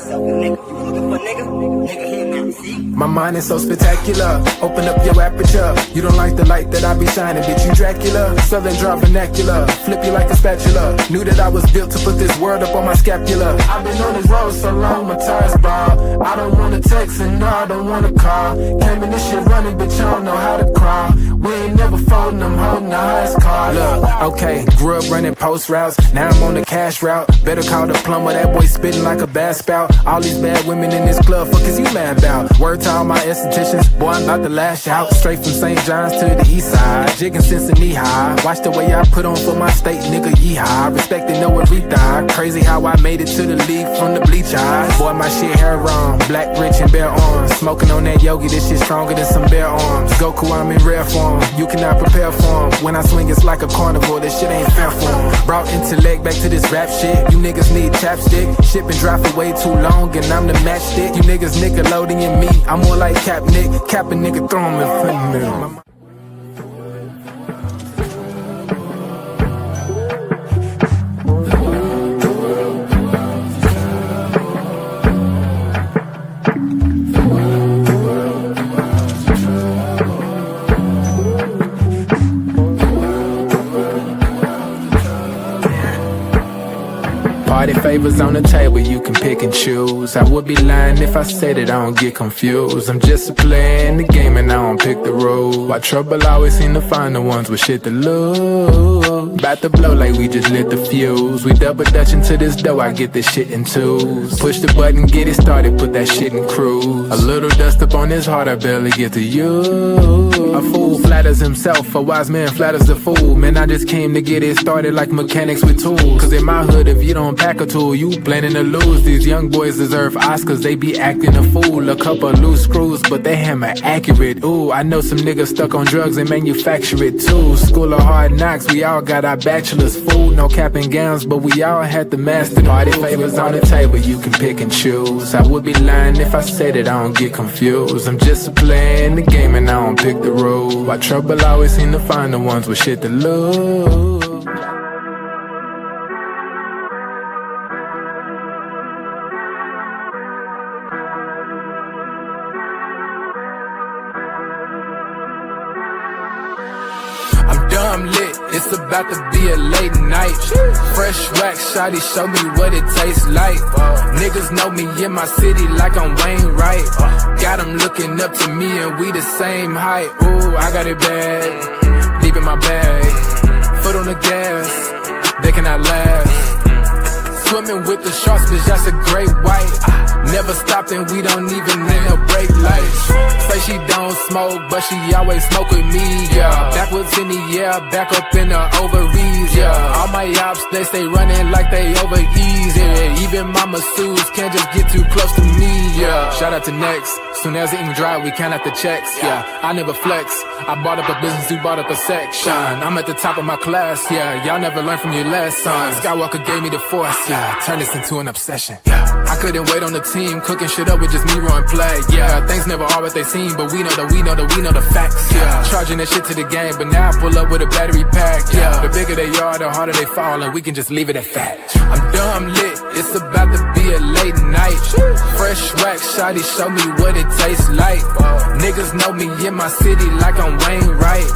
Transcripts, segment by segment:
yourself a nigga. You looking for nigga? Nigga here now, see? My mind is so spectacular. Open up your aperture. You don't like the light that I be shining, bitch, you Dracula. Southern draw vernacular. Flip you like a spatula. Knew that I was built to put this world up on my scapula. I've been on this road so long, my tires bald. I don't wanna text and no, I don't wanna call. Came in this shit running, bitch, I don't know how to crawl. We ain't never folding, I'm holding the highest car. Look, okay, grew up running post routes. Now I'm on the cash route. Better call the plumber, that boy spitting like a bass spout. All these bad women in this club, fuck is you mad about? Word to all my estheticians, boy, I'm about to lash out. Straight from St. John's to the east side, jigging since the knee high. Watch the way I put on for my state, nigga, yeehaw. Respecting no everything. Crazy how I made it to the league from the bleach eyes. Boy, my shit hair wrong, black, rich, and bare arms. Smoking on that yogi, this shit stronger than some bare arms. Goku, I'm in rare form, you cannot prepare for him. When I swing, it's like a carnivore, this shit ain't fair for him. Brought intellect back to this rap shit. You niggas need chapstick. Shit been dry for way too long, and I'm the matchstick. You niggas Nickelodeon me, I'm more like Cap Nick. Cap a nigga, throw him in front of me. Party favors on the table, you can pick and choose. I would be lying if I said it, I don't get confused. I'm just a player in the game and I don't pick the rules. Why trouble always seem to find the ones with shit to lose. About to blow like we just lit the fuse. We double dutch into this dough, I get this shit in twos. Push the button, get it started, put that shit in cruise. A little dust up on his heart, I barely get to use. A fool flatters himself, a wise man flatters the fool. Man, I just came to get it started like mechanics with tools. Cause in my hood, if you don't pack a tool, you planning to lose. These young boys deserve Oscars, they be acting a fool. A couple loose screws, but they hammer accurate. Ooh, I know some niggas stuck on drugs and manufacture it too. School of hard knocks, we all got our bachelor's. Food, no cap and gowns, but we all had the master. Party favors on the table, you can pick and choose. I would be lying if I said it, I don't get confused. I'm just a player in the game and I don't pick the rules. Why trouble always seem to find the ones with shit to lose. I'm dumb lit, it's about to be a late night. Fresh wax, shawty, show me what it tastes like. Niggas know me in my city like I'm Wayne Wright. Got them looking up to me and we the same height. Ooh, I got it bad, deep in my bag. Foot on the gas, they cannot last. Swimming with the sharks, bitch, that's a great white. Never stopped and we don't even need no brake lights. Say she don't smoke, but she always smoke with me, yeah. Backwards in the air, back up in the ovaries, yeah. All my ops, they stay running like they over easy. Even my masseuses can't just get too close to me, yeah. Shout out to Next, soon as the ink dry, we count out the checks, yeah. I never flex, I bought up a business, you bought up a section. I'm at the top of my class, yeah. Y'all never learned from your lesson. Skywalker gave me the force, yeah. Turn this into an obsession, yeah. I couldn't wait on the team, cooking shit up with just me run play, yeah. Things never are what they seem, but we know the facts, yeah. Charging that shit to the game, but now I pull up with a battery pack, yeah. The bigger they are, the harder they fall, and we can just leave it at that. I'm dumb lit, it's about to be a late night. Fresh wax, shawty, show me what it tastes like. Niggas know me in my city like I'm Wayne Wright.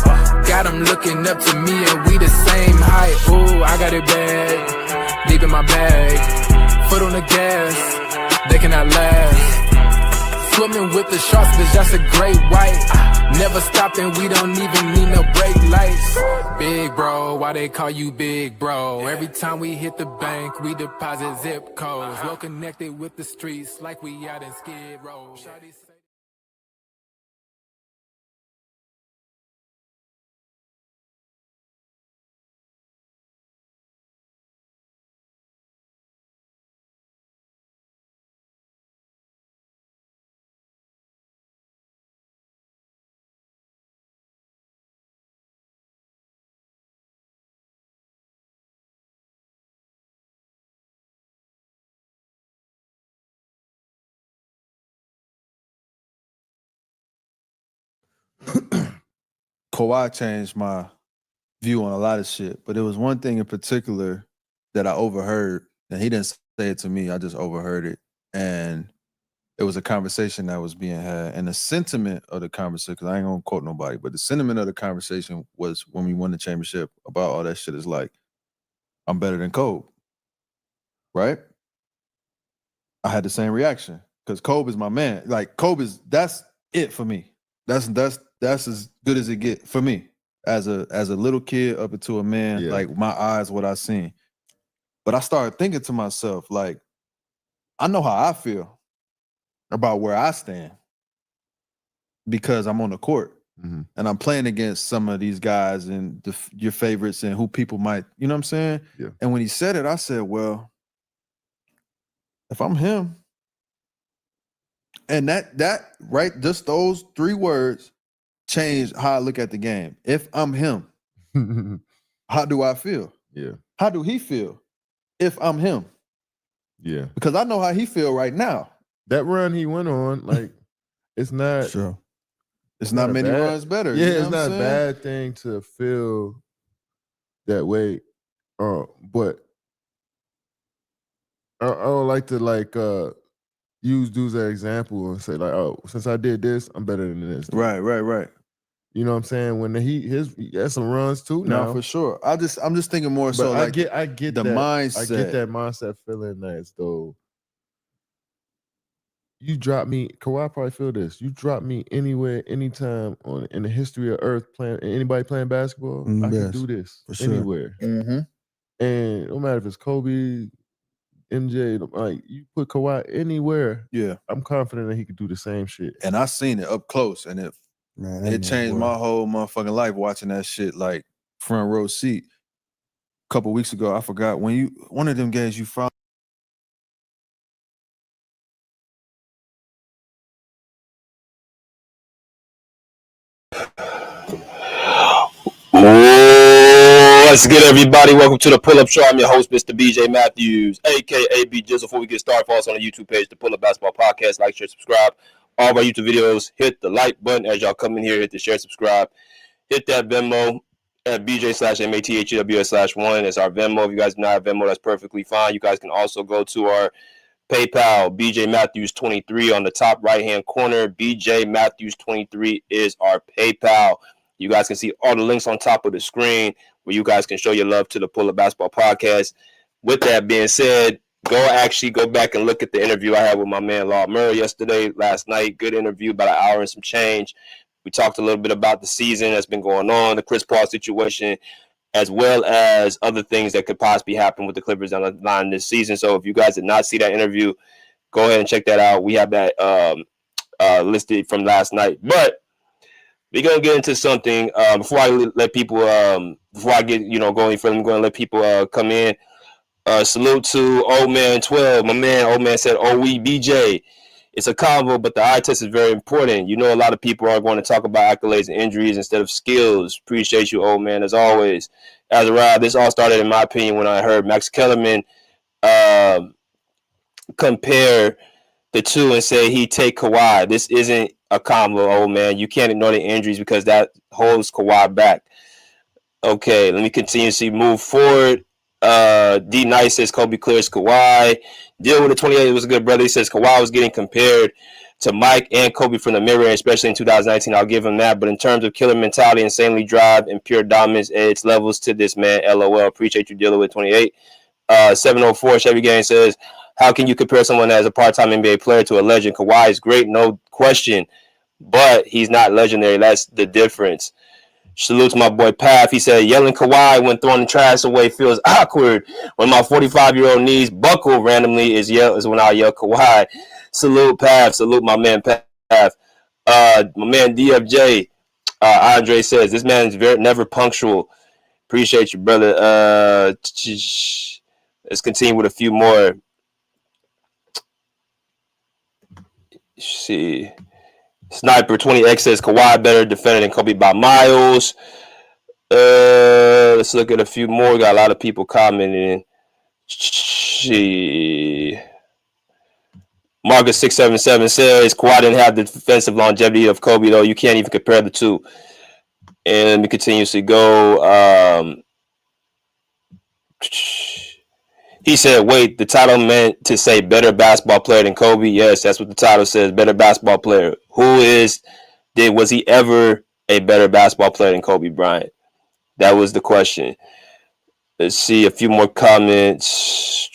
Got them looking up to me and we the same height. Ooh, I got it bad, deep in my bag. Foot on the gas, they cannot last. Swimming with the sharks, bitch, that's a great white. Never stopped and we don't even need no brake lights. Big bro, why they call you big bro? Every time we hit the bank, we deposit zip codes. Well connected with the streets like we out in Skid Row. Kawhi changed my view on a lot of shit, but there was one thing in particular that I overheard, and he didn't say it to me, I just overheard it. and it was a conversation that was being had, and the sentiment of the conversation, because I ain't gonna quote nobody, but the sentiment of the conversation was when we won the championship about all that shit is like, I'm better than Kobe, right? I had the same reaction because Kobe is my man. Like that's it for me. That's as good as it get for me as a little kid up into a man. Yeah. Like my eyes, what I seen. But I started thinking to myself, like, I know how I feel about where I stand because I'm on the court Mm-hmm. and I'm playing against some of these guys and your favorites and who people might, you know what I'm saying? Yeah. And when he said it, I said, well, if I'm him, and that right, just those 3 words changed how I look at the game. If I'm him, how do I feel? Yeah. How do he feel if I'm him? Yeah. Because I know how he feel right now. That run he went on, like, it's not. Sure. It's not many runs better. Yeah, you know it's not a bad thing to feel that way. But I don't like to use dudes as an example and say like, oh, since I did this, I'm better than this. Right. You know what I'm saying? When he has some runs too now. No, for sure. I'm just thinking more But so I like get the that mindset. I get that mindset feeling that as though you drop me, Kawhi probably feel this. You drop me anywhere, anytime in the history of Earth anybody playing basketball, I can do this for sure. anywhere. Mm-hmm. And no matter if it's Kobe, MJ, like you put Kawhi anywhere, Yeah. I'm confident that he could do the same shit. And I seen it up close, and it changed my whole motherfucking life watching that shit like front row seat. A couple weeks ago, I forgot one of them games you found. What's good, everybody? Welcome to the Pull-Up Show. I'm your host, Mr. BJ Matthews, a.k.a. B Jizzle. Before we get started, follow us on the YouTube page, the Pull-Up Basketball Podcast. Like, share, subscribe. All of our YouTube videos, hit the like button as y'all come in here. Hit the share, subscribe. Hit that Venmo at BJ/MATHEWS/1. It's our Venmo. If you guys do not have Venmo, that's perfectly fine. You guys can also go to our PayPal, BJ Matthews 23 on the top right-hand corner. BJ Matthews 23 is our PayPal. You guys can see all the links on top of the screen where you guys can show your love to the Pull-Up Basketball Podcast. With that being said, go back and look at the interview I had with my man Law Murray last night. Good interview, about an hour and some change. We talked a little bit about the season that's been going on, the Chris Paul situation, as well as other things that could possibly happen with the Clippers down the line this season. So if you guys did not see that interview, go ahead and check that out. We have that listed from last night. But we're gonna get into something before I let people. Before I get going further, I'm going to let people come in. Salute to Old Man 12. My man, Old Man said, "Oh, we BJ. It's a convo, but the eye test is very important. You know, a lot of people are going to talk about accolades and injuries instead of skills. Appreciate you, Old Man, as always. Azariah, this all started, in my opinion, when I heard Max Kellerman compare the two and say he'd take Kawhi. This isn't a combo, old man. You can't ignore the injuries because that holds Kawhi back. Okay, let me continuously move forward. D Nice says Kobe clears Kawhi. Deal with the 28 was a good brother. He says Kawhi was getting compared to Mike and Kobe from the mirror, especially in 2019. I'll give him that. But in terms of killer mentality, insanely drive, and pure dominance, it's levels to this, man. LOL. Appreciate you dealing with 28. 704 Chevy Gang says, how can you compare someone as a part-time NBA player to a legend? Kawhi is great, no question, but he's not legendary. That's the difference. Salute to my boy Path. He said, yelling Kawhi when throwing the trash away feels awkward. When my 45-year-old knees buckle randomly is when I yell Kawhi. Salute Path. Salute my man Path. My man DFJ. Andre says, this man is never punctual. Appreciate you, brother. Let's continue with a few more. See, Sniper 20X says Kawhi better defender than Kobe by miles. Let's look at a few more. Got a lot of people commenting. Marcus 677 says Kawhi didn't have the defensive longevity of Kobe, though. You can't even compare the two. And let me continuously go. He said, wait, the title meant to say better basketball player than Kobe. Yes, that's what the title says, better basketball player. Was he ever a better basketball player than Kobe Bryant? That was the question. Let's see a few more comments.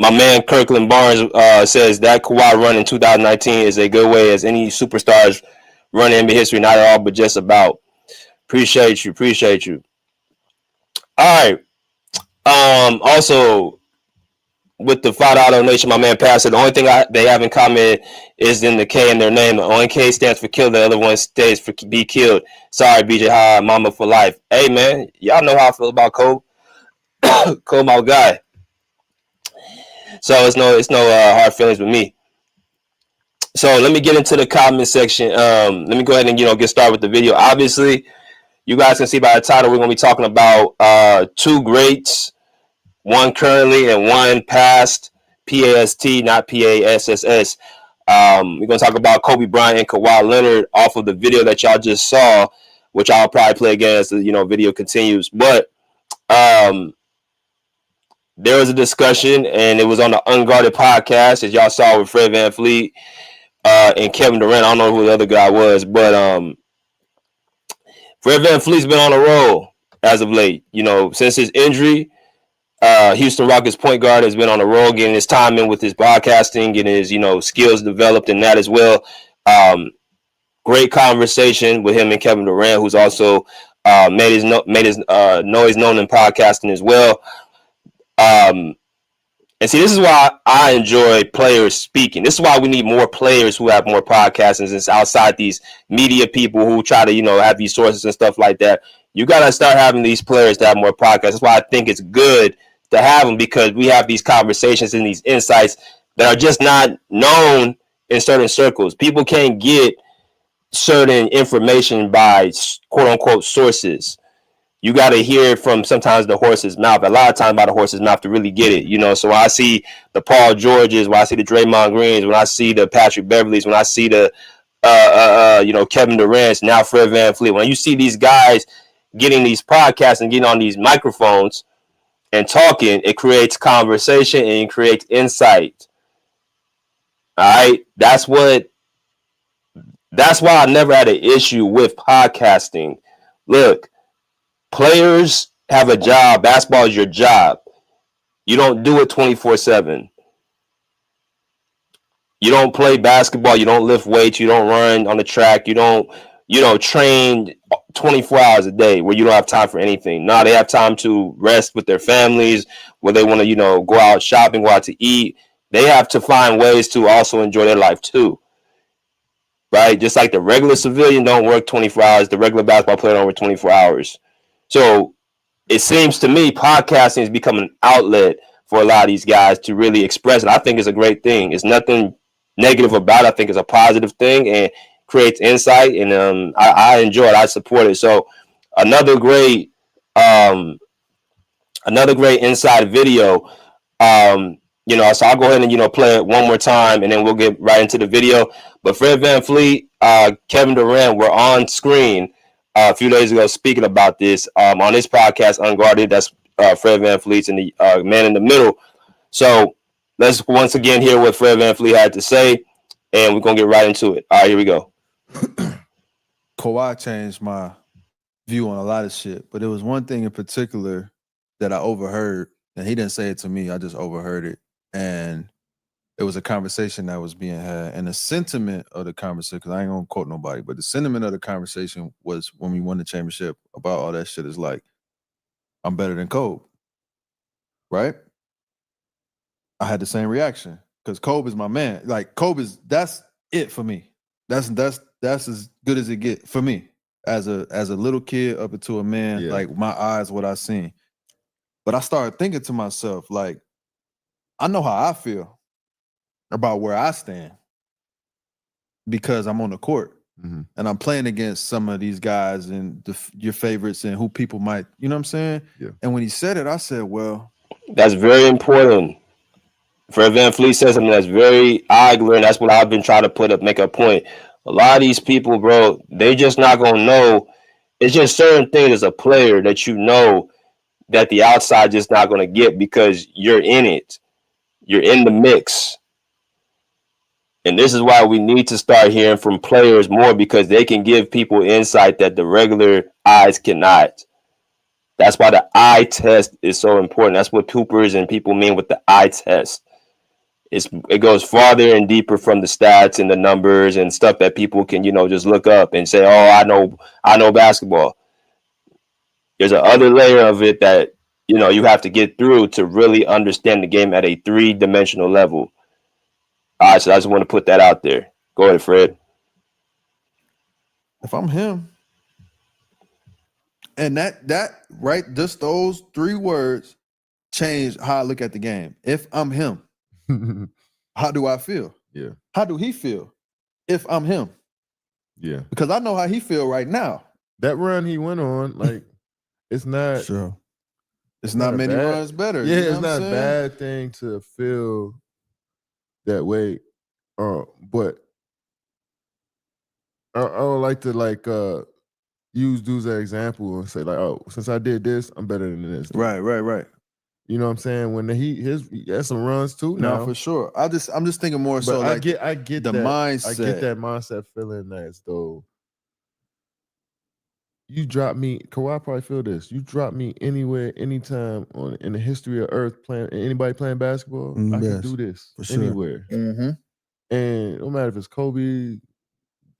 My man Kirkland Barnes says that Kawhi run in 2019 is a good way as any superstars run in NBA history, not at all, but just about. Appreciate you. All right. Also, with the $5 donation, my man Pat said the only thing they have in common is in the K in their name. The only K stands for kill, the other one stands for be killed. Sorry, BJ, hi, mama for life. Hey, man, y'all know how I feel about Cole. Cole, my guy. So it's no hard feelings with me. So let me get into the comment section. Let me go ahead and get started with the video. Obviously, you guys can see by the title we're gonna be talking about two greats, one currently and one past. PAST, not PASSS. We're gonna talk about Kobe Bryant and Kawhi Leonard off of the video that y'all just saw, which I'll probably play again as the video continues. But there was a discussion, and it was on the Unguarded podcast, as y'all saw with Fred VanVleet and Kevin Durant. I don't know who the other guy was, but Fred VanVleet's been on a roll as of late. Since his injury, Houston Rockets point guard has been on a roll, getting his time in with his broadcasting, getting his skills developed in that as well. Great conversation with him and Kevin Durant, who's also made his noise known in podcasting as well. And see, this is why I enjoy players speaking. This is why we need more players who have more podcasts, and it's outside these media people who try to, have these sources and stuff like that. You got to start having these players to have more podcasts. That's why I think it's good to have them, because we have these conversations and these insights that are just not known in certain circles. People can't get certain information by quote unquote sources. You got to hear it from sometimes the horse's mouth, a lot of times by the horse's mouth to really get it. So when I see the Paul Georges, when I see the Draymond Greens, when I see the Patrick Beverleys, when I see the Kevin Durant's, now Fred VanVleet, when you see these guys getting these podcasts and getting on these microphones and talking, it creates conversation and it creates insight. All right, that's why I never had an issue with podcasting. Look, players have a job. Basketball is your job. You don't do it 24/7. You don't play basketball. You don't lift weights. You don't run on the track. You don't train 24 hours a day where you don't have time for anything. No, they have time to rest with their families, where they want to, go out shopping, go out to eat. They have to find ways to also enjoy their life too. Right? Just like the regular civilian don't work 24 hours. The regular basketball player don't work 24 hours. So it seems to me podcasting is becoming an outlet for a lot of these guys to really express it. I think it's a great thing. It's nothing negative about it. I think it's a positive thing and creates insight. And I enjoy it. I support it. So another great inside video. So I'll go ahead and play it one more time, and then we'll get right into the video. But Fred VanVleet, Kevin Durant were on screen a few days ago speaking about this on his podcast, Unguarded. That's Fred VanVleet's and the man in the middle. So let's once again hear what Fred VanVleet had to say, and we're going to get right into it. All right, here we go. Kawhi changed my view on a lot of shit, but there was one thing in particular that I overheard, and he didn't say it to me. I just overheard it, and it was a conversation that was being had, and the sentiment of the conversation, because I ain't gonna quote nobody, but the sentiment of the conversation was when we won the championship about all that shit is like, I'm better than Kobe, right? I had the same reaction because Kobe is my man. Like that's it for me. That's as good as it get for me as a little kid up into a man. Yeah. Like my eyes, what I seen. But I started thinking to myself, like, I know how I feel about where I stand because I'm on the court and I'm playing against some of these guys and your favorites and who people might, you know what I'm saying? Yeah. And when he said it, I said, well, that's very important. Fred VanVleet says something that's very eye-glaring. That's what I've been trying to make a point. A lot of these people, bro, they just not gonna know. It's just certain things as a player that that the outside just not going to get because you're in it. You're in the mix. And this is why we need to start hearing from players more, because they can give people insight that the regular eyes cannot. That's why the eye test is so important. That's what Coopers and people mean with the eye test. It goes farther and deeper from the stats and the numbers and stuff that people can, just look up and say, oh, I know basketball. There's a other layer of it that, you have to get through to really understand the game at a 3-dimensional level. All right, so I just want to put that out there. Go ahead, Fred. If I'm him, and that right, just those 3 words change how I look at the game. If I'm him, how do I feel? Yeah. How do he feel? If I'm him, yeah, because I know how he feel right now. That run he went on, like, it's not. Sure. It's not many runs better. Yeah, you know it's not a bad thing to feel that way. But I don't like to use dudes as an example and say like, oh, since I did this, I'm better than this. Right. You know what I'm saying? When he has some runs too now. No, for sure. I'm just thinking more so I like get the that, mindset. I get that mindset feeling as though you drop me. Kawhi probably feel this. You drop me anywhere, anytime in the history of Earth anybody playing basketball, I can do this anywhere. Mm-hmm. And no matter if it's Kobe,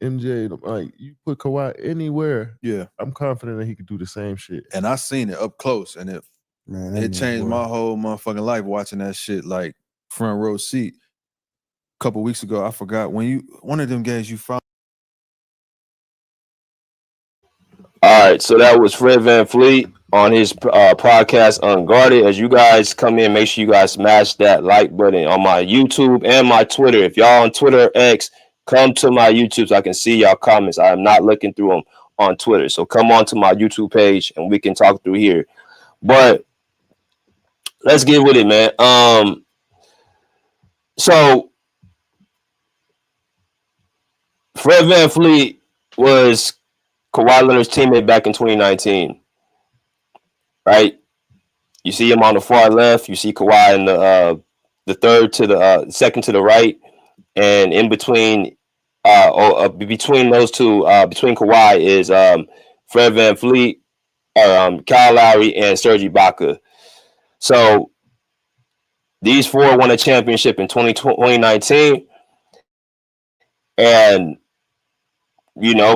MJ, like you put Kawhi anywhere, I'm confident that he could do the same shit. And I seen it up close, and it changed my whole motherfucking life watching that shit like front row seat. A couple weeks ago, I forgot one of them games you found. All right, so that was Fred VanVleet on his podcast Unguarded. As you guys come in, make sure you guys smash that like button on my YouTube and my Twitter. If y'all on Twitter or X, come to my YouTube so I can see y'all comments. I am not looking through them on Twitter. So come on to my YouTube page and we can talk through here. But let's get with it, man. So Fred VanVleet was Kawhi Leonard's teammate back in 2019, right? You see him on the far left. You see Kawhi in the third to the second to the right, and in between, between those two, between Kawhi is Fred VanVleet, Kyle Lowry, and Serge Ibaka. So these 4 won a championship in 2019, and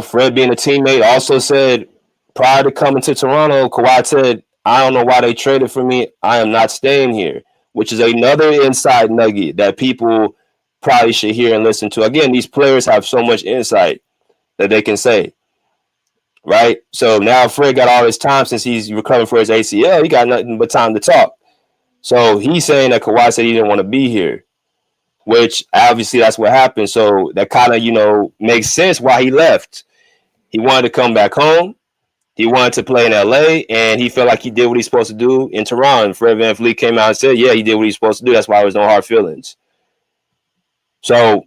Fred being a teammate also said prior to coming to Toronto, Kawhi said, I don't know why they traded for me. I am not staying here, which is another inside nugget that people probably should hear and listen to. Again, these players have so much insight that they can say, right? So now Fred got all his time since he's recovering for his ACL. He got nothing but time to talk. So he's saying that Kawhi said he didn't want to be here, which obviously that's what happened. So that kind of, makes sense why he left. He wanted to come back home. He wanted to play in LA, and he felt like he did what he's supposed to do in Toronto. And Fred VanVleet came out and said, yeah, he did what he's supposed to do. That's why there was no hard feelings. So,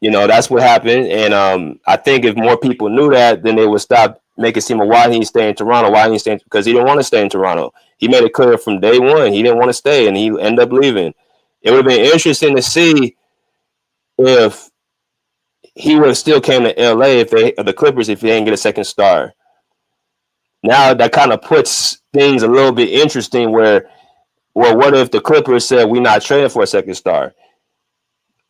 that's what happened. And I think if more people knew that, then they would stop making it seem like why he stay in Toronto. Why he stay? Because he didn't want to stay in Toronto. He made it clear from day one he didn't want to stay, and he ended up leaving. It would have been interesting to see if he would have still came to LA the Clippers if he didn't get a second star. Now that kind of puts things a little bit interesting where, well, what if the Clippers said we're not trading for a second star?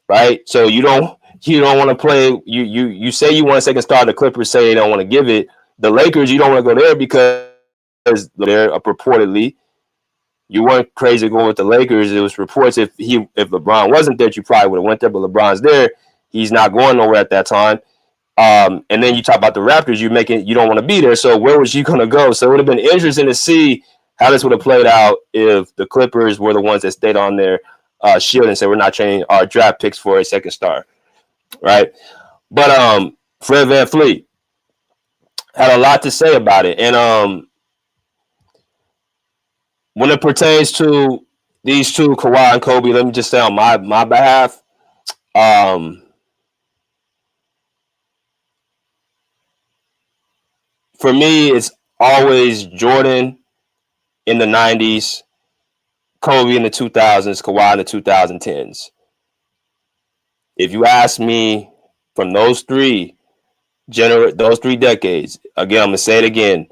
Right? So you don't want to play. You say you want a second star, the Clippers say they don't want to give it. The Lakers, you don't want to go there because they're purportedly. You weren't crazy going with the Lakers. It was reports if LeBron wasn't there, you probably would have went there, but LeBron's there. He's not going nowhere at that time. And then you talk about the Raptors, you don't want to be there. So where was you going to go? So it would have been interesting to see how this would have played out if the Clippers were the ones that stayed on their shield and said we're not trading our draft picks for a second star, right? But Fred VanVleet had a lot to say about it, and when it pertains to these two, Kawhi and Kobe, let me just say on my behalf, for me, it's always Jordan in the 90s, Kobe in the 2000s, Kawhi in the 2010s. If you ask me from those three decades, again, I'm gonna say it again: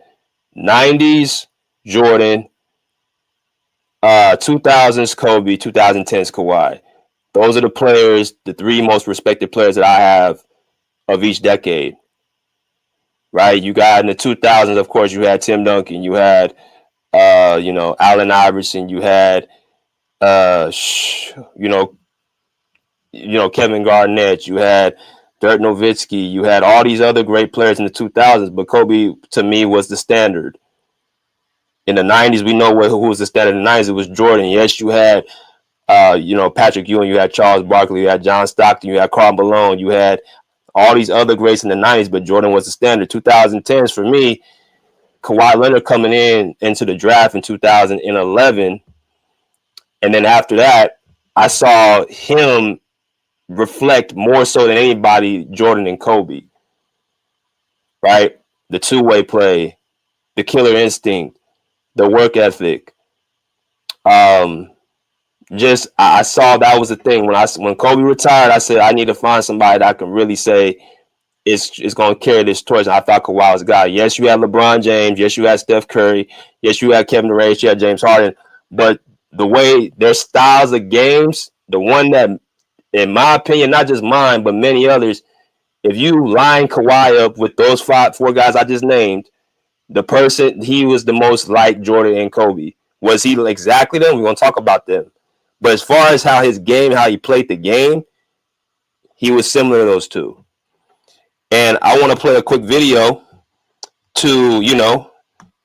90s Jordan, 2000s Kobe, 2010s Kawhi. Those are the players, the three most respected players that I have of each decade. Right? You got in the 2000s, of course, you had Tim Duncan, you had Allen Iverson, you had Kevin Garnett, you had Dirk Nowitzki, you had all these other great players in the 2000s, but Kobe to me was the standard. In the 90s, we know who was the standard in the 90s. It was Jordan. Yes, you had Patrick Ewing, you had Charles Barkley, you had John Stockton, you had Karl Malone, you had all these other greats in the 90s, but Jordan was the standard. 2010s for me, Kawhi Leonard coming into the draft in 2011, and then after that, I saw him reflect more so than anybody Jordan and Kobe, right? The two-way play, the killer instinct, the work ethic. I saw that was the thing when Kobe retired. I said I need to find somebody that I can really say is going to carry this torch. And I thought Kawhi was a guy. Yes, you had LeBron James. Yes, you had Steph Curry. Yes, you had Kevin Durant. Yes, you had James Harden. But the way their styles of games, the one that, in my opinion, not just mine, but many others, if you line Kawhi up with those four guys I just named, the person he was the most like Jordan and Kobe. Was he exactly them? We're going to talk about them. But as far as how he played the game, he was similar to those two. And I want to play a quick video to,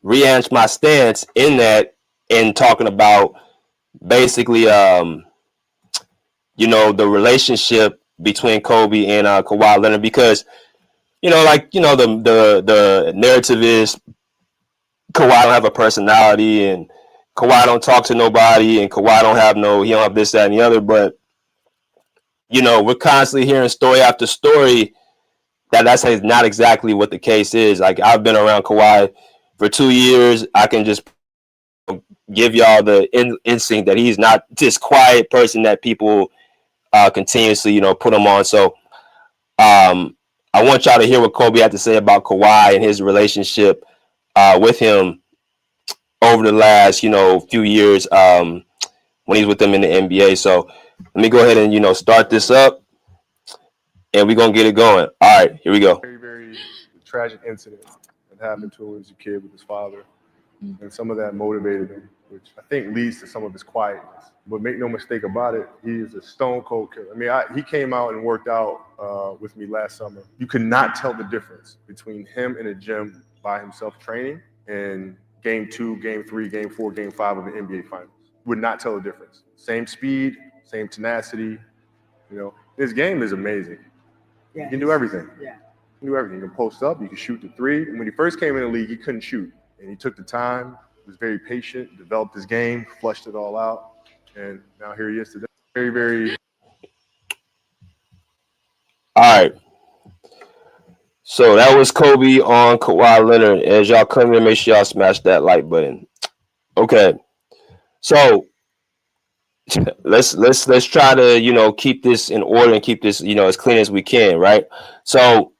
re-enhance my stance in that and talking about basically, the relationship between Kobe and Kawhi Leonard, because, the narrative is Kawhi don't have a personality and Kawhi don't talk to nobody and Kawhi he don't have this, that, and the other. But, we're constantly hearing story after story that's not exactly what the case is. Like, I've been around Kawhi for 2 years. I can just give y'all the instinct that he's not this quiet person that people continuously, put him on. So I want y'all to hear what Kobe had to say about Kawhi and his relationship with him over the last, few years when he's with them in the NBA. So let me go ahead and, start this up. And we're going to get it going. All right, here we go. Very, very tragic incident that happened to him when he was a kid with his father. And some of that motivated him, which I think leads to some of his quietness. But make no mistake about it, he is a stone cold killer. I mean, he came out and worked out with me last summer. You could not tell the difference between him in a gym by himself training and game 2, game 3, game 4, game 5 of the NBA Finals. Would not tell the difference. Same speed, same tenacity. His game is amazing. Yeah, you can do everything. Yeah. You can do everything. You can post up, you can shoot the three. And when he first came in the league, he couldn't shoot. And he took the time, was very patient, developed his game, flushed it all out. And now here he is today. Very, very. All right. So that was Kobe on Kawhi Leonard. As y'all come in, make sure y'all smash that like button. Okay. So let's try to keep this in order and keep this as clean as we can, right? So,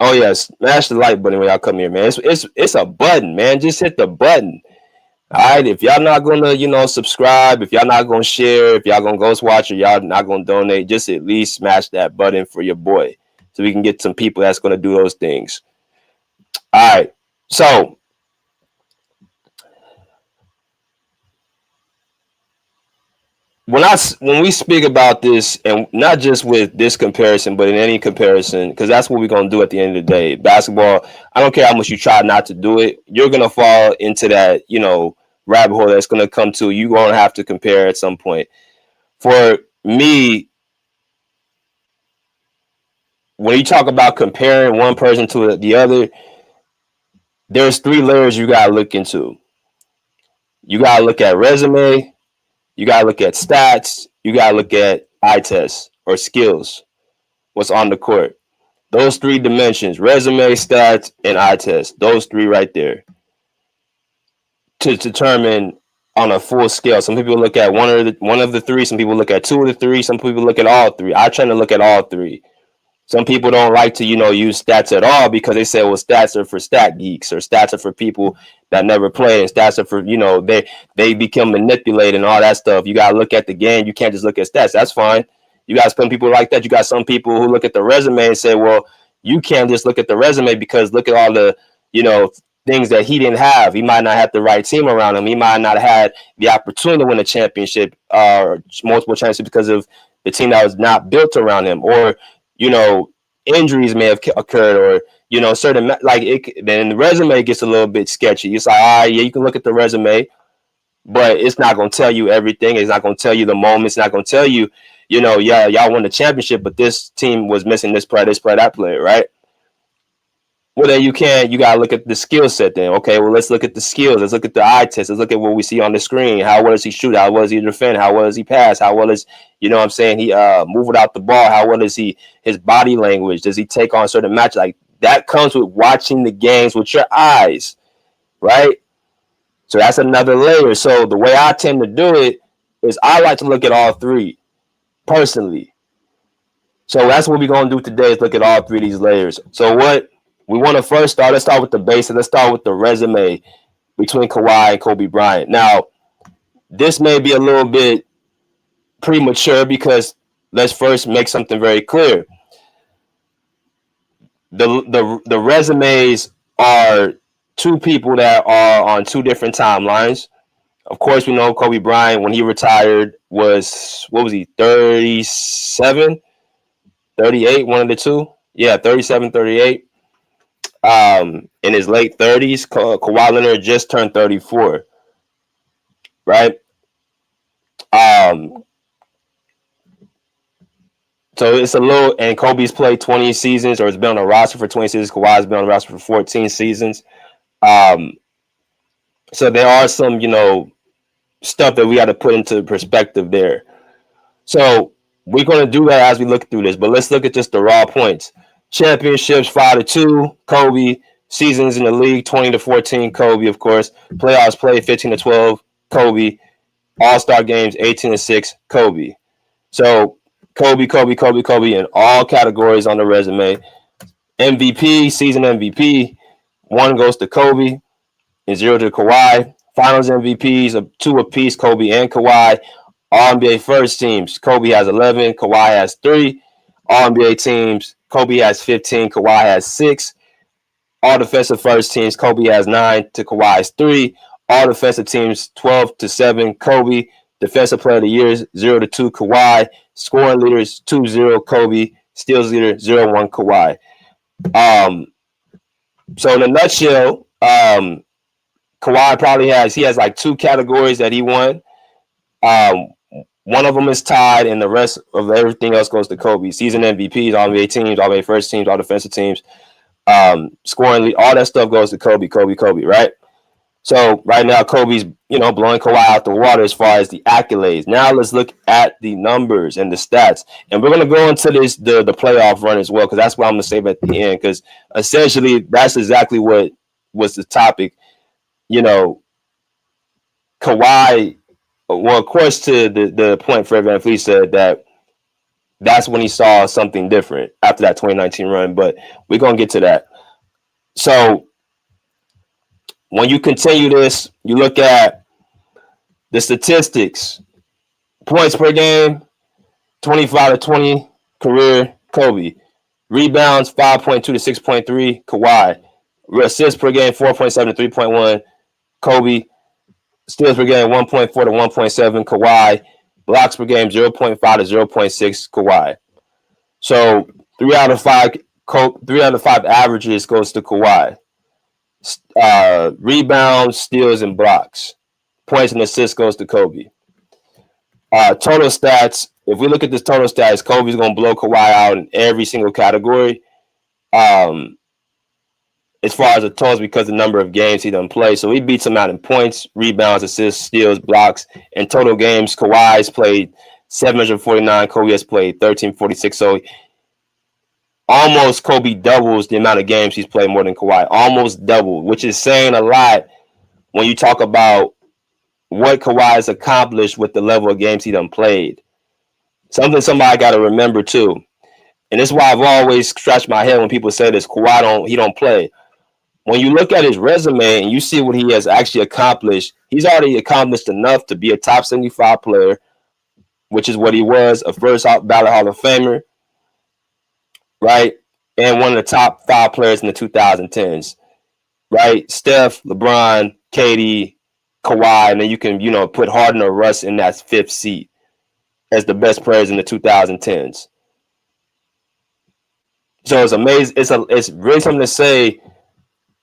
oh yes, smash the like button when y'all come here, man. It's a button, man. Just hit the button. All right. If y'all not gonna subscribe, if y'all not gonna share, if y'all gonna ghost watch, or y'all not gonna donate, just at least smash that button for your boy, so we can get some people that's gonna do those things. All right. So when we speak about this, and not just with this comparison, but in any comparison, because that's what we're going to do at the end of the day. Basketball, I don't care how much you try not to do it, you're going to fall into that, rabbit hole that's going to come to. You're going to have to compare at some point. For me, when you talk about comparing one person to the other, there's 3 layers you got to look into. You got to look at resume. You got to look at stats. You got to look at eye tests or skills, what's on the court. Those 3 dimensions, resume, stats, and eye test. Those 3 right there. to determine on a full scale. Some people look at one of the three. Some people look at two of the three. Some people look at all three. I try to look at all three. Some people don't like to, use stats at all because they say, well, stats are for stat geeks or stats are for people that never play, and stats are for, they become manipulated and all that stuff. You got to look at the game. You can't just look at stats. That's fine. You got some people like that. You got some people who look at the resume and say, well, you can't just look at the resume because look at all the, things that he didn't have. He might not have the right team around him. He might not have had the opportunity to win a championship or multiple championships because of the team that was not built around him, or injuries may have occurred, or certain then the resume gets a little bit sketchy. It's like, all right, yeah, you can look at the resume, but it's not going to tell you everything. It's not going to tell you the moments. It's not going to tell you, yeah, y'all won the championship, but this team was missing this player, that player, right? Well, then you got to look at the skill set then. Okay, well, let's look at the skills. Let's look at the eye test. Let's look at what we see on the screen. How well does he shoot? How well does he defend? How well does he pass? How well is, he move without the ball? How well is his body language? Does he take on certain matches? Like, that comes with watching the games with your eyes, right? So that's another layer. So the way I tend to do it is I like to look at all three personally. So that's what we're going to do today, is look at all three of these layers. So what we want to first start, let's start with the basics. Let's start with the resume between Kawhi and Kobe Bryant. Now, this may be a little bit premature because let's first make something very clear. The resumes are two people that are on two different timelines. Of course, we know Kobe Bryant, when he retired, was, 37, 38, one of the two? Yeah, 37, 38. In his late 30s, Kawhi Leonard just turned 34, right? So it's a little, and Kobe's played 20 seasons, or has been on a roster for 20 seasons. Kawhi's been on the roster for 14 seasons. So there are some, stuff that we got to put into perspective there. So we're going to do that as we look through this, but let's look at just the raw points. Championships 5-2, Kobe. Seasons in the league 20-14, Kobe, of course. Playoffs played 15-12, Kobe. All-Star games 18-6, Kobe. So Kobe in all categories on the resume. MVP, season MVP, 1 goes to Kobe and 0 to Kawhi. Finals MVPs of 2 apiece, Kobe and Kawhi. All NBA first teams, Kobe has 11, Kawhi has 3. All NBA teams, Kobe has 15, Kawhi has 6. All defensive first teams, Kobe has 9 to Kawhi's 3. All defensive teams, 12-7, Kobe. Defensive player of the year, 0-2, Kawhi. Scoring leaders, 2-0, Kobe. Steals leader, 0-1, Kawhi. So in a nutshell, Kawhi probably has like 2 categories that he won. One of them is tied, and the rest of everything else goes to Kobe. Season MVPs, all NBA teams, all NBA first teams, all defensive teams, scoring lead, all that stuff goes to Kobe, right? So right now, Kobe's, blowing Kawhi out the water as far as the accolades. Now let's look at the numbers and the stats. And we're going to go into this, the playoff run as well, because that's what I'm going to save at the end, because essentially that's exactly what was the topic. Kawhi, well, of course, to the point Fred VanVleet said that's when he saw something different after that 2019 run, but we're going to get to that. So when you continue this, you look at the statistics. Points per game, 25-20, career, Kobe. Rebounds, 5.2 to 6.3, Kawhi. Assists per game, 4.7 to 3.1, Kobe. Steals per game, 1.4 to 1.7, Kawhi. Blocks per game, 0.5 to 0.6, Kawhi. So 3 out of 5 averages goes to Kawhi. Rebounds, steals, and blocks. Points and assists goes to Kobe. Total stats. If we look at this total stats, Kobe's going to blow Kawhi out in every single category. As far as the totals, because the number of games he done play. So he beats him out in points, rebounds, assists, steals, blocks, and total games. Kawhi's played 749. Kobe has played 1346. So almost Kobe doubles the amount of games he's played more than Kawhi. Almost double, which is saying a lot when you talk about what Kawhi has accomplished with the level of games he done played. Something somebody got to remember too. And this is why I've always scratched my head when people say this, Kawhi don't play. When you look at his resume and you see what he has actually accomplished, he's already accomplished enough to be a top 75 player, which is what he was, a first ballot Hall of Famer, right? And one of the top 5 players in the 2010s, right? Steph, LeBron, KD, Kawhi, and then you can, put Harden or Russ in that 5th seat as the best players in the 2010s. So it's amazing. It's really something to say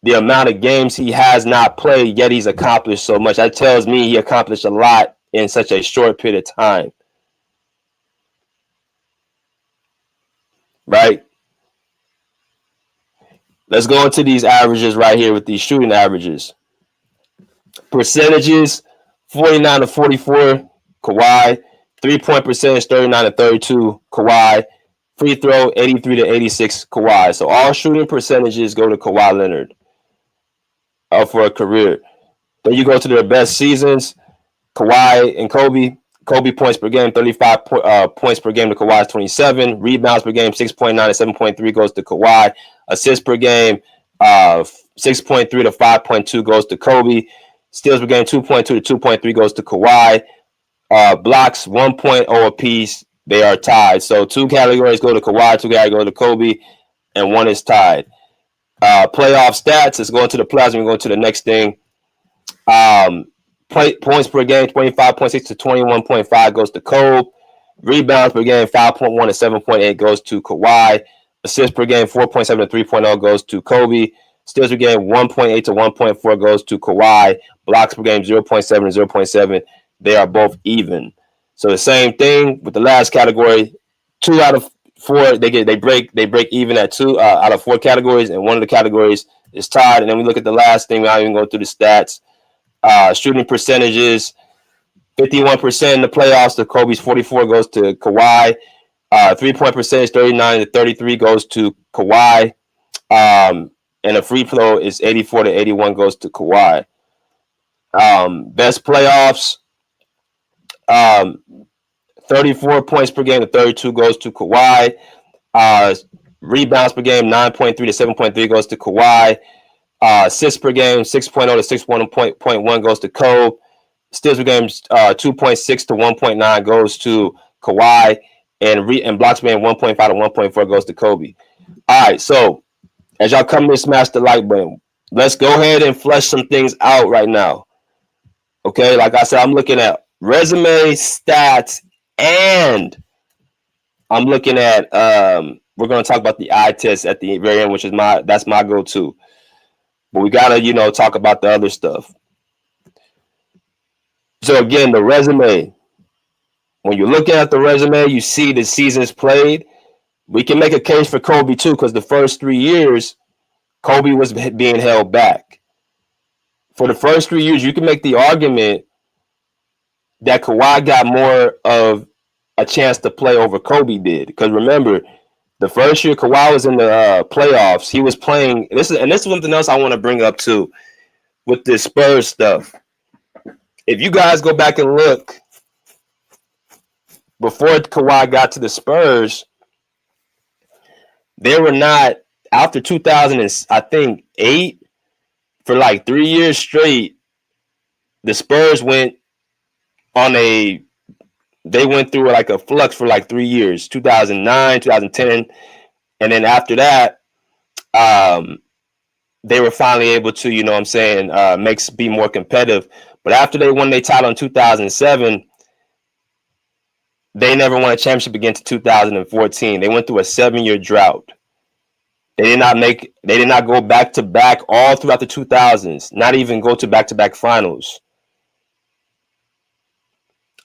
the amount of games he has not played, yet he's accomplished so much. That tells me he accomplished a lot in such a short period of time. Right? Let's go into these averages right here with these shooting averages. Percentages, 49 to 44, Kawhi. 3-point percentage, 39 to 32, Kawhi. Free throw, 83 to 86, Kawhi. So all shooting percentages go to Kawhi Leonard for a career. Then you go to their best seasons, Kawhi and Kobe. Kobe points per game, 35 points per game to Kawhi's 27. Rebounds per game, 6.9 to 7.3 goes to Kawhi. Assists per game, 6.3 to 5.2 goes to Kobe. Steals per game, 2.2 to 2.3 goes to Kawhi. Blocks, 1.0 apiece. They are tied. So 2 categories go to Kawhi, 2 categories go to Kobe, and 1 is tied. Playoff stats, let's go into the playoffs and we go to the next thing. Points per game, 25.6 to 21.5 goes to Kobe. Rebounds per game, 5.1 to 7.8 goes to Kawhi. Assists per game, 4.7 to 3.0 goes to Kobe. Steals per game, 1.8 to 1.4 goes to Kawhi. Blocks per game, 0.7 to 0.7. They are both even. So the same thing with the last category. 2 out of 4, they break even at 2 out of 4 categories, and 1 of the categories is tied. And then we look at the last thing. We're not even going through the stats. Shooting percentages, 51% in the playoffs to Kobe's 44 goes to Kawhi. 3-point percentage, 39 to 33 goes to Kawhi. And a free throw is 84 to 81 goes to Kawhi. Best playoffs, 34 points per game to 32 goes to Kawhi. Rebounds per game, 9.3 to 7.3 goes to Kawhi. Assists per game, 6.0 to 6.1 goes to Kobe. Steals per game, 2.6 to 1.9 goes to Kawhi. And blocks per game, 1.5 to 1.4 goes to Kobe. All right, so as y'all come to smash the like button, let's go ahead and flesh some things out right now. Okay, like I said, I'm looking at resume, stats, and I'm looking at we're going to talk about the eye test at the very end, which is that's my go-to. But we got to, talk about the other stuff. So again, the resume. When you're looking at the resume, you see the seasons played. We can make a case for Kobe too, because the first 3 years, Kobe was being held back. For the first 3 years, you can make the argument that Kawhi got more of a chance to play over Kobe did. Because remember, the first year Kawhi was in the playoffs, he was playing. This is something else I want to bring up too with this Spurs stuff. If you guys go back and look, before Kawhi got to the Spurs, they were not, after 2008, for like 3 years straight, the Spurs went through like a flux for like 3 years, 2009, 2010. And then after that, they were finally able to, be more competitive. But after they won their title in 2007, they never won a championship again to 2014. They went through a 7-year drought. They did not go back to back all throughout the 2000s, not even go to back finals.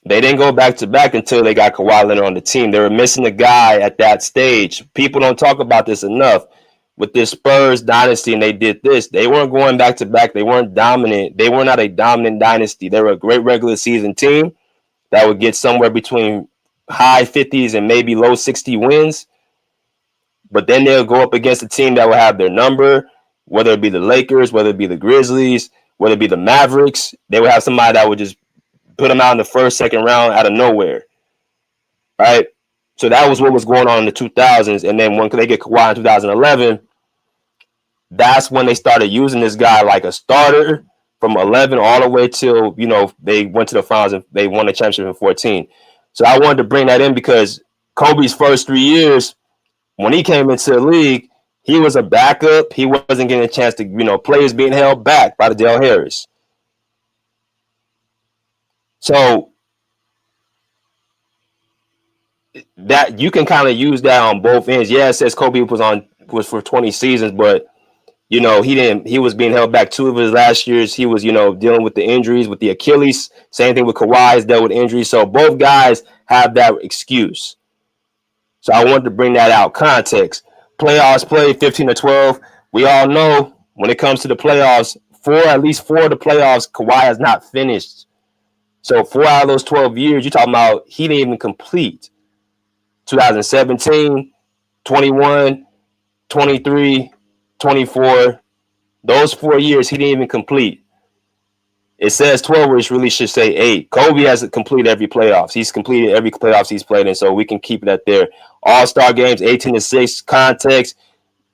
They didn't go back to back until they got Kawhi Leonard on the team. They were missing a guy at that stage. People don't talk about this enough. With this Spurs dynasty, and they did this. They weren't going back to back. They weren't dominant. They were not a dominant dynasty. They were a great regular season team that would get somewhere between high 50s and maybe low 60 wins. But then they'll go up against a team that will have their number, whether it be the Lakers, whether it be the Grizzlies, whether it be the Mavericks, they would have somebody that would just put them out in the first, second round out of nowhere, right? So that was what was going on in the 2000s. And then when they get Kawhi in 2011, that's when they started using this guy like a starter from 11 all the way till, you know, they went to the finals and they won the championship in 14. So I wanted to bring that in because Kobe's first 3 years, when he came into the league, he was a backup. He wasn't getting a chance to, you know, players being held back by the Dale Harris. So that you can kind of use that on both ends. Yeah, it says Kobe was for 20 seasons, but you know, he was being held back 2 of his last years. He was, you know, dealing with the injuries with the Achilles. Same thing with Kawhi, has dealt with injuries. So both guys have that excuse. So I wanted to bring that out. Context. Playoffs played 15 to 12. We all know when it comes to the playoffs, at least four of the playoffs, Kawhi has not finished. So 4 out of those 12 years, you're talking about he didn't even complete. 2017, 21, 23, 24. Those 4 years, he didn't even complete. It says 12, which really should say 8. Kobe has completed every playoffs. He's completed every playoffs he's played in, so we can keep it at there. All-Star games, 18 to 6. Context,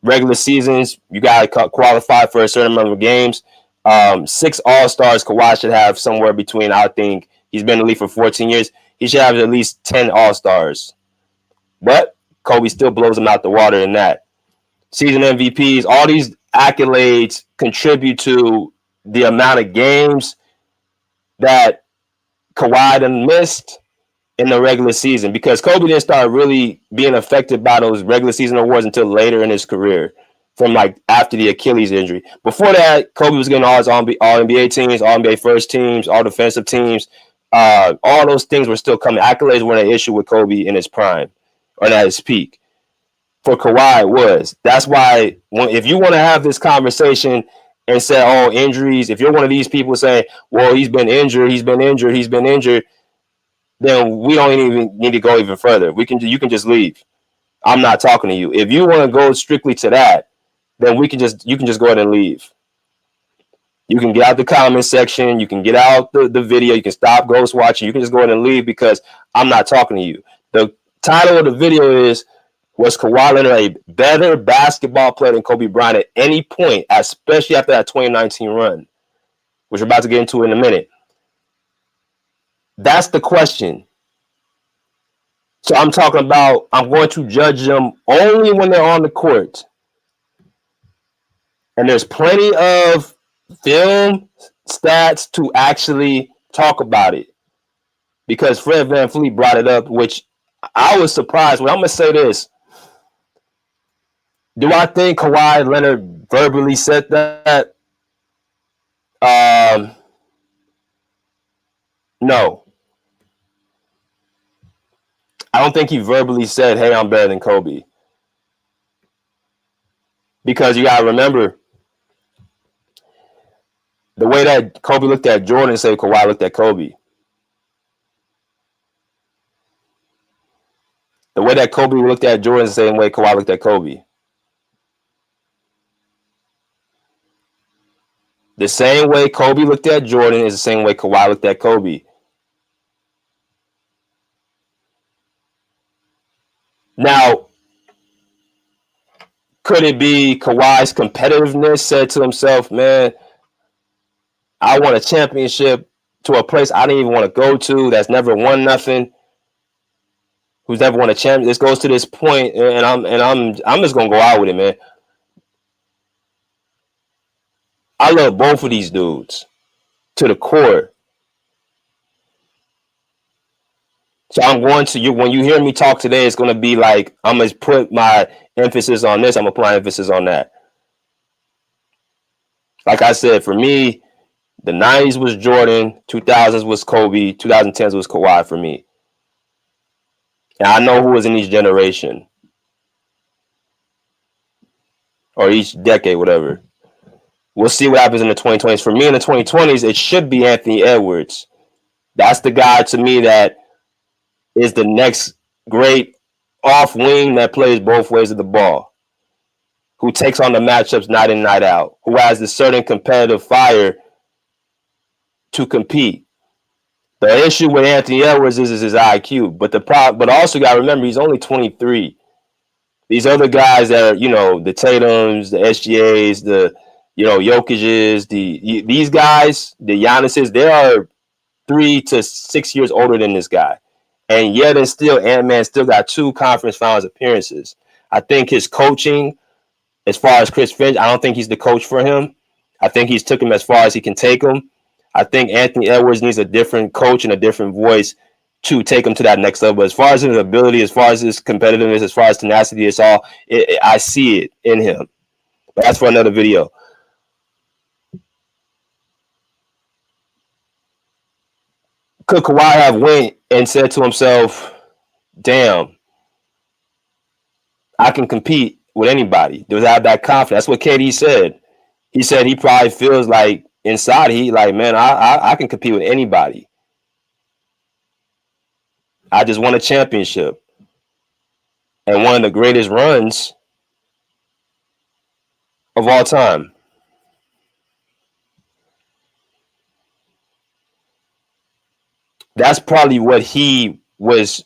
regular seasons, you got to qualify for a certain number of games. 6 All-Stars Kawhi should have somewhere between, I think, he's been in the league for 14 years. He should have at least 10 All-Stars. But Kobe still blows him out the water in that. Season MVPs, all these accolades contribute to the amount of games that Kawhi done missed in the regular season, because Kobe didn't start really being affected by those regular season awards until later in his career, from like after the Achilles injury. Before that, Kobe was getting all his All-NBA teams, All-NBA first teams, all defensive teams. All those things were still coming. Accolades weren't an issue with Kobe in his prime or at his peak. For Kawhi, it was. That's why if you want to have this conversation and say, oh, injuries, if you're one of these people saying, well, he's been injured, then we don't even need to go even further. You can just leave. I'm not talking to you. If you want to go strictly to that, then you can just go ahead and leave. You can get out the comment section, you can get out the video, you can stop ghost watching, you can just go ahead and leave because I'm not talking to you. The title of the video is, was Kawhi Leonard a better basketball player than Kobe Bryant at any point, especially after that 2019 run, which we're about to get into in a minute? That's the question. So I'm talking about, I'm going to judge them only when they're on the court. And there's plenty of film stats to actually talk about it. Because Fred VanVleet brought it up, which I was surprised. Well, I'm going to say this. Do I think Kawhi Leonard verbally said that? No. I don't think he verbally said, hey, I'm better than Kobe. Because you got to remember, the way that Kobe looked at Jordan, say Kawhi looked at Kobe. The way that Kobe looked at Jordan is the same way Kawhi looked at Kobe. The same way Kobe looked at Jordan is the same way Kawhi looked at Kobe. Now, could it be Kawhi's competitiveness said to himself, man, I want a championship to a place I didn't even want to go to, that's never won nothing, who's never won a championship. This goes to this point, and I'm just gonna go out with it, man. I love both of these dudes to the core. So I'm going to when you hear me talk today, it's going to be like, I'm going to put my emphasis on this. I'm going to put my emphasis on that. Like I said, for me, the 90s was Jordan, 2000s was Kobe, 2010s was Kawhi for me. And I know who was in each generation or each decade, whatever. We'll see what happens in the 2020s. For me, in the 2020s, it should be Anthony Edwards. That's the guy to me that is the next great off wing that plays both ways of the ball, who takes on the matchups night in, night out, who has this certain competitive fire to compete. The issue with Anthony Edwards is his IQ, but also got to remember he's only 23. These other guys that are, the Tatums, the SGAs, the Jokic's, these guys, the Giannis's, they are 3 to 6 years older than this guy, and yet and still, Ant-Man still got 2 conference finals appearances. I think his coaching, as far as Chris Finch, I don't think he's the coach for him. I think he's took him as far as he can take him. I think Anthony Edwards needs a different coach and a different voice to take him to that next level. As far as his ability, as far as his competitiveness, as far as tenacity, I see it in him. But that's for another video. Could Kawhi have went and said to himself, damn, I can compete with anybody? Does I have that confidence? That's what KD said. He said he probably feels like inside man, I can compete with anybody. I just won a championship and one of the greatest runs of all time. That's probably what he was.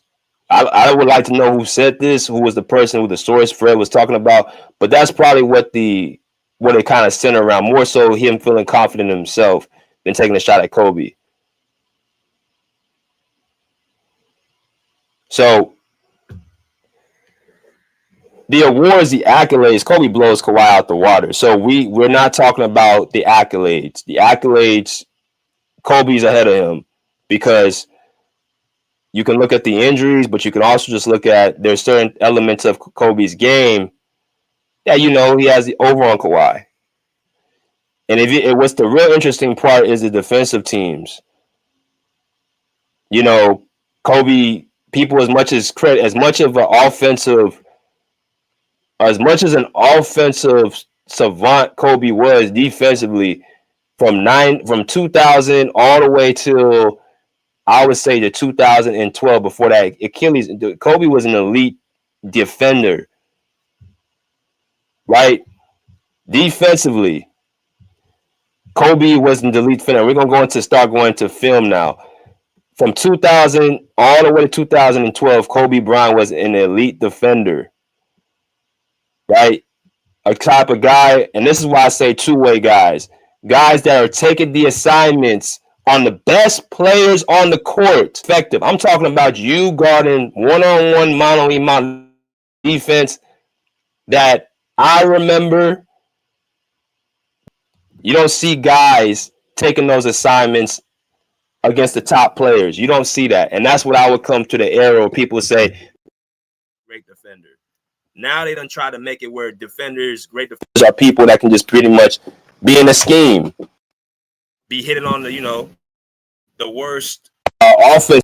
I would like to know who said this, who was the person, who the source Fred was talking about, but that's probably what it kind of centered around, more so him feeling confident in himself than taking a shot at Kobe. So the awards, the accolades, Kobe blows Kawhi out the water. So we're not talking about the accolades. The accolades, Kobe's ahead of him because you can look at the injuries, but you can also just look at there's certain elements of Kobe's game that he has the over on Kawhi. And what's the real interesting part is the defensive teams. Kobe, people as much as an offensive savant Kobe was defensively, from 2000 all the way till I would say the 2012. Before that, Achilles, Kobe was an elite defender, right? Defensively, Kobe was an elite defender. We're gonna start going to film now. From 2000 all the way to 2012, Kobe Bryant was an elite defender, right? A type of guy, and this is why I say two-way guys that are taking the assignments on the best players on the court. Effective. I'm talking about you guarding one-on-one, mano-a-mano defense that I remember. You don't see guys taking those assignments against the top players. You don't see that. And that's what I would come to the era where people say, great defender. Now they done try to make it where great defenders are people that can just pretty much be in a scheme, be hitting on the worst offense.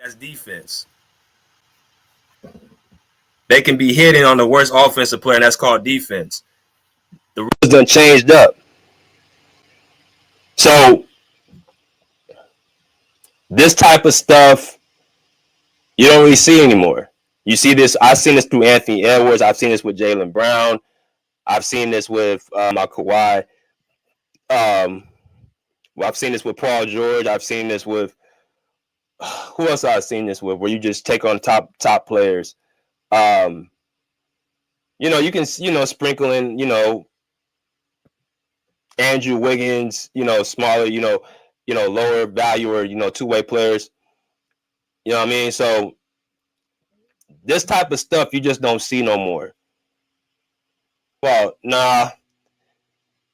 That's defense. They can be hitting on the worst offensive player, and that's called defense. The rules done changed up. So this type of stuff you don't really see anymore. You see this. I've seen this through Anthony Edwards. I've seen this with Jaylen Brown. I've seen this with Kawhi. I've seen this with Paul George. I've seen this with who else? I've seen this with where you just take on top players. You can sprinkle in Andrew Wiggins. Smaller. Lower value or two-way players. You know what I mean? So this type of stuff you just don't see no more. Well, nah.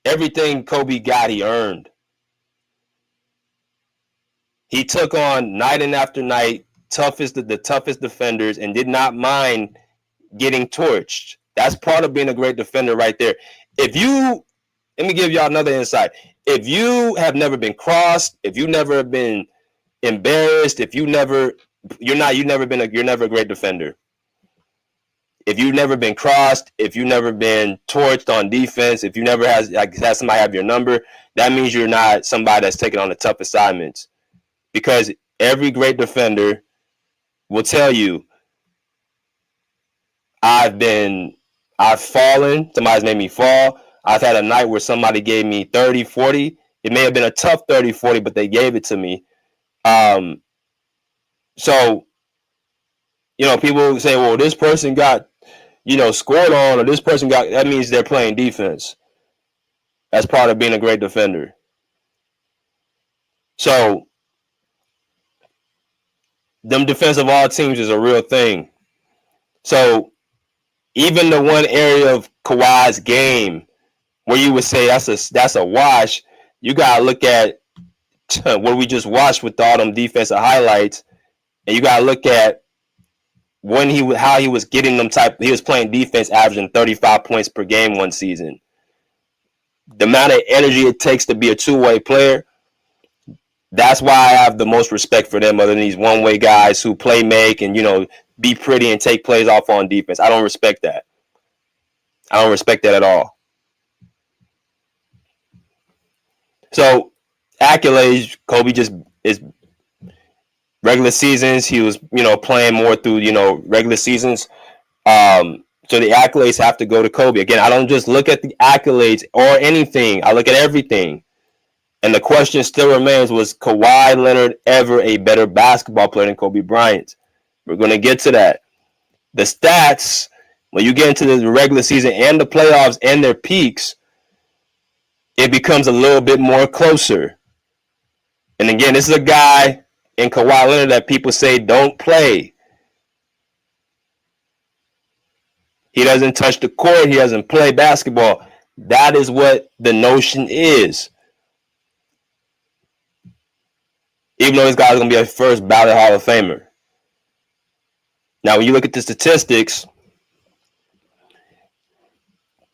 Everything Kobe got, he earned. He took on night and after night the toughest defenders and did not mind getting torched. That's part of being a great defender right there. Let me give y'all another insight. If you have never been crossed, if you never been embarrassed, you're never a great defender. If you've never been crossed, if you've never been torched on defense, if you never had somebody have your number, that means you're not somebody that's taking on the tough assignments. Because every great defender will tell you, I've fallen, somebody's made me fall. I've had a night where somebody gave me 30, 40, It may have been a tough 30-40, but they gave it to me. So, people say, well, this person got, scored on, or this person got, that means they're playing defense. That's part of being a great defender. So, them defense of all teams is a real thing. So, even the one area of Kawhi's game where you would say that's a wash, you gotta look at what we just watched with all them defensive highlights, and you gotta look at how he was getting them he was playing defense, averaging 35 points per game one season. The amount of energy it takes to be a two-way player, that's why I have the most respect for them, other than these one-way guys who play make and be pretty and take plays off on defense. I don't respect that. I don't respect that at all. So, accolades, Kobe just is regular seasons. He was, playing more through, regular seasons. So the accolades have to go to Kobe. Again, I don't just look at the accolades or anything. I look at everything. And the question still remains, was Kawhi Leonard ever a better basketball player than Kobe Bryant? We're going to get to that. The stats, when you get into the regular season and the playoffs and their peaks, it becomes a little bit more closer. And again, this is a guy in Kawhi Leonard that people say don't play. He doesn't touch the court. He doesn't play basketball. That is what the notion is. Even though this guy's going to be a first ballot Hall of Famer. Now, when you look at the statistics,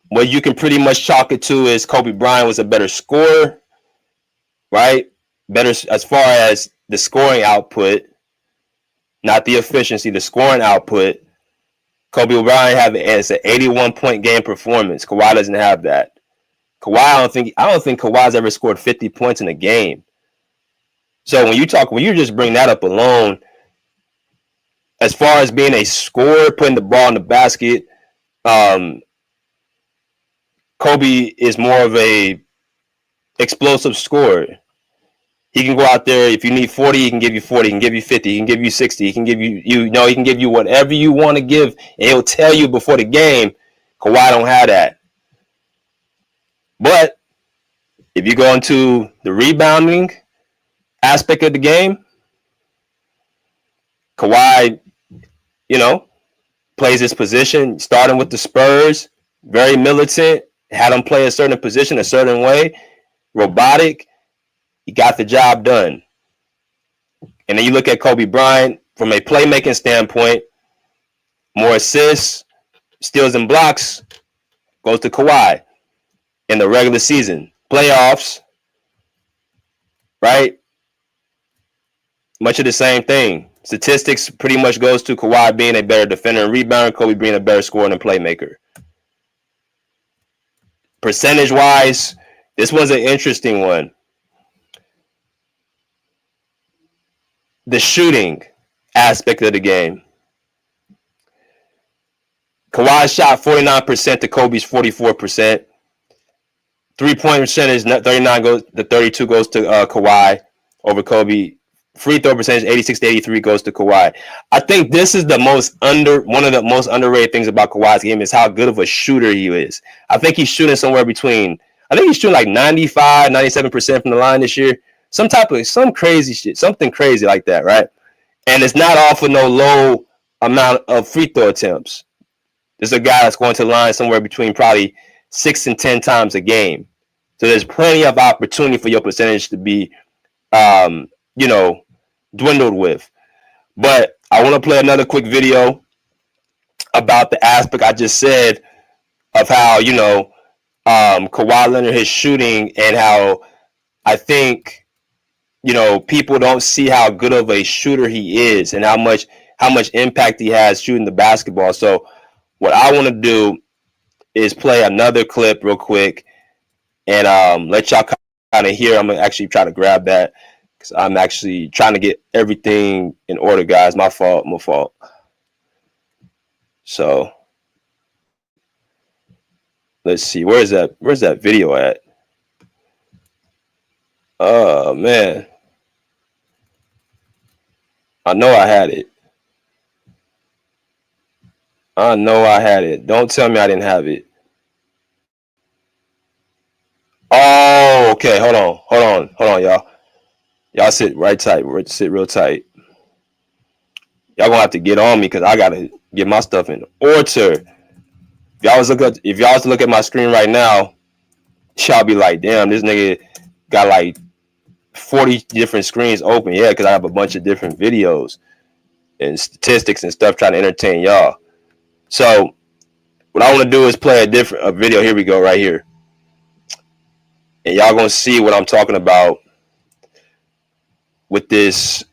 what you can pretty much chalk it to is Kobe Bryant was a better scorer, right? Better as far as the scoring output, not the efficiency, the scoring output. Kobe Bryant has an 81-point game performance. Kawhi doesn't have that. I don't think Kawhi's ever scored 50 points in a game. So when you just bring that up alone, as far as being a scorer, putting the ball in the basket, Kobe is more of a explosive scorer. He can go out there. If you need 40, he can give you 40. He can give you 50. He can give you 60. He can give you, he can give you whatever you want to give. And he'll tell you before the game. Kawhi don't have that. But if you go into the rebounding aspect of the game, Kawhi, plays his position, starting with the Spurs, very militant, had him play a certain position, a certain way, robotic. He got the job done. And then you look at Kobe Bryant from a playmaking standpoint, more assists, steals and blocks, goes to Kawhi in the regular season. Playoffs, right? Much of the same thing. Statistics pretty much goes to Kawhi being a better defender and rebounder, Kobe being a better scorer and playmaker. Percentage-wise, this was an interesting one. The shooting aspect of the game. Kawhi shot 49% to Kobe's 44%. 3-point percentage, 39 goes to 32 goes to Kawhi over Kobe. Free throw percentage, 86 to 83 goes to Kawhi. I think this is one of the most underrated things about Kawhi's game is how good of a shooter he is. I think he's shooting somewhere between, he's shooting like 95, 97% from the line this year. Some crazy shit, something crazy like that, right? And it's not off of no low amount of free throw attempts. This is a guy that's going to the line somewhere between probably 6 and 10 times a game. So there's plenty of opportunity for your percentage to be, dwindled with. But I want to play another quick video about the aspect I just said of how, Kawhi Leonard, his shooting, and how I think, people don't see how good of a shooter he is and how much impact he has shooting the basketball. So what I want to do is play another clip real quick and let y'all kind of hear. I'm going to actually try to grab that because I'm actually trying to get everything in order, guys. My fault. So let's see. Where's that video at? Oh man, I know I had it. I know I had it. Don't tell me I didn't have it. Oh, okay. Hold on, y'all. Y'all sit right tight. Sit real tight. Y'all gonna have to get on me because I gotta get my stuff in order. If y'all was to look at my screen right now, y'all be like, damn, this nigga got like 40 different screens open. Yeah, because I have a bunch of different videos and statistics and stuff trying to entertain y'all. So what I want to do is play a video. Here we go, right here. And y'all gonna see what I'm talking about with this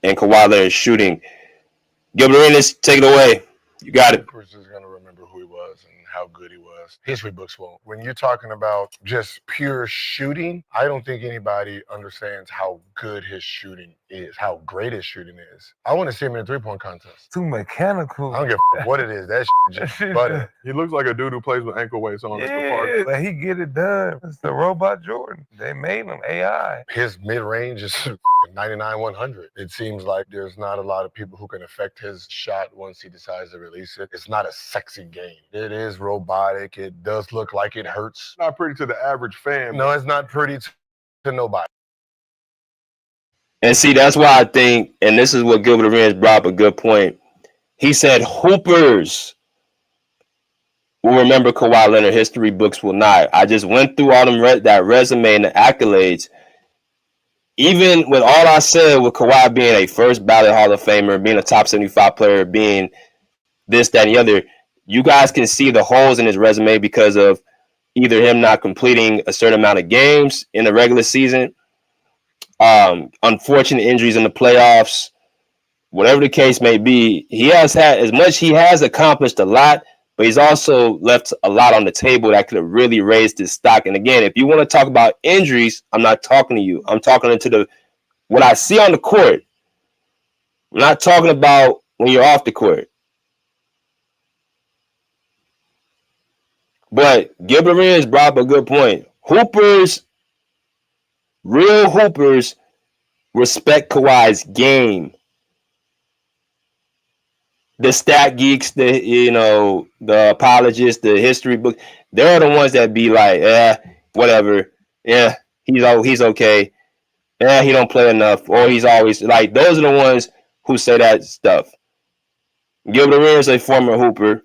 and Kawhi Leonard shooting. Gilbert Arenas, take it away. You got it. Is going to remember who he was and how good he was. History books won't. When you're talking about just pure shooting, I don't think anybody understands how good his shooting is, how great his shooting is. I want to see him in a three-point contest. Too mechanical. I don't give a what it is. That just butter. He looks like a dude who plays with ankle weights on. Yeah, but he get it done. It's the robot Jordan. They made him AI. His mid-range is 99-100. It seems like there's not a lot of people who can affect his shot once he decides to release it. It's not a sexy game. It is robotic. It does look like it hurts. Not pretty to the average fan. No, it's not pretty to nobody. And see, that's why I think, and this is what Gilbert Arenas brought up a good point. He said hoopers will remember Kawhi Leonard. History books will not. I just went through all them that resume and the accolades. Even with all I said with Kawhi being a first ballot Hall of Famer, being a top 75 player, being this, that, and the other, you guys can see the holes in his resume because of either him not completing a certain amount of games in the regular season, unfortunate injuries in the playoffs, whatever the case may be. He has had as much, he has accomplished a lot, but he's also left a lot on the table that could have really raised his stock. And again, if you want to talk about injuries, I'm not talking to you. I'm talking to what I see on the court. I'm not talking about when you're off the court. But Gilbert Arenas brought up a good point. Hoopers, real hoopers, respect Kawhi's game. The stat geeks, the apologists, the history book, they're the ones that be like, whatever. Yeah, he's okay. Yeah, he don't play enough. Or he's always like, those are the ones who say that stuff. Gilbert Arenas, a former hooper,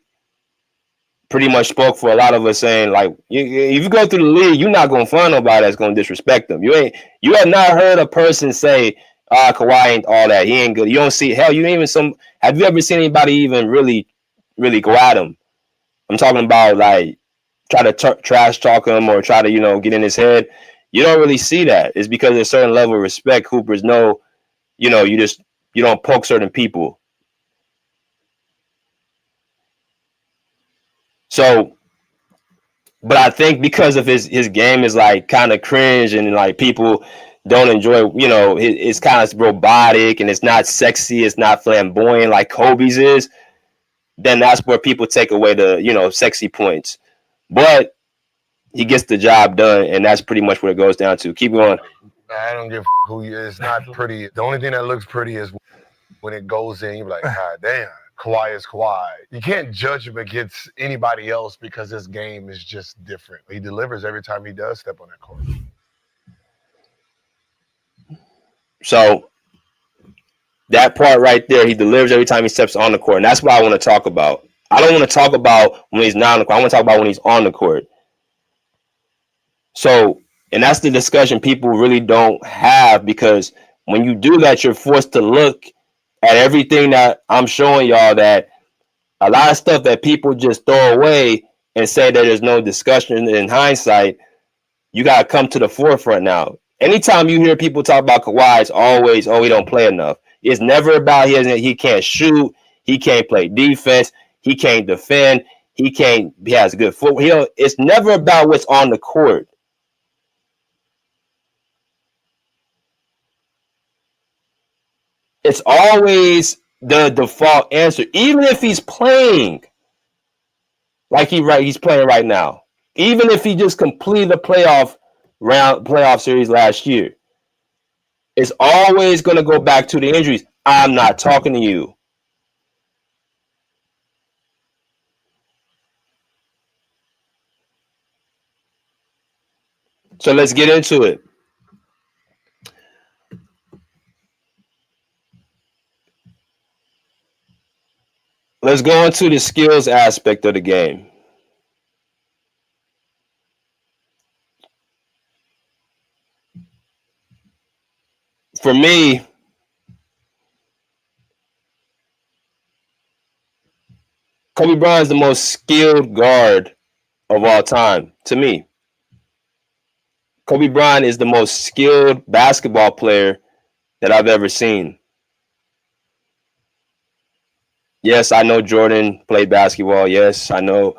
pretty much spoke for a lot of us saying, like, if you go through the league, you're not gonna find nobody that's gonna disrespect them. You have not heard a person say, Kawhi ain't all that. He ain't good. You don't see, hell, have you ever seen anybody even really, really go at him? I'm talking about like try to trash talk him or try to, get in his head. You don't really see that. It's because there's a certain level of respect. Hoopers know, you don't poke certain people. So, but I think because of his game is like kind of cringe and like people don't enjoy, it's kind of robotic and it's not sexy, it's not flamboyant like Kobe's is, then that's where people take away the, sexy points. But he gets the job done, and that's pretty much what it goes down to. Keep going. I don't give who he is. It's not pretty. The only thing that looks pretty is when it goes in, you're like, God damn, Kawhi is Kawhi. You can't judge him against anybody else because his game is just different. He delivers every time he does step on that court. So that part right there, he delivers every time he steps on the court. And that's what I want to talk about. I don't want to talk about when he's not on the court. I want to talk about when he's on the court. So, and that's the discussion people really don't have, because when you do that, you're forced to look at everything that I'm showing y'all, that a lot of stuff that people just throw away and say that there's no discussion in hindsight, you got to come to the forefront now. Anytime you hear people talk about Kawhi, it's always, he don't play enough. It's never about he can't shoot, he can't play defense, he can't defend, he has good footwork. It's never about what's on the court. It's always the default answer, even if he's playing like he's playing right now. Even if he just completed the playoff series last year, It's always going to go back to the injuries. I'm not talking to you. So let's get into it. Let's go into the skills aspect of the game. For me, Kobe Bryant is the most skilled guard of all time, to me. Kobe Bryant is the most skilled basketball player that I've ever seen. Yes, I know Jordan played basketball. Yes, I know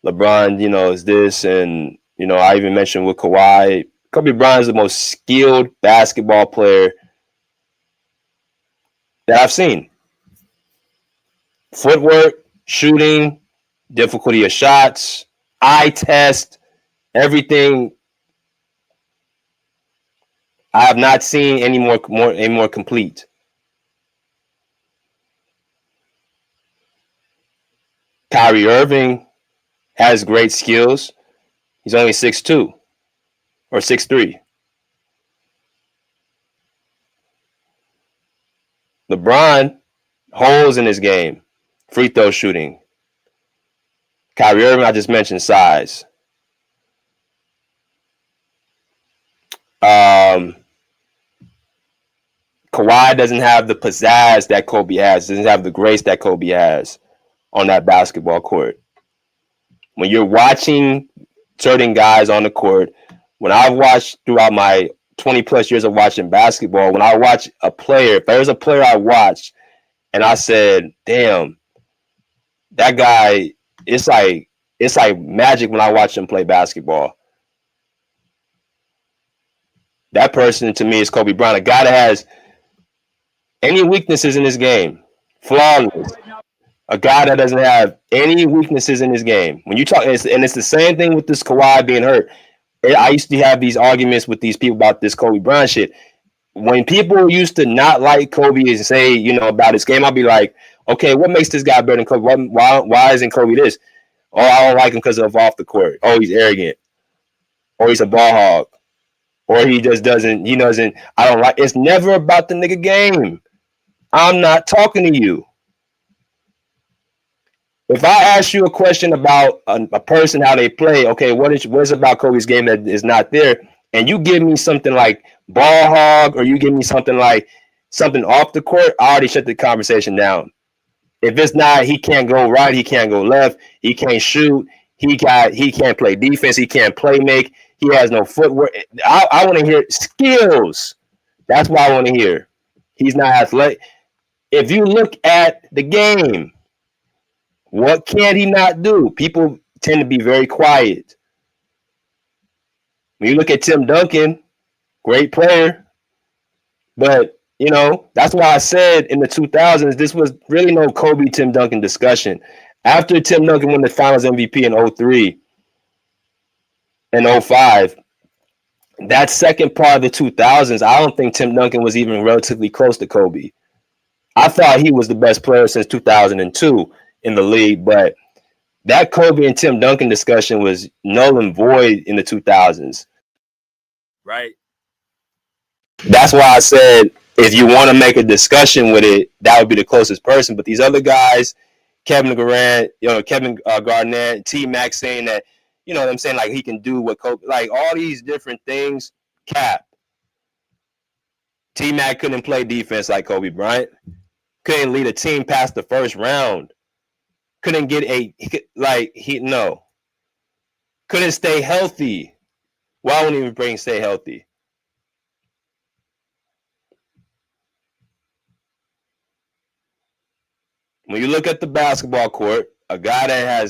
LeBron, is this. And, I even mentioned with Kawhi. Kobe Bryant is the most skilled basketball player that I've seen. Footwork, shooting, difficulty of shots, eye test, everything. I have not seen any more complete. Kyrie Irving has great skills. He's only 6'2" or 6'3". LeBron, holes in his game, free throw shooting. Kyrie Irving, I just mentioned size. Kawhi doesn't have the pizzazz that Kobe has, doesn't have the grace that Kobe has on that basketball court. When you're watching certain guys on the court, when I've watched throughout my 20 plus years of watching basketball, when I watch a player, if there's a player I watched and I said, damn, that guy, it's like magic when I watch him play basketball. That person to me is Kobe Bryant, a guy that has any weaknesses in his game, flawless. A guy that doesn't have any weaknesses in his game. When you talk, and it's the same thing with this Kawhi being hurt. I used to have these arguments with these people about this Kobe Bryant shit. When people used to not like Kobe and say, about his game, I'll be like, okay, what makes this guy better than Kobe? Why isn't Kobe this? Oh, I don't like him because of off the court. Oh, he's arrogant. Or he's a ball hog. Or he just doesn't, I don't like. It's never about the nigga game. I'm not talking to you. If I ask you a question about a person, how they play, okay, what is about Kobe's game that is not there? And you give me something like ball hog, or you give me something like something off the court, I already shut the conversation down. If it's not, he can't go right, he can't go left, he can't shoot, he can't play defense, he can't play make, he has no footwork. I want to hear skills. That's what I want to hear. He's not athletic. If you look at the game, what can he not do? People tend to be very quiet. When you look at Tim Duncan, great player, but that's why I said in the 2000s this was really no Kobe Tim Duncan discussion. After Tim Duncan won the Finals MVP in 03 and 05, that second part of the 2000s, I don't think Tim Duncan was even relatively close to Kobe. I thought he was the best player since 2002 in the league, but that Kobe and Tim Duncan discussion was null and void in the 2000s. Right. That's why I said if you want to make a discussion with it, that would be the closest person. But these other guys, Kevin Garnett, T-Mac saying that, them saying like he can do what Kobe, like all these different things, cap. T-Mac couldn't play defense like Kobe Bryant. Couldn't lead a team past the first round. Couldn't get couldn't stay healthy. Why wouldn't even bring stay healthy? When you look at the basketball court, a guy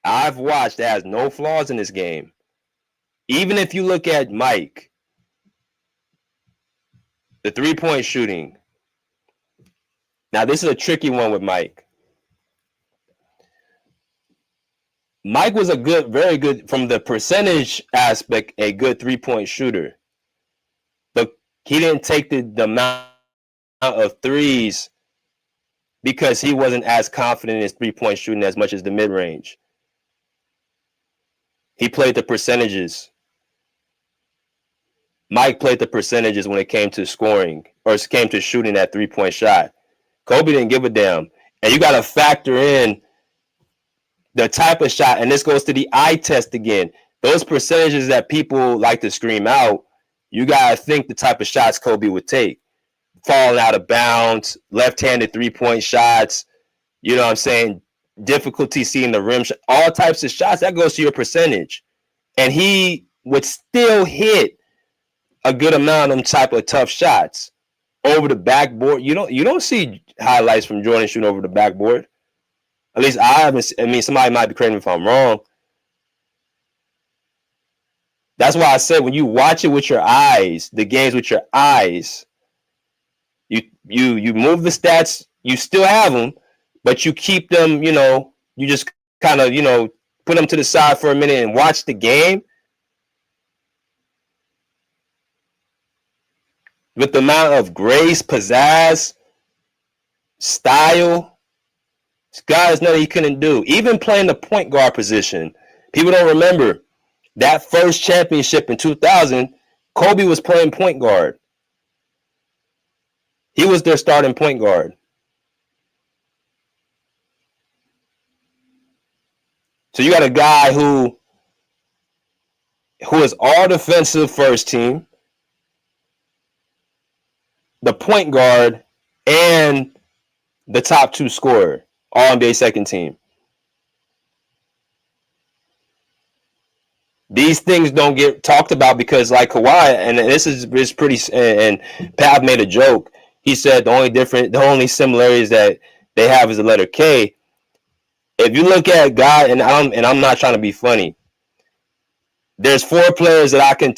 I've watched that has no flaws in his game. Even if you look at Mike, the three-point shooting. Now, this is a tricky one with Mike. Mike was very good, from the percentage aspect, a good three-point shooter. The he didn't take the amount of threes because he wasn't as confident in his three-point shooting as much as the mid-range. He played the percentages. Mike played the percentages when it came to scoring or it came to shooting that three-point shot. Kobe didn't give a damn. And you got to factor in the type of shot, and this goes to the eye test again. Those percentages that people like to scream out, you got to think the type of shots Kobe would take. Falling out of bounds, left-handed three-point shots, you know what I'm saying? Difficulty seeing the rim shot, all types of shots. That goes to your percentage. And he would still hit a good amount of them type of tough shots. Over the backboard, you don't see highlights from Jordan shooting over the backboard. At least I haven't. I mean, somebody might be correcting me if I'm wrong. That's why I said when you watch it with your eyes, the games with your eyes, you move the stats. You still have them, but you keep them. You just kind of put them to the side for a minute and watch the game. With the amount of grace, pizzazz, style, this guy is nothing he couldn't do. Even playing the point guard position. People don't remember that first championship in 2000, Kobe was playing point guard. He was their starting point guard. So you got a guy who is all defensive first team, the point guard, and the top two scorer, all NBA second team. These things don't get talked about because, like Kawhi, and this is pretty. And Pat made a joke. He said the only similarities that they have is the letter K. If you look at guy, and I'm not trying to be funny. There's 4 players that I can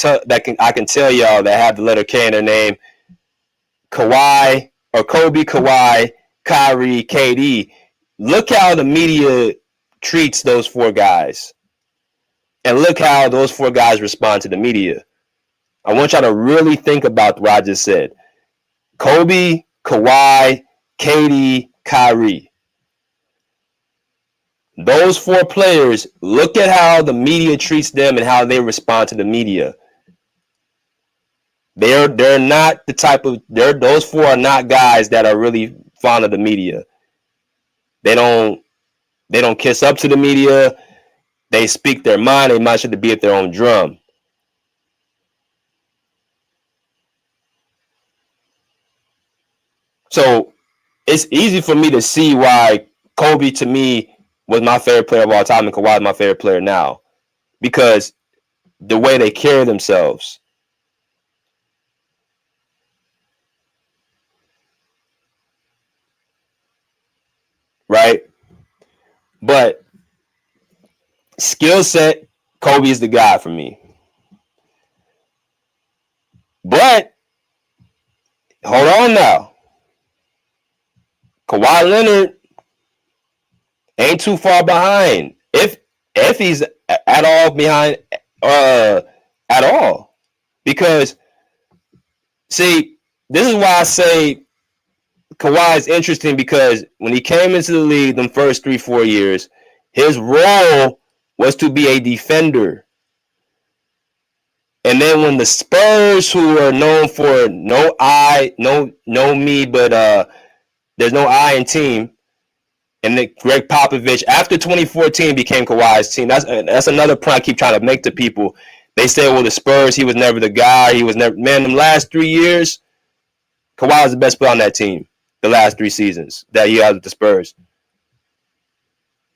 tell y'all that have the letter K in their name. Kawhi or Kobe, Kawhi, Kyrie, KD. Look how the media treats those 4 guys. And look how those 4 guys respond to the media. I want y'all to really think about what I just said. Kobe, Kawhi, KD, Kyrie. Those 4 players, look at how the media treats them and how they respond to the media. They're not the type of those 4 are not guys that are really fond of the media. They don't kiss up to the media. They speak their mind. They might should be at their own drum. So it's easy for me to see why Kobe to me was my favorite player of all time and Kawhi is my favorite player now. Because the way they carry themselves. Right? But skill set, Kobe is the guy for me. But hold on now. Kawhi Leonard ain't too far behind. If he's at all behind at all. Because see, this is why I say Kawhi is interesting because when he came into the league the first 3-4 years, his role was to be a defender. And then when the Spurs, who are known for no me, but there's no I in team, and then Greg Popovich, after 2014, became Kawhi's team. That's another point I keep trying to make to people. They say, well, the Spurs, he was never the guy. He was never, man, the last 3 years, Kawhi was the best player on that team. The last 3 seasons that he had with the Spurs.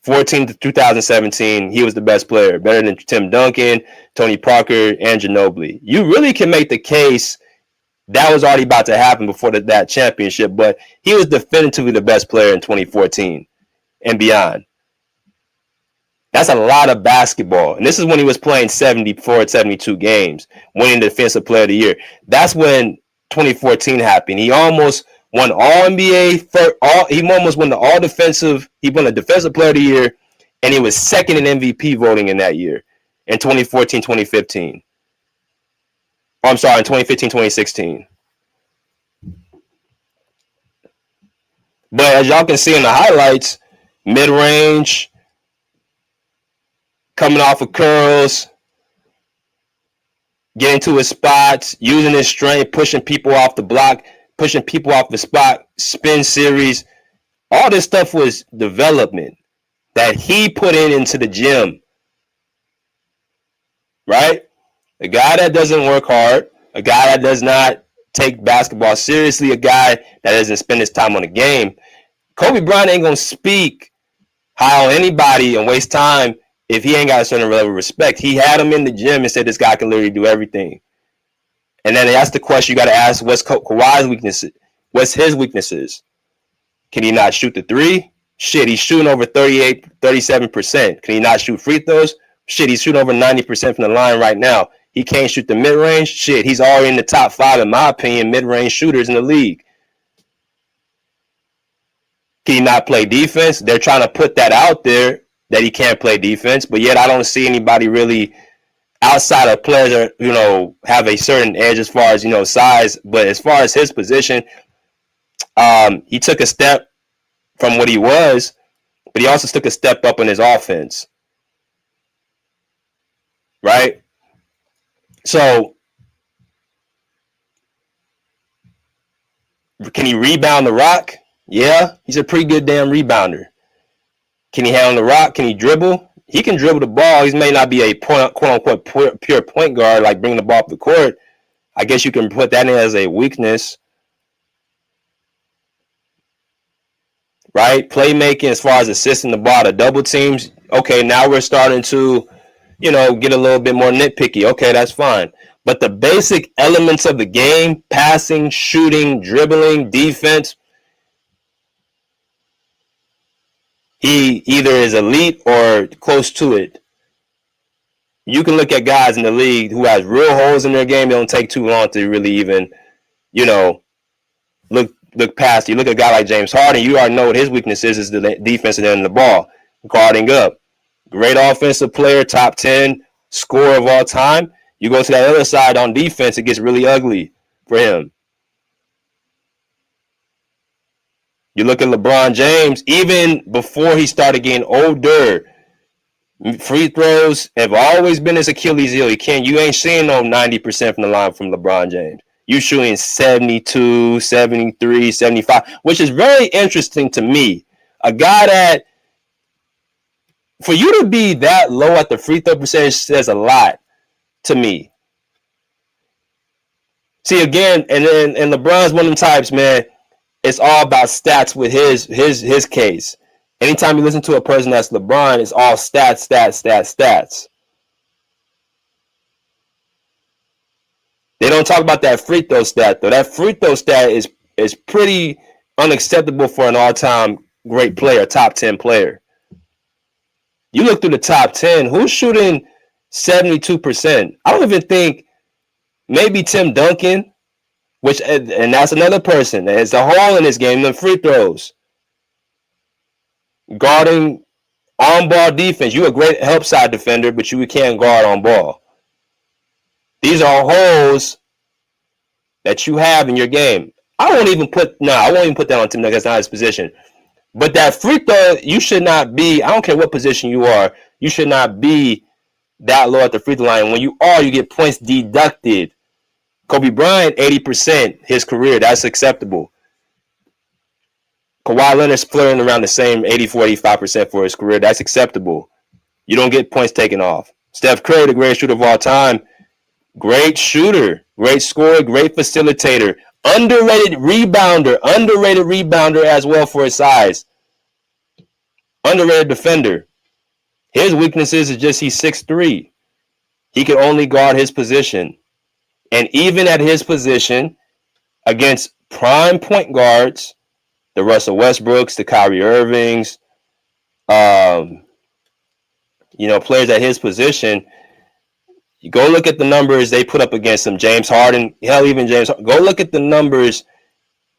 14 to 2017, he was the best player, better than Tim Duncan, Tony Parker, and Ginobili. You really can make the case that was already about to happen before that championship, but he was definitively the best player in 2014 and beyond. That's a lot of basketball. And this is when he was playing 74, 72 games, winning the Defensive Player of the Year. That's when 2014 happened. He almost won All NBA. He almost won the All Defensive. He won the Defensive Player of the Year, and he was second in MVP voting in that year, in 2014, 2015. I'm sorry, in 2015, 2016. But as y'all can see in the highlights, mid-range, coming off of curls, getting to his spots, using his strength, pushing people off the block, pushing people off the spot, spin series. All this stuff was development that he put into the gym, right? A guy that doesn't work hard, a guy that does not take basketball seriously, a guy that doesn't spend his time on the game. Kobe Bryant ain't going to speak high on anybody and waste time if he ain't got a certain level of respect. He had him in the gym and said this guy can literally do everything. And then that's the question you got to ask, what's Kawhi's weaknesses? What's his weaknesses? Can he not shoot the three? Shit, he's shooting over 37%. Can he not shoot free throws? Shit, he's shooting over 90% from the line right now. He can't shoot the mid-range? Shit, he's already in the top 5, in my opinion, mid-range shooters in the league. Can he not play defense? They're trying to put that out there that he can't play defense, but yet I don't see anybody really outside of players that, you know, have a certain edge as far as, you know, size. But as far as his position, he took a step from what he was, but he also took a step up in his offense. Right? So, can he rebound the rock? Yeah, he's a pretty good damn rebounder. Can he handle the rock? Can he dribble? He can dribble the ball. He may not be a quote-unquote pure point guard, like bringing the ball up the court. I guess you can put that in as a weakness. Right? Playmaking as far as assisting the ball to double teams. Okay, now we're starting to, you know, get a little bit more nitpicky. Okay, that's fine. But the basic elements of the game, passing, shooting, dribbling, defense, he either is elite or close to it. You can look at guys in the league who has real holes in their game. It don't take too long to really even, you know, look past. You look at a guy like James Harden, you already know what his weakness is the defense and then the ball, guarding up. Great offensive player, top 10 scorer of all time. You go to that other side on defense, it gets really ugly for him. You look at LeBron James, even before he started getting older, free throws have always been his Achilles heel. You ain't seeing no 90% from the line from LeBron James. You shooting 72, 73, 75, which is very interesting to me. A guy that, for you to be that low at the free throw percentage says a lot to me. See, again, and LeBron's one of them types, man, it's all about stats with his case. Anytime you listen to a person that's LeBron, it's all stats. They don't talk about that free throw stat, though. That free throw stat is pretty unacceptable for an all-time great player, top 10 player. You look through the top 10, who's shooting 72%? I don't even think, maybe Tim Duncan, and that's another person. There's a hole in this game, the free throws. Guarding on-ball defense. You're a great help side defender, but you can't guard on ball. These are holes that you have in your game. I won't even put that on Tim Duncan. That's not his position. But that free throw, you should not be, I don't care what position you are, you should not be that low at the free throw line. When you are, you get points deducted. Kobe Bryant, 80% his career. That's acceptable. Kawhi Leonard's flirting around the same 84, 85% for his career. That's acceptable. You don't get points taken off. Steph Curry, the greatest shooter of all time. Great shooter, great scorer, great facilitator. Underrated rebounder as well for his size. Underrated defender. His weaknesses is just he's 6'3". He can only guard his position. And even at his position, against prime point guards, the Russell Westbrooks, the Kyrie Irvings, players at his position, you go look at the numbers they put up against him. James Harden, hell, even James Harden. Go look at the numbers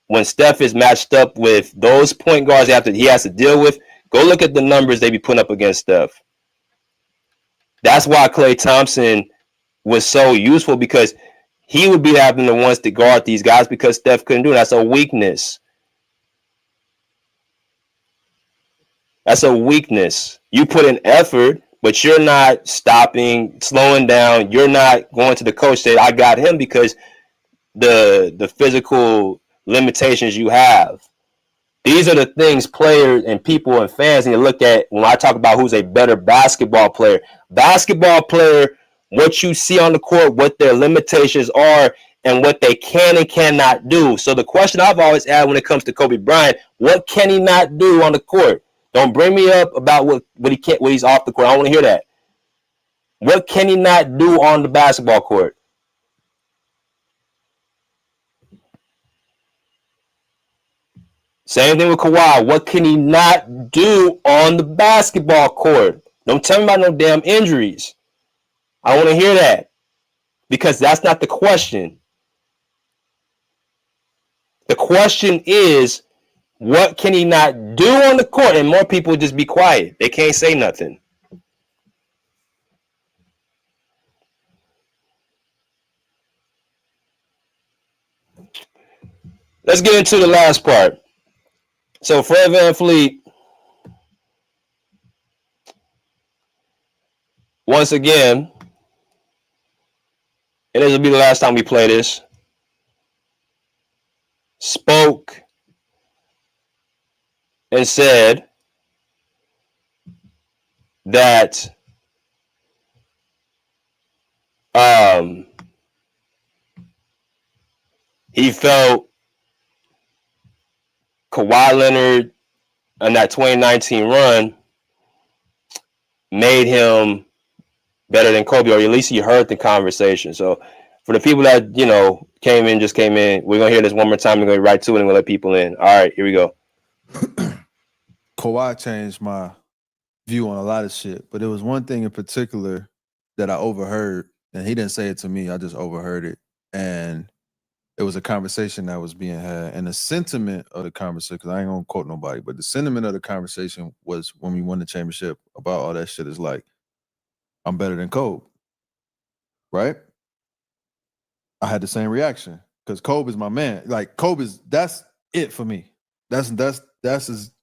when Steph is matched up with those point guards he has to deal with. Go look at the numbers they be putting up against Steph. That's why Klay Thompson was so useful, because he would be having the ones to guard these guys because Steph couldn't do it. That's a weakness. That's a weakness. You put in effort, but you're not stopping, slowing down. You're not going to the coach say, I got him, because the physical limitations you have. These are the things players and people and fans need to look at when I talk about who's a better basketball player. Basketball player, what you see on the court, what their limitations are, and what they can and cannot do. So the question I've always had when it comes to Kobe Bryant, what can he not do on the court? Don't bring me up about what he can't, what he's off the court. I don't want to hear that. What can he not do on the basketball court? Same thing with Kawhi. What can he not do on the basketball court? Don't tell me about no damn injuries. I want to hear that, because that's not the question. The question is, what can he not do on the court? And more people just be quiet. They can't say nothing. Let's get into the last part. So Fred VanVleet, once again, and this will be the last time we play this, spoke and said that he felt Kawhi Leonard in that 2019 run made him better than Kobe, or at least he heard the conversation. So for the people that, you know, came in, we're going to hear this one more time. We're going to get right to it and we'll let people in. All right, here we go. Kawhi changed my view on a lot of shit, but there was one thing in particular that I overheard, and he didn't say it to me. I just overheard it. And it was a conversation that was being had. And the sentiment of the conversation, because I ain't going to quote nobody, but the sentiment of the conversation was, when we won the championship, about all that shit, is like, I'm better than Kobe. Right? I had the same reaction, because Kobe is my man. Like, that's it for me. That's as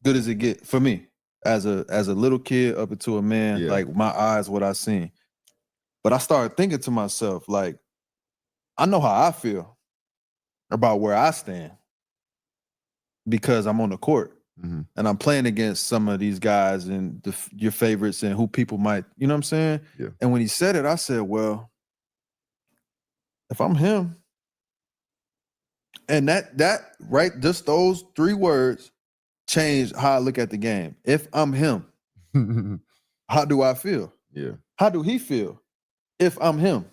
good as it get for me. As a little kid up into a man, like, my eyes, what I seen. But I started thinking to myself, like, I know how I feel about where I stand, because I'm on the court and I'm playing against some of these guys and your favorites and who people might, you know what I'm saying? Yeah. And when he said it, I said, well, if I'm him, and that right, just those 3 words changed how I look at the game. If I'm him, how do I feel? Yeah. How do he feel if I'm him?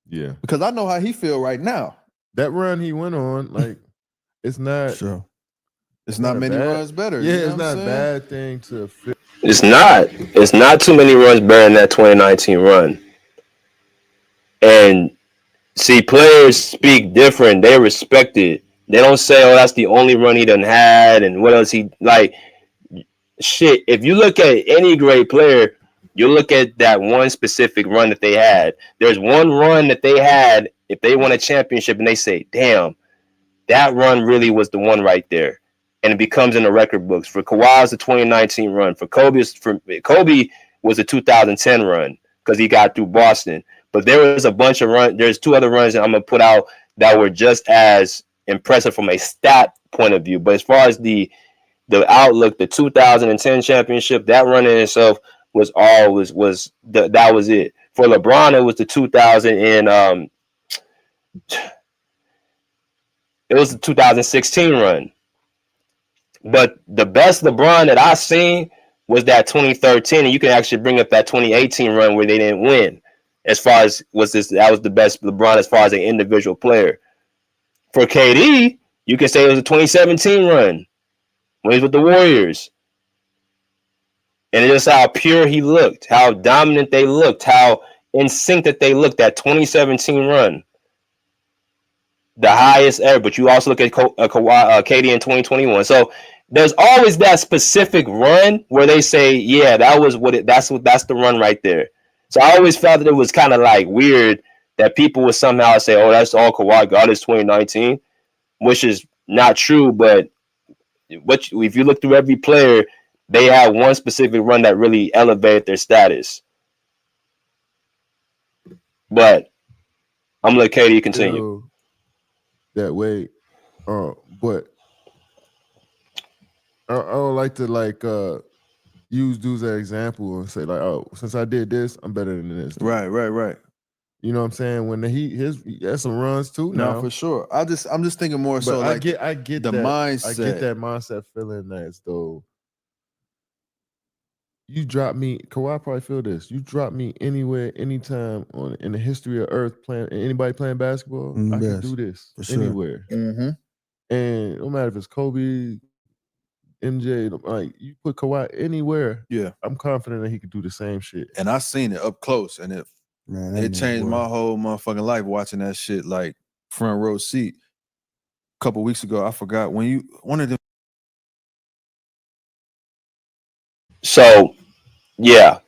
Yeah. Because I know how he feel right now. That run he went on, like, it's not. Sure. It's not many runs better. Yeah, you know it's not a bad thing to feel. It's not too many runs better than that 2019 run. And see, players speak different. They respect it. They don't say, oh, that's the only run he done had and what else he, like, shit. If you look at any great player, you look at that one specific run that they had. There's one run that they had, if they won a championship, and they say, damn, that run really was the one right there. And it becomes in the record books. For Kawhi, it's the 2019 run. For Kobe was the 2010 run, because he got through Boston. But there was a bunch of runs. There's 2 other runs that I'm going to put out that were just as impressive from a stat point of view. But as far as the outlook, the 2010 championship, that run in itself was that was it. For LeBron, it was the 2016 run. But the best LeBron that I seen was that 2013, and you can actually bring up that 2018 run where they didn't win. As far as that was the best LeBron as far as an individual player. For KD, you can say it was a 2017 run when he was with the Warriors. And it's just how pure he looked, how dominant they looked, how in sync that they looked, that 2017 run. The highest ever. But you also look at KD in 2021. So there's always that specific run where they say, yeah, that's the run right there. So I always felt that it was kind of like weird that people would somehow say, oh, that's all Kawhi got is 2019, which is not true. But if you look through every player, they had one specific run that really elevated their status. But I'm gonna let KD continue. That way, but I don't like to use dudes as an example and say like, oh, since I did this, I'm better than this. Right. You know what I'm saying? When he has some runs too now. No, for sure. I'm just thinking more so like I get the that mindset. I get that mindset feeling as though you drop me. Kawhi probably feel this. You drop me anywhere, anytime in the history of Earth anybody playing basketball, I can do this anywhere. Mm-hmm. And no matter if it's Kobe, MJ, like you put Kawhi anywhere, yeah, I'm confident that he could do the same shit. And I seen it up close, and it changed my whole motherfucking life watching that shit like front row seat. A couple weeks ago, I forgot when one of them. So, yeah.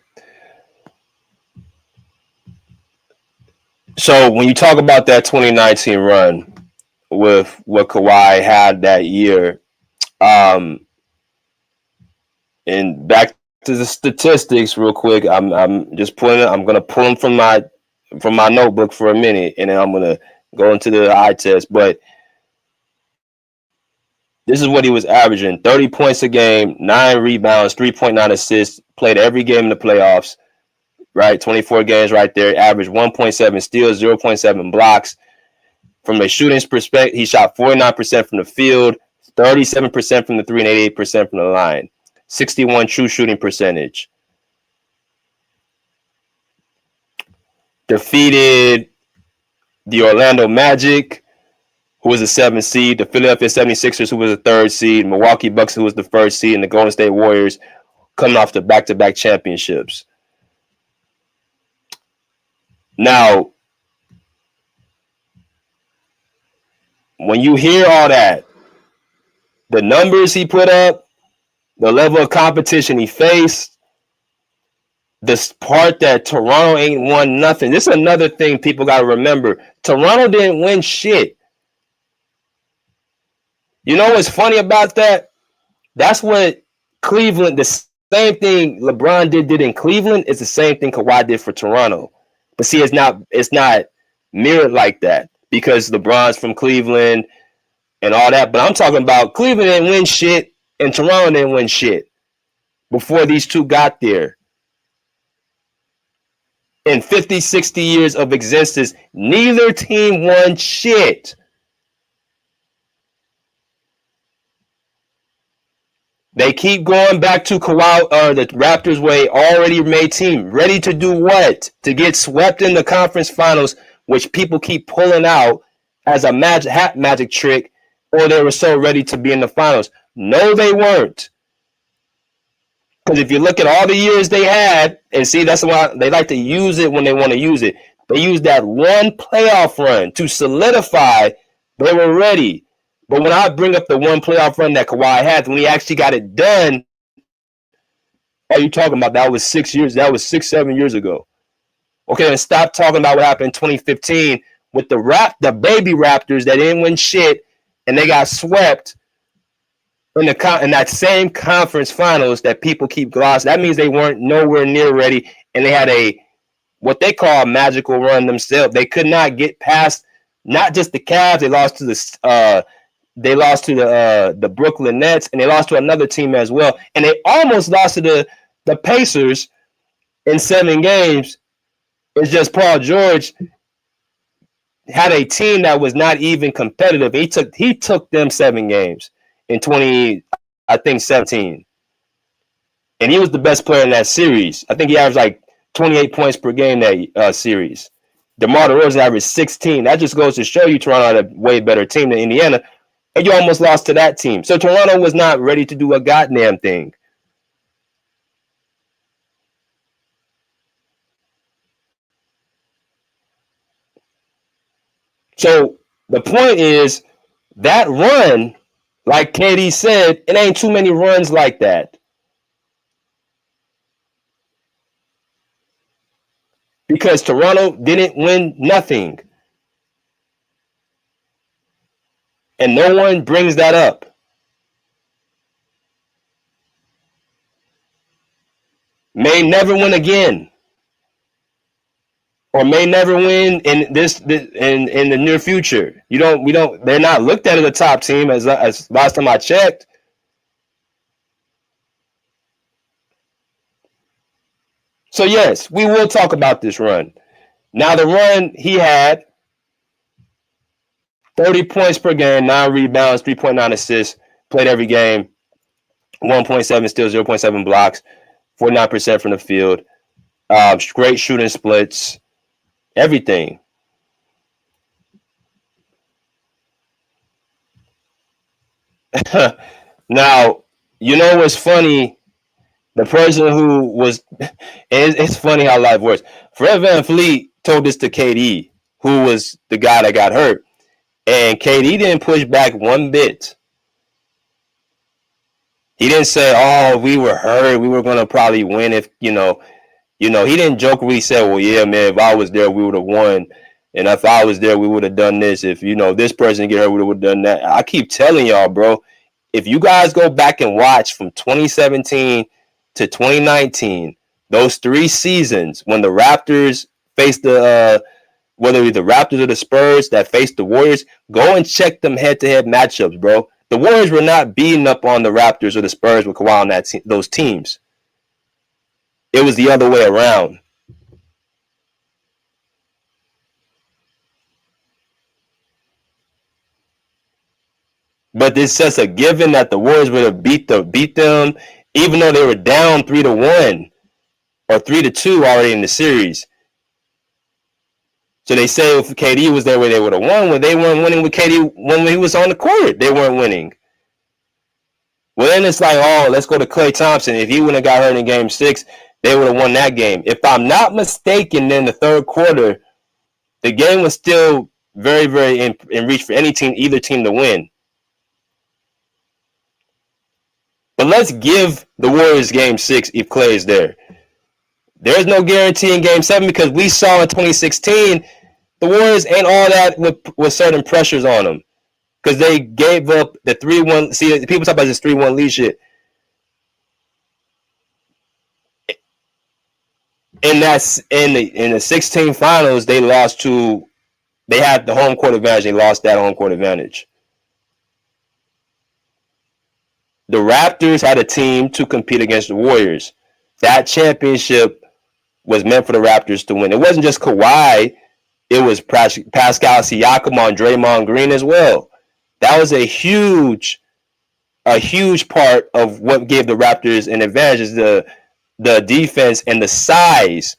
So when you talk about that 2019 run with what Kawhi had that year, and back to the statistics real quick, I'm gonna pull them from my notebook for a minute, and then I'm gonna go into the eye test. But this is what he was averaging: 30 points a game, 9 rebounds, 3.9 assists. Played every game in the playoffs. Right, 24 games right there. Averaged 1.7 steals, 0.7 blocks. From a shooting perspective, he shot 49% from the field, 37% from the 3, and 88% from the line. 61 true shooting percentage. Defeated the Orlando Magic, who was a 7th seed, the Philadelphia 76ers, who was a 3rd seed, Milwaukee Bucks, who was the 1st seed, and the Golden State Warriors, coming off the back-to-back championships. Now, when you hear all that, the numbers he put up, the level of competition he faced, this part that Toronto ain't won nothing. This is another thing people got to remember. Toronto didn't win shit. You know what's funny about that? That's what Cleveland, the same thing LeBron did in Cleveland, is the same thing Kawhi did for Toronto. But see, it's not mirrored like that because LeBron's from Cleveland and all that. But I'm talking about Cleveland didn't win shit and Toronto didn't win shit before these two got there. In 50, 60 years of existence, neither team won shit. They keep going back to Kawhi or the Raptors way, already made team. Ready to do what? To get swept in the conference finals, which people keep pulling out as a magic trick, or they were so ready to be in the finals. No, they weren't. Because if you look at all the years they had, and see, that's why they like to use it when they want to use it. They used that one playoff run to solidify they were ready. But when I bring up the one playoff run that Kawhi had, when he actually got it done, what are you talking about? That was 6 years. That was 6-7 years ago. Okay, then stop talking about what happened in 2015 with the baby Raptors that didn't win shit and they got swept in that same conference finals that people keep glossing. That means they weren't nowhere near ready, and they had what they call a magical run themselves. They could not get past not just the Cavs. They lost to the Brooklyn Nets, and they lost to another team as well. And they almost lost to the Pacers in 7 games. It's just Paul George had a team that was not even competitive. He took them 7 games in 17. And he was the best player in that series. I think he averaged like 28 points per game that series. DeMar DeRozan averaged 16. That just goes to show you Toronto had a way better team than Indiana. And you almost lost to that team. So Toronto was not ready to do a goddamn thing. So the point is that run, like KD said, it ain't too many runs like that. Because Toronto didn't win nothing. And no one brings that up. may never win again, or may never win in in the near future. They're not looked at as a top team as last time I checked. So yes, we will talk about this run. Now the run he had 30 points per game, 9 rebounds, 3.9 assists, played every game, 1.7 steals, 0.7 blocks, 49% from the field, great shooting splits, everything. Now, you know what's funny? The person who was, it's funny how life works. Fred VanVleet told this to KD, who was the guy that got hurt. And KD didn't push back one bit. He didn't say, "Oh, we were hurt. We were gonna probably win if He didn't jokingly say, "Well, yeah, man, if I was there, we would have won, and if I was there, we would have done this. If this person get hurt, we would have done that." I keep telling y'all, bro. If you guys go back and watch from 2017 to 2019, those 3 seasons when the Raptors faced whether it be the Raptors or the Spurs that faced the Warriors, go and check them head-to-head matchups, bro. The Warriors were not beating up on the Raptors or the Spurs with Kawhi on those teams. It was the other way around. But it's just a given that the Warriors would have beat them, even though they were down 3-1 or 3-2 already in the series. So they say if KD was there where they would have won, when they weren't winning with KD when he was on the court, they weren't winning. Well, then it's like, oh, let's go to Klay Thompson. If he wouldn't have got hurt in Game 6, they would have won that game. If I'm not mistaken, in the third quarter, the game was still very, very in reach for either team to win. But let's give the Warriors Game 6 if Klay is there. There's no guarantee in Game 7 because we saw in 2016 the Warriors ain't all that with certain pressures on them because they gave up the 3-1. See, people talk about this 3-1 lead shit. In the 16 finals, they had the home court advantage. They lost that home court advantage. The Raptors had a team to compete against the Warriors. That championship was meant for the Raptors to win. It wasn't just Kawhi. It was Pascal Siakam on Draymond Green as well. That was a huge part of what gave the Raptors an advantage is the defense and the size.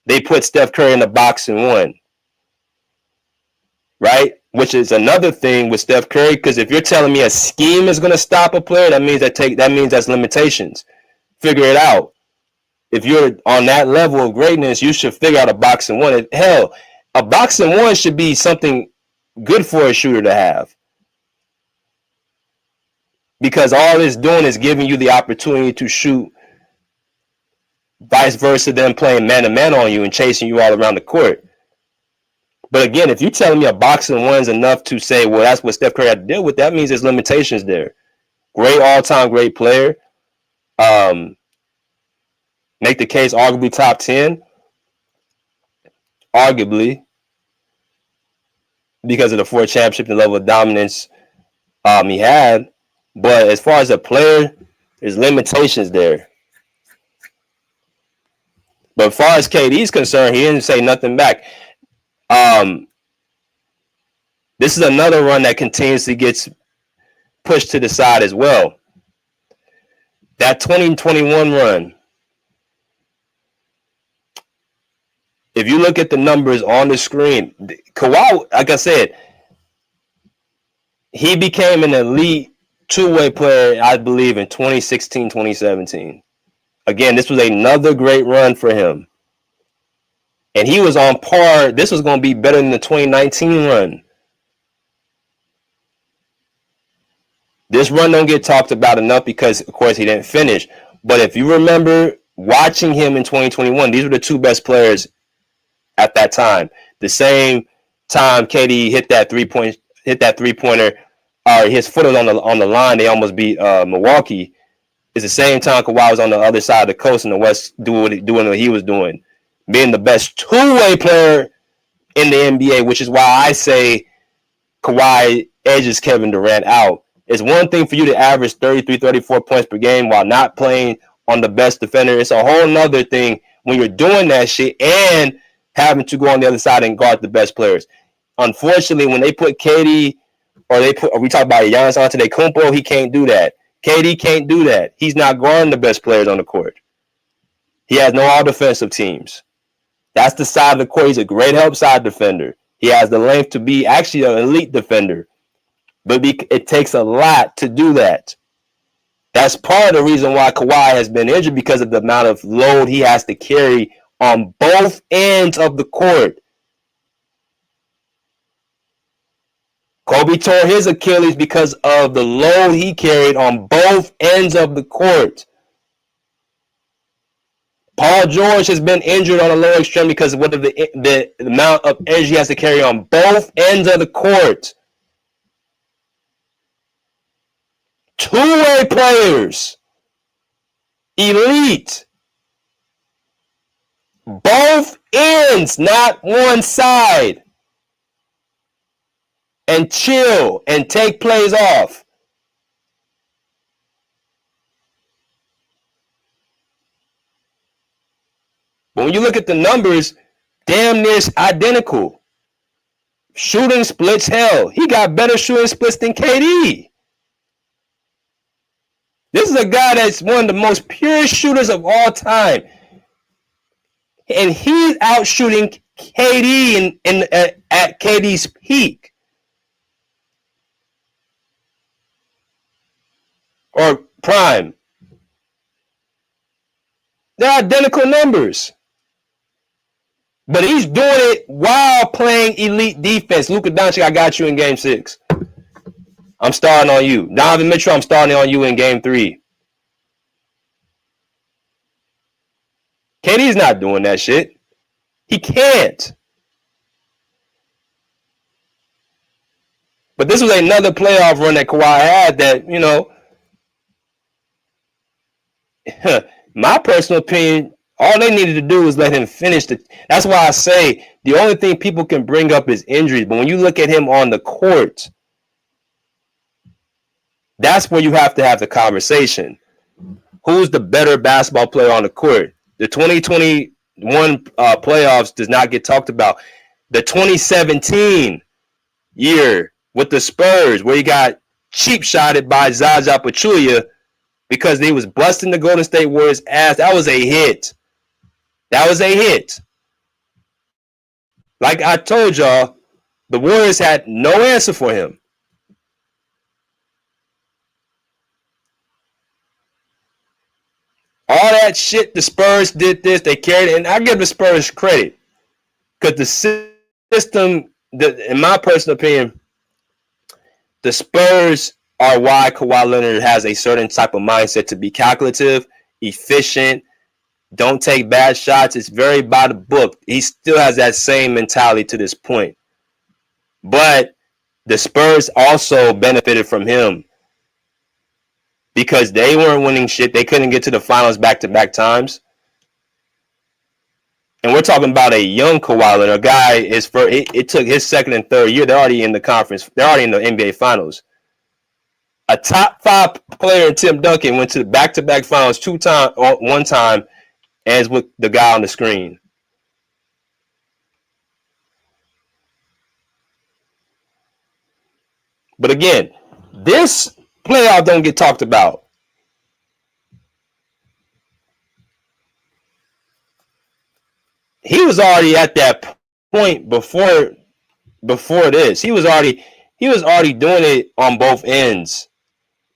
They put Steph Curry in the box and won. Right? Which is another thing with Steph Curry, because if you're telling me a scheme is going to stop a player, that means that's limitations. Figure it out. If you're on that level of greatness, you should figure out a box and one. Hell, a box and one should be something good for a shooter to have. Because all it's doing is giving you the opportunity to shoot, vice versa, them playing man-to-man on you and chasing you all around the court. But again, if you're telling me a box and one is enough to say, well, that's what Steph Curry had to deal with, that means there's limitations there. Great all-time great player. Make the case arguably top 10. Arguably. Because of the 4 championship and level of dominance he had. But as far as a player, there's limitations there. But as far as KD's concerned, he didn't say nothing back. This is another run that continuously gets pushed to the side as well. That 2021 run, if you look at the numbers on the screen, Kawhi, like I said, he became an elite two-way player, I believe, in 2016, 2017. Again, this was another great run for him. And he was on par. This was going to be better than the 2019 run. This run don't get talked about enough because, of course, he didn't finish. But if you remember watching him in 2021, these were the 2 best players at that time. The same time KD hit that three-pointer, or his foot was on the line, they almost beat Milwaukee. It's the same time Kawhi was on the other side of the coast in the West doing what he was doing, being the best two-way player in the NBA, which is why I say Kawhi edges Kevin Durant out. It's one thing for you to average 33, 34 points per game while not playing on the best defender. It's a whole nother thing when you're doing that shit and having to go on the other side and guard the best players. Unfortunately, when they put KD or we talk about Giannis Antetokounmpo, he can't do that. KD can't do that. He's not guarding the best players on the court. He has no all-defensive teams. That's the side of the court. He's a great help side defender. He has the length to be actually an elite defender. But it takes a lot to do that. That's part of the reason why Kawhi has been injured, because of the amount of load he has to carry on both ends of the court. Kobe tore his Achilles because of the load he carried on both ends of the court. Paul George has been injured on the lower extreme because of the amount of energy he has to carry on both ends of the court. Two-way players. Elite. Both ends, not one side. And chill and take plays off. But when you look at the numbers, damn near identical. Shooting splits, hell, he got better shooting splits than KD. This is a guy that's one of the most purest shooters of all time. And he's out shooting KD at KD's peak. Or prime. They're identical numbers. But he's doing it while playing elite defense. Luka Doncic, I got you in game 6. I'm starting on you. Donovan Mitchell, I'm starting on you in game 3. KD's not doing that shit. He can't. But this was another playoff run that Kawhi had that, you know, my personal opinion, all they needed to do was let him finish. That's why I say the only thing people can bring up is injuries. But when you look at him on the court, that's where you have to have the conversation. Who's the better basketball player on the court? The 2021 playoffs does not get talked about. The 2017 year with the Spurs, where he got cheap shotted by Zaza Pachulia because he was busting the Golden State Warriors' ass. That was a hit. That was a hit. Like I told y'all, the Warriors had no answer for him. All that shit, the Spurs did this, they carried it, and I give the Spurs credit. Because the system, in my personal opinion, the Spurs are why Kawhi Leonard has a certain type of mindset to be calculative, efficient, don't take bad shots. It's very by the book. He still has that same mentality to this point. But the Spurs also benefited from him because they weren't winning shit. They couldn't get to the finals back-to-back times. And we're talking about a young Kawhi Leonard, a guy, it took his second and third year. They're already in the conference. They're already in the NBA finals. A top 5 player in Tim Duncan went to the back-to-back finals one time, as with the guy on the screen. But again, this playoff don't get talked about. He was already at that point before this. He was already doing it on both ends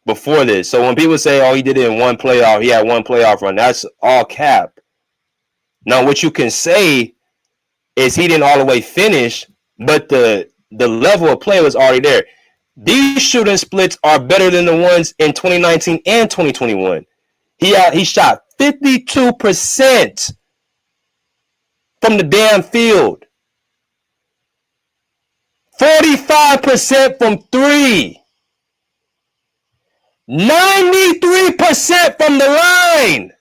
before this. So when people say, "Oh, he did it in one playoff," he had one playoff run, that's all cap. Now, what you can say is he didn't all the way finish, but the level of play was already there. These shooting splits are better than the ones in 2019 and 2021. He shot 52% from the damn field. 45% from 3. 93% from the line.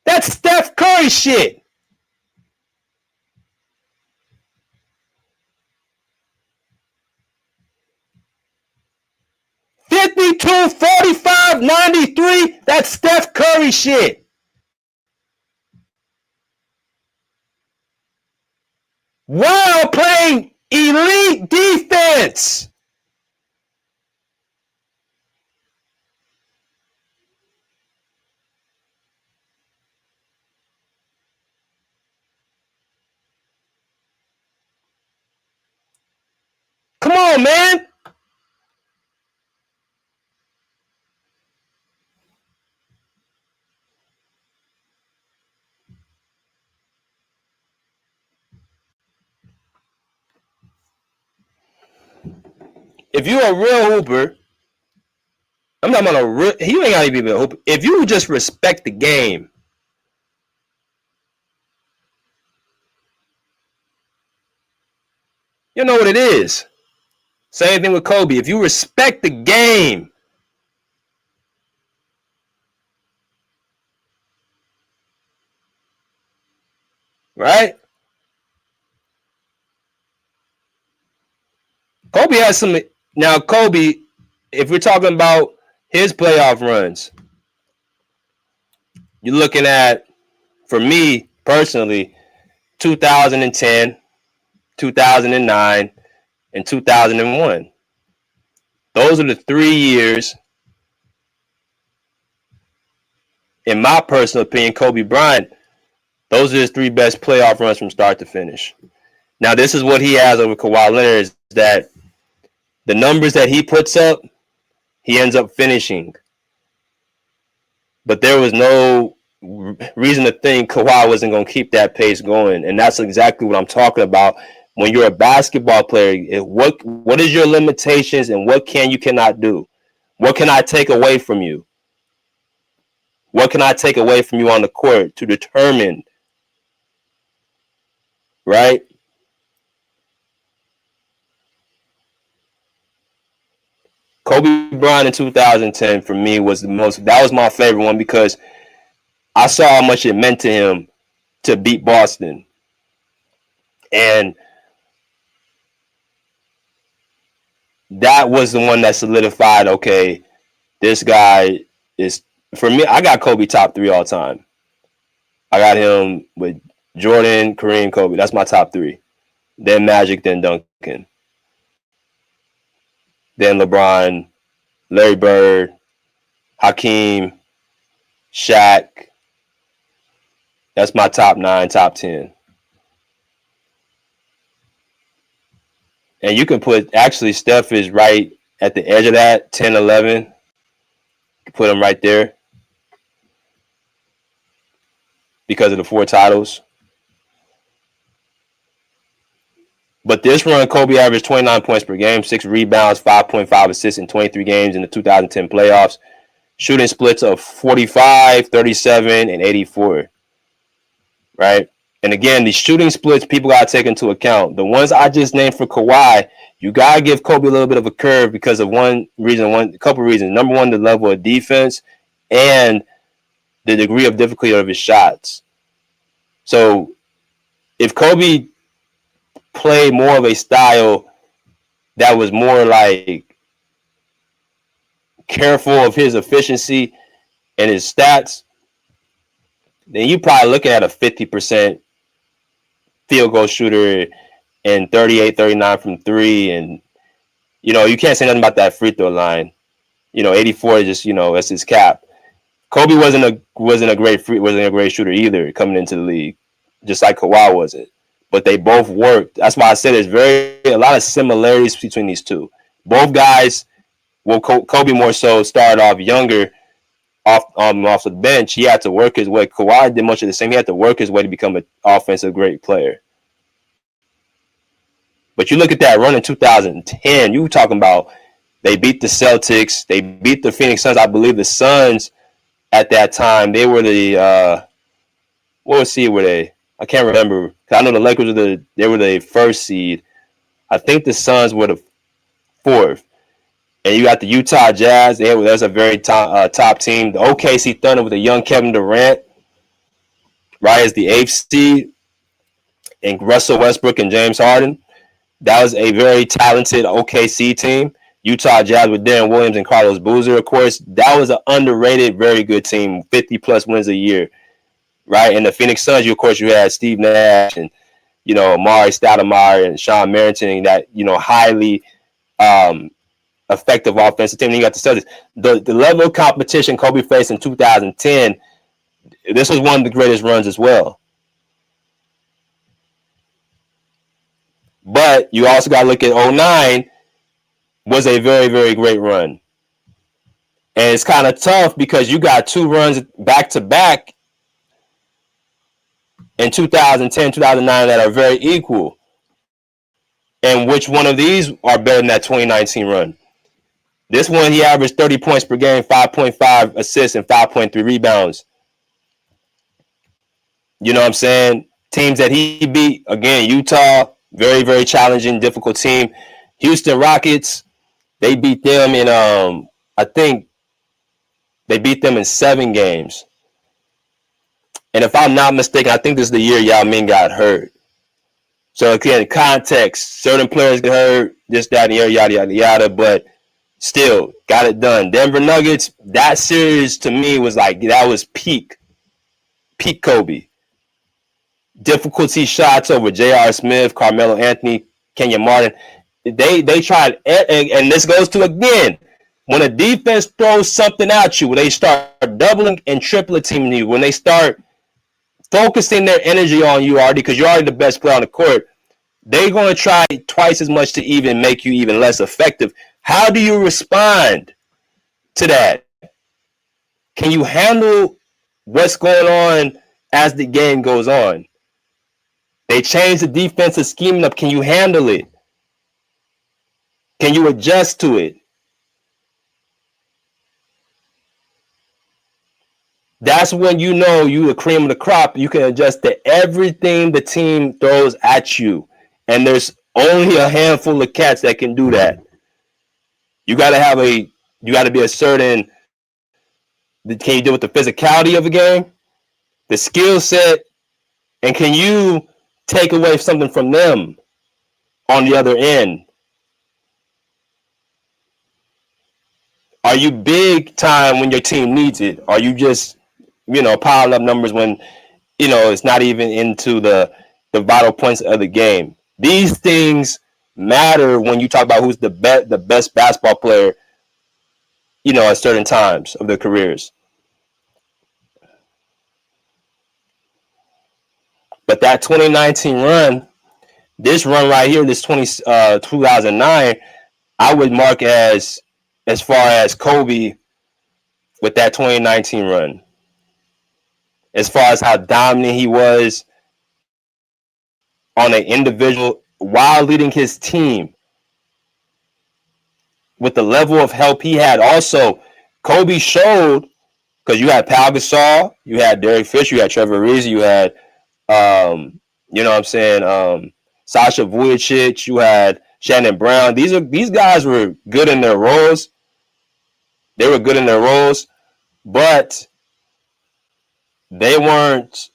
That's Steph Curry shit. $52, $45, $93. That's Steph Curry shit. While playing elite defense. Come on, man. If you're a real hooper, I'm not about a real, you ain't gotta be a hooper. If you just respect the game, you know what it is. Same thing with Kobe. If you respect the game, right? Kobe has some. Now, Kobe, if we're talking about his playoff runs, you're looking at, for me personally, 2010, 2009, and 2001. Those are the 3 years, in my personal opinion, Kobe Bryant, those are his 3 best playoff runs from start to finish. Now, this is what he has over Kawhi Leonard, is that the numbers that he puts up, he ends up finishing. But there was no reason to think Kawhi wasn't going to keep that pace going. And that's exactly what I'm talking about. When you're a basketball player, what is your limitations and what you cannot do? What can I take away from you? What can I take away from you on the court to determine, right? Kobe Bryant in 2010 for me was that was my favorite one, because I saw how much it meant to him to beat Boston. And that was the one that solidified, okay, this guy is, for me, I got Kobe top 3 all time. I got him with Jordan, Kareem, Kobe. That's my top 3. Then Magic, then Duncan. Then LeBron, Larry Bird, Hakeem, Shaq. That's my top 9, top 10. And you can put, actually, Steph is right at the edge of that, 10, 11. Put him right there because of the 4 titles. But this run, Kobe averaged 29 points per game, 6 rebounds, 5.5 assists in 23 games in the 2010 playoffs. Shooting splits of 45, 37, and 84. Right? And again, these shooting splits, people got to take into account. The ones I just named for Kawhi, you got to give Kobe a little bit of a curve because of a couple reasons. Number one, the level of defense and the degree of difficulty of his shots. So if Kobe played more of a style that was more like careful of his efficiency and his stats, then you're probably looking at a 50% field goal shooter and 38, 39 from 3. And, you can't say nothing about that free throw line. 84 is just, that's his cap. Kobe wasn't a great shooter either coming into the league, just like Kawhi wasn't. But they both worked. That's why I said there's a lot of similarities between these two. Both guys, well, Kobe more so started off younger, off the bench. He had to work his way. Kawhi did much of the same. He had to work his way to become an offensive great player. But you look at that run in 2010, you were talking about they beat the Celtics, they beat the Phoenix Suns. I believe the Suns at that time, they were the what seed were they? I can't remember. I know the Lakers were the first seed. I think the Suns were the fourth. And you got the Utah Jazz. That's a very top team. The OKC Thunder with a young Kevin Durant, right, as the eighth seed, and Russell Westbrook and James Harden. That was a very talented OKC team. Utah Jazz with Darren Williams and Carlos Boozer, of course. That was an underrated, very good team, 50-plus wins a year, right? And the Phoenix Suns, of course, you had Steve Nash and, Amari Stoudemire and Sean Merrington, and that, highly effective offensive team. And you got the Celtics. The level of competition Kobe faced in 2010, this was one of the greatest runs as well. But you also got to look at 2009 was a very, very great run. And it's kind of tough because you got two runs back-to-back in 2010, 2009 that are very equal. And which one of these are better than that 2019 run? This one, he averaged 30 points per game, 5.5 assists, and 5.3 rebounds. You know what I'm saying? Teams that he beat, again, Utah, very, very challenging, difficult team. Houston Rockets, they beat them in, I think they beat them in 7 games. And if I'm not mistaken, I think this is the year Yao Ming got hurt. So again, context, certain players get hurt, this, that, and yada, yada, yada, but still got it done. Denver Nuggets, that series to me was like, that was peak Kobe. Difficulty shots over J.R. Smith, Carmelo Anthony, Kenyon Martin. They tried, and this goes to, again, when a defense throws something at you, when they start doubling and tripling teaming you, when they start focusing their energy on you already, because you're already the best player on the court, they're going to try twice as much to even make you even less effective. How do you respond to that? Can you handle what's going on as the game goes on? They change the defensive scheme up. Can you handle it? Can you adjust to it? That's when you know you the cream of the crop. You can adjust to everything the team throws at you. And there's only a handful of cats that can do that. You got to be a certain, can you deal with the physicality of the game, the skill set, and can you take away something from them on the other end? Are you big time when your team needs it? Are you just, piling up numbers when, it's not even into the vital points of the game? These things matter when you talk about who's the best basketball player, at certain times of their careers. But that 2019 run, this run right here, this 2009, I would mark as far as Kobe with that 2019 run. As far as how dominant he was on an individual while leading his team. With the level of help he had. Also, Kobe showed, because you had Pau Gasol, you had Derek Fisher, you had Trevor Ariza, you had Sasha Vujacic, you had Shannon Brown. These guys were good in their roles. They were good in their roles, but they were not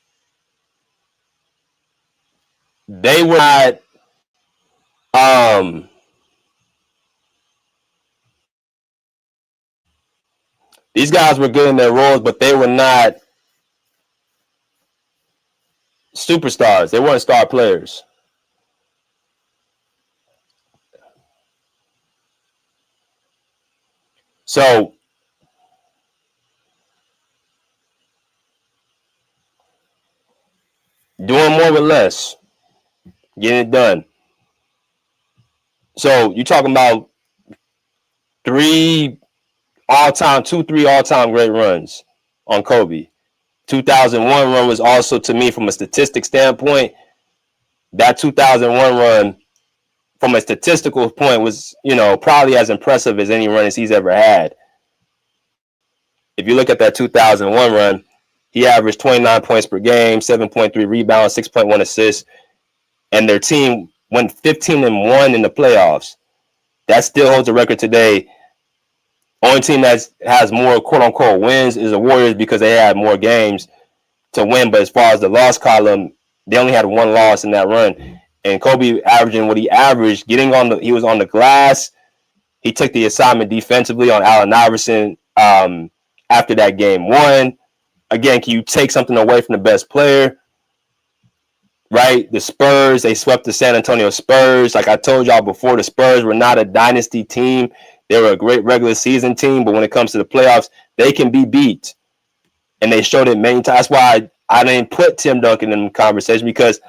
these guys were good in their roles, but they were not superstars. They weren't star players. So doing more with less, getting it done. So you're talking about 3 all-time great runs on Kobe. 2001 run was also, to me, from a statistic standpoint, that 2001 run, from a statistical point, was, probably as impressive as any run he's ever had. If you look at that 2001 run, He averaged 29 points per game, 7.3 rebounds, 6.1 assists, and their team went 15-1 in the playoffs. That still holds a record today. Only team that has more quote-unquote wins is the Warriors because they had more games to win. But as far as the loss column, they only had one loss in that run. And Kobe averaging what he averaged, he was on the glass. He took the assignment defensively on Allen Iverson after that game one. Again, can you take something away from the best player? Right? The Spurs, they swept the San Antonio Spurs. Like I told y'all before, the Spurs were not a dynasty team. They were a great regular season team, but when it comes to the playoffs, they can be beat. And they showed it many times. That's why I didn't put Tim Duncan in the conversation, because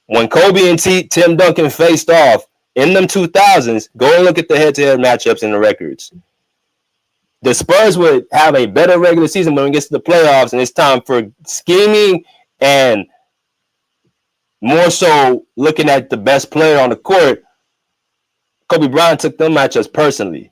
when Kobe and Tim Duncan faced off in them 2000s, go and look at the head-to-head matchups and the records. The Spurs would have a better regular season when it gets to the playoffs, and it's time for scheming and more so looking at the best player on the court. Kobe Bryant took them matchups personally.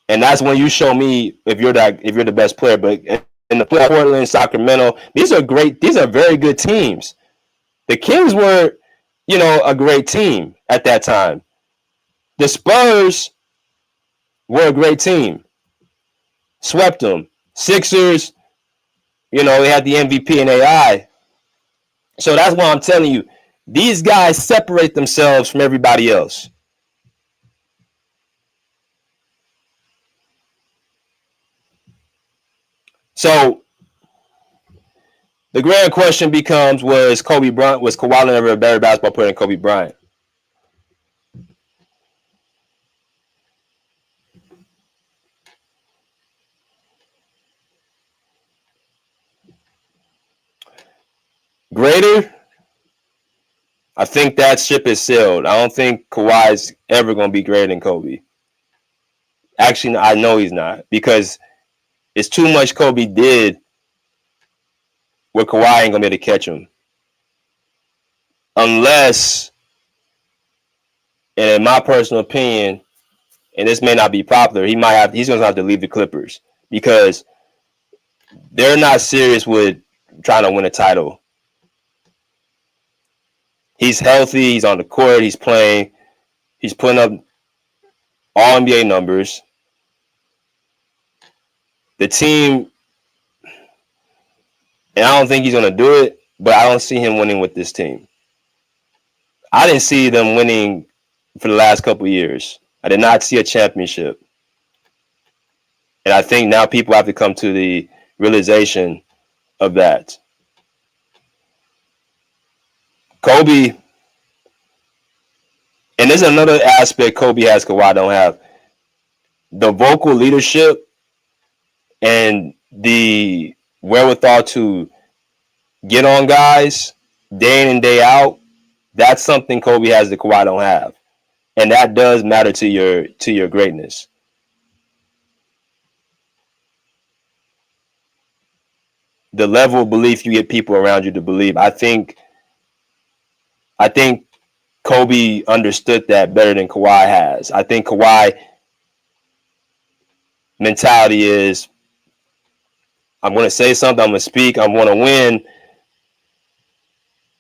And that's when you show me if you're the best player. But in the playoff, Portland, Sacramento, these are very good teams. The Kings were, a great team at that time. The Spurs were a great team. Swept them. Sixers, they had the MVP and AI. So that's why I'm telling you, these guys separate themselves from everybody else. So the grand question becomes, was Kawhi Leonard a better basketball player than Kobe Bryant? Greater? I think that ship is sailed. I don't think Kawhi's ever going to be greater than Kobe. Actually, I know he's not, because it's too much Kobe did where Kawhi ain't going to be able to catch him. Unless, and in my personal opinion, and this may not be popular, he's going to have to leave the Clippers, because they're not serious with trying to win a title. He's healthy. He's on the court. He's playing. He's putting up all NBA numbers. The team, and I don't think he's going to do it, but I don't see him winning with this team. I didn't see them winning for the last couple of years. I did not see a championship. And I think now people have to come to the realization of that. Kobe, and there's another aspect Kobe has Kawhi don't have. The vocal leadership and the wherewithal to get on guys day in and day out, that's something Kobe has that Kawhi don't have. And that does matter to your greatness. The level of belief you get people around you to believe. I think Kobe understood that better than Kawhi has. I think Kawhi mentality is, I'm going to say something, I'm going to speak, I'm going to win,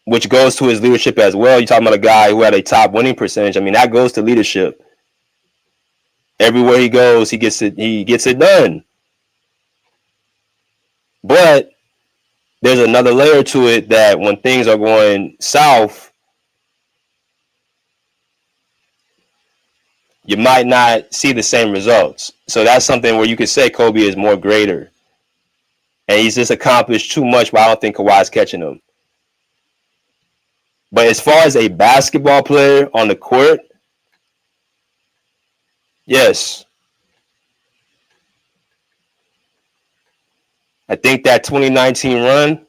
which goes to his leadership as well. You're talking about a guy who had a top winning percentage. I mean, that goes to leadership. Everywhere he goes, he gets it done. But there's another layer to it, that when things are going south, you might not see the same results. So that's something where you could say Kobe is more greater. And he's just accomplished too much, but I don't think Kawhi's catching him. But as far as a basketball player on the court, yes. I think that 2019 run,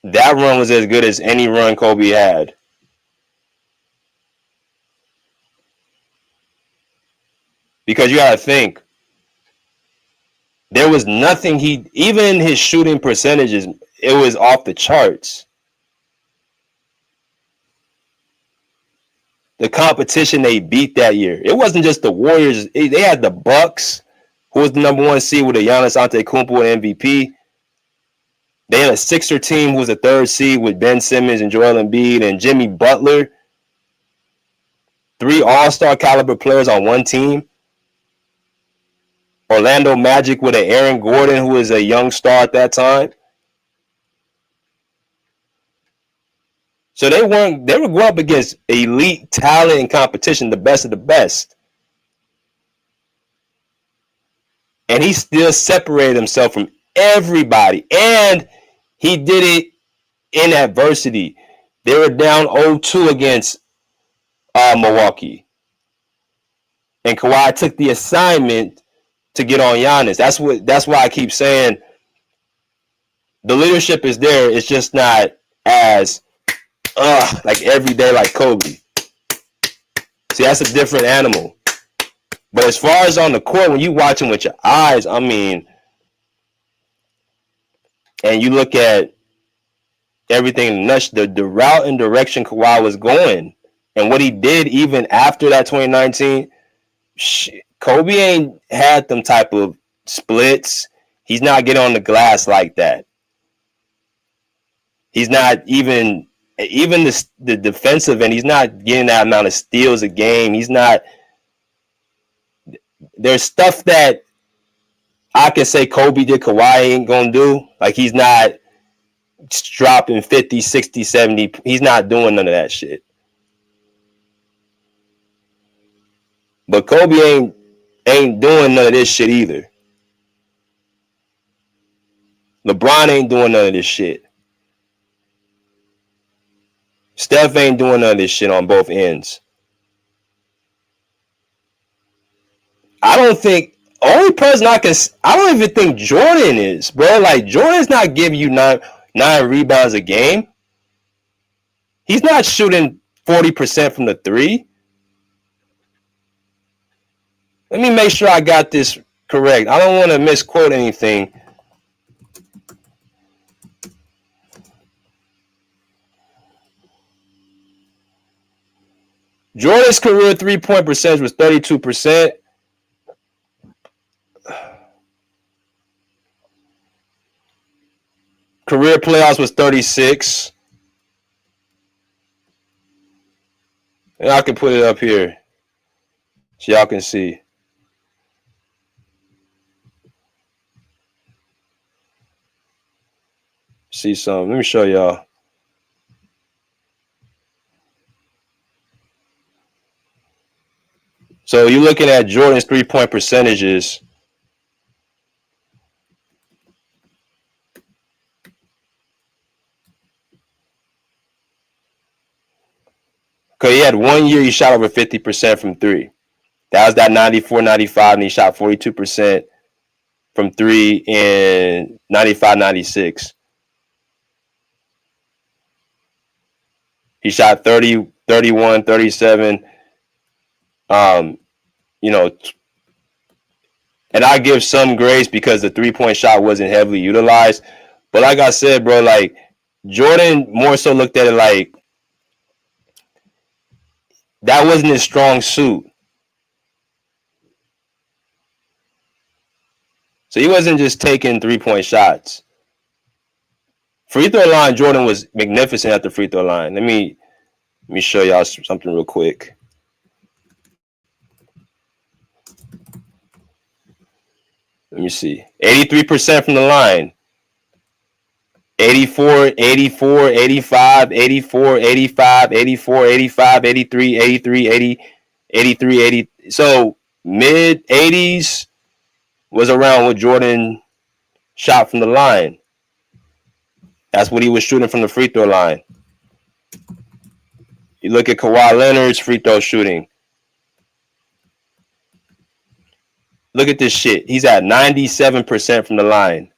that run was as good as any run Kobe had. Because you got to think, there was nothing even his shooting percentages, it was off the charts. the competition they beat that year. It wasn't just the Warriors. They had the Bucks, who was the number 1 seed with a Giannis Antetokounmpo and MVP. They had a Sixer team who was the 3rd seed with Ben Simmons and Joel Embiid and Jimmy Butler. 3 all-star caliber players on one team. Orlando Magic with an Aaron Gordon, who was a young star at that time. So they were going up against elite talent and competition, the best of the best. And he still separated himself from everybody. And he did it in adversity. They were down 0-2 against Milwaukee. And Kawhi took the assignment to get on Giannis. That's why I keep saying the leadership is there. It's just not as like every day like Kobe. See, that's a different animal. But as far as on the court, when you watch him with your eyes, I mean, and you look at everything, the route and direction Kawhi was going and what he did even after that 2019, Kobe ain't had them type of splits. He's not getting on the glass like that. He's not even the defensive end. He's not getting that amount of steals a game. He's not. There's stuff that I can say Kobe did, Kawhi ain't gonna do. Like, he's not dropping 50, 60, 70. He's not doing none of that shit. But Kobe ain't doing none of this shit either. LeBron ain't doing none of this shit. Steph ain't doing none of this shit on both ends. I don't think only person I don't even think Jordan is, bro. Like, Jordan's not giving you nine rebounds a game. He's not shooting 40% from the 3. Let me make sure I got this correct. I don't want to misquote anything. Jordan's career 3-point percentage was 32%. Career playoffs was 36. And I can put it up here so y'all can see. See something. Let me show y'all. So you're looking at Jordan's 3-point percentages. Okay, he had 1 year he shot over 50% from 3. That was that 94-95, and he shot 42% from 3 in 95-96. He shot 30, 31, 37. You know, and I give some grace because the 3-point shot wasn't heavily utilized. But like I said, bro, like, Jordan more so looked at it like that wasn't his strong suit. So he wasn't just taking 3-point shots. Free throw line, Jordan was magnificent at the free throw line. Let me show y'all something real quick. Let me see. 83% from the line. 84, 84, 85, 84, 85, 84, 85, 83, 83, 80, 83, 80. So mid 80s was around what Jordan shot from the line. That's what he was shooting from the free throw line. You look at Kawhi Leonard's free throw shooting. Look at this shit. He's at 97% from the line.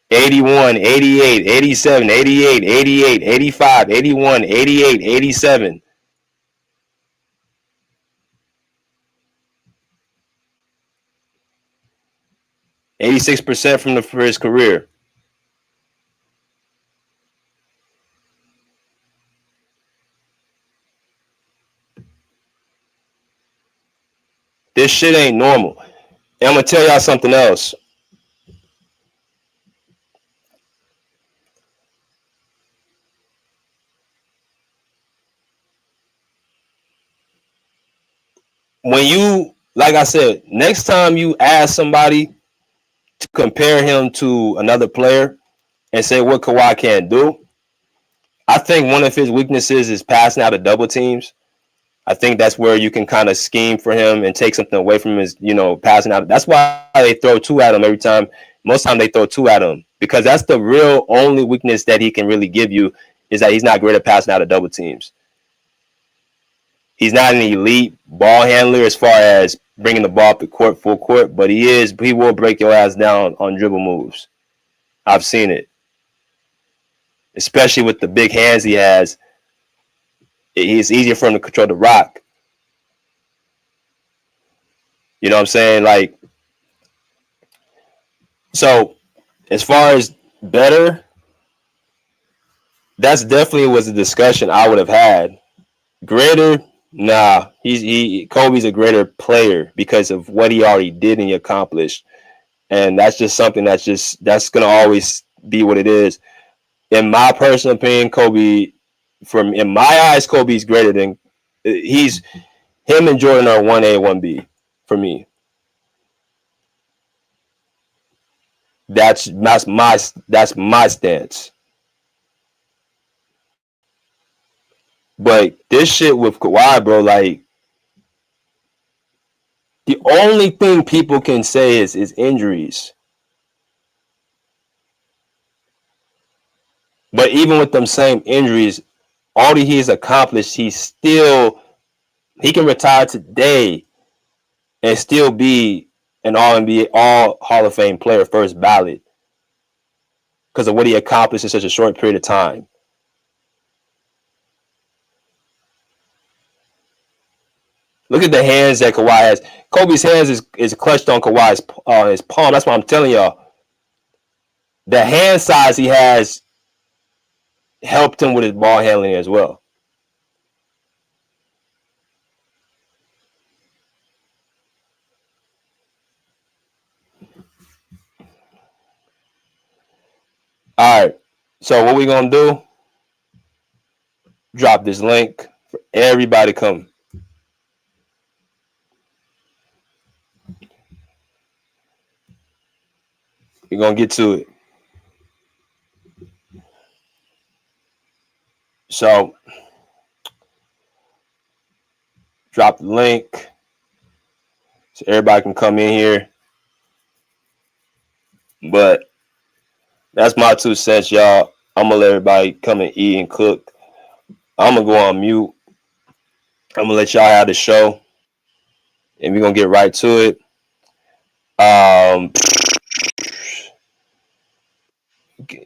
81, 88, 87, 88, 88, 85, 81, 88, 87. %86 from for his career. This shit ain't normal. And I'm gonna tell y'all something else. When you, like I said, next time you ask somebody to compare him to another player and say what Kawhi can't do, I think one of his weaknesses is passing out of double teams. I think that's where you can kind of scheme for him and take something away from him is, passing out. That's why they throw two at him every time. Most time they throw two at him because that's the real only weakness that he can really give you is that he's not great at passing out of double teams. He's not an elite ball handler as far as bringing the ball up the court full court, but he will break your ass down on dribble moves. I've seen it. Especially with the big hands he has. It's easier for him to control the rock. You know what I'm saying? Like, so as far as better, that's definitely was a discussion I would have had. Greater, nah. Kobe's a greater player because of what he already did and he accomplished. And that's just something that's gonna always be what it is. In my personal opinion, Kobe, in my eyes, Kobe's greater than him and Jordan are 1A, 1B for me. That's my stance. But this shit with Kawhi, bro, like the only thing people can say is injuries. But even with them same injuries, all that he's accomplished, he can retire today and still be an All-NBA, All Hall of Fame player, first ballot, because of what he accomplished in such a short period of time. Look at the hands that Kawhi has. Kobe's hands is clutched on Kawhi's his palm. That's what I'm telling y'all. The hand size he has helped him with his ball handling as well. All right. So what we gonna do? Drop this link for everybody to come. We're gonna get to it. So drop the link so everybody can come in here. But that's my 2 cents, y'all. I'm gonna let everybody come and eat and cook. I'm gonna go on mute. I'm gonna let y'all have the show, and we're gonna get right to it.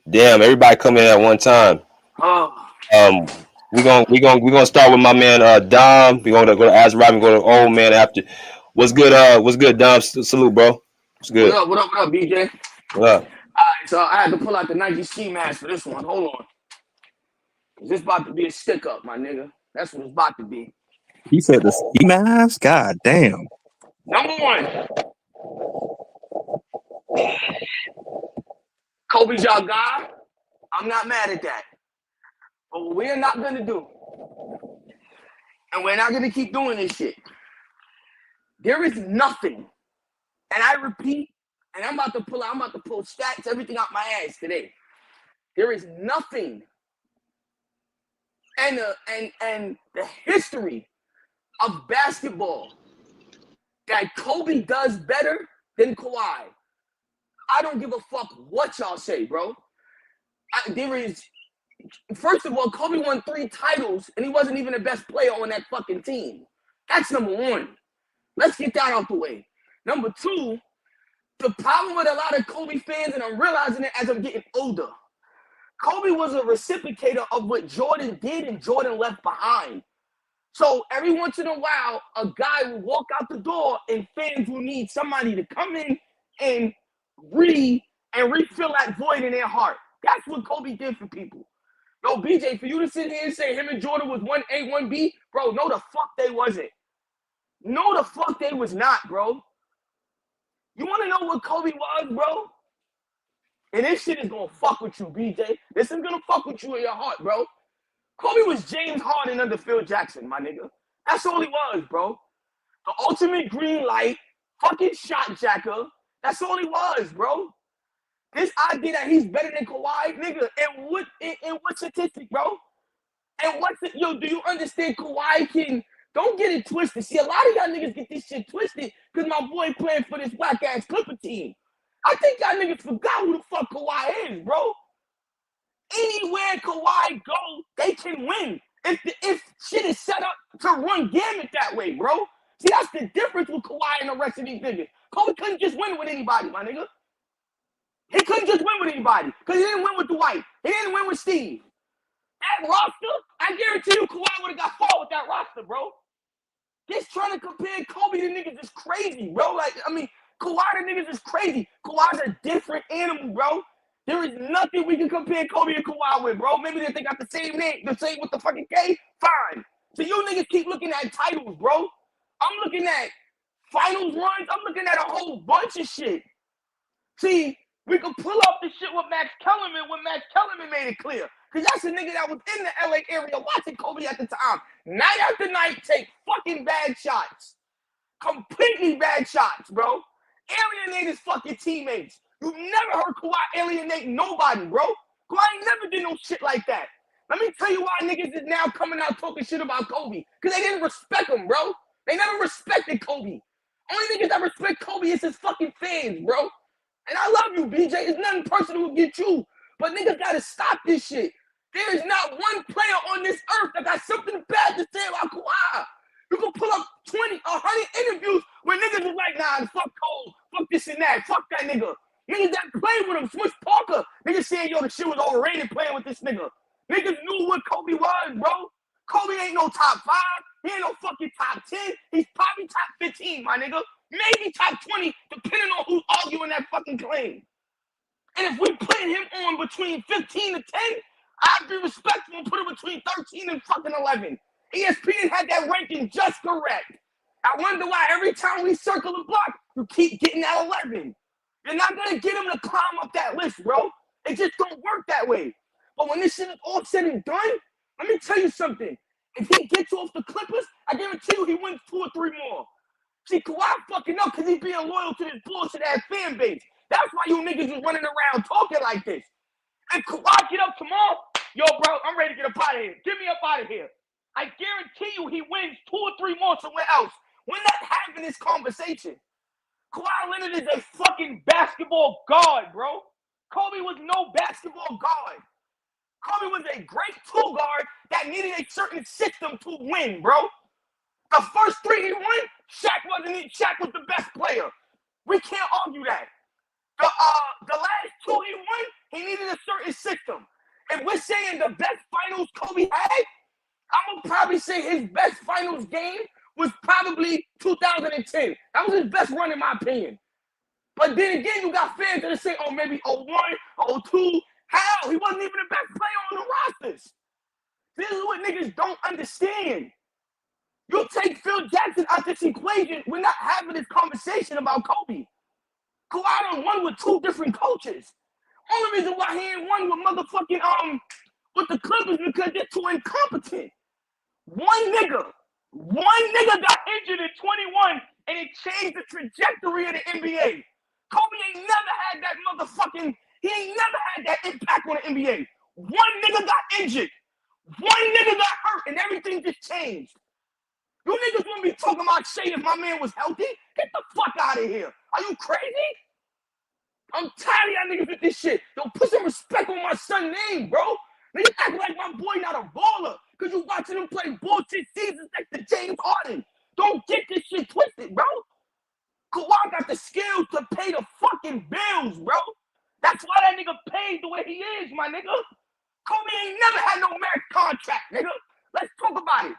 Damn, everybody come in at one time. We're gonna start with my man Dom. We're gonna go to Azariah and go to old man after. What's good, Dom? Salute, bro. What's good? What up, BJ? What up? All right, so I had to pull out the Nike ski mask for this one. Hold on. This about to be a stick up, my nigga. That's what it's about to be. He said the ski mask? God damn. Number 1. Kobe's y'all guy. I'm not mad at that. But what we're not going to do, and we're not going to keep doing this shit, there is nothing, and I repeat, and I'm about to pull stats, everything out my ass today. There is nothing and the history of basketball that Kobe does better than Kawhi. I don't give a fuck what y'all say, bro. First of all, Kobe won 3 titles, and he wasn't even the best player on that fucking team. That's number 1. Let's get that out the way. Number 2, the problem with a lot of Kobe fans, and I'm realizing it as I'm getting older, Kobe was a reciprocator of what Jordan did and Jordan left behind. So every once in a while, a guy will walk out the door and fans will need somebody to come in and refill that void in their heart. That's what Kobe did for people. Yo, BJ, for you to sit here and say him and Jordan was 1A, 1B, bro, no the fuck they wasn't. No, the fuck they was not, bro. You want to know what Kobe was, bro? And this shit is gonna fuck with you, BJ. This is gonna fuck with you in your heart, bro. Kobe was James Harden under Phil Jackson, my nigga. That's all he was, bro. The ultimate green light, fucking shot jacker. That's all he was, bro. This idea that he's better than Kawhi, nigga, and what statistic, bro? And what's it, yo, do you understand Kawhi can, don't get it twisted. See, a lot of y'all niggas get this shit twisted because my boy playing for this whack-ass Clipper team. I think y'all niggas forgot who the fuck Kawhi is, bro. Anywhere Kawhi go, they can win. If shit is set up to run gamut that way, bro. See, that's the difference with Kawhi and the rest of these niggas. Kobe couldn't just win with anybody, my nigga. He couldn't just win with anybody because he didn't win with Dwight. He didn't win with Steve. That roster, I guarantee you Kawhi would have got far with that roster, bro. Just trying to compare Kobe to niggas is crazy, bro. Like, I mean, Kawhi to niggas is crazy. Kawhi's a different animal, bro. There is nothing we can compare Kobe and Kawhi with, bro. Maybe they got the same name, the same with the fucking K. Fine. So you niggas keep looking at titles, bro. I'm looking at finals runs. I'm looking at a whole bunch of shit. See, we could pull up the shit with Max Kellerman when Max Kellerman made it clear. Because that's a nigga that was in the LA area watching Kobe at the time. Night after night, take fucking bad shots. Completely bad shots, bro. Alienate his fucking teammates. You never heard Kawhi alienate nobody, bro. Kawhi ain't never did no shit like that. Let me tell you why niggas is now coming out talking shit about Kobe. Because they didn't respect him, bro. They never respected Kobe. Only niggas that respect Kobe is his fucking fans, bro. And I love you, BJ. It's nothing personal with you. But niggas gotta stop this shit. There is not one player on this earth that got something bad to say about Kawhi. You can pull up 20, 100 interviews where niggas was like, nah, fuck Cole, fuck this and that, fuck that nigga. Niggas that played with him, Swiss Parker, niggas saying, yo, the shit was overrated playing with this nigga. Niggas knew what Kobe was, bro. Kobe ain't no top 5. He ain't no fucking top 10. He's probably top 15, my nigga. Maybe top 20, depending on who's arguing that fucking claim. And if we put him on between 15 to 10, I'd be respectful and put it between 13 and fucking 11. ESPN had that ranking just correct. I wonder why every time we circle the block, you keep getting that 11. You're not going to get him to climb up that list, bro. It just don't work that way. But when this shit is all said and done, let me tell you something. If he gets off the Clippers, I guarantee you he wins 2 or 3 more. See, Kawhi fucking up because he's being loyal to this bullshit-ass fan base. That's why you niggas is running around talking like this. And Kawhi get up tomorrow, yo, bro, I'm ready to get up out of here. Get me up out of here. I guarantee you he wins 2 or 3 more somewhere else. We're not having this conversation. Kawhi Leonard is a fucking basketball guard, bro. Kobe was no basketball guard. Kobe was a great tool guard that needed a certain system to win, bro. The first 3 he won, Shaq was the best player. We can't argue that. The last 2 he won, he needed a certain system. If we're saying the best finals Kobe had, I'm going to probably say his best finals game was probably 2010. That was his best run in my opinion. But then again, you got fans that say, oh, maybe 01, 02. How? He wasn't even the best player on the rosters. This is what niggas don't understand. You take Phil Jackson out this equation, we're not having this conversation about Kobe. Kawhi done won with 2 different coaches. Only reason why he ain't won with motherfucking with the Clippers because they're too incompetent. One nigga got injured in 21 and it changed the trajectory of the NBA. Kobe ain't never had that he ain't never had that impact on the NBA. One nigga got injured. One nigga got hurt and everything just changed. You niggas want me talking about Shea if my man was healthy? Get the fuck out of here. Are you crazy? I'm tired of y'all niggas with this shit. Yo, put some respect on my son's name, bro. Niggas act like my boy not a baller because you watching him play bullshit seasons like the James Harden. Don't get this shit twisted, bro. Kawhi got the skills to pay the fucking bills, bro. That's why that nigga paid the way he is, my nigga. Kobe ain't never had no max contract, nigga. Let's talk about it.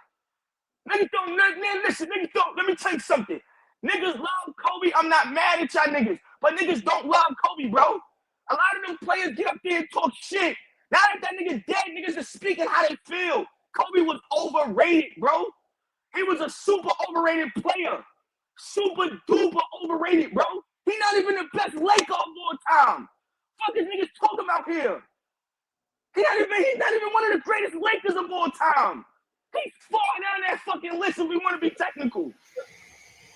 Niggas don't, man, listen, niggas don't, let me tell you something. Niggas love Kobe. I'm not mad at y'all niggas, but niggas don't love Kobe, bro. A lot of them players get up there and talk shit. Now that nigga's dead, niggas are speaking how they feel. Kobe was overrated, bro. He was a super overrated player. Super duper overrated, bro. He's not even the best Laker of all time. Fuck is niggas talking about here? He's not even one of the greatest Lakers of all time. He's far down that fucking list if we want to be technical.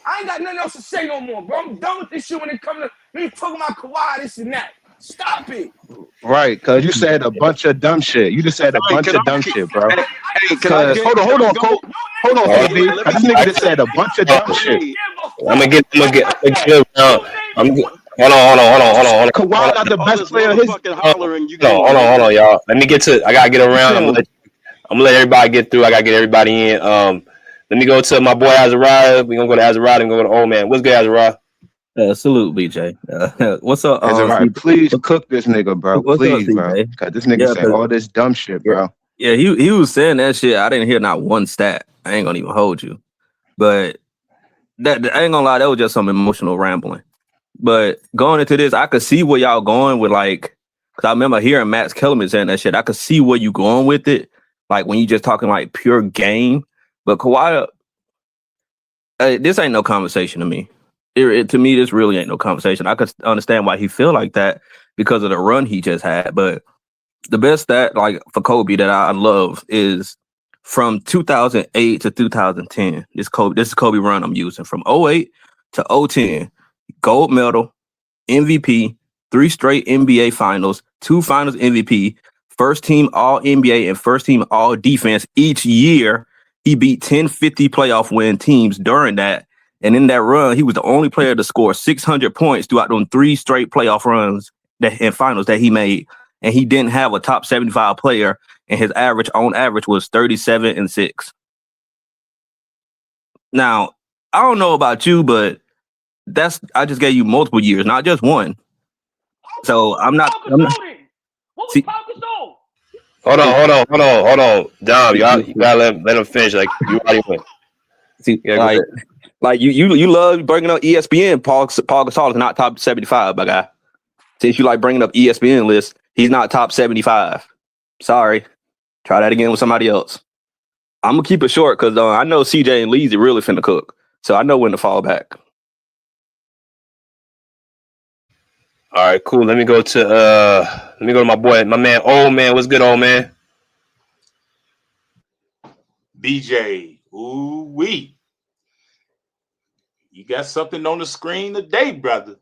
I ain't got nothing else to say no more, bro. I'm done with this shit when it comes to me talking about Kawhi, this and that. Stop it. Right, because you said a bunch of dumb shit. You just said a bunch of dumb shit, bro. Hey, Because hold on, Cole. Hold on, KB. This nigga just said a bunch of dumb shit. I'm gonna get around. Hold on. Kawhi got the best player of his. Hold on, y'all. Let me get to. I gotta get around. I'm gonna let everybody get through. I gotta get everybody in. Let me go to my boy Azariah. We're gonna go to Azariah and go to Old Man. What's good, Azariah? Salute, BJ. What's up? Azariah, please cook this nigga, bro. Please, bro. Because this nigga said all this dumb shit, bro. Yeah, he was saying that shit. I didn't hear not one stat. I ain't gonna even hold you. But that I ain't gonna lie, that was just some emotional rambling. But going into this, I could see where y'all going with, like, because I remember hearing Max Kellerman saying that shit. I could see where you going with it, like when you just talking like pure game. But Kawhi, this ain't no conversation to me. To me, this really ain't no conversation. I could understand why he feel like that because of the run he just had. But the best stat, like for Kobe, that I love is from 2008 to 2010. This is Kobe run I'm using from 08 to 010. Gold medal, MVP, 3 straight NBA finals, 2 finals MVP, first team all NBA and first team all defense each year. He beat 10-50 playoff win teams during that. And in that run, he was the only player to score 600 points throughout those 3 straight playoff runs and finals that he made. And he didn't have a top 75 player, and his average was 37-6. Now, I don't know about you, but I just gave you multiple years, not just one. So I'm not. See, hold on, Dom. You gotta let him finish. Like you already went. See, like you love bringing up ESPN. Paul Gasol is not top 75, my guy. Since you like bringing up ESPN lists, he's not top 75. Sorry. Try that again with somebody else. I'm gonna keep it short because I know CJ and Leezy really finna cook, so I know when to fall back. All right, cool. Let me go to my boy, my man, Old Man. What's good, Old Man? BJ, ooh-wee. You got something on the screen today, brother.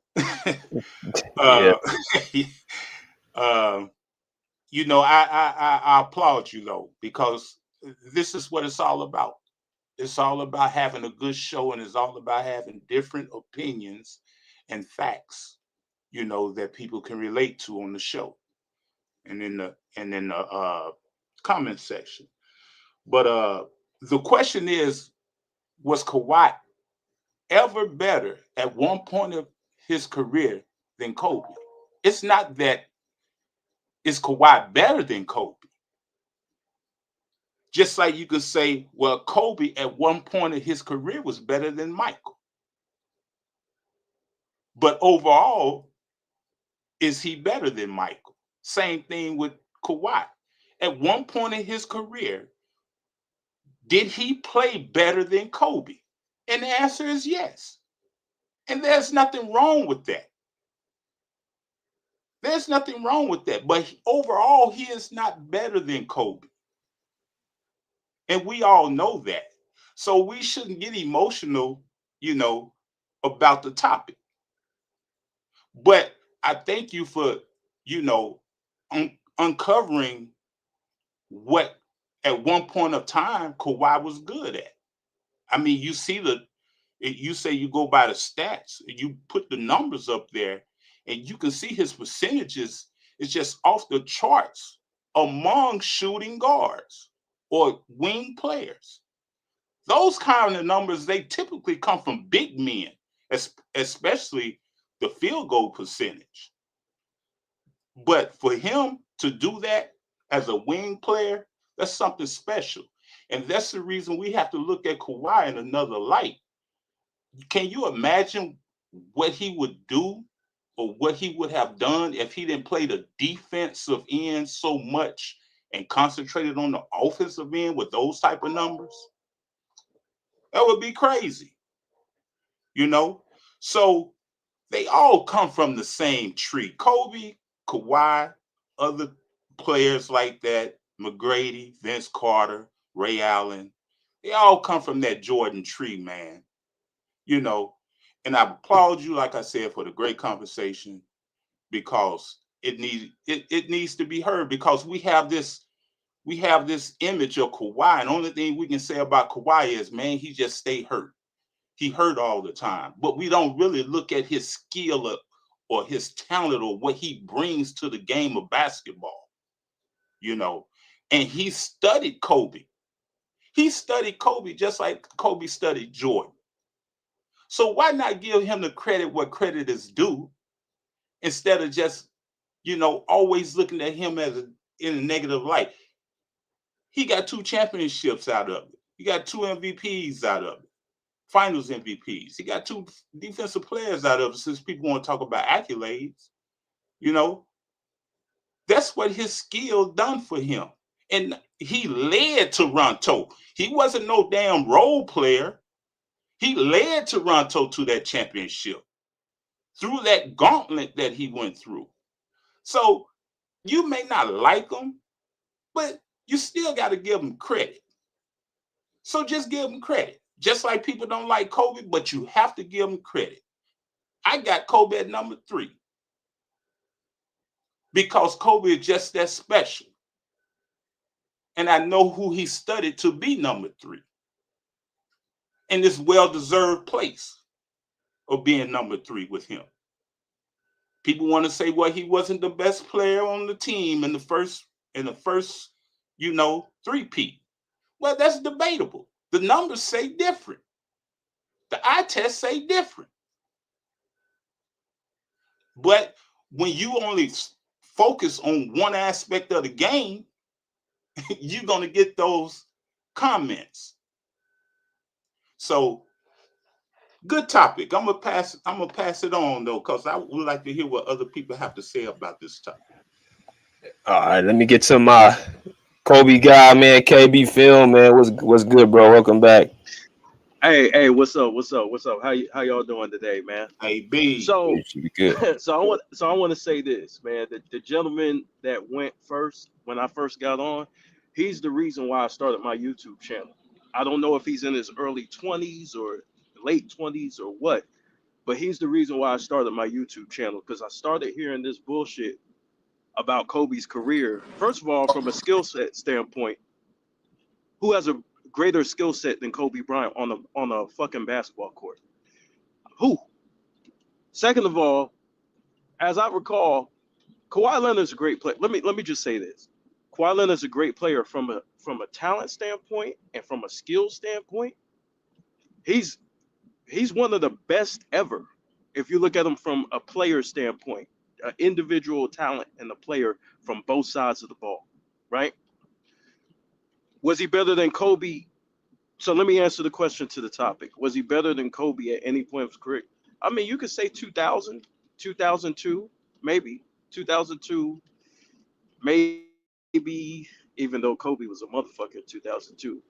You know, I applaud you, though, because this is what it's all about. It's all about having a good show, and it's all about having different opinions and facts, you know, that people can relate to on the show and in the comment section. But the question is, was Kawhi ever better at one point of his career than Kobe? It's not that is Kawhi better than Kobe. Just like you could say, well, Kobe at one point of his career was better than Michael. But overall, is he better than Michael? Same thing with Kawhi. At one point in his career, did he play better than Kobe? And the answer is yes. And there's nothing wrong with that. There's nothing wrong with that. But overall, he is not better than Kobe. And we all know that. So we shouldn't get emotional, you know, about the topic. But I thank you for, you know, uncovering what at one point of time Kawhi was good at. I mean, you see you say you go by the stats, you put the numbers up there, and you can see his percentages is just off the charts among shooting guards or wing players. Those kind of numbers, they typically come from big men, especially the field goal percentage. But for him to do that as a wing player, that's something special. And that's the reason we have to look at Kawhi in another light. Can you imagine what he would do or what he would have done if he didn't play the defensive end so much and concentrated on the offensive end with those type of numbers? That would be crazy. You know? So they all come from the same tree. Kobe, Kawhi, other players like that, McGrady, Vince Carter, Ray Allen, they all come from that Jordan tree, man. You know, and I applaud you, like I said, for the great conversation, because it needs to be heard, because we have this image of Kawhi, and the only thing we can say about Kawhi is, man, he just stay hurt. He hurt all the time, but we don't really look at his skill or his talent or what he brings to the game of basketball, you know. And he studied Kobe. He studied Kobe just like Kobe studied Jordan. So why not give him the credit what credit is due, instead of just, you know, always looking at him as in a negative light? He got 2 championships out of it. He got 2 MVPs out of it. Finals MVPs. He got 2 defensive players out of it, since people want to talk about accolades. You know, that's what his skill done for him. And he led Toronto. He wasn't no damn role player. He led Toronto to that championship through that gauntlet that he went through. So you may not like him, but you still got to give him credit. So just give him credit. Just like people don't like Kobe, but you have to give him credit. I got Kobe at number 3 because Kobe is just that special. And I know who he studied to be number 3 in this well-deserved place of being number 3 with him. People want to say, well, he wasn't the best player on the team in the first, you know, 3-peat. Well, that's debatable. The numbers say different. The eye test say different. But when you only focus on one aspect of the game, you're going to get those comments. So, good topic. I'm gonna pass it on though, because I would like to hear what other people have to say about this topic. All right, let me get to my Kobe guy, man. KB Film, man. What's good, bro? Welcome back. Hey, what's up? How y'all doing today, man? Hey, B. So good. so I want to say this, man. The gentleman that went first when I first got on, he's the reason why I started my YouTube channel. I don't know if he's in his early 20s or late 20s or what, but he's the reason why I started my YouTube channel, because I started hearing this bullshit about Kobe's career. First of all, from a skill set standpoint, who has a greater skill set than Kobe Bryant on a fucking basketball court? Who? Second of all, as I recall, Kawhi Leonard's a great player. Let me just say this: Kawhi Leonard's a great player from a talent standpoint and from a skill standpoint. He's one of the best ever. If you look at him from a player standpoint, individual talent and a player from both sides of the ball, right? Was he better than Kobe? So let me answer the question to the topic. Was he better than Kobe at any point of his career? I mean, you could say 2000, 2002, maybe 2002, maybe, even though Kobe was a motherfucker in 2002.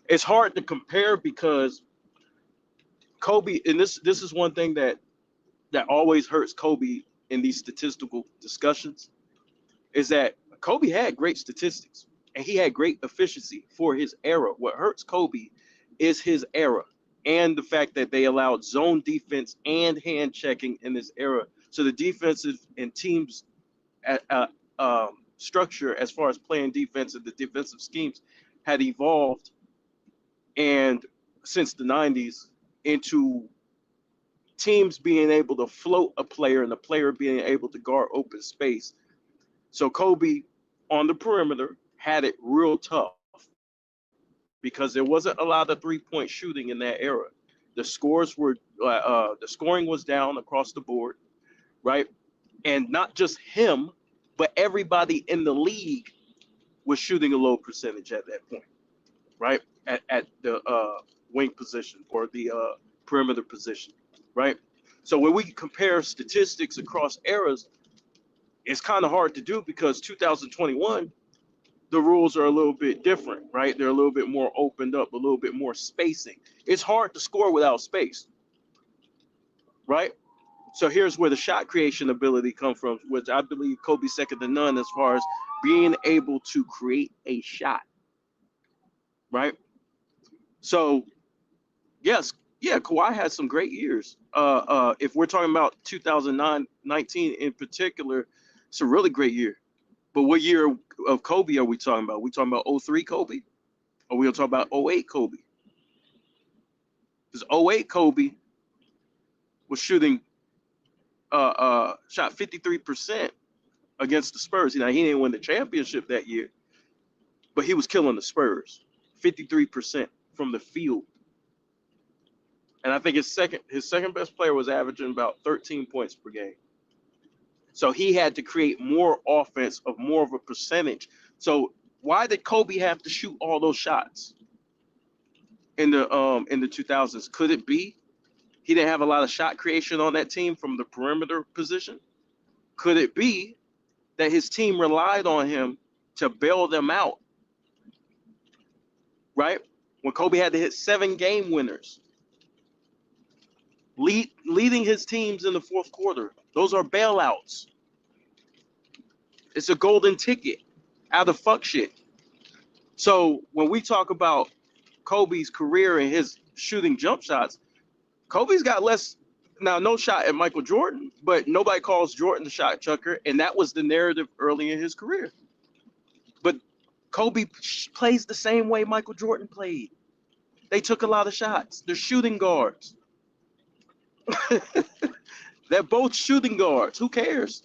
It's hard to compare because Kobe, and this is one thing that always hurts Kobe in these statistical discussions, is that Kobe had great statistics and he had great efficiency for his era. What hurts Kobe is his era and the fact that they allowed zone defense and hand checking in this era. So the defensive and teams structure as far as playing defense and the defensive schemes had evolved, and since the 90s, into teams being able to float a player and the player being able to guard open space. So Kobe on the perimeter had it real tough because there wasn't a lot of 3-point shooting in that era. The scores were the scoring was down across the board, right? And not just him, but everybody in the league was shooting a low percentage at that point, right? At the wing position or the perimeter position, right? So when we compare statistics across eras, it's kind of hard to do because 2021, the rules are a little bit different, right? They're a little bit more opened up, a little bit more spacing. It's hard to score without space, right? So here's where the shot creation ability comes from, which I believe Kobe's second to none as far as being able to create a shot, right? So yes, yeah, Kawhi had some great years. If we're talking about 2019 in particular, it's a really great year. But what year of Kobe are we talking about? We talking about 03 Kobe? Or we talking about 08 Kobe? Because 08 Kobe was shooting shot 53% against the Spurs. Now he didn't win the championship that year, but he was killing the Spurs. 53% from the field. And I think his second best player was averaging about 13 points per game. So he had to create more offense of more of a percentage. So why did Kobe have to shoot all those shots in the 2000s? Could it be he didn't have a lot of shot creation on that team from the perimeter position? Could it be that his team relied on him to bail them out? Right? When Kobe had to hit 7 game winners, leading his teams in the fourth quarter. Those are bailouts. It's a golden ticket out of fuck shit. So when we talk about Kobe's career and his shooting jump shots, Kobe's got less, now no shot at Michael Jordan, but nobody calls Jordan the shot chucker, and that was the narrative early in his career. But Kobe plays the same way Michael Jordan played. They took a lot of shots. They're shooting guards. They're both shooting guards. Who cares?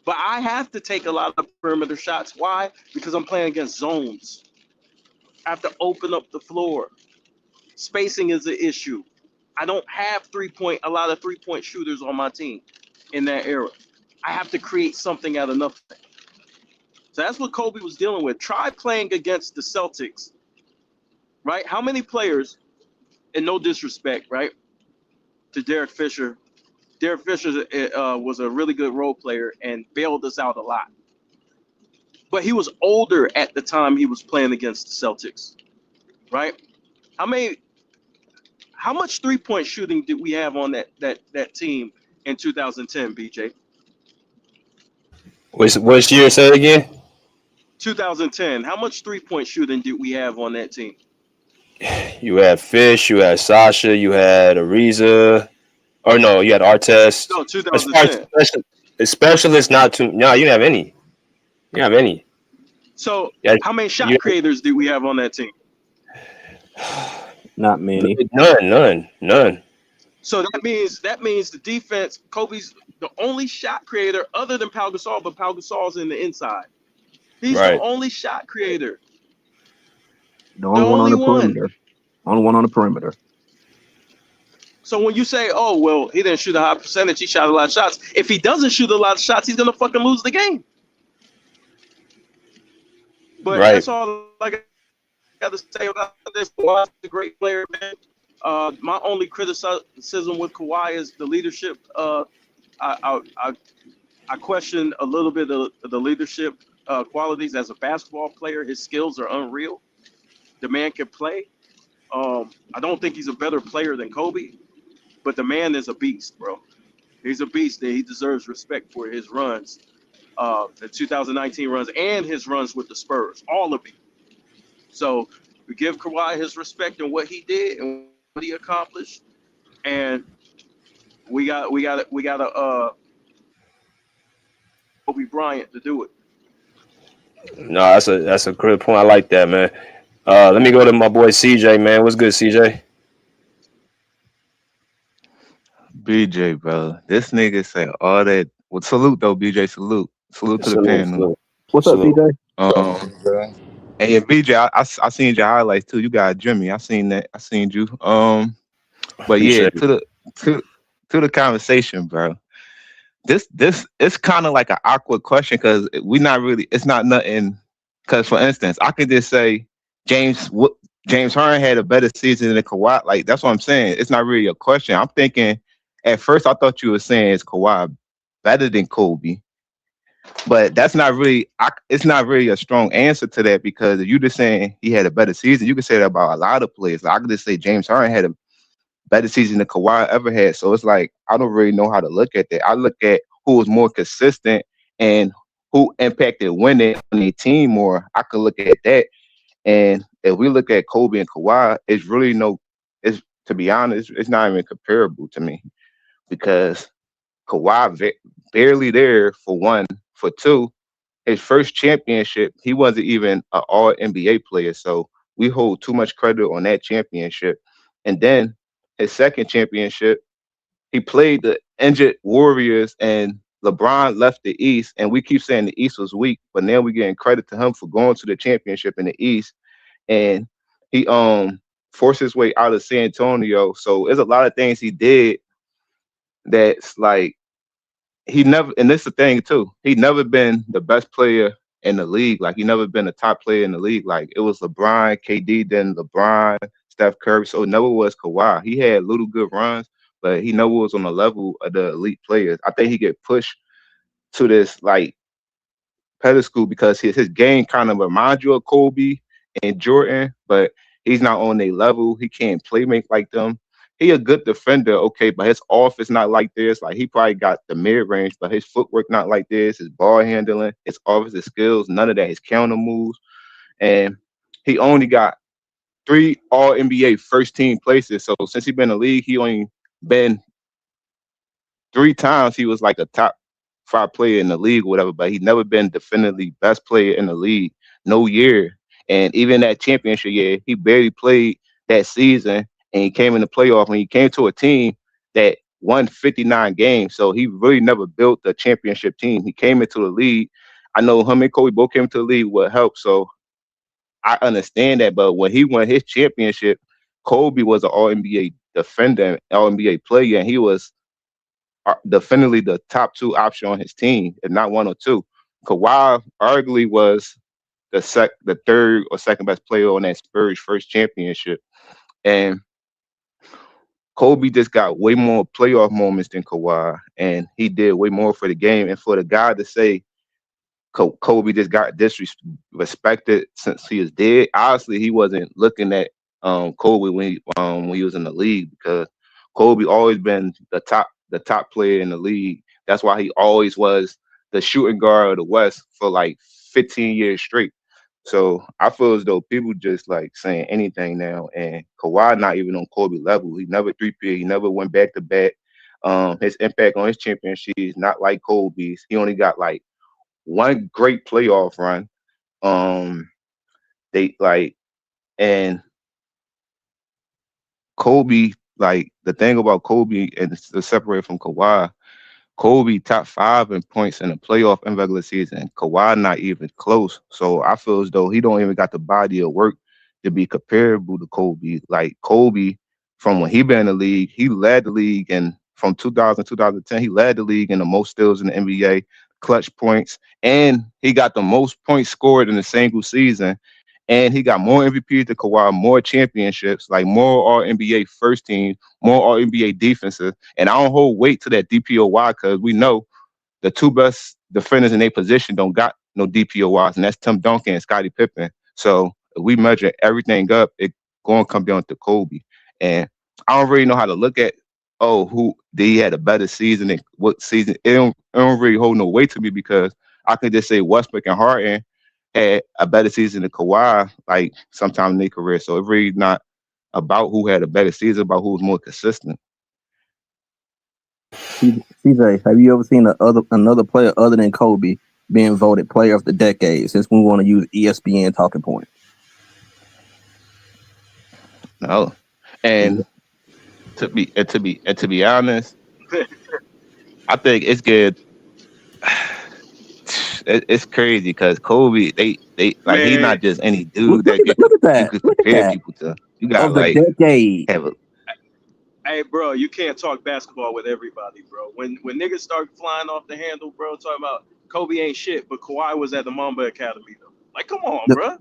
But I have to take a lot of perimeter shots. Why? Because I'm playing against zones. I have to open up the floor. Spacing is an issue. I don't have a lot of three-point shooters on my team in that era. I have to create something out of nothing. So that's what Kobe was dealing with. Try playing against the Celtics, right? How many players, and no disrespect, right, to Derek Fisher. Derek Fisher was a really good role player and bailed us out a lot. But he was older at the time he was playing against the Celtics, right? How much three-point shooting did we have on that team in 2010, BJ? Which year? Say it again. 2010. How much three-point shooting did we have on that team? You had Fish, you had Sasha, you had Ariza, or no, you had Artest. No, 2010. Specialists, not too. No, you didn't have any. You didn't have any. So, how many shot creators did we have on that team? Not many. None. So that means the defense. Kobe's the only shot creator other than Pau Gasol, but Pau Gasol's in the inside. He's the only shot creator. The only one on the perimeter. Only one on the perimeter. So when you say, "Oh well, he didn't shoot a high percentage, he shot a lot of shots," if he doesn't shoot a lot of shots, he's gonna fucking lose the game. But that's all I got to say about this. Kawhi's a great player, man. My only criticism with Kawhi is the leadership. I question a little bit of the leadership qualities as a basketball player. His skills are unreal. The man can play. I don't think he's a better player than Kobe, but the man is a beast, bro. He's a beast that he deserves respect for his runs, the 2019 runs and his runs with the Spurs, all of it. So we give Kawhi his respect and what he did and what he accomplished, and we got Kobe Bryant to do it. No, that's a great point. I like that, man. Let me go to my boy CJ, man. What's good, CJ? BJ, bro. This nigga say all that. Well, salute though, BJ. Salute to the panel. What's up, CJ? Hey, BJ, I seen your highlights too. You got Jimmy. I seen that. I seen you. But yeah, to the conversation, bro. This it's kind of like an awkward question because we not really. It's not nothing. Because for instance, I can just say James Harden had a better season than Kawhi. Like that's what I'm saying. It's not really a question. I'm thinking. At first, I thought you were saying is Kawhi better than Kobe, But that's not really. It's not really a strong answer to that because if you just saying he had a better season, you can say that about a lot of players. Like, I could just say James Harden had a better season than Kawhi ever had. So it's like I don't really know how to look at that. I look at who was more consistent and who impacted winning on their team more. I could look at that. And if we look at Kobe and Kawhi, it's really no. It's to be honest, it's not even comparable to me because Kawhi barely there for one. For two, his first championship, he wasn't even an all NBA player. So we hold too much credit on that championship. And then his second championship, he played the injured Warriors and LeBron left the East. And we keep saying the East was weak, but now we're getting credit to him for going to the championship in the East. And he forced his way out of San Antonio. So there's a lot of things he did that's like he never, and this is the thing too, he never been the best player in the league. Like he never been a top player in the league. Like it was LeBron, KD, then LeBron, Steph Curry. So it never was Kawhi. He had little good runs, but he never was on the level of the elite players. I think he get pushed to this like pedestal because his game kind of reminds you of Kobe and Jordan, but he's not on their level. He can't play make like them. He a good defender, okay, but his off is not like this. Like he probably got the mid range, but his footwork not like this. His ball handling, his offensive skills, none of that. His counter moves, and he only got 3 All NBA first team places. So since he been in the league, he only been 3 times. He was like a top 5 player in the league, or whatever. But he never been definitively best player in the league. No year, and even that championship year, he barely played that season. And he came in the playoff and he came to a team that won 59 games. So he really never built a championship team. He came into the league. I know him and Kobe both came into the league with help. So I understand that. But when he won his championship, Kobe was an All-NBA defender, All-NBA player, and he was definitely the top 2 option on his team, if not 1 or 2. Kawhi arguably was the third or second best player on that Spurs first championship. And Kobe just got way more playoff moments than Kawhi, and he did way more for the game. And for the guy to say Kobe just got disrespected since he is dead, obviously he wasn't looking at Kobe when he was in the league, because Kobe always been the top player in the league. That's why he always was the shooting guard of the West for like 15 years straight. So I feel as though people just like saying anything now, and Kawhi not even on Kobe level. He never 3-peat. He never went back to back. His impact on his championship is not like Kobe's. He only got like 1 great playoff run. And Kobe, like the thing about Kobe and to separate from Kawhi, Kobe top 5 in points in the playoff and regular season. Kawhi not even close. So I feel as though he don't even got the body of work to be comparable to Kobe. Like Kobe, from when he been in the league, he led the league, and from 2000 2010, he led the league in the most steals in the NBA, clutch points, and he got the most points scored in a single season. And he got more MVPs than Kawhi, more championships, like more All-NBA first team, more All-NBA defenses. And I don't hold weight to that DPOY because we know the 2 best defenders in their position don't got no DPOYs, and that's Tim Duncan and Scottie Pippen. So if we measure everything up, it going to come down to Kobe. And I don't really know how to look at, who did he had a better season and what season. It don't really hold no weight to me because I can just say Westbrook and Harden had a better season than Kawhi, like sometime in their career. So it's really not about who had a better season, about who was more consistent. CJ, have you ever seen another player other than Kobe being voted player of the decade, since we want to use ESPN talking point? No. And to be honest, I think it's good. It's crazy because Kobe, they like he's not just any dude that you could compare people to. You got like decade. Hey, bro, you can't talk basketball with everybody, bro. When niggas start flying off the handle, bro, talking about Kobe ain't shit, but Kawhi was at the Mamba Academy though. Like, come on, bro.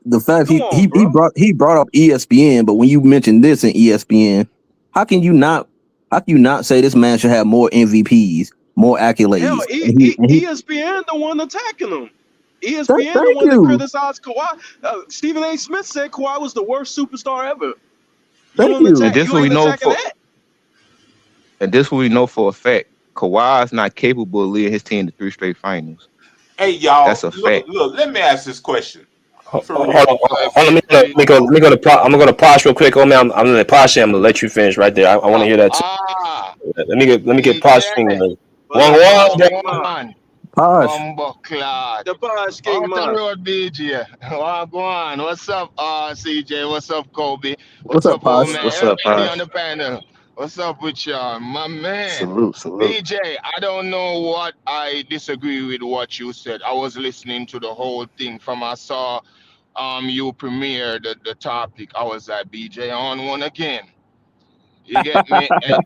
The fact he brought up ESPN, but when you mentioned this in ESPN, how can you not say this man should have more MVPs more accolades. Hell, ESPN the one attacking him. ESPN the thank one that you. criticized Kawhi. Stephen A. Smith said Kawhi was the worst superstar ever. Thank you. And this You what we ain't know attacking for. that. And this what we know for a fact. Kawhi is not capable of leading his team to 3 straight finals. Hey, y'all, That's a fact. look, let me ask this question. Hold on. Let me go to I'm gonna pause real quick. Oh man, I'm gonna pause. I'm gonna let you finish right there. I want to hear that too. Let me get pausing. One. Posh. Bumbleclad. The Posh King Out the man. road, BJ. Go on. What's up, CJ? What's up, Kobe? What's up, old Posh? man? What's up, Everybody Posh? on the panel. What's up with y'all? My man. Salute. BJ, I don't know what I disagree with what you said. I was listening to the whole thing from I saw you premiere the topic. I was like, BJ on one again. You get me? And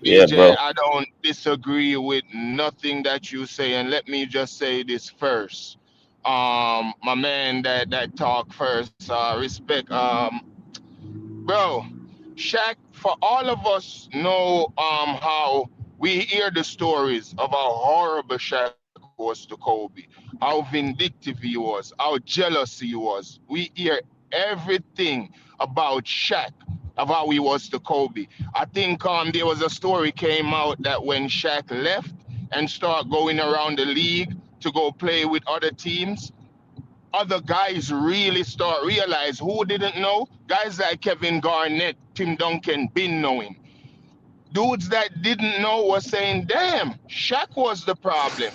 Yeah, BJ, bro. I don't disagree with nothing that you say, and let me just say this first. My man that talk first, respect. Bro, Shaq, for all of us know how we hear the stories of how horrible Shaq was to Kobe, how vindictive he was, how jealous he was. We hear everything about Shaq, of how he was to Kobe. I think there was a story came out that when Shaq left and start going around the league to go play with other teams, other guys really start realize who didn't know. Guys like Kevin Garnett, Tim Duncan, been knowing. Dudes that didn't know were saying, "Damn, Shaq was the problem."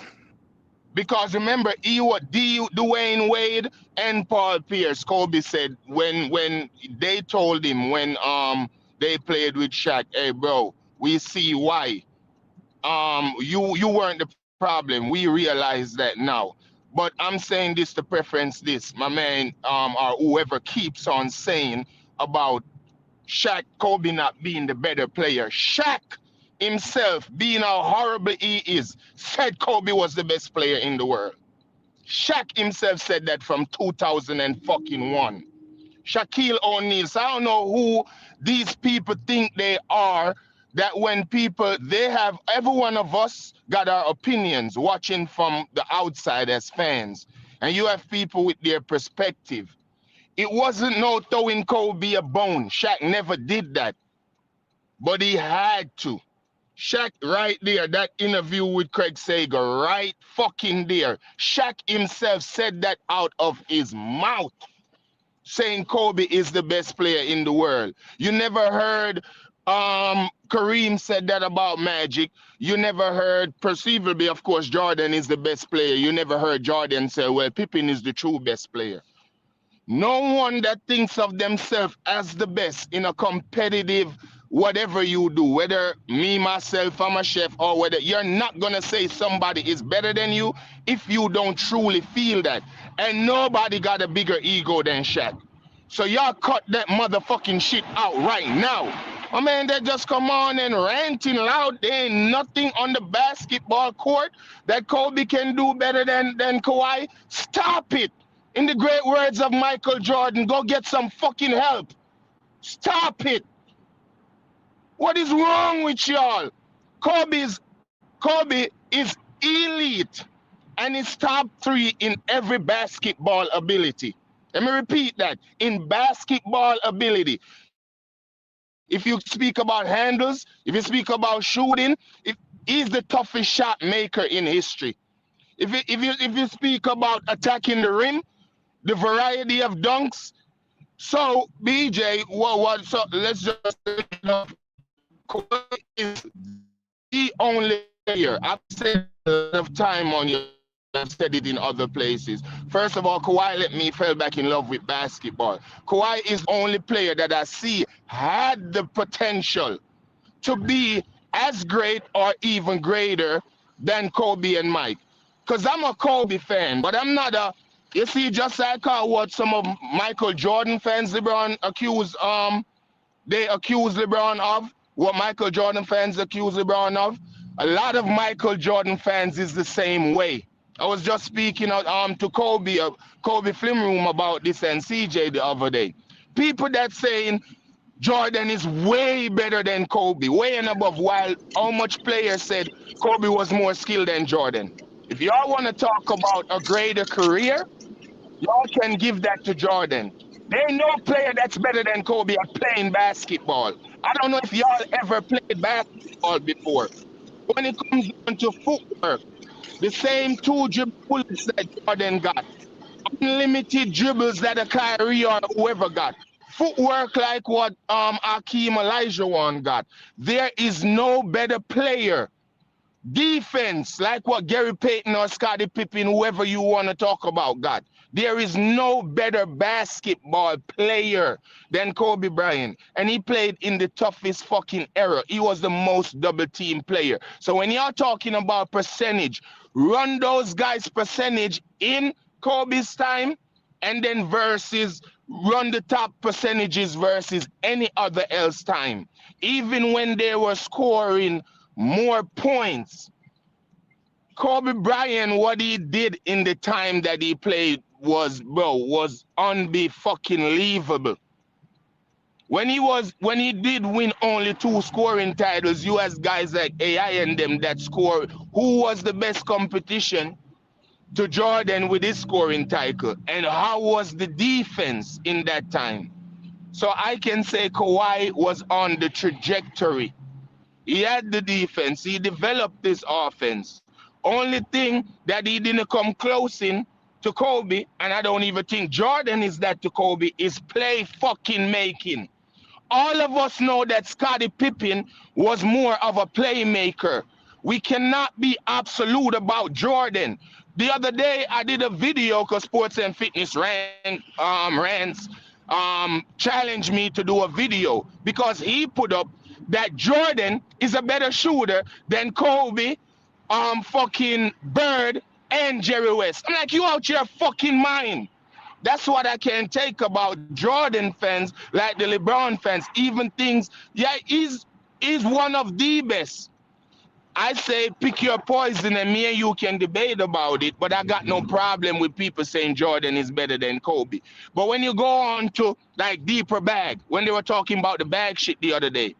Because remember, Dwayne Wade and Paul Pierce, Kobe said when they told him when they played with Shaq, "Hey bro, we see why you weren't the problem. We realize that now." But I'm saying this to preference this, my man, or whoever keeps on saying about Shaq, Kobe not being the better player. Shaq himself, being how horrible he is, said Kobe was the best player in the world. Shaq himself said that from 2001. Shaquille O'Neal. So I don't know who these people think they are, that when people, they have, every one of us got our opinions watching from the outside as fans. And you have people with their perspective. It wasn't no throwing Kobe a bone. Shaq never did that. But he had to. Shaq right there, that interview with Craig Sager, right fucking there. Shaq himself said that out of his mouth, saying Kobe is the best player in the world. You never heard Kareem said that about Magic. You never heard, perceivably, of course, Jordan is the best player. You never heard Jordan say, well, Pippen is the true best player. No one that thinks of themselves as the best in a competitive whatever you do, whether me, myself, I'm a chef, or whether, you're not going to say somebody is better than you if you don't truly feel that. And nobody got a bigger ego than Shaq. So y'all cut that motherfucking shit out right now. I mean, they just come on and ranting loud. There ain't nothing on the basketball court that Kobe can do better than Kawhi. Stop it. In the great words of Michael Jordan, go get some fucking help. Stop it. What is wrong with y'all? Kobe is elite, and he's top 3 in every basketball ability. Let me repeat that. In basketball ability. If you speak about handles, if you speak about shooting, he's the toughest shot maker in history. If you speak about attacking the rim, the variety of dunks. So BJ, so let's just Kawhi is the only player. I've said a lot of time on you. I've said it in other places. First of all, Kawhi let me fell back in love with basketball. Kawhi is the only player that I see had the potential to be as great or even greater than Kobe and Mike. Because I'm a Kobe fan, but I'm not a, you see, just like what some of Michael Jordan fans, LeBron they accuse LeBron of, what Michael Jordan fans accuse LeBron of. A lot of Michael Jordan fans is the same way. I was just speaking to Kobe Film Room about this and CJ the other day. People that saying Jordan is way better than Kobe, way and above. While how much players said Kobe was more skilled than Jordan. If y'all want to talk about a greater career, y'all can give that to Jordan. There ain't no player that's better than Kobe at playing basketball. I don't know if y'all ever played basketball before. When it comes down to footwork, the same 2 dribble bullets that Jordan got, unlimited dribbles that a Kyrie or whoever got, footwork like what Hakeem Olajuwon got. There is no better player. Defense like what Gary Payton or Scottie Pippen, whoever you want to talk about, got. There is no better basketball player than Kobe Bryant. And he played in the toughest fucking era. He was the most double team player. So when you're talking about percentage, run those guys' percentage in Kobe's time and then versus run the top percentages versus any other else time. Even when they were scoring more points, Kobe Bryant, what he did in the time that he played was unbe-fucking-leavable. When he did win only 2 scoring titles, you as guys like AI and them that score, who was the best competition to Jordan with his scoring title? And how was the defense in that time? So I can say Kawhi was on the trajectory. He had the defense. He developed this offense. Only thing that he didn't come close in to Kobe, and I don't even think Jordan is that to Kobe, is play fucking making. All of us know that Scottie Pippen was more of a playmaker. We cannot be absolute about Jordan. The other day, I did a video because Sports and Fitness Rants challenged me to do a video because he put up that Jordan is a better shooter than Kobe, fucking Bird, and Jerry West. I'm like, you out your fucking mind. That's what I can take about Jordan fans, like the LeBron fans, even things, yeah, he's one of the best. I say pick your poison and me and you can debate about it, but I got no problem with people saying Jordan is better than Kobe. But when you go on to like deeper bag, when they were talking about the bag shit the other day,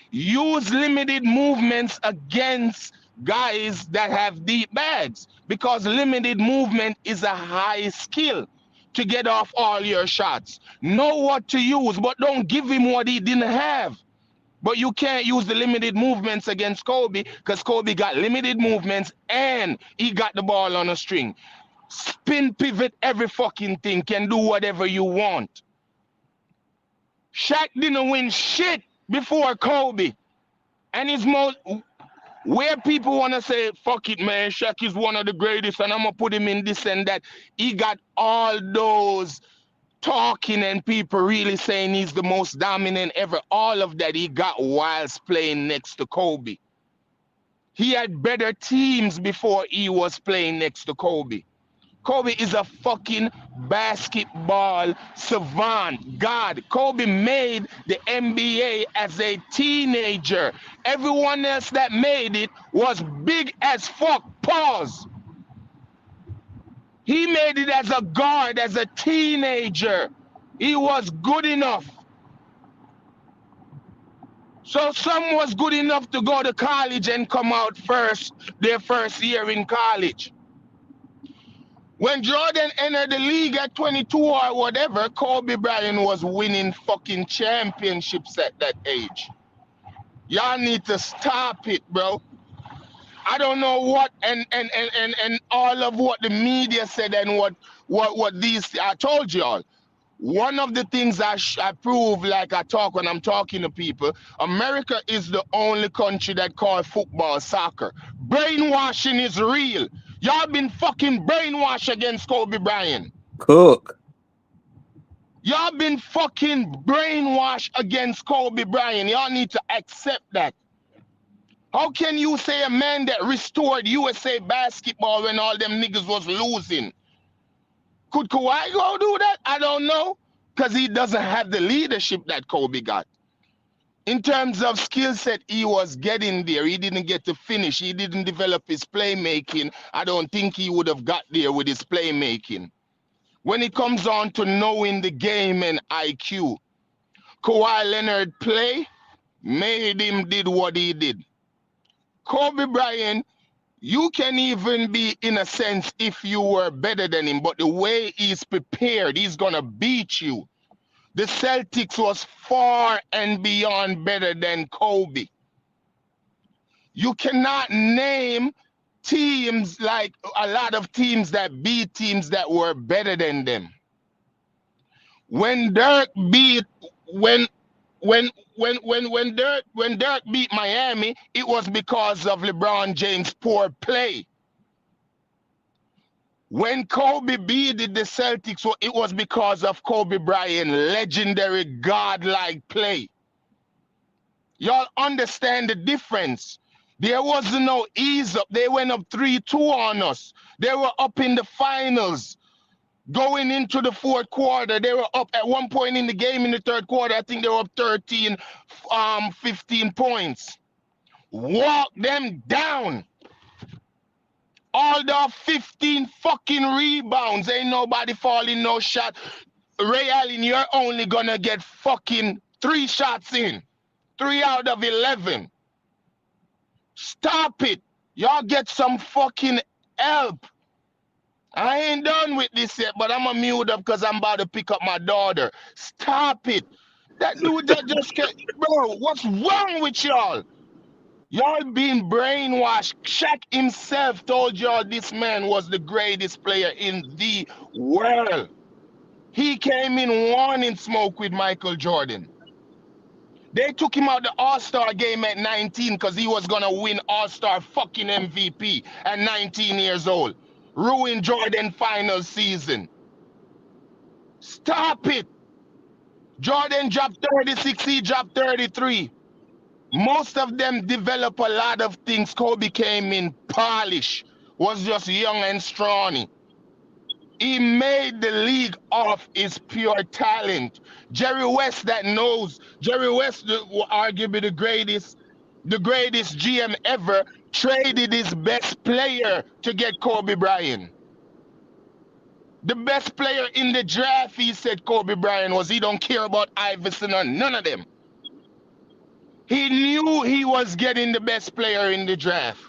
use limited movements against guys that have deep bags because limited movement is a high skill to get off all your shots. Know what to use, but don't give him what he didn't have. But you can't use the limited movements against Kobe because Kobe got limited movements and he got the ball on a string. Spin, pivot, every fucking thing, can do whatever you want. Shaq didn't win shit before Kobe. And his most, where people want to say, fuck it, man, Shaq is one of the greatest and I'm going to put him in this and that. He got all those talking and people really saying he's the most dominant ever. All of that he got whilst playing next to Kobe. He had better teams before he was playing next to Kobe. Kobe is a fucking basketball savant. God, Kobe made the NBA as a teenager. Everyone else that made it was big as fuck. Pause. He made it as a guard, as a teenager. He was good enough. So some was good enough to go to college and come out first, their first year in college. When Jordan entered the league at 22 or whatever, Kobe Bryant was winning fucking championships at that age. Y'all need to stop it, bro. I don't know what and all of what the media said and what these, I told y'all. One of the things I prove, like I talk when I'm talking to people, America is the only country that calls football soccer. Brainwashing is real. Y'all been fucking brainwashed against Kobe Bryant. Cook. Y'all been fucking brainwashed against Kobe Bryant. Y'all need to accept that. How can you say a man that restored USA basketball when all them niggas was losing? Could Kawhi go do that? I don't know. Because he doesn't have the leadership that Kobe got. In terms of skill set, he was getting there. He didn't get to finish. He didn't develop his playmaking. I don't think he would have got there with his playmaking. When it comes on to knowing the game and IQ, Kawhi Leonard play made him did what he did. Kobe Bryant, you can even be, in a sense, if you were better than him, but the way he's prepared, he's going to beat you. The Celtics was far and beyond better than Kobe. You cannot name teams like a lot of teams that beat teams that were better than them. When Dirk beat Dirk beat Miami, it was because of LeBron James' poor play. When Kobe beat the Celtics, it was because of Kobe Bryant, legendary godlike play. Y'all understand the difference. There was no ease up. They went up 3-2 on us. They were up in the finals. Going into the fourth quarter, they were up at one point in the game in the third quarter. I think they were up 13, 15 points. Walk them down. All the 15 fucking rebounds. Ain't nobody falling no shot. Ray Allen, you're only gonna get fucking 3 shots in. 3 out of 11. Stop it. Y'all get some fucking help. I ain't done with this yet, but I'm gonna mute up because I'm about to pick up my daughter. Stop it. That dude that just can't. Bro, what's wrong with y'all? Y'all being brainwashed. Shaq himself told y'all this man was the greatest player in the world. He came in warning smoke with Michael Jordan. They took him out the All-Star game at 19 because he was going to win All-Star fucking MVP at 19 years old. Ruined Jordan final season. Stop it. Jordan dropped 36, he dropped 33. Most of them develop a lot of things. Kobe came in polish, was just young and scrawny. He made the league off his pure talent. Jerry West that knows, Jerry West arguably the greatest GM ever, traded his best player to get Kobe Bryant. The best player in the draft, he said Kobe Bryant was. He don't care about Iverson or none of them. He knew he was getting the best player in the draft.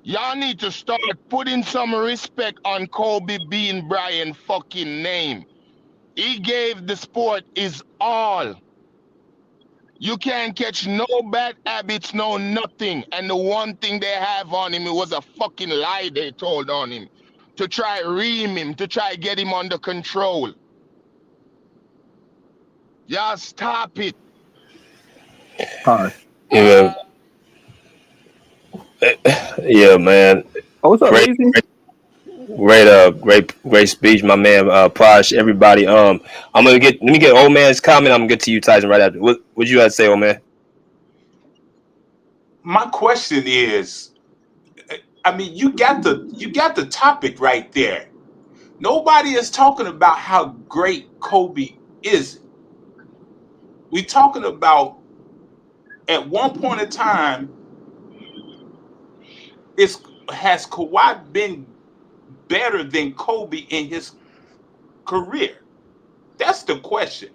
Y'all need to start putting some respect on Kobe Bean Bryant fucking name. He gave the sport his all. You can't catch no bad habits, no nothing. And the one thing they have on him, it was a fucking lie they told on him. To try ream him, to try get him under control. Y'all stop it. Yeah. Yeah, man. Oh, what's up, great speech, my man. Posh, everybody. Let me get old man's comment. I'm gonna get to you, Tyson, right after. What you had to say, old man? My question is, I mean, you got the topic right there. Nobody is talking about how great Kobe is. We talking about at one point in time, has Kawhi been better than Kobe in his career? That's the question.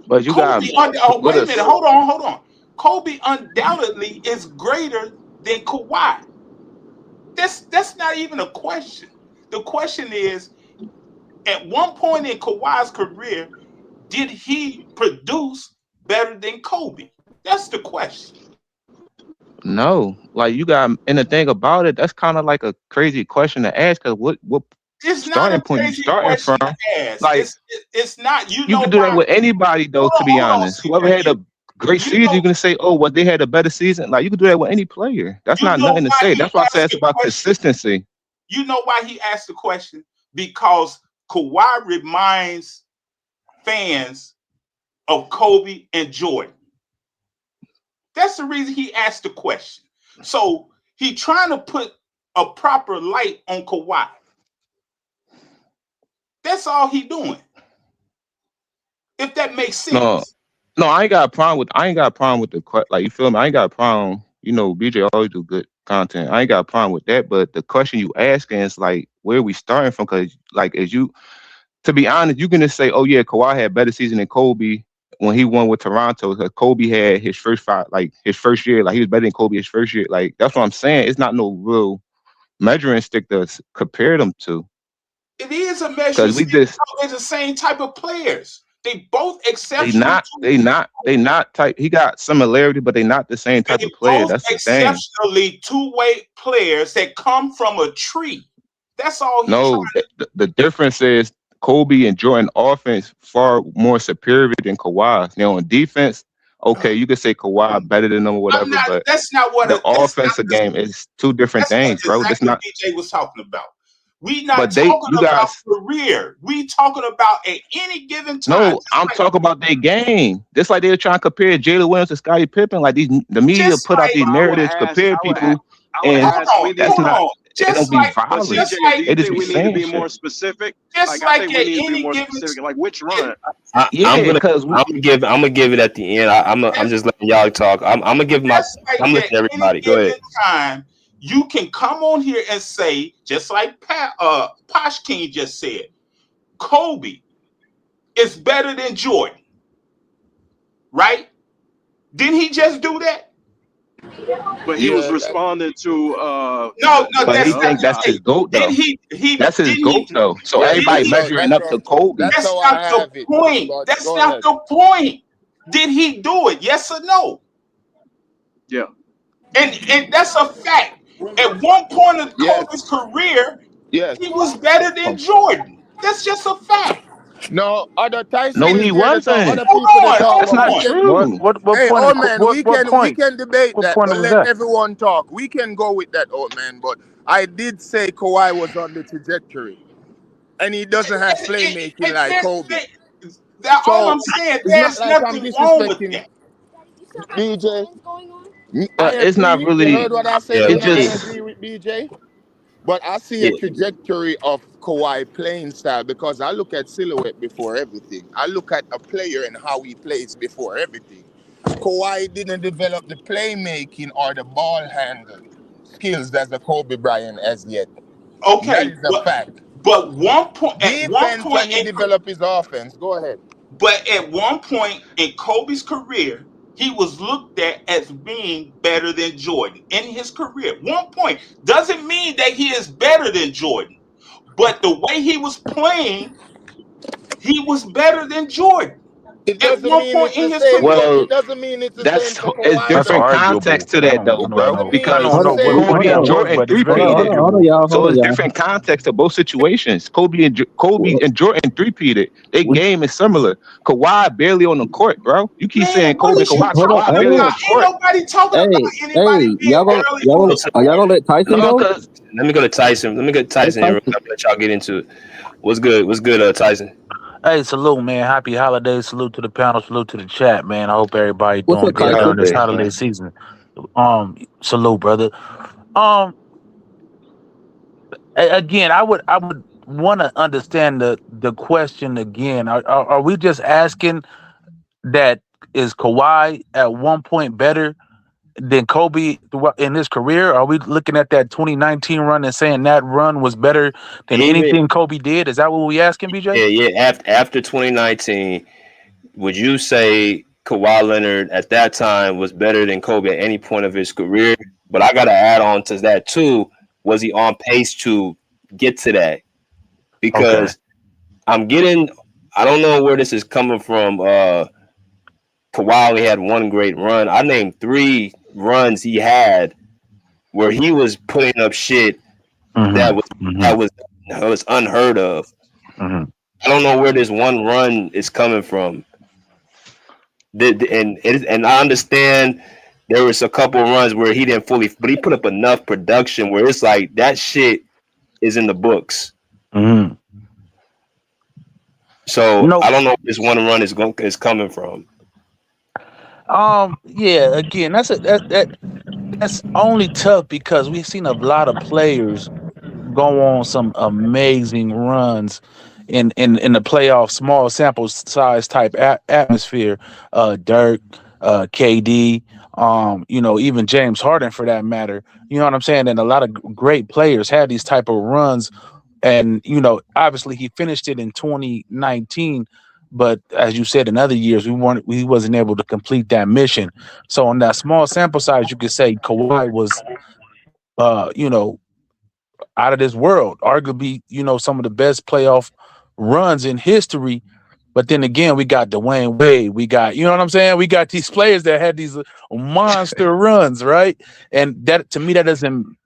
But you got wait a minute, hold on. Kobe undoubtedly is greater than Kawhi. That's not even a question. The question is, at one point in Kawhi's career, did he produce better than Kobe? That's the question. No, like you got, and the thing about it, that's kind of like a crazy question to ask. Cause what it's starting point you starting from? Like it's not. You can do that with anybody though. To be honest, whoever had a great season, you can say, oh, well, they had a better season. Like you can do that with any player. That's not nothing to say. That's why I said it's about consistency. You know why he asked the question? Because Kawhi reminds fans of Kobe and Jordan. That's the reason he asked the question. So he trying to put a proper light on Kawhi. That's all he doing. If that makes sense. No, I ain't got a problem with the like, you feel me? I ain't got a problem. You know, BJ always do good content. I ain't got a problem with that. But the question you asking is like, where we starting from? Because like, to be honest, you can just say, oh yeah, Kawhi had better season than Kobe when he won with Toronto. Because Kobe had his first year, like he was better than Kobe his first year. Like that's what I'm saying. It's not no real measuring stick to compare them to. It is a measuring stick. They're the same type of players. They both exceptional. They not type. He got similarity, but they not the same type of player. That's the thing. Exceptionally two-way players that come from a tree. That's all. The difference is Kobe and Jordan offense far more superior than Kawhi. Now on defense, okay, you could say Kawhi better than them or whatever, but that's not what the offensive game is two different things, bro. That's not what DJ was talking about. We not talking about career. We talking about at any given time. No, I'm talking about their game. Just like they were trying to compare Jalen Williams to Scottie Pippen. Like the media put out these narratives, compare people, and that's not. It don't be violent. It just we need to be more specific. Just I think we need to be more specific. Like which run? I'm gonna give it at the end. I'm just letting y'all talk. I'm gonna give my. I'm listening to everybody. Go ahead. Time, you can come on here and say, just like Posh King just said, Kobe is better than Jordan, right? Didn't he just do that? But he was responding to no. But he think that's his GOAT though. That's his GOAT though. So everybody measuring up to Kobe. That's not the point. That's not the point. Did he do it? Yes or no? Yeah. And that's a fact. At one point of Kobe's career, he was better than Jordan. That's just a fact. No, other Tyson. No, he wasn't. That's not true. What hey, point? Old man, we can debate that, but let everyone talk. We can go with that, old man. But I did say Kawhi was on the trajectory, and he doesn't have playmaking like Kobe. That's all I'm saying. There's nothing wrong with that. BJ, it's not really. You heard what I said? It just. I agree with BJ. But I see a trajectory of Kawhi playing style because I look at silhouette before everything. I look at a player and how he plays before everything. Kawhi didn't develop the playmaking or the ball handling skills that the Kobe Bryant has yet. Okay, that is a fact. But when he developed his offense, go ahead. But at one point in Kobe's career, he was looked at as being better than Jordan in his career. 1 point doesn't mean that he is better than Jordan, but the way he was playing, he was better than Jordan. It doesn't mean it's the same. Well, it doesn't mean it's the that's same. It's different context to that though, bro. Because Kobe and Jordan three-peated, so it's different context to both situations. Kobe and Jordan three-peated. Their game is similar. Kawhi barely on the court, bro. You keep saying Kobe, Kawhi barely on the court. Ain't nobody talking about anybody being y'all gonna let Tyson go? Let me go to Tyson. Let me get Tyson here. Let y'all get into it. What's good, Tyson? Hey, salute, man. Happy holidays. Salute to the panel. Salute to the chat, man. I hope everybody doing good during this holiday season. Salute, brother. Again, I would want to understand the question again. Are we just asking that is Kawhi at one point better than Kobe in his career? Are we looking at that 2019 run and saying that run was better than anything Kobe did? Is that what we asking, BJ? Yeah. After 2019, would you say Kawhi Leonard at that time was better than Kobe at any point of his career? But I got to add on to that too. Was he on pace to get to that? Because I don't know where this is coming from. Kawhi only had one great run. I named 3 runs he had where he was putting up shit that was unheard of. I don't know where this one run is coming from. And I understand there was a couple runs where he didn't fully, but he put up enough production where it's like that shit is in the books. So I don't know where this one run is coming from. Yeah, again, that's only tough because we've seen a lot of players go on some amazing runs in the playoff, small sample size type atmosphere. Dirk, KD, even James Harden for that matter. You know what I'm saying? And a lot of great players had these type of runs And obviously he finished it in 2019, but as you said, in other years we wasn't able to complete that mission. So on that small sample size, you could say Kawhi was out of this world, arguably, some of the best playoff runs in history. But then again, we got Dwayne Wade. We got, you know what I'm saying? We got these players that had these monster runs, right? And that, to me, that doesn't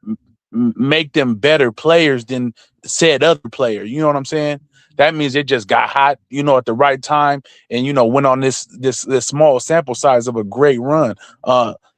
make them better players than said other player. You know what I'm saying? That means it just got hot, at the right time, and went on this small sample size of a great run.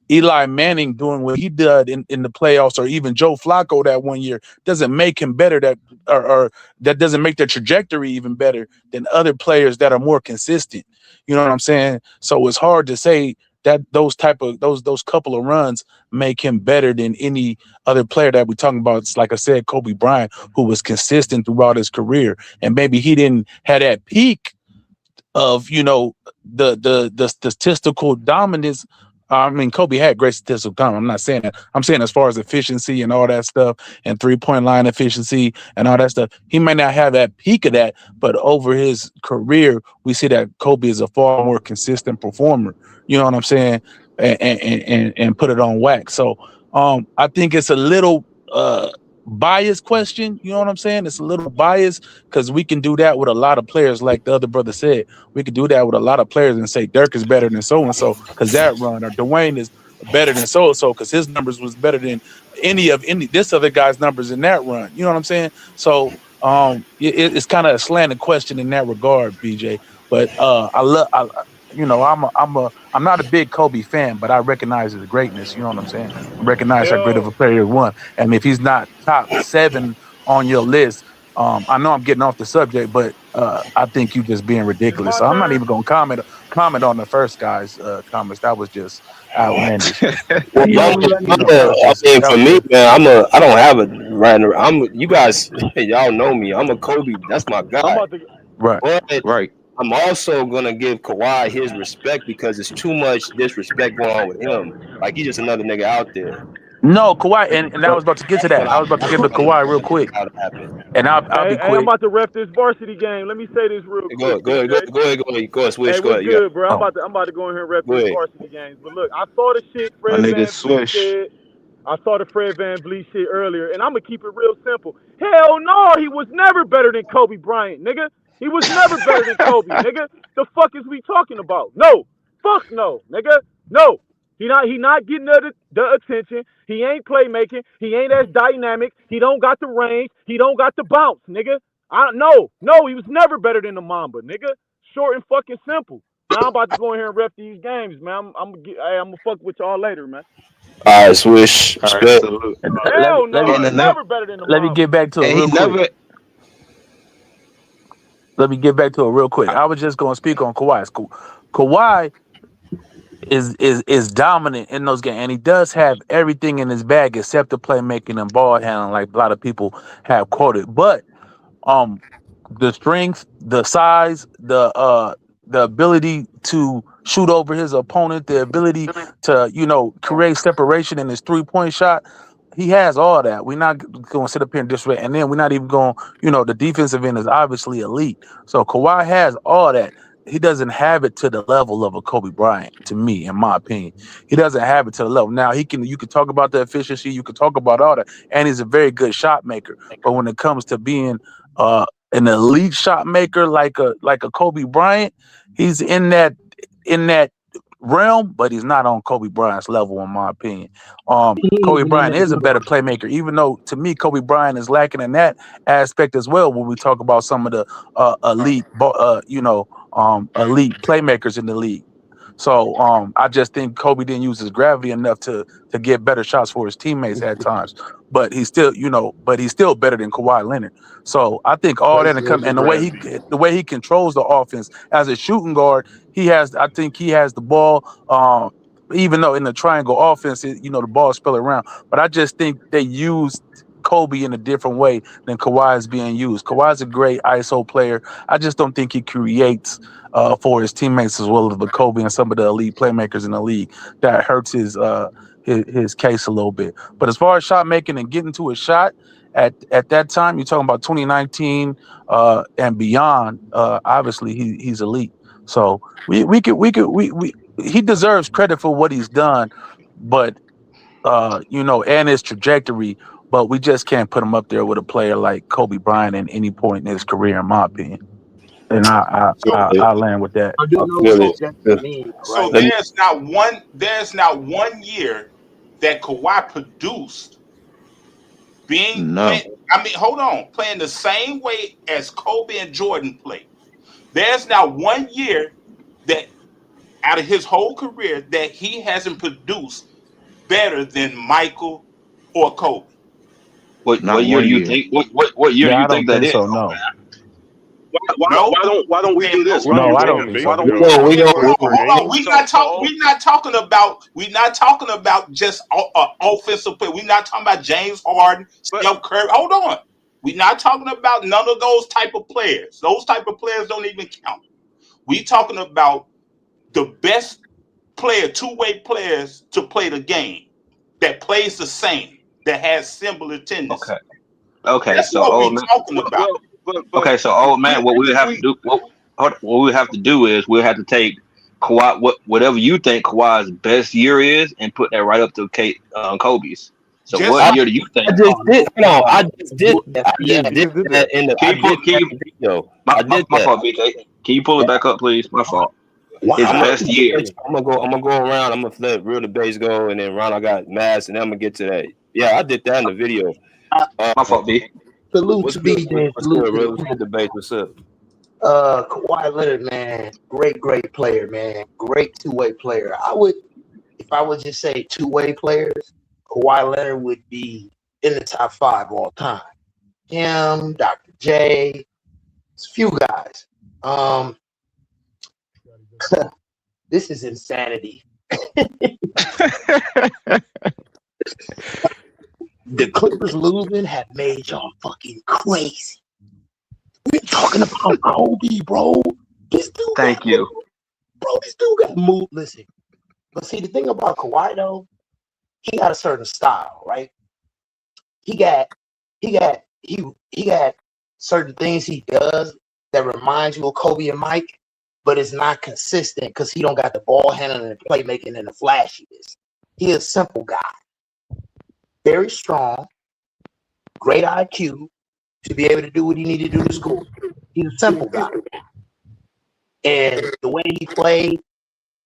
Eli Manning doing what he did in the playoffs, or even Joe Flacco that one year, doesn't make him better. Or that doesn't make their trajectory even better than other players that are more consistent. You know what I'm saying? So it's hard to say that those couple of runs make him better than any other player that we're talking about. It's like I said, Kobe Bryant, who was consistent throughout his career, and maybe he didn't have that peak of the statistical dominance. I mean, Kobe had great statistical dominance. I'm not saying that. I'm saying as far as efficiency and all that stuff, and 3-point line efficiency and all that stuff, he may not have that peak of that, but over his career, we see that Kobe is a far more consistent performer. You know what I'm saying? And put it on wax. So I think it's a little biased question. You know what I'm saying? It's a little biased because we can do that with a lot of players, like the other brother said. We could do that with a lot of players and say Dirk is better than so and so because that run, or Dwayne is better than so and so because his numbers was better than any this other guy's numbers in that run. You know what I'm saying? So it's kind of a slanted question in that regard, BJ. But I'm not a big Kobe fan, but I recognize his greatness. You know what I'm saying? I recognize how great of a player he was. And if he's not top 7 on your list, I know I'm getting off the subject, but I think you just being ridiculous. So I'm not even going to comment on the first guy's comments. That was just outlandish. For me, man, I don't have a right. You guys, y'all know me. I'm a Kobe. That's my guy. Right. But I'm also gonna give Kawhi his respect because it's too much disrespect going on with him. Like he's just another nigga out there. No, Kawhi, and I was about to get to that. I was about to get to Kawhi real quick. And I'll be quick. Hey, I'm about to ref this varsity game. Let me say this real quick. Go ahead, Swish. Hey, what's good, bro? I'm about to go in here and ref these varsity games. But look, I saw the shit Fred Van Vliet said. I saw the Fred Van Vliet shit earlier, and I'm gonna keep it real simple. Hell no, he was never better than Kobe Bryant, nigga. He was never better than Kobe, nigga. The fuck is we talking about? No, fuck no, nigga. No, he not getting the attention. He ain't playmaking. He ain't as dynamic. He don't got the range. He don't got the bounce, nigga. No, he was never better than the Mamba, nigga. Short and fucking simple. Now I'm about to go in here and ref these games, man. I'm gonna fuck with y'all later, man. All right, Swish. Respect. Hell no, he's never better than the Mamba. Let me get back to it real quick. Let me get back to it real quick. I was just going to speak on Kawhi. Kawhi is dominant in those games, and he does have everything in his bag except the playmaking and ball handling, like a lot of people have quoted. But the strength, the size, the ability to shoot over his opponent, the ability to create separation in his 3-point shot. He has all that. We're not going to sit up here and disrespect. And then we're not even going, the defensive end is obviously elite. So Kawhi has all that. He doesn't have it to the level of a Kobe Bryant, to me, in my opinion. He doesn't have it to the level. Now, you can talk about the efficiency. You can talk about all that. And he's a very good shot maker. But when it comes to being an elite shot maker like a Kobe Bryant, he's in that realm, but he's not on Kobe Bryant's level, in my opinion. Kobe Bryant is a better playmaker, even though to me Kobe Bryant is lacking in that aspect as well. When we talk about some of the elite playmakers in the league. So I just think Kobe didn't use his gravity enough to get better shots for his teammates at times. But he's still, better than Kawhi Leonard. So I think all that and the way he controls the offense as a shooting guard, I think he has the ball. Even though in the triangle offense, the ball spill around. But I just think they used Kobe in a different way than Kawhi is being used. Kawhi's a great ISO player. I just don't think he creates for his teammates as well as the Kobe and some of the elite playmakers in the league. That hurts his case a little bit. But as far as shot making and getting to a shot at that time, you're talking about 2019 and beyond. Obviously, he's elite. So we he deserves credit for what he's done, but and his trajectory. But we just can't put him up there with a player like Kobe Bryant at any point in his career, in my opinion. And I land with that. So there's not one year that Kawhi produced playing the same way as Kobe and Jordan played. There's not one year that out of his whole career that he hasn't produced better than Michael or Kobe. What year do you think? What year do you think that is? So, no. Why don't we do this? No, I don't think so. Hold on. We're not talking about just offensive play. We're not talking about James Harden, Steph Curry. Hold on. We're not talking about none of those type of players. Those type of players don't even count. We're talking about the best player, two-way players to play the game that plays the same, that has similar tendencies. Okay. That's So what we're talking about. Okay, so old man, what we would have to do, what we have to do is we'll have to take Kawhi, whatever you think Kawhi's best year is, and put that right up to Kobe's. So what year do you think? I just did that in the video. My fault, BJ. Can you pull it back up, please? My fault. His best year. I'm gonna go around. I'm gonna let real debates go, and then Ron, I got Mass, and then I'm gonna get to that. Yeah, I did that in the video. My fault, B. Salute to BJ. Real debate. What's up? Kawhi Leonard, man, great player, man, great two-way player. If I would just say two-way players, Kawhi Leonard would be in the top 5 all time. Him, Dr. J, it's a few guys. This is insanity. The Clippers losing have made y'all fucking crazy. We're talking about Kobe, bro. This dude. Thank you, bro. This dude got moved. Listen, but see the thing about Kawhi though, he got a certain style, right? He got certain things he does that reminds you of Kobe and Mike, but it's not consistent because he don't got the ball handling and playmaking and the flashiness. He is a simple guy. Very strong, great IQ to be able to do what he needed to do to school. He's a simple guy. And the way he played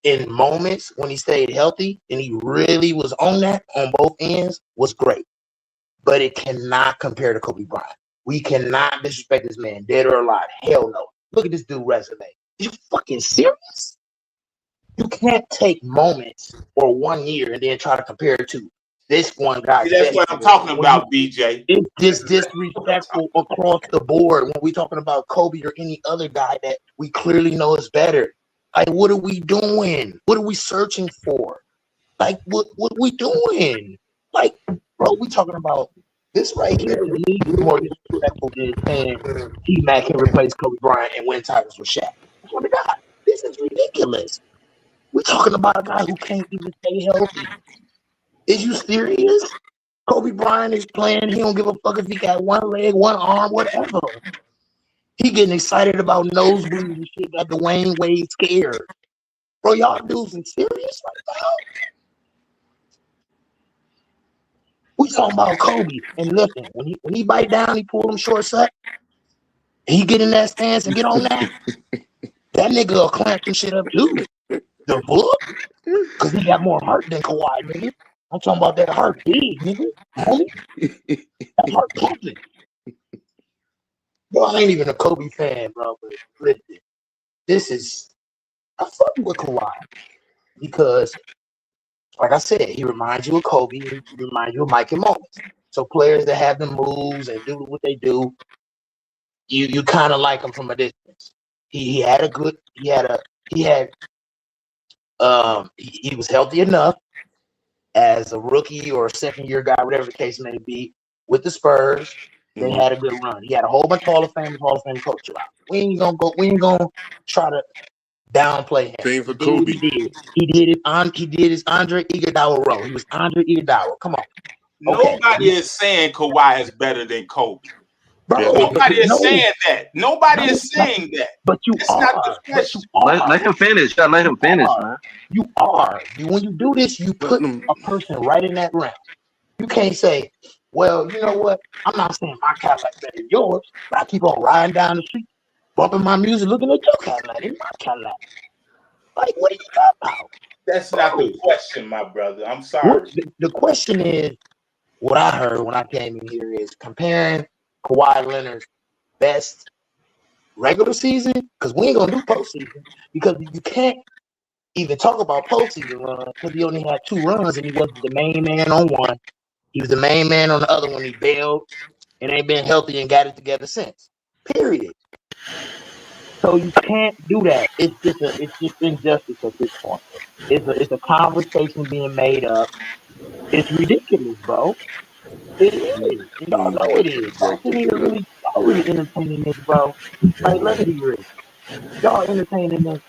in moments when he stayed healthy and he really was on that on both ends was great. But it cannot compare to Kobe Bryant. We cannot disrespect this man, dead or alive. Hell no. Look at this dude's resume. Are you fucking serious? You can't take moments or 1 year and then try to compare it to this one guy. See, that's what I'm talking about, BJ. It's just disrespectful across the board when we're talking about Kobe or any other guy that we clearly know is better. Like, what are we doing? What are we searching for? Like, what are we doing? Like, bro, we talking about this right here is more disrespectful than saying T-Mac can replace Kobe Bryant and win titles with Shaq. Oh my God, this is ridiculous. We're talking about a guy who can't even stay healthy. Is you serious? Kobe Bryant is playing. He don't give a fuck if he got one leg, one arm, whatever. He getting excited about nosebleeds and shit. Got Dwayne Wade scared. Bro, y'all dudes is serious right now? We talking about Kobe. And listen, when he bite down, he pull them shorts up. And he get in that stance and get on that. That nigga will clamp some shit up too. The book? Because he got more heart than Kawhi, nigga. I'm talking about that heart big, nigga. Homie. That heart pumping. Bro, I ain't even a Kobe fan, bro. But listen, I fuck with Kawhi. Because, like I said, he reminds you of Kobe. He reminds you of Mike and moments. So players that have the moves and do what they do, you kind of like him from a distance. He was healthy enough as a rookie or a second-year guy, whatever the case may be, with the Spurs. They had a good run. He had a whole bunch of Hall of Fame coach around. We ain't gonna try to downplay him. Same for Kobe. He did his Andre Iguodala role. He was Andre Iguodala. Come on. Nobody is saying Kawhi is better than Kobe. Bro, Nobody is no, saying that. Nobody no, is saying that. but you It's not the are. But you question. are. Let him finish. Yeah, let him finish, man. You are. When you do this, you put a person right in that realm. You can't say, well, you know what? I'm not saying my Cadillac better than yours, but I keep on riding down the street, bumping my music, looking at your Cadillac. It's my Cadillac. Like, what are you talking about? That's not the question, my brother. I'm sorry. The question is, what I heard when I came in here is comparing Kawhi Leonard's best regular season, because we ain't going to do postseason, because you can't even talk about postseason runs because he only had 2 runs and he wasn't the main man on one. He was the main man on the other one. He bailed and ain't been healthy and got it together since. Period. So you can't do that. It's just injustice at this point. It's a conversation being made up. It's ridiculous, bro. It is. And y'all know it is. Y'all sitting here y'all really entertaining this, bro. Like, let's be real. Y'all entertaining this.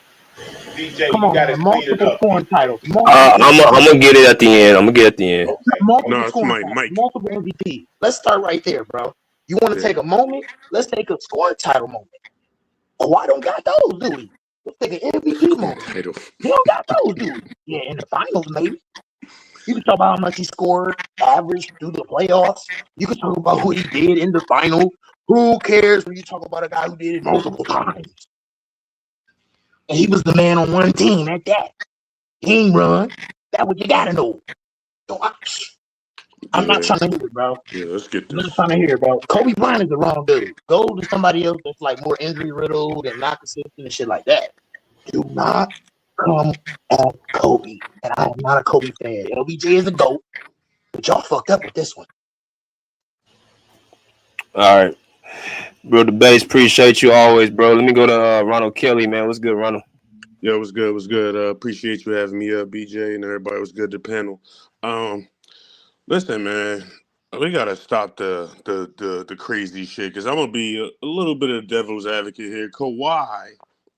DJ, Come you on, got to man. clean it Multiple up. scoring titles. I'm gonna get it at the end. Multiple scoring titles. Multiple MVP. Let's start right there, bro. You want to take a moment? Let's take a scoring title moment. Kawhi don't got those, do we? Let's take an MVP moment. He don't got those, do we? Yeah, in the finals, maybe. You can talk about how much he scored, average through the playoffs. You can talk about what he did in the final. Who cares when you talk about a guy who did it multiple times? And he was the man on one team at that. He ain't run. That's what you gotta know. So I'm not trying to hear it, bro. Yeah, let's get I'm this. not trying to hear it, bro. Kobe Bryant is the wrong dude. Go to somebody else that's like more injury riddled and not consistent and shit like that. Do not come at Kobe. And I am not a Kobe fan. LBJ is a GOAT, but y'all fucked up with this one. All right, bro. The base appreciate you always, bro. Let me go to Ronald Kelly, man. What's good, Ronald? Yeah, it was good. It was good. Appreciate you having me up, BJ, and everybody. It was good to panel. Listen, man, we gotta stop the crazy shit because I'm gonna be a little bit of devil's advocate here. Kawhi,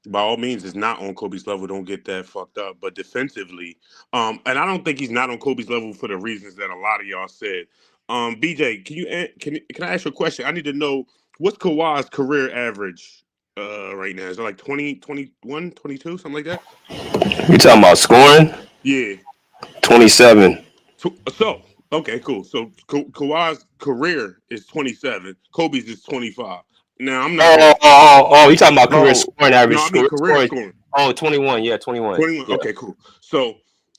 by all means, is not on Kobe's level. Don't get that fucked up. But defensively, and I don't think he's not on Kobe's level for the reasons that a lot of y'all said. BJ, can I ask you a question? I need to know what's Kawhi's career average right now? Is it like 20, 21, 22, something like that? You talking about scoring? Yeah. 27. So, okay, cool. So Kawhi's career is 27. Kobe's is 25. Now I'm not. You talking about career scoring average? No, I mean career scoring. Oh, 21. Yeah, 21. 21. Yeah. Okay, cool. So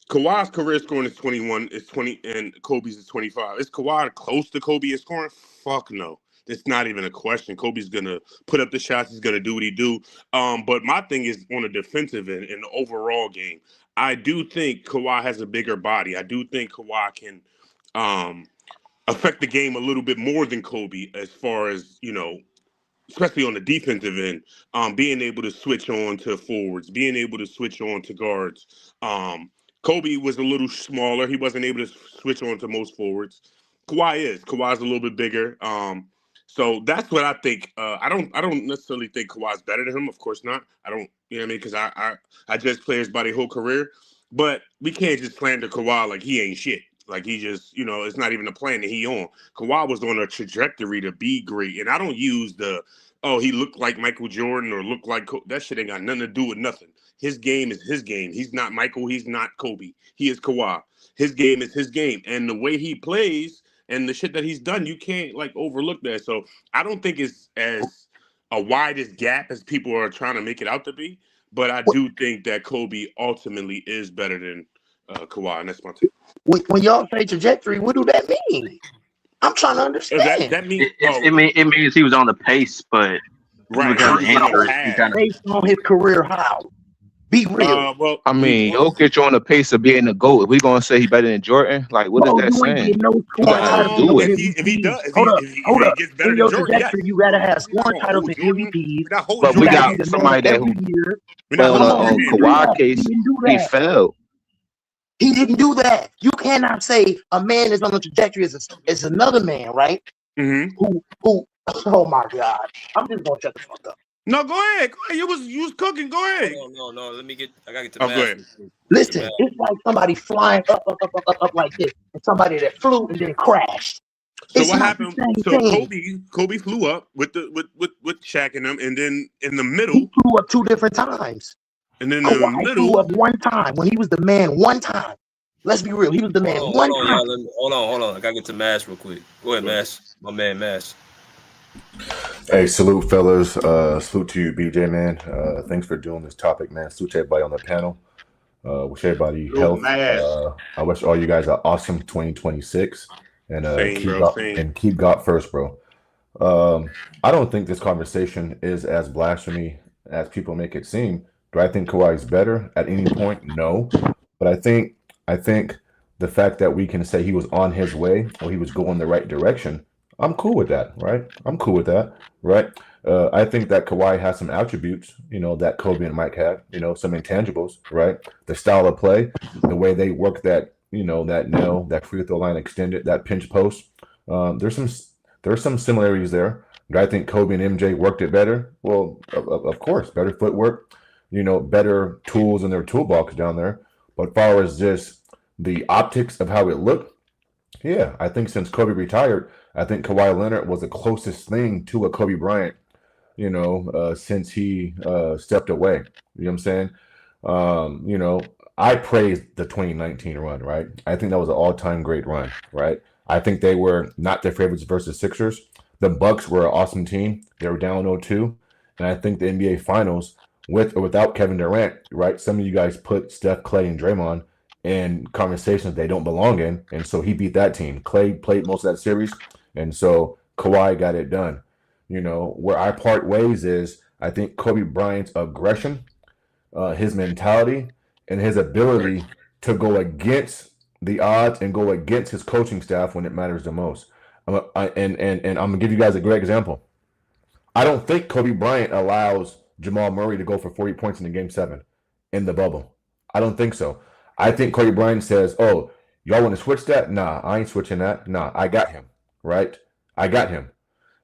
Kawhi's career scoring is 21. It's 20, and Kobe's is 25. Is Kawhi close to Kobe in scoring? Fuck no. It's not even a question. Kobe's gonna put up the shots. He's gonna do what he do. But my thing is on the defensive end in the overall game. I do think Kawhi has a bigger body. I do think Kawhi can affect the game a little bit more than Kobe as far as, especially on the defensive end, being able to switch on to forwards, being able to switch on to guards. Kobe was a little smaller. He wasn't able to switch on to most forwards. Kawhi's a little bit bigger. So that's what I think. I don't necessarily think Kawhi's better than him. Of course not. I don't, you know what I mean? Because I judge players by their whole career. But we can't just slander Kawhi like he ain't shit. Like he just, it's not even a plan that he on. Kawhi was on a trajectory to be great. And I don't use he looked like Michael Jordan or looked like that shit ain't got nothing to do with nothing. His game is his game. He's not Michael. He's not Kobe. He is Kawhi. His game is his game. And the way he plays and the shit that he's done, you can't overlook that. So I don't think it's as a widest gap as people are trying to make it out to be. But I do think that Kobe ultimately is better than Kawhi, and that's my take. When y'all say trajectory, what do that mean? I'm trying to understand. That means it means he was on the pace, but because of injuries, he kind of based on his career. How? Be real. I mean, Jokic on the pace of being the GOAT. If we gonna say he better than Jordan, like what is that saying? If he gets better than Jordan, yes. You gotta have scoring titles and MVPs. But we got somebody that who, but on Kawhi case, he failed. He didn't do that. You cannot say a man is on the trajectory as another man, right? Mm-hmm. Who? Oh my God! I'm just gonna shut the fuck up. No, go ahead. Go ahead. You was cooking. Go ahead. No. Let me get. I gotta get to Go math. ahead. Listen, it's like somebody flying up like this, and somebody that flew and then crashed. So It's what not the happened? same So thing. Kobe flew up with Shaq and them, and then in the He middle, flew up 2 different times. and then in the Kawhi flew middle, up 1 time when he was the man 1 time. Let's be real. He was the man Hold 1 on, time. y'all. Hold on. I gotta get to Mass real quick. Go ahead, Mass. My man, Mass. Hey, salute, fellas. Salute to you, BJ, man. Thanks for doing this topic, man. Salute to everybody on the panel. Wish everybody health. I wish all you guys an awesome 2026, and keep God first, bro. I don't think this conversation is as blasphemy as people make it seem. Do I think Kawhi's better at any point? No, but I think the fact that we can say he was on his way or he was going the right direction, I'm cool with that, right? I'm cool with that, right? I think that Kawhi has some attributes, that Kobe and Mike had, some intangibles, right? The style of play, the way they work that, that nail, that free throw line extended, that pinch post. There's some similarities there. Do I think Kobe and MJ worked it better? Well, of course, better footwork, better tools in their toolbox down there. But as far as just the optics of how it looked, yeah, I think since Kobe retired, I think Kawhi Leonard was the closest thing to a Kobe Bryant, since he stepped away. You know what I'm saying? I praised the 2019 run, right? I think that was an all-time great run, right? I think they were not the favorites versus Sixers. The Bucks were an awesome team. They were down 0-2. And I think the NBA Finals, with or without Kevin Durant, right? Some of you guys put Steph, Clay, and Draymond in conversations they don't belong in. And so he beat that team. Clay played most of that series. And so Kawhi got it done. Where I part ways is I think Kobe Bryant's aggression, his mentality, and his ability to go against the odds and go against his coaching staff when it matters the most. And I'm gonna give you guys a great example. I don't think Kobe Bryant allows Jamal Murray to go for 40 points in the Game 7 in the bubble. I don't think so. I think Kobe Bryant says, "Oh, y'all want to switch that? Nah, I ain't switching that. Nah, I got him. Right? I got him."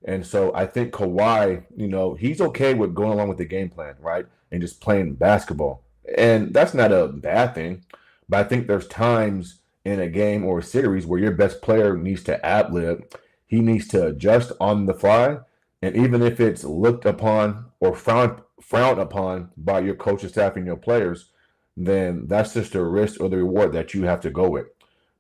And so I think Kawhi, he's okay with going along with the game plan, right? And just playing basketball. And that's not a bad thing. But I think there's times in a game or a series where your best player needs to ad-lib. He needs to adjust on the fly. And even if it's looked upon or frowned upon by your coaching staff and your players, then that's just the risk or the reward that you have to go with.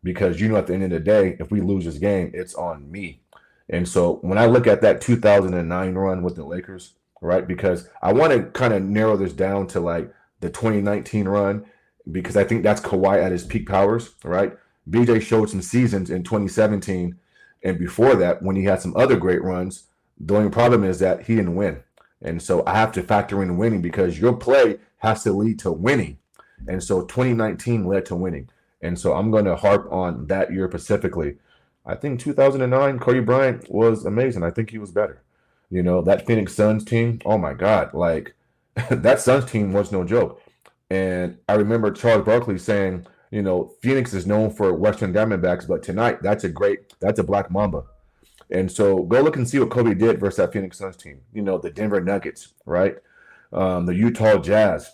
Because at the end of the day, if we lose this game, it's on me. And so when I look at that 2009 run with the Lakers, right, because I want to kind of narrow this down to like the 2019 run, because I think that's Kawhi at his peak powers, right? BJ showed some seasons in 2017 and before that when he had some other great runs. The only problem is that he didn't win. And so I have to factor in winning because your play has to lead to winning. And so 2019 led to winning. And so I'm going to harp on that year specifically. I think 2009, Kobe Bryant was amazing. I think he was better. That Phoenix Suns team, oh my God, like that Suns team was no joke. And I remember Charles Barkley saying, Phoenix is known for Western Diamondbacks, but tonight that's a Black Mamba. And so go look and see what Kobe did versus that Phoenix Suns team. The Denver Nuggets, right? The Utah Jazz.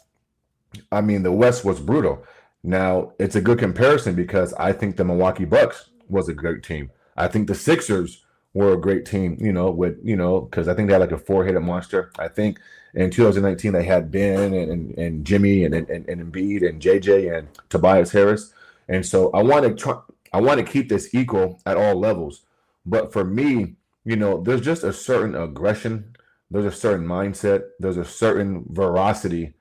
I mean, the West was brutal. Now, it's a good comparison because I think the Milwaukee Bucks was a great team. I think the Sixers were a great team, because I think they had like a 4-headed monster. I think in 2019 they had Ben and Jimmy and Embiid and JJ and Tobias Harris. And so I want to keep this equal at all levels. But for me, there's just a certain aggression, there's a certain mindset, there's a certain veracity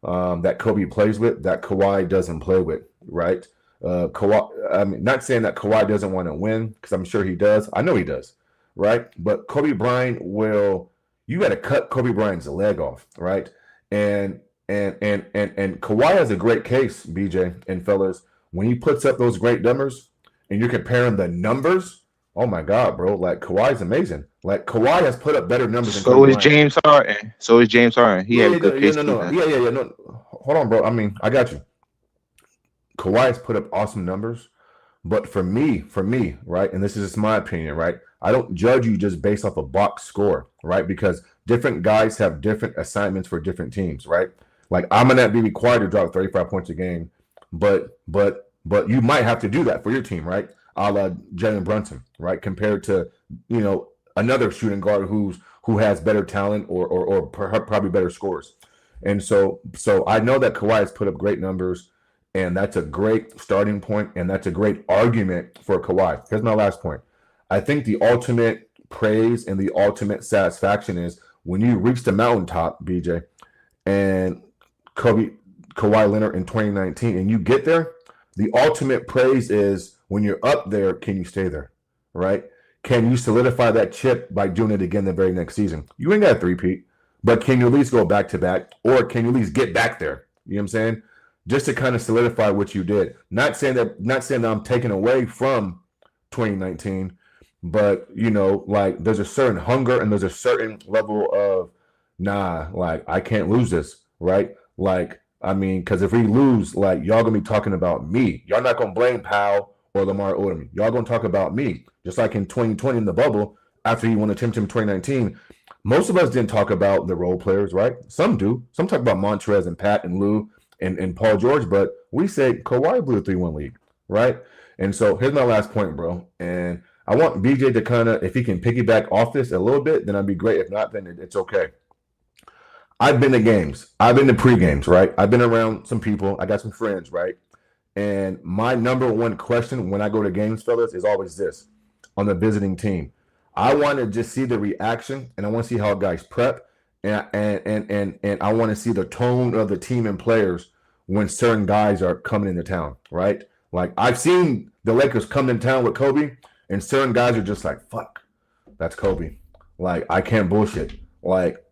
that Kobe plays with that Kawhi doesn't play with, right? Kawhi, I mean, not saying that Kawhi doesn't want to win, because I'm sure he does. I know he does, right? But Kobe Bryant you got to cut Kobe Bryant's leg off, right? And Kawhi has a great case, BJ and fellas, when he puts up those great numbers and you're comparing the numbers. Oh my God, bro! Like Kawhi's amazing. Like Kawhi has put up better numbers than Kobe Bryant. James Harden. He had a good case too. No. Hold on, bro. I mean, I got you. Kawhi has put up awesome numbers, but for me, right, and this is just my opinion, right? I don't judge you just based off a box score, right? Because different guys have different assignments for different teams, right? Like I'm gonna be required to drop 35 points a game, but you might have to do that for your team, right? A la Jalen Brunson, right? Compared to, you know, another shooting guard who has better talent or probably better scores. And so I know that Kawhi has put up great numbers, and that's a great starting point, and that's a great argument for Kawhi. Here's my last point. I think the ultimate praise and the ultimate satisfaction is when you reach the mountaintop, BJ, and Kawhi Leonard in 2019, and you get there, the ultimate praise is when you're up there, can you stay there, right? Can you solidify that chip by doing it again the very next season? You ain't got a three-peat, but can you at least go back-to-back, or can you at least get back there? You know what I'm saying? Just to kind of solidify what you did. Not saying that I'm taking away from 2019, but, you know, like there's a certain hunger and there's a certain level of, like I can't lose this, right? Like, I mean, because if we lose, like y'all gonna be talking about me. Y'all not gonna blame Powell or Lamar Odom. Y'all gonna talk about me. Just like in 2020 in the bubble, after he won the championship in 2019, most of us didn't talk about the role players, right? Some do. Some talk about Montrez and Pat and Lou and Paul George, but we say Kawhi blew a 3-1 lead, right? And so here's my last point, bro. And I want BJ to kind of, if he can piggyback off this a little bit, then that'd be great. If not, then it's okay. I've been to games. I've been to pre-games, right? I've been around some people. I got some friends, right? And my number one question when I go to games, fellas, is always this on the visiting team. I want to just see the reaction, and I want to see how guys prep, and I want to see the tone of the team and players when certain guys are coming into town, right? Like I've seen the Lakers come in town with Kobe, and certain guys are just like, fuck, that's Kobe. Like, I can't bullshit. Like,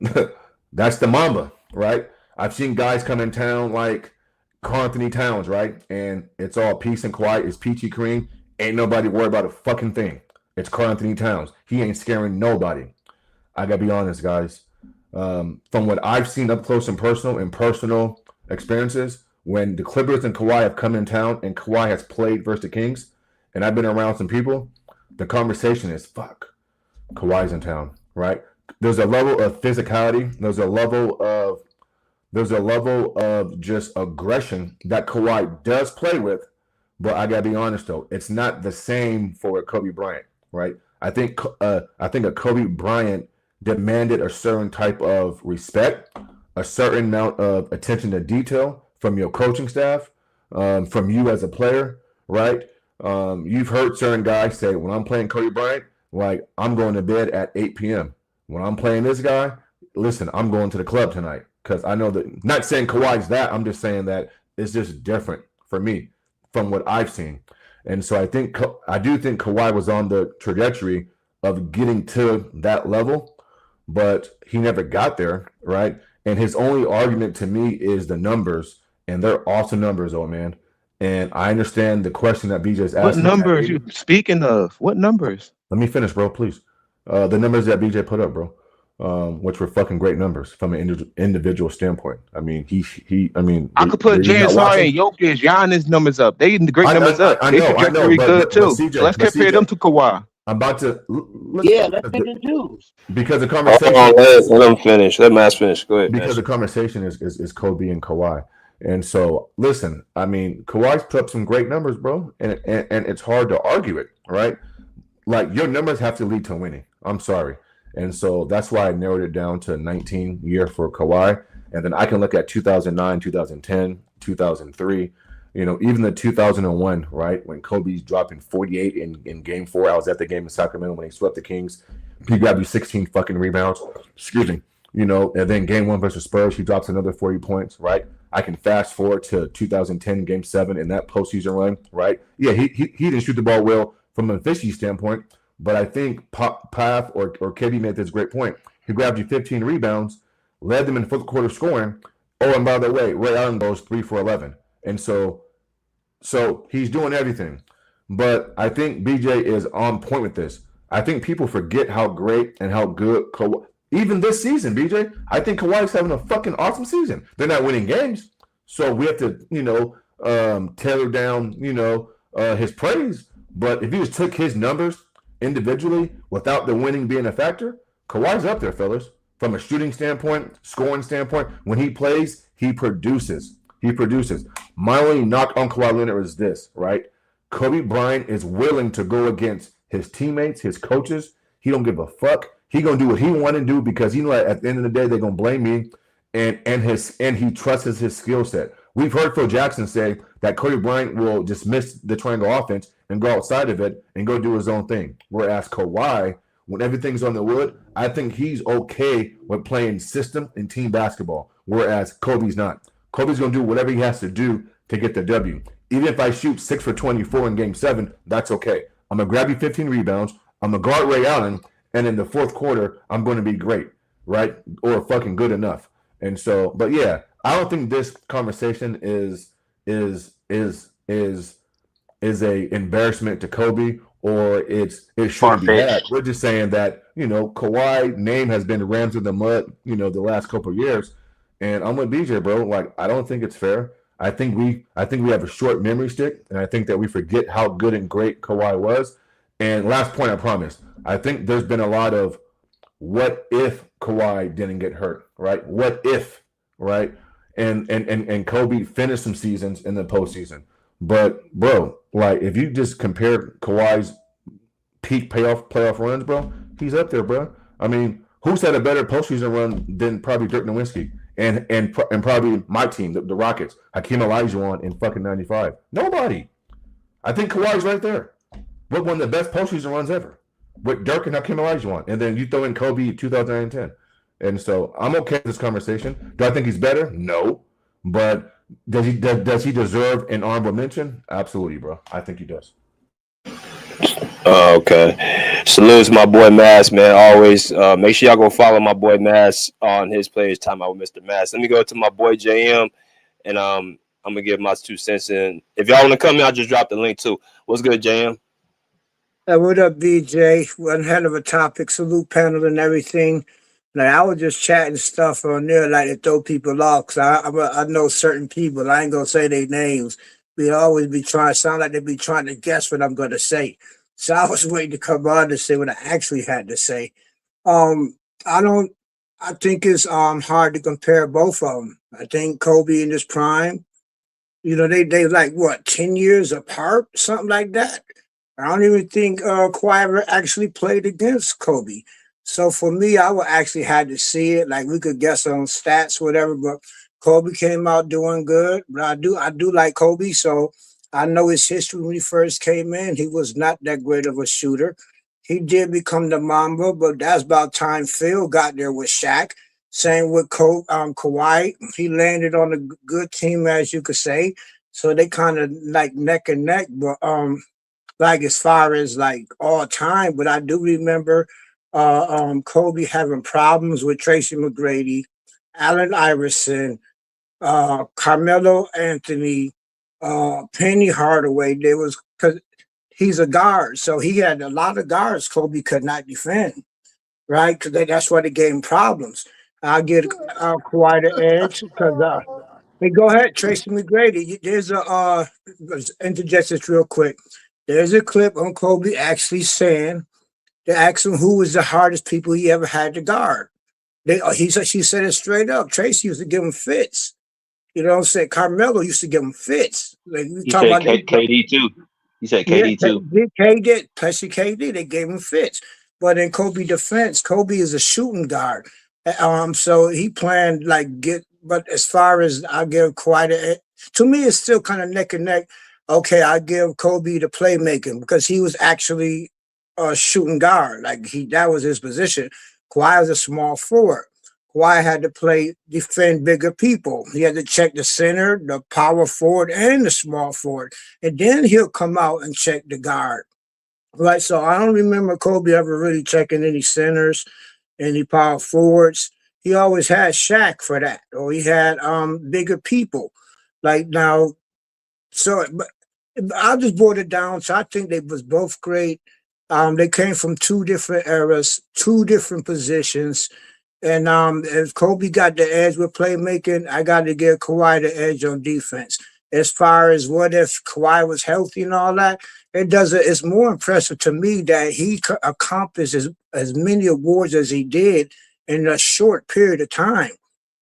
that's the Mamba, right? I've seen guys come in town like Karl Anthony Towns, right? And it's all peace and quiet. It's peachy cream. Ain't nobody worried about a fucking thing. It's Karl Anthony Towns. He ain't scaring nobody. I gotta be honest, guys. From what I've seen up close and personal experiences, when the Clippers and Kawhi have come in town and Kawhi has played versus the Kings, and I've been around some people, the conversation is, fuck, Kawhi's in town, right? There's a level of physicality. There's a level of just aggression that Kawhi does play with, but I gotta be honest though, it's not the same for Kobe Bryant, right? I think a Kobe Bryant demanded a certain type of respect, a certain amount of attention to detail from your coaching staff, from you as a player, right? You've heard certain guys say, when I'm playing Kobe Bryant, like I'm going to bed at 8 p.m. When I'm playing this guy, listen, I'm going to the club tonight. Because I know that, not saying Kawhi's that, I'm just saying that it's just different for me from what I've seen. And so I do think Kawhi was on the trajectory of getting to that level, but he never got there, right? And his only argument to me is the numbers, and they're awesome numbers, oh man. And I understand the question that BJ's asking. What numbers you speaking of? What numbers? Let me finish, bro, please. The numbers that BJ put up, bro. Which were fucking great numbers from an individual standpoint. I mean, I could put James Harden, Jokic, Giannis numbers up. They great numbers up. I They know, trajectory good too. CJ, So let's compare them to Kawhi. I'm about to. Let's introduce. Because the conversation. Let them finish. Let Mass finish. Go ahead. Because the conversation is Kobe and Kawhi. And so, listen, I mean, Kawhi's put up some great numbers, bro, and it's hard to argue it, right? Like, your numbers have to lead to winning. I'm sorry. And so that's why I narrowed it down to 19 year for Kawhi. And then I can look at 2009, 2010, 2003, even the 2001, right? When Kobe's dropping 48 in game 4. I was at the game in Sacramento when he swept the Kings. He grabbed you 16 fucking rebounds. Excuse me. And then game 1 versus Spurs, he drops another 40 points, right? I can fast forward to 2010, game 7 in that postseason run, right? Yeah, he didn't shoot the ball well from an efficiency standpoint, but I think Path or KD made this great point. He grabbed you 15 rebounds, led them in fourth quarter scoring. Oh, and by the way, Ray Allen goes 3 for 11. And so he's doing everything. But I think BJ is on point with this. I think people forget how great and how good Kawhi, even this season, BJ, I think Kawhi's having a fucking awesome season. They're not winning games. So we have to, tailor down, his praise. But if you just took his numbers individually without the winning being a factor, Kawhi's up there, fellas. from a shooting standpoint, scoring standpoint, when he plays, he produces. He produces. My only knock on Kawhi Leonard is this, right? Kobe Bryant is willing to go against his teammates, his coaches. He don't give a fuck. He gonna do what he want to do because he know at the end of the day they're gonna blame me, and he trusts his skill set. We've heard Phil Jackson say that Kobe Bryant will dismiss the triangle offense and go outside of it and go do his own thing. Whereas Kawhi, when everything's on the wood, I think he's okay with playing system and team basketball. Whereas Kobe's not. Kobe's gonna do whatever he has to do to get the W. Even if I shoot 6 for 24 in Game 7, that's okay. I'm gonna grab you 15 rebounds. I'm gonna guard Ray Allen, and in the fourth quarter, I'm going to be great, right? Or fucking good enough. And so, but yeah, I don't think this conversation is a embarrassment to Kobe, or it shouldn't be had. We're just saying that, you know, Kawhi name has been rammed through the mud, you know, the last couple of years. And I'm with BJ, bro. Like, I don't think it's fair. I think we have a short memory stick, and I think that we forget how good and great Kawhi was. And last point, I promise. I think there's been a lot of what if Kawhi didn't get hurt, right? What if, right? And Kobe finished some seasons in the postseason. But bro, like if you just compare Kawhi's peak playoff runs, bro, he's up there, bro. I mean, who's had a better postseason run than probably Dirk Nowitzki and probably my team, the Rockets, Hakeem Olajuwon in fucking '95? Nobody. I think Kawhi's right there. What one of the best postseason runs ever with Dirk and Hakeem Olajuwon, and then you throw in Kobe 2010. And so I'm okay with this conversation. Do I think he's better? No. But does he deserve an honorable mention? Absolutely, bro. I think he does. Okay. Salute to my boy Mass, man. Always make sure y'all go follow my boy Mass on his page, Time Out with Mr. Mass. Let me go to my boy JM, and I'm gonna give my 2 cents in. If y'all want to come in, I'll just drop the link too. What's good, JM? Hey, what up, BJ? One hell of a topic. Salute panel and everything. Like I was just chatting stuff on there, like to throw people off. Cause I know certain people. I ain't gonna say their names. They always be trying. Sound like they be trying to guess what I'm gonna say. So I was waiting to come on to say what I actually had to say. I think it's hard to compare both of them. I think Kobe in his prime, you know, they like what 10 years apart, something like that. I don't even think Kawhi ever actually played against Kobe. So for me, I would actually had to see it. Like we could guess on stats, whatever. But Kobe came out doing good. But I do like Kobe. So I know his history when he first came in. He was not that great of a shooter. He did become the Mamba, but that's about time Phil got there with Shaq. Same with Kawhi. He landed on a good team, as you could say. So they kind of like neck and neck. But like as far as like all time, but I do remember Kobe having problems with Tracy McGrady, Allen Iverson, Carmelo Anthony, Penny Hardaway. There was because he's a guard, so he had a lot of guards Kobe could not defend, right? Because that's why they gave him problems. I'll get Kawhi the edge because hey, go ahead, Tracy McGrady. There's a interject this real quick. There's a clip on Kobe actually saying, they asked him who was the hardest people he ever had to guard. She said it straight up. Tracy used to give him fits. You know what I'm saying? Carmelo used to give him fits. Like we He talking said about KD too. He said KD too. KD, especially KD, they gave him fits. But in Kobe defense, Kobe is a shooting guard. So he planned but as far as I give Kawhi to me, it's still kind of neck and neck. Okay, I give Kobe the playmaking because he was actually a shooting guard. That was his position. Kawhi was a small forward. Kawhi had to defend bigger people. He had to check the center, the power forward, and the small forward. And then he'll come out and check the guard. Right. So I don't remember Kobe ever really checking any centers, any power forwards. He always had Shaq for that, or he had bigger people. Like now, but I just brought it down. So I think they was both great. They came from 2 different eras, 2 different positions. And if Kobe got the edge with playmaking, I got to give Kawhi the edge on defense. As far as what if Kawhi was healthy and all that, it's more impressive to me that he accomplished as many awards as he did in a short period of time.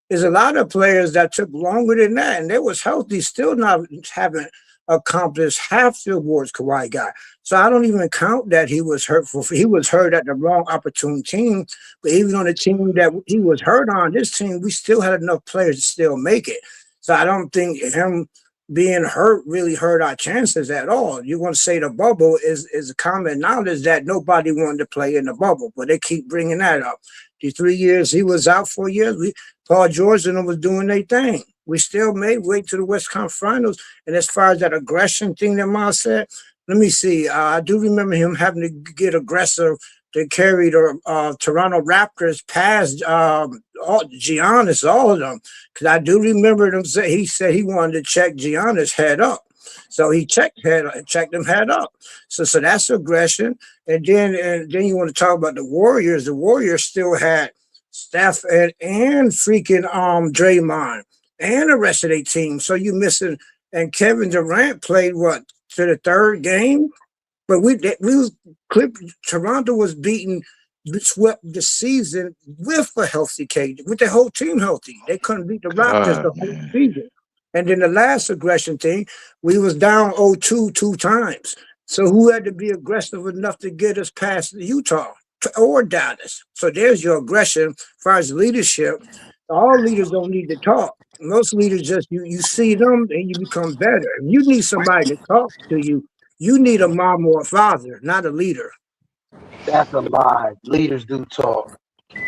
There's a lot of players that took longer than that, and they was healthy, still not haven't accomplished half the awards Kawhi got. So I don't even count that he was hurt for. He was hurt at the wrong opportune team, but even on the team that he was hurt on, this team, we still had enough players to still make it. So I don't think him being hurt really hurt our chances at all. You want to say the bubble is a common knowledge that nobody wanted to play in the bubble, but they keep bringing that up. The 3 years he was out, 4 years, Paul George and them was doing their thing. We still made way to the West Conference Finals. And as far as that aggression thing that Ma said, let me see. I do remember him having to get aggressive to carry the Toronto Raptors past Giannis, all of them. Because I do remember them say he said he wanted to check Giannis head up. So he checked them head up. So that's aggression. And then you want to talk about the Warriors. The Warriors still had Steph and freaking Draymond and the rest of their team. So you missing, and Kevin Durant played what to the third game, but Toronto was beaten, swept the season with a healthy KD, with the whole team healthy. They couldn't beat the Raptors the whole season. And then the last aggression thing, we was down 0-2 two times. So who had to be aggressive enough to get us past Utah or Dallas? So there's your aggression. As far as leadership, all leaders don't need to talk. Most leaders just, you see them and you become better. If you need somebody to talk to you, you need a mom or a father, not a leader. That's a lie. Leaders do talk.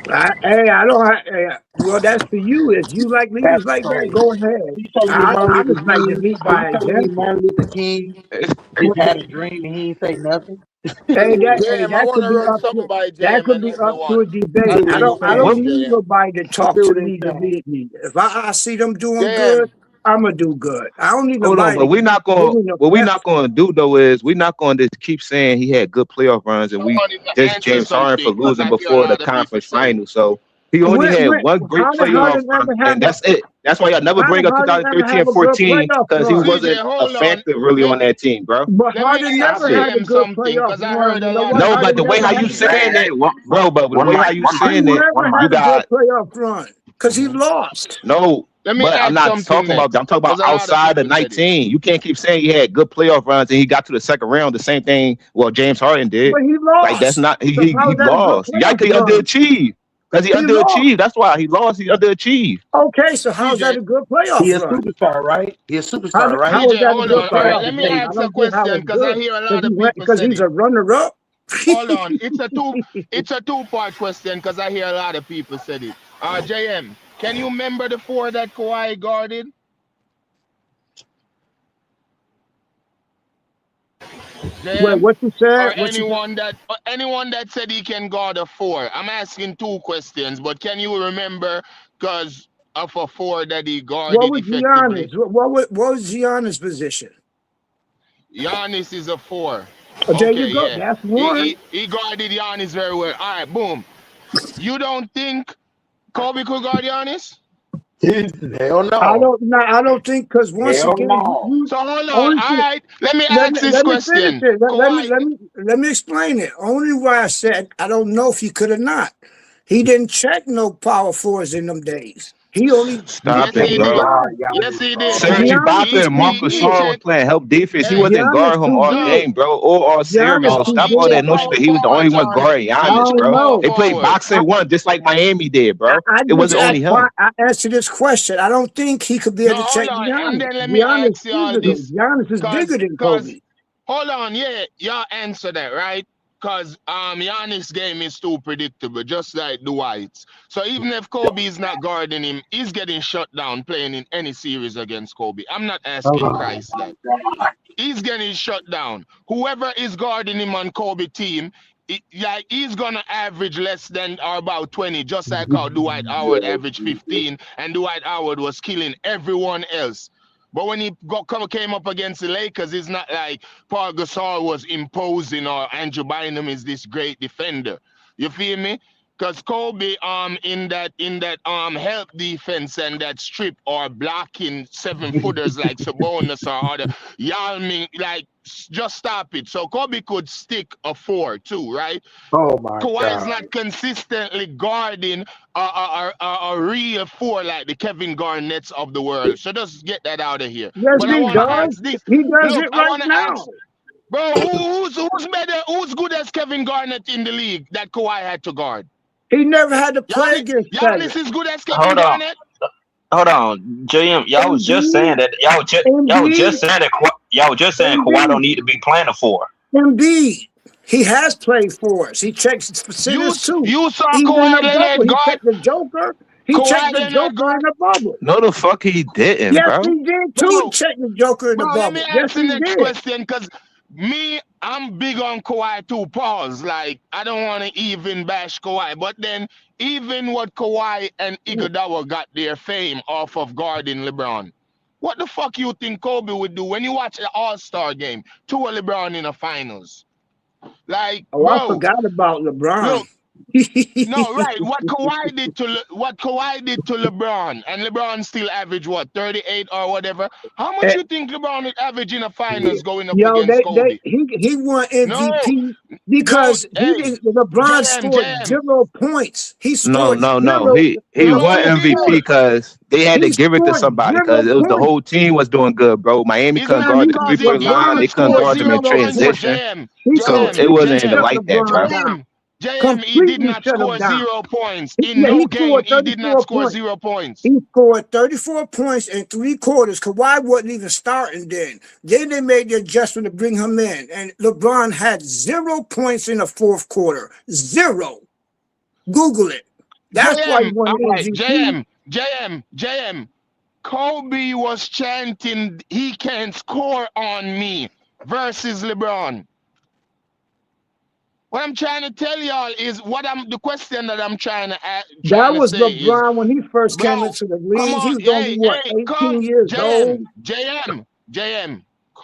Well, that's for you. If you like leaders like that, go ahead. You telling me I Martin just Luther like to King? lead Are by you telling me example. Martin Luther King just had a dream and he ain't say nothing? JM, I That want could to be run up something by that JM could and be up to a everyone. debate. I don't need nobody to talk to me to lead me. If I see them doing good, I'm gonna do good. I don't need Hold on, nobody but we're not to going. give me no What we're pep. not going to do though is we're not going to keep saying he had good playoff runs and we just Answer James Harden for something because losing I hear a before the lot of people conference say. final. So he only had one great How did playoff Harden run, ever have and that's it. That's why y'all never how bring did up Harden ever 2013 have and a good 14 playoff because he run? wasn't BJ, hold on. effective really on that team, bro. But Let me Harden ask never That's it. had a JM good something playoff because I run. heard You a know lot what? of No, but Harden the way never how people you had say. saying it, bro, but the way how you Harden saying it, never you had a good got playoff run because he lost. no. Let me But I'm ask not something talking about. next I'm talking about because a lot of outside of people said it. 19. You can't keep saying he had good playoff runs and he got to the second round. The same thing. Well, James Harden did. But he Like that's lost. not. So how He is that a good lost. Yeah, playoff because he run? underachieved. Because he He lost. underachieved. That's why he lost. He underachieved. Okay, so how's that BJ, a good He playoff a run? superstar, right? He a superstar, right? How is BJ, that a hold good on. All right, playoff let me run? I ask a don't get how question it's because I good hear a lot of people because said he's it. a runner-up. Hold on, it's a two-part question because I hear a lot of people said it. JM, can you remember the four that Kawhi guarded? Wait, JM, what you said? or What you? anyone that said he can guard a four? I'm asking two questions, but can you remember because of a four that he What guarded was effectively? Giannis? What was Giannis' position? Giannis is a four. Oh, there you Okay, go. yeah. That's one. He guarded Giannis very well. All right, boom. You don't think Kobe could guard Giannis? Hell no. I don't think because once Hell again, no. So hold on. All only thing, right. Let me ask this let me finish question. it. Kawhi, Let me explain it. Only why I said I don't know if he could or not. He didn't check no power fours in them days. He only Stop yes, dictated it, he the bro. did. line. Yes, he did. Serge Giannis Ibaka too and Marcus He good. Gasol was checked. playing help defense. He Hey, wasn't Giannis guarding him too all no, good. game, bro, or all Giannis series. So too stop all good. that notion power that he was the only forwards one are guarding I Giannis, don't listen, bro. power know. They played forwards. boxing one just like Miami did, bro. I It just wasn't only him. I answered this question. I don't think he could be No, able to check hold on. And Giannis. then let me Giannis ask you all physical. this. Giannis is bigger than Cause Kobe. hold on, yeah, y'all answer that, right? Because Giannis' game is too predictable, just like Dwight's. So even if Kobe is not guarding him, he's getting shut down playing in any series against Kobe. I'm not asking Christ that. He's getting shut down. Whoever is guarding him on Kobe team, he's gonna average less than or about 20, just like how Dwight Howard averaged 15, and Dwight Howard was killing everyone else. But when he came up against the Lakers, it's not like Paul Gasol was imposing or Andrew Bynum is this great defender. You feel me? Because Kobe in that help defense and that strip or blocking 7-footers like Sabonis or other Yao Ming, like just stop it. So Kobe could stick a 4 too, right? Oh my Kawhi is God. not consistently guarding a real 4 like the Kevin Garnett's of the world. So just get that out of here. Yes, But I he want to does. ask this. He does Look, it I right want to now. ask, bro, who's better? Who's good as Kevin Garnett in the league that Kawhi had to guard? He never had to play against Kevin. Giannis is good as Kevin Hold on. Garnett. Hold on, JM. Y'all was just saying that. Y'all was just saying that. Y'all was just saying Kawhi don't need to be playing a 4. Embiid, he has played for us. He checks percentages too. You saw Even in Kawhi the Leonard bubble, he guard. checked the Joker. He Kawhi checked the Leonard Joker in the bubble. No, the fuck he didn't, Yes, bro. he did too. He checked the Joker in the Bro, let me bubble. Yes, ask the he next did. question, because I'm big on Kawhi too. Pause. Like, I don't want to even bash Kawhi, but then even what Kawhi and Iguodala got their fame off of guarding LeBron. What the fuck you think Kobe would do when you watch the All-Star game? 2 of LeBron in the finals. Like, Oh, I bro, forgot about LeBron. look, no, right. What Kawhi did to LeBron, and LeBron still average what, 38 or whatever. How much you think LeBron would average in the finals going up Yo, against Kobe? he won MVP No, because hey, LeBron JM, scored 0 points. He No, scored no, 0. no. He no, won he MVP didn't. because they had to He give it to scored somebody 0 because it was the points. whole team was doing good, bro. Miami It's couldn't not guard the because he 3-point line. They didn't couldn't score guard them 0 in points, but transition. He So it wasn't even shut like that, bro. LeBron down. He did Completely not shut him score down. 0 points. In Yeah, no he game, scored he did not 34 score points. 0 points. He scored 34 points in 3 quarters. Kawhi wasn't even starting then. Then they made the adjustment to bring him in. And LeBron had 0 points in the 4th quarter. 0. Google it. That's why he won all the right, MVP. JM. Kobe was chanting, "He can't score on me," versus LeBron. What I'm trying to tell y'all is the question that I'm trying to That was say is, LeBron when he first came bro, into the come league. He on, was only, what, 18 years old? JM,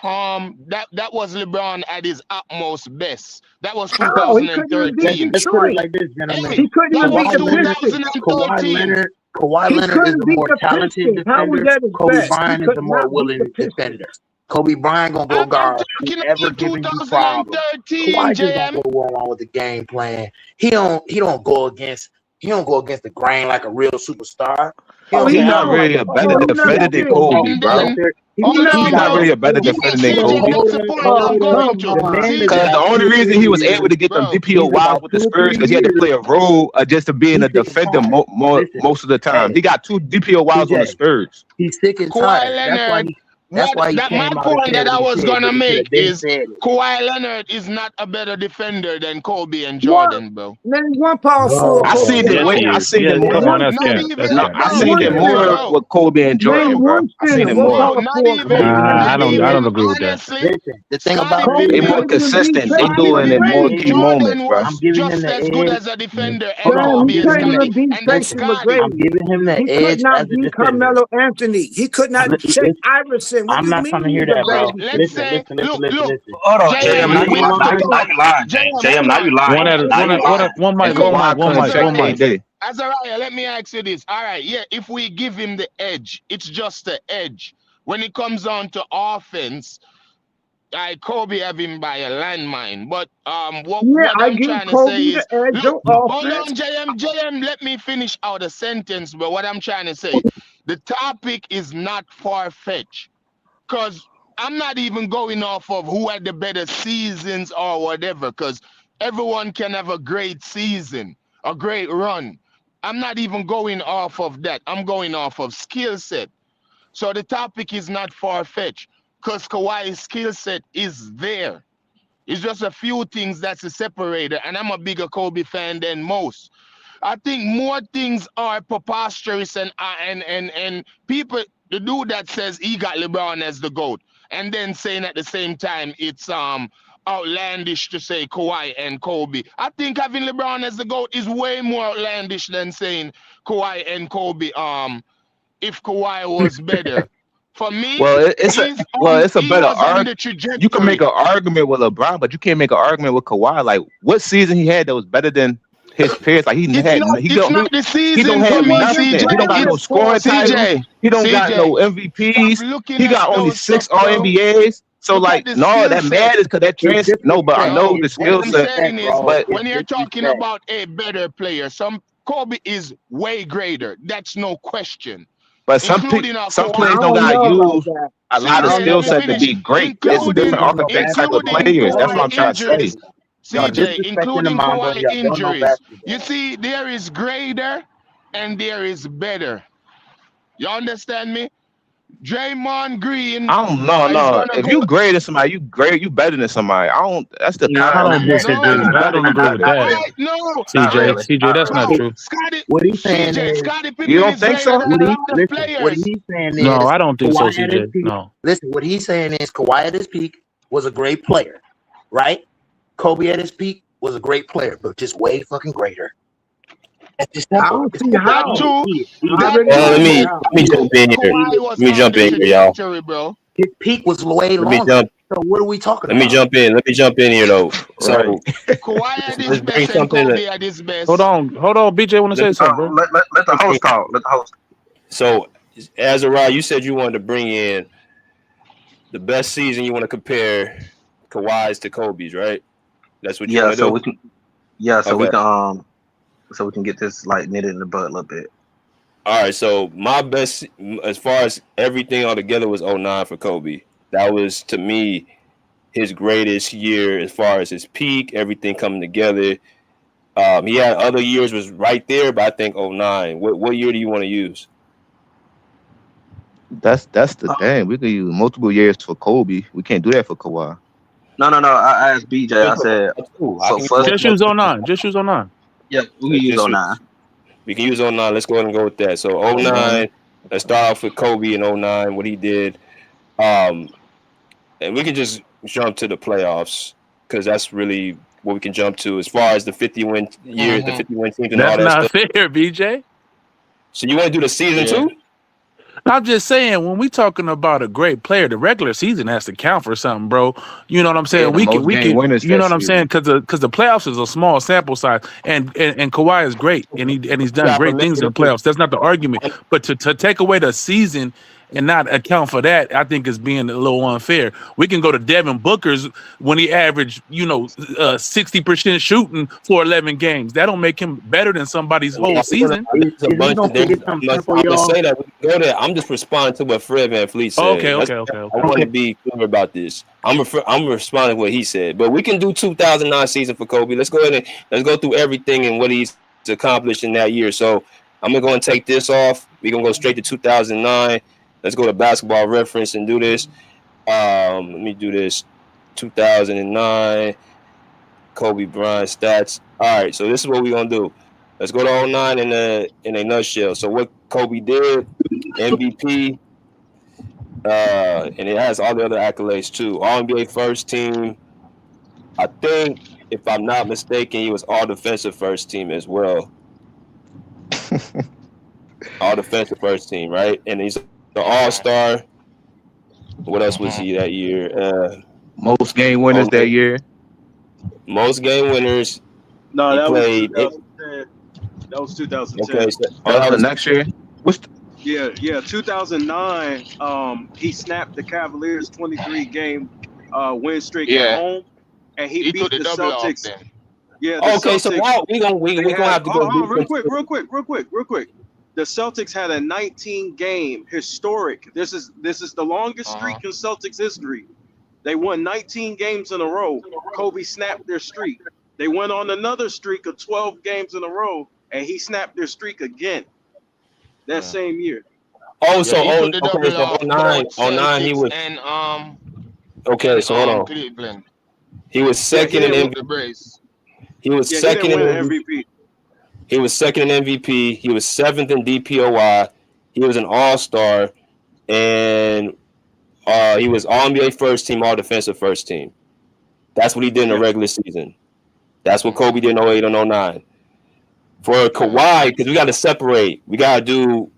that was LeBron at his utmost best. That was How? He couldn't even beat Let's put it Detroit. like this, gentlemen. He couldn't even beat the Pistons. Kawhi He Leonard is couldn't the beat more the talented Pistons. How was defender. that his Kobe best? He Bryant is could the more not beat willing the Pistons. defender. Kobe Bryant gonna go guard whoever giving you problems. Kawhi just don't go along with the game plan. He don't go against the grain like a real superstar. He's not really a better defender than Kobe, bro. He's not really a better defender than Kobe. Because the only reason he was able to get them DPOYs with the Spurs because he had to play a role just to being a defender most of the time. He got 2 DPOYs on the Spurs. He's sick and tired. That's why he came my out and point said that I what he was said, gonna but he could have make been is said it. Kawhi Leonard is not a better defender than Kobe and Jordan, bro. Man, one power forward. I seen it. I seen it more. I seen it more with Kobe and Jordan, bro. I seen it more. I don't agree with that. Listen, the thing about They more consistent. They doing it more key moments, bro. I'm giving him Just the as good edge. as a defender Hold and on, I'm Kobe and giving him Scotty. the And then Scotty. I'm giving him the He could edge not as a beat defender. Carmelo Anthony. He could not check Iverson. What I'm do you not mean trying to hear he's a that, better bro. defender? Listen. Hold on, JM. Now you lying. JM, now you lying. One mic. Azariah, let me ask you this. All right, yeah, if we give him the edge, it's just the edge. When it comes on to offense, Kobe have him by a landmine. But what I'm trying to say is, look, hold on, JM, let me finish out a sentence. But what I'm trying to say, the topic is not far-fetched, because I'm not even going off of who had the better seasons or whatever, because everyone can have a great season, a great run. I'm not even going off of that. I'm going off of skill set. So the topic is not far-fetched, because Kawhi's skill set is there. It's just a few things that's a separator, and I'm a bigger Kobe fan than most. I think more things are preposterous and people, the dude that says he got LeBron as the GOAT, and then saying at the same time it's outlandish to say Kawhi and Kobe. I think having LeBron as the GOAT is way more outlandish than saying Kawhi and Kobe if Kawhi was better. For me, it's a better argument. You can make an argument with LeBron, but you can't make an argument with Kawhi. Like, what season he had that was better than his peers. Like he It's had, not. he It's don't, not the he don't season for have me, nothing. CJ. He don't got no It's scoring titles. CJ. He don't got no CJ. MVPs. Stop looking He at got only those 6 stuff, All bro. NBAs. So Look at like, the no, skill that set. matters because that It's no, but I disrespect. know No, the It's what skill I'm set. disrespect, saying is, bro. But It's when you're talking disrespect. about a better player, Kobe is way greater. That's no question. some Including a some I players Kawhi. don't don't gotta know about use that. a lot I of CJ, don't let know skill me about set to that. finish. be great. It's Y'all different Including don't know architects type of basketball. including players. That's what Kawhi I'm trying to say. injuries. Y'all CJ, disrespecting the including Mamba. Kawhi Y'all don't know injuries. You basketball. see, there is greater and there is better. You understand me? Draymond Green I don't know. is No, gonna if go. you greater than somebody, you better than somebody. I don't. That's the No, I term. don't not No, disagree. You I better. don't You agree not with better. that, quite. No, not CJ. really. bro, CJ, Not that's really. not bro. true. Scotty, What he's saying CJ, is, Scottie You Pippen don't is think greater so? than a lot of what players. he's saying No, is I don't think so, Kawhi at his CJ. peak. No. Listen, what he's saying is Kawhi at his peak was a great player, right? Kobe at his peak was a great player, but just way fucking greater. It's just I simple. don't It's see simple. That how. too. He I did. That really too. don't let see me how. let me jump in here. Kawhi Let was me on jump the in here, y'all. trajectory, bro. His peak was way Let me longer. jump. So what are we talking Let me about? jump in. Let me jump in here though. Right. So Kawhi at his let's bring best and something. Kobe at his Hold best. on. BJ want to say something, bro. Let the host talk. Let the host. So, Azariah, you said you wanted to bring in the best season. You want to compare Kawhi's to Kobe's, right? That's what you Yeah, want to so do. we can. Yeah, so we Okay. can. So we can get this like knitted in the bud a little bit. All right. So my best, as far as everything all together, was 09 for Kobe. That was to me his greatest year as far as his peak, everything coming together. He had other years was right there, but I think 09. What year do you want to use? That's the thing. We could use multiple years for Kobe. We can't do that for Kawhi. No. I asked BJ. I said I can for Just use 09. Just use 09. yeah, we can use 09. We can use 09. Let's go ahead and go with that. So 09, let's start off with Kobe in 09, what he did. And we can just jump to the playoffs because that's really what we can jump to as far as the 50-win years, the 50-win teams and all That's that not stuff. fair, BJ. So you want to do the season too? I'm just saying, when we talking about a great player, the regular season has to count for something, bro. You know what I'm saying? Yeah, the most game winners you know that what I'm saying? season. Because the playoffs is a small sample size, and Kawhi is great, and he's done great things in the playoffs. That's not the argument. But to take away the season and not account for that, I think is being a little unfair. We can go to Devin Booker's when he averaged, 60% shooting for 11 games. That don't make him better than somebody's whole season. I'm gonna say that we can go there. I'm just responding to what Fred VanVleet said. Okay. I want to be clear about this. I'm responding to what he said, but we can do 2009 season for Kobe. Let's go ahead and let's go through everything and what he's accomplished in that year. So I'm gonna go and take this off. We're gonna go straight to 2009. Let's go to Basketball Reference and do this. Let me do this. 2009 Kobe Bryant stats. All right, so this is what we're gonna do. Let's go to 09 in a nutshell. So what Kobe did, MVP, and it has all the other accolades too. All NBA first team. I think, if I'm not mistaken, he was all defensive first team as well. All defensive first team, right? And he's the all-star. What else was he that year? Most game winners that year. Most game winners. No, he that played. was 2010. That was 2010. Okay, so that was the next year. Yeah, 2009. He snapped the Cavaliers' 23-game win streak at home, and he beat took the the double off Celtics. then. Yeah, the Okay, Celtics. so now we gonna have to go real quick. The Celtics had a 19-game historic. This is the longest streak in Celtics history. They won 19 games in a row. Kobe snapped their streak. They went on another streak of 12 games in a row, and he snapped their streak again that same year. Oh, so he took the double so off 09 both Celtics he was and okay. So hold on. Cleveland. He was second in MVP. The brace. He was second in MVP. He was second in MVP. He was 7th in DPOY. He was an all-star, and he was all NBA first team, all defensive first team. That's what he did in the regular season. That's what Kobe did in 08 and 09. For Kawhi, because we got to separate. We got to do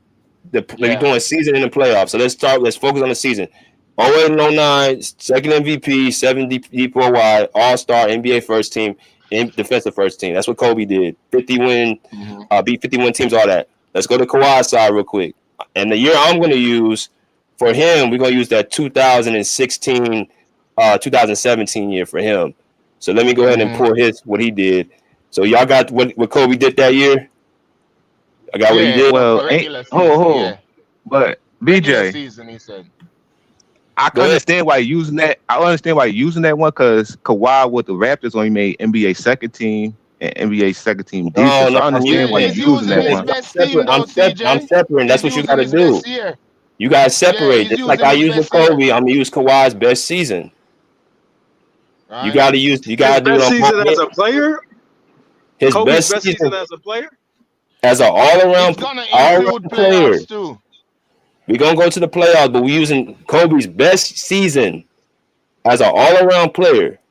we're doing season and the playoffs. So let's focus on the season. 08 and 09, second MVP, 7 DPOY, all-star, NBA first team. defensive first team. That's what Kobe did. 50 win, beat 51 teams, all that. Let's go to Kawhi's side real quick. And the year I'm going to use for him, we're going to use that 2016, 2017 year for him. So let me go ahead and pull what he did. So y'all got what Kobe did that year? I got what he did. Well, but BJ, season, he said. I can understand why you're using that. I understand why you're using that one because Kawhi with the Raptors only made NBA second team and NBA second team defense. So I understand why you're using that one. I'm separating. That's what you got to do. You got to separate. Just like I use with Kobe, I'm gonna use Kawhi's best season. You got to use. You got to do it on season as a player. His Kobe's best season as a player. As an all-around player. Too. We're gonna go to the playoffs, but we're using Kobe's best season as an all-around player.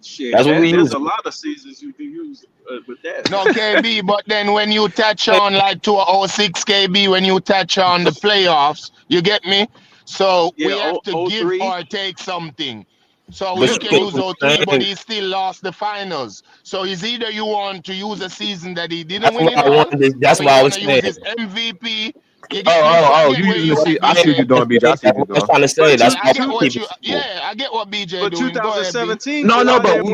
Shit, that's what we there's use. a lot of seasons you can use with that. No, KB, but then when you touch on like 2006 KB, when you touch on the playoffs, you get me? So we have to give or take something. So you can use 03, but he still lost the finals. So it's either you want to use a season that he didn't win it all, that's or why you I want was to saying. use his MVP. You using the season? I see what you're doing, BJ. I see what you're doing. I'm trying to say that's I get what you. Yeah, I get what BJ doing. 2017. No, but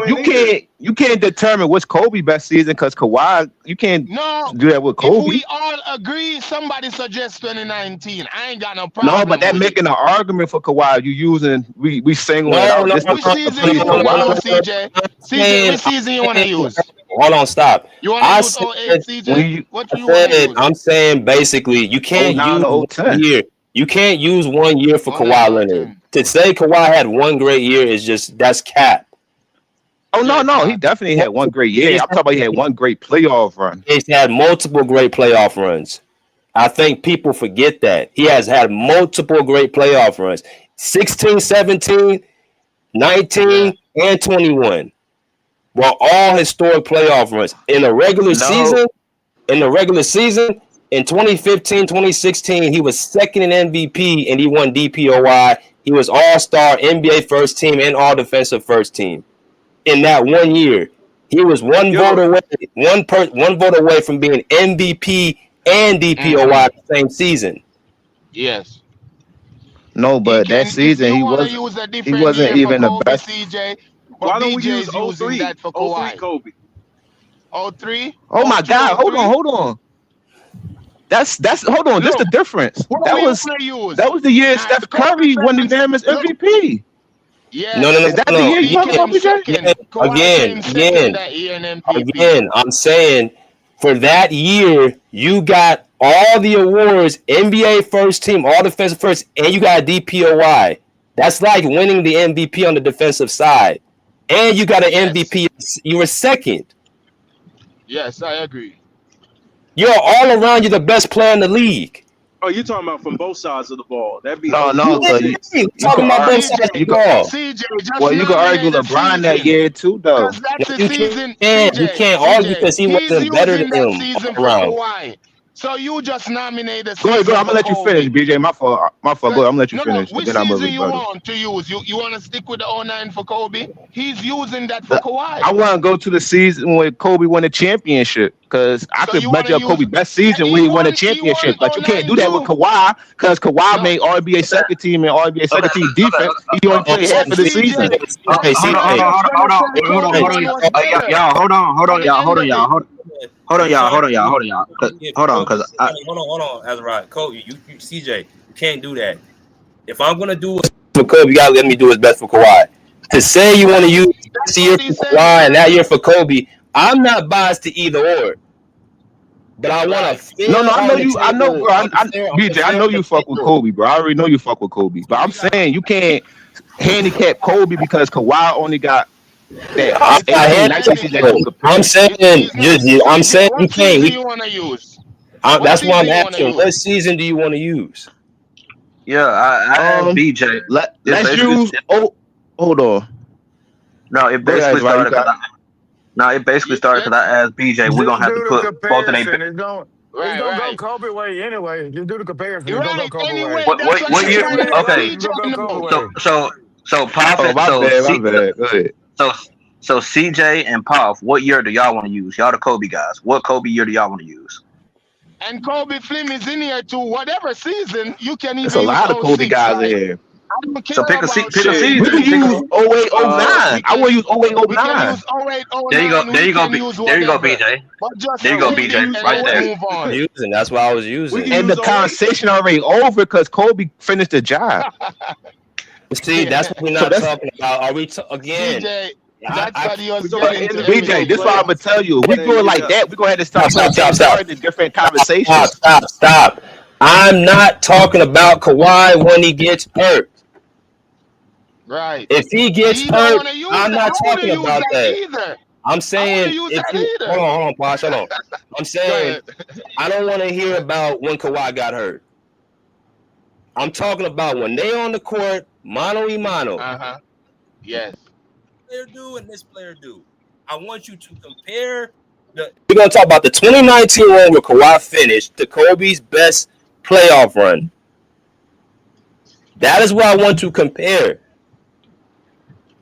you can't determine what's Kobe's best season because Kawhi, you can't do that with Kobe. If we all agree, somebody suggests 2019. I ain't got no problem. No, but that making an argument for Kawhi. You using we singling it out. Which season you want to use, CJ? CJ, which season you want to use? Hold on, stop. You want to use 08, CJ? What do you want to use? I'm saying basically you can't use 1 year. You can't use 1 year for Kawhi Leonard. To say Kawhi had one great year is just that's cap. Oh no, he definitely had one great year. I'm talking about he had one great playoff run. He's had multiple great playoff runs. I think people forget that. He has had multiple great playoff runs. 16, 17, 19, and 21. Were all historic playoff runs. In the regular season, in 2015, 2016, he was second in MVP and he won DPOY. He was all-star, NBA first team, and all-defensive first team. In that 1 year, he was one vote away from being MVP and DPOY the same season. Yes. No, but that season he wasn't even the best. CJ, why don't we use 03? That for 03 Kobe. 03? Oh my God! Hold on. That's hold on. This the difference. That was the year Steph Curry won the unanimous MVP. Yeah. No. Is that the year you talking about, BJ? Again, I'm saying for that year, you got all the awards, NBA first team, all defensive first, and you got DPOY. That's like winning the MVP on the defensive side. And you got an MVP. You were second. Yes, I agree. You're all around. You're the best player in the league. Oh, you're talking about from both sides of the ball. That'd be no. You talking about both sides of the ball. Well, you can argue LeBron that year too, though. That's the season. You can't argue because he wasn't better than him around. So you just nominated. Go ahead. I'm gonna let you finish, BJ. My fault. Go ahead. I'm gonna let you finish. Which season you want to use? You want to stick with the 09 for Kobe? He's using that for Kawhi. I want to go to the season when Kobe won the championship because I could measure up Kobe's best season when he won a championship. But you can't do that with Kawhi because Kawhi made All-NBA second team and All-NBA second team defense. He only played half of the season. Okay, hold on, y'all. Hold on, Azariah, Kobe, you CJ, you can't do that. If I'm gonna do it for Kobe, you gotta let me do his best for Kawhi. To say you want to use this year for Kawhi and that year for Kobe, I'm not biased to either or. But I want to. No, I know, bro. BJ, I know you fuck with Kobe, bro. I already know you fuck with Kobe. But I'm saying you can't handicap Kobe because Kawhi only got. I'm saying you can't. What do you want to use? That's why I'm asking. What season do you want to use? Yeah, I asked BJ. Let's use. Hold on. No, it basically started. It basically started because I asked BJ. We're gonna have to put both of them. It's gonna go Kobe way anyway. Just do the comparison. It's gonna go Kobe way. What year? Okay. So Pop. My bad. Go ahead. So CJ and Puff, what year do y'all want to use? Y'all the Kobe guys. What Kobe year do y'all want to use? And Kobe Flim is in here too. Whatever season, you can There's even a use lot of Kobe 06, guys in right? here. I don't So care about pick a shit. We season. can use 08, 09. I want to use 08, We can 09. use 08, There you go. 09. There We you go. can use There you go, whatever. BJ. But just There you go, end it BJ. and Right let's there. move on. Using. That's what I was using. And the conversation already over because Kobe finished the job. See, that's what we're So not that's talking about. Are we again? BJ, I that's what you're but getting into BJ, everything. this is what I'm gonna tell you. If we do it like that, we're gonna have to start putting James Harden in different conversations. Stop. I'm not talking about Kawhi when he gets hurt. Right. If he gets He don't hurt, want to use I'm that. not I wouldn't talking use about that that. either. I'm I wouldn't saying use if that you either. hold on, Posh, hold on. I'm Go saying ahead. I don't want to hear about when Kawhi got hurt. I'm talking about when they on the court, mano y mano. Yes. Player do and this player do. I want you to compare the. We're gonna talk about the 2019 run where Kawhi finished to Kobe's best playoff run. That is what I want to compare.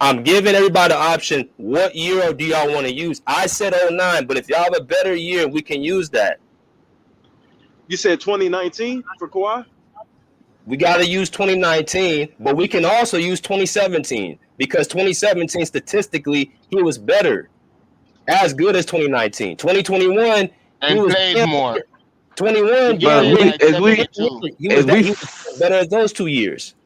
I'm giving everybody the option. What year do y'all want to use? I said 09, but if y'all have a better year, we can use that. You said 2019 for Kawhi? We got to use 2019, but we can also use 2017 because 2017 statistically he was better, as good as 2019. 2021 and played more. 21, But he was better as those 2 years.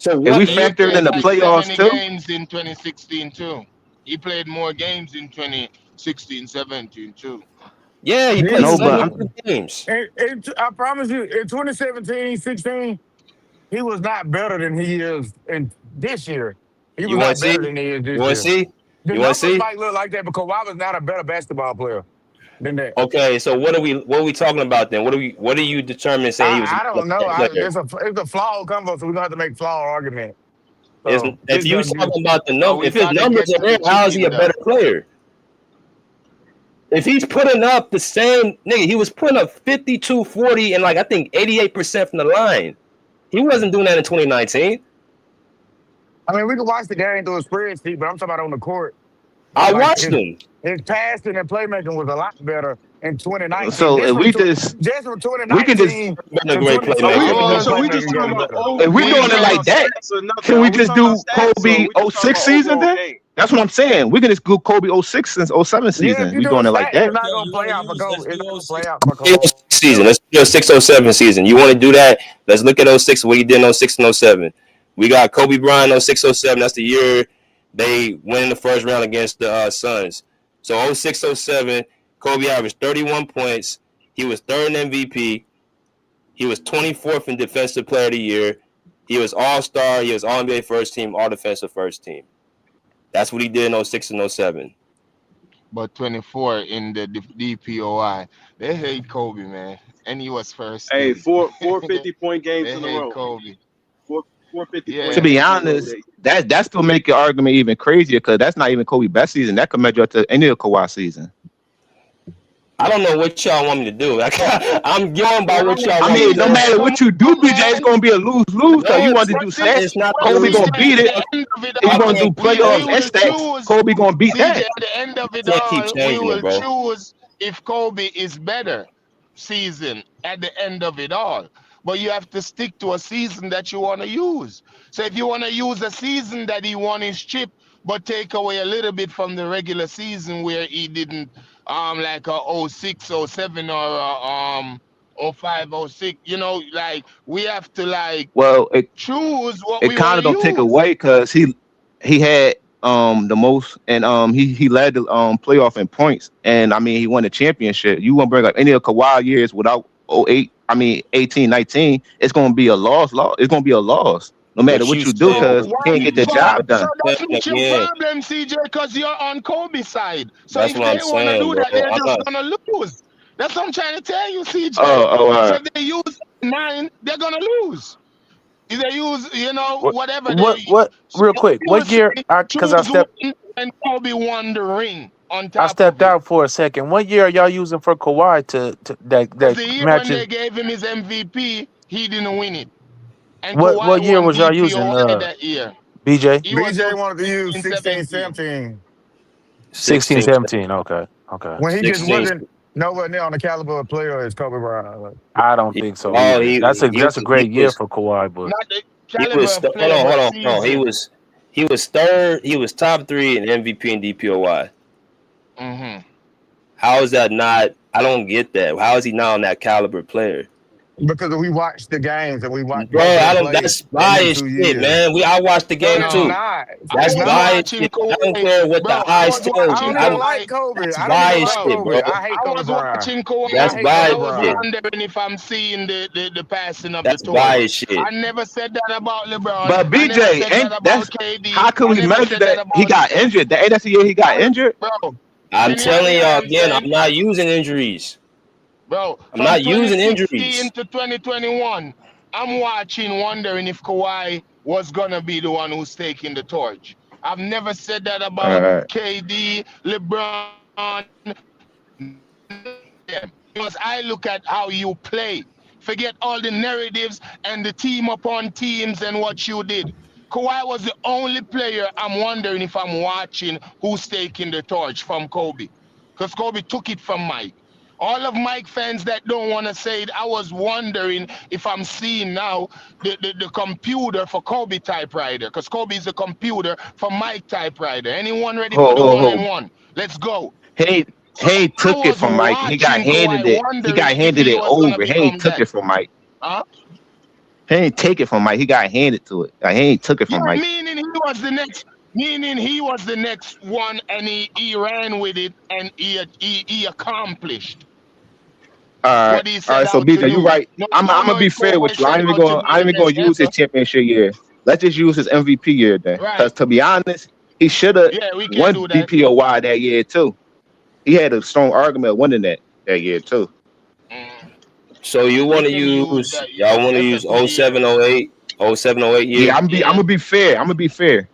So if we He factor in played the like playoffs 70 too, games in 2016 too. He played more games in 2016, 17 too. Yeah, he played 72 games. I promise you, in 2017, 16, he was not better than he is in this year. He You was want not to see? better than he is this You want year. to see? The You want to numbers see? might look like that, but Kawhi was not a better basketball player than that. Okay, so what are we talking about then? What do you determine saying he was a I don't know. better player? It's a flawed combo, so we're gonna have to make flawed argument. If you talking about the But number, we if his gotta numbers get are to there, the how is he a chicken better though. player? If he's putting up the same nigga, he was putting up 52, 40, and I think 88% from the line. He wasn't doing that in 2019. I mean, we can watch the game through a spreadsheet, but I'm talking about on the court. I watched him. His passing and playmaking was a lot better in 2019. so if we Just from we can just 2019 Been a to great 2017, his playmaker. So we just playmaking talking got about better. if we're doing it like that, can we just do Kobe 06 season then? That's what I'm saying. We can just do Kobe 06 since 07 Yeah, season. if you We do doing the it like stats, that. it's not gonna play out for Kobe. It's not gonna play out for Kobe. 06 season. Let's do a 607 season. You want to do that? Let's look at 06, what he did in 06 and 07. We got Kobe Bryant 06, 07. That's the year they went in the first round against the Suns. So 06, 07, Kobe averaged 31 points. He was third in MVP. He was 24th in Defensive Player of the Year. He was All-Star. He was All-NBA First Team, All-Defensive First Team. That's what he did in 06 and 07. But 24 in the DPOI. They hate Kobe, man. And he was first. Hey, four 50-point games they in a hate row. Kobe. Four 50-point To be games in a row. honest, that still make your argument even crazier because that's not even Kobe's best season. That could measure up to any of Kawhi season. I don't know what y'all want me to do. I'm going by what y'all want me to do. No matter what you do, BJ, it's gonna be a lose-lose because you want to do stats. It's not Kobe gonna beat it. If you want to do playoffs and stats, Kobe gonna beat CJ, that. at the end of it Can't keep all, we changing will it, bro. choose if Kobe is better season at the end of it all. But you have to stick to a season that you want to use. So if you want to use a season that he won his chip, but take away a little bit from the regular season where he didn't like a 06, 07 or 05, 06, we have to choose what it we kind want of to don't take use. away because he had the most and he led the playoff in points, and I mean he won the championship. You want to bring up any of Kawhi years without 08, 18, 19, it's gonna be a loss. It's gonna be a loss no matter what you do because you can't get the job done. So that's not your problem, CJ, because you're on Kobe's side. So That's if what I'm they want to saying, do bro. that, they're I'm just not. gonna lose. That's what I'm trying to tell you, CJ. All right. So if they use 9, they're gonna lose. If they use, whatever What? Real quick, what year? Because I choose stepped, one and Kobe won the ring on I top stepped of it. out for a second. What year are y'all using for Kawhi to Because that the year when matches? they gave him his MVP, he didn't win it. And What Kawhi year won was y'all using? DPOI that year. BJ. He was BJ wanted to use 16, 17. 17. 16, 16. 17. Okay. When he just 16. wasn't nowhere near on the caliber of player as Kobe Bryant. Like, I don't think so Oh, either. That's a great year for Kawhi, but Not the he caliber was of hold player, on, but hold on. season. He was third. He was top 3 in MVP and DPOY. Mm-hmm. How is that not? I don't get that. How is he not on that caliber player? because we watched the games and we watched Bro, both of I them don't. play That's in them biased 2 shit, years. man. I watched the No, game it's too. not. I That's It's was not. biased watching shit. I don't Kawhi, care what bro. the I eyes was tell I you. watching don't even Kawhi, like Kobe. That's I don't even biased like bro. shit, bro. Kobe. I hate I Kobe was Bryant. watching I Kawhi, That's hate and Kobe I biased was shit. Bryant. wondering if I'm seeing the passing of the That's torch. biased shit. I never said that about LeBron. But I never BJ, said that ain't about that's KD. how could I we never measure said that that he about got Steph. injured? Ain't that the year he got injured? Bro, I'm can you hear telling me what y'all I'm again, saying? I'm not using injuries. Bro, I'm from not using 2016 injuries. to 2021, I'm watching, wondering if Kawhi was gonna be the one who's taking the torch. I've never said that about KD, LeBron, because I look at how you play. Forget all the narratives and the team upon teams and what you did. Kawhi was the only player I'm wondering if I'm watching who's taking the torch from Kobe. Because Kobe took it from Mike. All of Mike fans that don't want to say it, I was wondering if I'm seeing now the computer for Kobe typewriter. Because Kobe is the computer for Mike typewriter. Anyone ready for the Ho. 1-and-1? Let's go. He So he I took it was from Mike. He got watching handed Kawhi, it. He wondering got if handed he it was gonna over. He ain't become took that. it from Mike. Huh? He ain't take it from Mike. He got handed to it. Like, he ain't took it Yeah, from Mike. meaning he was the next. Meaning he was the next one, and he ran with it, and he accomplished what he All set right. So out to BJ, you do. right. No, I'm I don't gonna know be if fair Kawhi with you. I set ain't even out to going. be I the ain't even best going to use his ever. championship year. Let's just use his MVP year then. Because Right. to be honest, he should have Yeah, we can won do that. DPOY that year too. He had a strong argument of winning that year too. So you We want to can use use that. y'all want to That's a use good year. 07, 08, 07, 08 year? Yeah, I'm gonna be fair. I'm gonna be fair.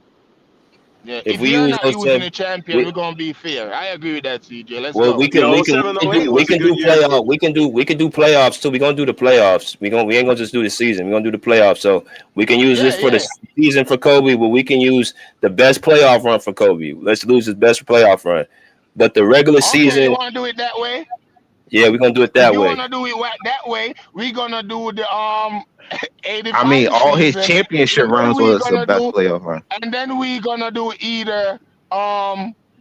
Yeah, If if we you're use not using 07, a champion, we, we're gonna be fair. I agree with that, CJ. Let's well, go. we can Yeah, 07, 08 we was a can good do year too. playoff. We can do playoffs too. We're gonna do the playoffs. We ain't gonna just do the season. We're gonna do the playoffs. So we can use this for the season for Kobe, but we can use the best playoff run for Kobe. Let's lose his best playoff run. But the regular Okay, you season, wanna do it that way? yeah, we're gonna do it If that you way. wanna do it that way, we're gonna do the 85 I mean, all his season, championship and then runs we're was the gonna best do playoff run. either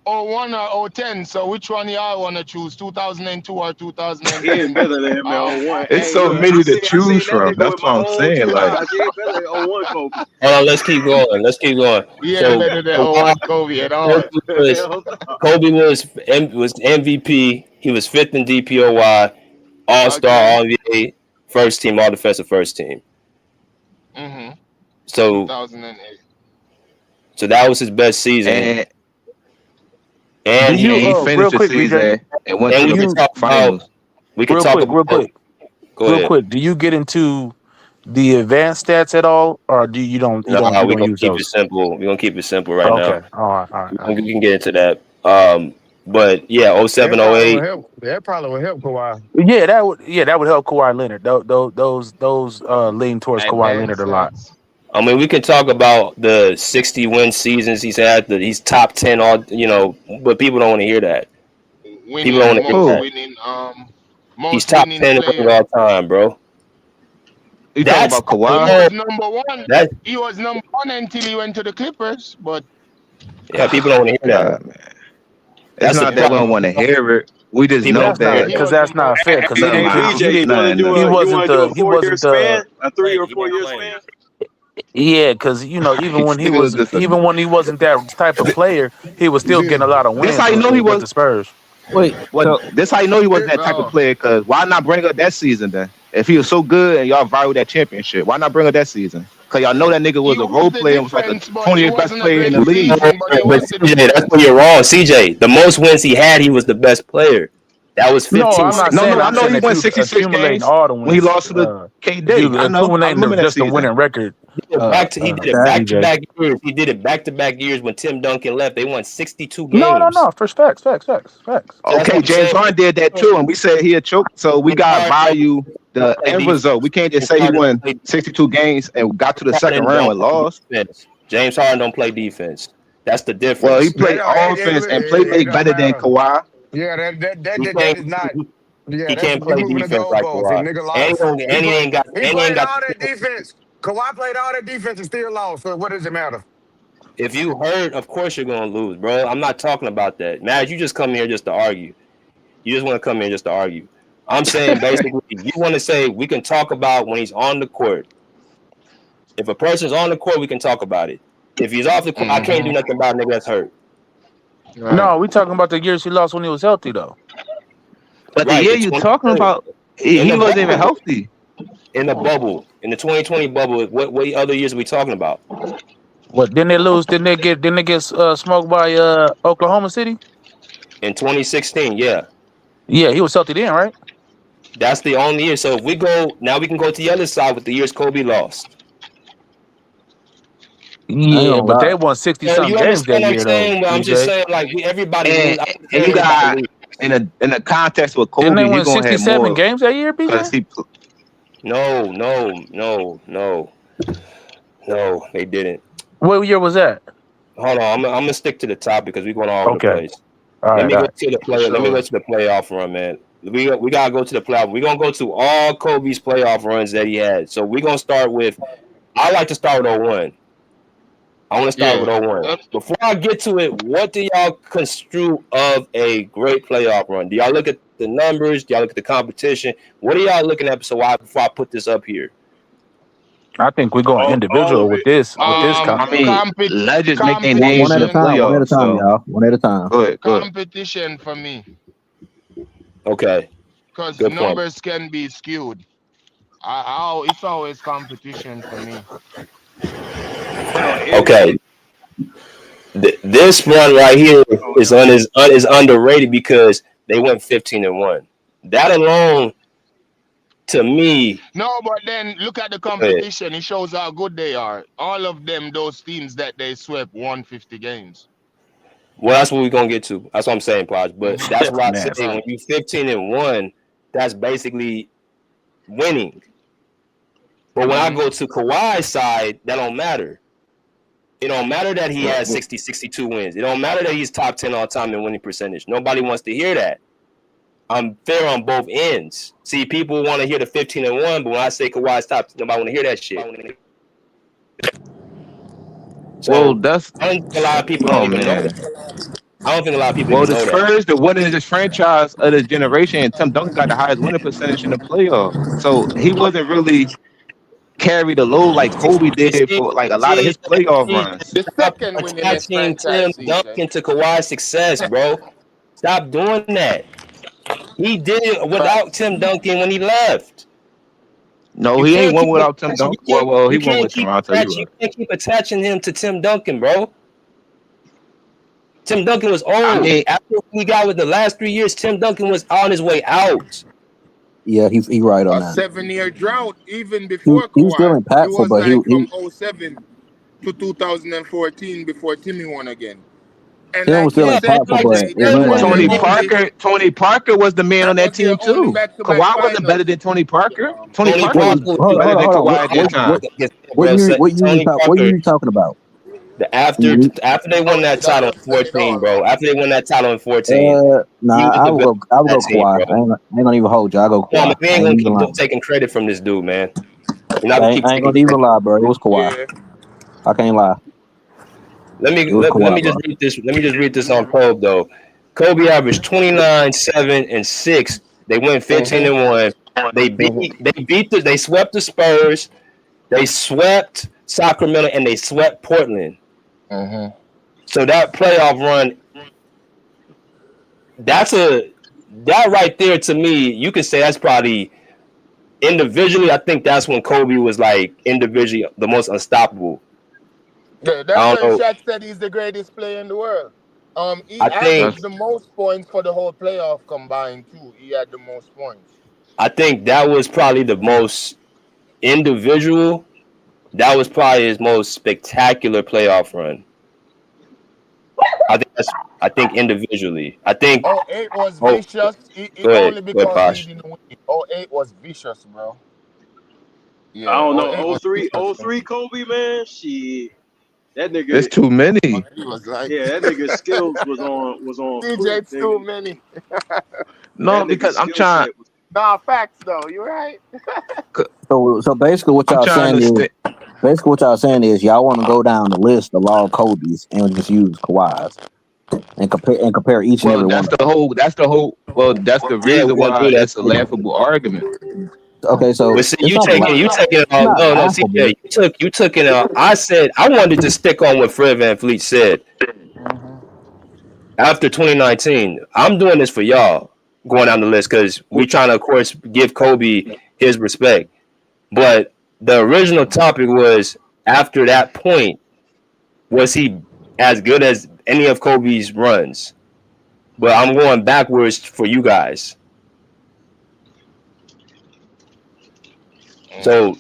01 or 010. So which one y'all wanna choose? 2002 or He ain't 2010? better than him at 01. It's Hey, so look, many to I seen choose that from. nigga That's with what my I'm own saying. two Like, eyes. He ain't better than 01 Kobe. Hold on, let's keep going. Let's keep going. He ain't So better than Kawhi, 01 Kobe at all. Kobe was MVP. He was 5th in DPOY, All-Star, Okay. All-NBA, first team, All Defensive first team. Mm-hmm. So 2008. so that was his best season. And Do you he real finished the quick, BJ? season and went to we the can talk about finals. Real quick. Go Real ahead. quick. Do you get into the advanced stats at all, or do you don't No, you we're don't gonna use keep it those? simple. We're gonna keep it simple right Okay. now. All right. We can get into that. But yeah, 07, That probably 08. would help. That probably would help Kawhi. Yeah, that would help Kawhi Leonard. Those lean towards Kawhi Leonard Advanced a lot. stats. I mean, we can talk about the 60 win seasons he's had. He's top 10 all, but people don't want to hear that. People don't want to hear that. He's Most top winning 10 player. of all time, bro. You talking about Kawhi? He was number one. He was number one until he went to the Clippers, but yeah, people don't want to hear that. Man. It's not that we don't want to hear it. We just People know That's not that. because that's not fair. Because he Nothing didn't. like He didn't. nothing. You want to do a He 4-year wasn't the. span, a 3 or 4 year span? Yeah, because even when he Nigga was just a- even when he wasn't that type of player, he was still getting a lot of This wins how you know he with was. the Spurs. Wait, this how you know he wasn't that type of player. Because why not bring up that season then? If he was so good and y'all viral that championship, why not bring up that season? Because y'all know that nigga was a role player and was like the 20th best player in the league. But CJ, that's where you're wrong. CJ, the most wins he had, he was the best player. That was 15. No, I'm not saying. I I'm know saying he if won you 66 accumulating games all the when he wins, lost to the if KD. you I know. I accumulating remember that just the season. winning record. He did it back to DJ. back years. He did it back to back years when Tim Duncan left. They won 62 games. No. First facts. So that's Okay, what I'm James saying. Harden did that too, and we said he had choked. So we got value the end result. We can't just say he won 62 games and got to the second round and lost. James Harden don't play defense. That's the difference. Well, he played offense and play make better than Kawhi. Yeah, that can't- is not. Yeah, He that's can't play moving the defense like goalposts. Kawhi. Nigga And lost. he ain't got. He And he ain't played got. all that defense. Kawhi played all that defense and still lost. So what does it matter? If you hurt, of course you're gonna lose, bro. I'm not talking about that. Matt, you just come here just to argue. You just want to come here just to argue. I'm saying basically, you want to say we can talk about when he's on the court. If a person's on the court, we can talk about it. If he's off the court, I can't do nothing about a nigga that's hurt. Right. No, we talking about the years he lost when he was healthy, though. But the year you talking about, he wasn't even healthy. In the bubble, in the 2020 bubble, what other years are we talking about? What? Didn't they lose? Didn't they get smoked by Oklahoma City? In 2016, yeah. Yeah, he was healthy then, right? That's the only year. So if we go now, we can go to the other side with the years Kobe lost. Yeah, but they won 60-something You games that understand what I'm year, saying? though. Well, I'm just BJ. saying, like everybody And, lose. and you got in the context with Didn't Kobe, they he win gonna have 67 more games that year, because BJ? he. No, they didn't. What year was that? Hold on, I'm gonna stick to the top because we're going all over the Okay. place. All Let me right. go to the play. Let me go to the playoff run, man. We gotta go to the playoff. We're gonna go to all Kobe's playoff runs that he had. So we're gonna start with. I like to start with 01. I want to start with 01. Before I get to it, what do y'all construe of a great playoff run? Do y'all look at the numbers? Do y'all look at the competition? What are y'all looking at? So before I put this up here, I think we're going individual with this. I mean, legends make their names in the playoffs. So One at a time. go ahead. Competition for me, okay. because Good point. numbers can be skewed. It's always competition for me. Okay. This run right here is underrated because they went 15-1. That alone, to me. No, but then look at the competition. It shows how good they are. All of them, those teams that they swept, won 50 games. Well, that's what we're gonna get to. That's what I'm saying, Plodge. But that's why I say when you 15-1, that's basically winning. But when I go to Kawhi's side, that don't matter. It don't matter that he has 60, 62 wins. It don't matter that he's top 10 all time in winning percentage. Nobody wants to hear that. I'm fair on both ends. See, people want to hear the 15-1, but when I say Kawhi's top, nobody want to hear that shit. So that's I don't think a lot of people don't even know that. I don't think a lot of people even the know that. Spurs, the winningest franchise of this generation, and Tim Duncan got the highest winning percentage in the playoffs. So he wasn't really carry the load like Kobe did for like a lot of his playoff runs. The second winningest Attaching franchise Tim Duncan to Kawhi's success, bro. Stop doing that. He did it without Tim Duncan when he left. No, he ain't won without Tim Duncan. Well, he won with Tim. I'll tell you. You can't keep attaching him to Tim Duncan, bro. Tim Duncan was old. After we got with the last 3 years, Tim Duncan was on his way out. Yeah, he right on that. 7-year drought, even before He was still impactful, it was but like he from 07 to 2014 before Timmy won again. And Tim was still impactful, but Tony Parker was the man on that team too. Kawhi wasn't better than Tony Parker. Tony Parker was better than Kawhi at that time. What year you talking about? After they won that title in 14, bro. After they won that title in 14. Nah, I would go Kawhi. I ain't gonna even hold you. I go Kawhi. We ain't gonna keep taking credit from this dude, man. I ain't gonna even lie, bro. It was Kawhi. I can't lie. Let me just read this. Let me just read this on Probe though. Kobe averaged 29, 7, and 6. They went 15-1. They swept the Spurs. They swept Sacramento and they swept Portland. So that playoff run, that right there to me, you could say that's probably individually. I think that's when Kobe was like individually the most unstoppable. Yeah, that's when Shaq said he's the greatest player in the world. He averaged the most points for the whole playoff combined too. He had the most points. I think that was probably the most individual. That was probably his most spectacular playoff run. I think individually. I think 08 was vicious. Only because he didn't win. 08 was vicious, bro. Yeah, I don't know. 03 Kobe, man. Shit. That nigga. There's too many. He was like, Yeah, that nigga's skills was on. DJ, it's nigga. too many. No, because I'm trying. Nah, facts though. You're right. So basically, what I'm y'all trying saying to is, stay. y'all want to go down the list of all Kobe's and just use Kawhi's and compare each and Well, every one. that's the whole. Well, that's the Yeah, reason we're gonna why do that. it's a laughable argument. Okay, so But see, it's you not taking it all. not No, laughable. CJ, you took it all. I said I wanted to stick on what Fred VanVleet said after 2019. I'm doing this for y'all going down the list because we trying to, of course, give Kobe his respect. But the original topic was after that point, was he as good as any of Kobe's runs? But I'm going backwards for you guys. So,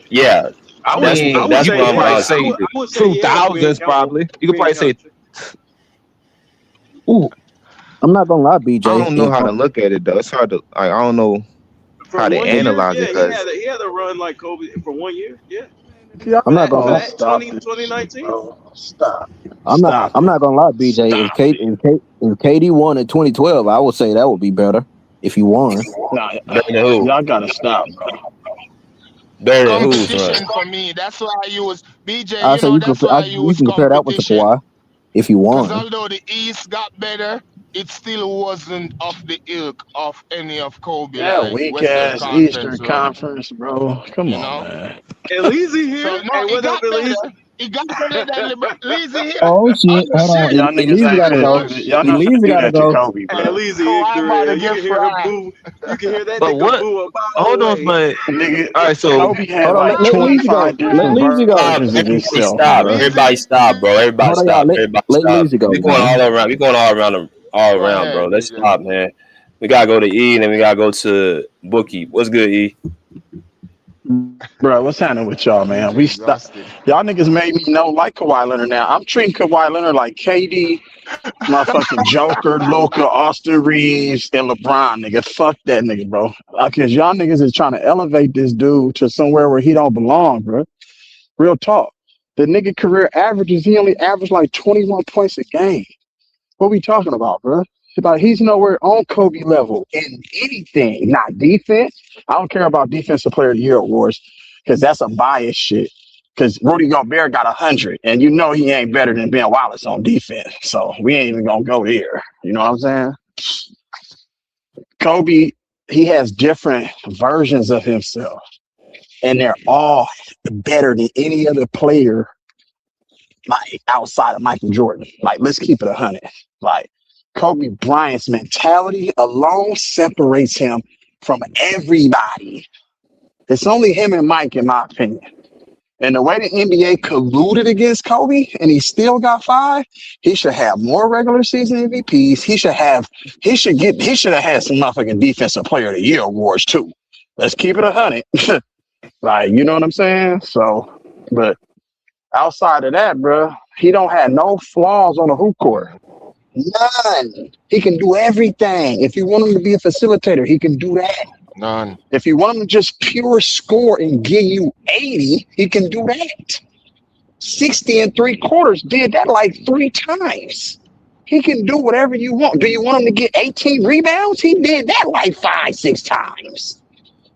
yeah, I that's mean, what you could I'm probably say I would say 2000s. Probably you could probably say. Ooh, I'm not gonna lie, BJ. I don't know how to look at it though. It's hard to. I don't know For how to 1 year, analyze yeah, it because he had a run like Kobe for 1 year. Yeah. I'm not gonna lie. 2019. Stop. I'm not gonna lie, BJ. If KD won in 2012, I would say that would be better if he won. Nah, better than who? y'all gotta stop, bro. Better than who's run? Competition for me. That's why I use BJ. I say That's why I you use can compare that one to competition. Kawhi if he Because won. although the East got better, it still wasn't of the ilk of any of Kobe Yeah, like weak Western ass Conference Eastern run. Conference, bro. Come You on, know? man. Elise here. So no, Hey, it what got up, Elise? better. It got better than LeBron. Leezy here. Oh shit! Hold on, Y'all niggas Elise ain't gotta finna go. do that. Y'all not Elise finna do gotta that to go. Kobe, Hey, bro. Elise Kawhi about to ignorant. You get can hear her fried. boo. You can hear that But nigga what? boo a mile Hold on, away. but Nigga, all right. So Kobe had Hold on, like let Elise go. 25 Let different Elise go. versions of Everybody himself, stop. bro. Everybody stop, bro. Everybody Hold on, y'all. stop. Everybody Let stop. Elise go, We going man. all around. We going all Go around, ahead, bro. Let's DJ. stop, man. We gotta go to E, and then we gotta go to Bookie. What's good, E? Bro, what's happening with y'all, man? DJ We stop. exhausted. Y'all niggas made me know like Kawhi Leonard now. I'm treating Kawhi Leonard like KD, motherfucking Joker, Luka, Austin Reeves, and LeBron, nigga. Fuck that nigga, bro. Because y'all niggas is trying to elevate this dude to somewhere where he don't belong, bro. Real talk. The nigga career averages, he only averaged like 21 points a game. What we talking about, bro? Like he's nowhere on Kobe level in anything, not defense. I don't care about defensive player of the year awards because that's a bias shit. Because Rudy Gobert got 100, and you know he ain't better than Ben Wallace on defense. So we ain't even gonna go there. You know what I'm saying? Kobe, he has different versions of himself, and they're all better than any other player like outside of Michael Jordan. Like, let's keep it 100. Like, Kobe Bryant's mentality alone separates him from everybody. It's only him and Mike, in my opinion. And the way the NBA colluded against Kobe and he still got 5, he should have more regular season MVPs. He should have had some motherfucking defensive player of the year awards too. Let's keep it 100. Like, you know what I'm saying? So, but outside of that, bro, he don't have no flaws on the hoop court. None. He can do everything. If you want him to be a facilitator, he can do that. None. If you want him to just pure score and give you 80, he can do that. 60 3/4 did that like 3 times. He can do whatever you want. Do you want him to get 18 rebounds? He did that like 5, 6 times.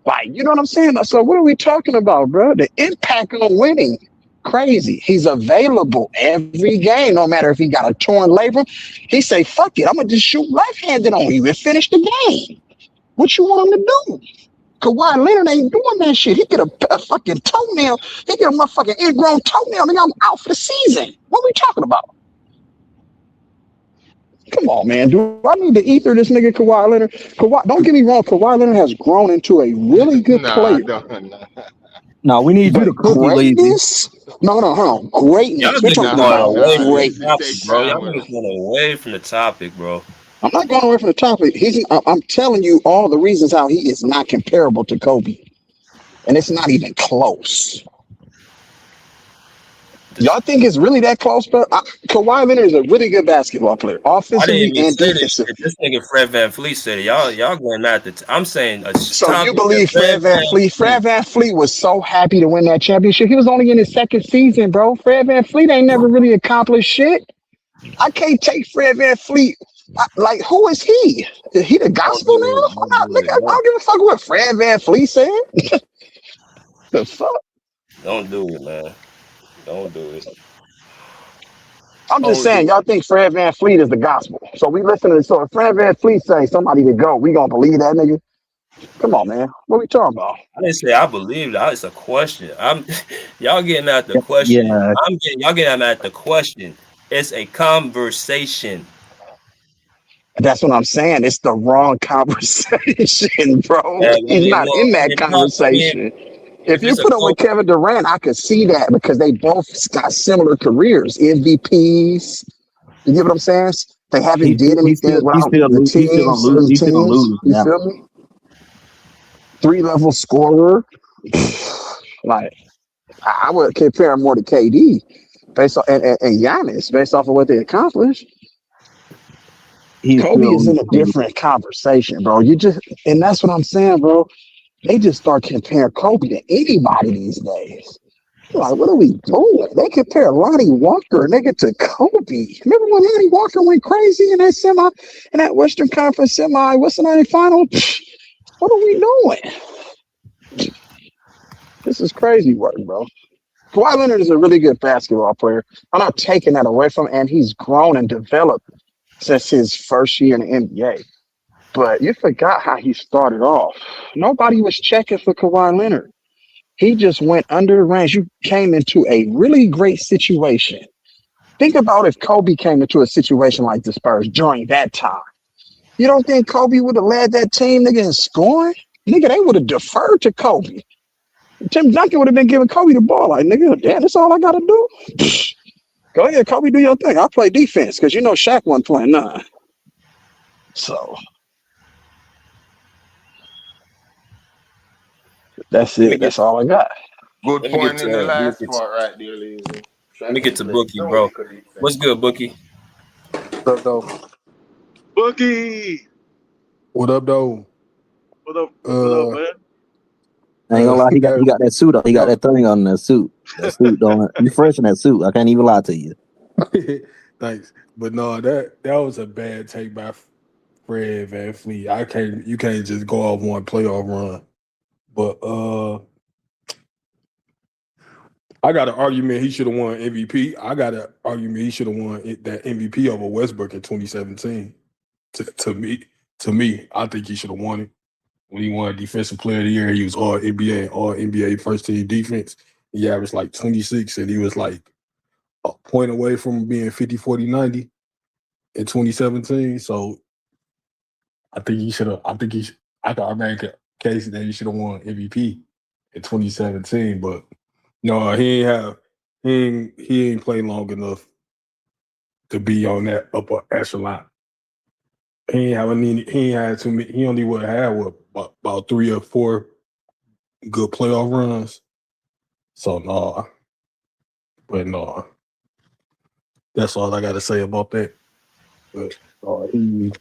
Like, you know what I'm saying? So what are we talking about, bro? The impact on winning. Crazy. He's available every game, no matter if he got a torn labrum. He say, fuck it, I'm gonna just shoot left-handed on you and finish the game. What you want him to do? Kawhi Leonard ain't doing that shit. He get a fucking toenail. He get a motherfucking ingrown toenail. Nigga, I'm out for the season. What are we talking about? Come on, man. Do I need to ether this nigga Kawhi Leonard? Kawhi, don't get me wrong. Kawhi Leonard has grown into a really good player. No, we need you to cook it, Lazy. Greatness? No, hold on. Greatness. Y'all We're niggas talking going about away from the topic, greatness. bro. Y'all niggas going away from the topic, bro. I'm not going away from the topic. I'm telling you all the reasons how he is not comparable to Kobe. And it's not even close. Y'all think it's really that close, bro? Kawhi Leonard is a really good basketball player, I didn't offensively even and say this defensively. shit. This nigga Fred Van Fleet said it. Y'all going mad at I'm saying a So you topic that believe Fred Van Fleet? Fred Van Fleet was so happy to win that championship. He was only in his second season, bro. Fred Van Fleet ain't never really accomplished shit. I can't take Fred Van Fleet. Like, who is he? Is he the Don't gospel do it. now? Don't do Nigga, it. I don't give a fuck what Fred Van Fleet said. The fuck? Don't do it, man. Don't do it. I'm just Don't do saying, it. y'all think Fred Van Fleet is the gospel. So we listen to so if Fred Van Fleet say somebody to go, we gonna believe that nigga? Come on, man. What we talking about? I didn't say I believe that. It's a question. Y'all getting at the question. Yeah, Y'all getting at the question. It's a conversation. That's what I'm saying. It's the wrong conversation, bro. I He's mean, not well, in I that mean, I mean, conversation. If if you it's a put him with Kevin Durant, I could see that because they both got similar careers, MVPs. You get what I'm saying? They haven't did anything without the he's still gonna teams, lose. certain He's still gonna teams. lose You now. feel me? 3-level scorer. Like I would compare him more to KD based on and Giannis based off of what they accomplished. He's Kobe still is in a losing. different conversation, bro. And that's what I'm saying, bro. They just start comparing Kobe to anybody these days. Like, what are we doing? They compare Lonnie Walker, nigga, to Kobe. Remember when Lonnie Walker went crazy in that Western Conference semi, what's the name final? What are we doing? This is crazy work, bro. Kawhi Leonard is a really good basketball player. I'm not taking that away from him, and he's grown and developed since his first year in the NBA. But you forgot how he started off. Nobody was checking for Kawhi Leonard. He just went under the range. You came into a really great situation. Think about if Kobe came into a situation like the Spurs during that time. You don't think Kobe would have led that team, nigga, in scoring? Nigga, they would have deferred to Kobe. Tim Duncan would have been giving Kobe the ball. Like, nigga, damn, that's all I got to do? Go ahead, Kobe, do your thing. I'll play defense because you know Shaq wasn't playing none. So that's Let me it. get That's all I got. Good let me get point to in the let me last get to, part right there, Lazy. let me Shaq get ain't to playing Bookie, no bro. liquor defense. What's good, Bookie? What up, though? Bookie. What up, though? What up? What up, man? I ain't gonna lie, he got that suit on. He got that thing on that suit. That suit don't you fresh in that suit. I can't even lie to you. Thanks. But no, that was a bad take by Fred Van Fleet. You can't just go off one playoff run. But I got an argument he should have won MVP. I got an argument he should have won that MVP over Westbrook in 2017. To me, I think he should have won it. When he won Defensive Player of the Year, he was all NBA first team defense. He averaged like 26, and he was like a point away from being 50, 40, 90 in 2017. So I think he should have. I can make a case that he should have won MVP in 2017, but no, he ain't played long enough to be on that upper echelon. He ain't had too many. He only would have about 3 or 4 good playoff runs. So no, but no, that's all I got to say about that. But he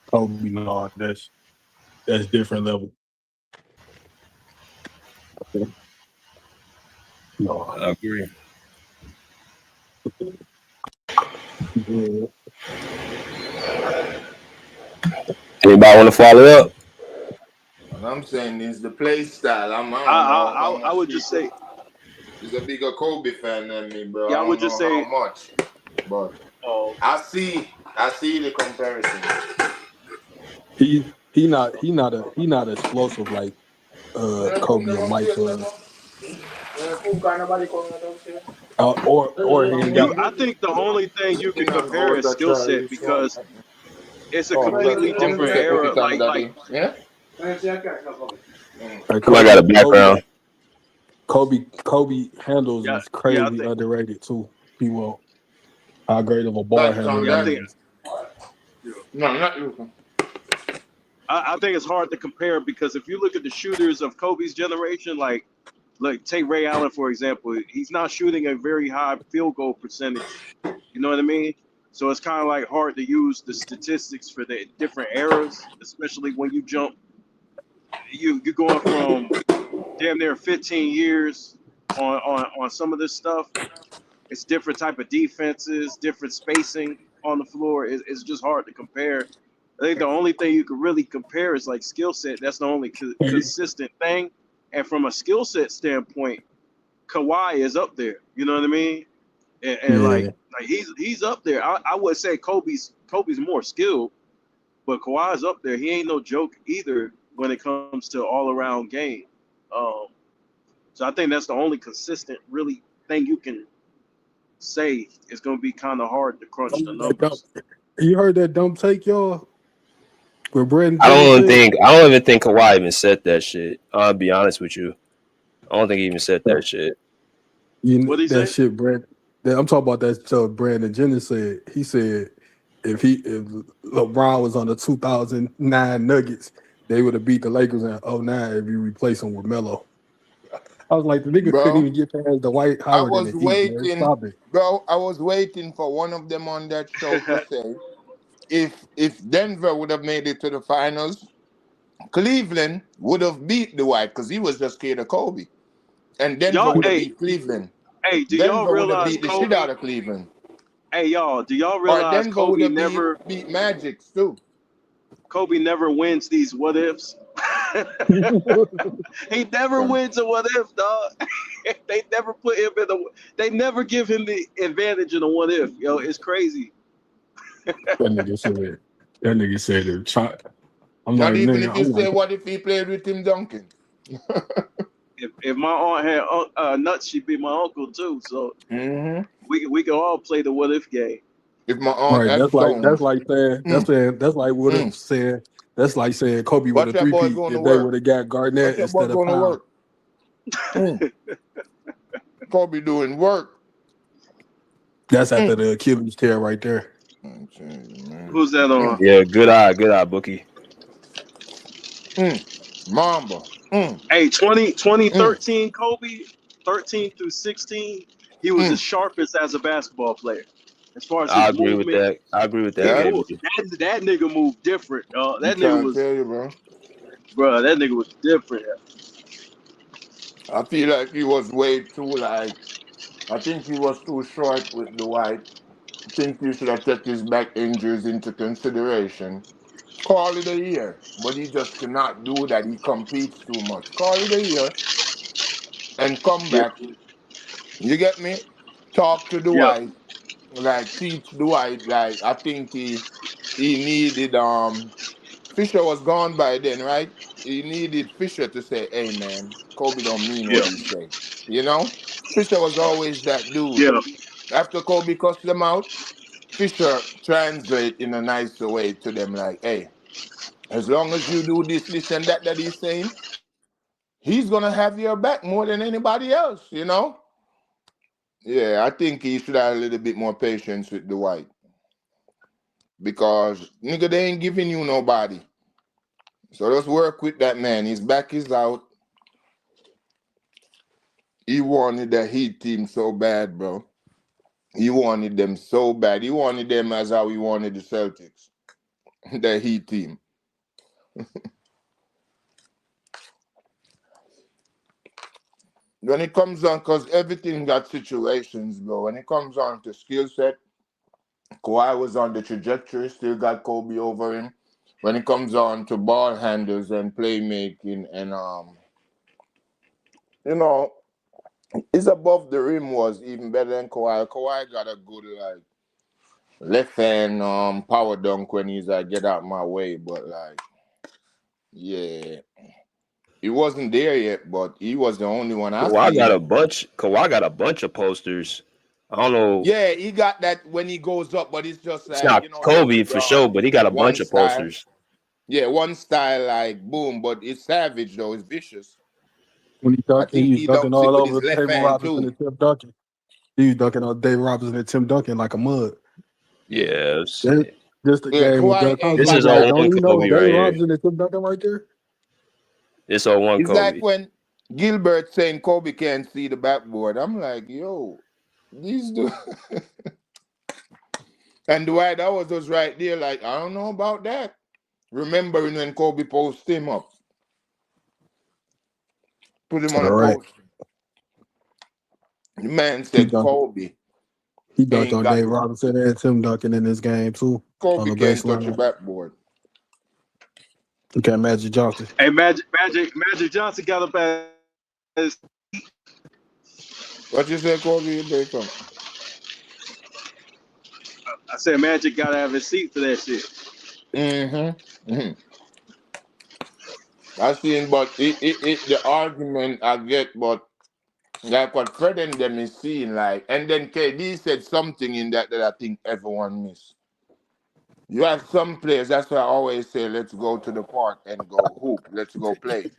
told me no, that's different level. Okay. No, I agree. yeah. Anybody want to follow up? And I'm saying is the play style. I don't know how I much would just people. say, He's a bigger Kobe fan than me, bro. yeah, I I would don't just know how say, much, but I see the comparison. He not explosive like Kobe or Mike was. Or he ain't got I think the only thing you can Thing and compare hold is that skill try set this one. because it's a completely Come different say put era. it on Like daddy. Yeah? Like I got a background. Kobe handles yeah, is yeah. I crazy think underrated too. People how great of a ball Got it handler on yeah, he daddy. is. No, not you. I think it's hard to compare because if you look at the shooters of Kobe's generation, like Like take Ray Allen for example. He's not shooting a very high field goal percentage. You know what I mean? So it's kind of like hard to use the statistics for the different eras, especially when you jump. You're going from damn near 15 years on some of this stuff. It's different type of defenses, different spacing on the floor. It's just hard to compare. I think the only thing you can really compare is like skill set. That's the only consistent thing. And from a skill set standpoint, Kawhi is up there. You know what I mean? And like he's up there. I would say Kobe's more skilled, but Kawhi's up there. He ain't no joke either when it comes to all around game. So I think that's the only consistent really thing you can say. It's going to be kind of hard to crunch the numbers. You heard that dumb take, y'all? Where Brandon I don't even think Kawhi even said that shit. I'll be honest with you. I don't think he even said that shit. You know, What'd he that say? shit, Brandon. I'm talking about that stuff Brandon Jennings said. He said if LeBron was on the 2009 Nuggets, they would have beat the Lakers in 2009 if you replace him with Melo. I was like, the niggas couldn't Bro, even get past the White I Howard and was the Heat, man. waiting, Stop it. bro. I was waiting for one of them on that show to say if Denver would have made it to the finals, Cleveland would have beat the White because he was just scared of Kobe, and Denver Y'all, would have hey, beat Cleveland. do y'all Denver would have realize beat the shit Kobe? out of Cleveland, Hey, y'all, do y'all or realize Denver would Kobe have never beat Magic too. wins these what ifs? He never wins a what if, dog. They never put him in the. They never give him the advantage in a what if. Yo, it's crazy. That nigga said it. I'm Not like, even nigga, if you I'm say like, what if he played with Tim Duncan. If my aunt had nuts, she'd be my uncle too. So Mm-hmm. we can all play the what if game. If my aunt right. had That's like stones, would have said. That's like saying Kobe would watch have that boy three-peat going to if they work. would have got Watch Garnett that boy instead of going to Powell. work. Kobe doing work. That's after the Achilles tear right there. Who's that on? Yeah, good eye, Bookie. Mamba. Hey, 2013 Kobe, 13 through 16, he was the sharpest as a basketball player. As far as I his agree with movement, that. I agree with he that, Yeah, moved. KB. That nigga moved different. I'm That nigga trying to was, tell you, bro. bro. That nigga was different. I feel like he was way too I think he was too short with the White. I think you should have taken his back injuries into consideration. Call it a year, but he just cannot do that. He competes too much. Call it a year and come Yep. back. You get me? Talk to Yep. Dwight, like teach Dwight. Like I think he needed Fisher was gone by then, right? He needed Fisher to say, "Hey man, Kobe don't mean what Yep. he say." You know, Fisher was always that dude. Yep. After Kobe cussed them out, Fisher translate in a nicer way to them, like, "Hey, as long as you do this, and that he's saying, he's gonna have your back more than anybody else." You know? Yeah, I think he should have a little bit more patience with the White because nigga, they ain't giving you nobody. So let's work with that man. His back is out. He wanted the Heat team so bad, bro. He wanted them so bad. He wanted them as how he wanted the Celtics, the Heat team. When it comes on, because everything got situations, bro. When it comes on to skill set, Kawhi was on the trajectory, still got Kobe over him. When it comes on to ball handles and playmaking and you know, his above the rim was even better than Kawhi. Kawhi got a good left hand power dunk when he's like get out my way, but like yeah. He wasn't there yet, but he was the only one I Kawhi got seen. a bunch of posters. I don't know. Yeah, he got that when he goes up, but it's just It's like, not you know, Kobe for sure, but he got a one bunch of style. posters. Yeah, one style like boom, but it's savage though, it's vicious. When he I dunked, think he was he dunking dunks it all with over his left David hand Robinson too. and Tim Duncan. He was dunking on David Robinson and Tim Duncan like a mud. Yes. Just the Yeah, game with Kawhi Dirk. I was ain't This like, is got that. 01 don't you know Kobe right David here. Robinson and Tim Duncan right there? It's 01 It's like Kobe. when Gilbert saying Kobe can't see the backboard. I'm like, yo, these dudes. And Dwight Howard was right there, like, I don't know about that. Remembering when Kobe posted him up. Put him on All a right. post. The man He said dunked, Kobe he dunked ain't on got Dave Robinson and Tim Duncan in this game too on Kobe the can't touch a baseline. backboard. Okay, Magic Johnson. Hey, Magic Johnson got up at his. What you say, Kobe? You break up. I said Magic got to have his seat for that shit. I seen, but the argument I get, but like what Fred and them is seeing, like, and then KD said something in that I think everyone missed. You have some players, that's why I always say, let's go to the park and go hoop. Let's go play.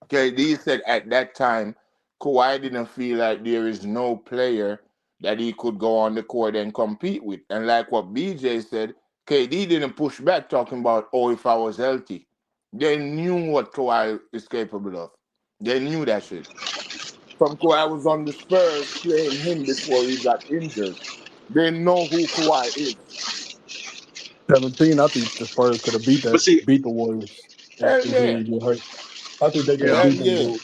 KD said at that time, Kawhi didn't feel like there is no player that he could go on the court and compete with. And like what BJ said, KD didn't push back talking about, oh, if I was healthy. They knew what Kawhi is capable of. They knew that shit. From Kawhi was on the Spurs playing him before he got injured. They know who Kawhi is. 17, I think the Spurs could have beat the Warriors Hell if he yeah. didn't get hurt. I think they could have Hell beat them. yeah. Dude.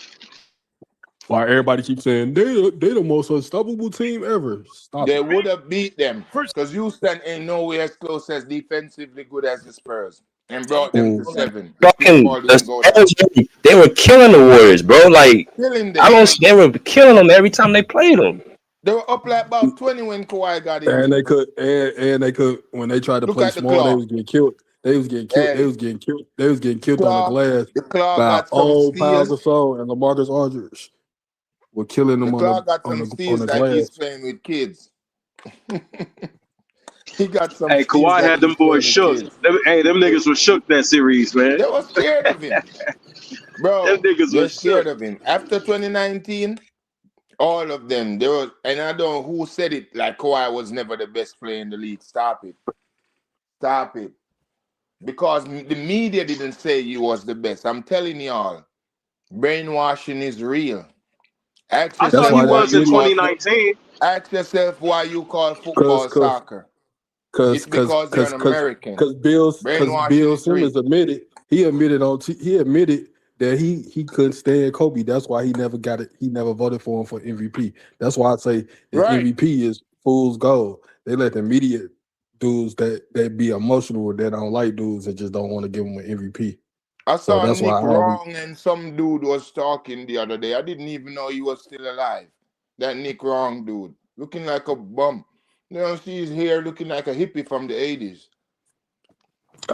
Why everybody keeps saying they the most unstoppable team ever. Stop They it. would have beat them because Houston ain't nowhere as close as defensively good as the Spurs and brought them to 7. The Chris Fucking Paul the didn't go there. Spurs, they were killing the Warriors, bro. Like Killing I them. don't. They were killing them every time they played them. They were up like about 20 when Kawhi got injured. And they could when they tried to Look play at the small, they claw. was getting killed. They was getting killed. They was getting killed. They was getting killed on the glass The claw by got some old Pau steals. Gasol and LaMarcus Aldridge. Were killing them The on claw got on some the steals like glass. he's playing with kids. He got some Hey, steals Kawhi like had them he's playing boys with shook. kids. Them niggas were shook that series, man. They were scared of him. Bro, Them niggas they're were scared shook. of him. After 2019, all of them, they were, and I don't know who said it, like Kawhi was never the best player in the league. Stop it. Stop it. Because the media didn't say he was the best. I'm telling y'all, brainwashing is real. I thought he was in 2019. Ask yourself why you call football soccer. It's because you're an American. Because Bill Brainwashing is real. Simmons admitted that he couldn't stand Kobe. That's why he never got it. He never voted for him for MVP. That's why I say the MVP is fool's gold. They let the media dudes that be emotional that don't like dudes and just don't want to give them an MVP. I So saw that's Nick why Wrong and some dude was talking the other day. I didn't even know he was still alive. That Nick Wrong dude, looking like a bum. You know, see his hair looking like a hippie from the 80s.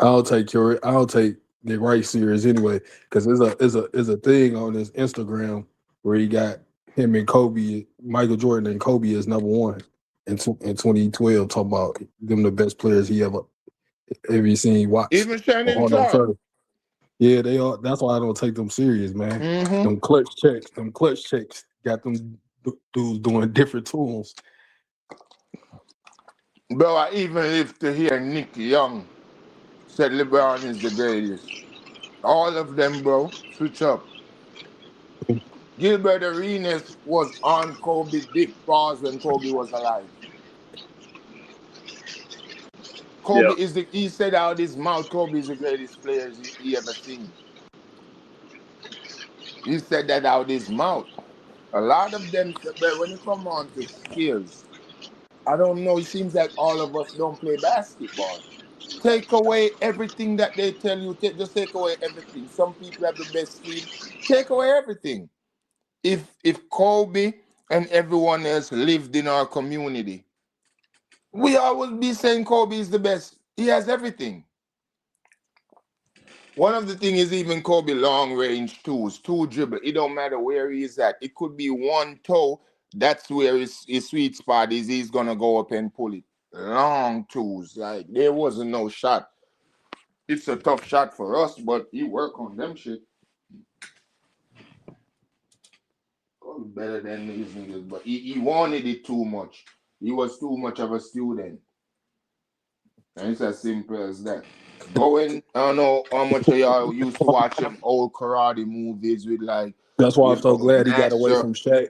I'll take the right serious anyway, because there's a thing on his Instagram where he got him and Kobe, Michael Jordan and Kobe as number one in 2012, talking about them the best players he ever seen watched. Even Shannon Sharp. Yeah, they are. That's why I don't take them serious, man. Mm-hmm. Them clutch checks got them dudes doing different tools. Bro, I even live to hear Nick Young said LeBron is the greatest. All of them, bro, switch up. Gilbert Arenas was on Kobe dick bars when Kobe was alive. Kobe he said out his mouth, Kobe is the greatest player he ever seen. He said that out his mouth. A lot of them, but when it come on to skills, I don't know, it seems like all of us don't play basketball. Take away everything that they tell you. Just take away everything. Some people have the best skill. Take away everything. If Kobe and everyone else lived in our community, we always be saying Kobe is the best. He has everything. One of the things is even Kobe long range tools, two dribble. It don't matter where he is at. It could be one toe. That's where his sweet spot is. He's gonna go up and pull it. Long tools. Like there wasn't no shot. It's a tough shot for us, but he work on them shit. Better than these niggas, but he wanted it too much. He was too much of a student. And it's as simple as that. Going, I don't know how much of y'all used to watch them old karate movies with like That's why I'm You so know, glad he got away master, from Shaq.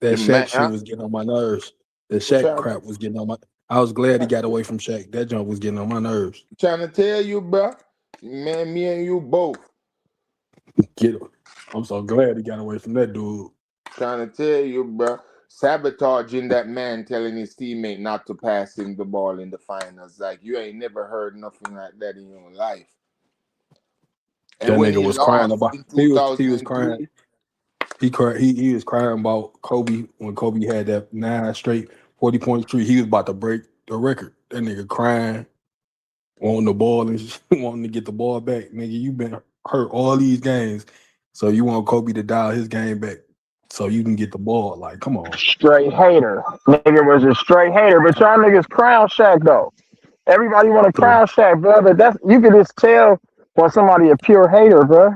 That the Shaq man. shit was getting on my nerves. The Which Shaq I'm crap was getting on my. I was glad he got away from Shaq. That jump was getting on my nerves. trying to tell you, bro. Man, me and you both. Get him. I'm so glad he got away from that dude. Trying to tell you, bro. Sabotaging that man, telling his teammate not to pass him the ball in the finals. Like, you ain't never heard nothing like that in your life. And That when nigga he was crying lost about. in He was 2002, crying. He was crying about Kobe when Kobe had that 9 straight 40-point streak. He was about to break the record. That nigga crying, wanting the ball and wanting to get the ball back. Nigga, you been hurt all these games, so you want Kobe to dial his game back so you can get the ball. Like, come on. Straight hater. Nigga was a straight hater. But y'all niggas crown Shaq though. Everybody want to crown Shaq, bro. But that's you can just tell when somebody a pure hater, bro.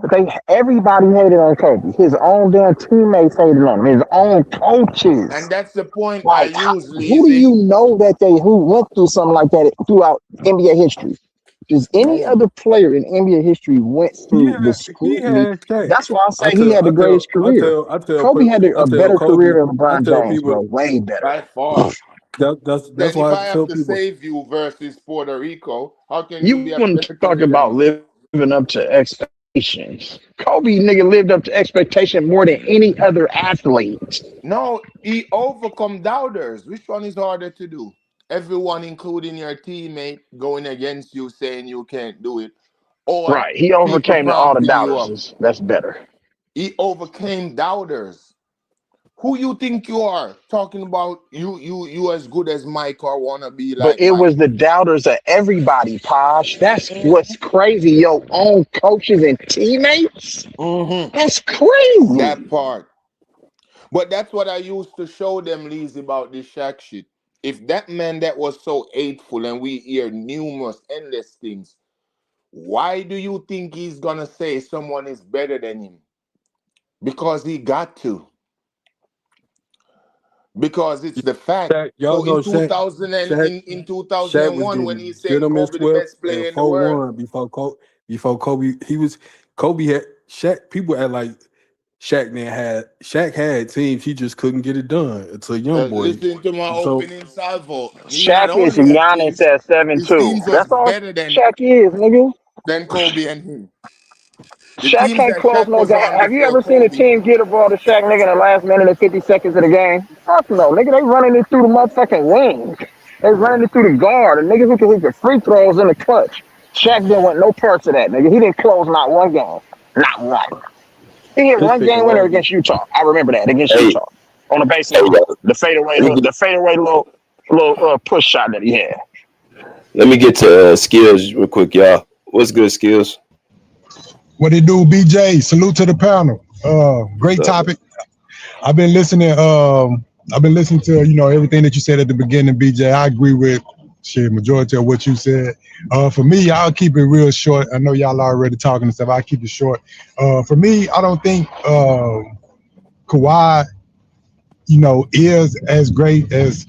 Everybody hated on Kobe. His own damn teammates hated on him. His own coaches. and that's the point I Like, use, who do Leezy. you know that who went through something like that throughout NBA history? Does any No. other player in NBA history went through the He scrutiny? had Shaq. That's why I say he had the greatest career. Kobe had a better career Kobe. than I LeBron tell James, bro. people Way better. By far. that's Then if why I I have tell to people. save you versus Puerto Rico, how can you You be a want better to talk career than about me? living up to expectations. Kobe nigga lived up to expectation more than any other athlete. No, he overcome doubters. Which one is harder to do? Everyone, including your teammate, going against you, saying you can't do it, or Right. He people overcame all the pumping you up. doubters. That's better. He overcame doubters. Who you think you are? Talking about you as good as Mike or wanna be But like it Mike. was the doubters of everybody, Posh. That's what's crazy. Your own coaches and teammates. Mm-hmm. That's crazy. That part. But that's what I used to show them, Leezy, about this Shaq shit. If that man that was so hateful and we hear numerous, endless things, why do you think he's gonna say someone is better than him? Because he got to. Because it's the fact. Y'all So know in 2000 and Shaq in was 2001, when getting he's saying gentleman's Kobe the swept best and player in the world, 4-1 before Kobe. Kobe had Shaq. People had like Shaq had teams. He just couldn't get it done until young boy. listen to my So opening salvo. He not Shaq is only had Giannis teams, at his 7'2". teams was That's all better Shaq is, nigga. than Kobe and him. The Shaq teams can't that close Shaq no was game. on Have you before ever seen a Kobe, team get a ball to Shaq nigga in the last minute and 50 seconds of the game? Fuck no, nigga. They running it through the motherfucking wing. They running it through the guard. And niggas who can hit the free throws in the clutch. Shaq didn't want no parts of that, nigga. He didn't close not one game. Not one. He hit this one nigga game winner Roby. against Utah. I remember that against Hey, Utah on the hey, baseline. The fadeaway, little push shot that he had. let me get to skills real quick, y'all. What's good, skills? What it do, BJ? Salute to the panel. What's Great up, man? topic. I've been listening. I've been listening to everything that you said at the beginning, BJ. I agree with majority of what you said. For me, I'll keep it real short. I know y'all already talking and stuff. I'll keep it short. For me, I don't think Kawhi, is as great as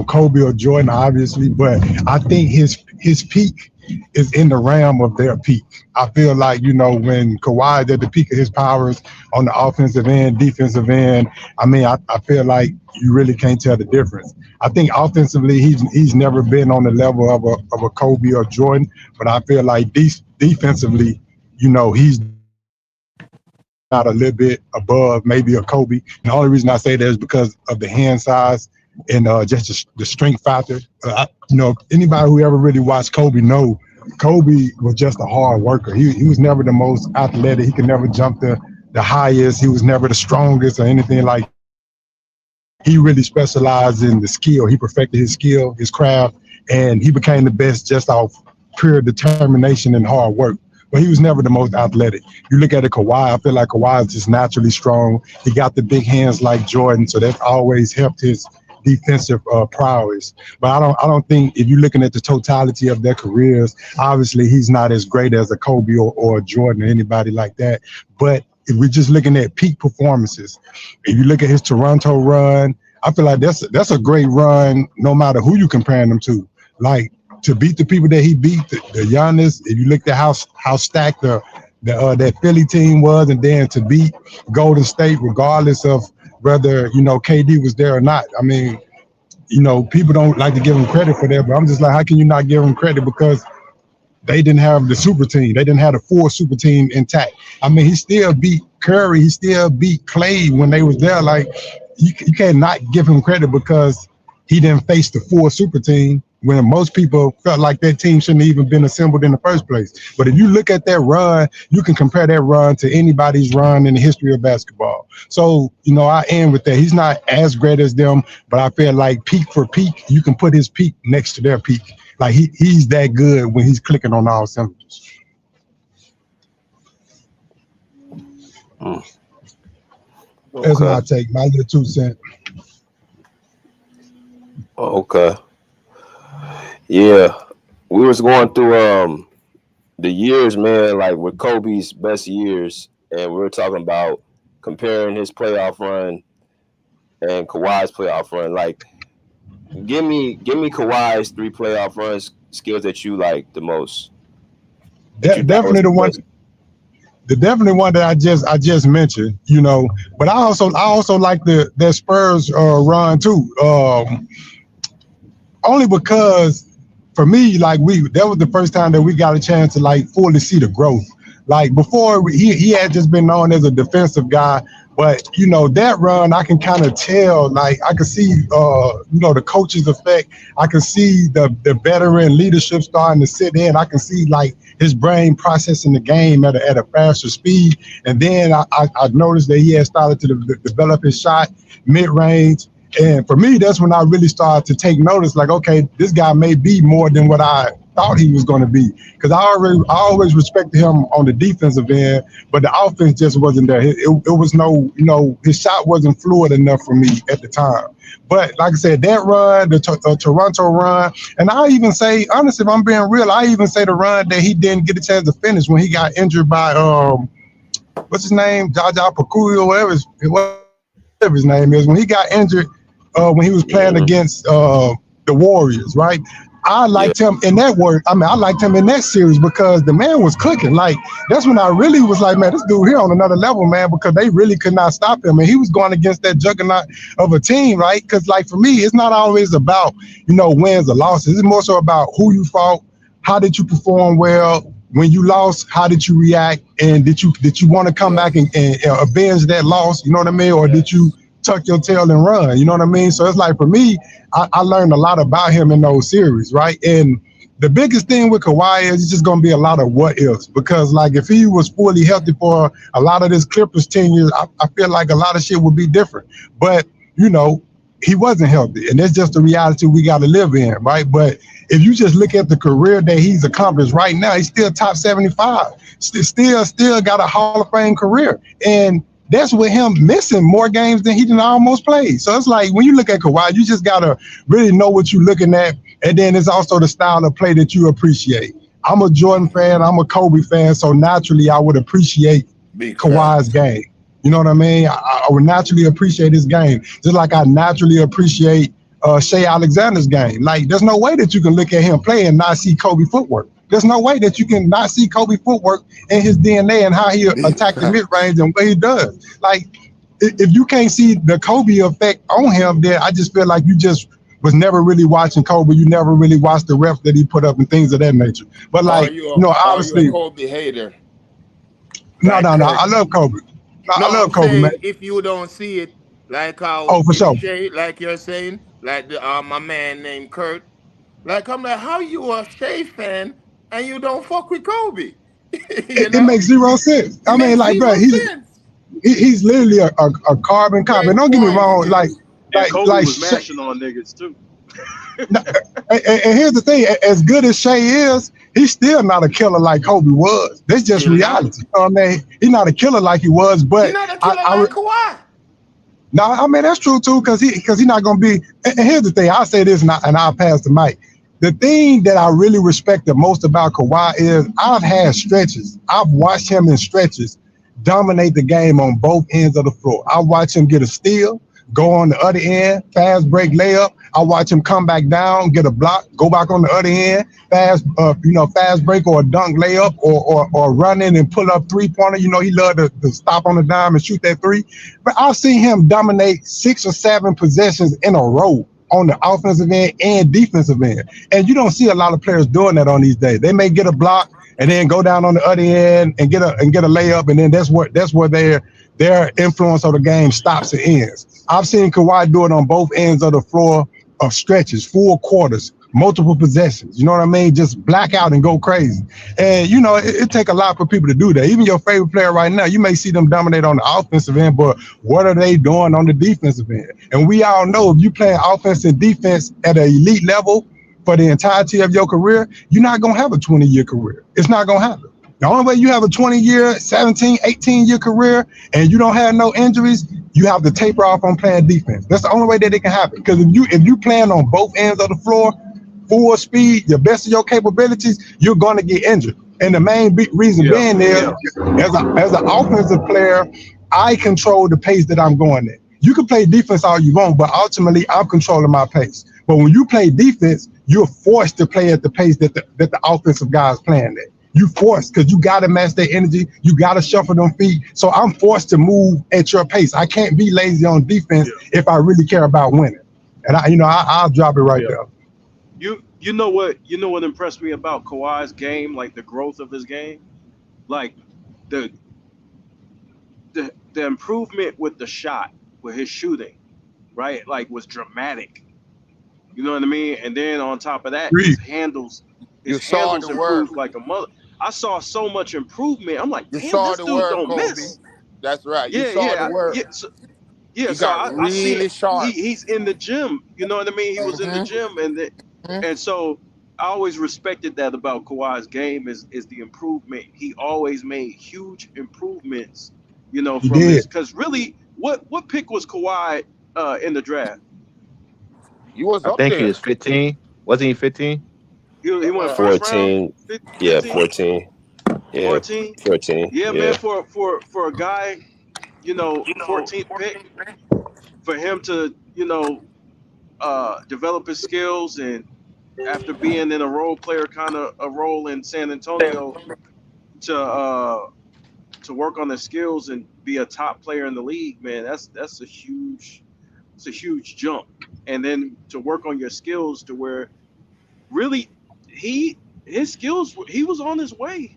Kobe or Jordan, obviously, but I think his peak is in the realm of their peak. I feel like when Kawhi is at the peak of his powers on the offensive end, defensive end, I feel like you really can't tell the difference. I think offensively he's never been on the level of a Kobe or Jordan, but I feel like defensively, he's not a little bit above maybe a Kobe. And the only reason I say that is because of the hand size and just the strength factor. Anybody who ever really watched Kobe know Kobe was just a hard worker. He was never the most athletic. He could never jump the highest. He was never the strongest or anything like that. He really specialized in the skill. He perfected his skill, his craft, and he became the best just off pure determination and hard work. But he was never the most athletic. You look at Kawhi, I feel like Kawhi is just naturally strong. He got the big hands like Jordan, so that's always helped his defensive prowess. But I don't think if you're looking at the totality of their careers, obviously he's not as great as a Kobe or a Jordan or anybody like that. But if we're just looking at peak performances, if you look at his Toronto run, I feel like that's a great run no matter who you comparing them to. Like, to beat the people that he beat, the Giannis, if you look at how stacked the that Philly team was, and then to beat Golden State, regardless of whether KD was there or not. I mean, people don't like to give him credit for that, but I'm just like, how can you not give him credit because they didn't have the super team? They didn't have the full super team intact. I mean, he still beat Curry. He still beat Clay when they was there. Like, you can't not give him credit because he didn't face the full super team when most people felt like that team shouldn't have even been assembled in the first place. But if you look at that run, you can compare that run to anybody's run in the history of basketball. So, I end with that. He's not as great as them, but I feel like peak for peak, you can put his peak next to their peak. Like he's that good when he's clicking on all cylinders. That's my take, my little 2 cents. Okay. Yeah, we was going through the years, man, like with Kobe's best years, and we were talking about comparing his playoff run and Kawhi's playoff run. Like, give me Kawhi's 3 playoff runs skills that you like the most. Definitely the one. Definitely one that I just mentioned, but I also like the Spurs run too. Only because for me, like that was the first time that we got a chance to like fully see the growth. Like before, he had just been known as a defensive guy, but that run I can kind of tell. Like I can see, the coach's effect. I can see the veteran leadership starting to sit in. I can see like his brain processing the game at a faster speed. And then I noticed that he had started to develop his shot mid-range. And for me, that's when I really started to take notice, like, okay, this guy may be more than what I thought he was going to be. Because I always respected him on the defensive end, but the offense just wasn't there. It was no, his shot wasn't fluid enough for me at the time. But like I said, that run, the Toronto run, and I even say, honestly, if I'm being real, I even say the run that he didn't get a chance to finish when he got injured by, what's his name, Jaja Pakuyo, whatever his name is, when he got injured, when he was playing against the Warriors, right? I liked him in that work. I mean, I liked him in that series because the man was cooking. Like, that's when I really was like, man, this dude here on another level, man, because they really could not stop him. And he was going against that juggernaut of a team, right? Because, like, for me, it's not always about, wins or losses. It's more so about who you fought, how did you perform well. When you lost, how did you react? And did you want to come back and avenge that loss? You know what I mean? Or did you tuck your tail and run? You know what I mean? So it's like, for me, I learned a lot about him in those series, right? And the biggest thing with Kawhi is it's just going to be a lot of what ifs, because like if he was fully healthy for a lot of this Clippers tenure, I feel like a lot of shit would be different. But, he wasn't healthy, and that's just the reality we got to live in, right? But if you just look at the career that he's accomplished right now, he's still top 75, still got a Hall of Fame career. And that's with him missing more games than he didn't almost play. So it's like, when you look at Kawhi, you just got to really know what you're looking at. And then it's also the style of play that you appreciate. I'm a Jordan fan. I'm a Kobe fan. So naturally, I would appreciate Kawhi's game. You know what I mean? I would naturally appreciate his game, just like I naturally appreciate Shea Alexander's game. Like, there's no way that you can look at him play and not see Kobe footwork. There's no way that you can not see Kobe footwork in his DNA and how he attacked the mid-range and what he does. Like, if you can't see the Kobe effect on him, then I just feel like you just was never really watching Kobe. You never really watched the reps that he put up and things of that nature. But like, obviously, are you a Kobe hater? No, I love Kobe. I love Kobe, man. If you don't see it, like how for sure, Shea, like you're saying, like my man named Kurt, like I'm like, how you a Shea fan and you don't fuck with Kobe? It makes zero sense. I mean, like, bro, he's literally a carbon copy. And don't get me wrong, Kobe was mashing on niggas too. And here's the thing: as good as Shea is, he's still not a killer like Kobe was. That's just reality. You know what I mean? He's not a killer like he was, but he's not a killer like Kawhi. No, I mean, that's true too, because he's not gonna be. And here's the thing: I'll say this, and I'll pass the mic. The thing that I really respect the most about Kawhi is I've had stretches. I've watched him in stretches dominate the game on both ends of the floor. I watched him get a steal, go on the other end, fast break layup. I watch him come back down, get a block, go back on the other end, fast break or a dunk layup or run in and pull up 3-pointer. You know, he loved to stop on the dime and shoot that three. But I've seen him dominate 6 or 7 possessions in a row on the offensive end and defensive end. And you don't see a lot of players doing that on these days. They may get a block and then go down on the other end and get a layup, and then that's where their influence of the game stops and ends. I've seen Kawhi do it on both ends of the floor of stretches, full quarters, multiple possessions. You know what I mean? Just black out and go crazy. And, you know, it take a lot for people to do that. Even your favorite player right now, you may see them dominate on the offensive end, but what are they doing on the defensive end? And we all know if you play offense and defense at an elite level for the entirety of your career, you're not going to have a 20-year career. It's not going to happen. The only way you have a 20-year, 17, 18-year career and you don't have no injuries, you have to taper off on playing defense. That's the only way that it can happen. Because if you playing on both ends of the floor, full speed, the best of your capabilities, you're going to get injured. And the main reason being is, as an offensive player, I control the pace that I'm going at. You can play defense all you want, but ultimately I'm controlling my pace. But when you play defense, you're forced to play at the pace that the offensive guy is playing at. You forced because you got to match their energy. You got to shuffle them feet. So I'm forced to move at your pace. I can't be lazy on defense if I really care about winning. And I'll drop it right there. You know what impressed me about Kawhi's game, like the growth of his game, like the improvement with the shot, with his shooting, right? Like was dramatic. You know what I mean? And then on top of that, his handles improved like a mother. I saw so much improvement. I'm like, You damn, saw this the dude work, don't Kobe. miss. That's right. Yeah, You saw the work. Yeah, He so got I see really sharp. he's in the gym. You know what I mean? He was in the gym, and so I always respected that about Kawhi's game is the improvement. He always made huge improvements. You know, from his because really, what pick was Kawhi in the draft? He was I up think he there. was 15. Wasn't he 15? He went first round. 14. Yeah, 14. Yeah, 14. 14. Yeah, man. Yeah. For a guy, 14th pick, for him to develop his skills, and after being in a role player kind of a role in San Antonio, to work on his skills and be a top player in the league, man, that's a huge jump. And then to work on your skills to where really his skills, he was on his way.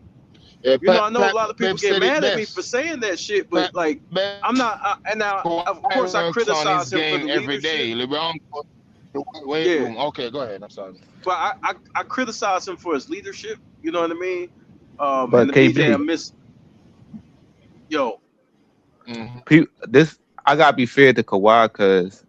Yeah, I know a lot of people Pep get said it mad at me best. for saying that shit, but like I'm not. And now, of course, I Works on his criticize him for game the every leadership. day. LeBron, the weight Yeah, room. Okay, go ahead. I'm sorry. but I criticize him for his leadership. You know what I mean? But And the BJ, I KB, miss. Yo, this I gotta be fair to Kawhi because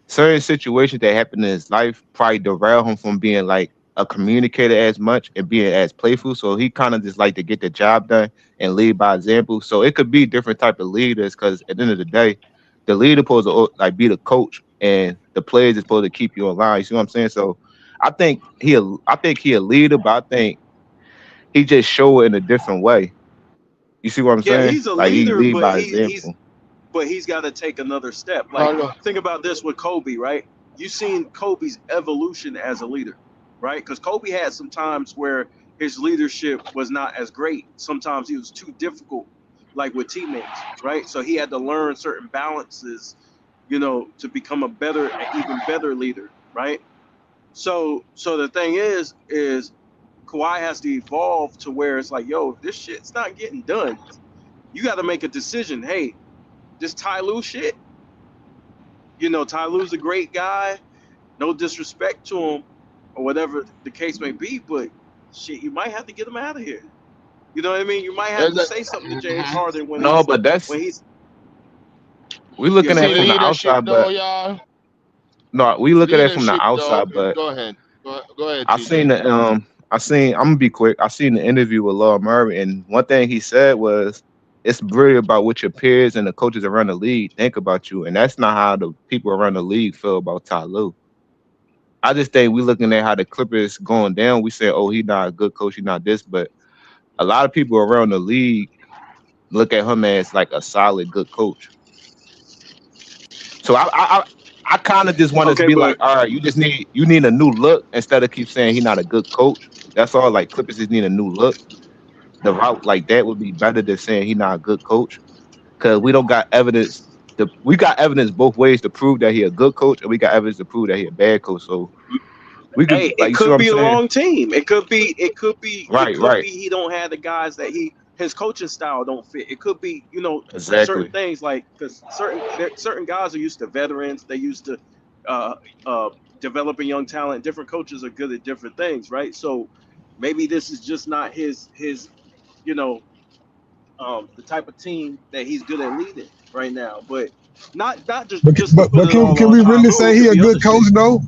certain situations that happen in his life probably derail him from being like a communicator as much and being as playful. So he kind of just like to get the job done and lead by example. So it could be different type of leaders because at the end of the day, the leader supposed to like be the coach and the players is supposed to keep you in line. You see what I'm saying? So I think he a leader, but I think he just show it in a different way. You see what I'm yeah, saying? he's a Like he leader, lead but by example. he's got to take another step. Like, think about this with Kobe, right? You've seen Kobe's evolution as a leader, right? Because Kobe had some times where his leadership was not as great. Sometimes he was too difficult, like with teammates, right? So he had to learn certain balances, to become a better, even better leader, right? So the thing is Kawhi has to evolve to where it's like, yo, if this shit's not getting done, you got to make a decision. Hey, this Ty Lue shit, Ty Lue's a great guy. No disrespect to him or whatever the case may be, but shit, you might have to get him out of here. You know what I mean? You might have to say something to James Harden when he's we looking at it from the leadership outside, though, but y'all. no, we looking at it from the Leadership though. outside, but Go ahead. Go ahead, I TJ. seen I'm gonna be quick. I seen the interview with Lord Murray, and one thing he said was, "It's really about what your peers and the coaches around the league think about you," and that's not how the people around the league feel about Ty Lue. I just think we looking at how the Clippers going down. We say, "Oh, he's not a good coach. He's not this," but a lot of people around the league look at him as like a solid, good coach. So I kind of just want us to Okay, be but like, all right, you need a new look instead of keep saying he's not a good coach. That's all. Like Clippers just need a new look. The route like that would be better than saying he's not a good coach because we don't got evidence. We got evidence both ways to prove that he a good coach, and we got evidence to prove that he a bad coach. So we could hey, like it you see what could I'm be a saying? wrong team. It Right, could right, be he don't have the guys that his coaching style don't fit. It could be, certain exactly. things like because certain guys are used to veterans. They used to uh, uh, developing young talent. Different coaches are good at different things, right? So maybe this is just not his you know the type of team that he's good at leading right now. But not just to put But it all can on we Ja really Rule. say It he could a be other good coach shit. though?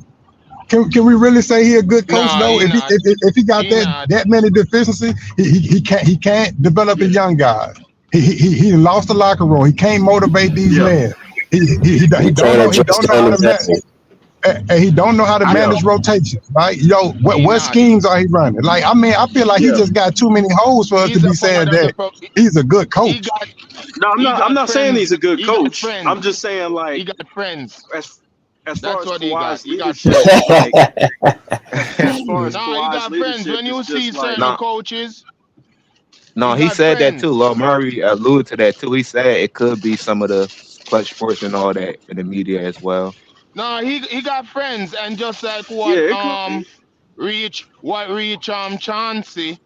Can we really say he a good coach Nah, though? he not. If he got He that not. many deficiencies, he can't develop a young guy. He lost the locker room. He can't motivate these Yeah, men. He We don't can't know address how him to exactly. and he don't know how to I yeah, manage rotations, right? Yo, He what not. schemes are he running? Like, I mean, I feel like he yeah. just got too many holes for us to He's a be part saying of the that he's a good he coach. got No, he I'm got not saying he's friends. a good He got coach. I'm friends. just saying He like got friends. as as far That's as what he got. Kawhi's He got leadership, friends. like as far as Nah, he Kawhi's got friends. leadership When is you see just like certain no coaches, no he he got said that too. friends. Lil Murray alluded to that too. He said it could be some of the clutch sports and all that in the media as well. No, he got friends, and just like yeah, it could be. reach Chauncey.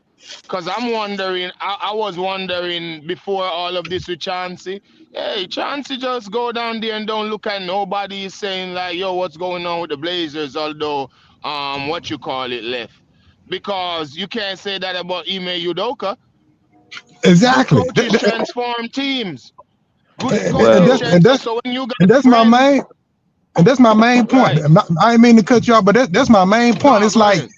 Cause I'm wondering, I was wondering before all of this with Chauncey. Hey, Chauncey just go down there and don't look at nobody saying like, yo, what's going on with the Blazers? Although, what you call it left, because you can't say that about Ime Udoka. Good Exactly. coaches transform teams. Good coaches Well, And transform. that's So when you and got that's my friends, main and that's my main point. right? I didn't mean to cut you off, but that's my main point. No, It's go like, ahead.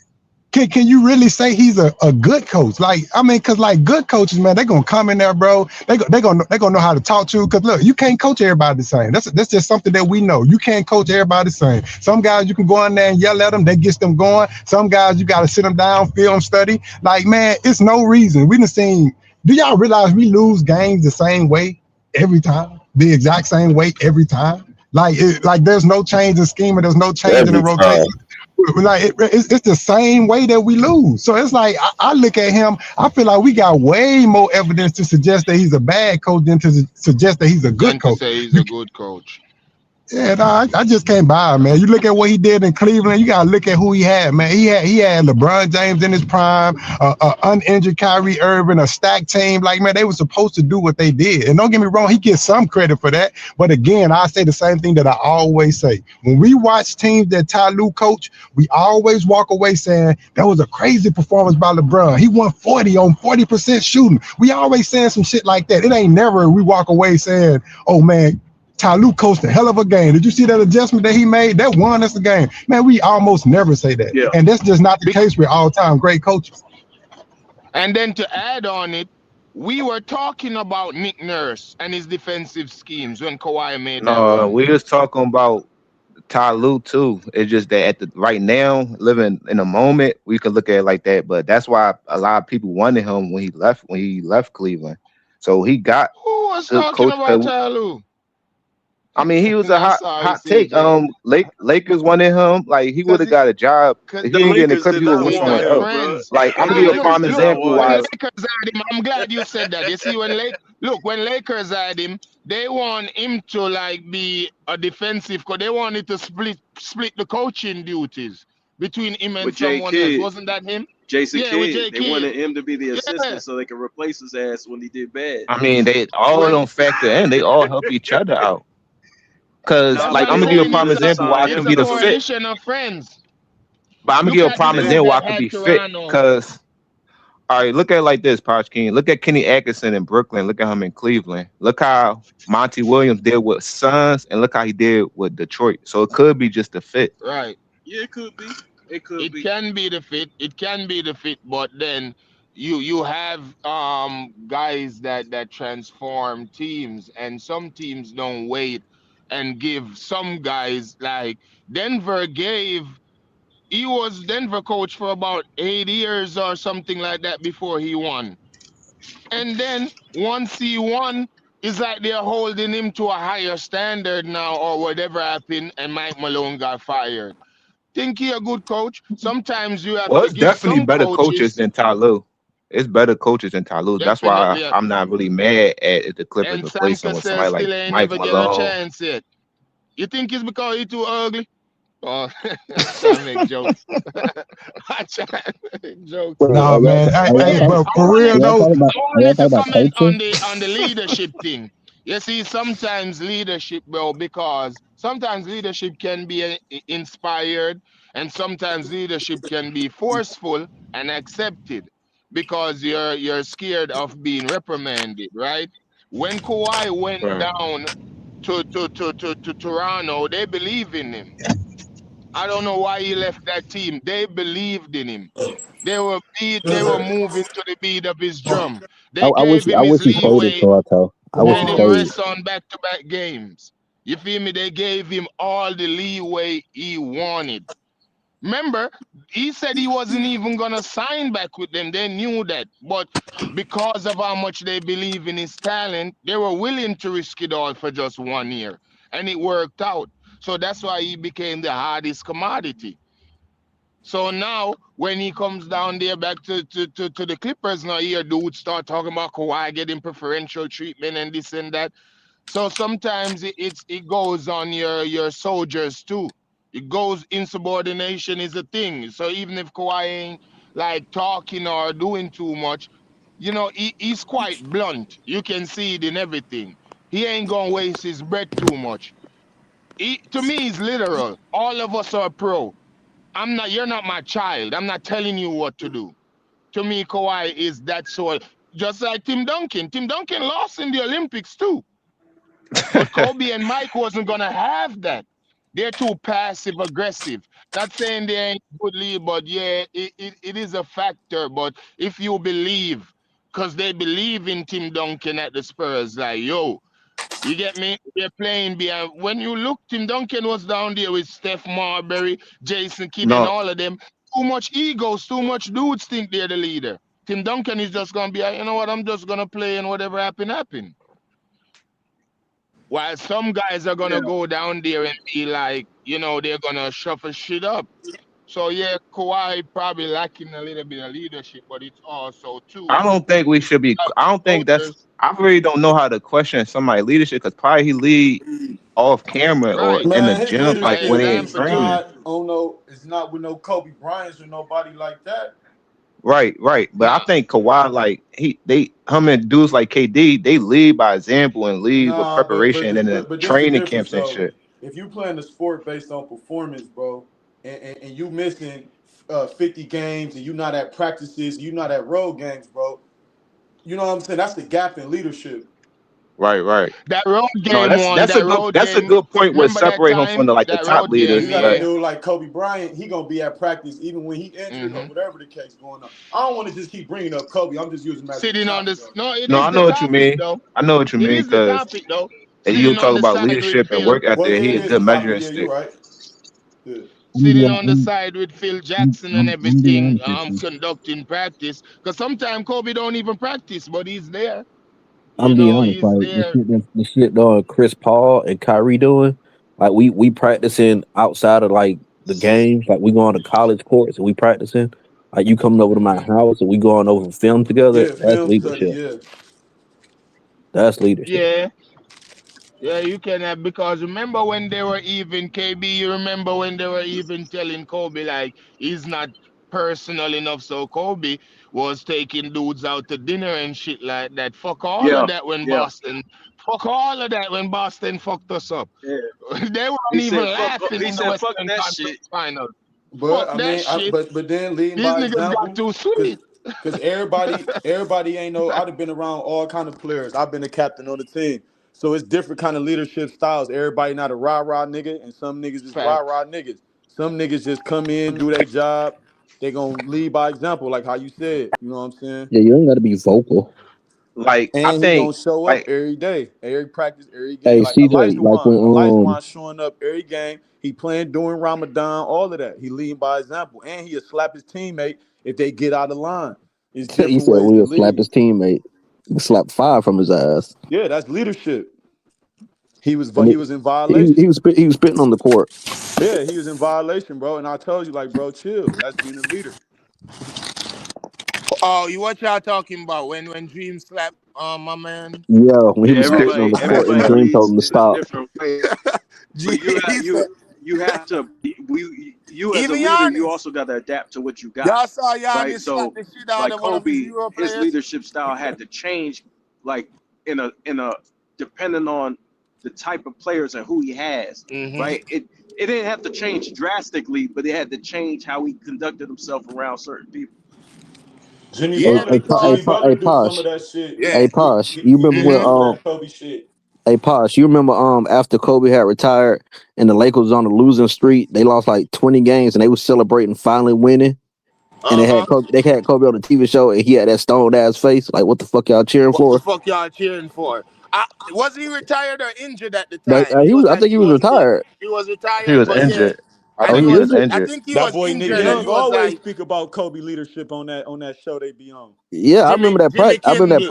can you really say he's a good coach? Like, I mean, cause like good coaches, man, they gonna come in there, bro. They gonna know how to talk to you. Cause look, you can't coach everybody the same. That's just something that we know. You can't coach everybody the same. Some guys you can go in there and yell at them, that gets them going. Some guys you gotta sit them down, film study. Like, man, it's no reason. We done seen. Do y'all realize we lose games the same way every time? The exact same way every time? Like there's no change in schema, there's no change in the Every rotation. time. Like it's the same way that we lose. So it's like I look at him. I feel like we got way more evidence to suggest that he's a bad coach than to suggest that he's a good Than to coach. say he's a good coach. Yeah, no, I just can't buy it, man. You look at what he did in Cleveland. You gotta look at who he had, man. He had LeBron James in his prime, uninjured Kyrie Irving, a stacked team. Like, man, they were supposed to do what they did. And don't get me wrong, he gets some credit for that. But again, I say the same thing that I always say. When we watch teams that Ty Lue coach, we always walk away saying that was a crazy performance by LeBron. He won 40 on 40% shooting. We always saying some shit like that. It ain't never we walk away saying, oh man, Ty Lue coached a hell of a game. Did you see that adjustment that he made? That won us the game. Man, we almost never say that. Yeah, And that's just not the case with all-time great coaches. And then to add on it, we were talking about Nick Nurse and his defensive schemes when Kawhi made that no, run. we was talking about Ty Lue too. It's just that at the right now, living in the moment, we could look at it like that. But that's why a lot of people wanted him when he left Cleveland. So he got Who was good talking coach. about Tyloo? I mean, he was a I'm hot sorry, hot take. CJ. Lakers wanted him. Like he would Because have got a job cause if the he didn't get in the Lakers Clippers. did He would not went he want somewhere got him, else. bro. friends. Like I'm The gonna give you a Look, Lakers prime did look, not example. want when Why him. Lakers had him, I'm glad you said that. You see, when Lakers had him, they want him to like be a defensive coach. They wanted to split the coaching duties between him and With Jay someone else. Kidd, Wasn't that him? Jason Yeah, with Kidd, J they Kidd. wanted him to be the Yeah. assistant so they could replace his ass when he did bad. I mean, they all When don't factor in. They all help each other out. Cause Nah, that's like what but I'm I'm they gonna give you a only saying. prime needed to example why I sign could It's him be a the because fit. coalition of friends. But I'm gonna Look give a at the prime they friends example why I that could be had fit. Toronto. Cause all right, look at it like this, Poch King. Look at Kenny Atkinson in Brooklyn. Look at him in Cleveland. Look how Monty Williams did with Suns, and look how he did with Detroit. So it could be just a fit. Right. yeah, it could be. It could It be. can be the fit. It can be the fit, but then you have guys that transform teams, and some teams don't wait and give some guys like Denver gave. He was Denver coach for about 8 years or something like that before he won. And then once he won, It's like they're holding him to a higher standard now, or whatever happened, and Mike Malone got fired. Think he a good coach? Sometimes you have Well, to it's give definitely some better coaches coaches than Ty Lue. It's better coaches than Ty Lue. That's why definitely. I'm not really mad at if the Clippers And Sam replace him with Cassell somebody like still ain't Mike never get a Malone. chance yet. You think it's because he too ugly? Oh, I'm trying to make jokes. I'm trying to make jokes. Wait, Nah, man. But Hey, yeah, but I for real are y'all though, talking about I are y'all wanted talking to about comment coaching? on the leadership thing. You see, sometimes leadership, bro, because sometimes leadership can be inspired, and sometimes leadership can be forceful and accepted because you're scared of being reprimanded, right? When Kawhi went Right. down to Toronto, they believe in him. I don't know why he left that team. They believed in him. They were moving to the beat of his drum. They gave I him his wish he stayed in leeway, Toronto. I wish he letting him stayed. rest on back-to-back games. You feel me? They gave him all the leeway he wanted. Remember, he said he wasn't even gonna sign back with them. They knew that, but because of how much they believe in his talent, they were willing to risk it all for just 1 year, and it worked out. So that's why he became the hardest commodity. So now, when he comes down there back to the Clippers, now here dudes start talking about Kawhi getting preferential treatment and this and that. So sometimes it goes on your soldiers too. It goes insubordination is a thing. So even if Kawhi ain't like talking or doing too much, he's quite blunt. You can see it in everything. He ain't gonna waste his breath too much. To me, he's literal. All of us are pro. You're not my child. I'm not telling you what to do. To me, Kawhi is that sort. Just like Tim Duncan. Tim Duncan lost in the Olympics too. But Kobe and Mike wasn't gonna have that. They're too passive aggressive. Not saying they ain't good lead, but yeah, it is a factor. But if you believe, because they believe in Tim Duncan at the Spurs, like, yo, you get me? They're playing behind. When you look, Tim Duncan was down there with Steph Marbury, Jason Kidd, and No, all of them. Too much egos, too much dudes think they're the leader. Tim Duncan is just gonna be like, you know what? I'm just gonna play, and whatever happen. While some guys are gonna go down there and be like, they're gonna shuffle shit up. So yeah, Kawhi probably lacking a little bit of leadership, but it's also too I don't think we should be. I don't think that's. soldiers, I really don't know how to question somebody's leadership because probably he lead off camera or right? in the Man, his gym, By like when leadership they in is example too. training. not on no. It's not with no Kobe Bryants or nobody like that. Right, right. But I Now, think Kawhi, like him and dudes like KD, they lead by example and lead with Nah, preparation and the but this the training difference camps and though. shit. If you playing the sport based on performance, bro, and you missing 50 games and you not at practices, you not at road games, bro. You know what I'm saying? That's the gap in leadership. Right, right. that road No, game one, that road that's a game. good point where Remember that separate him from time? the That top road leaders. game, You got a yeah. But dude like Kobe Bryant, he gonna be at practice even when he injured or hmm whatever the case going on. I don't want to just keep bringing up Kobe. I'm just using him as an Sitting on example this. though. No, it no, is I the know what you topic mean. though. I know what you It mean is the because topic though. you Sitting on talk the about side with leadership and Phil, work Well, ethic. yeah, He it a is the good topic. measuring Yeah, you're stick. right. Yeah. sitting on the side with Phil Jackson and I'm gonna be everything, honest with you. conducting practice. Because sometimes Kobe don't even practice, but he's there. I'm gonna be honest. He's Like there. the shit Chris Paul and Kyrie doing. Like we practicing outside of like the games. Like we going to college courts and we practicing. Like you coming over to my hmm house and we going over film together. Yeah, That's film study. leadership. Yeah. That's leadership. Yeah, yeah, you can have because remember when they were even KB. You remember when they were even telling Kobe like he's not personal enough. So Kobe was taking dudes out to dinner and shit like that. Fuck all of Yeah, that when yeah, Boston. Fuck all of that when Boston fucked us up. yeah. They weren't He even said fuck. laughing He in the said fuck Western that shit. Conference Finals. But Fuck I that mean, shit. but then leading These by niggas got example, too because sweet. everybody ain't know. I'd have been around all kind of players. I've been a captain on the team, so it's different kind of leadership styles. Everybody not a rah rah nigga, and some niggas is rah Facts. rah niggas. Some niggas just come in, do their job. They gonna lead by example, like how you said. You know what I'm saying? Yeah, you ain't got to be vocal. Like I And he think gonna show up like every day, every practice, every game. Hey Like CJ, like when Elijah showing up every game. He playing during Ramadan, all of that. He leading by example, and he'll slap his teammate if they get out of line. It's he different said ways to we'll slap lead. his teammate. Slapped 5 from his ass. Yeah, that's leadership. He was And he was in violation. he was spitting on the court. Yeah, he was in violation, bro. And I told you, like, bro, chill. That's being a leader. Oh, what y'all talking about? When Dream slapped my man? Yeah, when he was spitting on Everybody the court and everybody Dream told him to leads in a stop. different way. He But said, you have to you as a even leader, you Giannis. also got to adapt to what you got, Y'all saw right? Giannis slap So the shit out like of one of his Kobe, hero his players. leadership style had to change, like in a depending on the type of players and who he has, Mm-hmm. right? It didn't have to change drastically, but it had to change how he conducted himself around certain people. Jimmy Yeah, because Butler do some of Posh. that shit. yeah. Hey, Posh. He You remember did some of when that Kobe shit. Hey, Posh, you remember after Kobe had retired and the Lakers was on the losing streak, they lost like 20 games and they was celebrating finally winning. And Uh-huh. they had Kobe on the TV show and he had that stoned ass face. Like, what the fuck y'all cheering What the for? fuck y'all cheering for? Was he retired or injured at the time? He was. I think he He was was sick. retired. He was He retired, was but yeah. injured. I Oh, And think he he he was was injured? I injured. think he That was boy Nick injured and Young he was always like speak about Kobe leadership on that show they be on. Yeah, I remember that Jimmy practice. I remember Kimmel.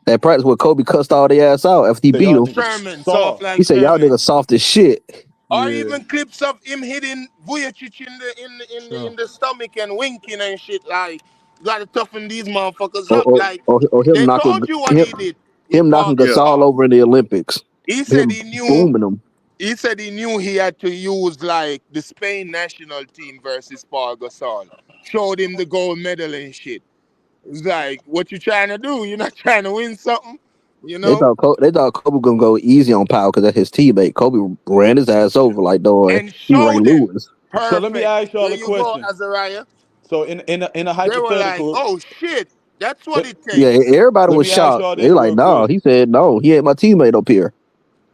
that practice where Kobe cussed all the ass out after he So beat y'all him. niggas Sherman, soft soft. He like said, "Y'all Sherman. niggas soft as shit." Or Yeah. even clips of him hitting Vujicic in the stomach and winking and shit. Like, you gotta toughen these motherfuckers up. Like, Or him they knocking told you what he did him with Paul knocking Yeah. Gasol Gasol. over in the Olympics. He said Him he knew booming him. he said he knew he had to use like the Spain national team versus Paul Gasol. Showed him the gold medal and shit. It's like, what you trying to do? You're not trying to win something, you They know? thought Kobe gonna go easy on Powell because that's his teammate. Kobe ran his ass over like dog. And He Ray showed him. Lewis. So let me Perfect. ask y'all There a you go, question. Azariah. So in a They were like, hypothetical, oh shit, that's what let, it Yeah, takes. everybody let was me ask shocked. y'all They this like, real no. quick. He said, no, he ain't my teammate up here.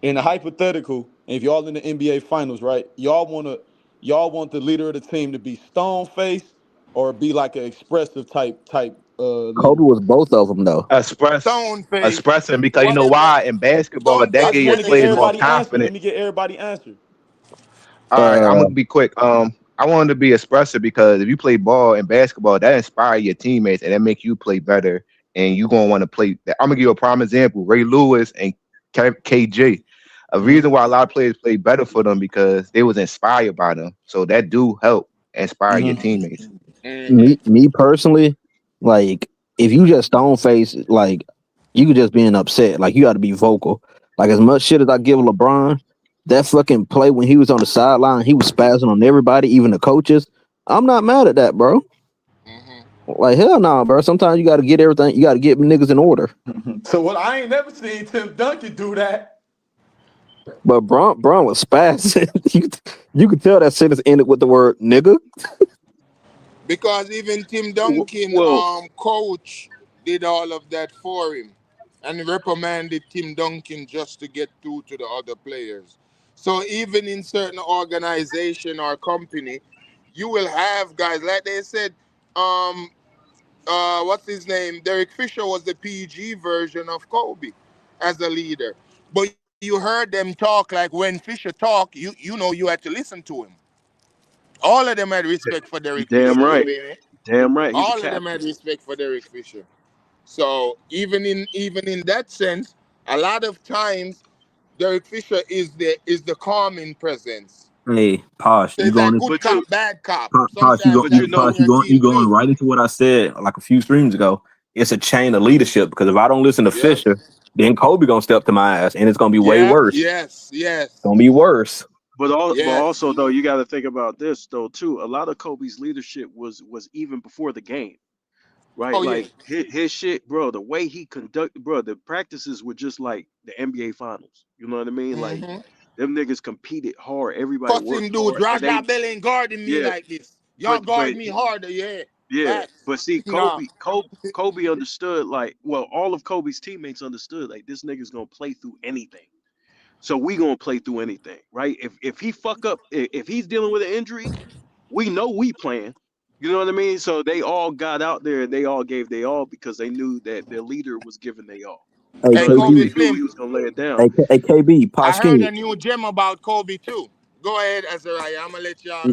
In a hypothetical, if y'all in the NBA finals, right? Y'all want the leader of the team to be stone faced or be like an expressive type Kobe leader. was both of them though. Stone face. Expressing because you know Whatever. why in basketball Stone that I face just gave want your to get energy, players more man. everybody answer. Let confident. me get everybody answer. All right, I'm Uh, gonna be quick. I wanted to be expressive because if you play ball and basketball, that inspire your teammates and that make you play better. And you gonna want to play. I'm gonna give you a prime example: Ray Lewis and KJ. A reason why a lot of players play better for them because they was inspired by them. So that do help inspire your teammates. Mm-hmm. me personally, like if you just stone face, like you could just being upset. Like you got to be vocal. Like as much shit as I give LeBron, that fucking play when he was on the sideline, he was spazzing on everybody, even the coaches. I'm not mad at that, bro. Like hell no, bro. Sometimes you got to get everything. You got to get niggas in order. So what I ain't never seen Tim Duncan do that. But Braun was spazzing. you could tell that sentence ended with the word nigga. Because even Tim Duncan, Well, coach, did all of that for him and reprimanded Tim Duncan just to get through to the other players. So even in certain organization or company, you will have guys like they said, what's his name? Derek Fisher was the PG version of Kobe as a leader. But you heard them talk like when Fisher talk, you know you had to listen to him. All of them had respect for Derek damn Fisher, you right. feel me? Damn right. He's a All of them captain. had respect for Derek Fisher. So even in that sense, a lot of times Derek Fisher is the calming presence. Hey, Posh, So you it's going like to good But cop, bad cop. Posh, you go, Sometimes but you, that's you Posh, on know, you your going, you team going too. right into what I said like a few streams ago. It's a chain of leadership because if I don't listen to Yep. Fisher, then Kobe gonna step to my ass, and it's gonna be way Yeah. worse. Yes. It's Yes. gonna be worse. but Yes. also though, you got to think about this though too. A lot of Kobe's leadership was even before the game, right? Oh yeah. Like his shit, bro. The way he conducted, bro. The practices were just like the NBA finals. You know what I mean? Like Mm-hmm. them niggas competed hard. Everybody Cussing worked dudes. hard, and Raja they Bell ain't guarding me yeah. like this. Y'all But guard me harder. Yeah. yeah. Facts. But see, Nah. Kobe understood like well, all of Kobe's teammates understood like this nigga's gonna play through anything. So we gonna play through anything, right? If he fuck up, if he's dealing with an injury, we know we playing. You know what I mean? So they all got out there and they all gave they all because they knew that their leader was giving they all. Hey You know Hey, what I mean? Kobe KB, They knew he Slim. was gonna lay it down. hey KB, I Posh heard King. a new gem about Kobe too. Go ahead, Azariah. I'm gonna let y'all.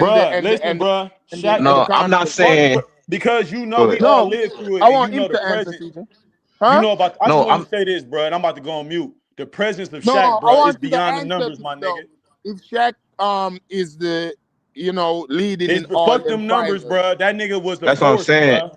and the Bruh, and the listen, and the, bruh. and the, Shaq, and the No, I'm not conflict. saying. because you know Go we ahead. all No, lived through it, I and you want know him the to answer, presence. CJ. You Huh? know about. I just No, want to I'm. say this, bruh, and I'm about to go on mute. The presence of No, Shaq, I bruh, is want you to beyond the answer numbers, this my though. nigga. If Shaq is the leading It's in all fuck them them numbers, finals. bruh. That nigga was a That's what I'm force, saying. bruh.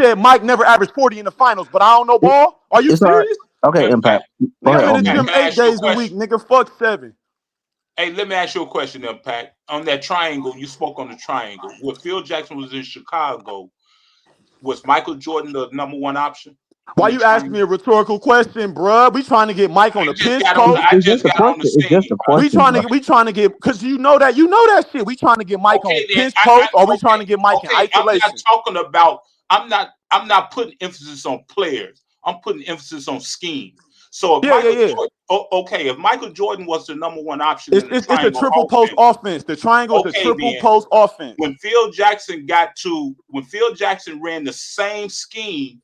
said Mike never averaged 40 in the finals, but I don't know ball. Are you It's all right. serious? Okay, Impact. Go ahead, Nigga in the Omar. gym Can I 8 ask you a days a week. question? Nigga, fuck 7. Hey, let me ask you a question, Impact. On that triangle, you spoke on the triangle. When Phil Jackson was in Chicago, was Michael Jordan the number one option? Why you asking me a rhetorical question, bruh? We trying to get Mike on the pinch coach. It's just a question. It's just a question, bro. We trying to get because you know that shit. We trying to get Mike on Okay, then pinch coach, or we trying to get Mike in I'm not isolation. talking about. I'm not putting emphasis on players. I'm putting emphasis on scheme. So if Jordan, if Michael Jordan was the number one option, It's a triple post offense. The triangle is a triple post offense. When Phil Jackson ran the same scheme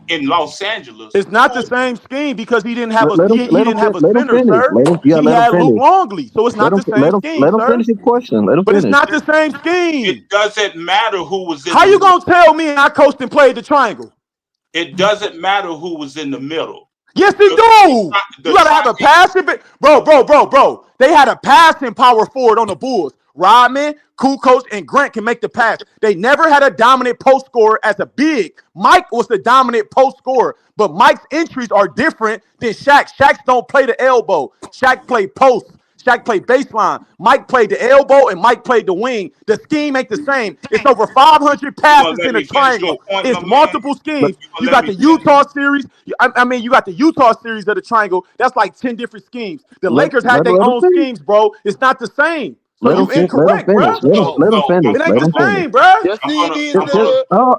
in Los Angeles, it's not the same scheme because he didn't have a Let him center, finish. sir. He had Luke finish. Longley, so it's not the same scheme, Let him sir. finish his question. Let him But finish. it's not the same scheme. It doesn't matter who was in. How you gonna tell me I coached and played the triangle? It doesn't matter who was in the middle. Yes, it do. You gotta have a passing, bro. They had a passing power forward on the Bulls. Rodman, Kukoc, and Grant can make the pass. They never had a dominant post scorer as a big. Mike was the dominant post scorer, but Mike's entries are different than Shaq. Shaq don't play the elbow. Shaq played post. Shaq played baseline. Mike played the elbow, and Mike played the wing. The scheme ain't the same. It's over 500 passes in a triangle. It's multiple schemes. You got the Utah series. I mean, you got the Utah series of the triangle. That's like 10 different schemes. The Lakers had their own schemes, bro. It's not the same. So you incorrect, bro. Let him finish. It ain't the same, bro.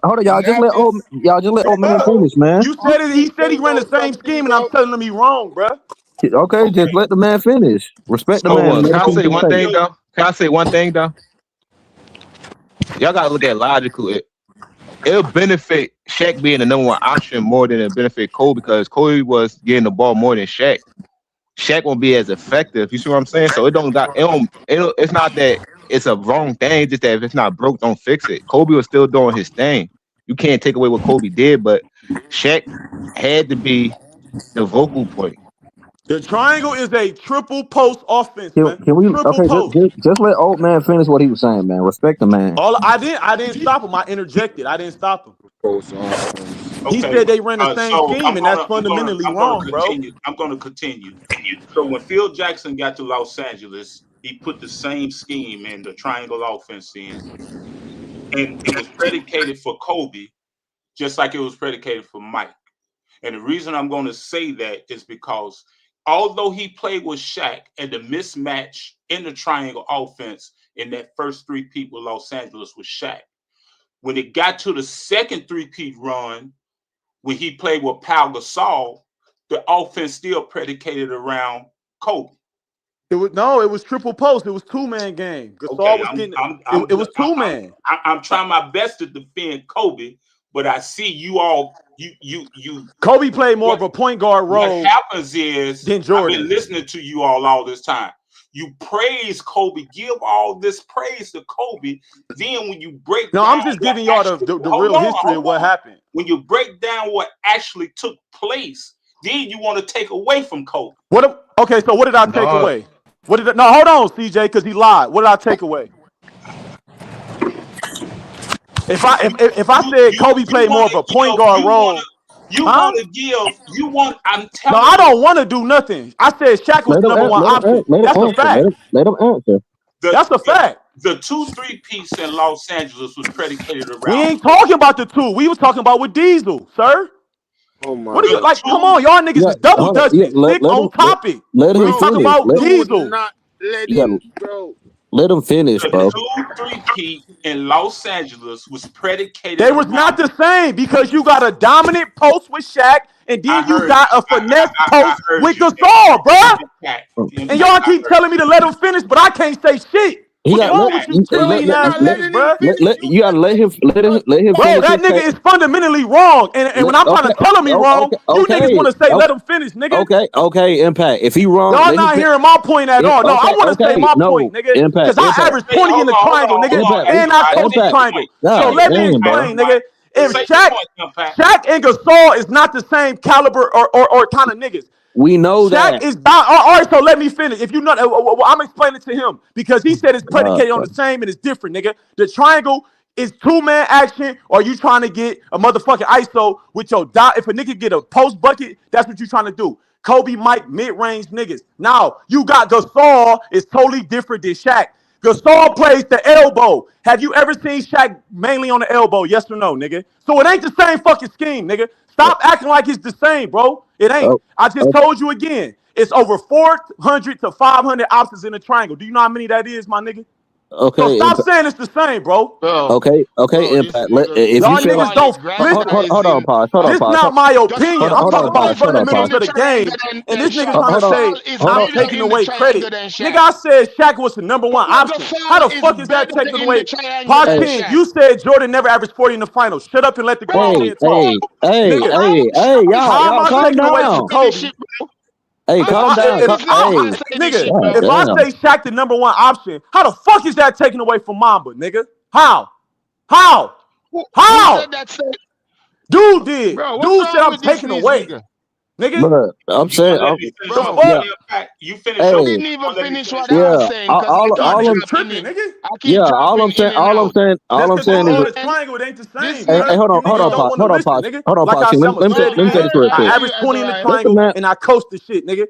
Hold on, y'all. Just let old man finish, man. You said it. He said he ran the same scheme, and I'm telling him he wrong, bro. Okay, just let the man finish. Respect the man. Can I say one thing though? Y'all gotta look at logical. It'll benefit Shaq being the number one option more than it benefit Kobe because Kobe was getting the ball more than Shaq. Shaq won't be as effective. You see what I'm saying? So it's not that it's a wrong thing, just that if it's not broke, don't fix it. Kobe was still doing his thing. You can't take away what Kobe did, but Shaq had to be the vocal point. The triangle is a triple post offense, man. Can we? Just let old man finish what he was saying, man. Respect the man. I didn't stop him. I interjected. I didn't stop him. He said they ran the same scheme, and that's fundamentally wrong, bro. I'm going to continue. So when Phil Jackson got to Los Angeles, he put the same scheme in the triangle offense in, and it was predicated for Kobe, just like it was predicated for Mike. And the reason I'm going to say that is because although he played with Shaq and the mismatch in the triangle offense in that first three-peat with Los Angeles was Shaq, when it got to the second three-peat run, when he played with Pau Gasol, the offense still predicated around Kobe. It was triple post. It was two-man game. Gasol was getting it was two-man. I'm trying my best to defend Kobe, but I see you all. You. Kobe played more of a point guard role. What happens is than Jordan. I've been listening to you all this time. You praise Kobe, give all this praise to Kobe. Then when you break down, I'm just giving y'all the real history of what happened. When you break down what actually took place, then you want to take away from Kobe. Okay, so what did I take away? Hold on, CJ, because he lied. What did I take away? If I said Kobe played more of a point guard role, I'm telling No, I don't want to do nothing. I said Shaq was the number one option. That's a fact. Let him answer. That's a fact. The 2-3 piece in Los Angeles was predicated around. We ain't talking about the two. We was talking about with Diesel, sir. Oh my! What are you like? Come on, y'all niggas is double dutching. Stick on topic. Let him talking about Diesel. Let him finish, bro. The 2-3 peak in Los Angeles was predicated. They was not the same because you got a dominant post with Shaq, and then you got a finesse post with Gasol, bro. And y'all keep telling me to let him finish, but I can't say shit. You What's wrong with you trillion ass niggas, bro? You gotta let him Bro, finish. that nigga is fundamentally wrong. And when I'm trying to tell him he wrong, you niggas want to say let him finish, nigga. Okay, Impact. If he wrong, y'all not hearing my point at all. No, I want to say my point, nigga. Because I average 20 in the triangle, nigga. And I coach the triangle. So let me explain, nigga. If Shaq and Gasol is not the same caliber or kind of niggas. We know that. Shaq is down. All right, so let me finish. If you know, I'm explaining to him because he said it's predicated on the same and it's different, nigga. The triangle is two-man action, or you trying to get a motherfucking ISO with your dot. If a nigga get a post bucket, that's what you trying to do. Kobe, Mike, mid-range niggas. Now you got Gasol is totally different than Shaq. Gasol plays the elbow. Have you ever seen Shaq mainly on the elbow? Yes or no, nigga? So it ain't the same fucking scheme, nigga. Stop acting like it's the same, bro. It ain't. Oh, I just told you again. It's over 400 to 500 options in a triangle. Do you know how many that is, my nigga? So okay, stop saying it's the same, bro. Bro, okay, this Impact. nigga If you Y'all feel niggas like, don't listen. hold on, pause. Hold on, This pause. not my opinion. I'm Hold talking on, about the pause. Hold on, fundamentals pause. of the game. And this nigga trying to Hold on, say hold I'm on. taking away credit. Nigga, I said Shaq was the number one option. How the fuck is that taken away? Pause 10. You said Jordan never averaged 40 in the finals. Shut up and let the grown man talk. Nigga, how am I Y'all, calm taking away from down. Kobe? Hey, calm down. Nigga, God if I damn. say Shaq the number one option, how the fuck is that taken away from Mamba, nigga? How? How? How? Dude did. Bro, what's Dude said wrong I'm with this taking away. nigga? Nigga. Bro, I'm you gonna saying, let me finish my Bro, yeah, point, Impact? You finish I your hey, didn't point. You even gonna let me finish finish what mine? I'm yeah, saying because he Y'all keep niggas dropping tripping, in. nigga. I keep dropping in and all I'm out. saying, Just all I'm because it's saying is, all Oh the man, triangle, it ain't the this same, hey, bro. nigga, hold on, You niggas don't bro. want to listen, pause, nigga. hold on, Like pause. I said, I'm Let gonna me say No, it let me again. finish real I I quick. hear you, averaged 20 in the Azariah. Let the triangle man, and I coached the shit, nigga.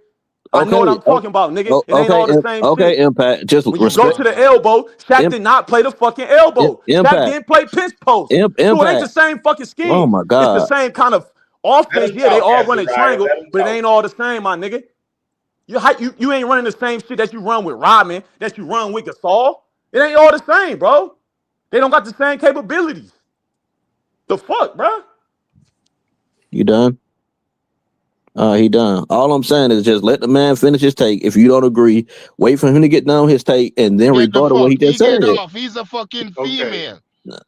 I know what okay, I'm talking about, nigga. It ain't okay, all the same okay, shit. Impact. Just When you go respect, to the elbow, Shaq did not play the fucking elbow. Shaq Impact, didn't play pinch post. So it ain't the Impact. same fucking Oh scheme. my It's the God, same kind of Let offense. him Yeah, they talk, all run a Azariah. triangle, Let him but it talk. ain't all the same, my nigga. You ain't running the same shit that you run with Rodman, that you run with Gasol. It ain't all the same, bro. They don't got the same capabilities. The fuck, bro? you done? He done. All I'm saying is just let the man finish his take. If you don't agree, wait for him to get done his take and then Get the rebuttal what fuck. he just He get said. off. He's a fucking Okay. female.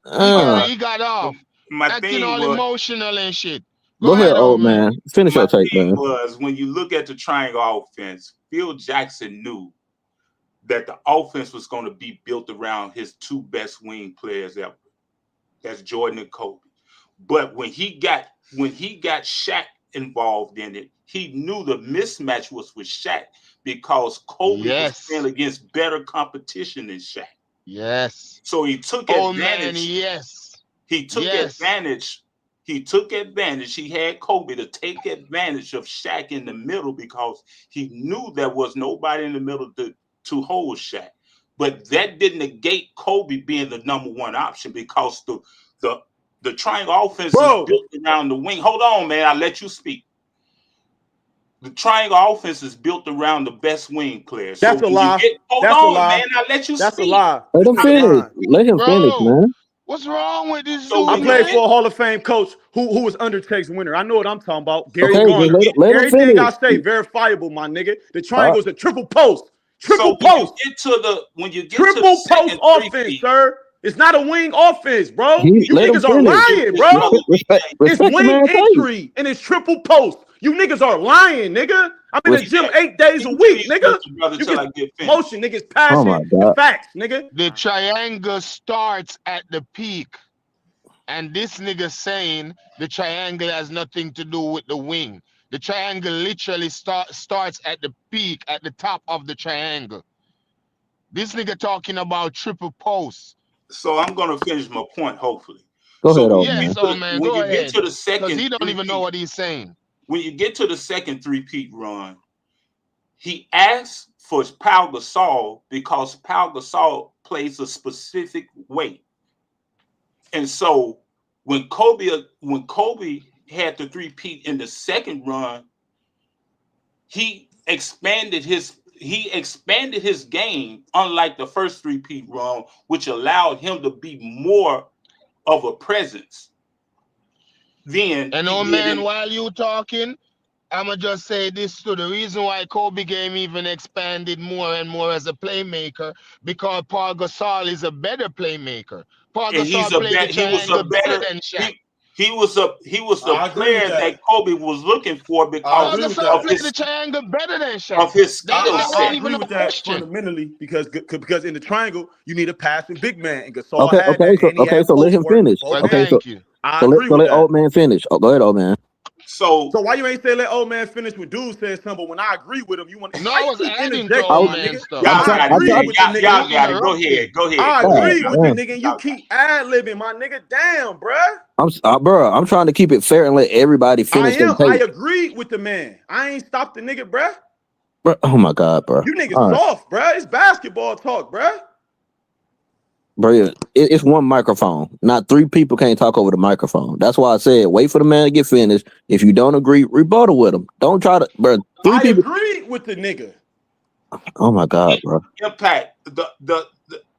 Uh, He got off. My Acting thing all was emotional and shit. Go go ahead, ahead, old old man. man. Finish my your take, thing man. was when you look at the triangle offense, Phil Jackson knew that the offense was going to be built around his two best wing players ever. That's Jordan and Kobe. But when he got Shaq involved in it, he knew the mismatch was with Shaq because Kobe was playing Yes. against better competition than Shaq. Yes. So he took Old man, advantage. yes. He took Yes. advantage. He took advantage. He had Kobe to take advantage of Shaq in the middle because he knew there was nobody in the middle to hold Shaq. But that didn't negate Kobe being the number one option because the triangle offense is Bro, built around the wing. Hold on, man. I'll let you speak. The triangle offense is built around the best wing players. So that's a when you lie. get, hold That's a on, man. lie. I'll let you That's a speak. lie. Let This him nigga finish. lying. Let him finish, Bro, man. what's wrong with this So I dude, when you played man? get for a Hall of Fame coach who was Undertake's winner. I know what I'm talking about. Gary Okay, just when you Garner. get let him Everything I finish. say verifiable, my nigga. The Uh, triangle is a triple post. so Triple post. when you get to the Triple post second three offense, peat, sir. It's not a wing offense, bro. he You let him niggas are let me finish. get lying, this bro. brother DJ. It's Respect the wing man take. entry and it's triple post. You niggas are lying, nigga. I'm in the Res- gym DJ, 8 days a week, please nigga. mute your brother You till get I get finished. motion, niggas oh my passion and God. facts, nigga. The triangle starts at the peak. And this nigga saying the triangle has nothing to do with the wing. The triangle literally starts at the peak, at the top of the triangle. This nigga talking about triple post. So I'm gonna finish my point, hopefully. Go So ahead, when old you get man. Yes, to old man, when go you get ahead. to the Because second he don't three even know peat, what he's saying. when you get to the second three peat run, he asked for Pau Gasol because Pau Gasol plays a specific way. And so when Kobe had the three peat in the second run, he expanded his game, unlike the first three peat run, which allowed him to be more of a presence than And he old did man, in. while you talking, I'ma just say this too. The reason why Kobe game even expanded more and more as a playmaker, because Paul Gasol is a better playmaker. Paul And Gasol played the triangle better than Shaq. he was a I agree with player that. that Kobe was looking for I because Paul agree with Gasol that. of played the triangle better than Shaq. skill I That set. ain't even agree no with that question. fundamentally because in the triangle you need a passing big man, and Gasol Okay, had okay, that, and he had so let post him work finish. both Well, Okay, ends. thank you. I agree so with let that. old man finish. Oh, go ahead, old man. So So why you ain't say let old man finish with dude said something? But when I agree with him, you want No, why I you was keep adding to I, interjecting, old my man nigga? stuff. I'm y'all trying. got I it, I'm agree trying. man. with the nigga. You Y'all got it. Go interrupting. ahead. Go ahead. I Go God ahead. agree Y'all with the got damn. it. nigga. And you Y'all got it. keep ad libbing, my nigga. Damn, bruh. Bro. I'm trying to keep it fair and let everybody finish their I take. agree with the man. I ain't stopped the nigga, bruh. Bro, oh my God, bro. You niggas All right. soft, bruh. It's basketball talk, bruh. Bro, it's one microphone. Not three people can't talk over the microphone. That's why I said wait for the man to get finished. If you don't agree, rebuttal with him. Don't try to, bro. Three I people. agreed with the nigga. Oh my God, bro. Impact.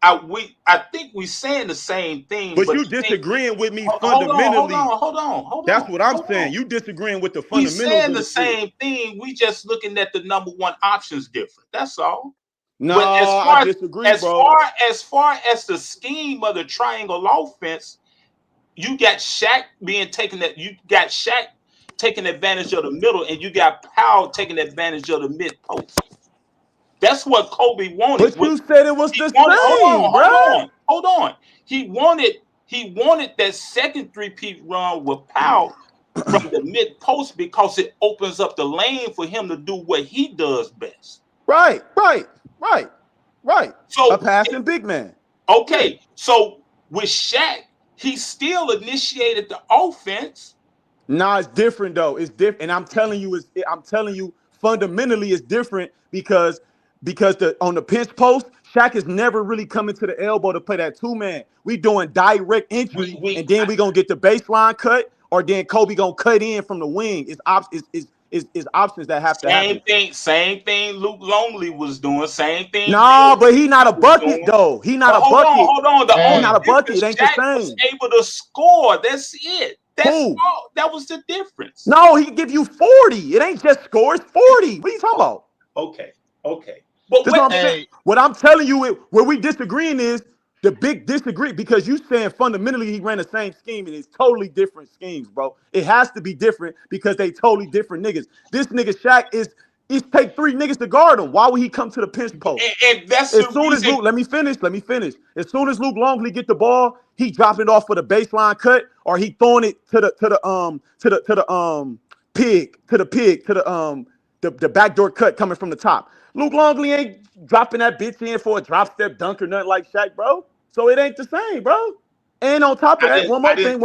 I think we saying the same thing, But but you disagreeing with me hold fundamentally. on. That's what I'm saying. You disagreeing with the We fundamentals saying of the the shit. same thing. We just looking at the number one options different. That's all. No, But I disagree, bro. as far as the scheme of the triangle offense, you got Shaq taking advantage of the middle, and you got Powell taking advantage of the mid post. That's what Kobe wanted. But you said it was the same, bro. Hold on. He wanted that second three-peat run with Powell from the mid post because it opens up the lane for him to do what he does best. Right. So a passing big man. Okay, so with Shaq, he still initiated the offense. Nah, it's different though. It's different, and I'm telling you, fundamentally, it's different because on the pinch post, Shaq is never really coming to the elbow to play that 2-man. We doing direct entry, and then we gonna get the baseline cut, or then Kobe gonna cut in from the wing. It's options that have to happen. Same thing Luke Longley was doing. Same thing. Nah, but he not a bucket though. He not a bucket. Hold on. The He only not a bucket. It difference, ain't the Shaq was same. able to score. That's it. That's Who? all. That was the difference. No, he can give you 40. It ain't just scores. 40. What are you talking about? Okay. But That's what I'm saying. What I'm telling you, where we disagreeing is the big disagree because you saying fundamentally he ran the same scheme and it's totally different schemes, bro. It has to be different because they totally different niggas. This nigga Shaq is take 3 niggas to guard him. Why would he come to the pinch post? And that's As the soon as reason. Luke, let me finish. As soon as Luke Longley get the ball, he dropping it off for the baseline cut, or he throwing it to the backdoor cut coming from the top. Luke Longley ain't dropping that bitch in for a drop step dunk or nothing like Shaq, bro. So it ain't the same, bro. And on top of that, one more thing.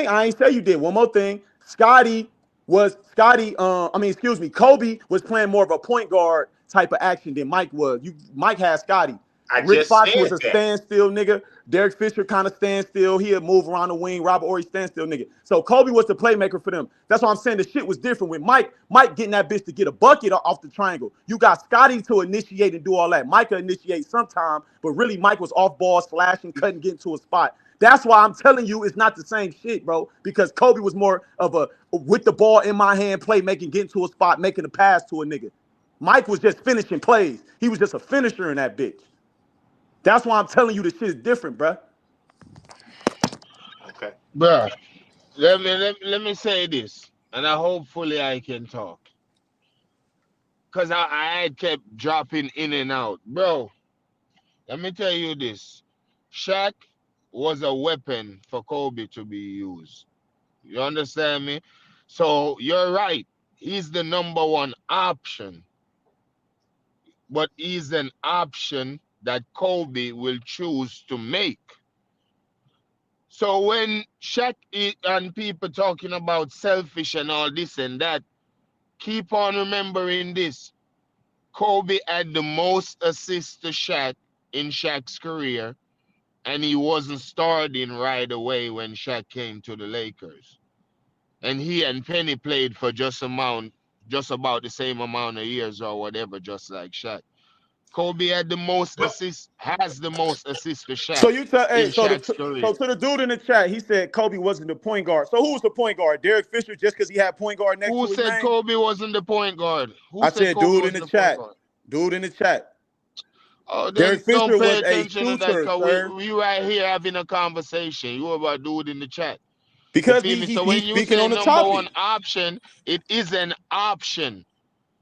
I ain't say you did. One more thing. Kobe was playing more of a point guard type of action than Mike was. Mike had Scotty. Rick Fox was a standstill nigga. Derek Fisher kind of standstill. He'll move around the wing. Robert Horry standstill nigga. So Kobe was the playmaker for them. That's why I'm saying the shit was different with Mike. Mike getting that bitch to get a bucket off the triangle. You got Scotty to initiate and do all that. Mike will initiate sometime, but really Mike was off ball, slashing, cutting, getting to a spot. That's why I'm telling you it's not the same shit, bro. Because Kobe was more of a with the ball in my hand, playmaking, getting to a spot, making a pass to a nigga. Mike was just finishing plays. He was just a finisher in that bitch. That's why I'm telling you this shit is different, bro. Okay. Bro, let me say this, and hopefully I can talk. Because I kept dropping in and out. Bro, let me tell you this. Shaq was a weapon for Kobe to be used. You understand me? So you're right. He's the number one option. But he's an option that Kobe will choose to make. So when Shaq and people talking about selfish and all this and that, keep on remembering this. Kobe had the most assists to Shaq in Shaq's career, and he wasn't starting right away when Shaq came to the Lakers. And he and Penny played for just about the same amount of years or whatever, just like Shaq. Kobe had the most assists, has the most assists to Shaq So you tell, in hey, Shaq's career. so to the dude in the chat, he said Kobe wasn't the point guard. So who was the point guard? Derek Fisher, just because he had point guard next Who to his said name? Kobe wasn't the point guard? Who I said said Kobe dude in the wasn't the point chat. guard? Dude in the chat. Oh, Derek then don't Fisher pay was a attention to that, shooter, because sir. we right here having a conversation. You about dude in the chat. You Because feel me? So he's when you speaking say on the number one topic. option, it is an option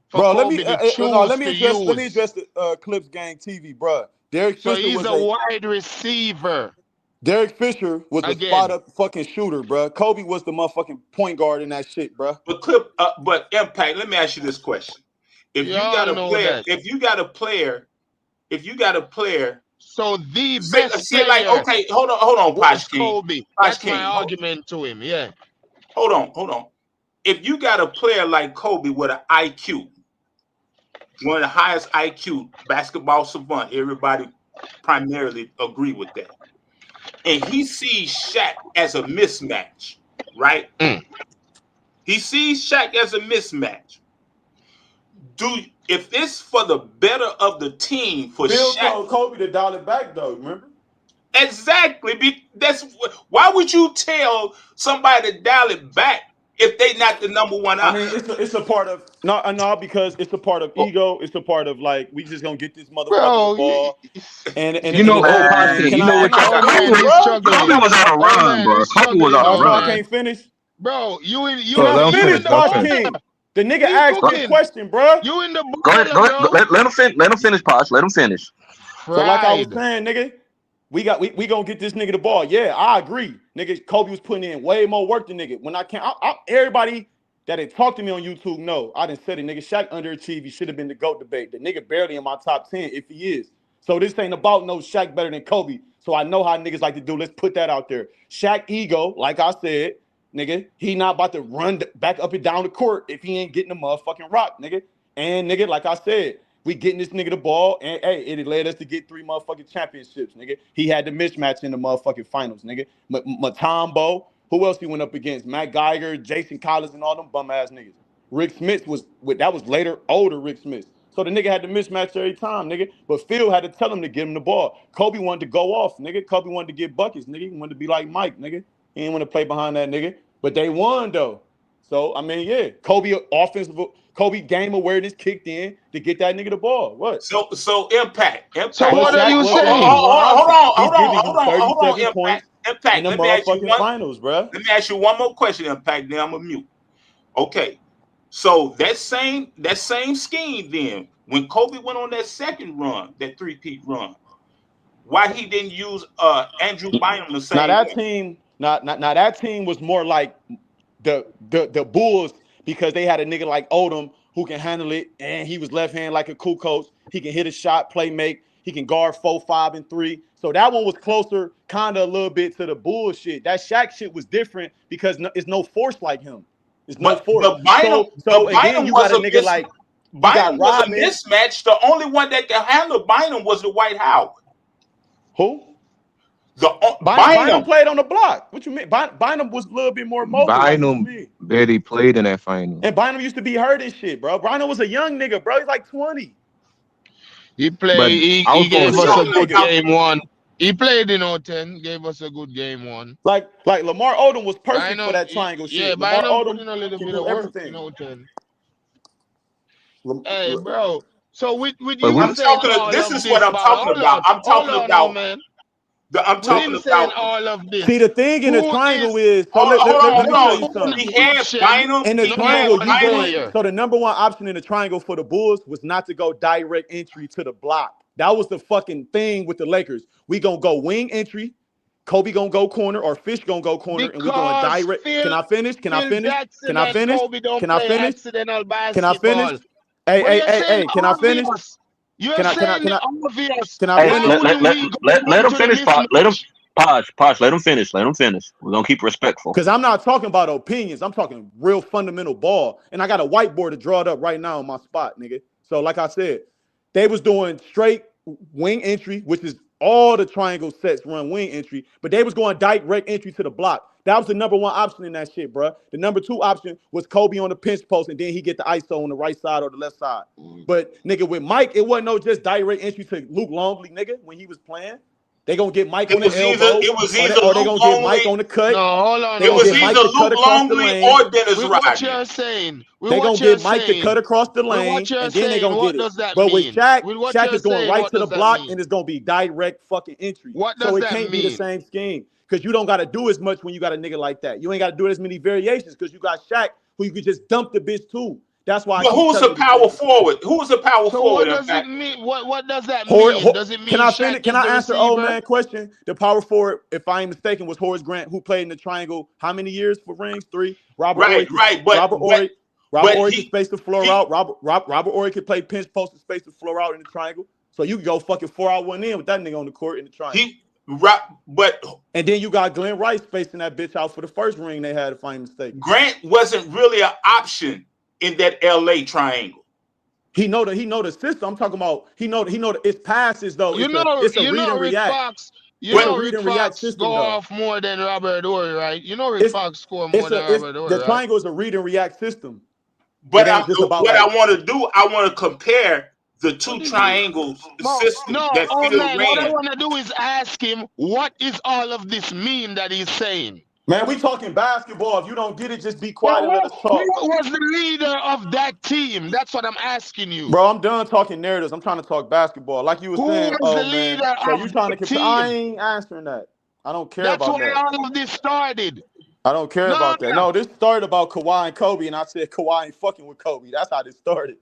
for Bro, Kobe to choose let me to address use. the Clips Gang TV, bro. Derek So Fisher he's was a a wide receiver. Derek Fisher was a spot Again, up fucking shooter, bro. Kobe was the motherfucking point guard in that shit, bro. But Impact. Let me ask you this question: If you you got all a know player, that. So the best say like, player okay, hold on, was Posh King, Kobe. That's my argument to him. Yeah. hold on. If you got a player like Kobe with an IQ, one of the highest IQ, basketball savant, everybody primarily agree with that. And he sees Shaq as a mismatch, right? He sees Shaq as a mismatch. If it's for the better of the team for Phil Shaq, told Kobe to dial it back, though. Remember? exactly. Why would you tell somebody to dial it back if they not the number one I option? mean, it's a part of no, because it's a part of ego. It's a part of like we just gonna get this motherfucker the Bro, ball, and You know, it's a Poston, can you I know what can I y'all oh finish, man, do? he's bro? Kobe struggling. was on a Oh run, man, bro. he's Kobe was struggling on a Oh, now, so I run. man. can't finish? Bro, you in Can I Let him finish, finish. Let him Boss finish. King? The nigga Keep asked me a cooking. question, bro. You in the Go ahead. baller, bro. Let him finish, Posh. Let him finish. So like I was Pride. saying, nigga, we gonna get this nigga the ball. Yeah, I agree. Nigga, Kobe was putting in way more work than nigga. When I can't, everybody that had talked to me on YouTube, no, I didn't say it. Nigga, Shaq underachieved. He should have been the GOAT debate. The nigga barely in my top 10 if he is. So this ain't about no Shaq better than Kobe. So I know how niggas like to do. Let's put that out there. Shaq ego, like I said, nigga, he not about to run back up and down the court if he ain't getting the motherfucking rock, nigga. And nigga, like I said, we getting this nigga the ball, and hey, it led us to get 3 motherfucking championships, nigga. He had the mismatch in the motherfucking finals, nigga. Matombo, who else he went up against? Matt Geiger, Jason Collins, and all them bum ass niggas. Rick Smith was later older Rick Smith. So the nigga had the mismatch every time, nigga. But Phil had to tell him to get him the ball. Kobe wanted to go off, nigga. Kobe wanted to get buckets, nigga. He wanted to be like Mike, nigga. He didn't want to play behind that nigga. But they won though. So I mean, yeah, Kobe game awareness kicked in to get that nigga the ball. What? So impact. So But what are Shaq you wasn't the saying? number one option. He's giving you Hold on, 37 impact. points in the Let me ask you motherfucking one. finals, bro. Let me ask you one more question, impact. Then I'm a mute. Okay. So that same scheme then, when Kobe went on that second run, that three-peat run, why he didn't use Andrew Bynum the Now same that way? team, now that team was more like the Bulls because they had a nigga like Odom who can handle it, and he was left hand like a cool coach. He can hit a shot, play make. He can guard 4, 5, and 3. So that one was closer, kind of a little bit to the bullshit. That Shaq shit was different because it's no force like him. It's no force. And then you got a nigga like you got Bynum was a Rodman. mismatch. The only one that could handle Bynum was the White Howard. Who? Bynum Bynum. played on the block. What you mean? Bynum was a little bit more mobile. Like what you Bynum mean? barely played in that final. And Bynum used to be hurt and shit, bro. Bynum was a young nigga, bro. He's like 20. He But played. I He was He gonna was gave a us say, a young good nigga. game one. He played in 010. Gave us a good game one. Like Lamar Odom was perfect for Bynum, that triangle yeah, shit. Lamar Bynum put Odom in a little can bit do of work everything. in 010. Hey, bro. So with But you we saying all This of is what this, I'm man, talking about. I'm hold talking on now, about. man. I'm With talking him saying about. all of See, this, the thing in the who triangle is is, so let me show you who in something. He the had option Bynum. In the He had triangle, number one you Bynum. going, player? so the number one option in the triangle for the Bulls was not to go direct entry to the block. That was the fucking thing with the Lakers. We gonna go wing entry, Kobe gonna go corner, or Fish gonna go corner, and we going Because direct. Can Phil I finish? Can I Phil finish? Can Jackson I and finish? Kobe don't Can I play finish? accidental Can I finish? basketball. Hey, But hey, you're hey, saying hey, can I finish? obvious. You're Can I, can I, saying can I, obvious. can I hey, Why finish? wouldn't we go let him to the finish, Posh. Let him mismatch? Posh. Let him finish. Let him finish. We're gonna keep respectful. Because I'm not talking about opinions. I'm talking real fundamental ball. And I got a whiteboard to draw it up right now on my spot, nigga. So like I said, they was doing straight wing entry, which is all the triangle sets run wing entry, but they was going direct entry to the block. That was the number one option in that shit, bro. The number two option was Kobe on the pinch post, and then he get the ISO on the right side or the left side. But nigga, with Mike, it wasn't no just direct entry to Luke Longley, nigga, when he was playing. They gonna get Mike on the elbow, It was or either they Luke gonna get Mike Longley. on the cut. No, hold on They It gonna was get again. either Mike to cut Luke across the Longley lane. or Dennis With what Rodman. you're saying, with They what gonna you're get Mike to saying, cut across the with lane, what you're and then they saying, gonna what get it. does that But with mean? Shaq, With what Shaq you're is going saying, right what to the does that block, mean? and it's gonna be direct fucking entry. What So does it that can't be the mean? same scheme because you don't got to do as much when you got a nigga like that. You ain't got to do as many variations because you got Shaq who you could just dump the bitch to. That's why I But keep who's telling a you to power change the scheme. forward? Who's a power So forward? what In does it fact, mean? What does that mean? Does it Can mean I Shaq finish? Can is I the answer old receiver? man question? The power forward, if I ain't mistaken, was Horace Grant, who played in the triangle how many years for rings? 3. right. Robert Ory could He space the floor out. Robert Ory could play pinch post and space the floor out in the triangle. So you can go fucking 4 out 1 in with that nigga on the court in the triangle. But And then you got Glenn Rice spacing that bitch out for the first ring they had, if I ain't mistaken. Grant wasn't really an option in that LA triangle. He know the system. I'm talking about he know it's passes though. You It's a read and Rick react. Fox. It's a read and react Go system though. off more than Robert Horry, right? You know Rick Fox score more than Robert Horry, the right? triangle is a read and react system. But it ain't just about what I want to do, I want to compare the two triangles system that Phil man, ran. what I want to do is ask him, what is all of this mean that he's saying? Man, we talking basketball. If you don't get it, just be quiet and let us talk. Who was the leader of that team? That's what I'm asking you. Bro, I'm done talking narratives. I'm trying to talk basketball. Like you were saying, was the leader so of you trying to the compare? team? I ain't answering that. I don't care That's about why that. all of this started. I don't care about that. No, this started about Kawhi and Kobe, and I said Kawhi ain't fucking with Kobe. That's how this started.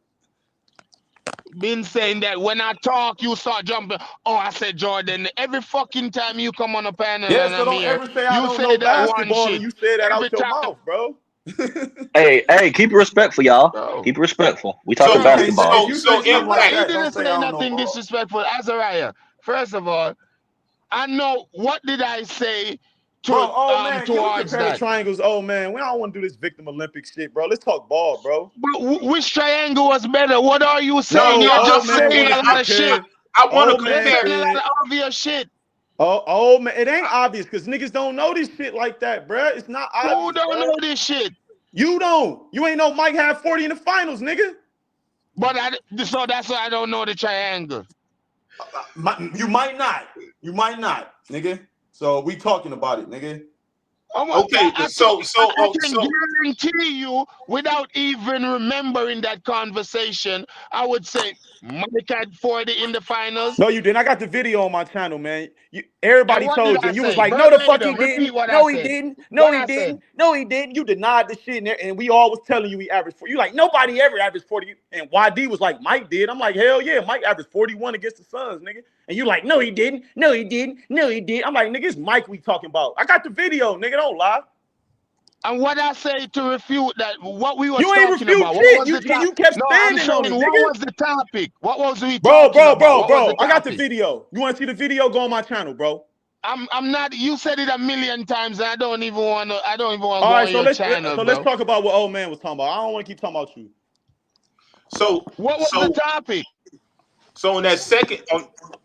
Been saying that when I talk, you start jumping. Oh, I said Jordan. Every fucking time you come on a panel Yeah, and so I'm don't here, ever say I you don't say know that one basketball shit. and you say that Every out your time. mouth, bro. Hey, keep it respectful, y'all. Keep it respectful. We talking basketball. If you say something like He that, didn't don't say say I don't know nothing ball. disrespectful. Azariah, first of all, I know what did I say to Bro, oh man, can we towards compare the that. triangles? Oh man, we don't want to do this victim Olympics shit, bro. Let's talk ball, bro. But which triangle was better? What are you saying? No, You're just man saying wanna a lot of shit. compare. I want to Man You're compare. saying a lot said, of obvious shit. oh man, it ain't obvious because niggas don't know this shit like that, bruh. It's not obvious. Who don't know this shit? You don't. You ain't know Mike had 40 in the finals, nigga. But so that's why I don't know the triangle. You might not. You might not, nigga. So we talking about it, nigga. Okay, I can guarantee you, without even remembering that conversation, I would say Mike had 40 in the finals. No, you didn't. I got the video on my channel, man. Everybody And what told did you, I and you was say? like, "No, the fuck Verbatim, he repeat didn't. what No, I he said. didn't. No, What he I didn't. said. No, he didn't." You denied the shit, and we all was telling you he averaged 40. You like nobody ever averaged 40, and YD was like Mike did. I'm like, hell yeah, Mike averaged 41 against the Suns, nigga. And you like, no, he didn't. No, he didn't. No, he did. I'm like, nigga, it's Mike we talking about. I got the video, nigga. Don't lie. And what I say to refute that, what we was You ain't talking refute about, shit. what was the topic? You kept No, I'm standing on saying, it, what nigga. was the topic? What was we talking about? What was the I got the topic? video. You want to see the video? Go on my channel, bro. I'm not. You said it a million times. I don't even want to. I don't even want to All go right, on so your channel, bro. let's talk about what old man was talking about. I don't want to keep talking about you. So what was the topic? So on that second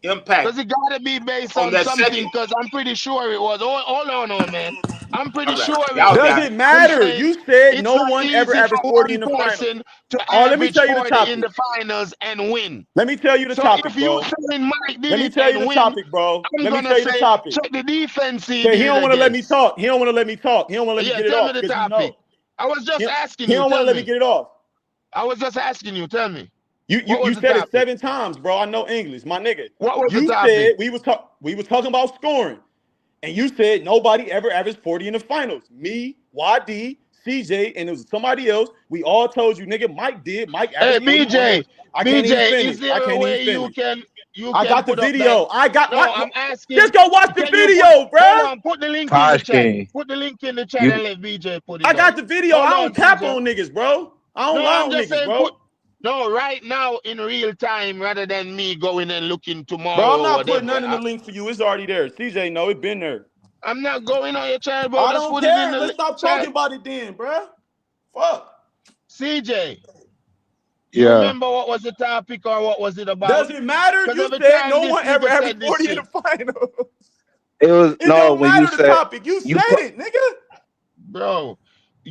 impact, because it gotta be based on on that something. second. Because I'm pretty sure it was. Hold on, man. I'm pretty All right. sure it Y'all was. got Does it. it matter? You said It's no not one ever easy for averaged 40 in one the finals. person to Let me average tell you the 40 in topic. the finals and win. Let me tell you the So topic, if you bro. saying Mike did Let me it tell you and the win, topic, bro. I'm Let me gonna tell you the say topic. check the defense he Okay, he did don't want to let me against. talk. He don't want to let me talk. He don't want to let me Yeah, get it tell me off the because you topic. know. I was just asking He you. don't want to Tell let me me. get it off. I was just asking you. Tell me. You What was the said it topic? 7 times, bro. I know English, my nigga. What was the You topic? said we was talking about scoring, and you said nobody ever averaged 40 in the finals. Me, YD, CJ, and it was somebody else. We all told you, nigga, Mike did. Mike Hey, averaged 41. BJ. I can't even BJ, finish. is there a way you can I got the put up that? video. I got. No, I'm asking. Just go watch the Can you video, hold bruh. on, put the link in the Taj chat. King, Put the link in the chat you and let BJ put it I up. got the video. Hold I on, don't cap CJ. on niggas, bro. I don't No, lie I'm on just niggas, saying bro. right now in real time rather than me going and looking tomorrow Bro, I'm or not whatever. putting none in the link for you. It's already there. CJ, no, it been there. I'm not going on your channel, bro. I Just don't put it in care. the Let's stop chat. talking about it then, bruh. Fuck. CJ, you yeah. remember what was the topic or what was it about? Does it matter? Because You every said time no this one ever nigga averaged said this 40 in shit. the finals. It was It don't when you matter the said topic. You said it, nigga. Bro,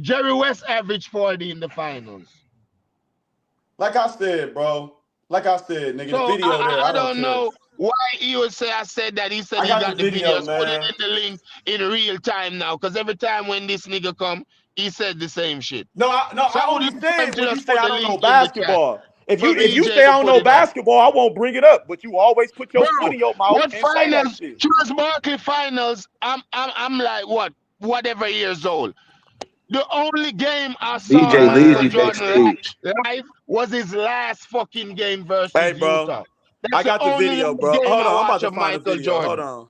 Jerry West averaged 40 in the finals. Like I said, bro. Like I said, nigga, So the video there. I I don't don't care. know why he would say I said that. He said I he got got the the video, videos. Put it man. in the link in real time now. Because every time when this nigga come, he said the same shit. No, I would only like say him it to when you just say put I the don't know link in the chat basketball. If for you BJ say I to don't put know it up. basketball, I won't bring it up. But you always put your foot in your mouth What and say that finals? shit. Charles Barkley finals. I'm like whatever years old. The only game I saw BJ Michael Leasy Jordan backstage. live was his last fucking game versus Hey, bro. Utah. I That's the got the only video, bro. game Hold I on. I'm about watch to of find the Michael video. Hold Jordan. on.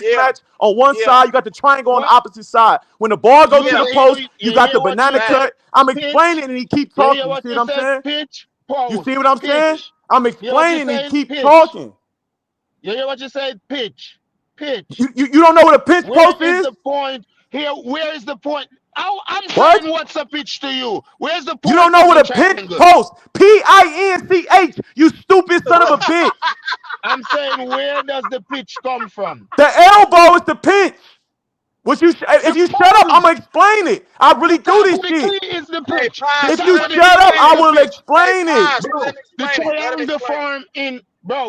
mismatch on one Yeah. side. You got the triangle on the What? opposite side. When the ball goes You to the say post, you you got hear the what banana you said? cut. I'm Pitch. explaining and he keep You hear talking. You what see what you I'm said? saying? Pitch. You Pause. see what I'm saying? Pitch. I'm You hear what you explaining and he said? keep Pitch. talking. You hear what you said? Pitch. Pitch. You don't know what a pinch Where post is is? the point here? Where is the point? I'm What? saying what's a pitch to you? Where's the You don't point know of what the a pinch triangle? post? PINCH. You stupid son of a bitch. I'm saying where does the pitch come from? The elbow is the pinch. If The you shut up, I'm pose. gonna explain it. I really do this shit. Technically is the Hey, pitch. The Paz, If you let him shut up, triangle explain I is it. the will pitch. Hey, explain it. Paz, let Bro, him the explain it. Let him triangle explain it. form in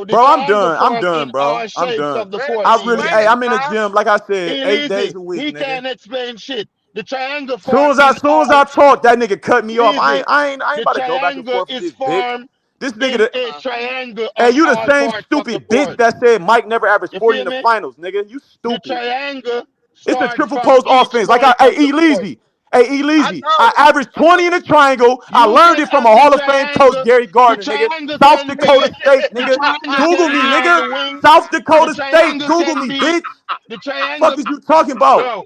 the Bro, I'm triangle done. I'm form done, in bro. all I'm shapes done. of the Let him four I really, explain hey, seasons. it, I'm in the Paz. gym, like I said, It 8 days easy. a week, He nigga. can't explain shit. The triangle Soon form as in I talk, that nigga cut me off. Listen, I ain't the about to go back and triangle forth with is this bitch. formed This nigga, in a triangle hey, on you the all same parts of the stupid bitch court. that said Mike never averaged You 40 in feel the me? finals, nigga. You The stupid. triangle It's a starts triple from post each offense. Like point hey, of the court. Easy. I averaged 20 in the triangle. I You learned can it from a have the Hall of Fame coach, triangle. Gary The Gardner, nigga. triangle South can be Dakota State, the nigga. triangle Google can me, be on nigga. the wing. South The Dakota State. triangle Google can me, be bitch. the triangle, Fuck is you talking about? bro.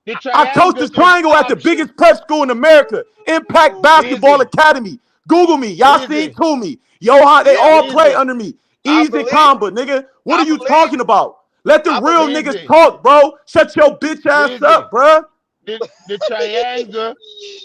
The I coached triangle the is triangle at the option. biggest prep school in America, Impact Basketball Listen, Academy. Google me. Yasin listen, Toomey. Johan, they Yeah, all play listen, under me. I Easy believe Combo, nigga. What I are you believe talking about? Let the I real believe niggas listen, talk, bro. Shut your bitch ass listen. up, bruh. The triangle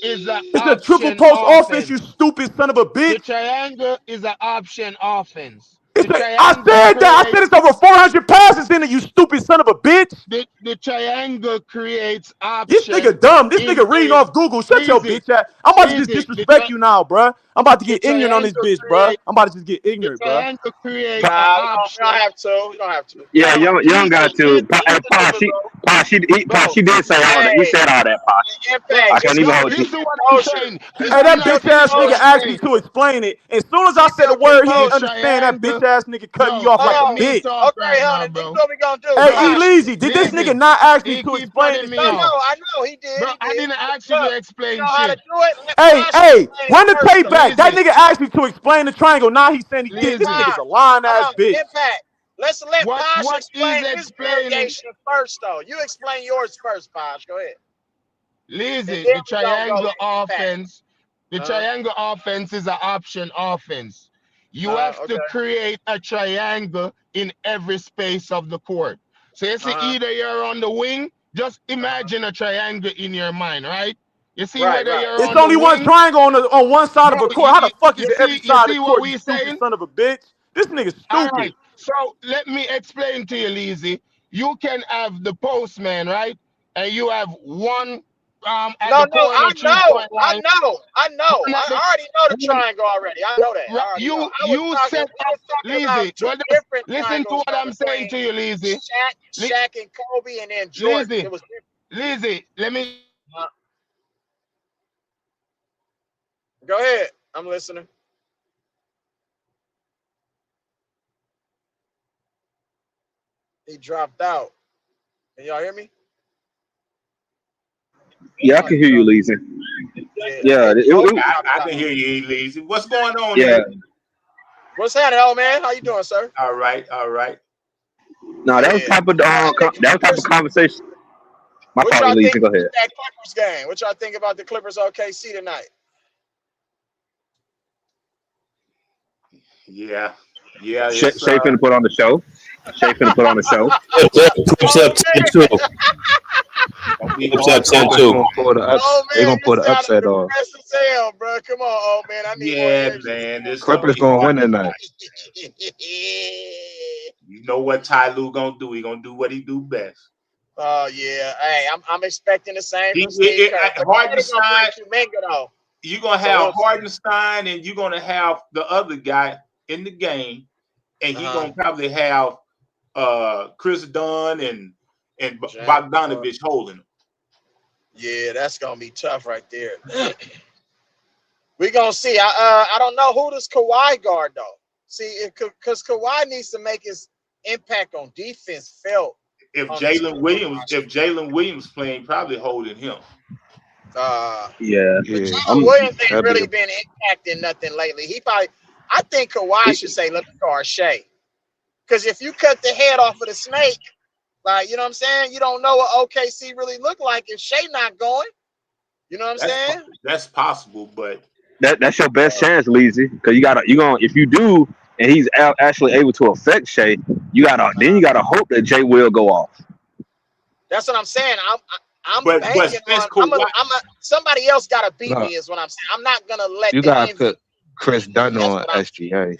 is an It's a triple option post offense, you offense. stupid son of a The bitch. triangle is an option offense. I The triangle said that. I said creates it's over 400 passes in it, you stupid son of a bitch. the triangle creates This option nigga dumb. This in nigga reading a off Google. Shut your easy, bitch ass. I'm about to just easy. disrespect you now, bruh. I'm about to The get ignorant on this triangle bitch, bruh. creates I'm about to just get the ignorant, bruh. triangle creates an Nah, we don't option. have to. We don't have to. Yeah, Bro, you don't got easy, to. Hey, Pa, bro, she did say all that. He Hey, said all that, Pa. bro. I Impact, can't just even keep No, hold it you. listen what I'm kosher. saying. Hey, Listen, that I'm not bitch Keep it finished ass what nigga I'm kosher. asked me saying. to explain it. As soon as I Keep said a your shit word he The didn't kosher. understand, that bitch triangle, ass nigga cut me bro. off like a Let Hold on. me bitch. talk Okay, right now, honey, this is bro. what we gonna do. Hey, E Bro, Posh, Leezy, did this nigga listen. not ask me He to keep explain cutting the me no, shit? off. I know he did. Bro, He I did. didn't ask you Look, to you explain know how to shit. do it. Let Hey, Posh hey, explain it run the first, tape though. back. That Lazy, nigga asked me to explain the triangle. Now he's saying he did. This lazy. nigga's a Posh, lying ass hold on. bitch. Impact. Let's let Posh What is explain his explaining? variation first, though. You explain yours first, Posh. Go ahead, and Lazy, then the we gonna go triangle to Impact. offense. The triangle offense is an option offense. You have Okay. to create a triangle in every space of the court. So you see, either you're on the wing, just imagine a triangle in your mind, right? You see Right, whether right. you're It's on the only one wing, triangle on one side bro. of a court. How the fuck is it every You side of see the what court, you we stupid saying? son of a bitch? This nigga's All stupid. right. So let me explain to you, Lizzy. You can have the postman, right? And you have one at No, the no, corner I know, 3-point I line. know, I know. One at I the already know the one, triangle already. I know that. I already know. I was you talking. set We up was talking about Lizzy. two Well, just different listen to triangles what though I'm saying between to you, Lizzy. Shaq and Kobe, and then Jordan. Lizzy, It was different. Lizzy, let me Go ahead. I'm listening. He dropped out. Can y'all hear me? Yeah, I can hear you, Leezy. Yeah, I can hear you, Lazy. What's going on, yeah. Lazy? What's happening, old man? How you doing, sir? All right, all right. No, that was Yeah. type of that was type of conversation. My What fault, y'all think Leezy. Go about ahead. that Clippers game? What y'all think about the Clippers OKC tonight? Yeah, Shay it's finna put on the show. Shay finna put on the show. Clips up 10-2. gonna be Clips hard up to Clippers watch. 10-2. gonna pull the Oh they man, gonna you pull the sounded upset off. depressed as hell, bro. Come on, old man. I need more Yeah, energy. man, this gonna Clippers be gonna hard win to tonight. watch. You know what Ty Lue gonna do? He gonna do what he do best. Oh yeah. Hey, I'm expecting the same from Steve Kerr. But you said he's gonna play Hardenstein, Kuminga though. you're gonna So have we'll see. Hardenstein, and you're gonna have the other guy in the game, and you're gonna probably have Chris Dunn and Bogdanovich holding him. Yeah, that's gonna be tough right there. We're gonna see. I don't know who does Kawhi guard though. See, because Kawhi needs to make his impact on defense felt. If On this Jalen Williams playing, probably holding him. Yeah, Jalen Williams ain't really been impacting nothing lately. I think Kawhi should say, "Let me guard Shea," because if you cut the head off of the snake, like you know what I'm saying, you don't know what OKC really look like if Shea not going. You know what I'm saying? That's possible, but that's your best chance, Leezy, because you gonna if you do and he's actually able to affect Shay, you gotta hope that Jay will go off. That's what I'm saying. I'm but banking since on. Kawhi, Somebody else got to beat No, me. Is what I'm saying. I'm not gonna let you the gotta MVP. put Chris Dunn That's on what I'm. SGA.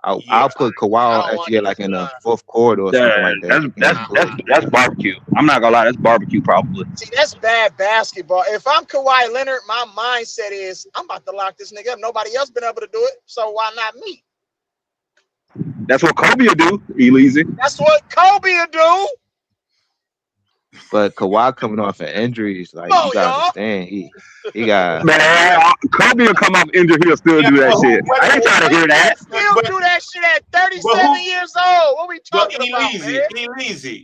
I'll yeah, put Kawhi I on don't want SGA Chris like in the Dunn. fourth quarter or something like that. That's barbecue. I'm not gonna lie, that's barbecue probably. See, that's bad basketball. If I'm Kawhi Leonard, my mindset is I'm about to lock this nigga up. Nobody else been able to do it, so why not me? That's what Kobe will do, Leezy. That's what Kobe will do. But Kawhi coming off of injuries, like Come you on, gotta y'all. understand, he got Man, Kobe will come off injured. He'll still Yeah, do that but shit. I ain't trying to hear He that. can still do that shit at 37 years old. What we But talking about, man?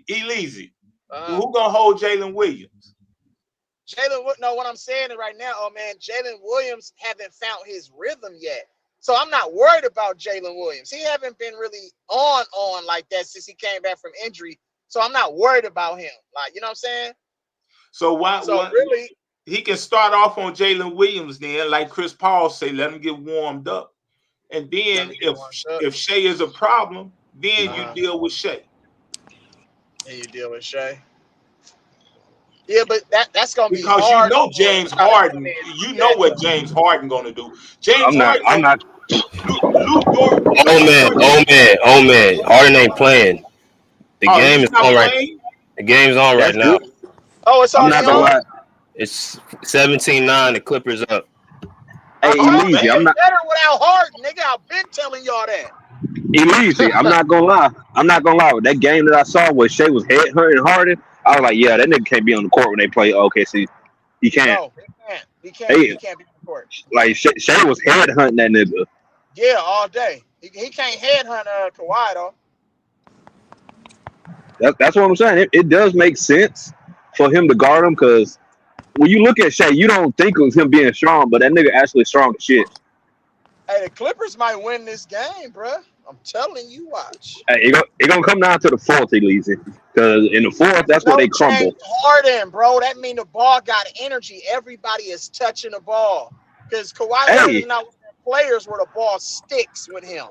Eleasy. Who gonna hold Jalen Williams? No, what I'm saying right now, oh man, Jalen Williams haven't found his rhythm yet. So I'm not worried about Jalen Williams. He haven't been really on like that since he came back from injury. So I'm not worried about him. Like, you know what I'm saying? So why really he can start off on Jalen Williams then, like Chris Paul say, let him get warmed up. And then if Shea is a problem, then you deal with Shea. And you deal with Shea. Yeah, but that's gonna be because hard. you know James Harden. You know what James Harden gonna do. James Harden. I'm not. Lou Dort. Oh man. Harden ain't playing. The game He's is not on right. playing. The game's on right That's now. good. Oh, it's I'm already not gonna on. lie. It's 17-9. The Clippers up. Hey, Elise, I'm not. Better without Harden, nigga. I've been telling y'all that. Elise, I'm not gonna lie. I'm not gonna lie. That game that I saw where Shea was head hunting Harden, I was like, yeah, that nigga can't be on the court when they play OKC. He can't. No, he can't. He can't be on the court. Like Shea was head hunting that nigga. Yeah, all day. He can't headhunt Kawhi though. That's what I'm saying. It does make sense for him to guard him because when you look at Shea, you don't think of him being strong, but that nigga actually strong as shit. Hey, the Clippers might win this game, bro. I'm telling you, watch. Hey, it gonna come down to the fourth, Elise, because in the fourth, that's where they crumble. James Harden, bro. That mean the ball got energy. Everybody is touching the ball because Kawhi Leonard is not one of the players where the ball sticks with him.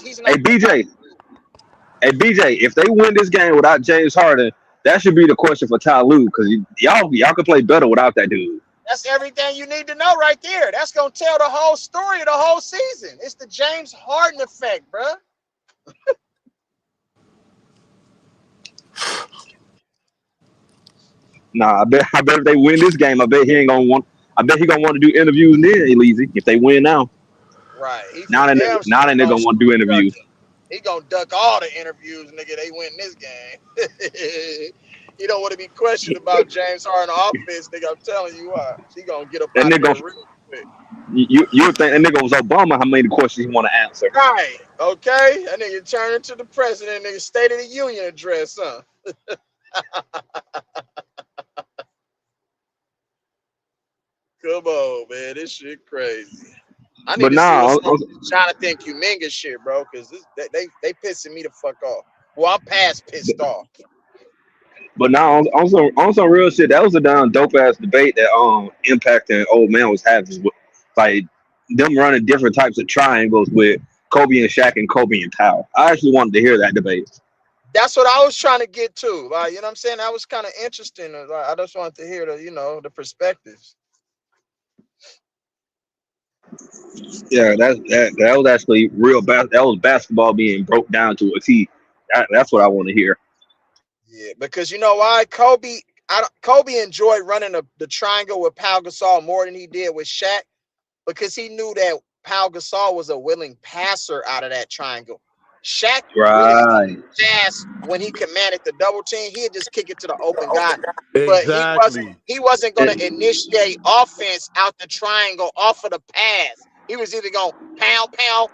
He's not. Hey, BJ. Hey, BJ, if they win this game without James Harden, that should be the question for Ty Lue because y'all can play better without that dude. That's everything you need to know right there. That's gonna tell the whole story of the whole season. It's the James Harden effect, bro. Nah, I bet if they win this game, I bet he gonna want to do interviews then, Elise, if they win now. Right. Now they're gonna want to do interviews. He gonna duck all the interviews, nigga. They win this game. He don't want to be questioned about James Harden offense, nigga. I'm telling you what. He gonna get up That out of there nigga, real quick. you would think that nigga was Obama, how many questions he want to answer. Right. Okay. That nigga turn into the president, nigga. State of the Union address, huh? Come on, man. This shit crazy. I need to see what's Jonathan Kuminga shit, bro, because they pissing me the fuck off. Well, I'm past pissed off. But now on some real shit, that was a damn dope ass debate that Impact and Old Man was having, like them running different types of triangles with Kobe and Shaq and Kobe and Powell. I actually wanted to hear that debate. That's what I was trying to get to. Like, you know what I'm saying? That was kind of interesting. I just wanted to hear the perspectives. Yeah, that was actually real. That was basketball being broke down to a T. That's what I want to hear. Yeah, because you know why? Kobe enjoyed running the triangle with Pau Gasol more than he did with Shaq because he knew that Pau Gasol was a willing passer out of that triangle. Shaq really pass when he commanded the double team. He'd just kick it to the open guy. Exactly. But he wasn't going to initiate offense out the triangle off of the pass. He was either going to pound,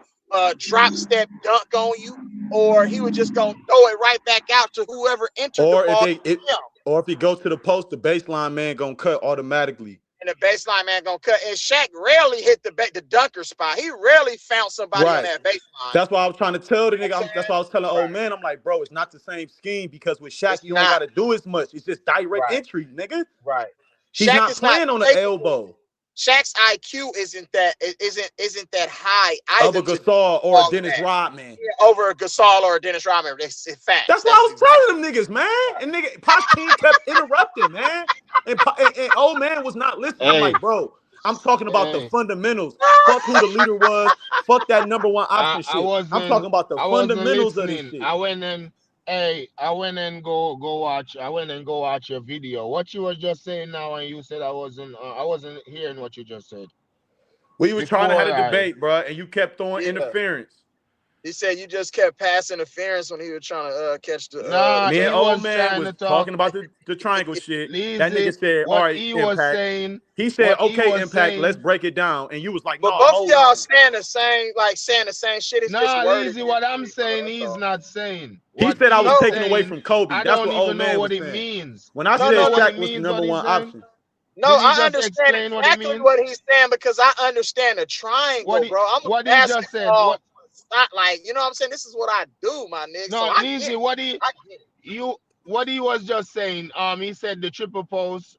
drop step, dunk on you, or he was just going to throw it right back out to whoever entered the ball. Or if he goes to the post, the baseline man gonna cut automatically. And the baseline man gonna cut. And Shaq rarely hit the dunker spot. He rarely found somebody on that baseline. That's why I was trying to tell the nigga. That's why I was telling Old Man. I'm like, bro, it's not the same scheme because with Shaq, you don't got to do as much. It's just direct entry, nigga. Right. He's not playing on the elbow. Shaq's IQ isn't that high either. Over Gasol or Dennis Rodman. Yeah, over Gasol or Dennis Rodman. It's fact. That's what I was telling them niggas, man. And nigga, Postein kept interrupting, man. And Old Man was not listening. I'm like, bro, I'm talking about the fundamentals. Fuck who the leader was. Fuck that number one option shit. I'm talking about the fundamentals of this shit. I went and go watch. I went and go watch your video. What you were just saying now, and you said I wasn't hearing what you just said. We were trying to have a debate, bro, and you kept throwing interference. He said you just kept pass interference when he was trying to catch the Nah, Me and he catch. old was man trying was to talk. talking about the triangle shit. That Lazy. nigga said, all What right, he was Impact. saying. He said, What he okay, was Impact, let's saying. break it down. And you was like, no, But both of hold y'all on. saying the same shit. It's just Nah, worded Lazy. What I'm differently, bro. saying, That's he's all. not saying. He What said I was he's No, taking away saying, from Kobe. I That's don't what old even know man what was it saying. means. When I You said know what no. it Shaq was the means? number What he's one saying? option. No, Did he I just understand explain what it exactly means? what he's saying because I understand the triangle, bro. I'm a What he just said? basketball, What? not like you know what I'm saying. This is what I do, my nigga. So No, I get Lazy. it. I get it. What he was just saying. He said the triple post.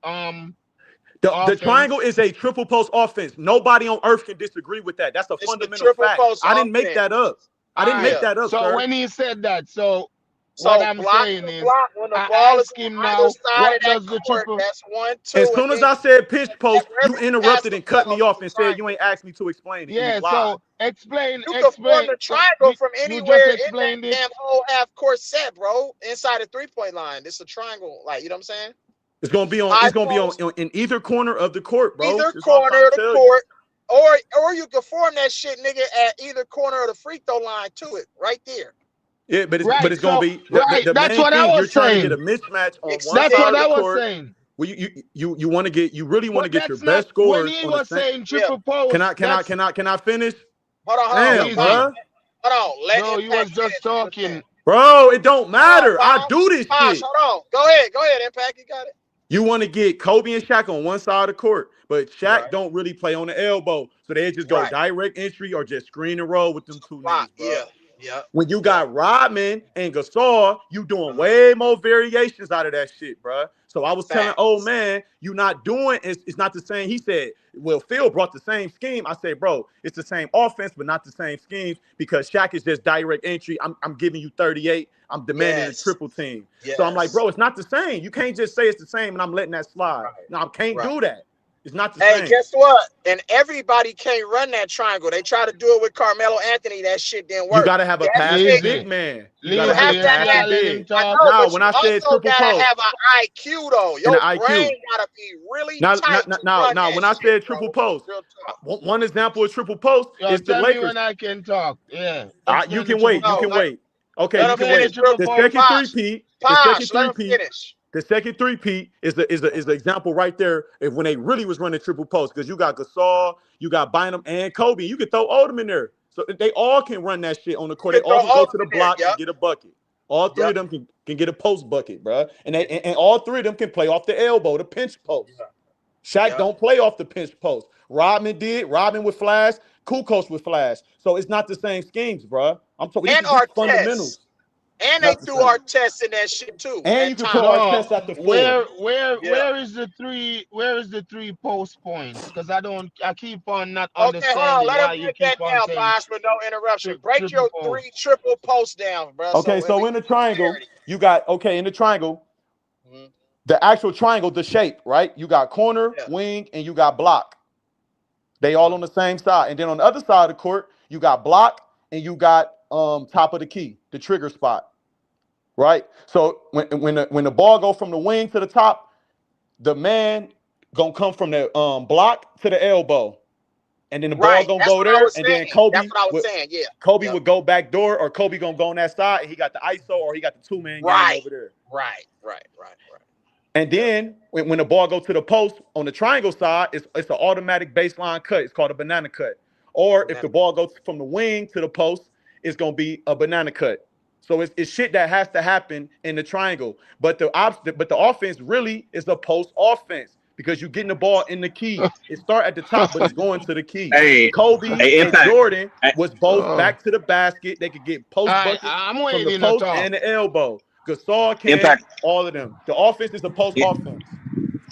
The triangle Offense. is a triple post offense. Nobody on earth can disagree with that. That's a It's the fundamental triple fact. post I didn't make offense. that up. I All didn't make right. Yeah. that up, So sir. when he said that, so what So I'm block saying to is, block when the I ball is ask him on either now, side of what that does the court. triple? That's 1, 2, As and soon as then I said pinch post, you wherever you pass interrupted the and cut ball me is off the and said you triangle. ain't asked me to explain it and you Yeah. lied. So explain. You can form the triangle from You just anywhere in that explained it. damn whole half court set, bro. Inside the 3-point line. It's a triangle, like you know what I'm saying? It's gonna be on. It's High gonna be post, in either corner of the court, bro. either That's what I'm corner trying of to the tell you. court, or you can form that shit, nigga, at either corner of the free throw line to it, right there. Yeah, but Right. it's gonna So be right. the That's main what I thing. You're was trying to get a saying. mismatch on one That's side what of Extended. the I was court. saying. Well, you want to get you really want to But get your that's not best when scores he on the was same. saying Yeah. triple post. That's Can I finish? Hold on. Damn, lazy. bruh. Hold on. Let Bro, you was Impact just finish what he was saying. talking. Bro, it don't Hold on, matter. I Posh. do this Posh, shit. hold on. Go ahead, Impact. You got it. You want to get Kobe and Shaq on one side of the court, but Shaq Right. don't really play on the elbow, so they just go Right. direct entry or just screen and roll with them two Lock. niggas, bro. Yeah. Yeah. When you Yeah. got Rodman and Gasol, you doing Uh-huh. way more variations out of that shit, bro. So I was telling old Facts. man, you not doing it's not the same. He said, well, Phil brought the same scheme. I said, bro, it's the same offense, but not the same schemes because Shaq is just direct entry. I'm giving you 38. I'm demanding a Yes. triple team. So I'm like, Yes. bro, it's not the same. You can't just say it's the same and I'm letting that slide. Right. No, I can't Right. do that. It's not the Hey, same. guess what? And everybody can't run that triangle. They try to do it with Carmelo Anthony. That shit didn't You work. got to have a That passing shit, big Lazy. man. You got to you have Lazy. a have You to see, have. passing I let big. him I talk. know, Now, but when you I said also triple gotta post have an IQ though. and the Your IQ. brain gotta be really tight to run Now, that when I shit, said bro. triple post, Real talk. one example of triple post Yo, is the tell me Lakers. when I can talk. Yeah. You Explain the can triple wait. You No, can post. wait. Okay, let you him can Explain the finish wait. real triple The quick. post. second Posh, three-peat, the second Posh, let him three-peat, finish. the second three-peat is the example right there of when they really was running triple post because you got Gasol, you got Bynum and Kobe. You can throw Odom in there. So they all can run that shit on the You court. They can throw all can all go of to them the in there. block and Yep. get a bucket. All three Yep. of them can get a post bucket, bro. And all three of them can play off the elbow, the pinch post. Shaq Yep. don't play off the pinch post. Rodman did. Rodman with flash. Kukoc with flash. So it's not the same schemes, bro. I'm talking. And This Artest. fundamentals. And It's they not the threw same. Artest in that shit too And you at can put times. No, Artest at the four. Yeah. where is the three post points? Because I keep on not Okay, hold on. understanding Let him why you break keep that on down, saying Posh, with no interruption. Break triple your post. 3 triple posts down, bro. Okay, And so we in the get triangle, clarity. you got in the triangle, Mhm. the actual triangle, the shape, right? You got corner, Yeah. wing, and you got block. They all on the same side. And then on the other side of the court, you got block and you got top of the key, the trigger spot. Right? So when the ball go from the wing to the top, the man gonna come from the block to the elbow. And then the ball Right. gonna That's go what I there, was and then saying. That's what I was saying. Yeah. Kobe Yep. would go back door, or Kobe gonna go on that side, and he got the ISO, or he got the two-man game Right. over there. Right. And Yep. then when the ball goes to the post on the triangle side, it's an automatic baseline cut. It's called a banana cut. Or if the ball goes from the wing to the post, it's gonna be a banana cut. So it's shit that has to happen in the triangle. But the offense really is the post offense because you're getting the ball in the key. It start at the top, but it's going to the key. Hey, Kobe and Impact. Jordan Hey, was both back to the basket. They could get post buckets I'm from the waiting to post talk. and the elbow. Gasol can, Impact. all of them. The offense is a post offense.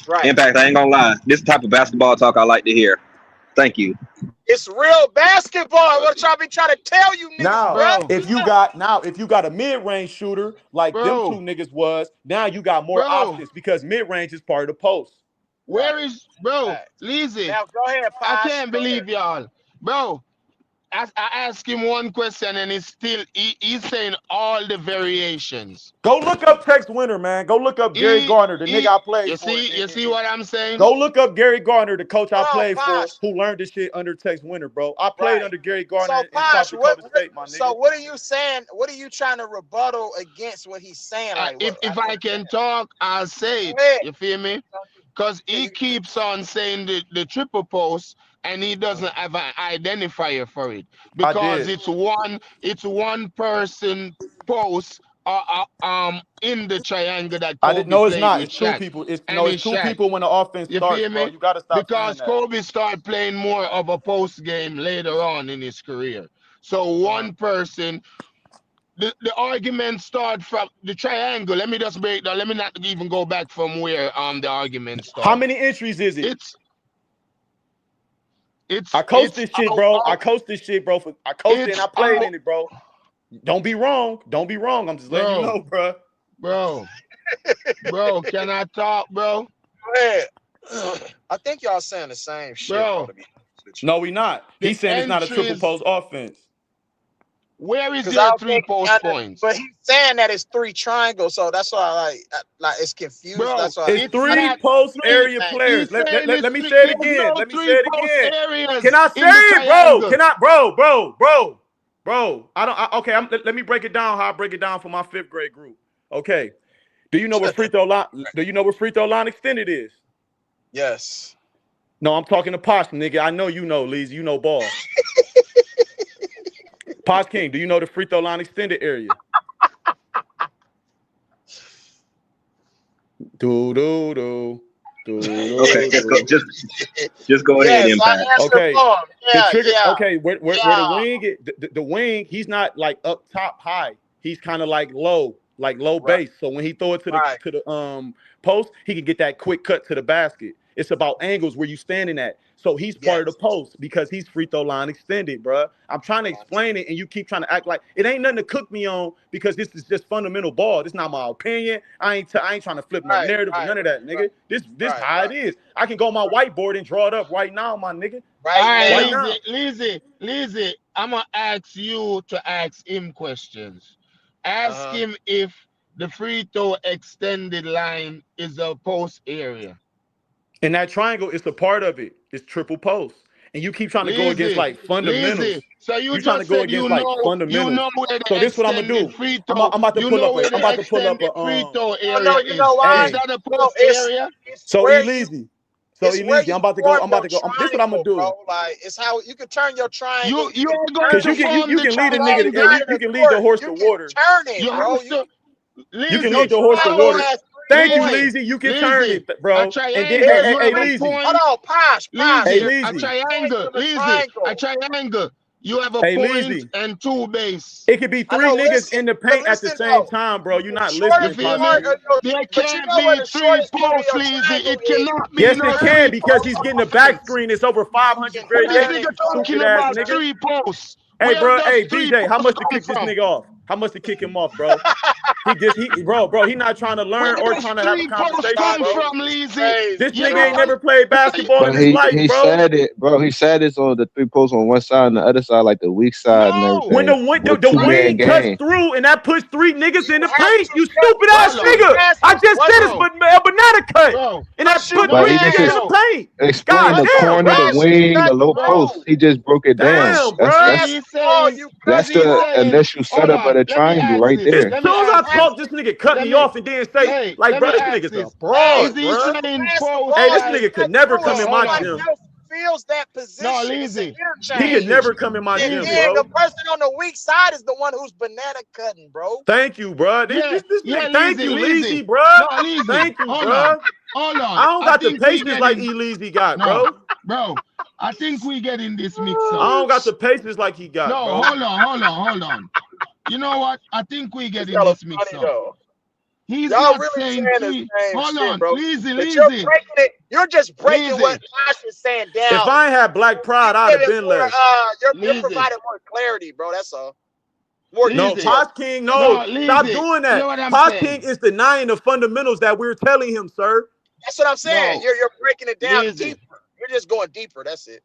Right. Impact. I ain't gonna lie. This the type of basketball talk I like to hear. Thank you. It's real basketball. What y'all be trying to tell you niggas, Now, bro? Bro, if you got a mid-range shooter like them two bro, niggas was, now you got more bro. options because mid-range is part of the post. Where Right. is bro? Right. Lizzie, Now go ahead, I Posh. can't Go ahead. believe y'all. Bro, I ask him one question and he's saying all the variations. Go look up Tex Winter, man. Go look up Gary Garner, the nigga I played You for. see what I'm saying? Go look up Gary Garner, the coach I Hold on, played for, Posh. who learned this shit under Tex Winter, bro. I played under Gary Garner So in Posh, South Dakota State, my so nigga. what are you saying? What are you trying to rebuttal against what he's saying? Like, If I can talk, I'll say it. You feel me? Because he keeps on saying the triple post and he doesn't have an identifier for it because it's one person post in the triangle that I didn't Kobe know it's played not. with It's two Shaq. people. It's It's two Shaq. people when the offense You starts, feel bro. me? You gotta stop saying Because that. Kobe started playing more of a post game later on in his career. So one person. The argument start from the triangle. Let me just break down. Let me not even go back from where the argument starts. How many entries is it? It's I coached this shit, bro. I coached this shit, bro. I coached it and I played in it, bro. Don't be wrong. Don't be wrong. I'm just letting you know, bro. Bro, can I talk, bro? I think y'all saying the same shit, Bro. No, we not. He's saying it's not a triple post offense. Where is your 3 post points? But he's saying that it's 3 triangles, so that's why like it's confused. Bro, that's why it's 3 post area players. Let me say it again. Let me say it again. Can I say it, bro? Can I, bro? Okay. Let me break it down. How I break it down for my 5th grade group. Okay. Do you know what free throw line? Do you know what free throw line extended is? Yes. No, I'm talking to Posh, nigga. I know you know, Leezy. You know ball. Posh King, do you know the free throw line extended area? Okay, just go ahead, Impact. Okay. Yeah, the trigger. yeah, Okay, where the wing? The wing. He's not like up top high. He's kind of like low base. So when he throw it to the post, he can get that quick cut to the basket. It's about angles where you standing at. So he's part of the post because he's free throw line extended, bro. I'm trying to explain it, and you keep trying to act like it ain't nothing to cook me on because this is just fundamental ball. This is not my opinion. I ain't trying to flip no narrative or none of that, nigga. This how it is. I can go on my whiteboard and draw it up right now, my nigga. Right now. Lizzie, I'm gonna ask you to ask him questions. Ask him if the free throw extended line is a post area. And that triangle is a part of it. It's triple post. And you keep trying to go against like fundamentals. So you trying to go against like fundamentals. You know where so this is what I'm gonna do. Free I'm throw, about to pull up a. I'm about to pull up a. free throw area. No, you know why? Is that a post area? So Elise. So Elise, I'm about to go. This is what I'm gonna do. Bro. Like it's how you can turn your triangle. You are going to form you can lead a triangle. nigga. You can lead the horse to water. Turn it, bro. You can lead the horse to water. Thank you, Leezy. You can turn it, bro. A triangle. And then, hey, Leezy. Hold on, Posh. Hey, a triangle. Leezy. A triangle. You have a point and 2 base. It could be 3 niggas in the paint at the same time, bro. You're not listening. There can't be 3 posts, Leezy. It cannot be. Yes, it can because he's getting a back screen. It's over 500 variations. Talking about 3 posts. Hey, bro. Hey, BJ, how much to kick this nigga off? How much to kick him off, bro? He not trying to learn or trying to have a conversation, bro. This nigga ain't never played basketball in his life, he bro. said it, bro. He said it's on the 3 posts on one side and the other side, like the weak side and everything. When the wing cuts through and that puts 3 niggas in the paint, you stupid ass nigga. I just said it's a banana cut. And that put 3 niggas in the paint. Explain the corner, the wing, the low post. He just broke it down. That's the initial setup of the triangle right there. As soon as I talk, this nigga cut me off and then say, like, bro, this nigga's a broad, bro. Hey, this nigga could never come in my gym. Feels that position. No, Leezy. He could never come in my gym, And bro. the person on the weak side is the one who's banana cutting, bro. Thank you, bro. Thank you, Leezy, bro. No, Thank you, hold bro. Hold on. I don't got the patience like Leezy got, bro. Bro, I think we get in this mix up. I don't got the patience like he got, bro. Hold on. You know what? I think we get in this mix up. He's Y'all not really saying the same hold shit, on, bro. Leezy. You're just breaking what Josh is saying down. If I ain't had black pride, I'd have been left. You're providing more clarity, bro. That's all. No, Posh King, no. Stop doing that. You know Posh King is denying the fundamentals that we're telling him, sir. That's what I'm saying. You're breaking it down deeper. You're just going deeper. That's it.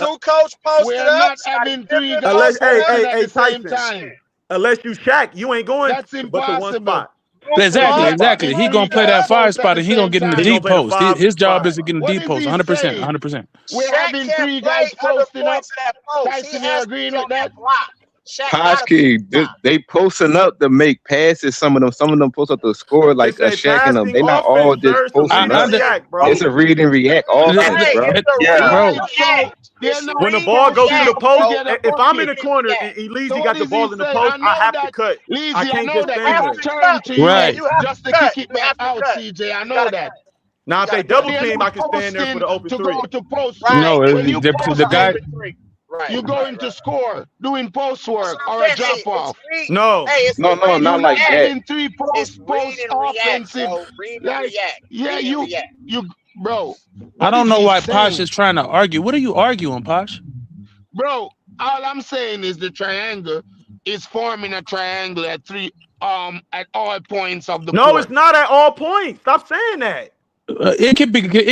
Coach posted We're up. not having three guys Unless, posting at hey, the same Tyson. time. Unless you Shaq, you ain't going That's but to one impossible. spot. Exactly, We're not exactly. having He three gonna play guys that 5 post at spot the and he gonna same get in the He time. gonna deep play the post. 5 His job spot. is to get in the What deep is post. he 100%, saying? 100%. We're Shaq having can't three play guys other posting up. points at post. Tyson, He you has to agree be with on that? that block. Shaq gotta be Hosky, they posting up to make passes. Some of them post up to score like It's a a Shaq and them. passing They not all offense, just sir. It's a posting read and up. react, bro. It's a read and react offense, Hey, bro. it's a Yeah. read Right. and So react. they're It's not When the read ball and goes to posting the react, up post, bro. together if I'm in posting. the Read and corner react. and Elise So got what the is he ball in the saying? post, I I know have to that, cut. I Leezy. I can't know just that You stand they have there. to turn cut. to Yeah, you Right. you have just to to cut. kick it You back have to out, cut. CJ. I You know gotta that. cut. Now, You if they gotta But cut. double they're team, I not can stand there for posting the open to go three. to post Right. work. No, When you the For guy. open posting, three. Right, you're right, going to right. score, doing post That's work what I'm or a saying. drop Hey, it's off. read. No. Hey, it's a No, read You're and not not like react. that. having three It's read post and react, offensive. bro. Read and Like, react. yeah, Read and react. you bro. I What don't is know he why Posh saying, is trying to argue. What are you arguing, Posh? bro? All I'm saying is the triangle is forming a triangle at at all points of the No, it's court. not at all points. Stop saying that. It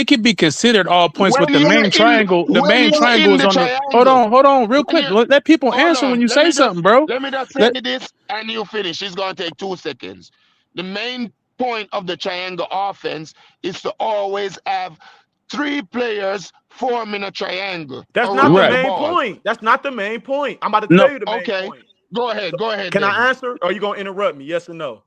could be considered all points, but the main triangle is The on the. triangle, Hold on, real when quick. you Let people hold answer when on, you say something, bro. let me just say Let this, and you finish. It's gonna take 2 seconds. The main point of the triangle offense is to always have 3 players forming a triangle That's not the around the right. main ball. point. That's not the main point. I'm about to tell No, you the main Okay, point. go ahead Can I then. answer? Or are you gonna interrupt me? Yes or no?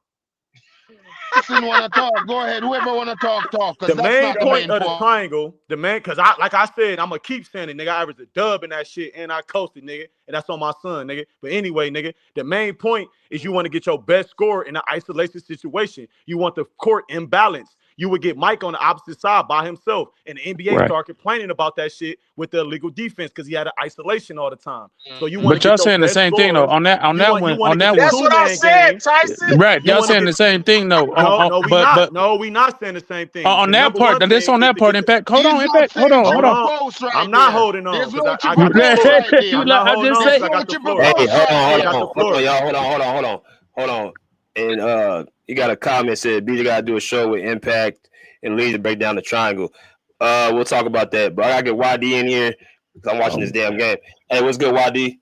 Person wanna talk, go ahead. Whoever wanna talk, The cause that's main not the point main of the point. triangle, because like I said, I'm gonna keep saying it, nigga. I averaged a dub in that shit, and I coasted, nigga, and that's on my son, nigga. But anyway, nigga, the main point is you want to get your best score in an isolation situation. You want the court imbalanced. You would get Mike on the opposite side by himself, and the NBA right. started complaining about that shit with the illegal defense because he had an isolation all the time. So you want to But y'all get your saying the best same thing though. scores. On that You one, want to get the That's what I two-man said, game. Tyson. right? You Y'all want to saying get the same thing though. no, we not. But No, we not saying the same thing. on The that number part, one now this thing on is that to part. get In the. fact, hold He's on. In not fact, hold saying on, Hold hold triple on. on. post right I'm not there. holding on There's because no I triple got the post floor. right you I'm there. like? not I holding just on There's because I say. no got the triple floor. Hey, post right I hold got there. the on, hold on, floor. y'all, hold on. And you got a comment said BJ gotta do a show with Impact and Lee to break down the triangle. We'll talk about that. But I gotta get YD in here because I'm watching this damn game. Hey, what's good, YD?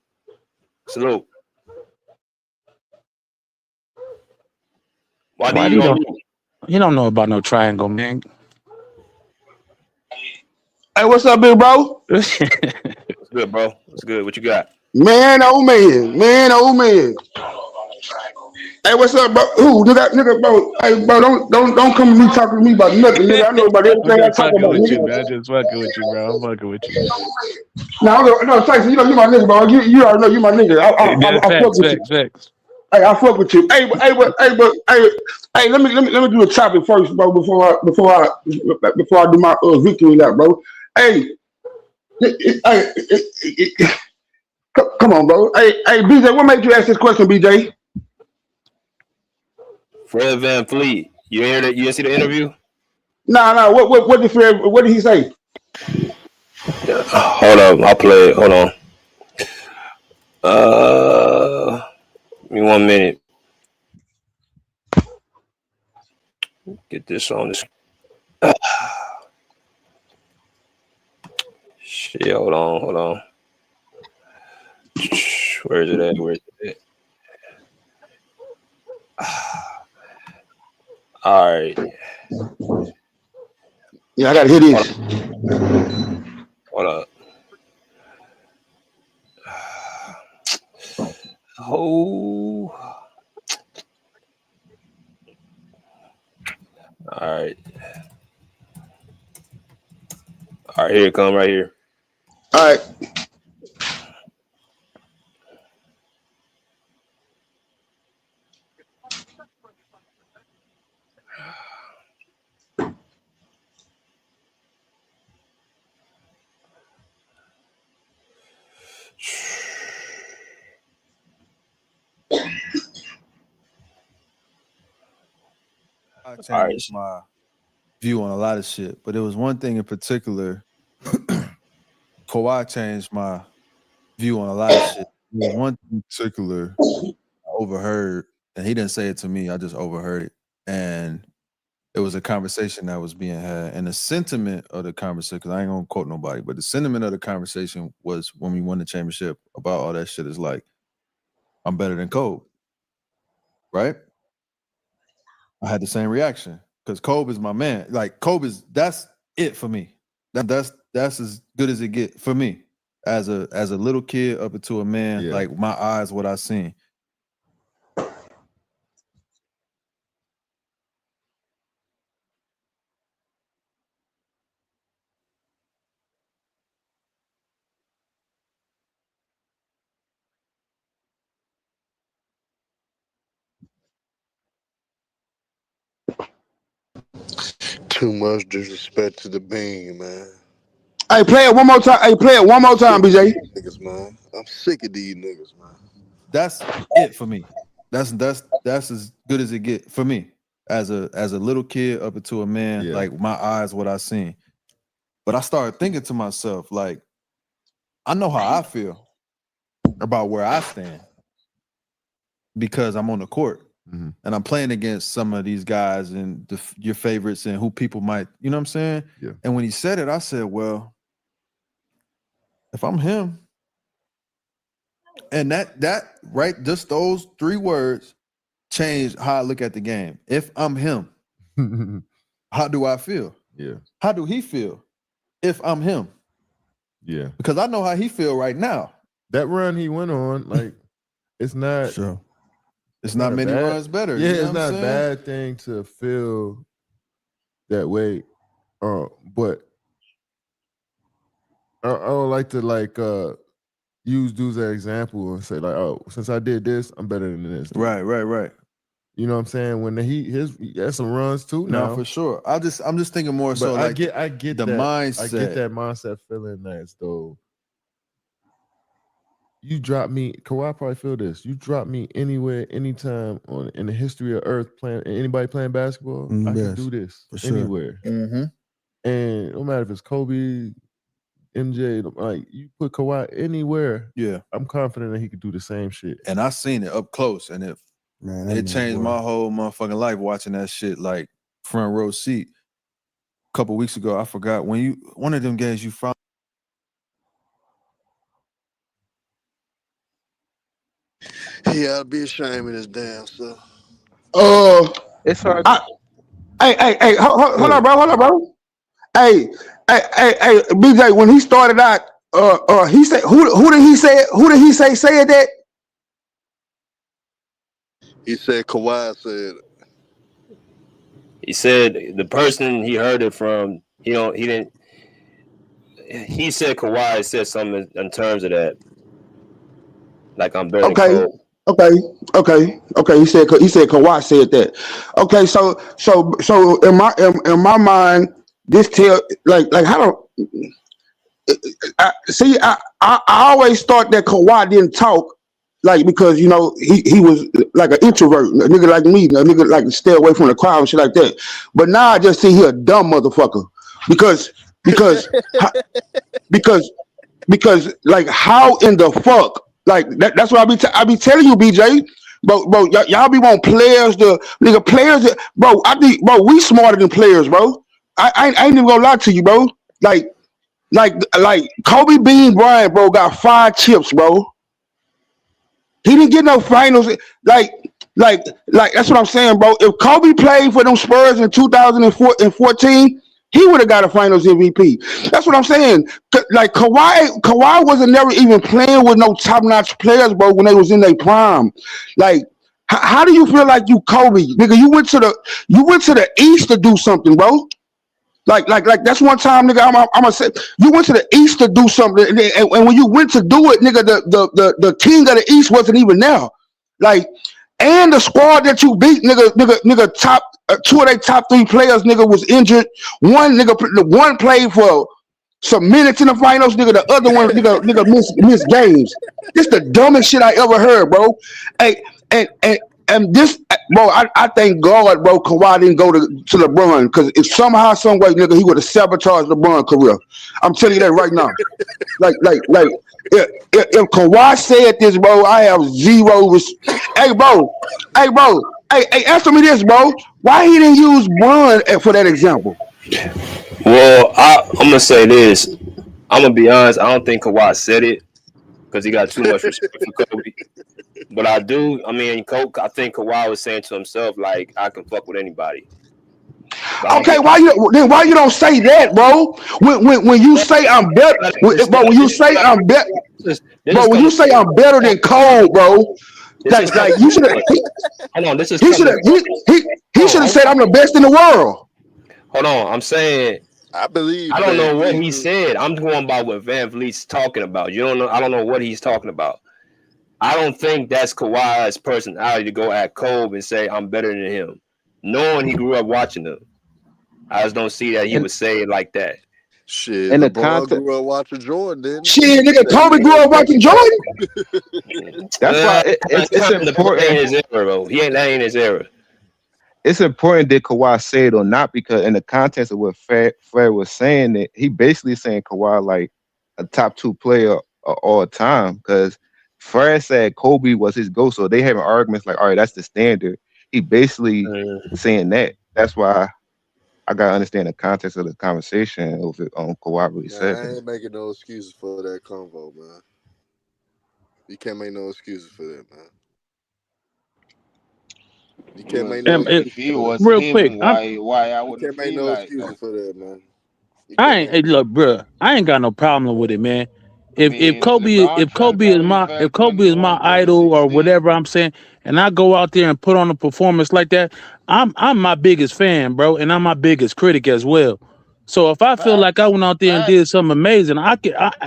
Salute. YD, Why do you you on don't? You don't know about no triangle, man. Hey, what's up, big bro? What's good, bro? What's good? What you got? Man, oh man, man, oh man. Hey, what's up, bro? Who nigga, bro? Hey, bro, don't come to me talking to me about nothing, nigga. I know about I'm everything I just talk fucking about, with you, nigga. man. I'm just fucking with you, bro. I'm fucking with you. No, Tyson, you know you my nigga, bro. You already know you my nigga. I fuck with you. Facts. Hey, I fuck with you. Hey, let me do a topic first, bro. Before I do my victory lap, bro. Hey, come on, bro. Hey, BJ, what made you ask this question, BJ? Fred Van Fleet. You hear that? You didn't see the interview? Nah. What did he say? Hold on, I'll play it. Hold on. Give me 1 minute. Get this on this. Shit, hold on. Where is it at? All right. Yeah, I gotta hear this. Hold up. Oh. All right. Here it come right here. All right. I changed my view on a lot of shit, but it was one thing in particular. Kawhi changed my view on a lot of shit. There was one thing in particular I overheard, and he didn't say it to me. I just overheard it, and it was a conversation that was being had. And the sentiment of the conversation, because I ain't gonna quote nobody, but the sentiment of the conversation was when we won the championship about all that shit is like, I'm better than Kobe, right? I had the same reaction because Kobe is my man. Like that's it for me. That's as good as it get for me as a little kid up into a man. Yeah. Like my eyes, what I seen. Too much disrespect to the bean, man. Hey, play it one more time. Hey, play it one more time, BJ. Niggas, man. I'm sick of these niggas, man. That's it for me. That's as good as it get for me as a little kid up into a man. Yeah. Like my eyes, what I seen. But I started thinking to myself, like, I know how I feel about where I stand because I'm on the court and I'm playing against some of these guys and your favorites and who people might, you know what I'm saying? Yeah. And when he said it, I said, well, if I'm him, and that right, just those 3 words changed how I look at the game. If I'm him, how do I feel? Yeah. How do he feel if I'm him? Yeah. Because I know how he feel right now. That run he went on, like, it's not sure. It's not many runs better. Yeah, you know it's not a bad thing to feel that way. But I don't like to use dudes as an example and say like, oh, since I did this, I'm better than this. Right. You know what I'm saying? When he has some runs too now. No, for sure. I'm just thinking more But so I like get the that, mindset. I get that mindset feeling as though you drop me, Kawhi probably feel this. You drop me anywhere, anytime in the history of Earth playing anybody playing basketball, I can do this for sure. anywhere. Mm-hmm. And no matter if it's Kobe, MJ, like you put Kawhi anywhere, yeah, I'm confident that he could do the same shit. And I seen it up close, and it changed my whole motherfucking life watching that shit like front row seat. A couple weeks ago, I forgot when one of them games you found. He ought to be ashamed of his damn self. It's hard. Hey, hold on, bro. Hey, BJ, when he started out, he said, who did he say said that? He said Kawhi said it. He said the person he heard it from, he said Kawhi said something in terms of that. Like I'm better than Kobe. Okay. He said Kawhi said that. Okay, so in my mind, this tell like how do I always thought that Kawhi didn't talk like because he was like an introvert, a nigga like me, a nigga like to stay away from the crowd and shit like that. But now I just see he a dumb motherfucker because like how in the fuck. Like that's what I be telling you, BJ. Bro, y'all be want players players. Bro, I think, we smarter than players, bro. I ain't even gonna lie to you, bro. Like Kobe Bean Bryant, bro, got 5 chips, bro. He didn't get no finals. Like that's what I'm saying, bro. If Kobe played for them Spurs in 2014. He would have got a Finals MVP. That's what I'm saying. Like Kawhi wasn't never even playing with no top-notch players, bro, when they was in their prime. Like, how do you feel like you Kobe, nigga? You went to the East to do something, bro. Like that's one time, nigga. I'm gonna say you went to the East to do something, and when you went to do it, nigga, the king of the East wasn't even there. Like, and the squad that you beat, nigga, top 2 of their top 3 players, nigga, was injured. One played for some minutes in the finals, nigga. The other one, nigga missed games. This the dumbest shit I ever heard, bro. Hey, and this, bro, I thank God, bro, Kawhi didn't go to LeBron, because if somehow, some way, nigga, he would have sabotaged LeBron's career. I'm telling you that right now. Like, if Kawhi said this, bro, I have zero. Hey, bro, answer me this, bro. Why he didn't use Bron for that example? Well, I'm gonna say this. I'm gonna be honest. I don't think Kawhi said it because he got too much respect for Kobe. But I do. I mean, I think Kawhi was saying to himself, like, I can fuck with anybody. Okay, why you don't say that, bro? When you say I'm better, bro, when you say I'm better, bro, when you say I'm better than Cole, bro, like you should have. Hold on, this is. He should have said I'm the best in the world. Hold on, I'm saying. I believe. I don't know what he said. I'm going by what Van Vliet's talking about. You don't know. I don't know what he's talking about. I don't think that's Kawhi's personality to go at Kobe and say I'm better than him, knowing he grew up watching him. I just don't see that he would say it like that. Shit, and LeBron grew up watching Jordan, didn't he? Shit, nigga, Kobe grew up watching Jordan. That's why it's important. His era, bro. That ain't his era. it's important that Kawhi say it or not, because in the context of what Fred was saying, that he basically saying Kawhi like a top 2 player of all time, because Fred said Kobe was his GOAT, so they having arguments like, all right, that's the standard. He basically saying that. That's why I gotta understand the context of the conversation of it Kawhi really said I that. ain't making no excuses for that convo, man. You can't make no excuses for that, man. You can't make no If he excuses was for that. Real quick, him, why I You wouldn't can't make feel no like excuses that? for that, man. You I can't ain't make hey, look, bro. I ain't got no problem with it, man. I mean, LeBron If tried Kobe to is bring my back when he won idol or 2016. whatever I'm saying, and I go out there and put on a performance like that, I'm my biggest fan, bro, and I'm my biggest critic as well. So if I feel like I Facts, went out there and did facts. something amazing,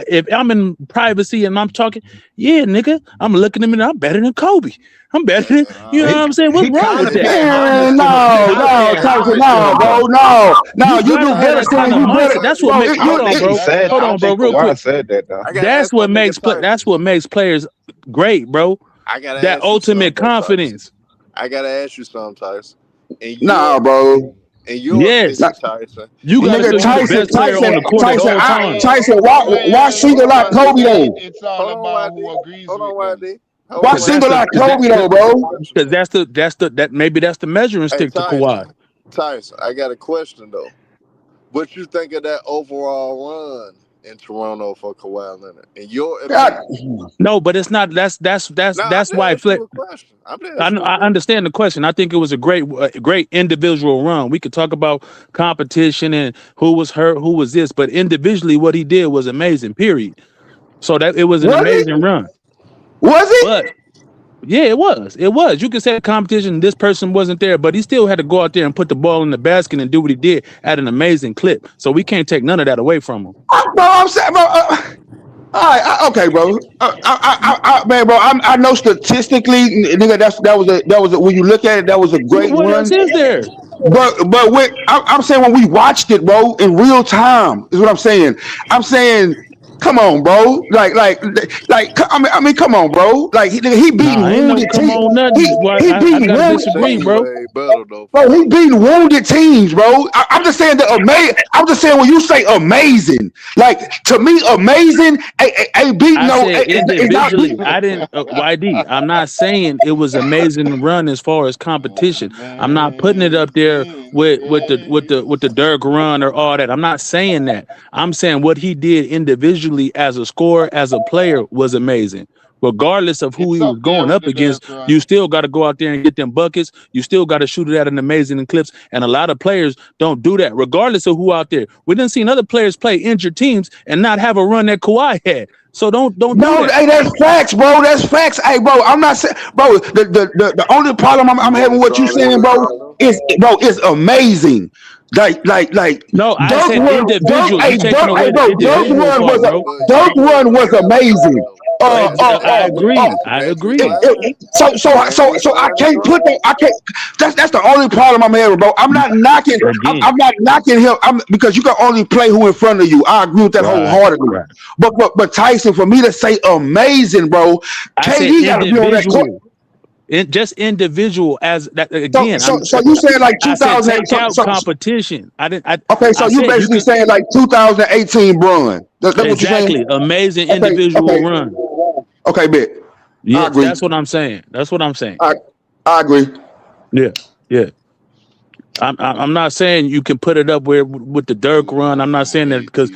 if I'm in privacy and I'm talking, yeah, nigga, I'm looking at him and I'm better than Kobe. I'm better than, you know He what I'm saying? What's he wrong kind with of that? paying homage Man, to him. He no, kind of no, paying Tyson, homage to no, him bro, though. no, You you gotta do have better that saying kind of you better, mindset. That's what bro. makes. I Hold don't on, think he bro. said. Hold I on, don't bro. think Real quick. Kawhi said that though. I gotta That's ask my what nigga makes Tyson. that's what makes players great, bro. I gotta That ask you ultimate something though, Tyson. confidence. I gotta ask you something, Tyson. In your Nah, bro. opinion, in your Yes, opinion, Nah, Tyson, you got to who nigga, feel you the are Tyson, best player Tyson, on the court at Tyson, all times. Tyson, why Players, single out players Kobe great. though? It's all hold on, about who YD. agrees Hold with on, them. YD. Hold Why on, Because that's single YD. the out Let me ask Kobe you though, a bro? question. because maybe that's the measuring Hey, stick to Kawhi. Tyson, I got a question though. What you think of that overall run in Toronto for Kawhi Leonard? In your God, opinion? No, but it's not. Nah, I'm That's just why asking you a question. I'm just asking you a I question. understand the question. I think it was a great individual run. We could talk about competition and who was hurt, who was this, but individually, what he did was amazing. Period. So that it was an was it? amazing run. Was it? But yeah, it was. It was. You could say the competition, this person wasn't there, but he still had to go out there and put the ball in the basket and do what he did at an amazing clip. So we can't take none of that away from him. Bro, I'm saying, bro. All right, okay, bro. Man, bro, I know statistically, nigga, that was when you look at it, that was a great What else run. is there? But I'm saying when we watched it, bro, in real time is what I'm saying. I'm saying, come on, bro. I mean, come on, bro. Like he Nah, beating ain't no wounded come teams. on nothing. Why He I beating gotta That wounded. shit disagree, seemed bro. way better though for Bro, he real. beating wounded teams, bro. I'm just saying the amazing. I'm just saying when you say amazing, like to me, amazing ain't beating I no. said It's not individually. beating. I didn't YD. I'm not saying it was amazing run as far as competition. I'm not putting it up there with the Dirk run or all that. I'm not saying that. I'm saying what he did individually as a scorer, as a player, was amazing. Regardless of who It's he was up there going with up the Dirk against, you run. still got to go out there and get them buckets. You still got to shoot it at an amazing clips. And a lot of players don't do that, regardless of who out there. We done seen other players play injured teams and not have a run that Kawhi had. So don't do No, that. hey, that's facts, bro. That's facts. Hey, bro, I'm not saying, bro. The only problem I'm You want having to with what you draw that saying, line bro, though? is amazing. Like No, I Dirk said run, individual. You taking Hey, away the bro, individual part, bro. Dirk run was amazing. I agree. I Magic agree. Johnson. Magic So I Johnson, can't put bro. that. I can't. That's the only problem I'm having, bro. I'm not knocking. Again. I'm not knocking him. Because you can only play who in front of you. I agree with that Right. wholeheartedly. Right. But Tyson, for me to say amazing, bro, I said KD got to be on that court. individual. Just individual as that again. So you saying like I said 2008? take out competition. I didn't Okay, so I you said you basically could saying like 2018 run. That's what you're saying? exactly amazing Okay, individual run. okay, bet. I Yes, agree. that's what I'm saying. That's what I'm saying. I agree. Yeah. Yeah. I'm not saying you can put it up with the Dirk run. I'm not saying that because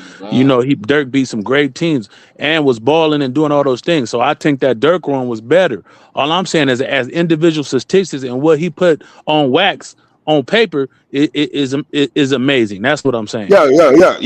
Dirk beat some great teams and was balling and doing all those things. So I think that Dirk run was better. All I'm saying is as individual statistics and what he put on wax on paper is amazing. That's what I'm saying. Yeah.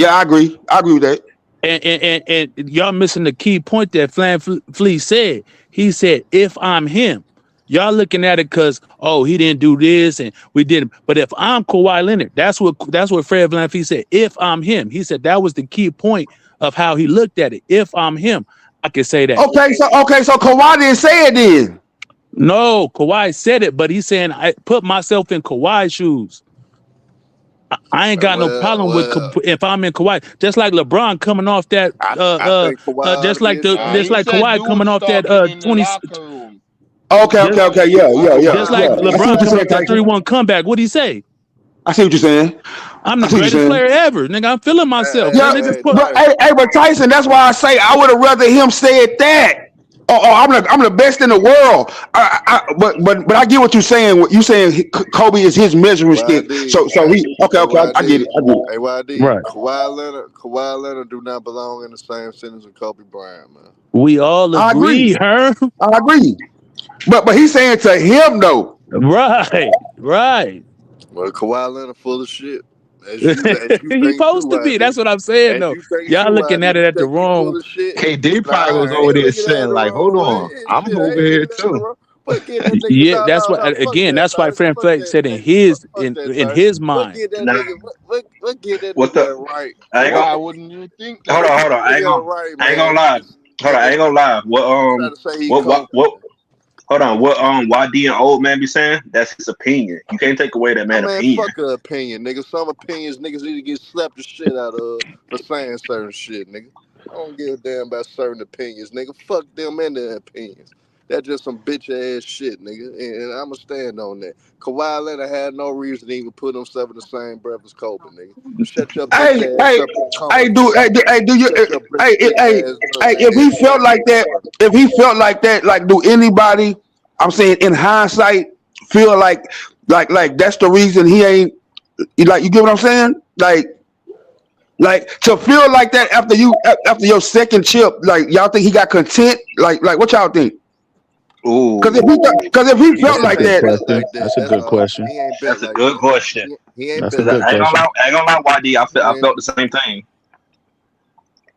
I agree. I agree with that. And y'all missing the key point that Flan Flea said. He said, if I'm him. Y'all looking at it because he didn't do this and we didn't. But if I'm Kawhi Leonard, that's what Fred VanVleet said. If I'm him, he said that was the key point of how he looked at it. If I'm him, I can say that. Okay, so Kawhi didn't say it then. No, Kawhi said it, but he's saying I put myself in Kawhi's shoes. I ain't got no problem with if I'm in Kawhi. Just like LeBron coming off that I think Kawhi ought just to be like in some He said Kawhi coming dudes off that talking in the 20 locker room. Okay, Just, yeah. just like I see what LeBron you're come saying, off that Tyson. 3-1 comeback. What'd he say? I see what you're saying. I'm I the see what you're greatest saying. player ever, nigga. I'm feeling myself, man. Yeah, Niggas put. but but Tyson, that's why I say I would have rather him said that. Oh, I'm the best in the world. But I get what you're saying. What you saying? Kobe is his measuring stick. So he okay. I get it. Hey, YD, Right. Kawhi Leonard do not belong in the same sentence with Kobe Bryant, man. We all I agree. agree, huh? I agree. But he's saying to him though. Right. Well, Kawhi Leonard full of shit. As you He think too, supposed to be. YD. That's what I'm saying, As though. you think Y'all too, looking YD. at it You at the think he full wrong. of shit? KD Nah, probably was I over ain't there looking at it saying the like, "Hold wrong way. on, I'm Shit, I over ain't here looking at it the too." wrong. But get that nigga. Yeah, that's what. Fuck Again, that, that's why Tyson. Fran Fuck Fleck that. said Hey, fuck that, in Tyson. his What mind. get that Nah, nigga? What get that what nigga the? that right? I ain't What Why gonna. get wouldn't you think Hold that? on, that hold on. nigga that right, I ain't gonna man? lie. This Hold on, I nigga ain't gonna lie. try to say he Kobe. Hold on. What YD and old man be saying? That's his opinion. You can't take away that I man's mean, opinion. fuck an opinion, nigga. Some opinions niggas need to get slapped the shit out of for saying certain shit, nigga. I don't give a damn about certain opinions, nigga. Fuck them and their opinions. That's just some bitch ass shit, nigga. And I'ma stand on that. Kawhi Leonard had no reason to even put himself in the same breath as Kobe, nigga. Shut your bitch ass up and come with me, nigga. Do you? Shut your bitch ass up, If nigga. he And go felt ahead like and that, work. like, do anybody? I'm saying in hindsight, feel like that's the reason he ain't like. You get what I'm saying? Like to feel like that after your second chip, like y'all think he got content? Like what y'all think? Ooh, Because if he He felt That's a ain't like good ain't that, built question. like that. That's a That's good all. question. He ain't built that's a like good that. question. He ain't That's a built Cause good like I ain't that. gonna question. lie. I ain't gonna lie. YD. I He ain't. felt the same thing.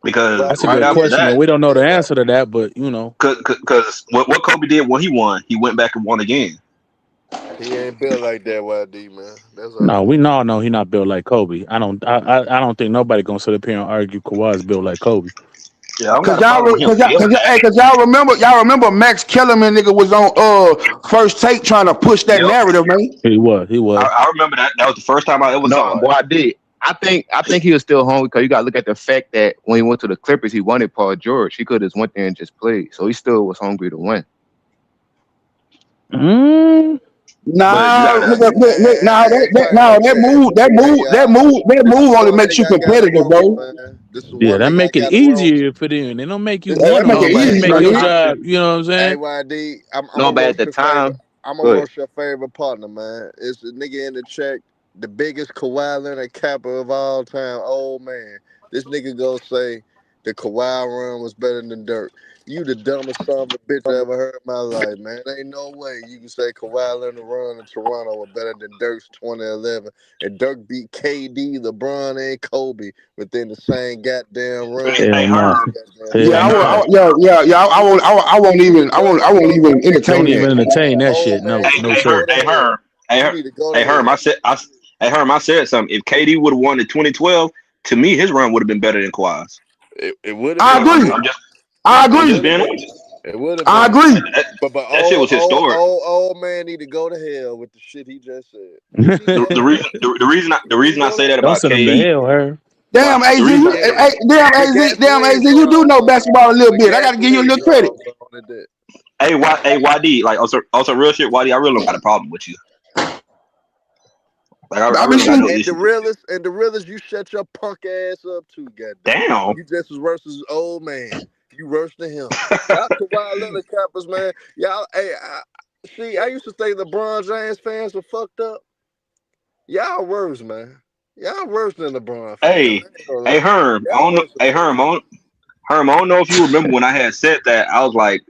Because Well, That's a right good after question, and that, we don't know the yeah, answer to that, but you know, cause what Kobe did when he won, he went back and won again. he ain't built like that, YD, man. That's no, all. we all know he not built like Kobe. I don't think nobody gonna sit up here and argue Kawhi's built like Kobe. Yeah, I don't got cause a problem with him feeling that. y'all remember Max Kellerman nigga was on First Take trying to push that Yep, narrative, man. He was. I remember that. That was the first time I ever No, saw it. boy, I did. I think he was still hungry because you got to look at the fact that when he went to the Clippers, he wanted Paul George. He could have just went there and just played, so he still was hungry to win. Mm, But you Nah, gotta. Okay. Hey, y'all. that This is move only one makes thing you I gotta competitive, roll, bro. man. This is yeah, one that thing I make it gotta roll. easier for them. They don't make you This is That want one make it thing to. I They easy, gotta make man. your roll. job. You know what I'm Hey, saying? YD, I'm No, gonna but at roast the your favorite. time, I'm gonna good. roast your favorite partner, man. It's the nigga in the check, the biggest Kawhi Leonard capper of all time. Old man, this nigga go say the Kawhi run was better than Dirk. You the dumbest son of a bitch I ever heard in my life, man. Ain't no way you can say Kawhi Leonard run in Toronto was better than Dirk's 2011. And Dirk beat KD, LeBron, and Kobe within the same goddamn run. Hey, Hell no. Herm. Yeah, Hell Hey, Herm. no. I won't You the even dumbest son. entertain Don't that. even entertain that Old shit. man, No, you no need Hey, to Herm. go sir. to Hey, hell. Herm. Hey, You Herm. need to go Hey, to Herm. hell. Hey, Herm. I said something. If KD would have won in 2012, to me, his run would have been better than Kawhi's. It would have I been, agree. nigga. I It I'm agree. just would have being been. honest. It would have I been. agree. But That shit was historic. old man need to go to hell with the shit he just said. He need to The, go to the hell. reason the He need to reason I go to say that hell. Don't about send him to KD, hell, her. Damn the AZ, reason damn AZ, you do know basketball a little The bit. I got to give you a gasoline little credit. draws on it. That. YD, like also real shit, YD, I really don't got a problem with you. Like I I mean, really don't got no And the issue with you. realest, you shut your punk ass up too, goddamn. Damn. You just as worse as old man. You worse than him. Y'all Kawhi Leonard cappers, man. Y'all, hey, I used to think LeBron James fans were fucked up. Y'all worse, man. Y'all worse than LeBron fans. Hey, I ain't gonna hey lie. Herm, I Y'all don't know, worse than hey LeBron. Herm, I don't know if you remember when I had said that. I was like,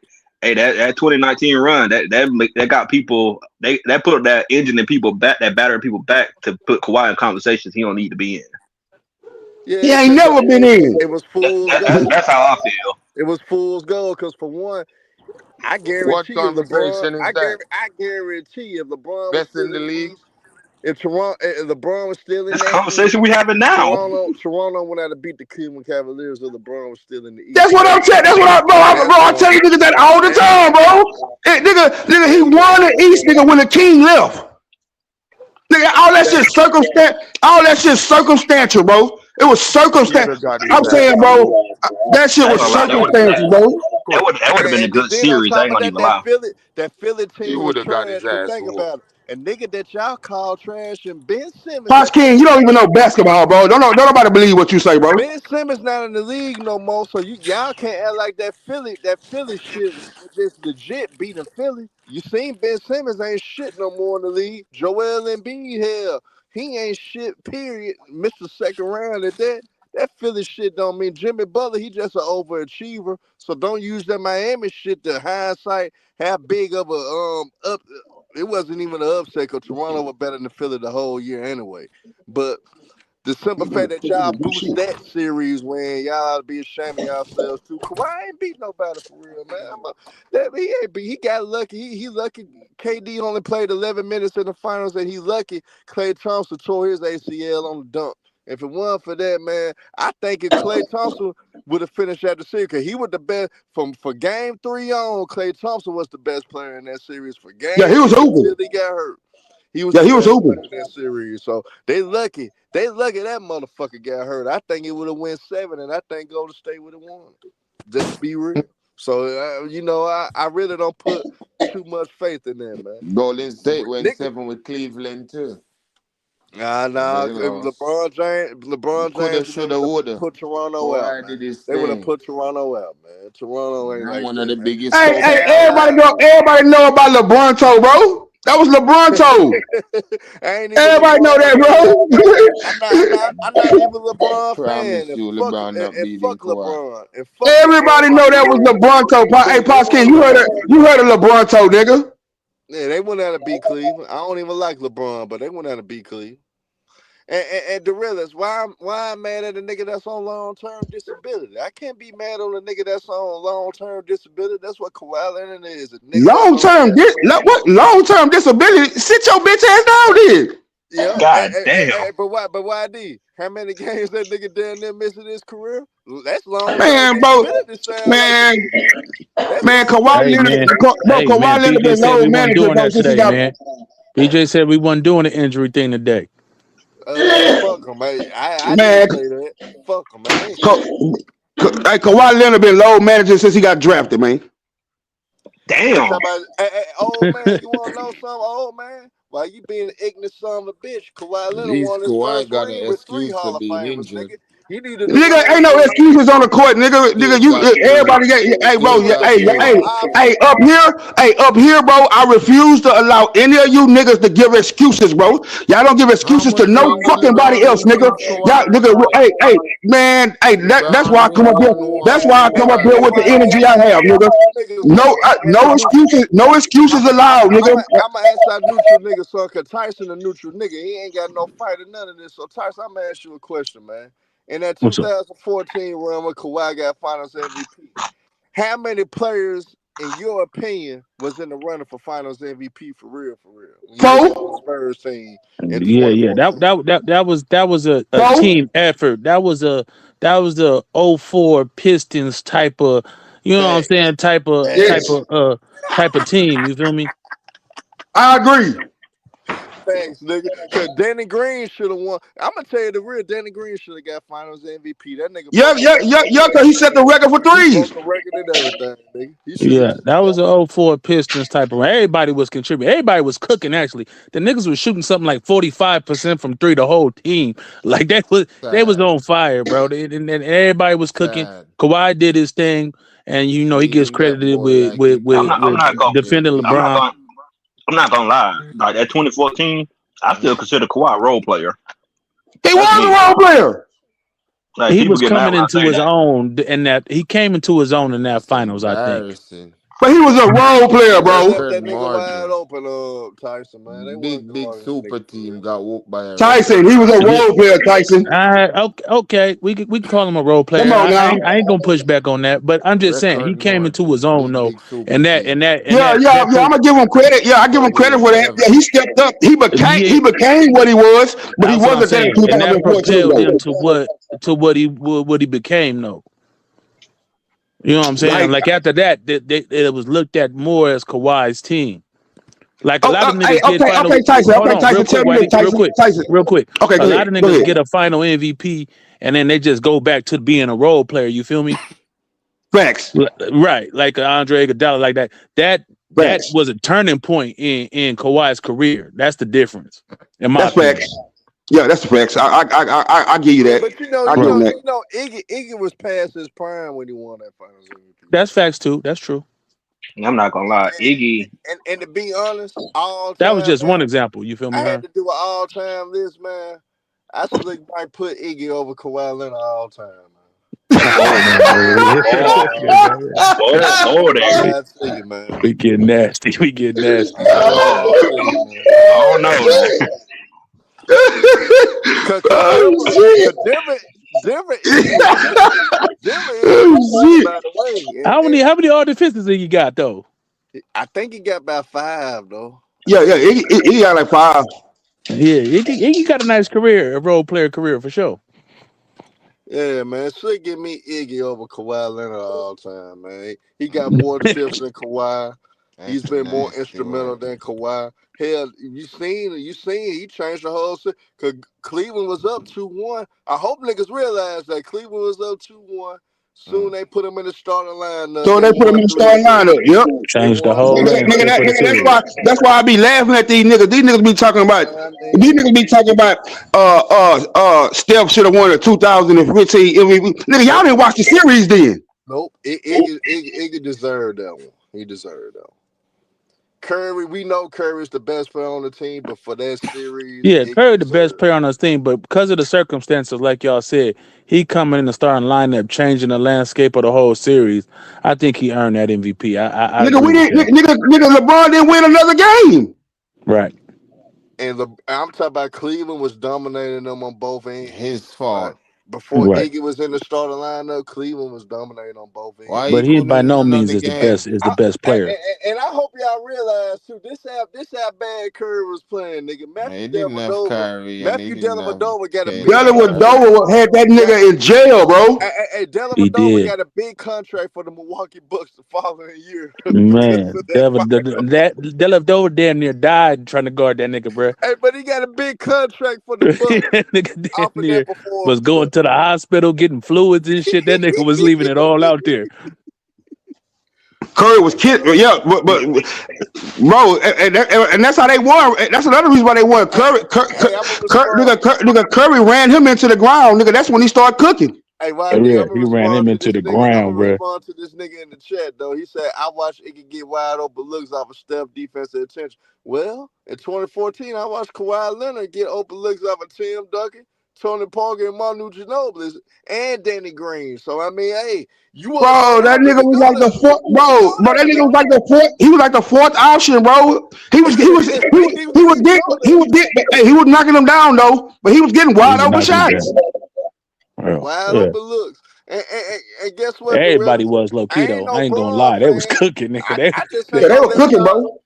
hey, that 2019 run, that got people, that put that engine in people back, that battered people back to put Kawhi in conversations he don't need to be in. He Yeah, ain't because never been in. it was fool's gold. That's how I feel. It was fool's gold. Because for one, I What guarantee if LeBron, conversation is that? I guarantee if LeBron was Best still in in the the league? East, if Toronto, if LeBron was still in This that East, conversation we having now. Toronto would have to beat the Cleveland Cavaliers if LeBron was still in the East. That's what I'm saying. That's what bro. I tell you niggas that all the And time, bro. Nigga, he hey, won the East, nigga, when the king left. Nigga, all that shit circumstantial, bro. It was He'd circumstantial. have got his I'm ass saying, beat. bro, that shit I ain't was gonna lie, circumstantial, bro. That would have been a good Then on series. I top ain't of gonna that, even lie. that Philly He team would was have got trash. his Cause ass think whooped. about it, a nigga that y'all call trash and Ben Simmons. Posh King, you don't even know basketball, bro. Don't nobody believe what you say, bro. Ben Simmons not in the league no more, so y'all can't act like that Philly shit was just legit beating Philly. You seen Ben Simmons ain't shit no more in the league. Joel Embiid, hell, he ain't shit. Period. Mr. Second round at that. That Philly shit don't mean Jimmy Butler. He just an overachiever. So don't use that Miami shit to hindsight. How big of a up? It wasn't even an upset because Toronto was better than Philly the whole year anyway. But the simple fact that y'all boost that series when y'all ought to be ashamed of yourselves too. Kawhi ain't beat nobody for real, man. He ain't beat. He got lucky. He lucky. KD only played 11 minutes in the finals, and he lucky. Klay Thompson tore his ACL on the dunk. If it wasn't for that, man, I think if Klay Thompson would have finished out the series, because he was the best for game 3 on. Klay Thompson was the best player in that series for Yeah, game he was 3 hooping. until he got hurt. He was Yeah, the he was best player hooping. in that series. So they lucky. They lucky that motherfucker got hurt. I think it would have went 7, and I think Golden State would have won. Just to be real. So I really don't put too much faith in that, man. Golden State went Nigga, 7 with Cleveland too. nah. They If lost. LeBron Coulda, James, they shoulda, would have woulda. put Toronto out, Kawhi man. did his They would have thing. put Toronto out, man. Toronto ain't I'm like one of that, the man. biggest Hey, Kobe everybody fans. know. Everybody know about LeBron toe, bro. That was LeBron toe. I ain't even Everybody know LeBron that, fan. bro. I'm not even LeBron fan. Promise you, LeBron not And beating fuck Kawhi. LeBron. And fuck Everybody know everybody that was LeBron toe. Hey, they Pops King, want you heard it. LeBron. You heard of LeBron toe, nigga. Yeah, they went out to beat Cleveland. I don't even like LeBron, but they went out to beat Cleveland. And the realest, why I'm mad at a nigga that's on long term disability? I can't be mad on a nigga that's on long term disability. That's what Kawhi Leonard is. A nigga that's Long on term, what? Long term disability. Sit your bitch ass down, then. yeah. God damn. But why D? How many games that nigga down there missing his career? That's long term Man, bro, disability. Sound like to man, me. That's man. long Kawhi term Hey Leonard, man, disability. bro. hey man. Kawhi Leonard BJ been said low we wasn't manager, doing bro, that since he today, got. man. BJ said we wasn't doing the injury thing today. Fuck him, man. I didn't Man, say that. Fuck him, man. Hey, Kawhi Leonard been low manager since he got drafted, man. They talk Damn. about, hey, old man, you want to know something, old man? Why you being an ignorant son of a bitch? Kawhi At Leonard least won his Kawhi first got ring an with 3 excuse for Hall of being Famers, injured. nigga. He needed to Nigga, win ain't his no first ring. excuses on the court, nigga. Nigga, Still you got 3. everybody get. Hey, bro, He Still was got he was on 3. up here, bro. I refuse to allow any of you niggas to give excuses, bro. Y'all don't give How excuses to much no ring did fucking body LeBron else, win nigga. since Y'all, Kawhi nigga, retired? hey, man, hey, that's why LeBron I come up here. won That's one why I since come up man. here Kawhi with the Why retired. energy I have, nigga. niggas No, and the neutral? no excuses allowed, nigga. I'm a anti neutral nigga, son. Cause Tyson a neutral nigga. He ain't got no fight or none of this. So Tyson, I'm gonna ask you a question, man. In that What's up? 2014 run when Kawhi got Finals MVP, how many players, in your opinion, was in the running for Finals MVP for real? When you look at the Four, Spurs team in Yeah. 2014, That was a four. team effort. That was the '04 Pistons type of, you know what I'm facts, saying, type of type facts, Yes, of uh type of team. You feel me? I agree. facts, nigga. Cause Danny Green should have won. I'm gonna tell you the real. Danny Green should have got Finals MVP. That nigga Yeah, broke the yeah, record yeah, and yeah. Cause he set everything. the record for He broke threes. the record and everything, nigga. He should Yeah, that have was got a '04 Pistons type of. Everybody was contributing. Everybody was cooking. Actually, the niggas was shooting something like 45% from three. The whole team, like they was Sad. on fire, bro. And everybody was cooking. Sad. Kawhi did his thing, and he gets Feeding that credited boy with like he with I'm with, not. playing I'm with not going. defending I'm not LeBron. going. I'm not gonna lie. Like that 2014, I still consider Kawhi a role player. He That's was a me. role player. Like He people was get mad coming when I into say his that. own, and that he came into his own in that That's finals. I think. embarrassing. But he was a role player, They bro. left Record that nigga wide margin. open, Tyson, man. They wasn't Big guarding that super nigga for team real. got whooped by a record Tyson, he was a Yeah. margin. role player, Tyson. Okay. We can call him a role Come player. on I now. ain't I ain't gonna push back on that. But I'm just saying he Record came into his margin. own though, Big super and that and team. that and Yeah, that yeah, that yeah. I'm put gonna give him credit. Yeah, I give him credit for that. Yeah, he 38-7. stepped up. yeah. He became what he was, but he That's what I'm wasn't that in saying, and that 2014 propelled him though. to what he became though. You know what I'm saying? Like, Like after that, it was looked at more as Kawhi's team. Like a lot of hey, niggas get final. okay, Tyson, Hold on, real tell quick, me this, Whitey, Tyson. real quick. Okay, A lot of go niggas ahead. get a final MVP and then they just go back to being a role player. You feel me? Facts. Right, like Andre Iguodala, like that. That Facts. was a turning point in Kawhi's career. That's the difference, in my That's opinion. facts. Yeah, that's the facts. I give you that. But I give him that. Iggy was past his prime when he won that Finals MVP. That's facts too. That's true. I'm not gonna lie, Iggy. And to be honest, all That was time, just man, one example. You feel me, I had Herm? to do an all time list, man. I slick might put Iggy over Kawhi Leonard all time, man. Oh, there. I tell you, man. We get nasty. We get nasty. I tell you, man. Oh no. Cause Denver Oh, by the way. How many all defenses you got though? I think he got about 5 though. Yeah. He got like 5. Yeah, he got a nice career, a role player career for sure. Yeah, man. Should give me Iggy over Kawhi Leonard all time, man. He got more chips than Kawhi. He's been more instrumental than Kawhi. Hell, you seen he changed the whole shit. Cause Cleveland was up 2-1. I hope niggas realize that Cleveland was up 2-1. Soon they put him in the starting lineup. So they put him in the starting lineup. Yep. Changed the whole landscape of the series. That's why I be laughing at these niggas. These niggas be talking about Steph should have won a 2015 MVP. Nigga, y'all didn't watch the series then. Nope. Iggy deserved that one. He deserved that one. Curry, we know Curry's the best player on the team, but for that series, yeah, Curry the best player on his team, but because of the circumstances, like y'all said, he coming in the starting lineup, changing the landscape of the whole series. I think he earned that MVP. Nigga, LeBron didn't win another game. Right. And I'm talking about Cleveland was dominating them on both ends. His fault. Right. Before Iggy was in the starting lineup, Cleveland was dominating on both ends. But he by no means is the best player. And I hope y'all realize too, this how bad Curry was playing, nigga. Matthew Dellavedova got a big Dellavedova had that nigga in jail, bro. Hey, Dellavedova got a big contract for the Milwaukee Bucks the following year. Man, Dellavedova damn near died trying to guard that nigga, bro. Hey, but he got a big contract for the Bucks. Nigga damn near was going to the hospital getting fluids and shit. That nigga was leaving it all out there. Curry was kidding, yeah, but bro, and that's how they won. That's another reason why they won. Curry ran him into the ground, nigga. That's when he started cooking. Hey, he ran him into the ground, bro. Respond to this nigga in the chat though. He said, "I watched Iggy get wide open looks off of Steph defensive attention." Well, in 2014, I watched Kawhi Leonard get open looks off of Tim Duncan, Tony Parker, and Manu Ginobili, and Danny Green. So I mean, hey, that nigga was like the fourth, bro. That nigga was like the fourth. He was like the fourth option, bro. He was knocking them down though, but he was getting wide open shots. Wide open looks. And guess what? Everybody was low key though. I ain't gonna lie, they was cooking, nigga. They were cooking, bro.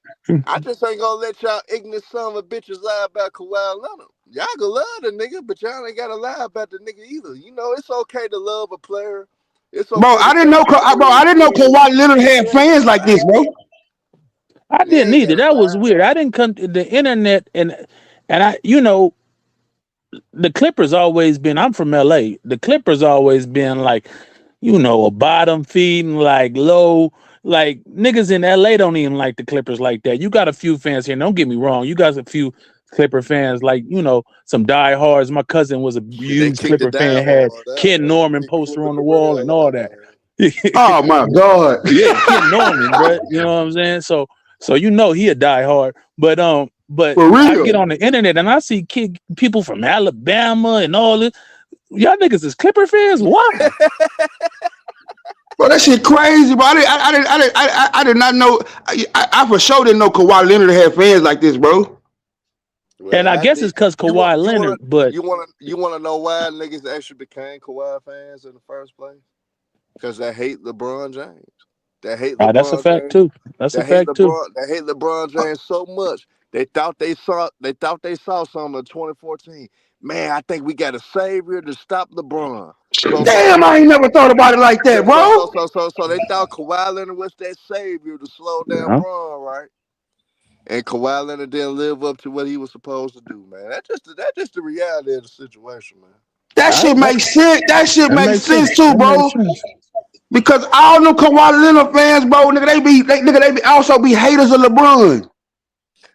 I just ain't gonna let y'all ignorant son of a bitches lie about Kawhi Leonard. Y'all gonna love the nigga, but y'all ain't gotta lie about the nigga either. You know, it's okay to love a player. It's okay. Bro, I didn't know Kawhi Leonard had fans like this, bro. I didn't either. That was weird. I didn't come to the internet and I, you know, the Clippers always been. I'm from LA. The Clippers always been like, you know, a bottom feeding, like low. Like niggas in LA don't even like the Clippers like that. You got a few fans here. Don't get me wrong. You got a few Clipper fans, like, you know, some diehards. My cousin was a huge Clipper fan. Had Ken Norman poster on the wall and all that. Oh my God. Yeah, Ken Norman, bro. You know what I'm saying? So you know he a diehard. But I get on the internet and I see people from Alabama and all this. Y'all niggas is Clipper fans? Why? Bro, that shit crazy, bro. I did not know. I for sure didn't know Kawhi Leonard had fans like this, bro. Well, and I guess it's because Kawhi Leonard, but you want to know why niggas actually became Kawhi fans in the first place? Because they hate LeBron James. They hate LeBron that's a fact James. too. That's a fact too. They hate LeBron James so much. They thought they saw something in 2014. Man, I think we got a savior to stop LeBron. Damn, I ain't never thought about it like that, bro. So they thought Kawhi Leonard was that savior to slow down LeBron, right? And Kawhi Leonard didn't live up to what he was supposed to do, man. That's just the reality of the situation, man. That shit makes sense. That shit makes sense too, bro. Because all them Kawhi Leonard fans, bro, nigga, they be also be haters of LeBron.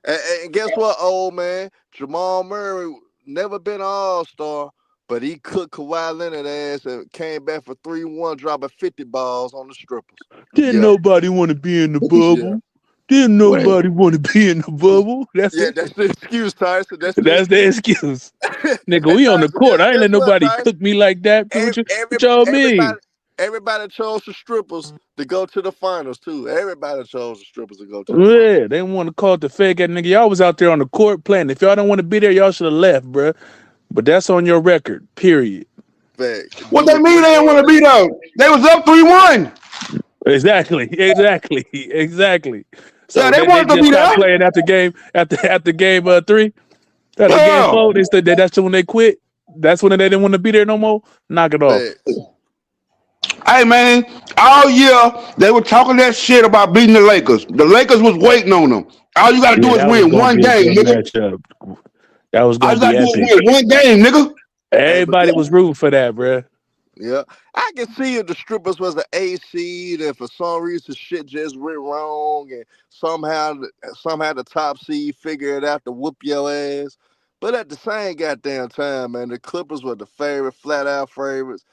And guess what, old man? Jamal Murray never been an all-star, but he cooked Kawhi Leonard ass and came back for 3-1, dropping 50 balls on the strippers. Didn't nobody want to be in the Yeah. bubble. Didn't nobody want to be in the bubble. That's it. That's the excuse, Tyson. That's the excuse. Nigga, we on the court. I ain't let nobody cook me like that. What y'all mean? Everybody chose the strippers to go to the finals too. Everybody chose the strippers to go to the Yeah, they want to call it the fake ass nigga. Y'all was out there on the court playing. If y'all don't want to be there, y'all should have left, bro. But that's on your record. Period. Facts. What they mean they didn't want to be there? They was up 3-1. Exactly. So yeah, they wanted to just be stopped there. playing after game 3. After game 4, they said that's when they quit. That's when they didn't want to be there no more. Knock it off. Hey man, all year they were talking that shit about beating the Lakers. The Lakers was waiting on them. All you gotta do is win one game, nigga. Matchup. That was All gonna you gotta be do epic. is win one game, nigga. Everybody was rooting for that, bro. Yeah, I can see if the strippers was an A seed and for some reason shit just went wrong and somehow the top seed figured it out to whoop your ass. But at the same goddamn time, man, the Clippers were the favorite, flat out favorites.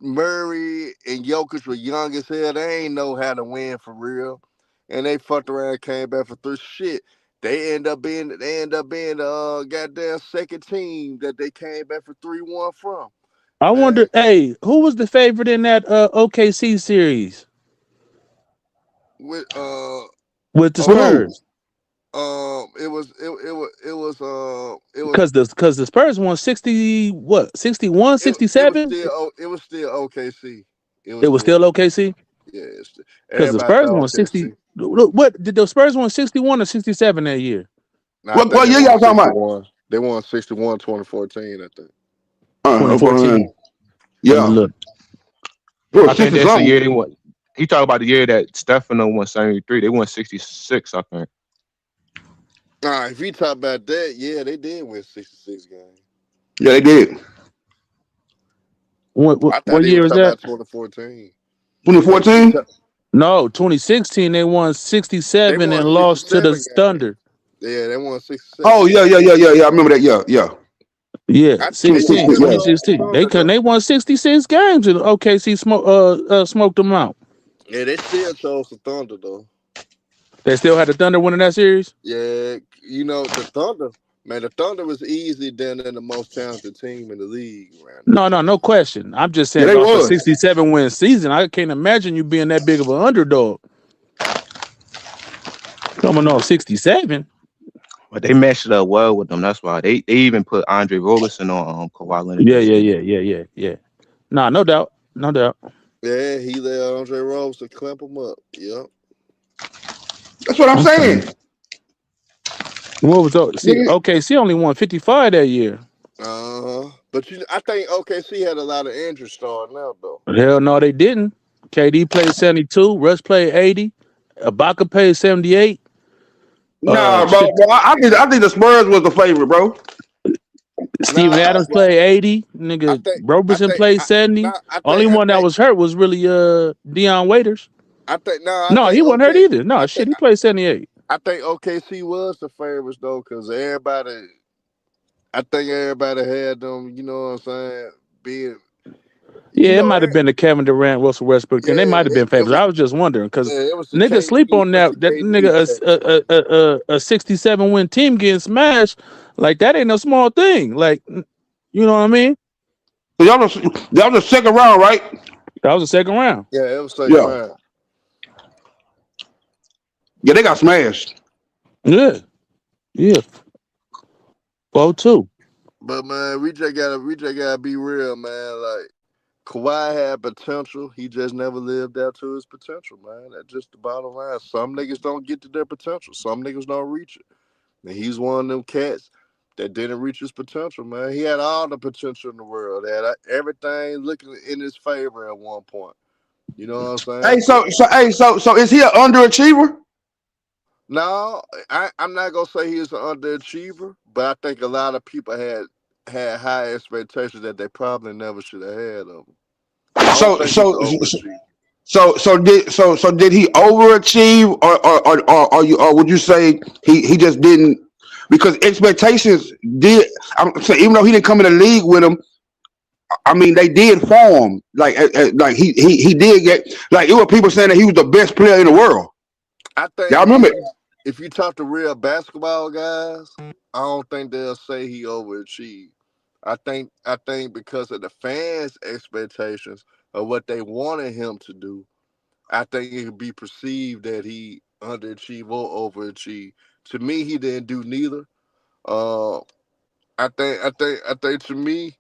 Murray and Jokic were young as hell. They ain't know how to win for real. And they fucked around and came back for 3 shit. They end up being the goddamn second team that they came back for 3-1 from. I wonder, hey, who was the favorite in that OKC series? With the Spurs. It was because the Spurs won 61, 67? It was still OKC. It was still OKC? Yeah, because the Spurs won 60. What did the Spurs won 61 or 67 that year? Nah, what year y'all talking about? They won 61 2014, I think. 2014. Yeah. Look. I think that's the year they won. He talking about the year that Stefano won 73. They won 66, I think. If you talk about that, yeah, they did win 66 games. Yeah, they did. What year was that? 2014. 2014? No, 2016 they won 67 and lost to the Thunder. Yeah, they won 66. Oh yeah. I remember that. Yeah. Yeah, 2016. They won 66 games and OKC smoked them out. Yeah, they still chose the Thunder though. They still had the Thunder winning that series? Yeah, the Thunder. Man, the Thunder was easily than the most talented team in the league. Man. No question. I'm just saying off a 67 win season, I can't imagine you being that big of an underdog. Coming off 67. But they matched it up well with them. That's why they even put Andre Roberson on Kawhi Leonard. Yeah. Nah, no doubt. Yeah, he let Andre Roberson clamp him up. Yep. That's what I'm saying. What was OKC only won 55 that year. But I think OKC had a lot of injuries starting out though. Hell no, they didn't. KD played 72, Russ played 80, Ibaka played 78. Nah, bro. I think the Spurs was the favorite, bro. Steven Adams played 80. Nigga, Roberson played 70. Only one that was hurt was really Deion Waiters. He wasn't hurt either. No, he played 78. I think OKC was the favorites though, because everybody had them. You know what I'm saying? Being. Yeah, it might have been the Kevin Durant, Russell Westbrook, and they might have been favorites. I was just wondering because niggas sleep on that nigga a 67 win team getting smashed like that ain't no small thing. Like, you know what I mean? So that was the second round, right? That was the second round. Yeah, it was second round. Yeah, they got smashed. Yeah. 4-2. But man, we just gotta be real, man. Like Kawhi had potential. He just never lived up to his potential, man. That's just the bottom line. Some niggas don't get to their potential. Some niggas don't reach it. And he's one of them cats that didn't reach his potential, man. He had all the potential in the world. He had everything looking in his favor at one point. You know what I'm saying? So is he an underachiever? No, I'm not gonna say he's an underachiever, but I think a lot of people had high expectations that they probably never should have had of him. So did he overachieve, or would you say he just didn't? Because expectations did. I'm saying even though he didn't come in the league with him, I mean they did form. Like he did get like it was people saying that he was the best player in the world. I Y'all think remember? if you talk to real basketball guys, I don't think they'll say he overachieved. I think because of the fans' expectations of what they wanted him to do, I think it could be perceived that he underachieved or overachieved. To me, he didn't do neither. Uh, I think to me,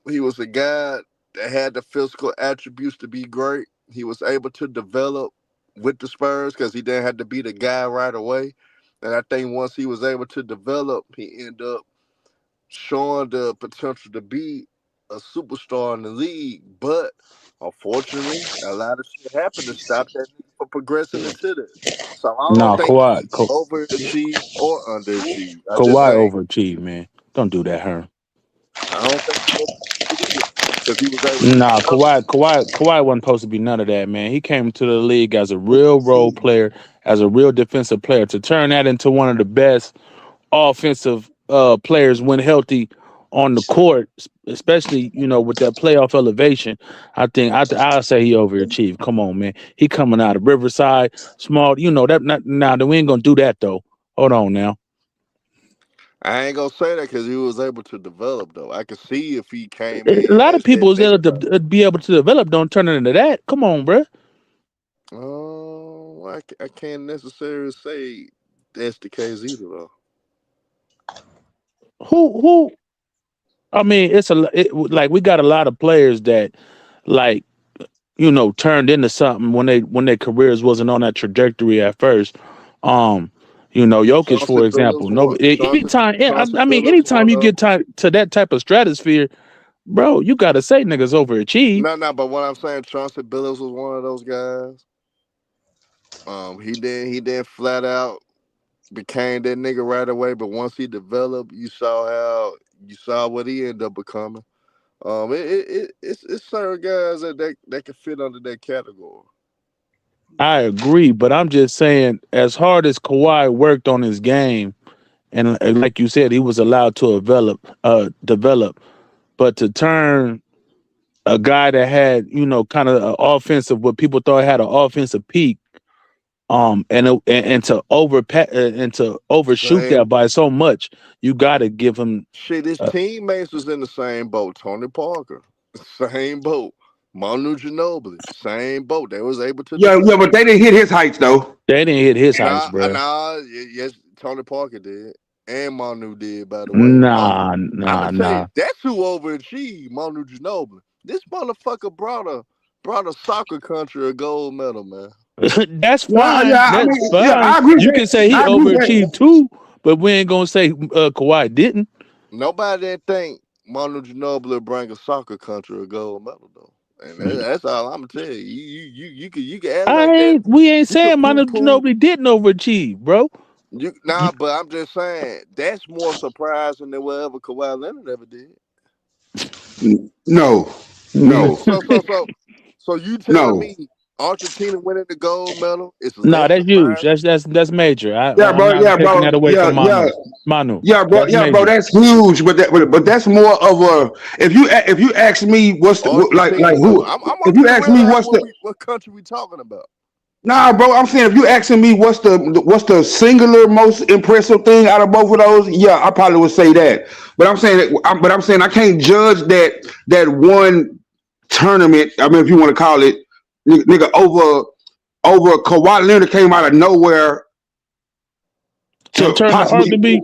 he was a guy that had the physical attributes to be great. He was able to develop with the Spurs because he didn't have to be the guy right away. And I think once he was able to develop, he ended up showing the potential to be a superstar in the league. But unfortunately, a lot of shit happened to stop that nigga from progressing into this. So I don't No, think he overachieved or underachieved. I just Kawhi think overachieved, man. Don't do that, Herm. I don't think he overachieved either because he was able to Nah, develop. Kawhi wasn't supposed to be none of that, man. He came to the league as a real role player, as a real defensive player. To turn that into one of the best offensive players when healthy on the court, especially with that playoff elevation. I'll say he overachieved. Come on, man. He coming out of Riverside, small. Now we ain't gonna do that though. Hold on now. I ain't gonna say that because he was able to develop though. I could see if he came A in lot of as that people is able nigga. to be able to develop. Don't turn it into that. Come on, bruh. Oh, I can't necessarily say that's the case either though. Who? I mean, like we got a lot of players that like turned into something when their careers wasn't on that trajectory at first. Jokic, Chauncey for Billups example. one. Chauncey Billups Anytime one you of. get to that type of stratosphere, bro, you got to say niggas overachieve. No, but what I'm saying, Chauncey Billups was one of those guys. He didn't flat out became that nigga right away, but once he developed, you saw what he ended up becoming. It's certain guys that can fit under that category. I agree, but I'm just saying, as hard as Kawhi worked on his game, and like you said, he was allowed to develop, but to turn a guy that had, kind of an offensive, what people thought had an offensive peak, and to overshoot that Same by so much, you got to give him. shit. His teammates was in the same boat. Tony Parker, same boat. Manu Ginobili, same boat. They was able to Yeah, develop. but they didn't hit his heights though. They didn't hit his heights, bro. Yes, Tony Parker did, and Manu did. By the way, Nah, I'm nah, gonna tell nah. you, that's who overachieved. Manu Ginobili. This motherfucker brought a soccer country a gold medal, man. That's Yeah, fine. yeah. I That's mean, yeah, fine. I agree with You can that. say he I agree with that. overachieved too, but we ain't gonna say Kawhi didn't. Nobody didn't think Manu Ginobili bring a soccer country a gold medal though, and that's all I'm gonna tell you. You can act like that. We ain't You can saying poo Manu poo. Ginobili didn't overachieve, bro. But I'm just saying that's more surprising than whatever Kawhi Leonard ever did. No, So no, so so so so you telling no. me Argentina winning the gold medal is Nah, less that's huge. surprising? That's major. Yeah, I'm bro. not Yeah, taking bro. that away Yeah, from yeah. Manu. Yeah, bro. That's Yeah, bro. major. That's huge. But that's more of a. If you ask me, like Argentina though. who? I If want you you to ask me, realize what's the? what country we talking about. Nah, bro. I'm saying if you asking me, what's the singular most impressive thing out of both of those? Yeah, I probably would say that. But I'm saying I can't judge that one tournament. I mean, if you want to call it, nigga, over Kawhi Leonard came out of nowhere And to turn the possibly, arguably,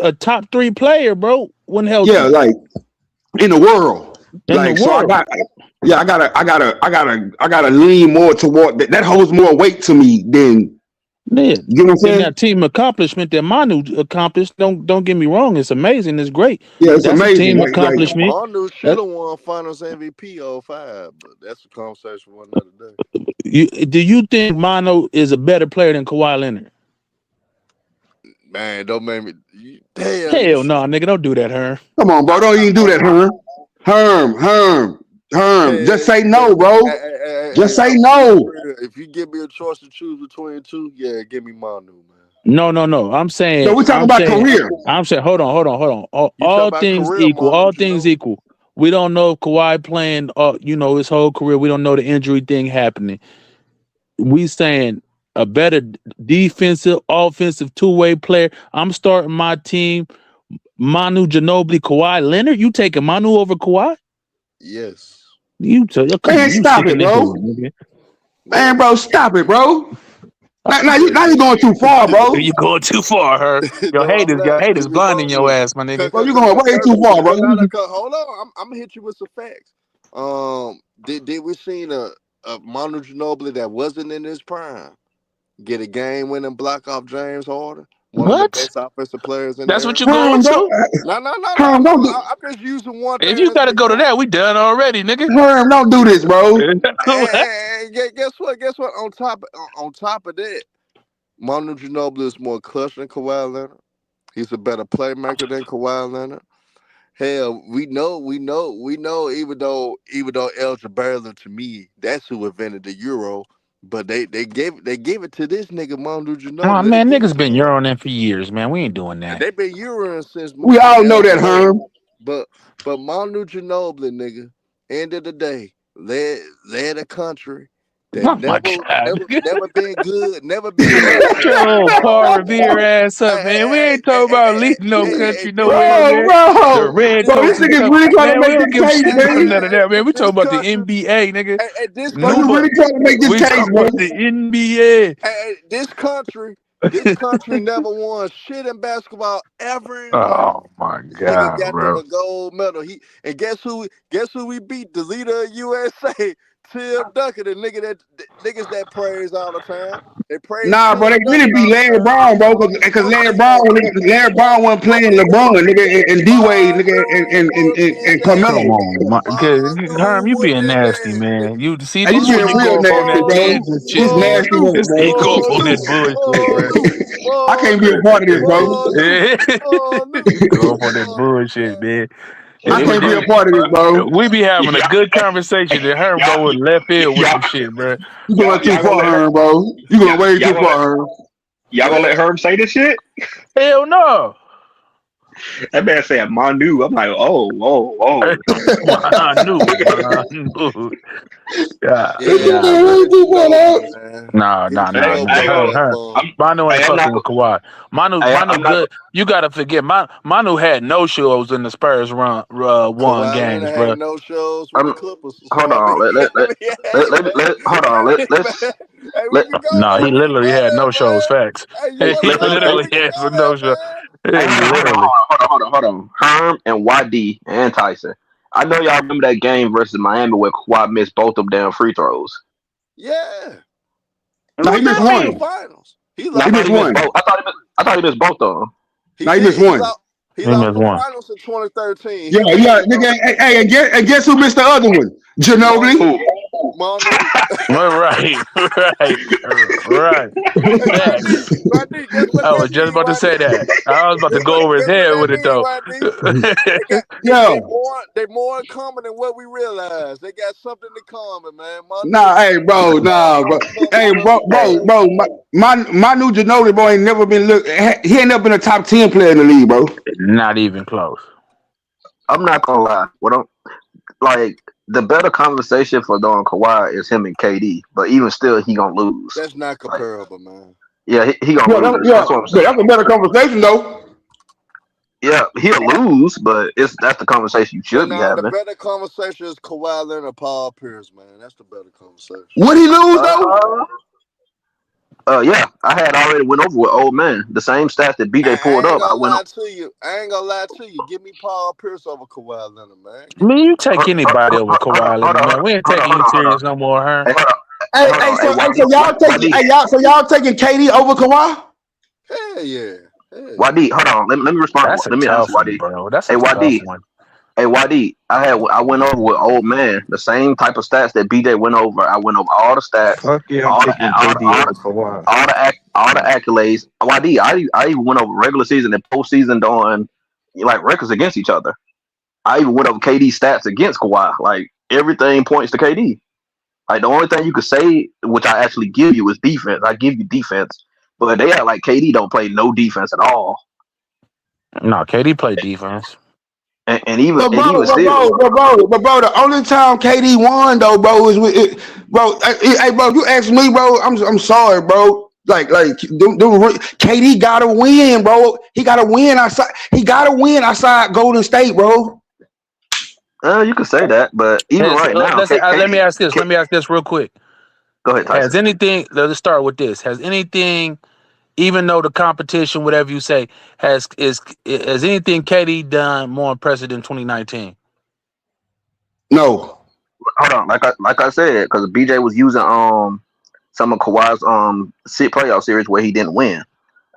a top 3 player, bro, when yeah, healthy like in the world. in the Like so, world. I gotta lean more toward that. That holds more weight to me than Yeah. you know what I'm Then saying. that team accomplishment that Manu accomplished, don't get me wrong, it's amazing, it's great. Yeah, But it's that's a amazing. team Like accomplishment. Manu should That, have won Finals MVP 05, but that's a conversation for another day. do you think Manu is a better player than Kawhi Leonard? Man, don't make me. Hell, Hell no, nigga, don't do that, Herm. come on, bro, don't even do that, Herm. Herm. Herm, just say no, Look, bro. Just say I'm no. real. If you give me a choice to choose between two, yeah, give me Manu, man. No. I'm No, saying, we're talking about career. hold on. You talking All about things career, equal. Manu All things Ginobili? equal. We don't know if Kawhi playing, his whole career. We don't know the injury thing happening. We saying a better defensive, offensive two-way player. I'm starting my team. Manu Ginobili, Kawhi Leonard. You taking Manu over Kawhi? Yes. Man, You stop sick it, of niggas, bro. nigga. Man, bro, stop it, bro. Now Yeah, you're going too far, bro. You going too far, her. Your no, I'm not. haters Cause blinding your ass, my nigga. Bro, you're going way too far, bro. Hold on, I'm gonna hit you with some facts. Did we seen a Manu Ginobili that wasn't in his prime get a game-winning block off James Harden, one of the What? best offensive players in the That's what era? you going to? No. Herm, don't do, I'm just using one If thing you as gotta an go to that, example. we done already, nigga. Herm, don't do this, bro. Guess what? On top of that, Manu Ginobili is more clutch than Kawhi Leonard. He's a better playmaker than Kawhi Leonard. Hell, we know. Even though Elgin Baylor, to me, that's who invented the Euro. But they gave it to this nigga Manu Oh, Ginobili. They man, give it niggas to been him. Euroing for years, man. We ain't doing that. They've been Euroing since We all know Elgin that, Baylor. Herm. But Manu Ginobili, nigga, end of the day, led a country that Oh my God. never been good, never been good. Shut your Paul Revere ass up, man. We ain't talking about leading no country nowhere, Bro, man. The bro, redcoats this is nigga's coming. really trying to Man, we make don't this give a case, shit about man. none of that, man. We talking about the country, NBA, nigga. this Bro, you country, really trying to make this We case, talking bro. about the NBA. this country never won shit in basketball ever in history. Oh my This nigga God, got them bro. a gold medal. And guess who we beat? The leader of USA, Tim Duncan, the niggas that praise all the time. They praise Nah, Tim bro, they really Duncan be all the Larry time. Brown, bro, because Larry Brown wasn't playing LeBron, nigga, and D-Wade, nigga, and Come Carmelo. on, Herm, you being nasty, man. You see, Hey, this you is when being you real go off on nasty, that bro. tangent shit, This man. nasty work, This bro. nigga go off on that bullshit, bro. I can't be a part of this, bro. Go off on that bullshit, man. I can't be a part of this, bro. We be having a good conversation, and Herm go with left field with some shit, bro. You going too far, Herm, bro. You going way too far, Herm. Y'all gonna let Herm say this shit? Hell no. That man said Manu. I'm like, oh. Manu. Yeah. Manu Ginobili, man. Nah. Ginobili over that bum. Manu ain't I'm fucking not. with Kawhi. Manu I'm not. good. You gotta forget, Manu had no shows in the Spurs won Kawhi games, Leonard had bro. no shows with the Clippers to Hold start on. the year. Hold on. Hey, we can go. Nah, Hey, he we can literally go had there, no shows. man. Facts. Hey, you He want to go there? literally We can had go no there, show. man. Literally. Hold on. Herm and YD and Tyson. I know y'all remember that game versus Miami where Kawhi missed both of them damn free throws. Yeah. No, he missed lost in one. the finals. He I lost. thought missed he missed one. both. I thought he missed both of them. No, he missed one. He He lost missed the one. finals in 2013. Yeah, nigga. Hey, and guess who missed the other one? Ginobili. Manu. Right. Facts. YD, guess what I that was just mean, about to say YD? that. I was about to go over his Guess what head that with it mean, though. YD? Yo. They more in common than what we realize. They got something in common, man. Nah, hey, bro, hey, bro, my new Ginobili, bro, ain't never been he ain't never been a top 10 player in the league, bro. Not even close. I'm not gonna lie. Like the better conversation for Don Kawhi is him and KD, but even still, he gonna lose. That's not comparable, man. Yeah, he gonna lose. That's what I'm saying. That's a better conversation, though. Yeah, he'll lose, but that's the conversation you should be the having. better conversation is Kawhi Leonard, Paul Pierce, man. That's the better conversation. Would he lose though? Yeah, I had already went over with old man. The same stats that BJ pulled I ain't up. gonna lie to you. Give me Paul Pierce over Kawhi Leonard, man. Man, you take anybody over Kawhi Leonard, man. We ain't taking you serious no more, huh? So y'all taking KD over Kawhi? Hell yeah. YD, hold on. Let me respond. That's a Let me tough answer one, YD. bro. That's Hey a tough YD. one. Hey YD. I went over with old man. The same type of stats that BJ went over. I went over all the stats. Fuck yeah, I'm taking KD over Kawhi. All the accolades. YD. I even went over regular season and postseason doing like records against each other. I even went over KD stats against Kawhi. Like everything points to KD. Like the only thing you could say, which I actually give you, is defense. I give you defense, but they act like KD don't play no defense at all. No, KD played defense. And even But still, the only time KD won though, bro, is with it, bro. Hey, bro, you ask me, bro. I'm sorry, bro. KD gotta win, bro. He gotta win outside. He gotta win outside Golden State, bro. You could say that, but even right now, let me ask this. Let me ask this real quick. Go ahead, Tyson. Has anything? Let's start with this. Has anything? Even though the competition, whatever you say, has anything KD done more impressive than 2019? No. Hold on, like I said, because BJ was using some of Kawhi's playoff series where he didn't win,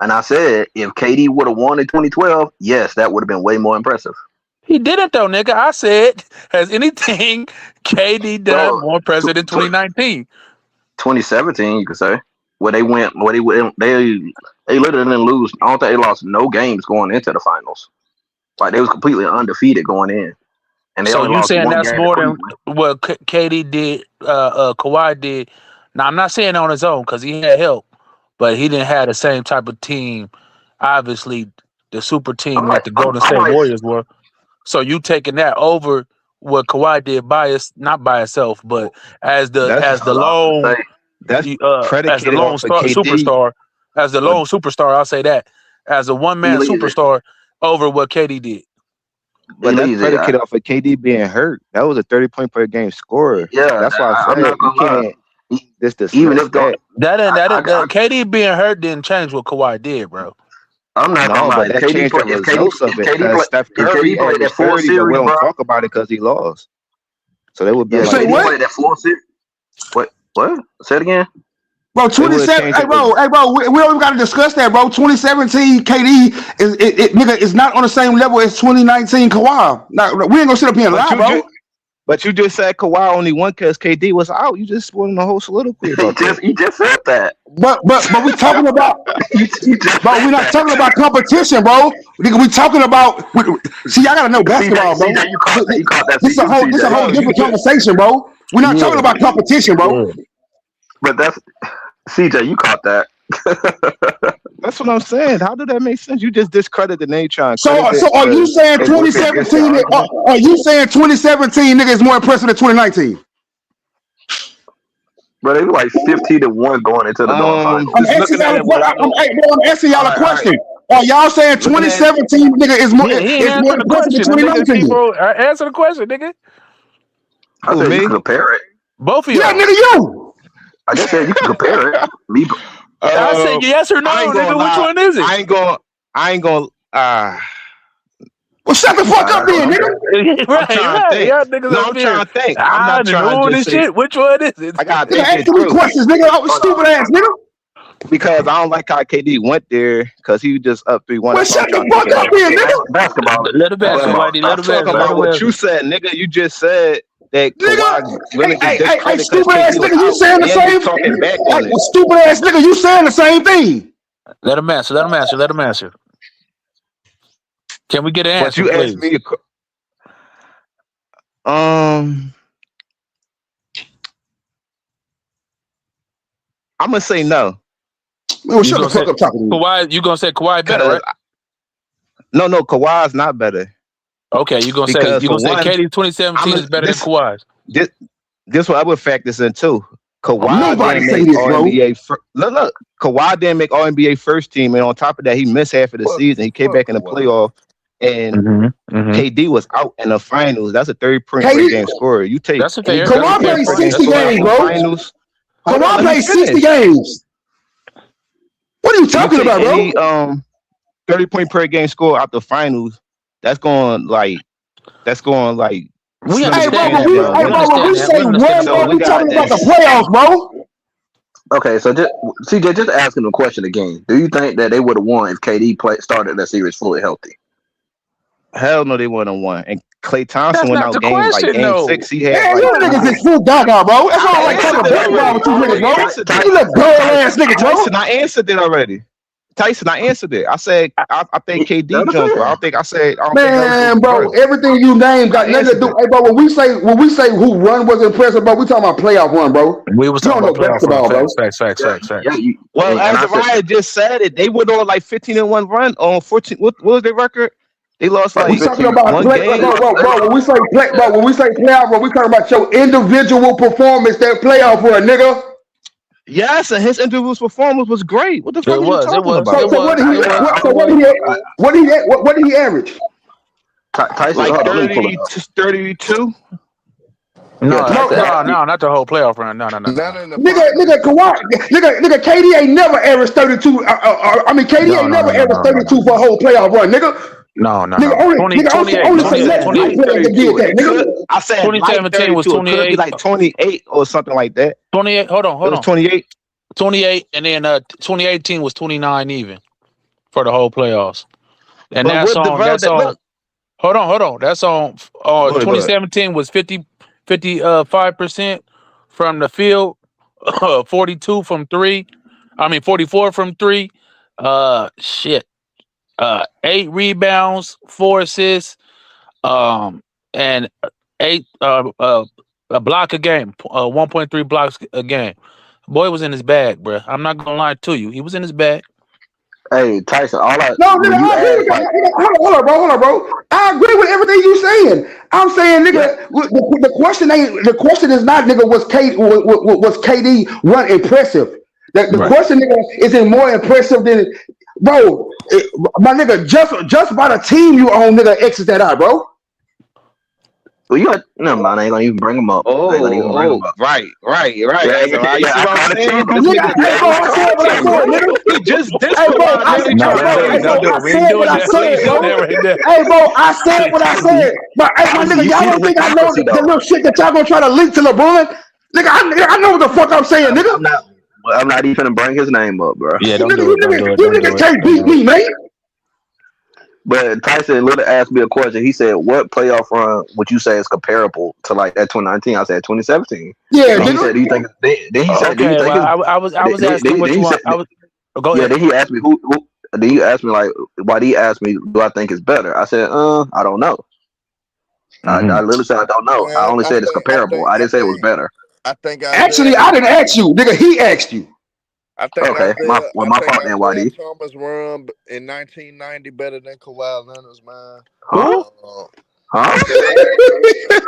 and I said if KD would have won in 2012, yes, that would have been way more impressive. He didn't though, nigga. I said, has anything KD done more impressive than 2019? 2017, you could say. Where they literally didn't lose. I don't think they lost no games going into the finals. Like they was completely undefeated going in. And they so only you lost saying one that's game more than what KD did, Kawhi did. Now I'm not saying on his own because he had help, but he didn't have the same type of team. Obviously, the super team like the Golden State Warriors were. So you taking that over what Kawhi did not by itself, but as the lone. That's as the lone superstar, I'll say that as a one-man superstar over what KD did. But that's predicated off of KD being hurt. That was a 30-point per game scorer. Yeah, that's why I said you can't. Even if KD being hurt didn't change what Kawhi did, bro. I'm not gonna lie. But that changed the results of it. Because Steph Curry played that 4 series, but we don't talk about it because he lost. So they would be like, what? That 4 series. What? Say it again. Bro, 27. Hey, bro. We don't even got to discuss that, bro. 2017 KD is not on the same level as 2019 Kawhi. Now, we ain't gonna sit up here and lie, bro. But you just said Kawhi only won because KD was out. You just won the whole soliloquy about that. You just said that. But we talking about. Bro, we're not talking about competition, bro. We talking about. See, I gotta know basketball, bro. This is a whole different conversation, bro. We're not talking about competition, bro. But that's CJ. You caught that. That's what I'm saying. How did that make sense? You just discredited the name trying. So are you saying 2017? Are you saying 2017 nigga is more impressive than 2019? But they were like 15-1 going into the finals. I'm asking y'all a question. Are y'all saying 2017 nigga is more impressive than 2019? Answer the question, nigga. I said you can compare it. Both of y'all. Yeah, nigga, you. I just said you can compare it. I said yes or no, nigga. Which one is it? I ain't gonna. Well, shut the fuck up, then, nigga. Right. I'm trying to think. I'm not trying to say shit. Which one is it? I got to ask me questions, nigga. Stupid ass, nigga. Because I don't like how KD went there because he was just up 3-1. Well, shut the fuck up, then, nigga. Basketball. Let I'm talking about what you said, nigga. You just said that Kawhi really hey, stupid ass nigga, you saying the same thing? Stupid ass nigga, you saying the same thing? Let him answer. Can we get an answer, you please? Asked me I'm gonna say no. Man, shut the fuck up talking to me. Kawhi, you gonna say Kawhi better, right? No, Kawhi's not better. Okay, you gonna say KD 2017 is better than Kawhi's. This what I would factor this in too. Kawhi didn't make All-NBA. Look, Kawhi didn't make All-NBA first team, and on top of that, he missed half of the season. He came back in the playoff, and KD was out in the finals. That's a 30-point per game scorer. You take Kawhi played 60 games, bro. Kawhi played 60 games. What are you talking about, bro? 30-point per game score out the finals. That's going like. We understand when we say one, bro, we talking about the playoffs, bro. Okay, so CJ, just asking the question again. Do you think that they would have won if KD started that series fully healthy? Hell no, they wouldn't have won. And Klay Thompson went out game 6. He had you niggas is full gaga, bro. That's all I like talking basketball with you niggas, bro. You look girl ass nigga, bro. I answered it already. Tyson, I answered it. I said I think KD jumps, bro. I don't think Man, bro, everything you name got nothing to do. Hey, bro, when we say who run was impressive, bro, we talking about playoff run, bro. We was You talking don't know about playoff run. basketball, bro. Facts. Well, as Ryan just said it, they went on like 15-1 run on 14. What was their record? They lost We like talking about one play, game. bro. When we say playoff run, we talking about your individual performance, that playoff run, nigga. Yes, and his individual performance was great. What the fuck are you talking about? So what did he average? Tyson, Like hold on, let me pull it 32. No, not the whole playoff run. No. Not in the Nigga, Kawhi, nigga, KD ain't never averaged 32. KD ain't never averaged 32 for a whole playoff run, nigga. No. Nigga, only select white players that did that, nigga. I said 2017 was 32. It could be 28. like 28 or something like that. 28. Hold on. It was 28. 28, and then 2018 was 29 even for the whole playoffs. And But that's what on. That's on. Hold on. That's on. 2017 was 55% from the field, 42 from three. 44 from three. 8 rebounds, 4 assists, and 8 a block a game, 1.3 blocks a game. Boy was in his bag, bro. I'm not gonna lie to you. He was in his bag. Hey, Tyson, No, nigga, I agree with that. Hold on, bro. I agree with everything you saying. I'm saying, nigga, the question is not, nigga, was KD run impressive? The question, nigga, is it more impressive than, bro? My nigga, just by the team you own, nigga, exit that out, bro. Well, you got never mind. I ain't gonna even bring him up. Right. Yeah, You see what I'm saying? He just dissed Hey, bro, I said what I said. But hey, my nigga, y'all don't think I know the little shit that y'all gonna try to link to LeBron? Nigga, I know what the fuck I'm saying, nigga. I'm not even gonna bring his name up, bro. Yeah, You nigga can't beat me, man. But Tyson literally asked me a question. He said, "What playoff run would you say is comparable to like that 2019?" I said 2017. Yeah, he said, "Do you think?" Then he said, "Do you think?" I was asking which one. Go ahead. Then he asked me who. Then you asked me like, why do you ask me? Do I think it's better? I said, I don't know. I literally said I don't know. I only said it's comparable. I didn't say it was better. I think Actually, I didn't ask you, nigga. He asked you. I think okay, my fault then, YD. Thomas run in 1990 better than Kawhi Leonard's, man. Huh?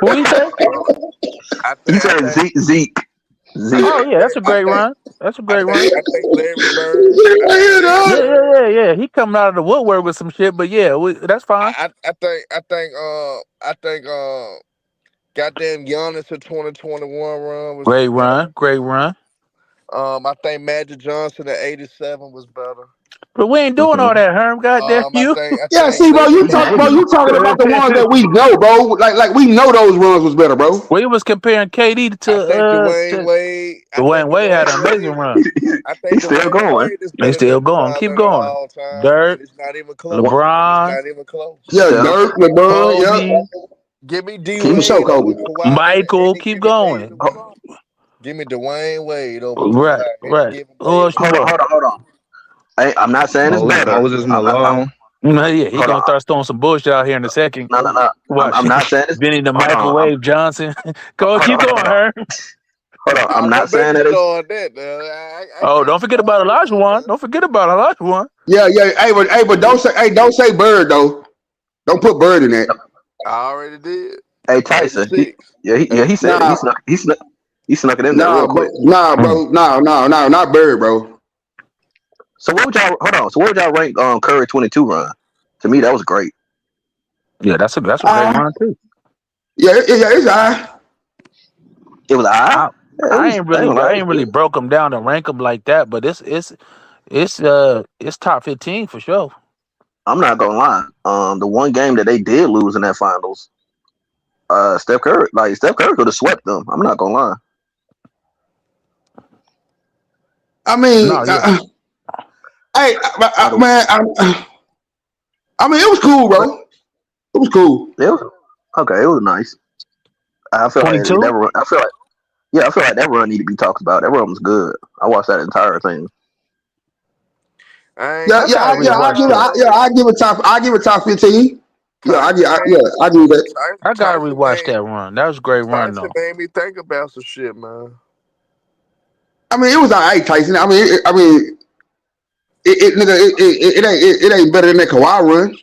Who you say? He said Zeke. Oh yeah, that's a great run. That's a great run. I think Larry Bird. Yeah. He coming out of the woodwork with some shit, but yeah, that's fine. I think goddamn Giannis in 2021 run was great run. I think Magic Johnson at 87 was better. But we ain't doing all that, Herm. Goddamn you. Yeah, see, bro, you talking about the ones that we know, bro. Like we know those runs was better, bro. Well, he was comparing KD to Dwayne Wade. Dwayne Wade had an amazing run. I think he's still going. He's still going. Keep going. Dirk, it's not even close. LeBron. It's not even close. Yeah, Dirk, LeBron, yeah. Give me D. Keep show, Kobe. Michael, keep going. Give me Dwayne Wade over right. Hold on. Hey, I'm not saying it's better. Moses Malone. Yeah, he's gonna start throwing some bullshit out here in a second. No. I'm not saying it's Vinny the Microwave Johnson. Go keep going, Herm. Hold on, I'm not saying that it's. Don't forget about Elijah one. Yeah. Hey, but don't say Bird though. Don't put Bird in that. I already did. Hey Tyson. He said he snuck it in there real quick. Bro. Not Bird, bro. So what would y'all rank Curry 22 run? To me, that was great. Yeah, that's a great run too. Yeah, it's high. It was high. I ain't really broke them down and rank them like that, but it's top 15 for sure. I'm not gonna lie. The one game that they did lose in that finals, Steph Curry could have swept them. I'm not gonna lie. I mean, it was cool, bro. It was cool. It was nice. I feel like that run need to be talked about. That run was good. I watched that entire thing. I ain't Yeah, gonna yeah, lie. I give it top. I give it top 15. Yeah, I give. I do that. I gotta Tyson rewatch that run. That was a great run Tyson though. made me think about some shit, man. I mean, it was all right, Tyson. I mean, it ain't better than that Kawhi run.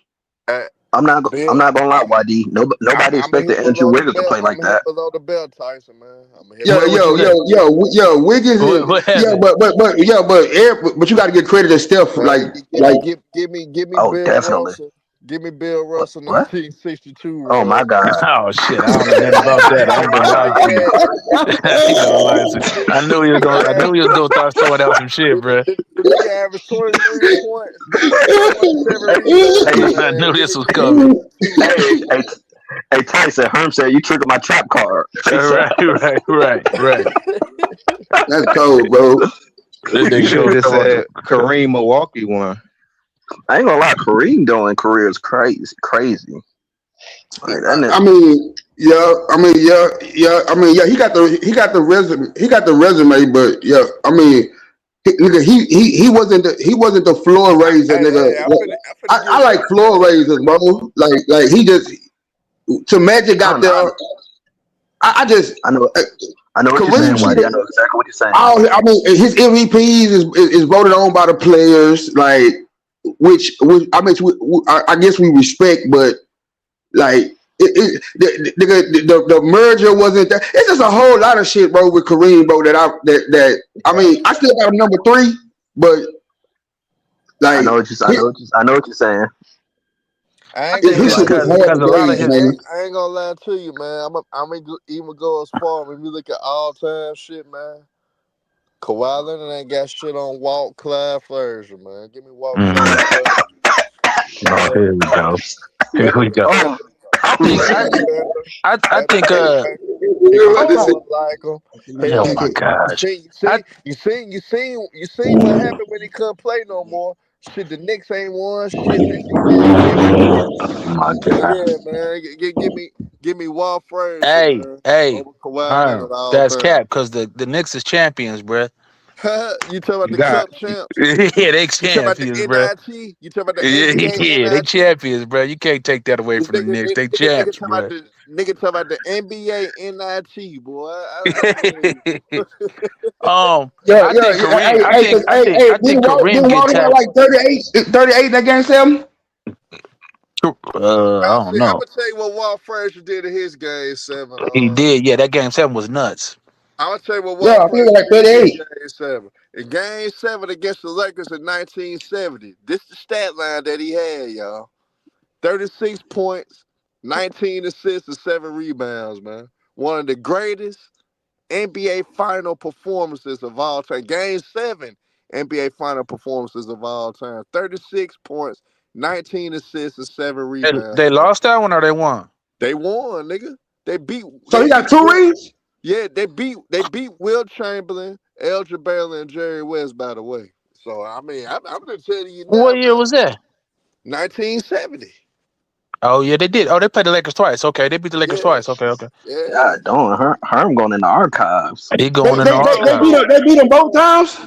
I'm not Bill, gonna lie, YD. Nobody I'm gonna expected hit Andrew below the Wiggins to belt. play I'm like gonna hit that. below the belt, Tyson, man. I'm gonna hit Yo, below What the you say? Wiggins is What happened? but you got to get credit to Steph. man. Give me Oh, Bill definitely. Russell. Give me Bill What? Russell What? 1962 Oh my run, man. God. Oh shit! I don't know nothing about that. I ain't gonna lie to you. I ain't gonna lie to you. I knew he was gonna. I knew he was gonna start throwing out some shit, bro. The nigga averaged 23 points, 27 rebounds, Hey, I man. knew Give this me was the coming. 1962 hey, run, man. hey, Tyson. Herm said you triggered my trap card. Right. That's cold, bro. This You nigga should have go just throw said Kareem Milwaukee won. I ain't gonna lie, Kareem doing career is crazy. Like that I nigga. mean, He got the resume, but yeah, I mean, he wasn't the floor raiser, nigga. I'm finna give I like floor raisers, bro. Like he just to Magic I got don't know. there. I just I know what you're saying, Kareem should YD. I have. know exactly what you're saying. I mean, his MVPs is voted on by the players, like which I guess we respect, but like the merger wasn't that. It's just a whole lot of shit, bro, with Kareem, bro. I mean, I still got him number 3, but I like know what you're saying. I ain't his gonna shit lie was to because you. hard a to lot of gauge, his man. I ain't gonna lie to you, man. I'm even go as far when we look at all time shit, man. Kawhi Leonard ain't got shit on Walt Clyde Frazier, man. Give me Walt Clyde Frazier. Oh, here we go. Here we go. Better, Oh, I think better I, defender, I better think playmaker. He You know was what this is? scored like him. oh Hell, my gosh. I you seen what happened when he couldn't play no more. Shit, the Knicks ain't won shit since he been there. my So god. yeah, man, give me Walt Frazier, Hey, man, hey, over Kawhi Leonard Herm, all that's time. cap because the Knicks is champions, bruh. You talking about You the got Cup champs? Yeah, they You talking about the champions, bruh. NIT? You talking about the NBA Yeah, they NIT? champions, bruh. You can't take that away This from the Knicks. They champs, bruh. nigga talking about the NBA NIT, boy. I mean, Yeah, I think Kareem. Hey, I think Kareem didn't get Walter have tapped. like 38 in that game 7? I don't I'm know. gonna tell you what Walt Frazier did in his game 7. He did. Yeah, that game 7 was nuts. I'm gonna tell you what Yeah, Walt I think it was Frazier like did in his 38. game 7. In game 7 against the Lakers in 1970, this the stat line that he had, y'all. 36 points, 19 assists, and 7 rebounds, man. One of the greatest NBA final performances of all time. Game 7 NBA final performances of all time. 36 points, 19 assists, and 7 rebounds. They lost that one or they won? They won, nigga. They beat So he got 2 rings? Yeah, they beat Will Chamberlain, Elgin Baylor, and Jerry West, by the way. So I mean, I'm gonna tell you now, What year man. was that? 1970. Oh yeah, they did. Oh, they played the Lakers twice. Okay, they beat the Lakers Yeah, twice. Okay. yeah. God darn, Herm going in the archives. He They, going in the they, they, they, beat archives. him, they beat him both times?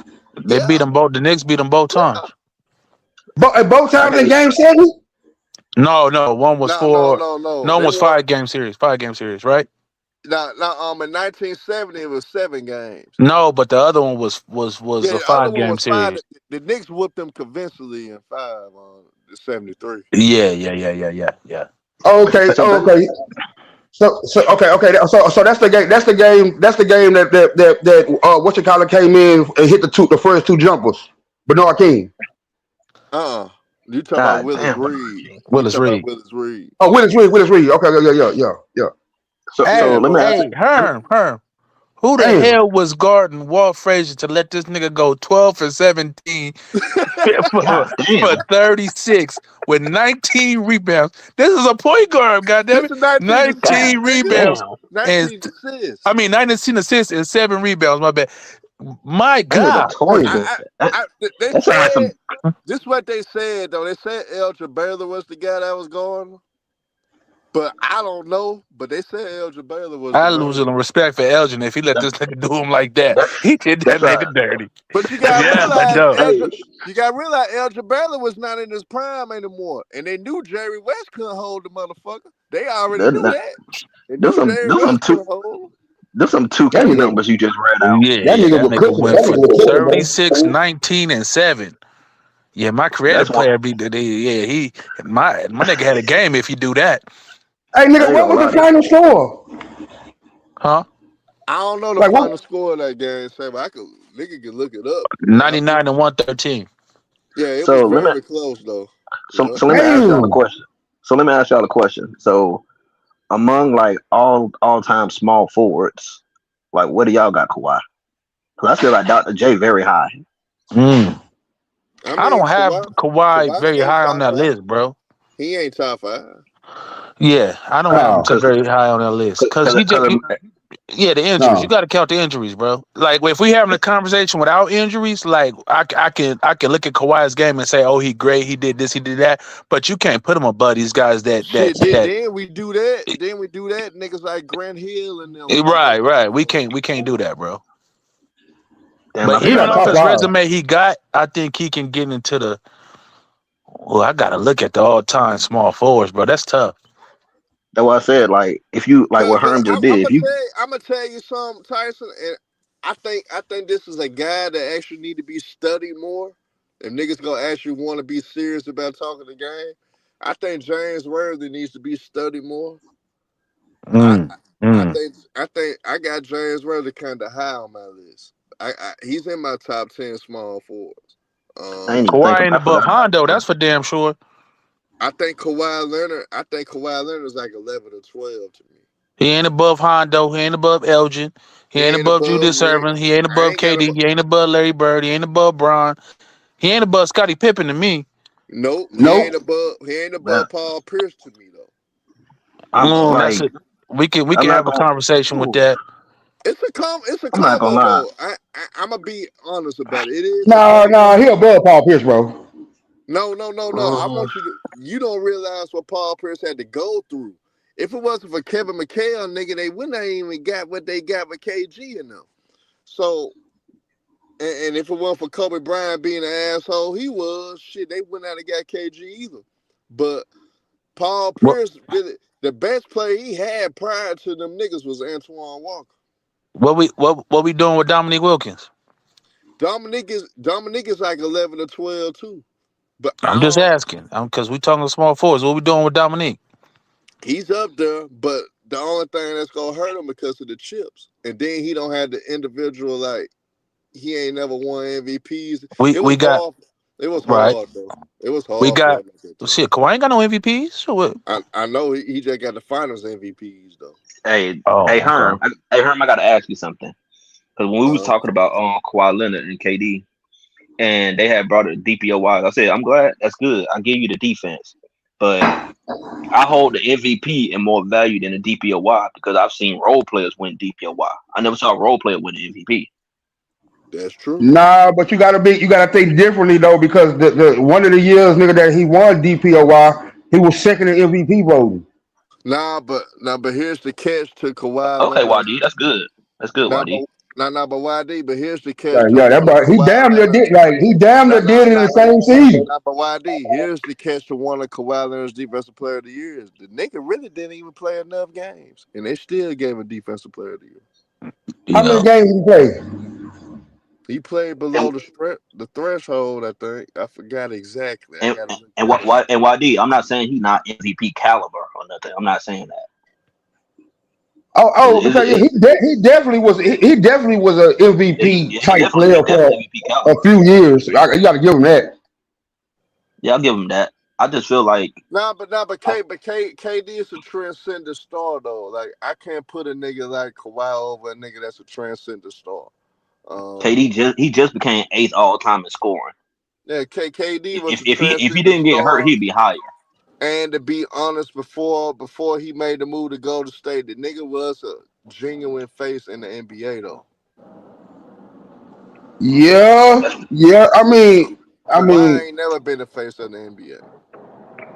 They beat Yeah, them both. The Knicks beat them both yeah. times. Both I times in did. game 7? No. One was No. no one They was won. 5 game series. 5 game series, right? In 1970 it was 7 games. No, but the other one was Yeah, a the other five one game was 5. series. The Knicks whooped them convincingly in 5 on the 73. Yeah. Okay. So Okay. So that's the game. That's the game that what you call it came in and hit the first 2 jumpers. Bernard King. You talking about God Willis damn. Reed? Willis Reed. Willis Reed? Oh, Willis Reed. Okay, yeah. So let me ask. Herm. Who the Damn. hell was guarding Walt Frazier to let this nigga go 12 for 17 God for damn. 36 with 19 rebounds? This is a point guard, This goddammit. is 19 assists, God 19 nigga. rebounds damn. and 19 assists. 19 assists and 7 rebounds. My bad. My That nigga God. torture. They That sounds like said some. this is what they said though. They said Elgin Baylor was the guy that was going, But I don't know. But they said Elgin Baylor was the I lose main. some respect for Elgin if he let this nigga do him like that. That, He did that that's nigga dirty. But you that's gotta Yeah, I realize know. Elgin. hey, You gotta realize Elgin Baylor was not in his prime anymore, and they knew Jerry West couldn't hold the motherfucker. They already knew that, that. They there's knew Jerry West two couldn't hold him. there's some That 2K nigga, numbers you just read out. that Yeah, nigga that was nigga cooking. went That for nigga was cooking, bro. 36, 19, and 7. Yeah, my creative That's one. player my nigga had a game if you do that. Hey, I nigga, ain't what gonna was the lie. final score? Huh? I don't know the Like what? final score of that game, Sam. Nigga can look it up, but I think 99 and 113. yeah, it was So let me very close though. so Yeah. so let me ask y'all a Damn. question. So let me ask y'all a question. So among like all time small forwards, like what do y'all got Kawhi? Because I feel like Dr. J very high. Mm. I I mean don't have Kawhi Kawhi very ain't high on top that five. list, bro. He ain't top five. Yeah, I don't have him Oh, to very high on that list because yeah, the injuries. You no. got to count the injuries, bro. Like if we having a conversation without injuries, like I can look at Kawhi's game and say, oh, he great, he did this, he did that, but you can't put him above these guys Shit, then we do that. Then we do that. Niggas like Grant Hill and them fuck up. right. We can't do that, bro. Damn, I But He forgot even not off top about his five. resume, I think he can get into the. Well, I gotta look at the all-time small forwards, bro. That's tough. that's what I said. Like if you like Cause what Herm just I'm did, if you gonna tell you something, Tyson, and I think this is a guy that actually need to be studied more. If niggas gonna actually want to be serious about talking the game, I think James Worthy needs to be studied more. I Mm, mm. I think I got James Worthy kind of high on my list. He's in my top 10 small forwards. I ain't even think Kawhi ain't I above forgot about Hondo. that. That's for damn sure. I think Kawhi Leonard is like 11 or 12 to me. He ain't above Hondo. He ain't above Elgin. He He ain't ain't above above Julius Rick. Erving. He ain't I above ain't got him. KD. He ain't above Larry Bird. He ain't above Bron. He ain't above Scottie Pippen to me. Nope, Nope. he ain't Man, above Paul Pierce to me though. I'm That's like it. We I'm can not have a gonna conversation with ooh, that. It's a I'm not gonna combo lie. though. I'm gonna be honest about it. It is a No, no, combo. he above Paul Pierce, bro. No. I want you don't realize what Paul Pierce had to go through. If it wasn't for Kevin McHale, nigga, they wouldn't have even got what they got with KG in them. So, and if it wasn't for Kobe Bryant being an asshole, he was, shit, they wouldn't have got KG either. But Paul What Pierce, really, the best player he had prior to them niggas was Antoine Walker. what we doing with Dominique Wilkins? Dominique is like 11 or 12 too. But I'm just asking. Because we talking small forwards. What we doing with Dominique? he's up there, but the only thing that's gonna hurt him because of the chips. And then he don't have the individual, like he ain't never won MVPs. It We was got hard. It was right. hard though. It was We hard for got him at that shit. time. Kawhi ain't got no MVPs. So what? I know he just got the finals MVPs though. Hey, hey Oh, Herm, okay. I gotta ask you something. Because when we was Uh, talking about Kawhi Leonard and KD, and they had brought it DPOY, I said, I'm glad that's good. I give you the defense, but I hold the MVP in more value than the DPOY because I've seen role players win DPOY. I never saw a role player win the MVP. that's true. Nah, but you gotta think differently though, because the one of the years, nigga, that he won DPOY, he was second in MVP voting. But here's the catch to Kawhi Okay, Leonard. YD, that's good. That's good, Now, but YD. but YD. But here's the catch Like, to yeah, one of he Kawhi damn near Leonard. did it in the same season. But YD. Here's the catch to one of Kawhi Leonard's defensive player of the year. Is the nigga really didn't even play enough games, and they still gave him defensive player of the year. How many Yeah. games did he play? He played below the threshold. I think I forgot exactly. I And gotta look and that what up. and YD, I'm not saying he's not MVP caliber or nothing. I'm not saying that. Oh, Is because it, he definitely was an MVP he type definitely player for MVP a caliber. few years. You got to give him that. Yeah, I'll give him that. I just feel like KD is a transcendent star though. Like I can't put a nigga like Kawhi over a nigga that's a transcendent star. KD just became eighth all time in scoring. Yeah, KD was a If he transcendent didn't get hurt, star. he'd be higher. And to be honest, before he made the move to Golden State, the nigga was a genuine face in the NBA though. Yeah. I Kawhi mean, ain't never been a face of the NBA.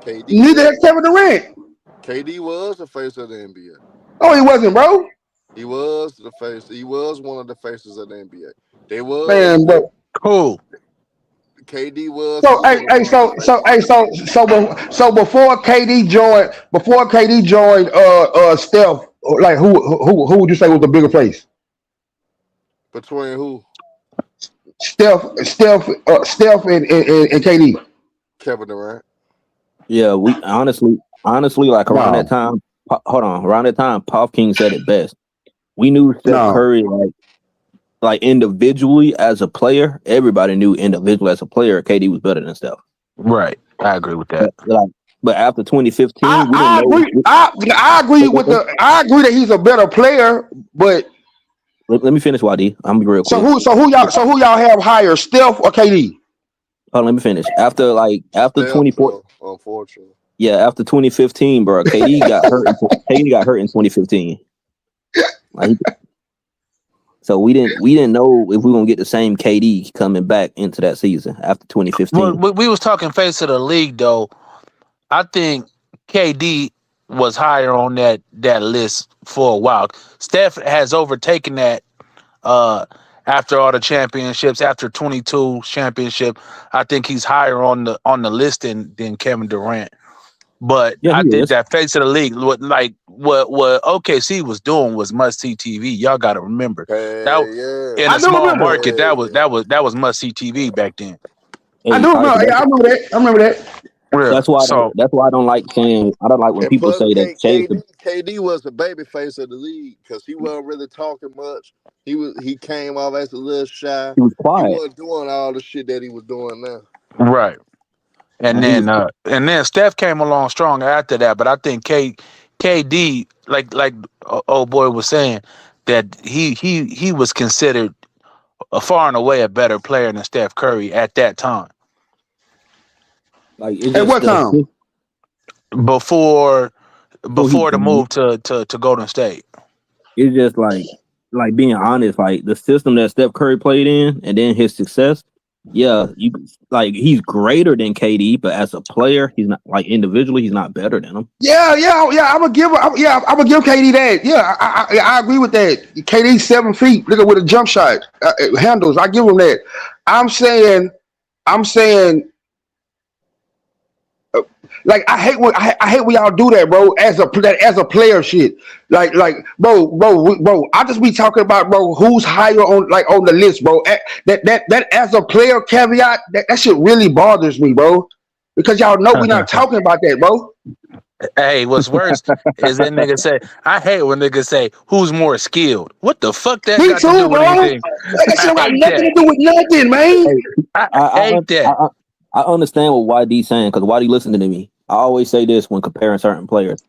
KD neither was. has Kevin Durant. KD was the face of the NBA. No, he wasn't, bro. He was the face. He was one of the faces of the NBA. They was Man, they, bro. Cool. KD was So, considered one of the faces. So before KD joined, Steph, like who would you say was the bigger face? Between who? Steph, and KD. Kevin Durant. Yeah, we honestly, like around that No, time. Around that time, Pop King said it best. We knew Steph no. Curry like individually as a player. Everybody knew individually as a player, KD was better than Steph. Right. I agree with that. But after 2015, we didn't I know. agree. I agree that he's a better player, but Let me finish, YD. I'm gonna be real quick. so who y'all have higher, Steph or KD? Oh, let me finish. After Steph, 24, unfortunately. yeah, after 2015, bro, KD got hurt. KD got hurt in 2015. Like, so we didn't know if we were gonna get the same KD coming back into that season after 2015. Well, we was talking face of the league though. I think KD was higher on that list for a while. Steph has overtaken that after all the championships, after 22 championship. I think he's higher on the list than Kevin Durant. But Yeah, I he think is. that face of the league, what OKC was doing was must see TV. Y'all got to remember that Yeah. in I a do small remember. market, that was must see TV back then. I Hey, do all right, remember. so Yeah, I remember that. Yeah. that's why So I don't like saying. I don't like when And people plus, say that Shay's the. KD was the baby face of the league because he wasn't really talking much. He came off as a little shy. He was He quiet. wasn't doing all the shit that he was doing now. right. And He was. then Steph came along strong after that, but I think KD, like old boy was saying, that he was considered far and away a better player than Steph Curry at that time. Like it's At just what time? Before he. the move to Golden State. It's just like being honest. Like the system that Steph Curry played in, and then his success. Yeah, he's greater than KD, but as a player, he's not like individually, he's not better than him. Yeah. I'm gonna give KD that. Yeah, I agree with that. KD 7 feet, nigga, with a jump shot, handles. I give him that. I'm saying, like I hate when y'all do that, bro. As a player, shit. Like, bro. I just be talking about, bro, who's higher on the list, bro. That as a player caveat, that shit really bothers me, bro. Because y'all know we're not talking about that, bro. Hey, what's worse is that nigga say, I hate when niggas say, who's more skilled? What the fuck that Me got too, to do with bro. anything? That shit got hate nothing to that. do with nothing, man. Hey, I hate that. I understand what YD saying because YD listening to me. I always say this when comparing certain players.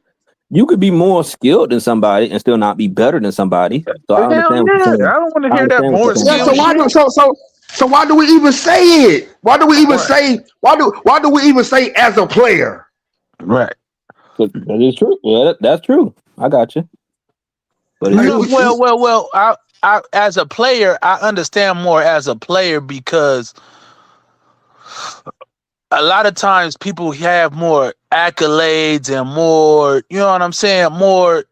You could be more skilled than somebody and still not be better than somebody. So I Hell understand what you're yeah. saying. I don't want to I hear that understand what more you're Yeah, saying. skilled shit. so why do we even say it? Why do we even say as a player? Right. That is true. Yeah, that's true. I got you. But No, well. I as a player, I understand more as a player because a lot of times people have more accolades and more, you know what I'm saying, more,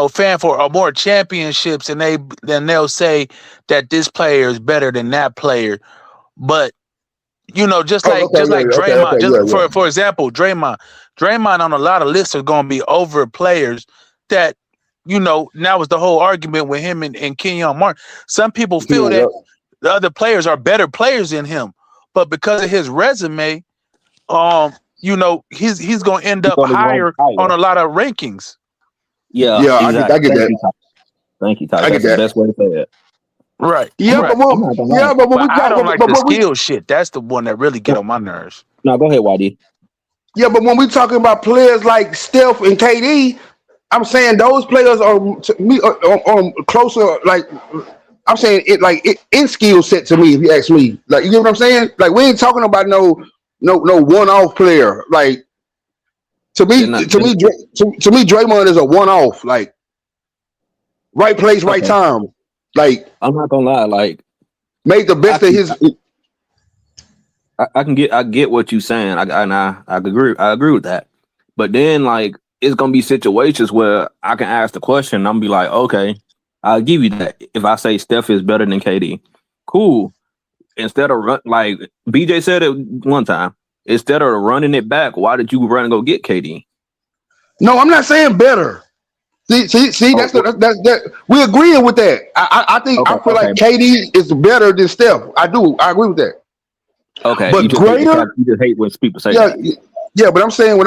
fan for or more championships, and they'll say that this player is better than that player. But just like Draymond, just for example, Draymond on a lot of lists are going to be over players that now is the whole argument with him and Kenyon Martin. Some people feel that the other players are better players than him, but because of his resume, he's going to end up higher on a lot of rankings. Yeah, exactly. I get that. Thank you, Ty. That's the best way to say it. Right. Yeah, right. but I don't like the skill shit. That's the one that really get on my nerves. No, go ahead, YD. Yeah, but when we talking about players like Steph and KD, I'm saying those players are to me are closer. Like I'm saying it in skill set to me. If you ask me, like you get what I'm saying. Like we ain't talking about no one-off player. Like to me, Draymond is a one-off. Like right place, right time. Like I'm not gonna lie, like made the best of his. I get what you're saying. I agree with that. But then like it's gonna be situations where I can ask the question. And I'm be like, okay, I'll give you that. If I say Steph is better than KD, cool. Instead of like BJ said it one time, instead of running it back, why did you run and go get KD? No, I'm not saying better. See, that's that. We agreeing with that. I think I feel like KD is better than Steph. I agree with that. Okay, but you just greater. You just hate when people say Yeah, that. yeah. But I'm saying when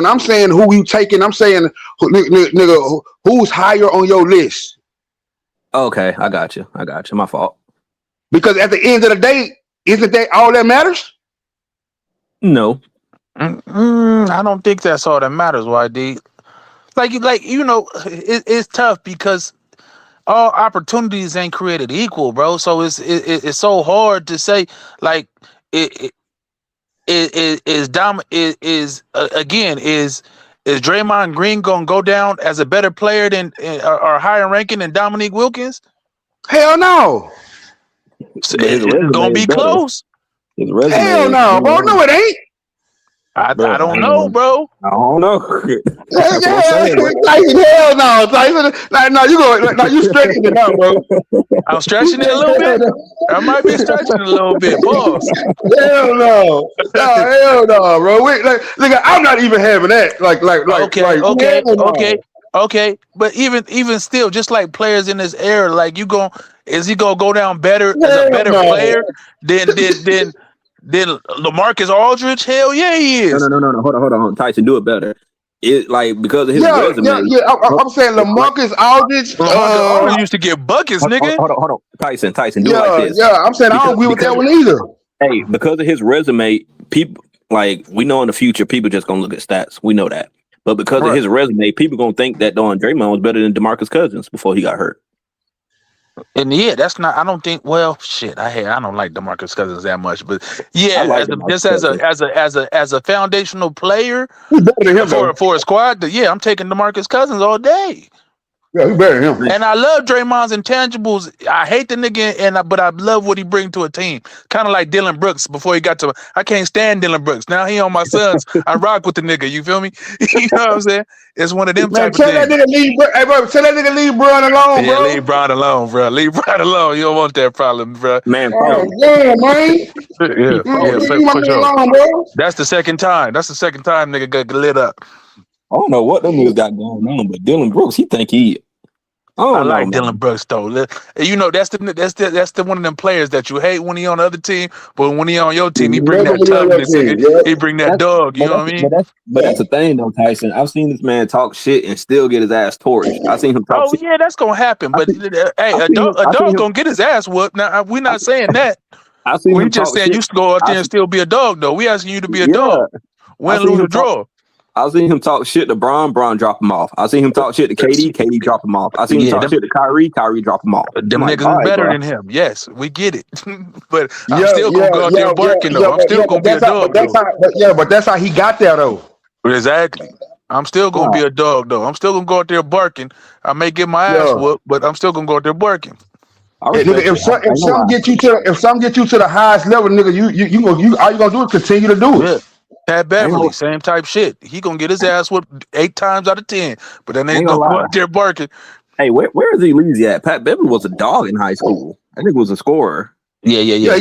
I'm saying who you taking, I'm saying nigga, who's higher on your list? Okay, I got you. My fault. Because at the end of the day, isn't that all that matters? No. I don't think that's all that matters, YD. Like it's tough because all opportunities ain't created equal, bro. So it's so hard to say like is Draymond Green gonna go down as a better player than or higher ranking than Dominique Wilkins? Hell no. It's gonna be close. Hell no, bro. No, it ain't. I don't know, bro. I don't know. Hell no, Tyson. Like, no, you stretching it out, bro. I'm stretching it a little bit. I might be stretching it a little bit. Pause. Hell no, hell no, bro. Nigga, I'm not even having that. Okay. But even still, just like players in this era, like is he gonna go down better as a better player than LaMarcus Aldridge? Hell yeah, he is. No. Hold on. Tyson, do it better. It like because of his resume. I'm saying LaMarcus Aldridge. LaMarcus Aldridge used to get buckets, nigga. Hold on. Tyson, do it like this. Yeah, I'm saying I don't agree with that one either. Hey, because of his resume, people like we know in the future people just gonna look at stats. We know that. But because of his resume, people gonna think that Draymond was better than DeMarcus Cousins before he got hurt. And yeah, that's not. I don't think. Well, shit. I don't like DeMarcus Cousins that much, but yeah, like as a foundational player for a squad. Yeah, I'm taking DeMarcus Cousins all day. Yeah, he better than him. And I love Draymond's intangibles. I hate the nigga, but I love what he brings to a team. Kind of like Dylan Brooks before he got to. I can't stand Dylan Brooks. Now he on my Suns. I rock with the nigga. You feel me? You know what I'm saying? It's one of them type of things. Tell that nigga leave Bron alone, bro. Yeah, leave Bron alone, bro. Leave Bron alone. You don't want that problem, bro. Man, yeah, man. Yeah, for sure. Alone, bro. That's the second time. Nigga got lit up. I don't know what them niggas got going on, but Dylan Brooks, he think he. I like Dylan Brooks though. You know that's the one of them players that you hate when he on the other team, but when he on your team, he bring that toughness. He bring that dog. You know what I mean? But that's the thing though, Tyson. I've seen this man talk shit and still get his ass torched. I seen him talk. Oh yeah, that's gonna happen. But a dog gonna get his ass whooped. Now we're not saying that. We just saying you go out there and still be a dog though. We asking you to be a dog. Win, lose, or draw. I seen him talk shit to Bron drop him off. I seen him talk shit to KD drop him off. I seen him talk shit to Kyrie drop him off. Them niggas is better than him. Yes, we get it. But I'm still gonna go out there barking though. I'm still gonna be a dog. But that's how he got there though. Exactly. I'm still gonna be a dog though. I'm still gonna go out there barking. I may get my ass whooped, but I'm still gonna go out there barking. If some get you to the highest level, nigga, you all you gonna do is continue to do it. Yeah. Pat Beverly, same type shit. He gonna get his ass whooped 8 times out of 10, but then they gonna go out there barking. Hey, where is he lazy at? Pat Beverly was a dog in high school. I think he was a scorer. Yeah. He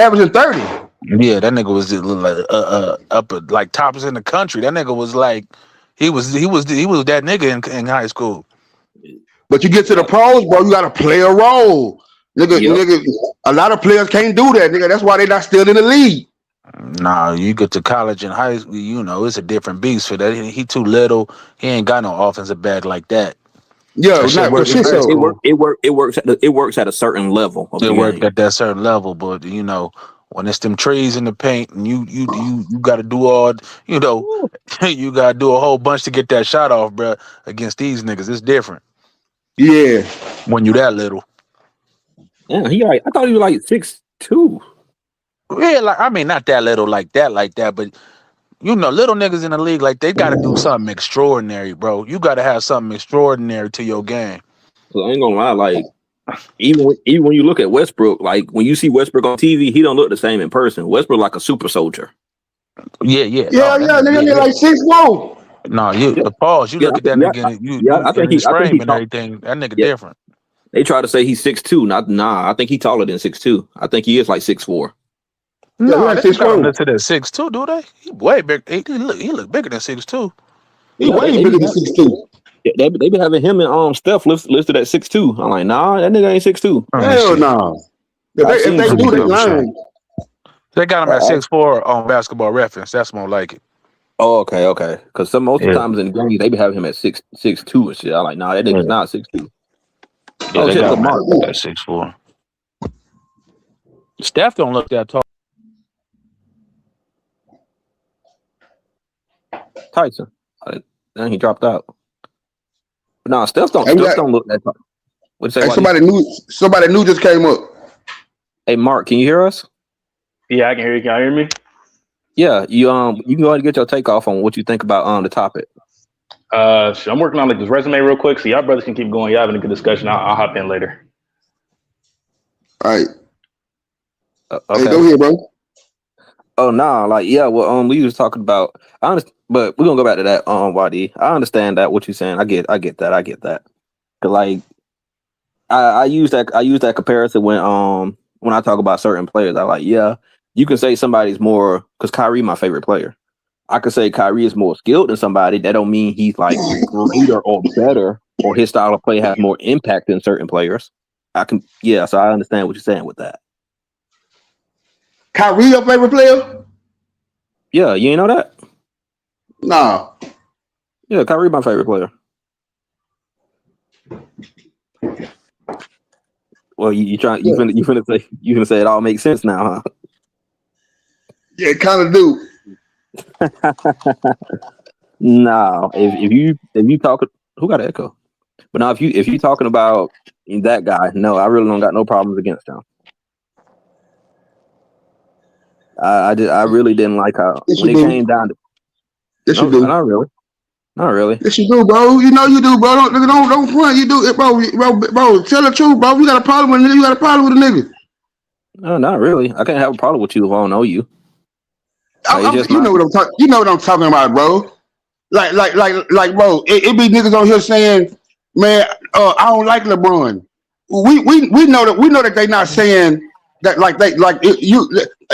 averaging 30. Yeah, that nigga was like up like tops in the country. That nigga was like he was that nigga in high school. But you get to the pros, bro, you gotta play a role. Nigga, a lot of players can't do that, nigga. That's why they not still in the league. Nah, you get to college and high school, it's a different beast for that. He too little. He ain't got no offensive bag like that. Yeah, it works at a certain level. It worked at that certain level, but when it's them trees in the paint and you got to do all, you got to do a whole bunch to get that shot off, bro. Against these niggas, it's different. Yeah, when you that little. Yeah, I thought he was like 6'2". Yeah, not that little like that, but little niggas in the league, like they gotta do something extraordinary, bro. You gotta have something extraordinary to your game. I ain't gonna lie, like even when you look at Westbrook, like when you see Westbrook on TV, he don't look the same in person. Westbrook like a super soldier. Yeah. Yeah, No, that nigga. nigga like 6'4". No, you Yeah, pause. You yeah, look at that yeah, nigga and yeah. you and his I think frame he and tall. everything. That nigga Yeah, different. they try to say he's 6'2". Nah, I think he taller than 6'2". I think he is like 6'4". Yeah, he No, like they got him 6'4". listed at 6'2", do they? He way big. He look bigger than 6'2". He Yeah, way bigger than 6'2". they be having him and Steph listed at 6'2". I'm like, nah, that nigga ain't 6'2". Let me Hell see. no. If I they seen Let me do, they double check. lying. They got him at 6'4" on Basketball Reference. That's more like it. Oh, okay. Because most of the Yeah. times in the games they be having him at 6'2" and shit. I'm like, nah, that nigga's not 6'2". Yeah, Oh they shit, got look, him Mark at 6'4". Steph don't look that tall. Tyson. Then he dropped out. But nah, Steph don't Hey, look that tall. What you say, hey, Waddy? somebody new just came up. Hey, Mark, can you hear us? Yeah, I can hear you. Can y'all hear me? Yeah, you can go ahead and get your take off on what you think about the topic. I'm working on like this resume real quick, so y'all brothers can keep going. Y'all having a good discussion. I'll hop in later. All right. Okay. Hey, go ahead, bro. Oh no, like yeah, well, we was talking about but we're gonna go back to that YD. I understand that what you're saying. I get that. Cause like I use that comparison when I talk about certain players. I like, yeah, you can say somebody's more because Kyrie my favorite player. I could say Kyrie is more skilled than somebody. That don't mean he's like greater or better or his style of play has more impact than certain players. So I understand what you're saying with that. Kyrie your favorite player? Yeah, you ain't know that? Nah. Yeah, Kyrie my favorite player. Well, you finna say it all makes sense now, huh? Yeah, it kind of do. No, if you talk, who got an echo? But now if you talking about that guy, no, I really don't got no problems against him. I really didn't like how Yes, when you it do. came down to Yes, no, you do. not really. Yes, you do, bro. You know you do, bro. Don't front. You do it, bro. Bro. Tell the truth, bro. You got a problem with a nigga. You got a problem with a nigga. No, not really. I can't have a problem with you if I don't know you. You know what I'm talking. You know what I'm talking about, bro. Like, bro. It be niggas on here saying, man, I don't like LeBron. We know that they not saying that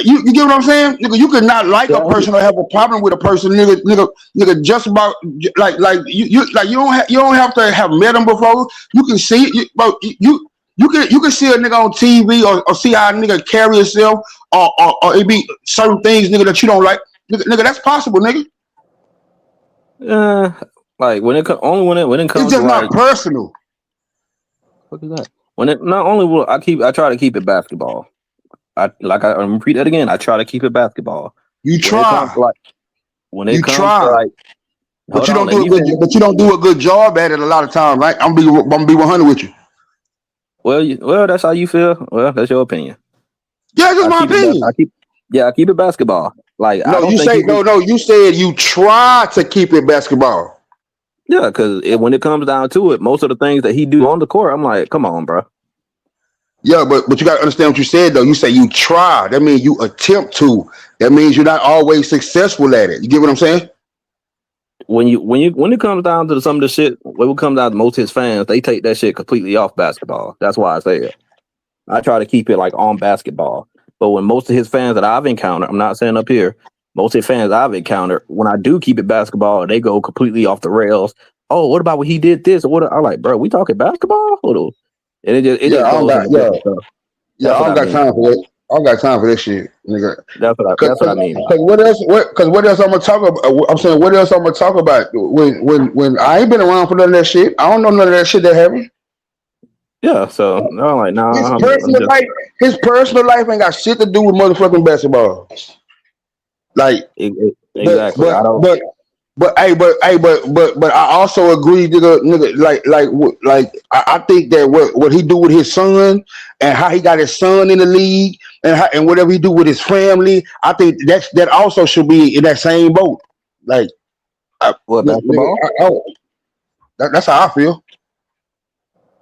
you get what I'm saying? Nigga, you could not like a person or have a problem with a person, nigga just about like you don't have to have met them before. You can see it, bro. You can see a nigga on TV or see how a nigga carry himself or it be certain things, nigga, that you don't like. Nigga, that's possible, nigga. Like when it comes it's just not personal. What is that? When it not only will I try to keep it basketball. I'm repeat that again. I try to keep it basketball. You try. When it comes to like, but you don't do a good job at it a lot of times, right? I'm gonna be 100 with you. Well, that's how you feel. Well, that's your opinion. Yeah, that's my opinion. I keep it basketball. Like no, you say no. You said you try to keep it basketball. Yeah, because when it comes down to it, most of the things that he do on the court, I'm like, come on, bro. Yeah, but you gotta understand what you said though. You say you try. That means you attempt to. That means you're not always successful at it. You get what I'm saying? When it comes down to some of the shit, when it comes down to most of his fans, they take that shit completely off basketball. That's why I say it. I try to keep it like on basketball. But when most of his fans that I've encountered, I'm not saying up here, most of the fans I've encountered, when I do keep it basketball, they go completely off the rails. Oh, what about when he did this? Or what? I'm like, bro, we talking basketball? Hold on. And it just goes into different stuff. Yeah, I don't got time for that. I don't got time for this shit, nigga. That's what I mean. Because what else I'm gonna talk about? I'm saying, what else I'm gonna talk about when I ain't been around for none of that shit. I don't know none of that shit that happened. Yeah, so no, like nah. His personal life ain't got shit to do with motherfucking basketball. Like exactly. But I also agree, nigga. Like I think that what he do with his son and how he got his son in the league and whatever he do with his family, I think that also should be in that same boat. Like, basketball? That's how I feel.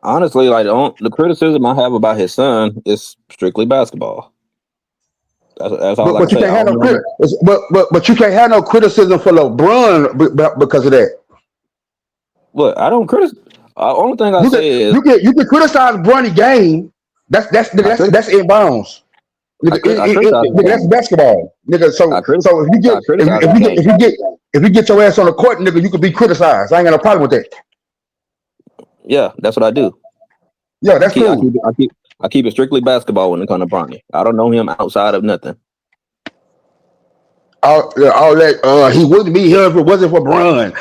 Honestly, like the criticism I have about his son is strictly basketball. That's all I can But you say. can't I have don't no know. but you can't have no criticism for LeBron because of that. What I don't criticize. Only thing I You can say is you can you can criticize Bronny game. I crit That's in bounds. Nigga, I criticize his nigga, that's game. basketball. Nigga, I so if you get criticize his game. if you get your ass on the court, nigga, you can be criticized. I ain't got no problem with that. Yeah, that's what I do. Yeah, that's cool. I keep it strictly basketball when it comes to Bronny. I don't know him outside of nothing. All that he wouldn't be here if it wasn't for Bron.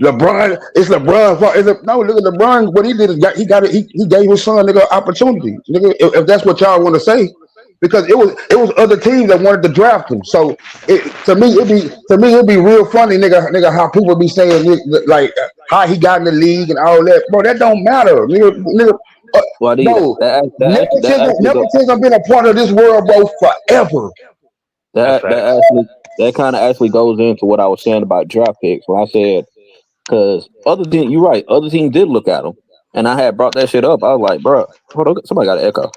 LeBron, it's LeBron fault. No, look at LeBron. What he did is he gave his son nigga opportunity. Nigga, if that's what y'all want to say, because it was other teams that wanted to draft him. So to me it'd be real funny, nigga, how people be saying like how he got in the league and all that. Bro, that don't matter, nigga. Well, No, that nepotism been a part of this world, bro, forever. that kind of actually goes into what I was saying about draft picks when I said because you're right, other teams did look at him, and I had brought that shit up. I was like, bro, hold on, somebody got an echo.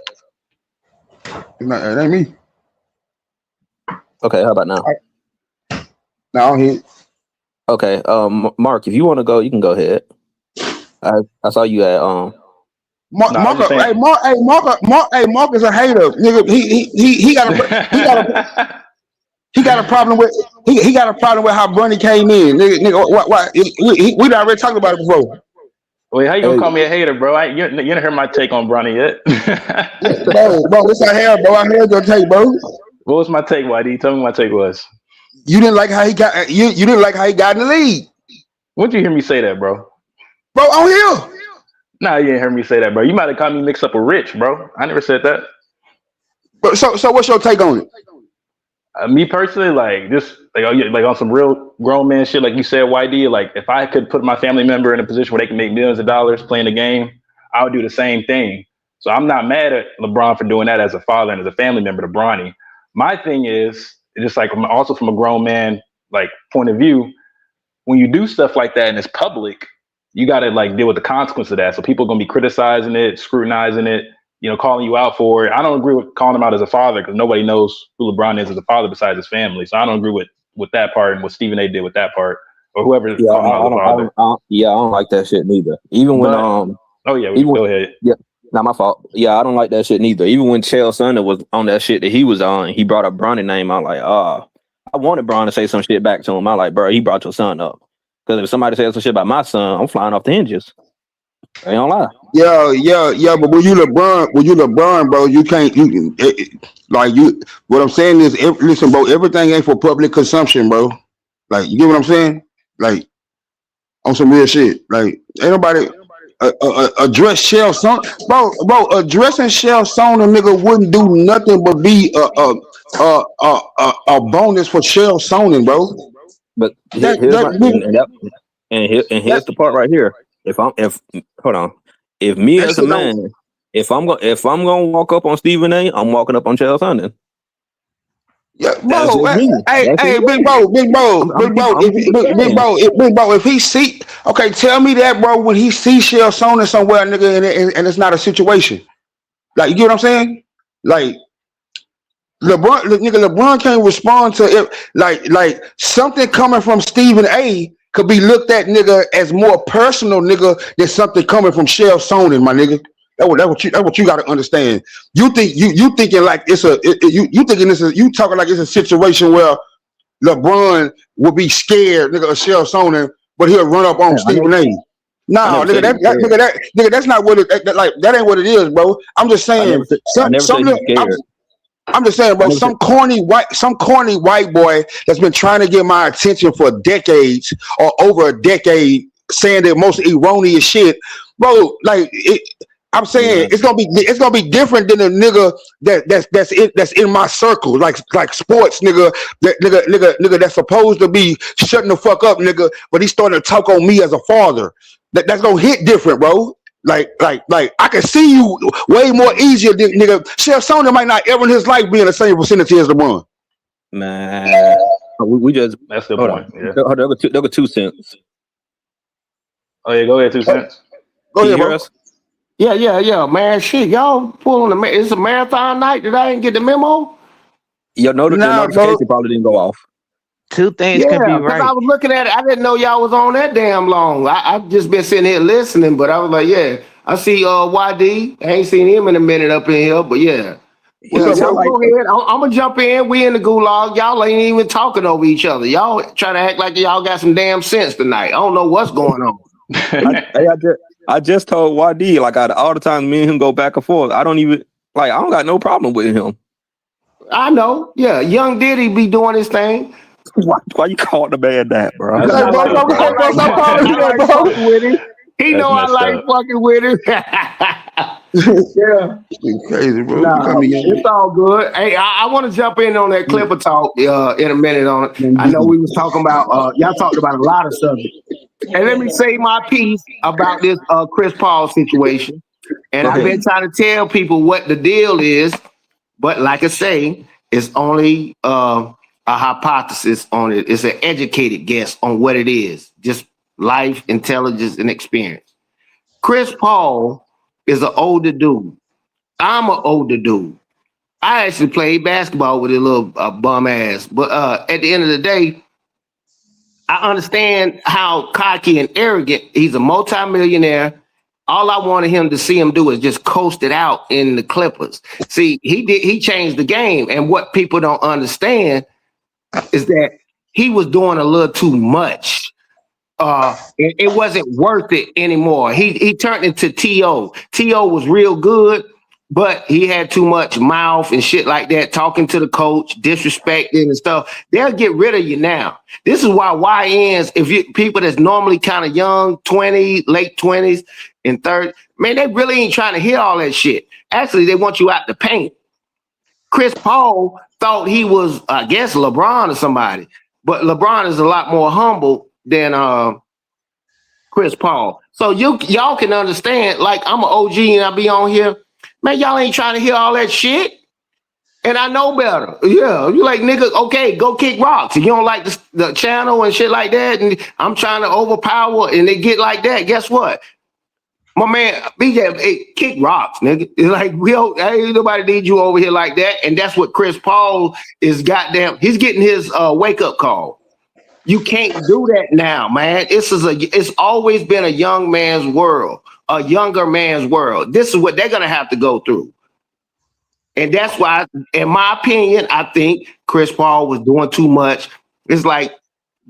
It ain't me. Okay, how about now? No, he. Okay, Mark, if you want to go, you can go ahead. I saw you at Mark is a hater, nigga. He got a problem with he got a problem with how Bronny came in, nigga. Why we already talked about it before. Wait, how you gonna call me a hater, bro? You didn't hear my take on Bronny yet. bro, what's I have, bro? I heard your take, bro. What was my take, YD? Tell me what my take was. You didn't like how he got you didn't like how he got in the league. When'd you hear me say that, bro? Bro, on here. Nah, you didn't hear me say that, bro. You might have caught me mixed up with Rich, bro. I never said that. But so what's your take on it? Me personally, like on some real grown man shit, like you said, YD. Like if I could put my family member in a position where they can make millions of dollars playing the game, I would do the same thing. So I'm not mad at LeBron for doing that as a father and as a family member to Bronny. My thing is just like also from a grown man like point of view, when you do stuff like that and it's public, you got to like deal with the consequence of that. So people are going to be criticizing it, scrutinizing it, calling you out for it. I don't agree with calling him out as a father because nobody knows who LeBron is as a father besides his family. So I don't agree with that part and what Stephen A did with that part or whoever called him out as a father. I don't like that shit neither. Even when go ahead. Yeah, not my fault. Yeah, I don't like that shit neither. Even when Chael Sonnen was on that shit that he was on, he brought up Bronny's name. I'm like, I wanted Bron to say some shit back to him. I'm like, bro, he brought your son up. Because if somebody says some shit about my son, I'm flying off the hinges. I ain't gonna lie. Yeah. But when you LeBron, bro, you can't. What I'm saying is, listen, bro. Everything ain't for public consumption, bro. Like, you get what I'm saying? Like, on some real shit. Like, ain't nobody address Chael Sonnen, bro. Addressing Chael Sonnen, nigga, wouldn't do nothing but be a bonus for Chael Sonnen, bro. But here's the part right here. If me as a man, if I'm gonna walk up on Stephen A, I'm walking up on Chael Sonnen. Yeah, bro. Hey, big bro. If he see, okay, tell me that, bro. When he see Chael Sonnen somewhere, nigga, and it's not a situation, like, you get what I'm saying? Like, LeBron can't respond to it. Like something coming from Stephen A could be looked at, nigga, as more personal, nigga, than something coming from Chael Sonnen, my nigga. That's what you got to understand. You thinking like you talking like it's a situation where LeBron would be scared, nigga, of Chael Sonnen, but he'll run up on Stephen A. No, nigga, that's not what it like. That ain't what it is, bro. I'm just saying. I'm just saying, bro. Some corny white boy that's been trying to get my attention for decades or over a decade, saying the most erroneous shit, bro. Like, I'm saying it's gonna be different than a nigga that's in my circle, like sports nigga, nigga that's supposed to be shutting the fuck up, nigga, but he's starting to talk on me as a father. That's gonna hit different, bro. Like I can see you way more easier than nigga. Chael Sonnen might not ever in his life be in the same vicinity as LeBron. Man, we just that's the point. Yeah. There were 2 cents. Oh yeah, go ahead. 2 cents. Go ahead, bro. Yeah, man. Shit, y'all pulling it's a marathon night. Did I didn't get the memo? Your Nah, notification probably didn't go off. Two things can be Yeah, because I right. was looking at it. I didn't know y'all was on that damn long. I've just been sitting here listening, but I was like, yeah. I see YD. I ain't seen him in a minute up in here, but yeah. What's Yeah, up, y'all bro? go ahead. I'm gonna jump in. We in the gulag. Y'all ain't even talking over each other. Y'all trying to act like y'all got some damn sense tonight. I don't know what's going on. I just told YD like all the time me and him go back and forth. I don't got no problem with him. I know. Yeah, young Diddy be doing his thing. Why you call the man that, bro? Hey, bro, stop calling me that, bro. Fucking with him. He That's know I messed like up. fucking with him. Yeah. You crazy, bro. You Nah, call me young. it's all good. Hey, I want to jump in on that Clipper talk in a minute on it. I know we was talking about y'all talked about a lot of subjects. And let me say my piece about this Chris Paul situation. And I've been trying to tell people what the deal is, but like I say, it's only a hypothesis on it. It's an educated guess on what it is. Just life, intelligence, and experience. Chris Paul is an older dude. I'm an older dude. I actually played basketball with a little bum ass. But at the end of the day, I understand how cocky and arrogant. He's a multimillionaire. All I wanted him to see him do is just coast it out in the Clippers. See, he changed the game. And what people don't understand is that he was doing a little too much. It wasn't worth it anymore. He turned into T.O. T.O. was real good, but he had too much mouth and shit like that, talking to the coach, disrespecting and stuff. They'll get rid of you now. This is why YNs, people that's normally kind of young, 20, late 20s and 30, man, they really ain't trying to hear all that shit. Actually, they want you out the paint. Chris Paul thought he was, I guess, LeBron or somebody, but LeBron is a lot more humble than Chris Paul. So y'all can understand, like I'm an OG and I be on here, man, y'all ain't trying to hear all that shit. And I know better. Yeah, you like nigga, okay, go kick rocks. If you don't like the channel and shit like that, and I'm trying to overpower and they get like that, guess what? My man, BJ, hey, kick rocks, nigga. It's like, ain't nobody need you over here like that. And that's what Chris Paul is goddamn, he's getting his wake-up call. You can't do that now, man. It's always been a young man's world, a younger man's world. This is what they're gonna have to go through. And that's why, in my opinion, I think Chris Paul was doing too much. It's like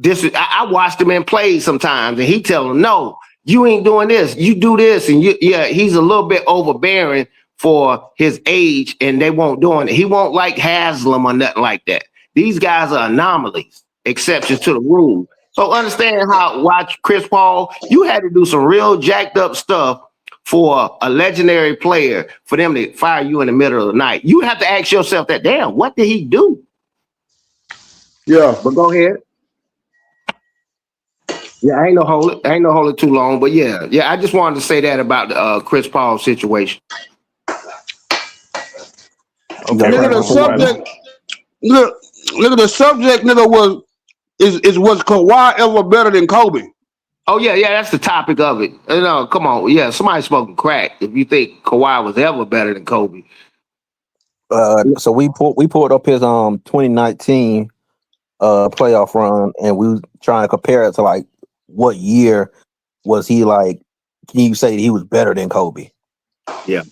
I watched him in plays sometimes, and he tell him, no, you ain't doing this. You do this, and he's a little bit overbearing for his age, and they won't doing it. He won't like Haslam or nothing like that. These guys are anomalies, exceptions to the rule. So understand why Chris Paul, you had to do some real jacked up stuff for a legendary player for them to fire you in the middle of the night. You have to ask yourself that, damn, what did he do? Yeah. But go ahead. Yeah, I ain't no hold it too long, but yeah, I just wanted to say that about the Chris Paul situation. Okay, nigga, the subject. Look at the subject. Nigga, was Kawhi ever better than Kobe? Oh yeah, that's the topic of it. Come on, yeah, somebody smoking crack if you think Kawhi was ever better than Kobe. So we pulled up his 2019 playoff run, and we was trying to compare it to like what year was he like? Can you say he was better than Kobe? Yeah.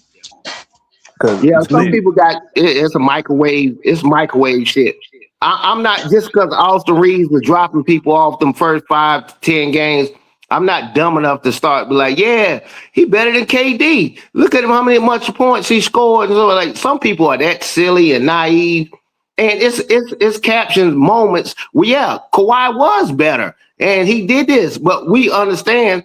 Some people got it's a microwave. It's microwave shit. I'm not just because Austin Reeves was dropping people off them first 5 to 10 games. I'm not dumb enough to start be like, yeah, he better than KD. Look at him, how many much points he scored. And so, like, some people are that silly and naive. And it's captions moments where, yeah, Kawhi was better and he did this, but we understand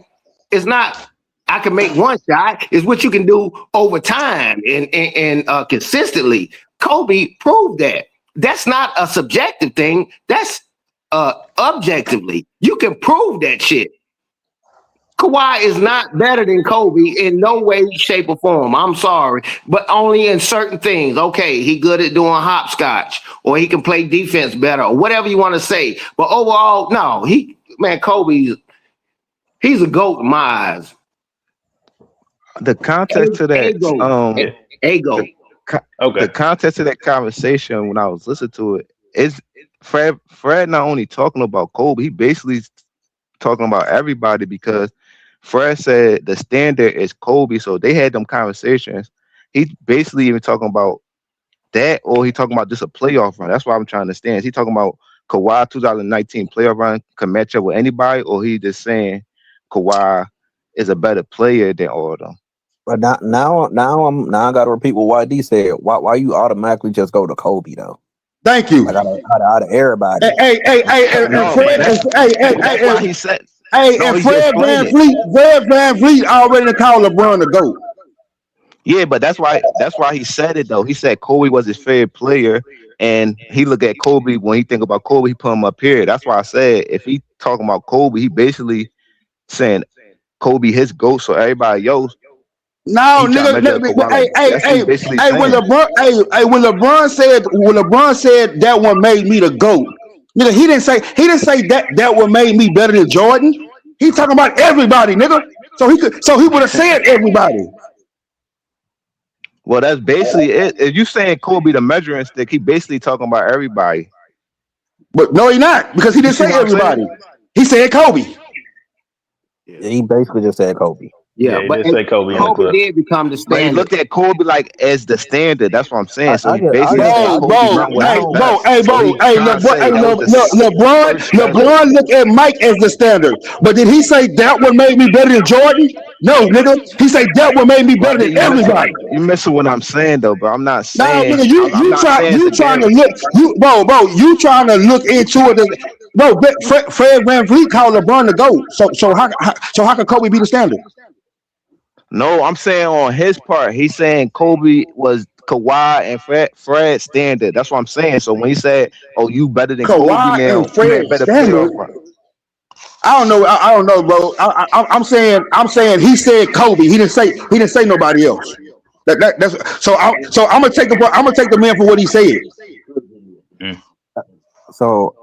it's not. I can make one shot. It's what you can do over time and consistently. Kobe proved that. That's not a subjective thing. That's objectively. You can prove that shit. Kawhi is not better than Kobe in no way, shape, or form. I'm sorry, but only in certain things. Okay, he good at doing hopscotch, or he can play defense better, or whatever you want to say. But overall, no, Kobe, he's a GOAT in my eyes. the context to that Ego. the context of that conversation when I was listening to it is Fred not only talking about Kobe, he basically talking about everybody because Fred said the standard is Kobe, so they had them conversations. He basically even talking about that, or he talking about just a playoff run. That's what I'm trying to understand. Is he talking about Kawhi 2019 playoff run can match up with anybody, or he just saying Kawhi is a better player than all of them? But now I got to repeat what YD said. Why you automatically just go to Kobe though? Thank you. Like out of everybody. Hey, and Fred, that's why he said. And Fred Van Vliet already called LeBron the GOAT. Yeah, but that's why he said it though. He said Kobe was his favorite player, and he look at Kobe when he think about Kobe, he put him up here. That's why I said if he talking about Kobe, he basically saying Kobe his GOAT, so everybody else. No, nigga. When LeBron said that one made me the GOAT. Nigga, he didn't say that one made me better than Jordan. He talking about everybody, nigga. So he would have said everybody. Well, that's basically it. If you saying Kobe the measuring stick, he basically talking about everybody. But no, he not, because he didn't say everybody. He said Kobe. Yeah, he basically just said Kobe. Yeah, but say Kobe did become the standard. But he looked at Kobe like as the standard. That's what I'm saying. So LeBron looked at Mike as the standard. But did he say that one made me better than Jordan? No, nigga. He said that one made me better than everybody. You missing what I'm saying though, bro. I'm not saying. No, nigga, you trying to look into it. Bro, Fred Van Vliet called LeBron the GOAT. So how can Kobe be the standard? No, I'm saying on his part, he's saying Kobe was Kawhi and Fred standard. That's what I'm saying. So when he said, "Oh, you better than Kobe now," and Fred standard. I don't know, bro. I'm saying he said Kobe. He didn't say nobody else. That's so. I'm gonna take the man for what he said. So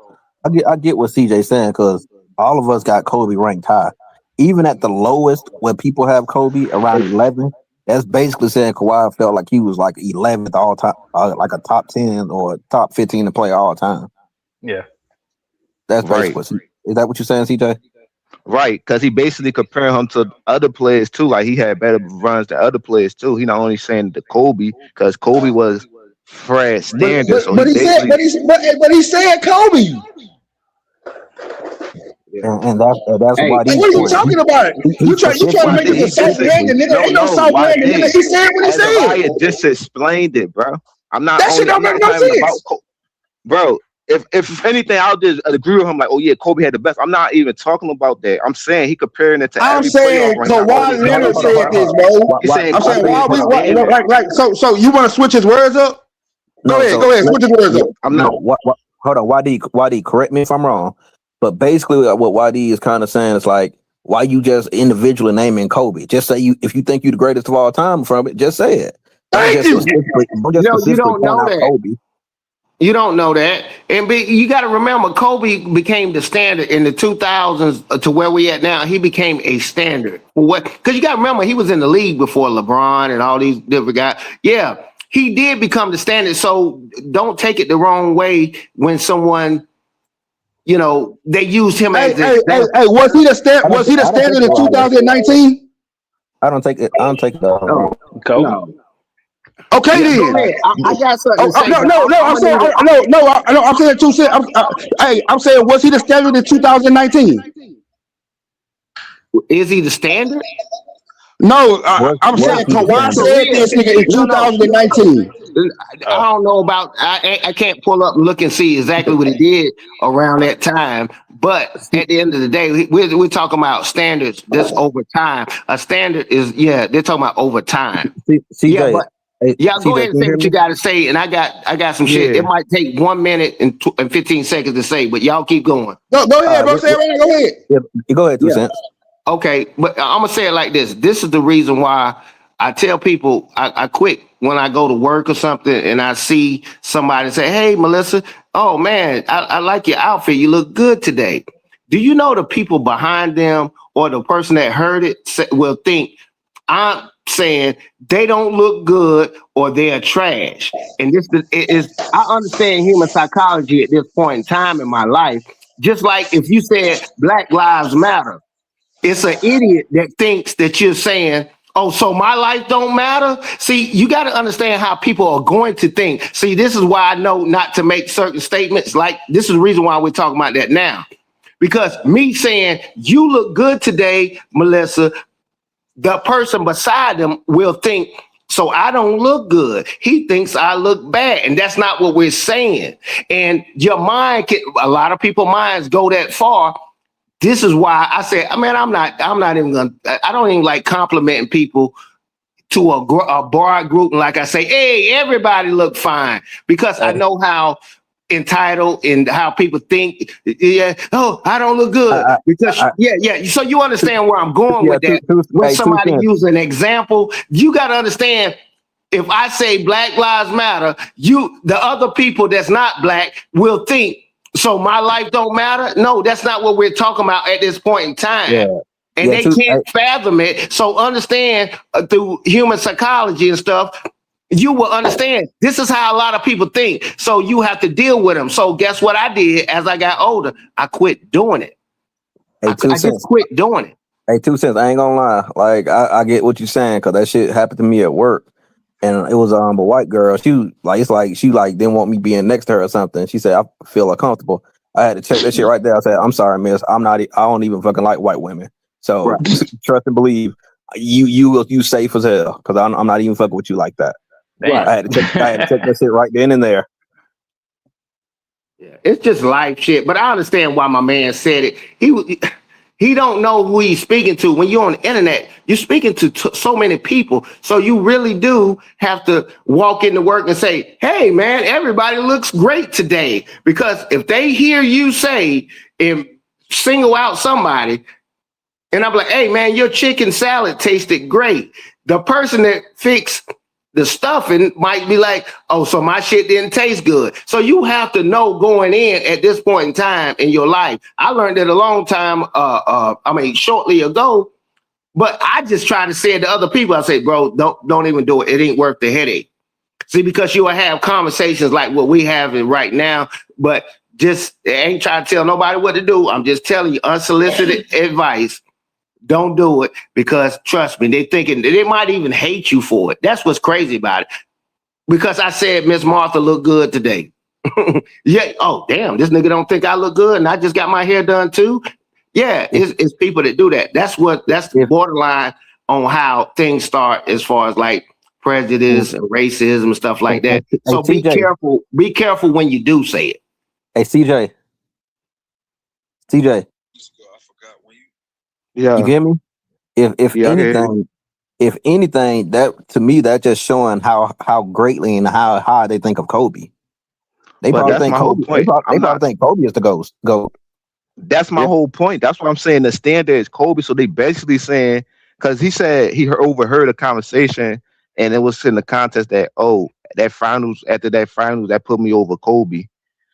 I get what CJ saying because all of us got Kobe ranked high. Even at the lowest, where people have Kobe around 11, that's basically saying Kawhi felt like he was like 11th all time, like a top 10 or top 15 to play all time. Yeah, that's basically. Right. Is that what you're saying, CJ? Right, because he basically comparing him to other players too. Like he had better runs than other players too. He not only saying the Kobe because Kobe was Fred's standard. But he said Kobe. And that's why. What are you talking about? You trying to make this a soft landing, nigga? Ain't no soft landing, nigga. He said what he said. I just explained it, bro. I'm not. That shit don't make no sense, bro. If anything, I'll just agree with him. Like, oh yeah, Kobe had the best. I'm not even talking about that. I'm saying he comparing it to. I'm saying Kawhi Leonard said this, bro. I'm saying why we like so you want to switch his words up? Go ahead, switch his words up. I'm not. Hold on, YD, correct me if I'm wrong. But basically, what YD is kind of saying is like, why you just individually naming Kobe? Just say if you think you're the greatest of all time from it, just say it. Thank you. You don't know that. Kobe. You don't know that. And you got to remember, Kobe became the standard in the 2000s to where we at now. He became a standard. What? Because you got to remember, he was in the league before LeBron and all these different guys. Yeah, he did become the standard. So don't take it the wrong way when someone, they used him as was he the standard in 2019? I don't take it. No. Okay, then. I got something to say. I'm saying 2 cents. I'm saying, was he the standard in 2019? Is he the standard? No, I'm saying Kawhi said this nigga in 2019. I don't know about. I can't pull up and look and see exactly what he did around that time. But at the end of the day, we're talking about standards. This over time. A standard is they're talking about over time. CJ, go ahead and say what you got to say, and I got some shit. It might take 1 minute and 15 seconds to say, but y'all keep going. Go ahead, bro. Say it right now. Go ahead. Yeah, go ahead, 2 cents. Okay, but I'm gonna say it like this. This is the reason why I tell people I quit when I go to work or something, and I see somebody say, "Hey, Melissa, oh man, I like your outfit. You look good today." Do you know the people behind them or the person that heard it will think, I'm saying they don't look good or they're trash. And this is I understand human psychology at this point in time in my life. Just like if you said Black Lives Matter, it's an idiot that thinks that you're saying, oh, so my life don't matter. See, you got to understand how people are going to think. See, this is why I know not to make certain statements. Like, this is the reason why we're talking about that now. Because me saying, you look good today, Melissa, the person beside them will think, so I don't look good. He thinks I look bad. And that's not what we're saying. And your mind a lot of people's minds go that far. This is why I said, I mean, I'm not even gonna, I don't even like complimenting people to a broad group. And like I say, hey, everybody look fine, because I know how entitled and how people think. Yeah, oh, I don't look good because yeah. So you understand where I'm going with that. When somebody uses an example, you got to understand. If I say Black Lives Matter, the other people that's not black will think, so my life don't matter. No, that's not what we're talking about at this point in time. Yeah. And they can't fathom it. So understand through human psychology and stuff, you will understand this is how a lot of people think. So you have to deal with them. So guess what I did as I got older? I quit doing it. I just quit doing it. Hey, 2 cents. I ain't gonna lie. Like I get what you're saying, because that shit happened to me at work. And it was a white girl. She didn't want me being next to her or something. She said, I feel uncomfortable. I had to check that shit right there. I said, I'm sorry, miss. I don't even fucking like white women. So trust and believe you safe as hell, because I'm not even fucking with you like that. I had to check that shit right then and there. Yeah, it's just life shit. But I understand why my man said it. He don't know who he's speaking to. When you're on the internet, you're speaking to so many people. So you really do have to walk into work and say, hey, man, everybody looks great today. Because if they hear you say and single out somebody, and I'm like, hey, man, your chicken salad tasted great. The person that fixed the stuffing might be like, oh, so my shit didn't taste good. So you have to know going in at this point in time in your life. I learned that a long time, shortly ago, but I just try to say it to other people. I say, bro, don't even do it. It ain't worth the headache. See, because you will have conversations like what we having right now, but just ain't trying to tell nobody what to do. I'm just telling you unsolicited advice. Don't do it, because trust me, they might even hate you for it. That's what's crazy about it. Because I said Miss Martha looked good today. Yeah. Oh, damn, this nigga don't think I look good, and I just got my hair done too. Yeah, it's people that do that. That's the borderline on how things start as far as like prejudice and racism and stuff like that. So be careful. Be careful when you do say it. Hey, CJ. Yeah. You get me? If anything, that to me, that's just showing how greatly and how high they think of Kobe. They probably think Kobe. They probably think Kobe is the GOAT. That's my whole point. That's what I'm saying. The standard is Kobe. So they basically saying, because he said he overheard a conversation, and it was in the context that after that finals that put me over Kobe.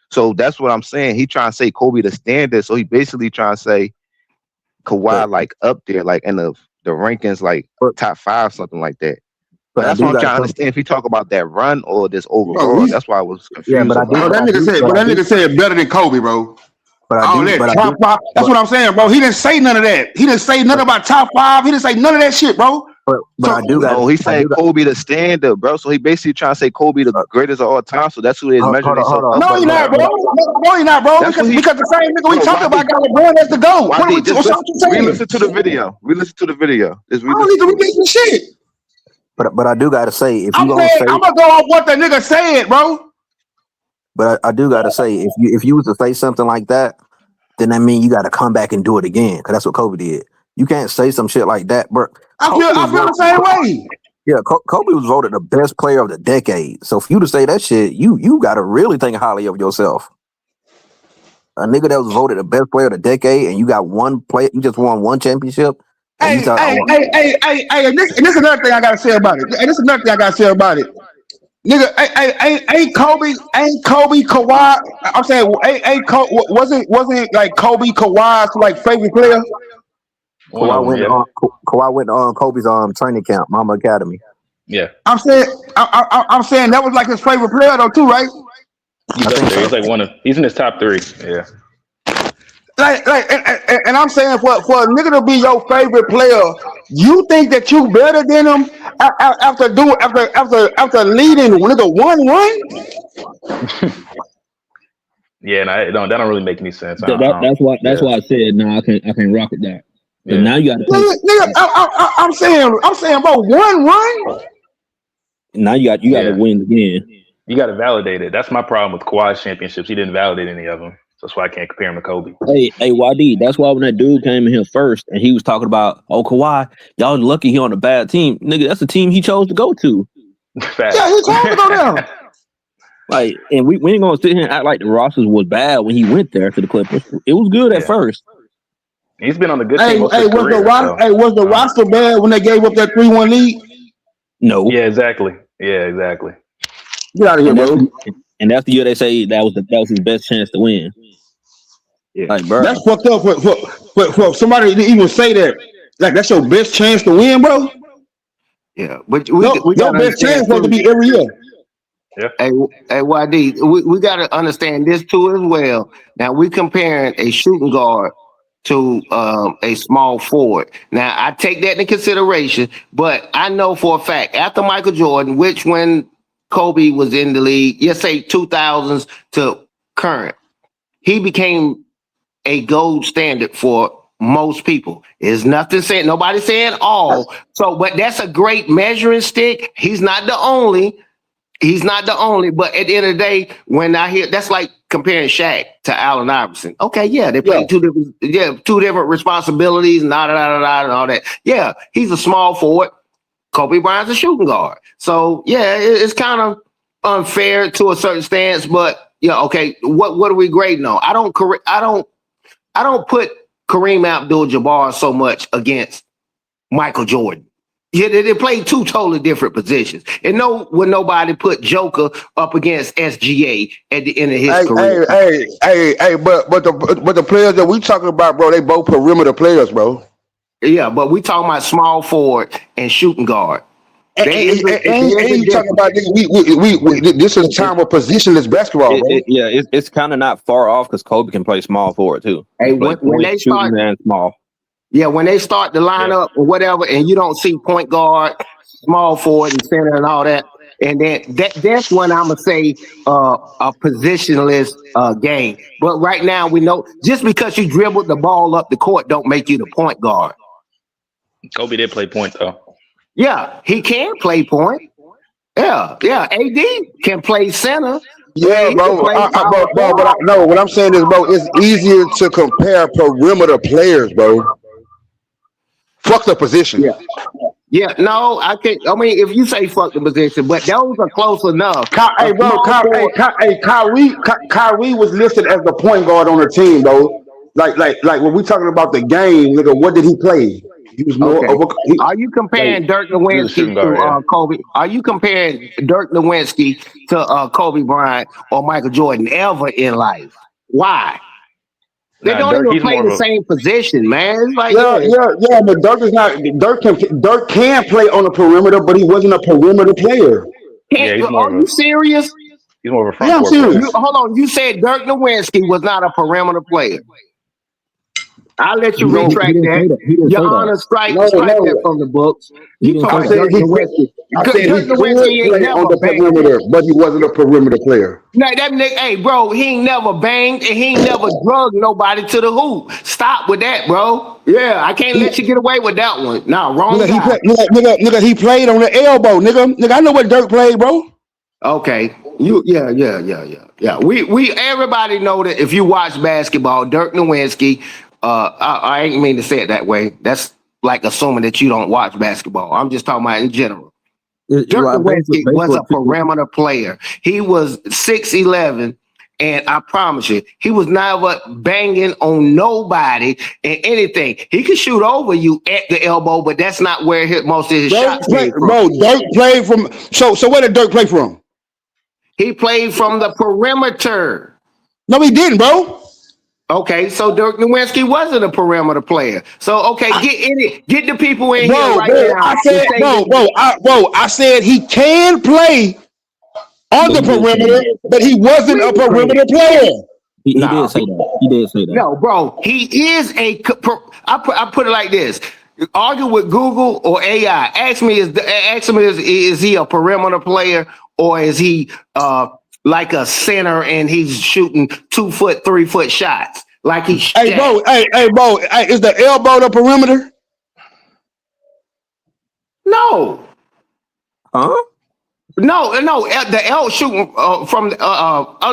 So that's what I'm saying. He trying to say Kobe the standard. So he basically trying to say Kawhi like up there, like in the rankings, like top 5, something like that. But that's what I'm trying to understand. If he talk about that run or this overall, that's why I was confused. Yeah, but that nigga said better than Kobe, bro. That's what I'm saying, bro. He didn't say none of that. He didn't say nothing about top 5. He didn't say none of that shit, bro. He said Kobe the standard, bro. So he basically trying to say Kobe the greatest of all time. So that's who he's measuring himself. No, you're not, bro. No, you're not, bro. Because the same nigga we talking about got LeBron as the GOAT. We listen to the video. I don't need to repeat the shit. But I do gotta say, if I'm gonna go off what the nigga said, bro. But I do gotta say, if you was to say something like that, then that means you got to come back and do it again, because that's what Kobe did. You can't say some shit like that, bro. I feel the same way. Yeah, Kobe was voted the best player of the decade. So for you to say that shit, you got to really think highly of yourself. A nigga that was voted the best player of the decade, and you got one play, you just won one championship. Hey, this is another thing I gotta say about it. Nigga, ain't Kobe Kawhi? I'm saying, wasn't like Kobe Kawhi's like favorite player? One of them, yeah. Kawhi went on Kobe's training camp, Mama Academy. Yeah. I'm saying that was like his favorite player though too, right? He's up there. He's like he's in his top 3. Yeah. And I'm saying for a nigga to be your favorite player, you think that you better than him after leading nigga 1-1? Yeah, that don't really make any sense. That's why I said no. I can't rock with that. Yeah. Now you got to. Nigga, I'm saying, bro, 1-1. Now you got to win again. You got to validate it. That's my problem with Kawhi's championships. He didn't validate any of them. That's why I can't compare him to Kobe. Hey, YD, that's why when that dude came in here first and he was talking about, Kawhi, y'all lucky he on a bad team. Nigga, that's the team he chose to go to. Fact. Yeah, he chose to go there. Like, and we ain't gonna sit here and act like the rosters was bad when he went there to the Clippers. It was good at first. He's been on the good team most of his career. Was the roster bad when they gave up that 3-1 lead? No. Yeah, exactly. Get out of here, bro. And that's the year they say that was his best chance to win. Yeah. Like, bro, that's fucked up for somebody to even say that. Like, that's your best chance to win, bro. Yeah, but we your best chance supposed to be every year. Yeah. Hey, YD, we got to understand this too as well. Now we comparing a shooting guard to a small forward. Now I take that into consideration, but I know for a fact after Michael Jordan, which when Kobe was in the league, let's say 2000s to current, he became a gold standard for most people. There's nothing saying, nobody saying all. So, but that's a great measuring stick. He's not the only, but at the end of the day, when I hear, that's like comparing Shaq to Allen Iverson. Okay, yeah, they play two different responsibilities and and all that. Yeah, he's a small forward. Kobe Bryant's a shooting guard. So yeah, it's kind of unfair to a certain stance, but yeah, okay. What are we grading on? I don't put Kareem Abdul-Jabbar so much against Michael Jordan. Yeah, they play two totally different positions. And when nobody put Joker up against SGA at the end of his career. But the players that we talking about, bro, they both perimeter players, bro. Yeah, but we talking about small forward and shooting guard. And you talking about this? This is a time of positionless basketball, bro. It's kind of not far off because Kobe can play small forward too. Hey, when they start and small. Yeah, when they start the lineup or whatever, and you don't see point guard, small forward, and center, and all that, and then that's when I'm gonna say a positionless game. But right now, we know just because you dribbled the ball up the court, don't make you the point guard. Kobe did play point though. Yeah, he can play point. Yeah. AD can play center. Yeah, bro. But what I'm saying is, bro, it's easier to compare perimeter players, bro. Fuck the position. Yeah, no, I can't. I mean, if you say fuck the position, but those are close enough. Kyrie was listed as the point guard on the team, bro. Like when we talking about the game, nigga, what did he play? He was more of a. Are you comparing Dirk Nowitzki to Kobe? Are you comparing Dirk Nowitzki to Kobe Bryant or Michael Jordan ever in life? Why? They don't even play the same position, man. It's like yeah, but Dirk is not. Dirk can play on the perimeter, but he wasn't a perimeter player. Are you serious? He's more of a front court player. Hold on, you said Dirk Nowitzki was not a perimeter player. I'll let you retract that. Your Honor, strike that from the books. You talking Dirk Nowitzki. I said he could play on the perimeter, but he wasn't a perimeter player. Now that nigga, hey, bro, he ain't never banged and he ain't never drugged nobody to the hoop. Stop with that, bro. Yeah, I can't let you get away with that one. Nah, wrong guy. Nigga, he played on the elbow, nigga. I know what Dirk played, bro. Okay. Yeah. We everybody know that if you watch basketball, Dirk Nowitzki, I ain't mean to say it that way. That's like assuming that you don't watch basketball. I'm just talking about in general. Dirk Nowitzki was a perimeter player. He was 6'11", and I promise you, he was never banging on nobody and anything. He could shoot over you at the elbow, but that's not where most of his shots came from. Bro, Dirk played from. So where did Dirk play from? He played from the perimeter. No, he didn't, bro. Okay, so Dirk Nowitzki wasn't a perimeter player. So okay, get the people in here Bro, right bro, now I to said, say bro, that. I said he can play on Yeah, the he did say perimeter, that. but he wasn't a perimeter player. He did No, say that. He did say that. no, bro. He is a. I put it like this: argue with Google or AI. Ask him is he a perimeter player or is he like a center and he's shooting 2 foot, 3 foot shots like he's Hey, bro, hey, is the elbow the perimeter? No. Huh? No, the L shooting from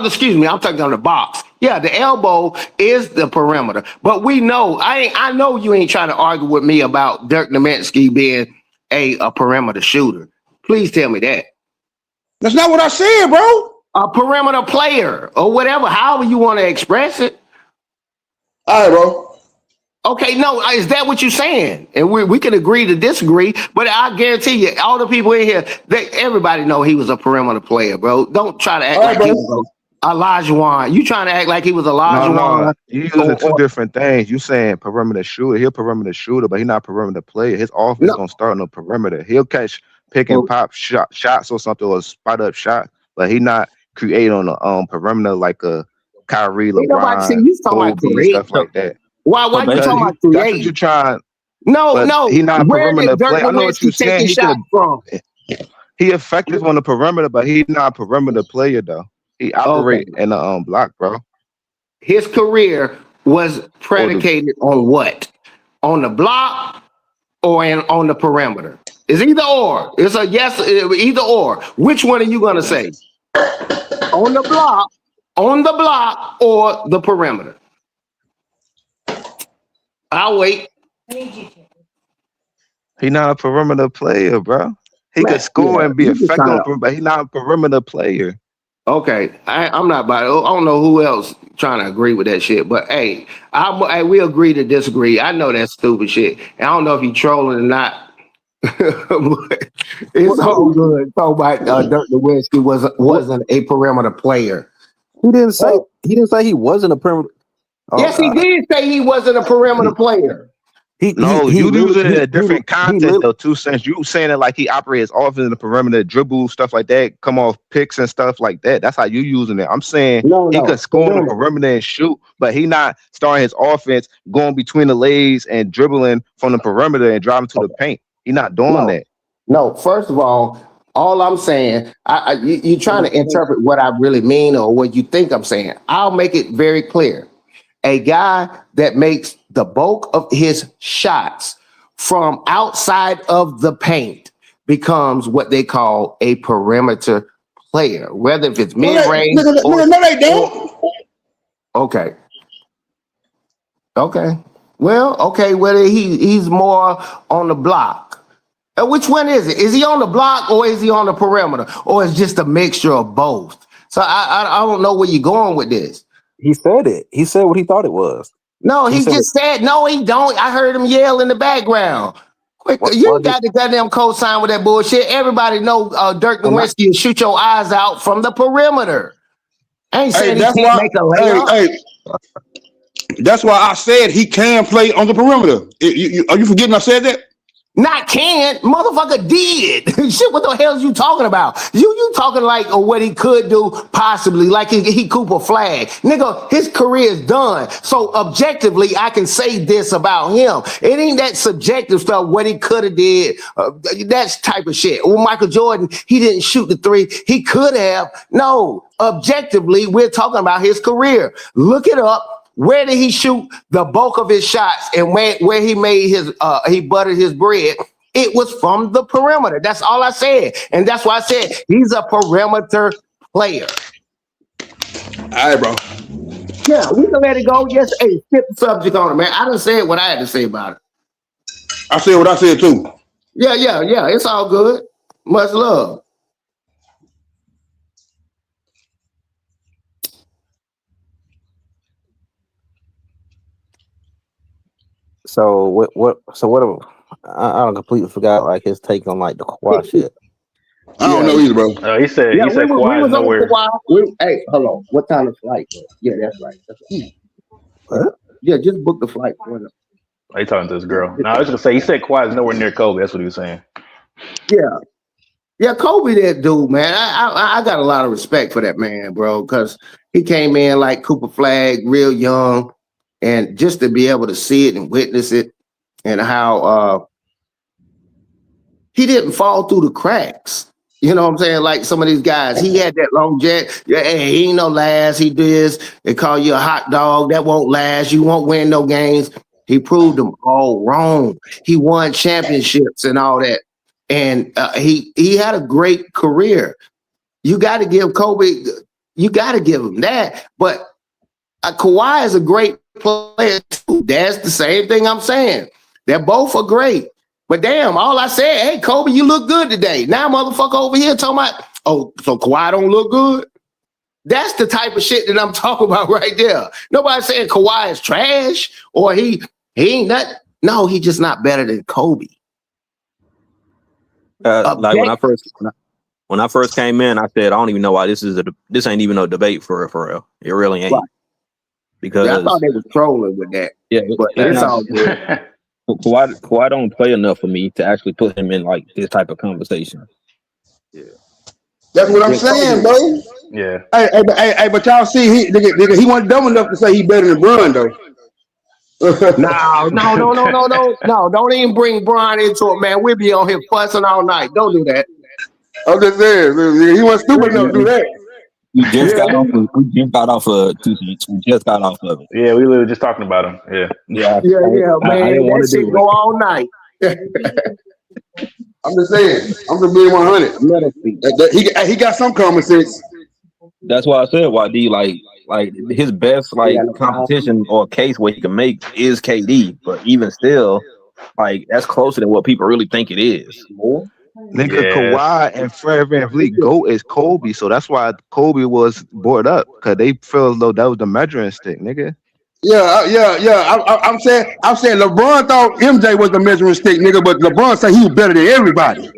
excuse me, I'm talking on the box. Yeah, the elbow is the perimeter. But we know, I know you ain't trying to argue with me about Dirk Nowitzki being a perimeter shooter. Please tell me that. That's not what I said, bro. A perimeter player or whatever, however you want to express it. All right, bro. Okay, no, is that what you're saying? And we can agree to disagree, but I guarantee you, all the people in here, everybody know he was a perimeter player, bro. Don't try to act All right, like he bro. was Elijah. You trying to act like he was Elijah? No, you using two different things. You saying perimeter shooter, he'll perimeter shooter, but he's not a perimeter player. His offense gonna start on the perimeter. He'll catch pick and pop shots or something or spot up shot, but he not create on the perimeter like a Kyrie, LeBron, Kobe, stuff like that. Why you talking about create? That's what you're trying. No. He not a Where did perimeter Dirk player. I know what Nowitzki you're take saying. his He shot from? he effective on the perimeter, but he's not a perimeter player though. He operate in the block, bro. His career was predicated on what? On the block or on the perimeter? It's either or. It's a yes, either or. Which one are you gonna say? On the block, or the perimeter? I'll wait. He not a perimeter player, bro. He could score and be effective on perimeter, but he's not a perimeter player. Okay, I'm not about it. I don't know who else trying to agree with that shit, but hey, we agree to disagree. I know that's stupid shit. And I don't know if he trolling or not. It's all good. Talk about Dirk Nowitzki wasn't a perimeter player. He didn't say he wasn't a perimeter. Yes, he did say he wasn't a perimeter player. You using it in a different context though, too. Since you saying it like he operates off in the perimeter, dribble stuff like that, come off picks and stuff like that. That's how you using it. I'm saying he could score on the perimeter and shoot, but he not starting his offense going between the legs and dribbling from the perimeter and driving to the paint. He not doing that. No, first of all I'm saying, you trying to interpret what I really mean or what you think I'm saying. I'll make it very clear. A guy that makes the bulk of his shots from outside of the paint becomes what they call a perimeter player, whether if it's mid-range or... No, they don't. Okay. Whether he's more on the block. Which one is it? Is he on the block or is he on the perimeter? Or it's just a mixture of both? So I don't know where you're going with this. He said it. He said what he thought it was. No, he just said, no, he don't. I heard him yell in the background. You got the goddamn co-sign with that bullshit. Everybody know Dirk Nowitzki will shoot your eyes out from the perimeter. I ain't saying he can't make a layup. That's why I said he can play on the perimeter. Are you forgetting I said that? Not can, motherfucker did. Shit, what the hell is you talking about? You talking like what he could do, possibly, like he Cooper Flag. Nigga, his career is done. So objectively, I can say this about him. It ain't that subjective stuff, what he could have did. That's type of shit. Well, Michael Jordan, he didn't shoot the three. He could have. No, objectively, we're talking about his career. Look it up. Where did he shoot the bulk of his shots and where he made his he buttered his bread? It was from the perimeter. That's all I said. And that's why I said he's a perimeter player. All right, bro. Yeah, we can let it go. Yes, hey, skip the subject on it, man. I done said what I had to say about it. I said what I said too. Yeah. It's all good. Much love. So what? I completely forgot like his take on like the Kawhi shit. I don't know either, bro. He said Kawhi is nowhere. Hey, hold on. What time is flight? Yeah, that's right. What? Yeah, just book the flight for them. Oh, he talking to this girl. No, I was gonna say he said Kawhi is nowhere near Kobe. That's what he was saying. Yeah. Yeah, Kobe, that dude, man. I got a lot of respect for that man, bro, because he came in like Cooper Flag, real young, and just to be able to see it and witness it, and how he didn't fall through the cracks. You know what I'm saying? Like some of these guys, he had that long jet. Yeah, hey, he ain't no last. He does. They call you a hot dog. That won't last. You won't win no games. He proved them all wrong. He won championships and all that. And he had a great career. You got to give Kobe, you got to give him that. But Kawhi is a great player too. That's the same thing I'm saying. They're both are great. But damn, all I said, hey, Kobe, you look good today. Now motherfucker over here talking about, oh, so Kawhi don't look good? That's the type of shit that I'm talking about right there. Nobody's saying Kawhi is trash or he ain't nothing. No, he just not better than Kobe. Like when I first came in, I said I don't even know why this ain't even no debate for real. It really ain't. Right. Because I thought they was trolling with that. Yeah, but it's all good. Kawhi don't play enough for me to actually put him in like this type of conversation. Yeah, that's what I'm saying, bro. Yeah. Hey, but y'all see, he wasn't dumb enough to say he better than Bron though. No, don't even bring Bryant into it, man. We'll be on here fussing all night. Don't do that. I'm just saying, he wasn't stupid enough to do that. We just got off of it. Yeah, we were just talking about him. Yeah, man. That shit go all night. I'm just saying. I'm just being 100. He got some common sense. That's why I said YD like his best competition or case where he can make is KD, but even still, like that's closer than what people really think it is. Nigga, Kawhi and Fred VanVleet GOAT is Kobe, so that's why Kobe was brought up because they feel as though that was the measuring stick, nigga. Yeah. I'm saying LeBron thought MJ was the measuring stick, nigga, but LeBron said he was better than everybody.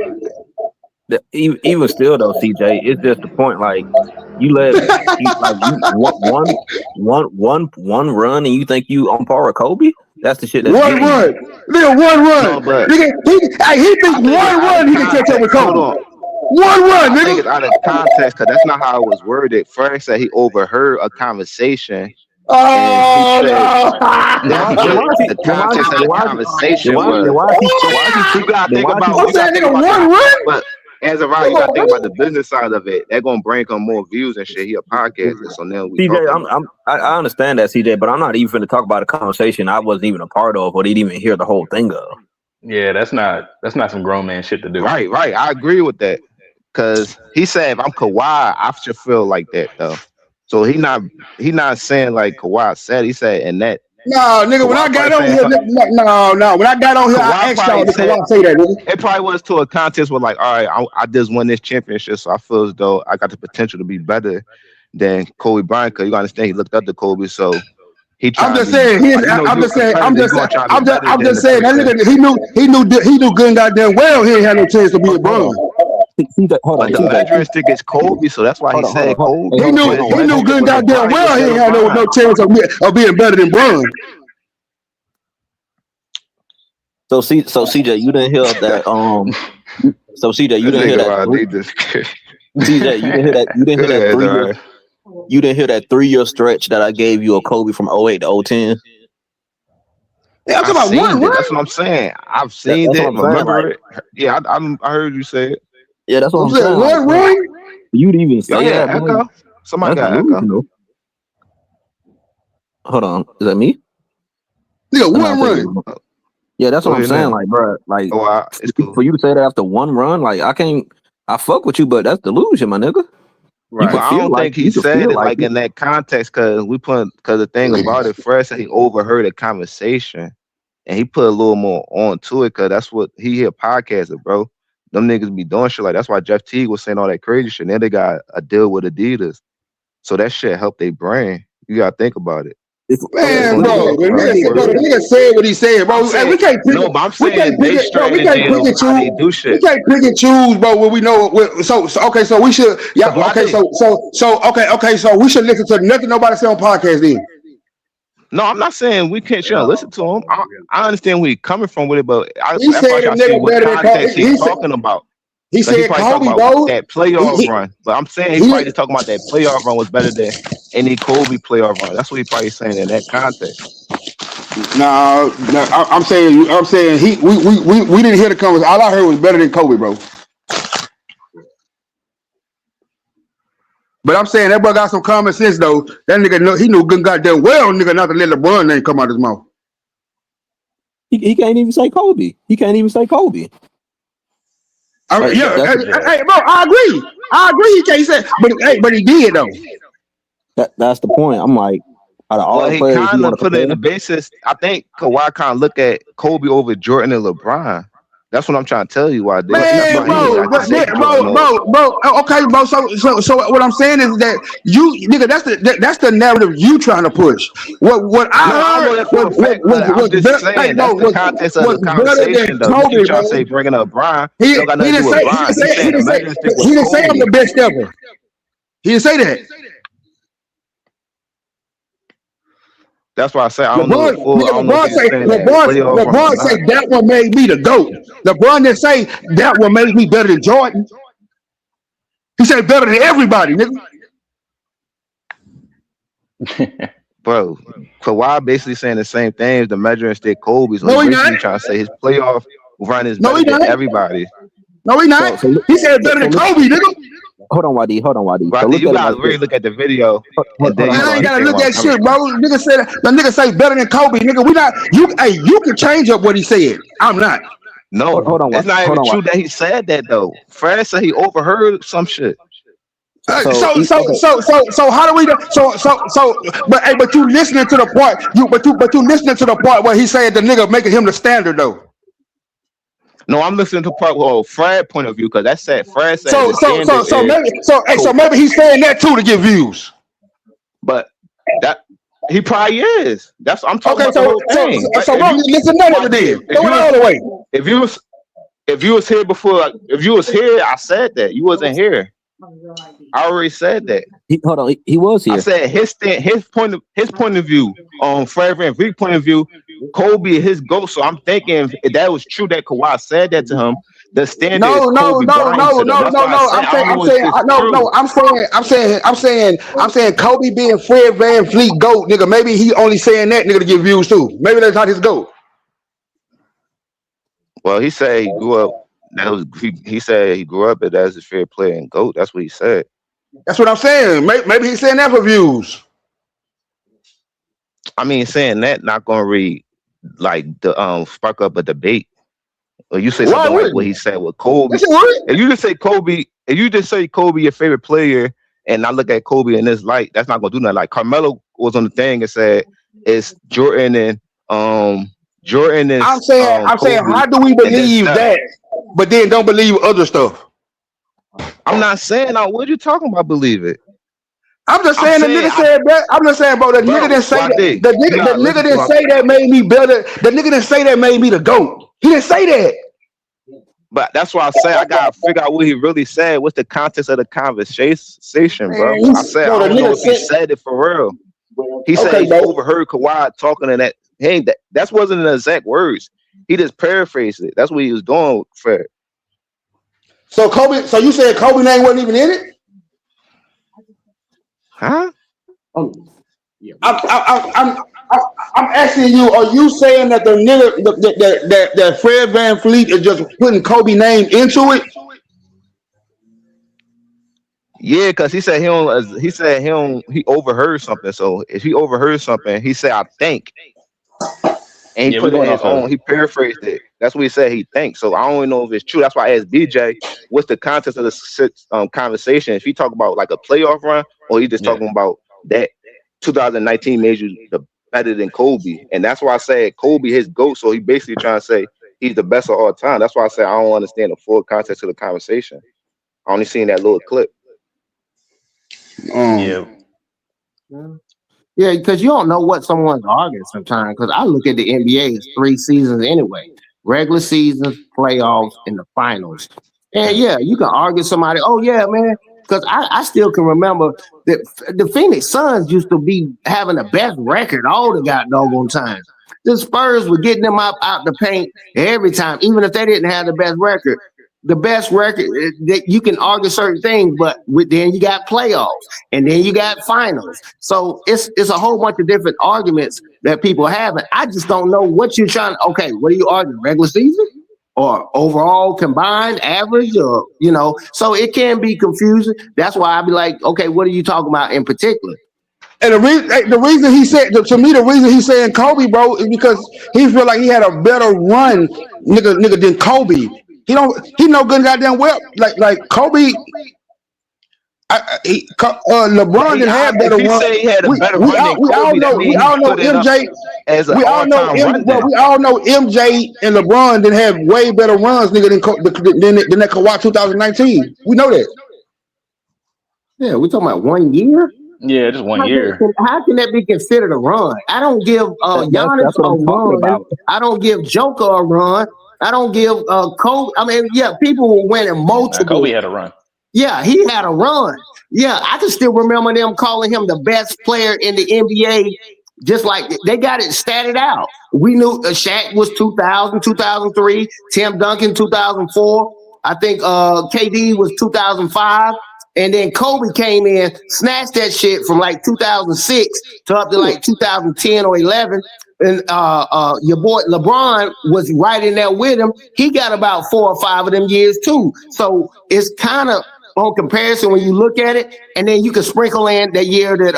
Even still though, CJ, it's just the point. Like you one run and you think you on par with Kobe. That's the shit. That's one run. No, but he thinks one run he can catch up with Kobe. One run, nigga. I think it's out of context because that's not how it was worded. Fred said he overheard a conversation. Oh the context of the conversation was. You gotta think about. But as of right, you gotta think about the business side of it. They're gonna bring him more views and shit. He a podcaster, so now we. CJ, I understand that, CJ, but I'm not even finna talk about a conversation I wasn't even a part of or didn't even hear the whole thing of. Yeah, that's not some grown man shit to do. Right. I agree with that. Cause he said if I'm Kawhi, I should feel like that though. So he not saying like Kawhi said. He said and that. No, nigga, Kawhi when I got on here, when I got on here, I asked y'all to say that, nigga. It probably was to a contest where like, all right, I just won this championship, so I feel as though I got the potential to be better than Kobe Bryant. Because you gotta understand, he looked up to Kobe, so he. I'm just saying that nigga, he knew good and goddamn well he ain't had no chance to be a Bron. But the measuring stick is Kobe, so that's why he said Kobe. He knew good and goddamn well he ain't had no chance of being better than Bron. So CJ, you didn't hear that. So CJ, you didn't hear that. CJ, you didn't hear that. You didn't hear that 3-year stretch that I gave you of Kobe from 08 to 010. Yeah, I'm talking about one. That's what I'm saying. I've seen it. Remember it? Yeah, I heard you say it. Yeah, that's what I'm saying. One run? You'd even say that. Echo. Somebody got echo. Hold on, is that me? Yeah, one run. Yeah, that's what I'm saying. Like, bro, like for you to say that after one run, like I fuck with you, but that's delusion, my nigga. Right. I don't think he said it like in that context because the thing about it, Fred said he overheard a conversation and he put a little more onto it because that's what he hear podcaster, bro. Them niggas be doing shit like that's why Jeff Teague was saying all that crazy shit. Now they got a deal with Adidas, so that shit helped their brand. You gotta think about it. Man, bro, the nigga said what he said, bro. Hey, we can't pick. No, but I'm saying they strategy how they do shit. We can't pick and choose, bro. When we know, so we should, so we should listen to nothing nobody say on podcast then. No, I'm not saying we shouldn't listen to him. I understand where he's coming from with it, but He that's why I said a try to see nigga what better than Kobe. context he's talking about. He Because he said probably talking Kobe, about bro. that playoff He, run. But I'm saying he he, probably just talking about that playoff run was better than any Kobe playoff run. That's what he probably saying in that context. no, I'm saying we didn't hear the conversation. All I heard was better than Kobe, bro. But I'm saying that boy got some common sense though. That nigga he knew good goddamn well nigga not to let LeBron name come out his mouth. He can't even say Kobe. He can't even say Kobe. Hey, bro, I agree. He can't say, but he did though. That's the point. I'm like, out of all Well, the he players you kind want of to put it in compare, the basis. I think Kawhi kind of look at Kobe over Jordan and LeBron. That's what I'm trying to tell you. Why? That's Man, why he I can say Jordan bro. Okay, bro. So what I'm saying is that you, nigga, that's the narrative you trying to push. What I I know heard that for a fact, but I'm just saying that's the context of the better than conversation, though. You keep Kobe, trying to bro. say bringing up Bron, He it don't got he nothing to didn't do with say Bron. He's saying the measuring stick was he didn't say I'm Kobe. the best ever. He didn't say that. That's why I say I don't know the full. I don't know if LeBron he's say saying that playoff run or not. that one made me the GOAT. LeBron didn't say that one made me better than Jordan. He said better than everybody, nigga. Bro, Kawhi basically saying the same thing as the measuring stick Kobe. So No, he he's basically not. trying to say his playoff run is No, better he than not. everybody. No, he not. He said better than Kobe, nigga. Hold on, YD. But So look you at it gotta like really this. look at the video, and then Man, you're I gonna ain't gotta understand look where I'm at coming shit, from. bro. Nigga said the nigga say better than Kobe, nigga. We not you. Hey, you can change up what he said. I'm not. No, Hold on, it's not even true that he said that though. Fred said he overheard some shit. So how do we but you listening to the part but you listening to the part where he said the nigga making him the standard though. No, I'm listening to part of Fred's point of view because that's said Fred said So the standard is maybe he's saying that too to get views. But that he probably is. That's I'm talking Okay, about the whole thing. so bro, listen to it then. Throw it all the way. If you was here before, if you was here, I said that. You wasn't here. I already said that. Hold on, he was here. I said his point of view on Fred VanVleet's point of view, Kobe is his GOAT. So I'm thinking if that was true that Kawhi said that to him, the standard is Kobe Bryant to them. That's why I'm saying Kobe being Fred VanVleet GOAT, nigga. Maybe he only saying that nigga to get views too. Maybe that's not his GOAT. Well, he said he grew up. He said he grew up as his favorite player and GOAT. That's what he said. That's what I'm saying. Maybe he's saying that for views. I mean, saying that not gonna read like the spark up a debate. Or you say something like what he said with Kobe. If you just say Kobe your favorite player, and I look at Kobe in this light, that's not gonna do nothing. Like Carmelo was on the thing and said it's Jordan and Jordan is. I'm saying, how do we believe that, but then don't believe other stuff? I'm not saying. What are you talking about? Believe it. I'm just saying the nigga said that. I'm just saying, bro. The nigga didn't say that. The nigga didn't say that made me better. The nigga didn't say that made me the GOAT. He didn't say that. But that's why I say I gotta figure out what he really said. What's the context of the conversation, bro? I said I don't know if he said it for real. He said he overheard Kawhi talking to that. Hey, that wasn't the exact words. He just paraphrased it. That's what he was doing, Fred. So Kobe. So you said Kobe name wasn't even in it? Huh? I'm asking you. Are you saying that the nigga that Fred VanVleet is just putting Kobe name into it? Yeah, because he said he overheard something. So if he overheard something, he said I think. And he put it in his own. He paraphrased it. That's what he said. He thinks. So I don't even know if it's true. That's why I asked BJ, what's the context of this conversation? If he talk about like a playoff run, or he just talking about that 2019 made you better than Kobe, and that's why I said Kobe his GOAT. So he basically trying to say he's the best of all time. That's why I say I don't understand the full context of the conversation. I only seen that little clip. Yeah, because you don't know what someone's arguing sometimes. Because I look at the NBA as 3 seasons anyway: regular seasons, playoffs, and the finals. And yeah, you can argue somebody. Oh yeah, man, because I still can remember that the Phoenix Suns used to be having the best record all the goddamn time. The Spurs were getting them out the paint every time, even if they didn't have the best record. The best record that you can argue certain things, but then you got playoffs and then you got finals. So it's a whole bunch of different arguments that people have. And I just don't know what you're trying to, okay, what are you arguing? Regular season or overall combined average, or, so it can be confusing. That's why I'd be like, okay, what are you talking about in particular? And the reason he said, to me, the reason he's saying Kobe, bro, is because he feel like he had a better run, nigga, than Kobe. He no good goddamn well. Like Kobe, LeBron didn't have better If he run. say he had a better run than We all Kobe, know that means he put it up MJ. as an We all know all-time run. we all know MJ and LeBron didn't have way better runs, nigga, than that Kawhi 2019. We know that. Yeah, we talking about 1 year. Yeah, just 1 year. How can that be considered a run? I don't give Giannis that's what a I'm talking run. about. I don't give Joker a run. I don't give Kobe. I mean, yeah, people were winning multiple. Kobe had a run. Yeah, he had a run. Yeah, I can still remember them calling him the best player in the NBA. Just like they got it statted out. We knew Shaq was 2000, 2003, Tim Duncan 2004. I think KD was 2005. And then Kobe came in, snatched that shit from like 2006 to up to like 2010 or 11. And your boy LeBron was right in there with him. He got about 4 or 5 of them years too. So it's kind of on comparison when you look at it. And then you can sprinkle in that year that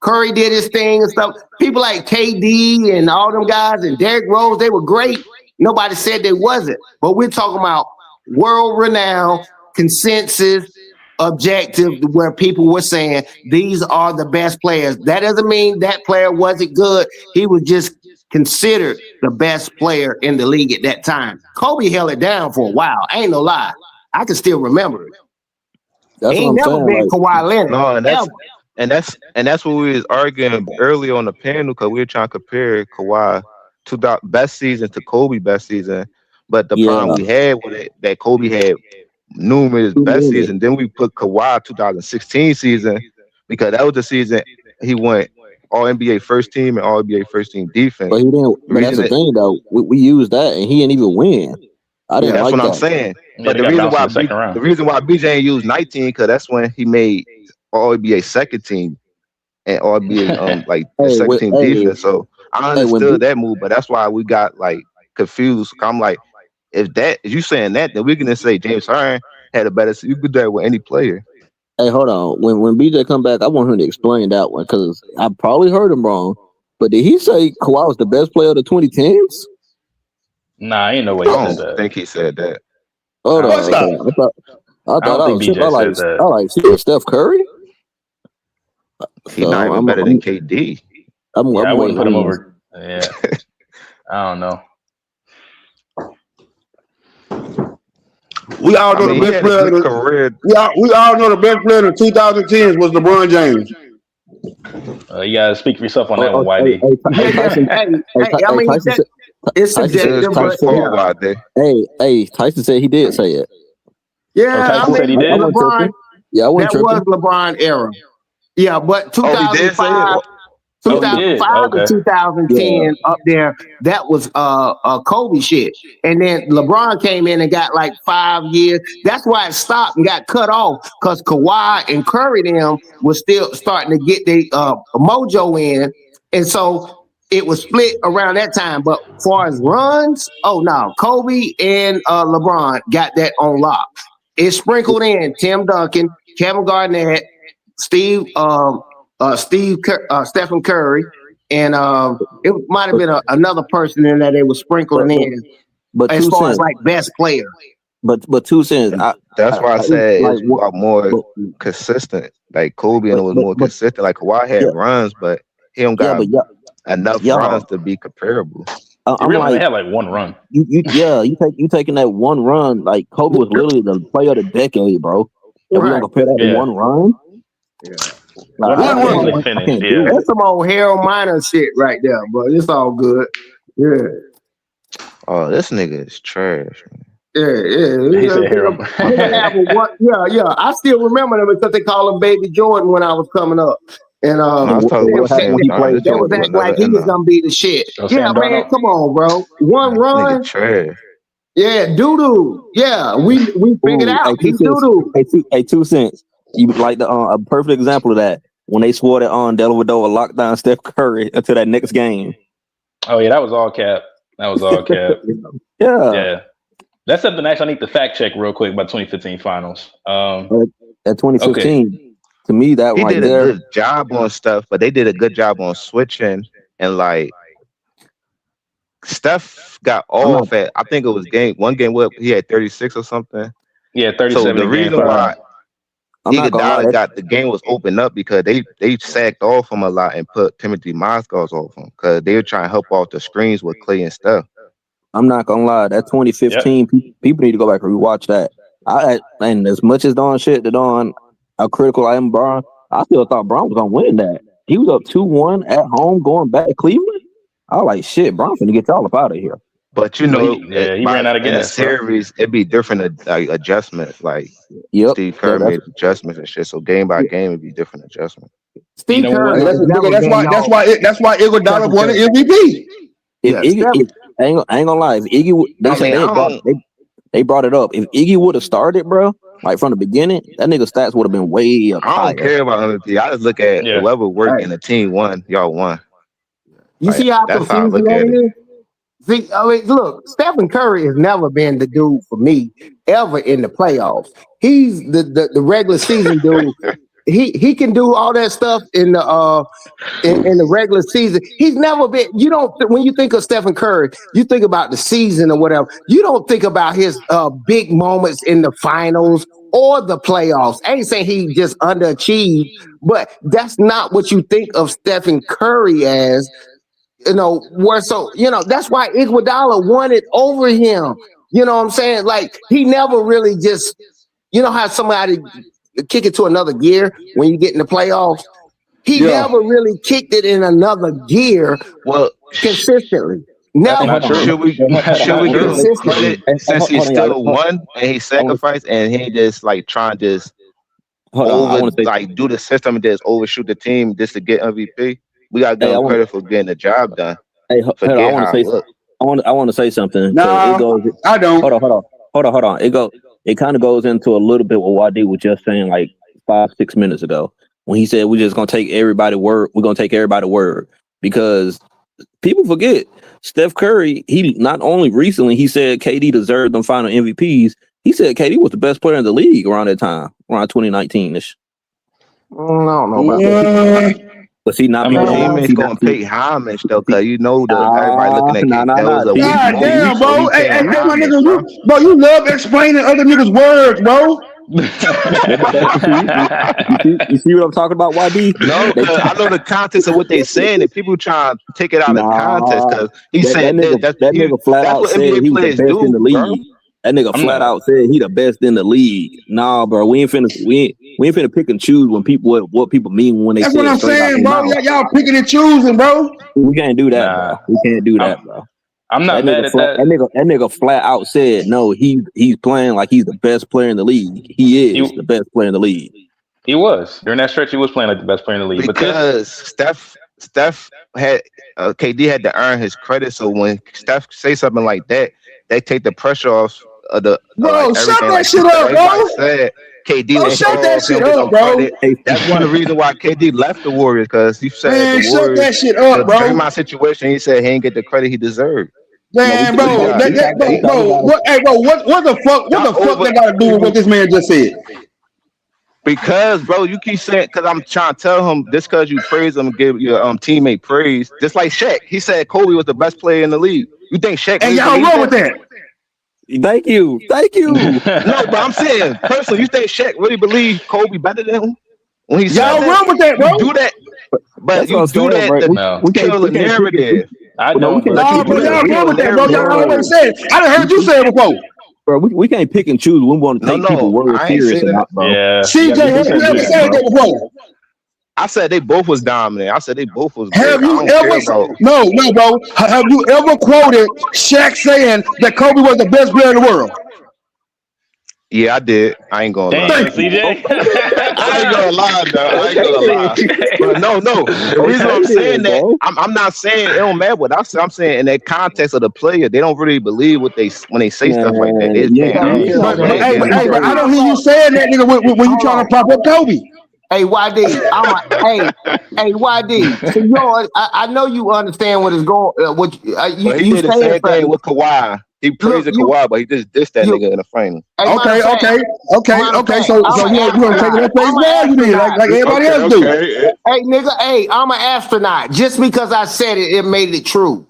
Curry did his thing and stuff. People like KD and all them guys and Derrick Rose, they were great. Nobody said they wasn't. But we're talking about world-renowned, consensus, objective, where people were saying these are the best players. That doesn't mean that player wasn't good. He was just considered the best player in the league at that time. Kobe held it down for a while. Ain't no lie. I can still remember it. That's He ain't what I'm never saying. been Like, Kawhi Leonard. No, and Ever. that's what we was arguing earlier on the panel, because we were trying to compare Kawhi to the best season to Kobe best season. But the problem we had with it, that Kobe had numerous best season. Then we put Kawhi 2016 season, because that was the season he went All NBA first team and All NBA first team defense. but he didn't. But that's the thing, though. We used that, and he didn't even win. I didn't That's like what I'm that. saying. Yeah, But they got bounced in the second round. the reason why BJ ain't used 19, because that's when he made All NBA second team and All NBA like second team defense. So I understood that move, but that's why we got like confused. I'm like, if you saying that, then we're gonna say James Harden had a better. You could do that with any player. Hey, hold on. When BJ come back, I want him to explain that one, because I probably heard him wrong. But did he say Kawhi was the best player of the 2010s? Nah, ain't no way I he said don't that. think he said that. Hold on. What's Okay. up? I thought I don't was think tripping. BJ said that. I like Steph Curry. He's not even better than KD. I wouldn't put him on over. Yeah, I don't know. We all know the best player. Career. We all know the best player in the 2010s was LeBron James. You gotta speak for yourself on that one, YD. It's subjective. Hey, Tyson said he did say it. Yeah, Tyson said he did. LeBron. Yeah, I wasn't That was tripping. LeBron era. Yeah, but Oh, he did say 2005, it. 2005 Okay. to 2010 up there, that was Kobe shit. And then LeBron came in and got like 5 years. That's why it stopped and got cut off, because Kawhi and Curry them was still starting to get their mojo in. And so it was split around that time. But as far as runs, oh no, Kobe and LeBron got that on lock. It sprinkled in Tim Duncan, Kevin Garnett, Stephen Curry, and it might have been another person in there they were sprinkling in. But as 2 far cents. as like best player. But 2 cents. That's why I said like, it's more consistent. Like Kobe was more consistent. Like Kawhi had runs, but he don't got enough runs to be comparable. He really had like one run. You taking that one run, like Kobe was literally the player of the decade, bro. And we gonna compare that to one run? Yeah. That's some old Harold Miner shit right there, but it's all good. Yeah. Oh, this nigga is trash, man. He said hero. Yeah. I still remember them because they call him Baby Jordan when I was coming up. And No, I was talking about what happened when Sam he Darnold. played they was Jordan? acting like he was gonna be the shit. Oh, Yeah, Sam man, Darnold. come on, bro. One Nigga run. trash. Yeah, doo-doo. Yeah, we figured Ooh, out. hey, 2 He's cents. doo-doo. Hey, 2 cents. You like the a perfect example of that when they swore that on Dellavedova locked down Steph Curry until that next game. Oh yeah, that was all cap. Yeah. Yeah. That's something actually I need to fact check real quick about 2015 finals. At 2015, to me, that He right did a there. good job on stuff, but they did a good job on switching and like Steph got I'm not. off at I think it was one game where he had 36 or something. Yeah, So 37 the in game reason why 5. I'm not gonna lie. Iguodala got the game was opened up because they sacked off him a lot and put Timothy Mozgov off him because they were trying to help off the screens with Clay and stuff. I'm not gonna lie. That 2015, people need to go back and rewatch that. And as much as Don shit that on how critical I am, Braun, I still thought Braun was gonna win that. He was up 2-1 at home going back to Cleveland. I was like, shit, Braun finna get y'all up out of here. But he ran out of in a gas, bro. series, it'd be different adjustments. Like Steve Kerr Yeah, made adjustments and shit. So game by game, it'd be different adjustments. Steve Kerr has never That's why Iguodala won the MVP. If Iggy, I ain't gonna lie, if Iggy, they brought it up. If Iggy would have started, bro, like from the beginning, that nigga stats would have been way up I higher. don't care about MVP. I just look at whoever worked and the team won. Y'all won. You see how that's how I confusing look at that it. is? See, I mean, look, Stephen Curry has never been the dude for me ever in the playoffs. He's the regular season dude. He can do all that stuff in the regular season. He's never been. You don't when you think of Stephen Curry, you think about the season or whatever. You don't think about his big moments in the finals or the playoffs. I ain't saying he just underachieved, but that's not what you think of Stephen Curry as. That's why Iguodala won it over him. You know what I'm saying? Like he never really just, how somebody kick it to another gear when you get in the playoffs. He never really kicked it in another gear consistently. Never. Should we give him credit since he still won and he sacrificed and he just like trying to just do the system and just overshoot the team just to get MVP? We gotta give him credit for getting the job done. Hey, I want to say something. Nah, I don't. Hold on. It kind of goes into a little bit what YD was just saying like 5-6 minutes ago when he said we're just gonna take everybody's word. We're gonna take everybody's word because people forget Steph Curry. He not only recently he said KD deserved them final MVPs. He said KD was the best player in the league around that time, around 2019ish. I don't know about that. But see, not teammates gonna pay homage though, cause everybody looking at that was a God damn, bro. Hey, my nigga, you love explaining other niggas' words, bro. You see what I'm talking about, YD? No, I know the context of what they saying, and people trying to take it out of context because he said that nigga flat out said he was the best in the league. Bro. That nigga flat out said he the best in the league. Nah, bro, we ain't finna pick and choose when what people mean when they. That's what I'm saying, bro. Y'all picking and choosing, bro. We can't do that, bro. We can't do that, bro. I'm not mad at that. That nigga flat out said no. He's playing like he's the best player in the league. He is the best player in the league. He was during that stretch. He was playing like the best player in the league. Because Steph had KD had to earn his credit. So when Steph say something like that, they take the pressure off of the. Bro, shut that shit up, bro. Said KD shut that shit up, bro. That's one of the reasons why KD left the Warriors because he said man, the Warriors, shut that shit up, bro. During my situation, he said he didn't get the credit he deserved. Man, bro, what the fuck that got to do with what this man just said? Because, bro, you keep saying, because I'm trying to tell him, this because you praise him and give your teammate praise, just like Shaq. He said Kobe was the best player in the league. You think Shaq? And y'all wrong with that? Thank you. No, but I'm saying, personally, you think Shaq really believe Kobe better than him? When he y'all wrong with that, bro? You do that, but you do that to kill the narrative. I know. But y'all wrong with that, bro. Y'all always say it. I done heard you say it before. Bro, we can't pick and choose. We want to take people words serious or not, bro. Yeah. CJ, have you ever said that before? I said they both was dominant. I said they both was. Have you ever? No, bro. Have you ever quoted Shaq saying that Kobe was the best player in the world? Yeah, I did. I ain't gonna lie. Damn, CJ. I ain't gonna lie, though. I ain't gonna lie. But no. The reason I'm saying that, I'm not saying it don't matter what I'm saying in that context of the player, they don't really believe what when they say stuff like that. They just can't hang. But I don't hear you saying that, nigga, when you trying to prop up Kobe. Hey, YD, hey, YD. So I know you understand what is going. He did the same thing with Kawhi. He praised Kawhi, but he just dissed that nigga in the final. Hey, Okay. So you want to take it at face value, then, like everybody else do. Hey, nigga, I'm an astronaut. Just because I said it, it made it true.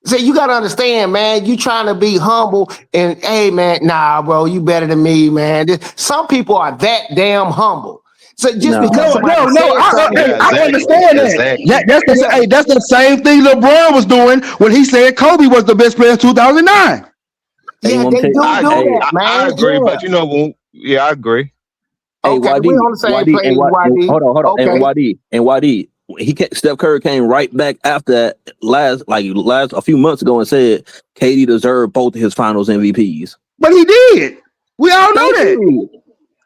So you gotta understand, man. You trying to be humble and hey, man, nah, bro, you better than me, man. Some people are that damn humble. So just because I understand that. That's the same thing LeBron was doing when he said Kobe was the best player in 2009. Yeah, they do that, man. I agree, but you know, I agree. Hey, okay, we on the same page, YD. Hold on. Okay. And YD, Steph Curry came right back after that last a few months ago and said KD deserved both of his Finals MVPs. But he did. We all know that.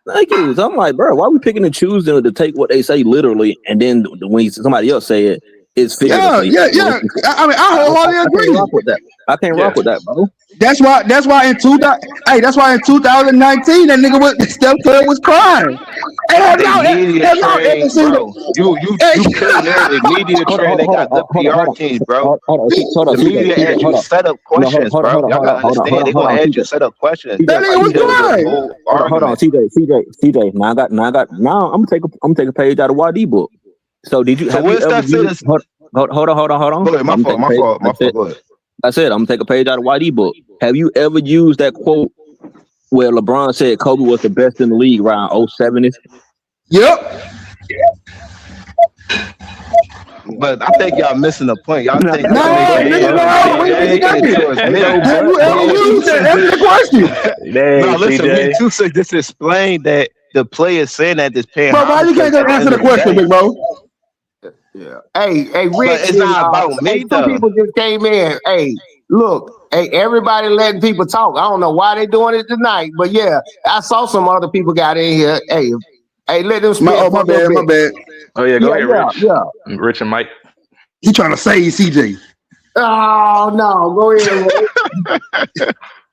Thank you. So I'm like, bro, why are we picking and choosing to take what they say literally, and then when somebody else say it, it's figuratively? Yeah. I mean, I wholeheartedly agree. I can't rock with that. I can't rock with that, bro. That's why in 2019 that nigga with Steph Curry was crying. You couldn't hear the media train. They got good PR teams, bro. The media asked you set up questions, bro. Y'all gotta understand. They gonna ask you set up questions. That nigga was crying. Hold on, CJ. Now I'm gonna take a page out of YD book. So did you? So what's that? Hold on. Go ahead, my fault. Go ahead. I said I'm gonna take a page out of YD book. Have you ever used that quote where LeBron said Kobe was the best in the league around 07? Yep. But I think y'all missing the point. Y'all think Have you ever used that? That's the question. No, listen, we too sick. Just explain that the players saying that this paying. Bro, why you can't just answer the question, big bro? Yeah. Hey, Rich. But it's not about me, though. Some people just came in. Hey, look. Hey, everybody letting people talk. I don't know why they doing it tonight, but yeah, I saw some other people got in here. Hey, let them speak. My bad. Oh yeah, go ahead, Rich. Yeah. Rich and Mike. He trying to save CJ. Oh no, go ahead.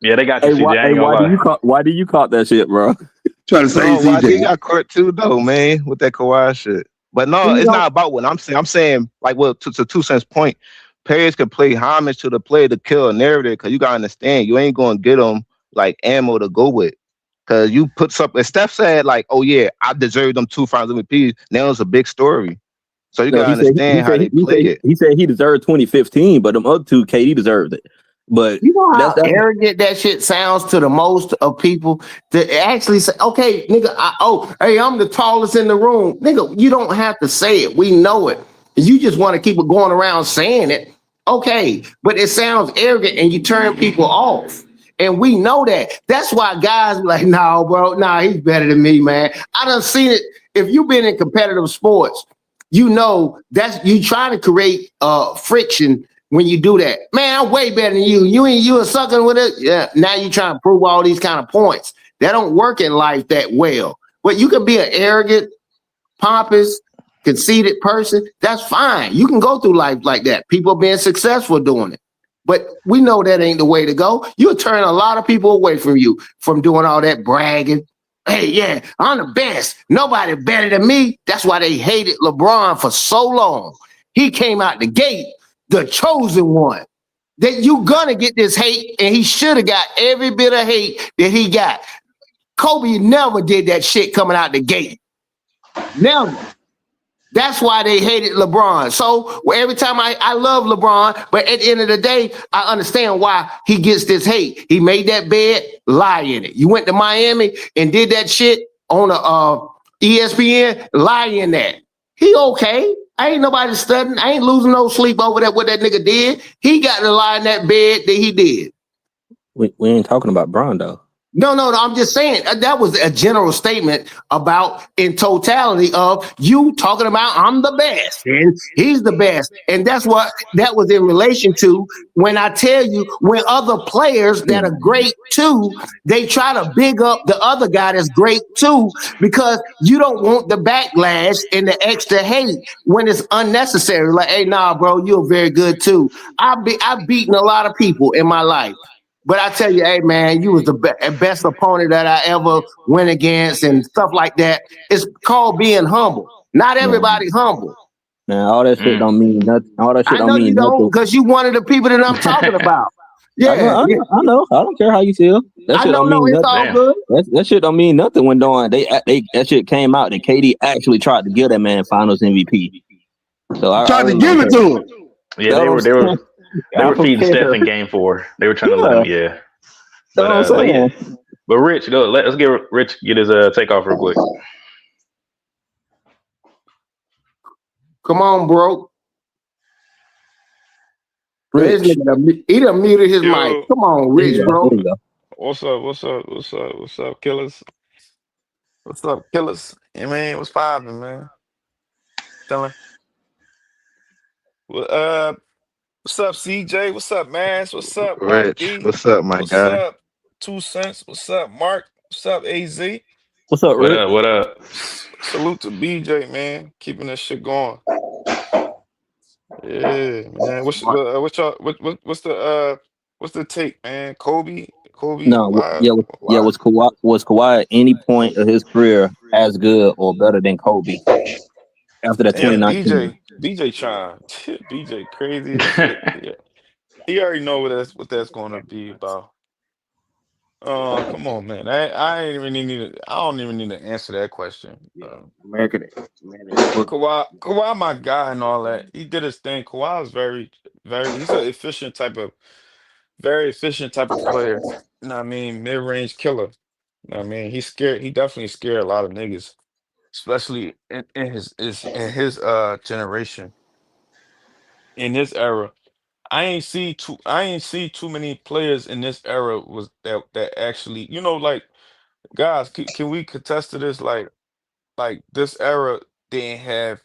Yeah, they got you, CJ. Why do you caught that shit, bro? Trying to save CJ. He got caught too, though, man, with that Kawhi shit. But no, it's not about what I'm saying. I'm saying, like, well, to 2 cents point, players can play homage to the player to kill a narrative, because you got to understand, you ain't going to get them, like, ammo to go with. Because you put something, Steph said, like, oh, yeah, I deserve them 2 Finals MVPs. Now it's a big story. So you got to understand how they play it. He said he deserved 2015, but them other 2, KD deserved it. But you know how arrogant that shit sounds to the most of people to actually say, okay, nigga, I'm the tallest in the room. Nigga, you don't have to say it. We know it. You just want to keep it going around saying it. Okay, but it sounds arrogant and you turn people off. And we know that. That's why guys be like, no, bro, he's better than me, man. I done seen it. If you've been in competitive sports, you know that's you trying to create friction when you do that. Man, I'm way better than you. You are sucking with it. Yeah. Now you trying to prove all these kind of points. That don't work in life that well. But you can be an arrogant, pompous, conceited person. That's fine. You can go through life like that. People being successful doing it. But we know that ain't the way to go. You'll turn a lot of people away from you from doing all that bragging. Hey, yeah, I'm the best. Nobody better than me. That's why they hated LeBron for so long. He came out the gate, the chosen one. That you gonna get this hate, and he should have got every bit of hate that he got. Kobe never did that shit coming out the gate. Never. That's why they hated LeBron. So every time I love LeBron, but at the end of the day, I understand why he gets this hate. He made that bed, lie in it. You went to Miami and did that shit on ESPN, lie in that. He okay. I ain't nobody studying. I ain't losing no sleep over that what that nigga did. He got to lie in that bed that he did. We ain't talking about Bron though. No. I'm just saying that was a general statement about in totality of you talking about I'm the best and he's the best. And that's what that was in relation to when I tell you when other players that are great too, they try to big up the other guy that's great too, because you don't want the backlash and the extra hate when it's unnecessary. Like, hey, nah, bro, you're very good too. I've beaten a lot of people in my life. But I tell you, hey man, you was the best opponent that I ever went against and stuff like that. It's called being humble. Not everybody humble. Man, all that shit don't mean nothing. All that shit I don't know you mean don't, nothing. because you one of the people that I'm talking about. I know, Yeah, I yeah. know, I know. I don't care how you feel. That I shit don't know, mean it's nothing. all good. That shit don't mean nothing when doing that shit came out that KD actually tried to give that man Finals MVP. So I Tried to really give don't it care. to him. Yeah, That's they what were they I'm were saying. they I were don't feeding Steph care. in game 4. They were trying to let Yeah, him, yeah. that's But what I'm but yeah. saying. But Rich, go. Let's get Rich get his take off real quick. Come on, bro. This Rich. nigga, he done muted his mic. Yo, Come on, There you Rich, go. bro. There you go. what's up? What's up? What's up? What's up, killers? What's up, killers? Yeah, man, what's poppin', man? Telling. Well, what's up, CJ? What's up, Mass? What's up, Rich, YD? what's up, my What's guy? up, 2 Cents? What's up, Mark? What's up, AZ? What's up, What Rich? up? What up? Salute to BJ, man, keeping that shit going. Yeah, man. What's the take, man? Kobe, No, Kawhi, yeah. Kawhi. Was Kawhi at any point of his career as good or better than Kobe after that Damn, 2019? BJ trying, BJ crazy as shit. Yeah, he already know what that's going to be about. Come on, man. I ain't even need to. I don't even need to answer that question. American, man. Kawhi, my guy and all that. He did his thing. Kawhi is he's an very efficient type of player. You know what I mean? Mid-range killer. You know what I mean? He definitely scared a lot of niggas, especially in his generation, in his era. I ain't see too many players in this era was that actually, like guys, can we contest to this? Like this era didn't have,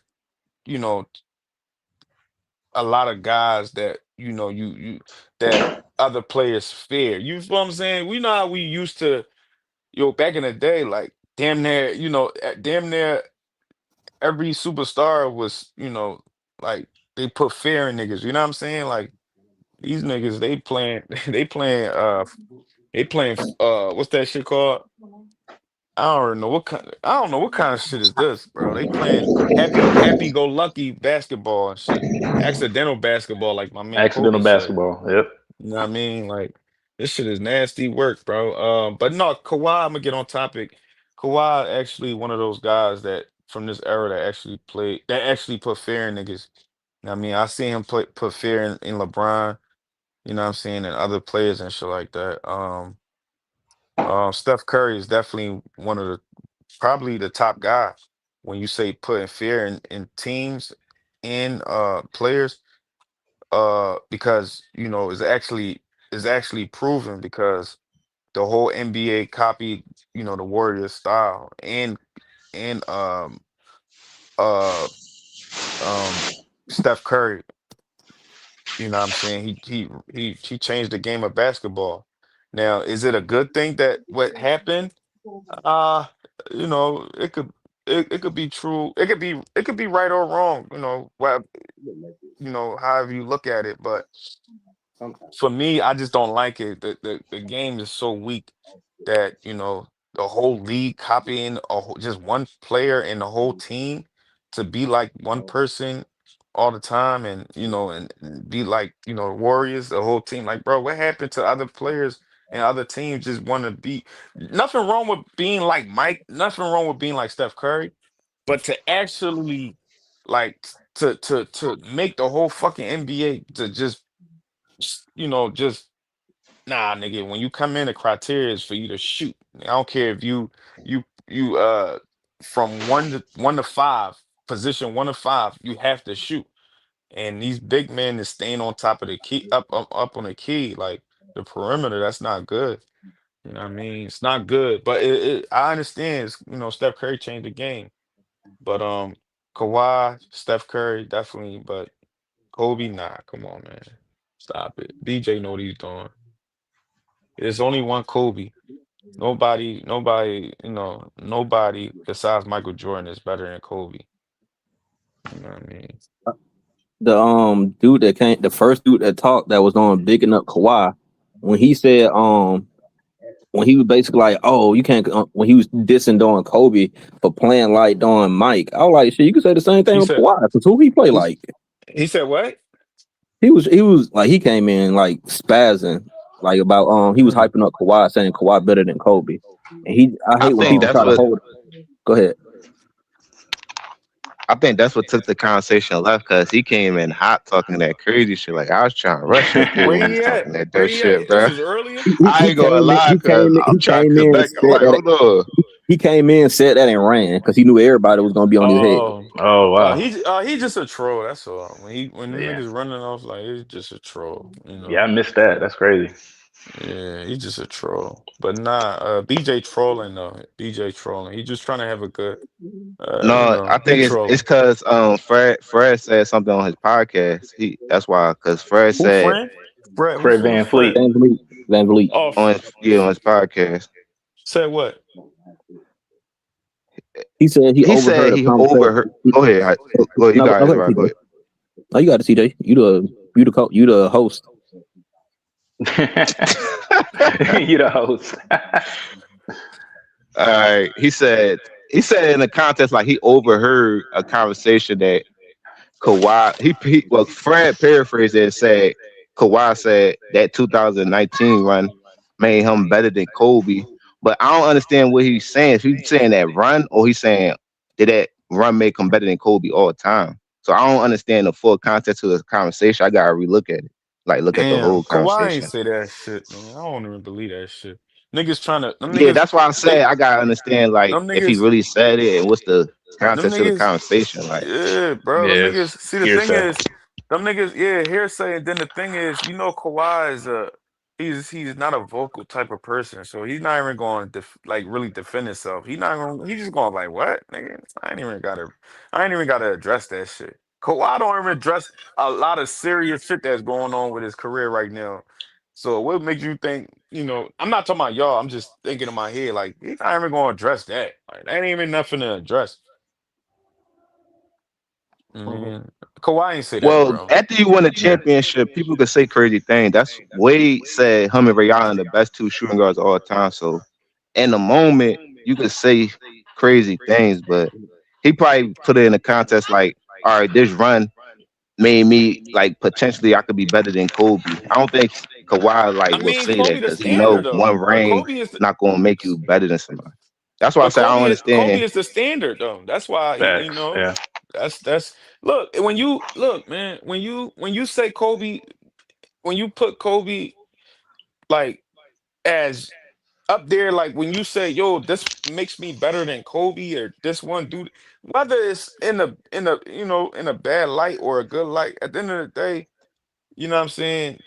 you know, a lot of guys that you that other players fear. You feel what I'm saying? We know how we used to, back in the day, like damn near, damn near every superstar was, like they put fear in niggas. You know what I'm saying? Like these niggas, they playing what's that shit called? I don't know what kind of shit is this, bro. They playing happy go lucky basketball and shit. Accidental basketball, like my man Accidental Kobe said. basketball. Yep. You know what I mean? Like this shit is nasty work, bro. But no, Kawhi, I'm gonna get on topic. Kawhi actually one of those guys that from this era that actually put fear in niggas. You know what I mean, I see him put fear in LeBron, you know what I'm saying, and other players and shit like that. Steph Curry is definitely one of the probably the top guy when you say putting fear in teams and players, because is actually proven because the whole NBA copied, the Warriors style and uh Steph Curry, you know what I'm saying? He changed the game of basketball. Now, is it a good thing that what happened? Uh, it could be true. It could be right or wrong, however you look at it, but for me, I just don't like it. The game is so weak that the whole league copying just one player and the whole team to be like one person all the time, and and be like Warriors, the whole team. Like, bro, what happened to other players and other teams just want to be? Nothing wrong with being like Mike. Nothing wrong with being like Steph Curry, but to actually like to make the whole fucking NBA to just nah, nigga. When you come in, the criteria is for you to shoot. I don't care if you from one to five, position 1 to 5, you have to shoot. And these big men is staying on top of the key, up on the key, like the perimeter. That's not good. You know what I mean? It's not good, but I understand. Steph Curry changed the game, but Kawhi, Steph Curry definitely, but Kobe, nah. Come on, man, stop it. BJ know what he's doing. There's only one Kobe. Nobody besides Michael Jordan is better than Kobe. You know what I mean? The dude that came, the first dude that talked that was on bigging up Kawhi, when he said when he was basically like, oh, you can't when he was dissing on Kobe for playing like on Mike, I was like, shit, you can say the same thing He on said. Kawhi because who he play He, like. he said what? He was like he came in like spazzing like about he was Mm. hyping up Kawhi saying Kawhi better than Kobe. And I I hate when think people that's try to what hold it. Go ahead. I think that's what took the conversation left because he came in hot talking that crazy shit. Like I was trying to rush that dude Where when he was he talking at? that Where dirt he at? shit, This bro. was earlier. I ain't gonna lie, cause I'm He trying to came cut in and back. I'm said like, that hold on. he came in, said that and ran because he knew everybody was gonna be on his head. Oh, Oh wow. he just a troll. That's all. When them Yeah. niggas running off like it's just a troll. Yeah, I missed that. That's crazy. Yeah, he's just a troll. But nah, BJ trolling though. BJ trolling. He just trying to have a good. No, I He think it's trolling. cause Fred said something on his podcast. That's why, cause Fred Who said friend? Fred. Fred Who's Van Fred? Fleet. Van Vliet. Oh, on his podcast. said what? He said he He said overheard a he conversation. overheard. Go ahead, go ahead. You No, got go his ahead, right. Go TJ. ahead. No, you got it, TJ. You the host. You the host. All right. He said in the contest like he overheard a conversation that Kawhi well Fred paraphrased it and said Kawhi said that 2019 run made him better than Kobe. But I don't understand what he's saying. If he's saying that run or he's saying did that run make him better than Kobe all the time. So I don't understand the full context of the conversation. I gotta relook at it. Like look at the Damn, whole Kawhi ain't conversation. say that shit, man. I don't even believe that shit. Niggas trying to them Yeah, niggas. that's why I They said I gotta understand like them if he niggas. really said it and what's the Them context of the niggas. conversation. Like Yeah, bro. Them Yes. niggas. See, the thing Hearsay. is, them niggas. Yeah, hearsay. And then the thing is, Kawhi is he's not a vocal type of person, so he's not even going to like really defend himself. He not going. He's just going like, what, nigga? I ain't even gotta address that shit. Kawhi don't even address a lot of serious shit that's going on with his career right now. So what makes you think? I'm not talking about y'all. I'm just thinking in my head, like he's not even going to address that. Like, that ain't even nothing to address. Man, Kawhi ain't say that, well, bro. after you win a Yeah. championship, people could say crazy things. That's Wade said him and Ray Allen the best two shooting guards of all time. So in the moment, you could say crazy things, but he probably put it in a context like, all right, this run made me like potentially I could be better than Kobe. I don't think Kawhi I like will mean, say that Kobe the because he know standard though. one ring Kobe is the, not gonna make you better than somebody. That's why I but said I don't Kobe understand. is the standard though. That's why Facts. Yeah. that's look when you look, man, when you say Kobe, when you put Kobe like as up there, like when you say, yo, this makes me better than Kobe or this one dude, whether it's in a bad light or a good light, at the end of the day, you know what I'm saying?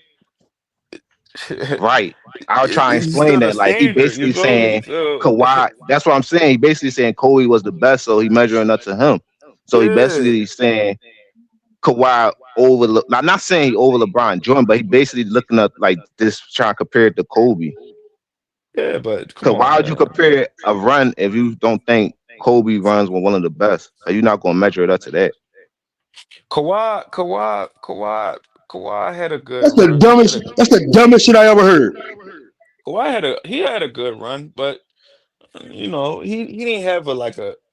Right. I'll try and He's explain still the that. Like he standard, you basically feel me? saying So Kawhi. That's what I'm saying. He basically saying Kobe was the best, so he measuring up to him. So he yeah, basically saying Kawhi over. I'm not saying he over LeBron Jordan, but he basically looking up like this, trying to compare it to Kobe. yeah, but come Because on, why would you man. compare a run if you don't think Kobe runs were one of the best? Because you're not gonna measure it up to that. Kawhi had a good That's the run. dumbest. That's the dumbest shit I ever heard. He had a good run, but he didn't have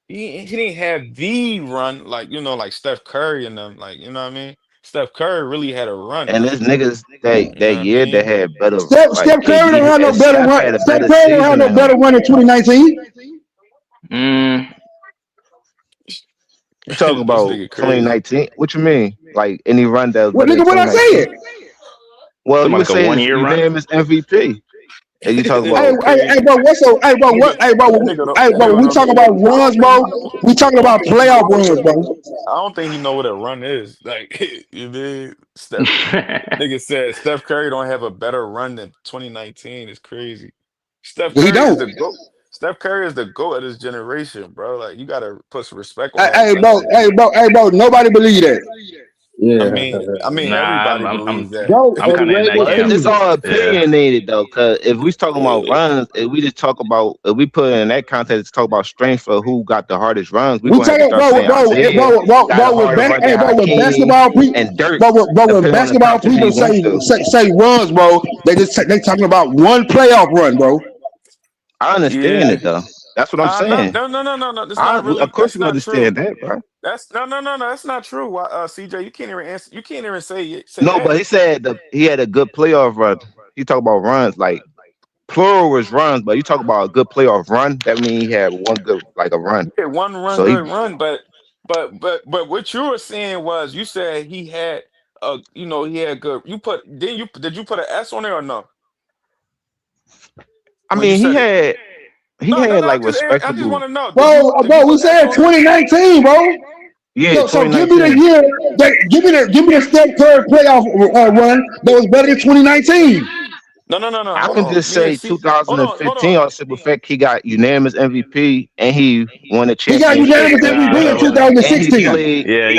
he didn't have the run like like Steph Curry and them, like, you know what I mean? Steph Curry really had a run, And there's like, niggas you that know what I year that mean? had better like Steph Curry don't KD have no and better Steph run. had a Steph better Curry don't have season no than him. better run in 2019. Mm, You talking This about nigga crazy. 2019? What you mean? Like any run that was What better than nigga? What I say 2019? it? Well, talking you about would like a say 1 year you run. name is MVP, and you talk This Hey, about nigga crazy. bro, what's so? Hey, bro, Nigga, what? Hey, bro, that nigga when don't we know talk what about I runs, don't think bro, he know. we talking I don't about think he know playoff what runs, bro. I don't think he know what a run is. Like, you mean Nigga said Steph Curry don't have a better run than 2019. It's crazy. Steph He Curry is don't. the GOAT. Steph Curry is the GOAT of this generation, bro. Like you gotta put some respect on Hey, that man. nobody believe that. Yeah. I mean, Nah, everybody believes that. Go I'm for the kind of in that Well, regular camp. it's season. all Yeah. opinionated though, because if we talking about runs, if we just talk about if we put it in that context, talk about strength for who got the hardest runs, we're We gonna have talk, to start saying Isaiah got a with harder run than with Hakeem basketball people, and Dirk, when depending on the basketball conference he people went to. say runs, bro, they talking about one playoff run, bro. I understand Yeah. it though. That's what I'm No, saying. no, no, no, no, no. That's not Of really. course That's you not true. understand that, bro. That's no, no, no, no. That's not true. Why, CJ, you can't even answer. You can't even say No, that. but he said he had a good playoff run. He talk about runs like plural was runs, but you talk about a good playoff run. That means he had one good like a run. Yeah, one run, So he, good run. But what you were saying was you said he had he had good. Did you put an S on there or no? I When you mean, said it. he No, no, had no. like I just want respectable. to know. Did you Bro, we put S said on it? 2019, bro. Yeah, So give me the 2019. year. Give me the Steph Curry playoff run that was better than 2019. No, no, no, no. I Hold can on. just Me and say C. Hold 2015 on. on simple fact he got unanimous MVP and he won a He got championship unanimous MVP in and he 2016. played. Yeah,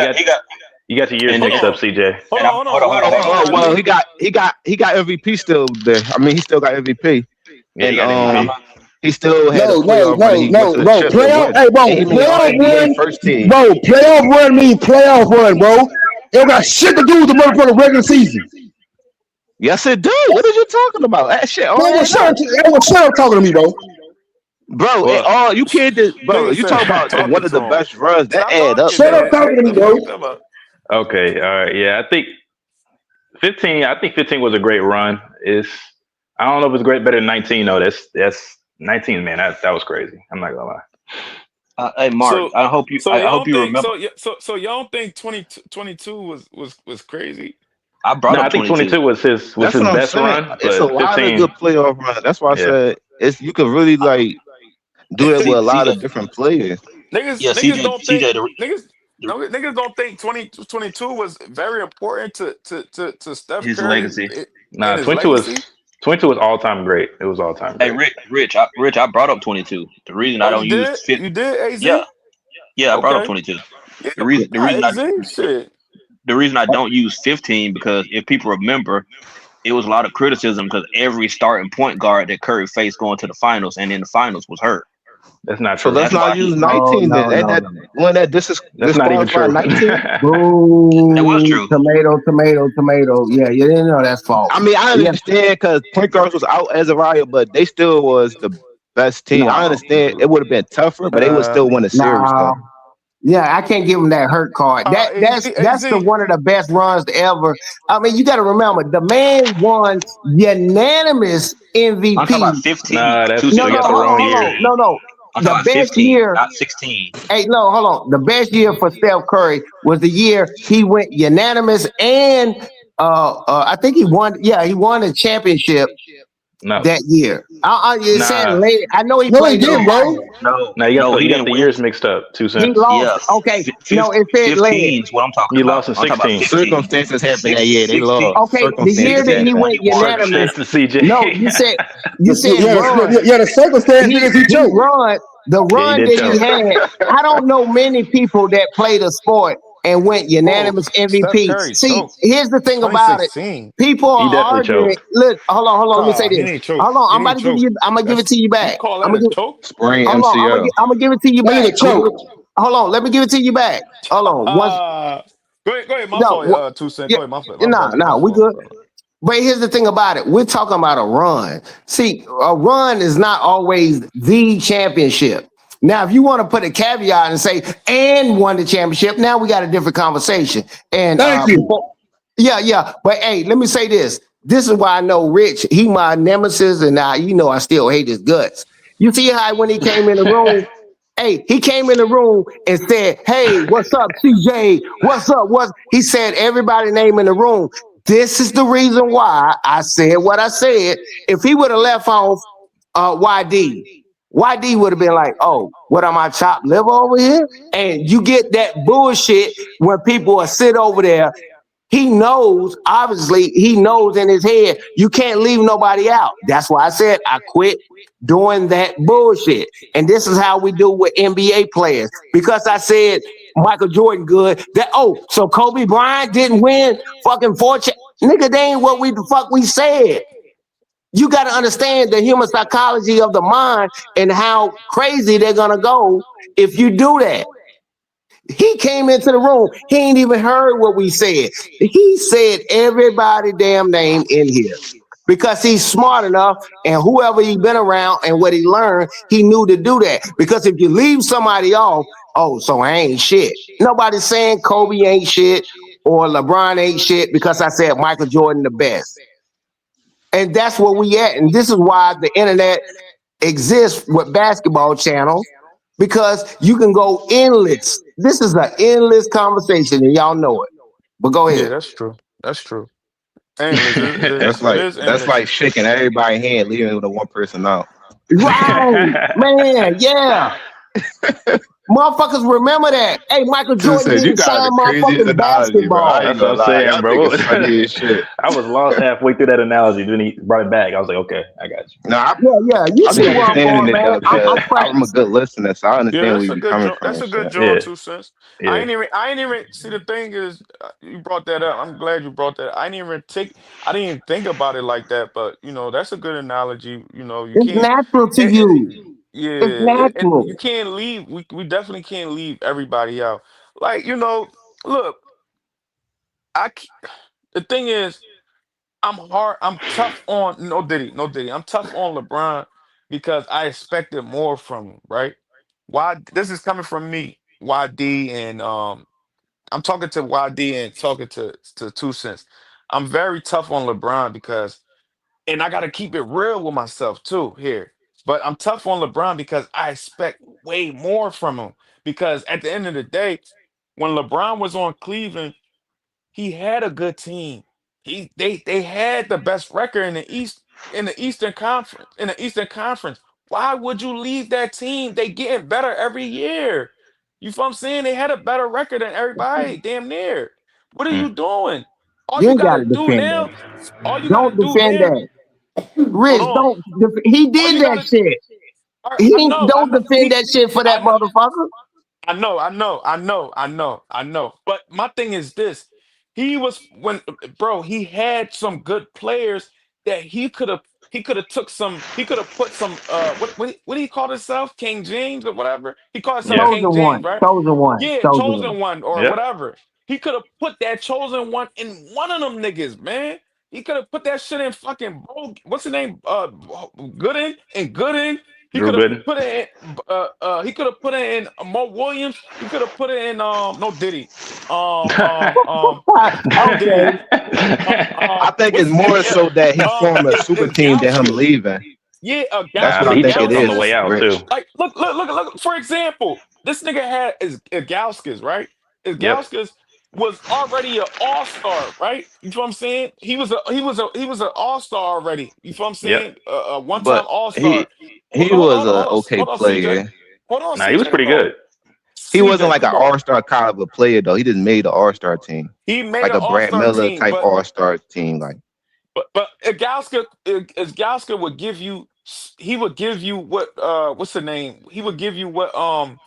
you got your years And mixed Hold up, on. CJ. Well, he got MVP still there. I mean, he still got MVP, Yeah, you and got MVP. he still had a No, playoff run. And he went to the chip and playoff. won, Hey, bro, and he made All playoff NBA run. first team. Bro, playoff run means playoff run, bro. It don't got shit to do with the motherfucking regular season. Yes, it do. What are you talking about? That shit all Man, add up, shut up talking to me, bro. bro. It Well, all you can't just, bro. nigga You said talk stop about talking one of to the him. best runs that Stop add up, talking, Shut up bro. man. talking to me, The fuck bro. you talking about? Okay, all right. Yeah, I think 15. I think 15 was a great run. I don't know if it's great better than 19 though. That's 19, man. That was crazy. I'm not gonna lie. Hey Mark, So I hope you so I y'all hope don't you think remember. so y'all don't think 22 was crazy? I brought No, up I think 22. 22 was That's his what I'm best saying. run, It's a but lot of 15, good playoff runs. That's why I yeah. said you could really like do that with a lot CJ, of different players. yeah, Niggas CJ, don't think CJ, niggas the niggas don't think 2022 was very important to Steph his Curry legacy. and Nah, his legacy. 22 was all time great. It was all time Hey, great. Rich, I brought up 22. The reason I Oh, don't you use did? fit, You did, AZ? yeah, I brought up Okay. 22. Yeah, The nah, reason AZ, shit. I don't use 15 because if people remember, it was a lot of criticism because every starting point guard that Curry faced going to the finals and in the finals was hurt. That's not So true. let's That's not why use No, 19 then. no, no, That no. when that That's not even disqualified true. 19. that was Boo, true. tomato, tomato, tomato. Yeah, you didn't know that's false. I mean, I Yeah, understand because point guards was out as a riot, but they still was the best team. I no, understand it would have been tougher, but they would still win a series though. no. Yeah, I can't give him that hurt card. That's the AZ. one of the best runs to ever. I mean, you got to remember the man won unanimous I'm talking about MVP. 15. Nah, No, I'm no, you got the talking about wrong hold year. on, 15. no, no. I'm The talking about best 15, year. not 16. Hey, no, hold on. The best year for Steph Curry was the year he went unanimous and I think he won. Yeah, he won a championship No, that year. It's saying nah, late. I know he No, he played in the didn't, bro. finals. No, no. no, he You got didn't the win. years mixed up. 2 He cents. lost. Yeah, Okay, no, it said led. 15 is what I'm talking You about. lost in I'm talking about 16. 15. Circumstances happened that year. They 16, lost. Okay, the year that Circumstances he happened. 16, went unanimous. Circumstances, CJ. No, you said run. Yeah, the circumstance is he He choked. run the Yeah, he run did that he choke. had. I don't know many people that played a sport and went Bro, unanimous Steph MVP. Curry See, choked here's the thing about it. 2016. People He are definitely arguing. choked. Look, hold on. Let me say Nah, he this. didn't choke. Hold on, He I'm about didn't to give choke. you. I'm gonna give it to you You back. call I'm that gonna a give. choke? Spring Hold on, MCL. I'm gonna give it to you That back. nigga choked. Hold on, let me give it to you back. Hold on. Once Go ahead, my no, fault, 2 cent. yeah, Go ahead, my fault, my we fault. good. But here's the thing about it. We're talking about a run. See, a run is not always the championship. Now, if you want to put a caveat and say, and won the championship, now we got a different conversation. And Thank you. yeah. But hey, let me say this. This is why I know Rich, he my nemesis, and I still hate his guts. You see how when he came in the room, hey, he came in the room and said, "Hey, what's up, CJ? What's up?" He said everybody name in the room. This is the reason why I said what I said. If he would have left off YD would have been like, "Oh, what am I chopped liver over here?" And you get that bullshit when people are sit over there he knows, obviously, he knows in his head, you can't leave nobody out. That's why I said I quit doing that bullshit. And this is how we do with NBA players. Because I said Michael Jordan good, so Kobe Bryant didn't win fucking fortune. Nigga, they ain't what the fuck we said. You got to understand the human psychology of the mind and how crazy they're going to go if you do that. He came into the room. He ain't even heard what we said. He said everybody damn name in here because he's smart enough, and whoever he been around and what he learned, he knew to do that. Because if you leave somebody off, so I ain't shit. Nobody's saying Kobe ain't shit or LeBron ain't shit because I said Michael Jordan the best. And that's where we at. And this is why the internet exists with basketball channels, because you can go endless. This is an endless conversation, and y'all know it. But go ahead. Yeah, that's true. That's true. Endless. It is That's endless. like shaking everybody's hand, leaving the one person out. Right, man, yeah. Motherfuckers remember that. Hey, Michael Jordan You didn't got sign the my craziest fucking analogy, bro. I basketball. ain't That's what gonna I'm lie. saying, Y'all bro. think it's funny as shit. I was lost halfway through that analogy. Then he brought it back. I was like, okay, I got you. No, Yeah, you I see be where I'm understanding going, it man. though, I'm because I'm a practicing. good listener, so I Yeah, understand where that's you a be good coming joint. from That's and a good shit. joint, Yeah, 2 cents. I yeah. ain't even see the thing is you brought that up. I'm glad you brought that. I didn't even think about it like that, but that's a good analogy. You It's can't natural to it, you. It's and you natural. can't leave. We definitely can't leave everybody out. Like, look, the thing is, I'm tough on no Diddy. I'm tough on LeBron because I expected more from him, right? Why this is coming from me, YD, and I'm talking to YD and talking to 2 Cents. I'm very tough on LeBron because, and I gotta keep it real with myself too here. But I'm tough on LeBron because I expect way more from him. Because at the end of the day, when LeBron was on Cleveland, he had a good team. They had the best record in the Eastern Conference. In the Eastern Conference. Why would you leave that team? They getting better every year. You feel what I'm saying? They had a better record than everybody, damn near. What are you doing? All You you ain't got gotta to do defend now, that. all you gotta Don't do defend now, that. hold Rich, on. don't. He All did you that gotta shit. I Don't know defend that shit for that I know motherfucker. I know. But my thing is this: he was bro. He had some good players that he could have took some. He could have put some. What do he call himself? King James or whatever. He called himself Yeah. King Chosen James, one. right? Chosen one. Yeah, Chosen one. chosen one or Yep. whatever. He could have put that chosen one in one of them niggas, man. He could have put that shit in fucking what's his name? Gooden and Gooden. He Drew could have Gooden. put it in. He could have put it in Mo Williams. He could have put it in. No Diddy. No Diddy. Okay. I think it's What's his name? more so that he formed a super It's team than him Gauskas. leaving. Yeah, That's I what I think he think it choked on the is, way Gauskas. out too. Rich. Like, look. For example, this nigga had is Gauskas, right? Is Yep. Gauskas was already an all-star, right? You feel what I'm saying? He was an all-star already. You feel what I'm Yep. saying? A one-time But all-star. he was a okay CJ. player. Nah, he was Hold pretty on. good. He wasn't CJ, like an come on. all-star caliber player though. He just made the all-star team. He made Like an a Brad all-star Miller team, type but all-star team. Like but Gauska would give you he would give you what's the name? He would give you what Powell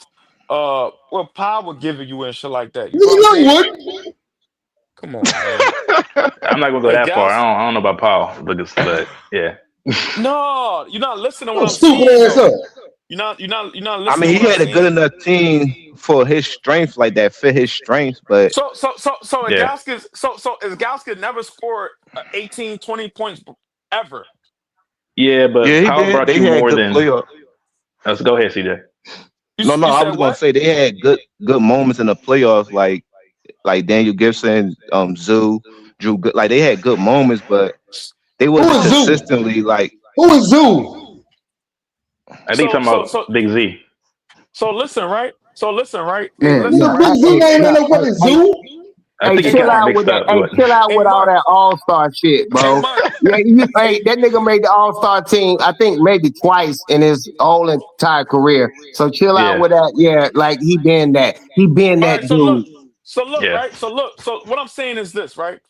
would give you and shit like that. You feel what I'm No, you saying? would. Come on, man. I'm not gonna go Hey, that far. Gals, I don't know about Paul, but yeah. no, you're not listening to what Oh, I'm stupid saying ass though. up. You're not I listening mean, to he what I'm had a good saying. enough team for his strengths, like that fit his strengths. But So Yeah. Gauska never scored 18, 20 points ever. Yeah, yeah, but he Powell did. brought They you had more good than. playoff. Let's go ahead, CJ. No, You I said was gonna what? say they had good moments in the playoffs, like Daniel Gibson, Zoo, Drew. Like they had good moments, but they Who wasn't is Zoo? consistently like. Who is Zoo? I think So talking so about so Big Z. so listen, right? So listen, right? Hey, Yeah, listen, Nigga, yeah. right? Big Z name ain't no fucking Zoo. I Hey, think he chill got Mark. them out with mixed that. up, Hey, but chill out Hey, with all Mark. that all-star shit, Hey, bro. Mark. Yeah, hey, that nigga made the all-star team, I think maybe twice in his whole entire career. So chill out yeah. with that. Yeah, like he been that. He been All that right. So look. dude. So look, Yeah. right? So look, so what I'm saying is this, right?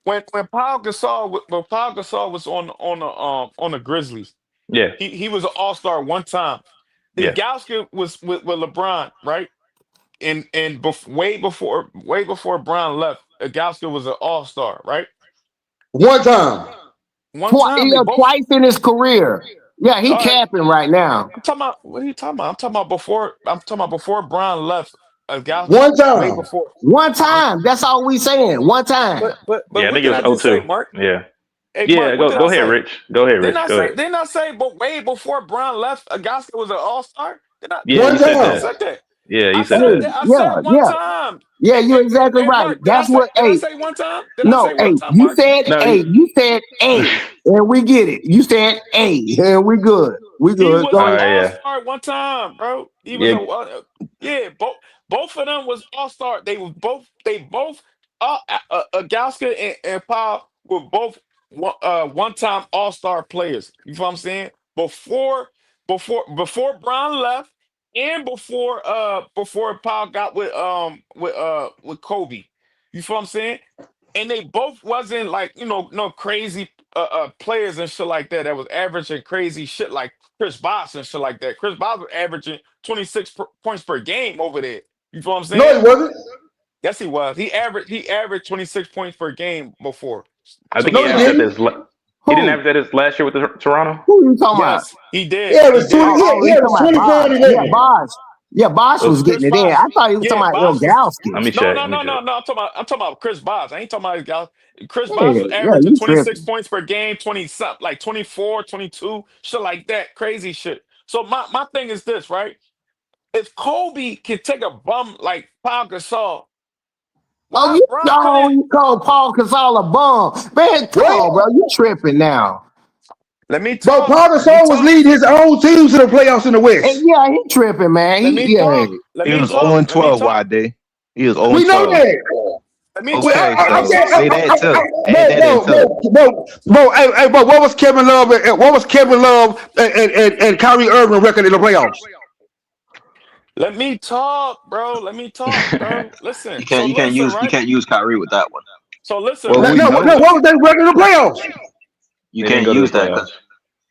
When Paul Gasol was on the Grizzlies, Yeah. he was an all-star one time. The Yeah. Gauska was with LeBron, right? Way before Bron left, Gauska was an all-star, right? One time. One time they both. Twice in his career. Yeah, he All right, capping right now. I'm talking about. What are you talking about? I'm talking about before. I'm talking about before Bron left. One Way time. before. One time. That's all we saying. One time. But Yeah, I what think it did was I just say, 02. Mark? Yeah. Hey, Yeah, Mark, what did go I ahead, say? Rich. Go ahead, Rich. Go ahead. Didn't I say, but way before Bron left, Augusta was an all-star? Yeah, One you said I time. that. said that. Yeah, you I said said that. that. I said Yeah, one yeah. time. Yeah, you're exactly Hey, right. Mark, That's what, did I hey, say one time? Did I no, say hey, one time, Mark? No, you said A, and we get it. You said A, and we good. We He good. was Go an all ahead. right, yeah. all-star one time, bro. He was Yeah, yeah. Both of them was all-star. They both Gauska and Paul were both one-time all-star players. You know what I'm saying? Before Bron left, and before Paul got with Kobe. You feel what I'm saying? And they both wasn't like, no crazy players and shit like that was averaging crazy shit like Chris Bosh and shit like that. Chris Bosh was averaging 26 points per game over there. You feel what I'm No, saying? he wasn't. Yes, he was. He averaged 26 points per game before. I So think he No, he averaged yeah, didn't. that he didn't Who? average that his last year with Toronto. Who you talking about? yes, he did. Yeah, it He was did. 20. Yeah, Oh, yeah, you it talking was about 24 Bosh. and Yeah, 11. Bosh. Yeah, Bosh was Chris getting it in. Bosh. I thought he was talking Yeah, about Bosh was. Let me Ilgauskas. No, check. no, Let me no, check. no, no. I'm talking about Chris Bosh. I ain't talking about his guys. Chris Hey, Bosh was yeah, averaging you 26 tripping. points per game, 20 something, like 24, 22, shit like that. Crazy shit. So my thing is this, right? If Kobe can take a bum like Pau Gasol, Oh, why Bron couldn't? you call Paul Gasol a bum. Man, come What? on, bro. You tripping now. Let me But talk. Paul Let me Gasol was talk. leading his own team to the playoffs in the And West. yeah, he tripping, man. Let me Yeah. talk. Let He me was 0 talk. and Let me 12. Why talk. day? He was 0 Let and me We know talk. 12. that. Let me We, talk. Okay, Let me so talk. say that too. Add bro, that into it. bro, what was Kevin Love? What was Kevin Love and Kyrie Irving record in the playoffs? Let me talk, bro. Let me talk, bro. Listen. You So can't you can't listen, use you right? can't use Kyrie with that one. So listen, Well, No, right? we no, know. what was their record in the playoffs? You They didn't can't go to use the that playoffs. because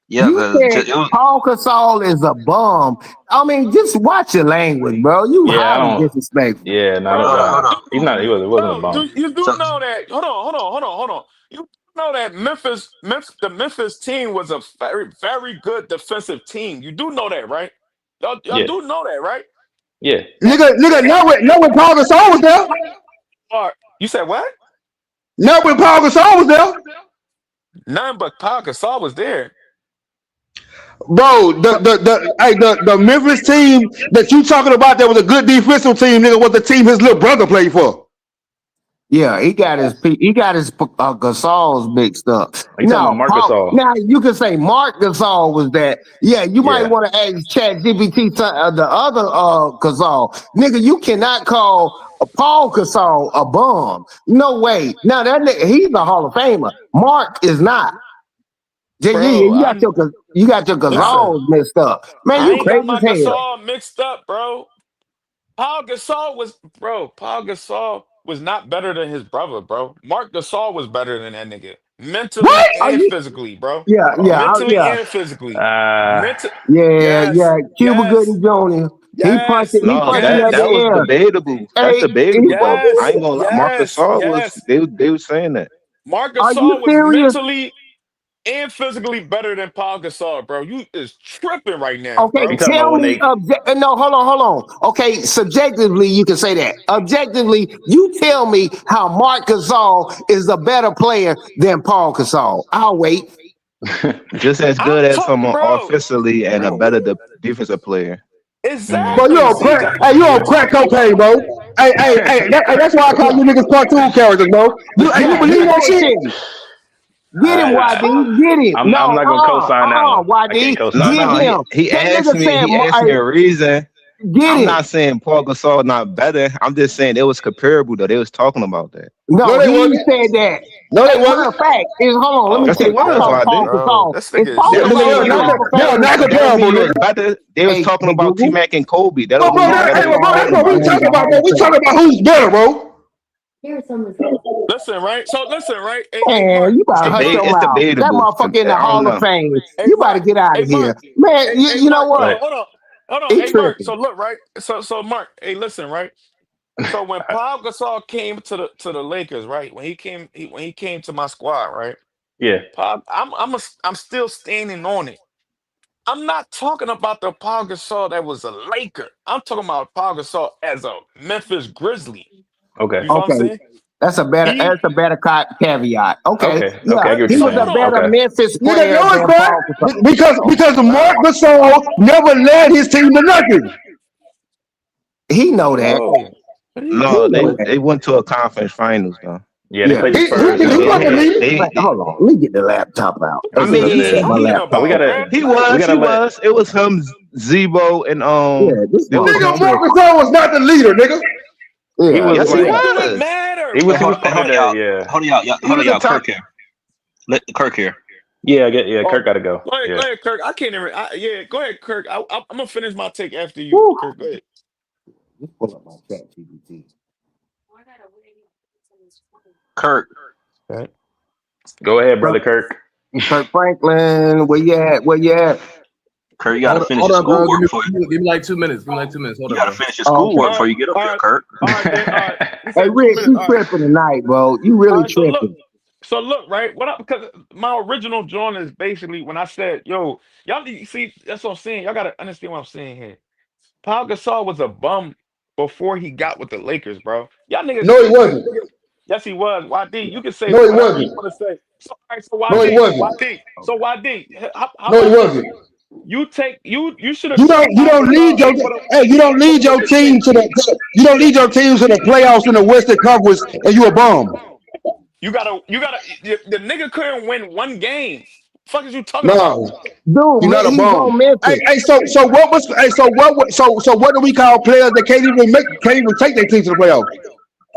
You said it was Paul Gasol is a bum. I mean, just watch your language, bro. You Yeah, I highly don't. disrespectful. Yeah, no, Bro, hold on. he's not. He wasn't a bro, bum. you do So know that. Hold on. You know that the Memphis team was a very, very good defensive team. You do know that, right? Y'all Yeah, do know that, right? yeah. Nigga, not when Paul Gasol was there. You said what? Not when Paul Gasol was there. None but Pau Gasol was there. Bro, the Memphis team that you talking about that was a good defensive team, nigga, was the team his little brother played for. Yeah, he got his Gasols mixed up. Are you talking about Marc Gasol? Now you can say Marc Gasol was that. Yeah, you might Yeah. want to ask Chat GPT the other Gasol. Nigga, you cannot call Paul Gasol a bum. No way. Now that nigga, he's a Hall of Famer. Mark is not. Yeah, Bro, you got your listen. Gasols mixed up. Man, I you ain't got crazy my as hell. Gasol mixed up, bro. Paul Gasol was not better than his brother, bro. Marc Gasol was better than that nigga. Mentally What? Are and you? physically, bro. Yeah, Mentally yeah. and physically. Uh, Yes. Cuba Yes. Gooding Jr. He Yes. punching no, at Yes. that the was air. debatable. That's Hey, debatable, but I Yes. ain't gonna lie. Marcus Yes. Gasol was Yes. they were saying that. Marc are you Gasol was serious? mentally and physically better than Paul Gasol, bro. You is tripping right now, Okay, you bro. talking about tell when me. they? No, hold on. Okay, subjectively, you can say that. Objectively, you tell me how Marc Gasol is a better player than Paul Gasol. I'll wait. Just as I'm good as him talking, bro. offensively and a Bro. better defensive player. Bro, you Exactly. on See, crack. Hey, you on you crack talking cocaine, about bro. That's why I call you niggas cartoon characters, bro. You Yeah, he believe that shit? bullshitting. Get him, the I, fuck? YD. Get him. I'm No, not gonna co-sign that one. I YD. can't No, co-sign that Get no, one. him. he That asked nigga me. said, He asked me a reason. get I'm him. not saying Paul Gasol not better. I'm just saying it was comparable though. They was talking about that. No, No, they he wasn't. said that. No, they Matter of wasn't. fact, hold on, let me Yes, tell they you. I was, thought Paul YD. Gasol. This Is nigga is Paul That don't mean Gasol you a was. Hall of They're Fame? not That don't mean comparable, you was nigga. better. They was Hey, talking about Google. T-Mac and Kobe. That But don't bro, mean you was Paul better than bro, that's Gasol them, what we is bro. in talking the about, Hall bro. of We talking Fame. about who's better, bro. listen, right? So listen, right? Hey, Man, Mark. you better Hey, hush Mark. your It's mouth. That debatable. motherfucker in the I don't Hall of know. Fame. Hey, You better Mark. get out Hey, of here. Mark. Man, Hey, you know Mark. what? Hold on. He Hey, Mark. So tripping. look, right? So Mark. Hey, listen, right? So when Paul Gasol came to the Lakers, right? When he came to my squad, right? Yeah. Paul, I'm still standing on it. I'm not talking about the Paul Gasol that was a Laker. I'm talking about Paul Gasol as a Memphis Grizzly. Okay. You feel what I'm Okay. saying? That's a better caveat. Okay. Okay. Yeah. Okay. I get what He you're was a saying. better Okay. Memphis Nigga, player no, than it's Paul not. Gasol. Because Oh my Mark God. Gasol never led his team to nothing. He know that. Bro. He No, know they that. they went to a conference finals though. Yeah, they Yeah. played the Spurs. He So wasn't leading. Hold on. Let me get the laptop out. I What Let are me you set mean, my talking but we laptop. about, gotta bro? he let. was. It was him, Zebo, and Yeah, this It was motherfucker Nigga, him. Mark tripping. Gasol was not the leader, nigga. He Yeah. was Yes, he like What do it was. matter, he was Hold kind on, of y'all. that. Yeah. He was a top. Kirk here. Let Kirk here. Yeah. I get. Yeah. Oh, Kirk got to go. go Yeah. ahead, Kirk. I can't even. Yeah, go ahead, Kirk. I'm gonna finish my take after you, Woo. Kirk. Go ahead. Let's pull up my chat GPT. Kirk. Right. Go ahead, Kirk, brother Kirk. Kirk Franklin, where you at? Where you at? Kirk, you gotta finish Hold your up, bro. schoolwork before Give me like 2 minutes. Give me like 2 minutes. Hold you up, gotta bro. finish your Oh, schoolwork okay. before you get up here, Kirk. All right, then. All right. You Hey, said two Rich, minutes. you All right. tripping tonight, bro. You All really right. tripping. So look, right. What up? Because my original joint is basically when I said, "Yo, y'all need see." That's what I'm saying. Y'all gotta understand what I'm saying here. Paul Gasol was a bum before he got with the Lakers, bro. Y'all niggas. No, he wasn't. Yes, he was. YD, you can say No, he whatever you wasn't. want to say. So, all right, so No, he wasn't. how No, he about this? wasn't. You should have took You Paul don't need Gasol your and put him you don't put need him with your the team Knicks. to the you don't need your teams to the playoffs in the Western Conference and you a bum. The nigga couldn't win one game. Fuck is you talking about? No, Dude, you're man, not a he's bum. on Memphis. So what do we call players that can't even take their team to the playoffs?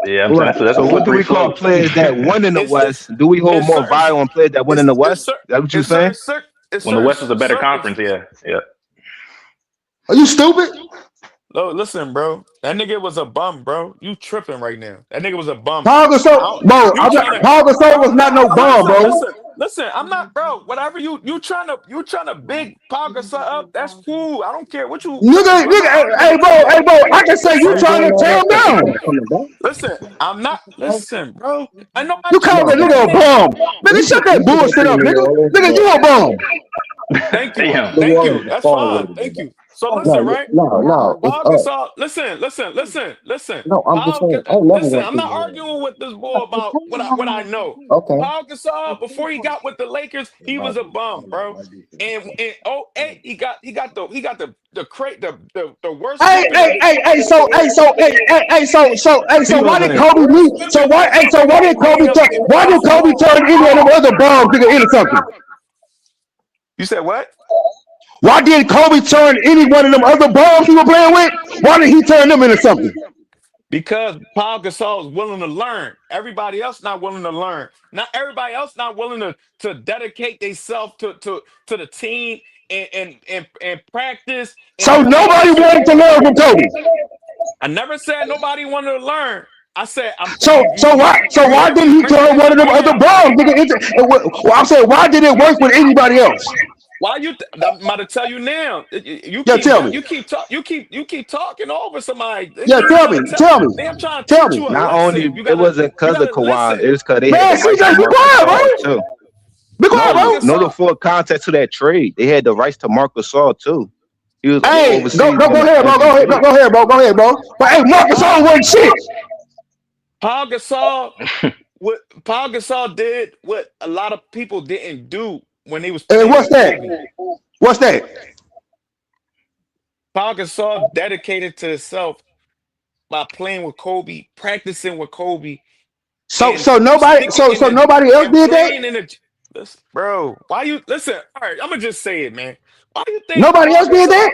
Yeah, I'm saying Right. that's a So what do slippery we call slope. players that win in the It's West? Do we hold it's more certain value on players that win in the it's West? cer- That what you it's saying? certain cir- it's When the certain West is a better circles. conference, yeah, yeah. Are you stupid? No, listen, bro. That nigga was a bum, bro. You tripping right now. That nigga was a bum. Paul I don't, Gasol, bro. you trying to Paul Gasol was not no no, bum, bro. listen. I'm not, bro. Whatever you trying to big Paul Gasol up. That's cool. I don't care what you trying to do. I'm not arguing Hey, with this boy. bro. I can say you Listen, I'm trying doing to tear that him after down. coming back. listen. I'm not. Listen, bro. I know my You call team that is No, nigga a winning. bum, nigga. we Shut should that have bullshit seen up, New nigga. Orleans, Nigga, but you a bum. Thank you. Damn. New Thank you. Orleans is That's far away fine. to go Thank back. you. So listen, No, right? no, it's Paul up. Gasol, listen. No, I'm just saying, I ain't never Listen. went I'm to not New Orleans. arguing with this boy about what I know. Okay. Paul Gasol, before he got with the Lakers, he was a bum, bro. And in '08, he got the crate the worst whipping of his So why did P. Kobe the leave? worst whipping So why did Kobe why did Kobe turn any of them other bums nigga into something? You said what? Why did Kobe turn any one of them other bums he was playing with? Why did he turn them into something? Because Paul Gasol is willing to learn. Everybody else not willing to learn. Not everybody else not willing to dedicate themselves to the team and practice and So do all nobody this shit. wanted to learn from Kobe. I never said nobody wanted to learn. I said So why didn't he bringing turn that one to of them me other now. bums nigga into? Well, I'm saying why did it work with anybody else? Why I'm about to tell you now. Yeah, tell me. You keep talking over somebody. Yeah, You tell trying me. to tell Tell me. me I'm trying to Tell teach me. you a Not lesson. only You it gotta wasn't you because of gotta Kawhi, listen. it was because they had Man, the rights to CJ, be Marc quiet, bro. Gasol too. Be quiet, Paul No, bro. no, the Gasol. full context to that trade. They had the rights to Marc Gasol too. He was Hey, Yeah. overseas go winning ahead, bro. MVP. Go ahead, bro. But hey, Marcus Paul, Gasol wasn't shit. Paul Gasol what Paul Gasol did what a lot of people didn't do when he was And playing what's with that? Kobe. What's that? Paul Gasol dedicated to himself by playing with Kobe, practicing with Kobe, and sticking in So the nobody else and did that? playing in the. Listen, bro, why you listen? All right, I'm gonna just say it, man. Why you think Nobody Paul else did Gasol? that?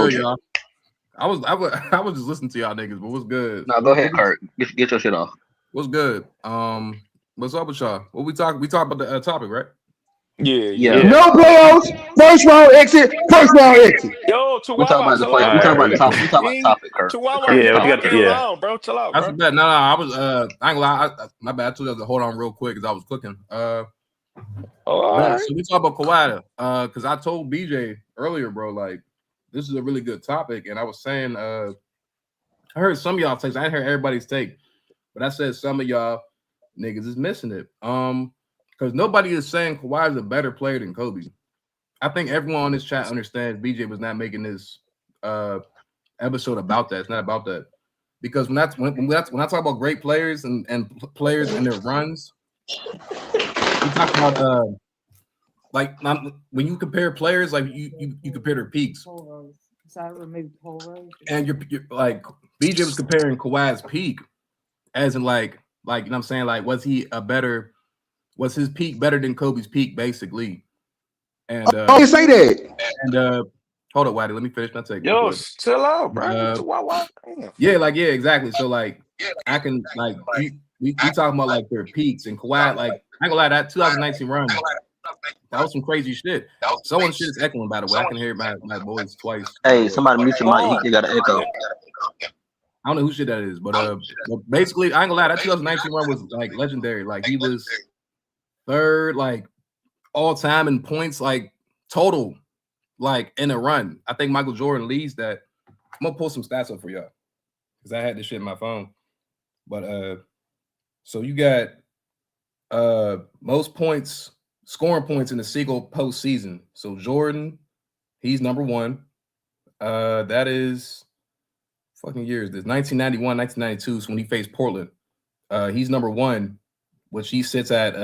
told you. y'all? I was just listening to y'all niggas, but what's good? No, go ahead, Kurt. Get your shit off. What's good? What's up with y'all? What we talk? We talk about the topic, right? Yeah. No playoffs. First round exit. First round exit. Yo, We talk Chihuahua, about the chill play. out, We talk bro. about the topic. We talk about the topic, Kurt. Chihuahua, Yeah, you're what you got? talking loud, bro. Chill out, That's bro. bad. No, I was I ain't gonna lie. My bad. I told you to hold on real quick because I was cooking. All right. So we talk about Kawhi, because I told BJ earlier, bro, like this is a really good topic, and I was saying, I heard some of y'all takes. I didn't hear everybody's take, but I said some of y'all niggas is missing it. Because nobody is saying Kawhi is a better player than Kobe. I think everyone on this chat understands BJ was not making this episode about that. It's not about that. Because when I talk about great players and players and their runs, we talk about when you compare players, like you compare their peaks. And you're like BJ was comparing Kawhi's peak as in like you know what I'm saying, like was his peak better than Kobe's peak basically? And you say that. And hold up, Whitey, let me finish my take. Yo, chill out, bro. Yeah, exactly. So like I can like we talking about like their peaks and Kawhi, like I ain't gonna lie, that 2019 run, that was some crazy shit. Someone's shit is echoing, by the way. I can hear my voice twice. Hey, somebody mute your mic. He got an echo. I don't know who shit that is, but basically, I ain't gonna lie, that 2019 run was like legendary. Like he was third, like all time in points, like total, like in a run. I think Michael Jordan leads that. I'm gonna pull some stats up for y'all because I had this shit in my phone. But so you got most points, scoring points in the single postseason. So Jordan, he's number one. That is fucking years. This 1991, 1992 is when he faced Portland. He's number one, which he sits at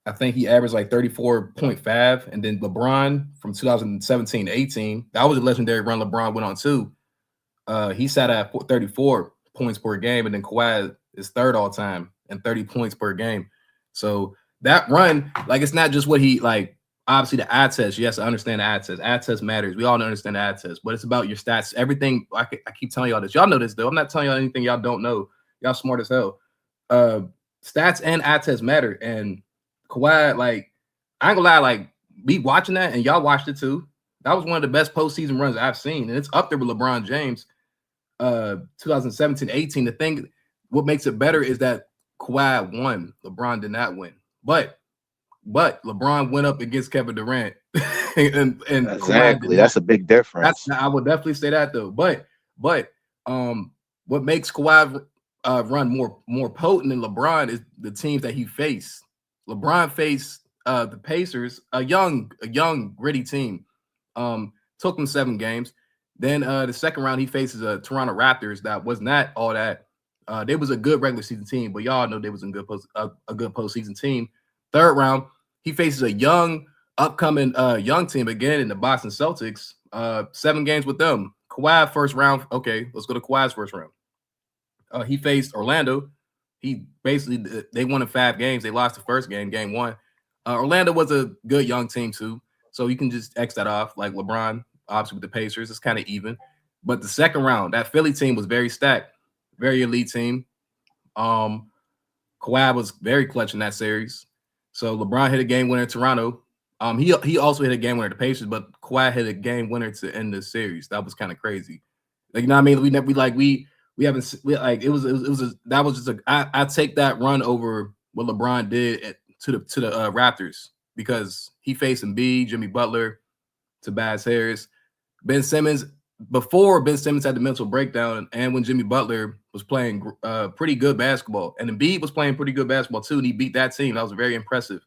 I think he averaged like 34.5. And then LeBron from 2017-18, that was a legendary run LeBron went on too. He sat at 34 points per game, and then Kawhi is third all time and 30 points per game. So that run, like it's not just what he like. Obviously, the eye test, you have to understand the eye test. Eye test matters. We all understand the eye test, but it's about your stats. Everything, I keep telling y'all this. Y'all know this, though. I'm not telling y'all anything y'all don't know. Y'all smart as hell. Stats and eye test matter. And Kawhi, like, I ain't gonna lie, like, me watching that, and y'all watched it too. That was one of the best postseason runs I've seen. And it's up there with LeBron James, 2017-18. The thing, what makes it better is that Kawhi won. LeBron did not win. But LeBron went up against Kevin Durant, and exactly, that's a big difference. I would definitely say that though. But what makes Kawhi run more potent than LeBron is the teams that he faced. LeBron faced the Pacers, a young gritty team. Took them 7 games. Then the second round he faces a Toronto Raptors that was not all that. They was a good regular season team, but y'all know they was a good postseason team. Third round, he faces a young, upcoming young team again in the Boston Celtics. 7 games with them. Kawhi first round. Okay, let's go to Kawhi's first round. He faced Orlando. He basically, they won in 5 games. They lost the first game, game 1. Orlando was a good young team too, so you can just X that off. Like LeBron, obviously with the Pacers, it's kind of even. But the second round, that Philly team was very stacked, very elite team. Kawhi was very clutch in that series. So LeBron hit a game winner in Toronto. He also hit a game winner to the Pacers, but Kawhi hit a game winner to end the series. That was kind of crazy. Like, you know what I mean? I take that run over what LeBron did to the Raptors, because he faced Embiid, Jimmy Butler, Tobias Harris, Ben Simmons. Before Ben Simmons had the mental breakdown, and when Jimmy Butler was playing pretty good basketball, and Embiid was playing pretty good basketball too, and he beat that team. That was very impressive.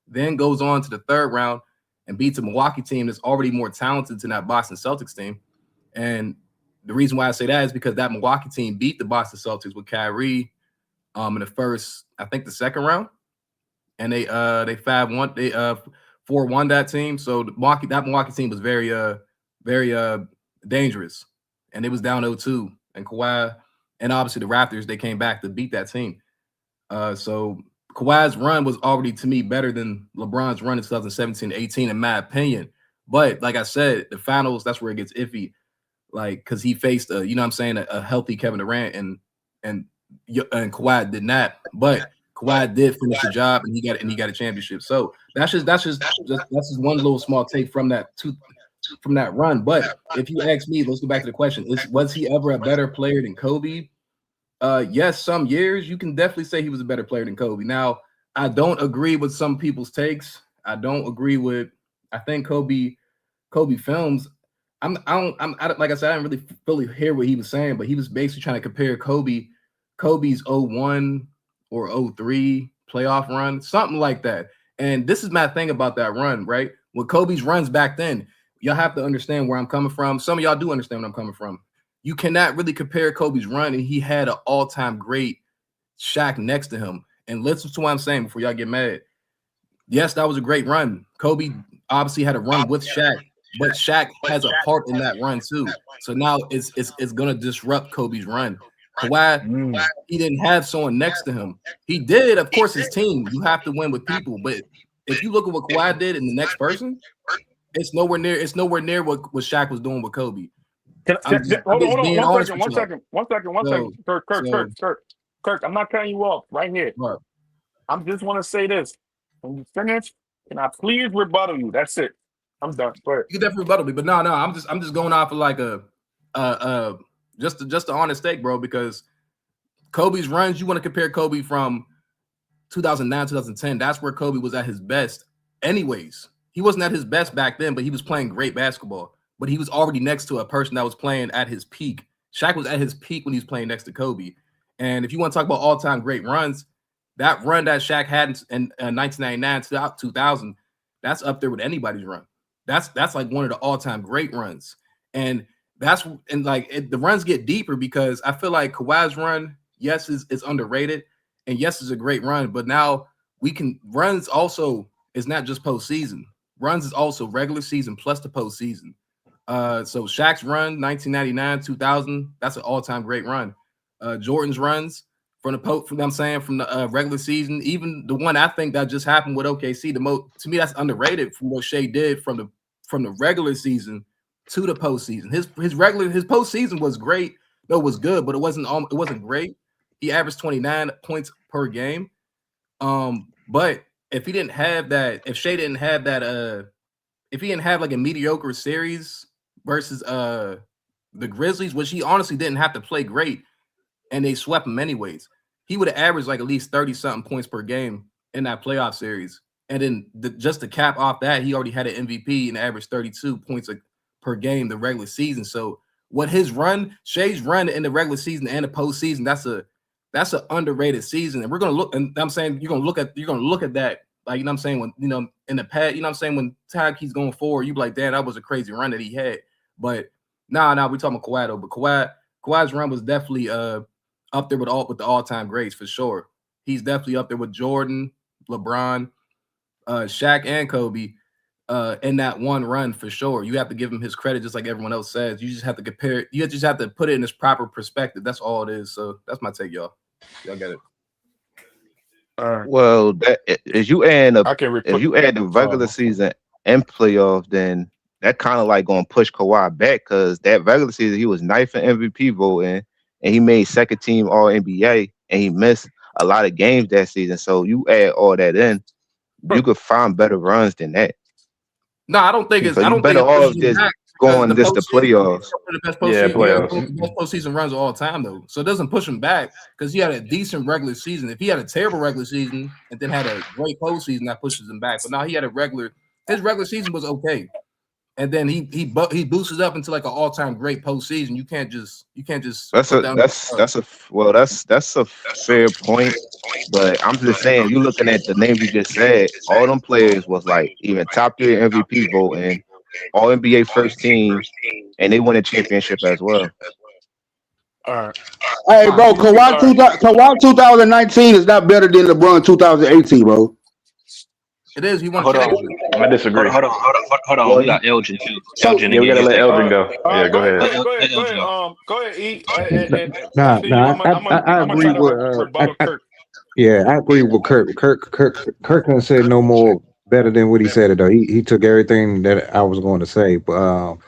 Then goes on to the third round and beats a Milwaukee team that's already more talented than that Boston Celtics team. And the reason why I say that is because that Milwaukee team beat the Boston Celtics with Kyrie in the first, I think the second round, and they 5-1, they 4-1 that team. So that Milwaukee team was very dangerous, and it was down 0-2. And Kawhi and obviously the Raptors, they came back to beat that team. So Kawhi's run was already, to me, better than LeBron's run in 2017-18, in my opinion. But like I said, the finals, that's where it gets iffy. Like, because he faced a healthy Kevin Durant, and Kawhi did not. But Kawhi did finish the job, and he got a championship. So that's just one little small take from that run. But if you ask me, let's go back to the question: was he ever a better player than Kobe? Yes, some years you can definitely say he was a better player than Kobe. Now, I don't agree with some people's takes. I don't agree with. I think Kobe films. I don't, like I said, I didn't really fully hear what he was saying, but he was basically trying to compare Kobe's 01 or 03 playoff run, something like that. And this is my thing about that run, right? With Kobe's runs back then, y'all have to understand where I'm coming from. Some of y'all do understand where I'm coming from. You cannot really compare Kobe's run, and he had an all-time great Shaq next to him. And listen to what I'm saying before y'all get mad. Yes, that was a great run. Kobe obviously had a run with Shaq, but Shaq has a part in that run too. So now it's gonna disrupt Kobe's run. Kawhi, he didn't have someone next to him. He did, of course, his team. You have to win with people, but if you look at what Kawhi did in the next person, it's nowhere near. It's nowhere near what Shaq was doing with Kobe. Hold on, one second. Kirk, I'm not cutting you off right here. Right. I just want to say this. When you finish, can I please rebuttal you? That's it. I'm done. Go ahead. You can definitely rebuttal me, but no, I'm just going off of like just an honest take, bro. Because Kobe's runs, you want to compare Kobe from 2009, 2010. That's where Kobe was at his best. Anyways, he wasn't at his best back then, but he was playing great basketball. But he was already next to a person that was playing at his peak. Shaq was at his peak when he was playing next to Kobe. And if you want to talk about all-time great runs, that run that Shaq had in 1999 to 2000, that's up there with anybody's run. That's like one of the all-time great runs. And the runs get deeper because I feel like Kawhi's run, yes, is underrated, and yes, is a great run. But now runs also is not just postseason. Runs is also regular season plus the postseason. So Shaq's run, 1999, 2000, that's an all-time great run. Jordan's runs from the regular season, even the one I think that just happened with OKC, to me that's underrated from what Shea did from the regular season to the postseason. His postseason was great, no, it was good, but it wasn't great. He averaged 29 points per game. But if he didn't have that, if Shea didn't have that, if he didn't have like a mediocre series versus the Grizzlies, which he honestly didn't have to play great, and they swept him anyways, he would have averaged like at least 30-something points per game in that playoff series. And then just to cap off that, he already had an MVP and averaged 32 points per game the regular season. So what Shay's run in the regular season and the postseason, that's an underrated season. And we're gonna look, and I'm saying you're gonna look at that, like, you know what I'm saying, when, you know, in the past, you know what I'm saying, when time keeps going forward, you be like, damn, that was a crazy run that he had. But we're talking about Kawhi though. But Kawhi's run was definitely up there with the all-time greats for sure. He's definitely up there with Jordan, LeBron, Shaq, and Kobe in that one run for sure. You have to give him his credit, just like everyone else says. You just have to compare it. You just have to put it in its proper perspective. That's all it is. So that's my take, y'all. Y'all get it. Well, if you add the regular season and playoff, then that kind of like gonna push Kawhi back, because that regular season he was ninth in MVP voting, and he made second team All NBA, and he missed a lot of games that season. So you add all that in, you could find better runs than that. No, I don't think it's. So I don't better think off just going just the playoffs. The best postseason runs of all time, though. So it doesn't push him back because he had a decent regular season. If he had a terrible regular season and then had a great postseason, that pushes him back. But now he had his regular season was okay, and then he boosted up into like an all-time great postseason. You can't just. That's a fair point. But I'm just saying, you looking at the names you just said, all them players was like even top 3 MVP voting, All NBA first team, and they won a championship as well. All right. Hey, bro, Kawhi 2019 is not better than LeBron 2018, bro. It is. He won. I disagree. Hold on. We got Elgin too. Elgin, we gotta let Elgin go. Yeah, go ahead. Go ahead, E. I agree with. I agree with Kirk. Kirk done said no more better than what he said it though. He took everything that I was going to say, but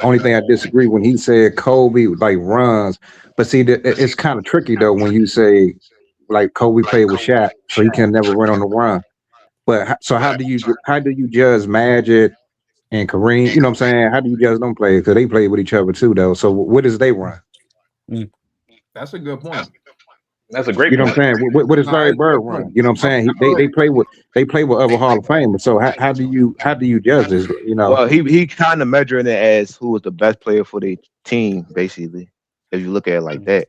only thing I disagree when he said Kobe like runs. But see, it's kind of tricky though when you say like Kobe played with Shaq, so he can never run on the run. But so how do you judge Magic and Kareem? You know what I'm saying? How do you judge them play? Because they played with each other too though. So what does they run? That's a good point. That's a great You know what point. I'm saying? What is Nah, Larry it's a Bird good run? point. You know what I'm saying? They play with other Hall of Famers. So how do you judge this? You know? Well, he kind of measuring it as who was the best player for the team, basically. If you look at it like that.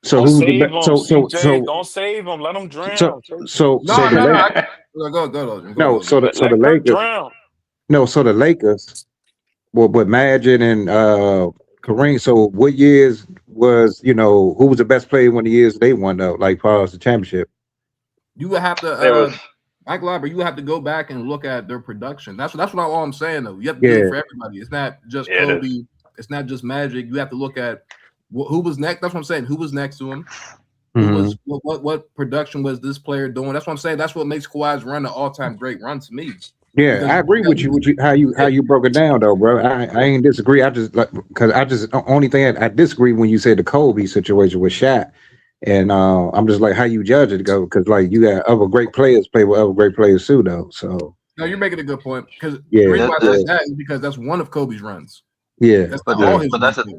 So Don't who was the save best? him, CJ. Don't save him. Let him drown. No, the no, no. Lakers. No, so Let, the let Kirk Lakers. drown. No, so the Lakers. Well, but Magic and Kareem. So what years was who was the best player when the years they won though? Like far as the championship. You would have It to, was Mike Labber, you would have to go back and look at their production. That's all I'm saying though. You have to do Yeah. it for everybody. It's not just Yeah, it is. Kobe. It's not just Magic. You have to look at who was next. That's what I'm saying. Who was next to him? Who was what production was this player doing? That's what I'm saying. That's what makes Kawhi's run an all-time great run to me. Yeah, Because I agree with you. How you broke it down though, bro. I ain't disagree. I just only thing I disagree when you said the Kobe situation with Shaq, and I'm just like how you judge it go because like you got other great players play with other great players too though. So no, you're making a good point because Yeah. the reason why I Yeah. said that is because that's one of Kobe's runs. yeah, That's But not all the, his but runs. that's a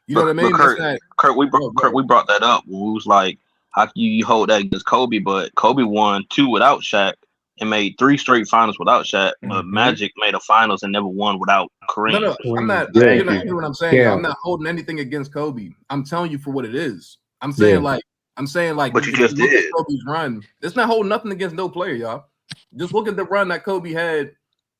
You know what I mean? but That's Kurt, not. Kurt, we Go, Kurt, go. we brought that up when we was like, how can you hold that against Kobe? But Kobe won 2 without Shaq and made 3 straight finals without Shaq. But Magic made a finals and never won without No, Kareem. no, I'm not. Yeah. You're not hearing what I'm saying. Yeah. I'm not holding anything against Kobe. I'm telling you for what it is. I'm Yeah. saying like But you if just you look did. at Kobe's run, it's not holding nothing against no player, y'all. Just look at the run that Kobe had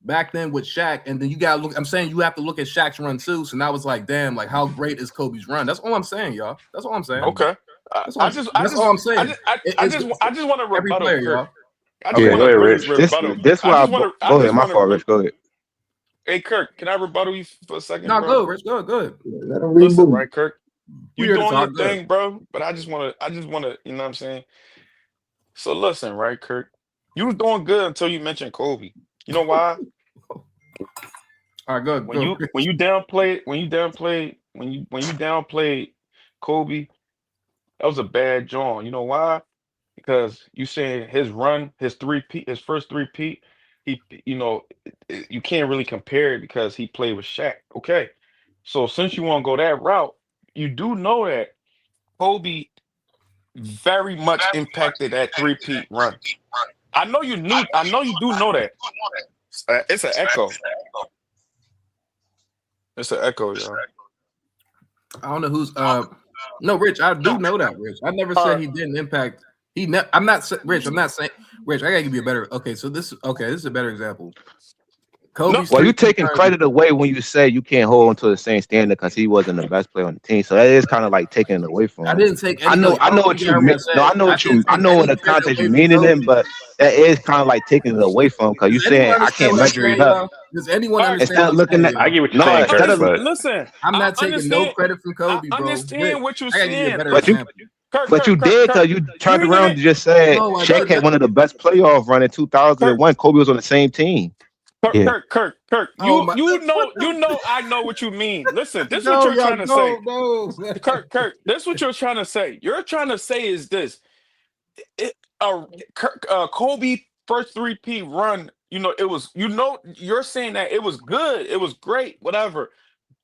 back then with Shaq, and then you gotta look. I'm saying you have to look at Shaq's run too. So now it's like, damn, like how great is Kobe's run? That's all I'm saying, y'all. That's all I'm saying. Okay. That's all I I'm, just that's all I'm saying. I just want to every rebuttal player, Kirk. y'all. I just Okay, want go to ahead, really Rich. rebuttal. This I why just want to. I go ahead. just My want fault, to. Rich. Go ahead. Hey Kirk, can I rebuttal you for a second, No, bro? go, Rich. Go, good. Let him Listen, reboot. right, Kirk. We You here to doing your talk good. thing, bro. But I just want to. You know what I'm saying? So listen, right, Kirk. You was doing good until you mentioned Kobe. You know why? All right, good. When you downplayed Kobe, that was a bad joint. You know why? Because you saying his run, his first three-peat, you can't really compare it because he played with Shaq. Okay. So since you want to go that route, you do know that Kobe very much impacted that three-peat run. I know you do know that. It's an echo. It's an echo, y'all. I don't know who's no, Rich. I do know that, Rich. I never said he didn't impact. I'm not Rich. I'm not saying Rich. I gotta give you a better. Okay, so this is a better example. Kobe's Well, you three-peat taking run. credit away when you say you can't hold him to the same standard because he wasn't the best player on the team. So that is kind of like taking it away from I him. didn't take any. I know I don't what think you you heard mean. what I No, said. I know what didn't you. I take know in any the credit context away you from mean it in, Kobe. but that is kind of like taking it away from him because you Does anyone saying I understand can't what I'm measure saying, it up. y'all? Does anyone All right, understand Instead what of I'm looking saying, at I y'all? get what you're no, saying, instead Kirk, of but listen. I'm I not taking no understand. credit from I Kobe, bro. Rich, understand what you're I gotta give you a saying. better but you example. did Kirk. because you You turned ain't around even and just said No, I Shaq didn't. had one of the best playoff run in Kirk. 2001. Kobe was on the same team. Yeah. Kirk. Oh You my! know I know what you mean. Listen, this is what No, you're y'all trying to say. no. Kirk, this is what you're trying to say. You're trying to say is this. It, Kobe first three-peat run, it was, you're saying that it was good, it was great, whatever.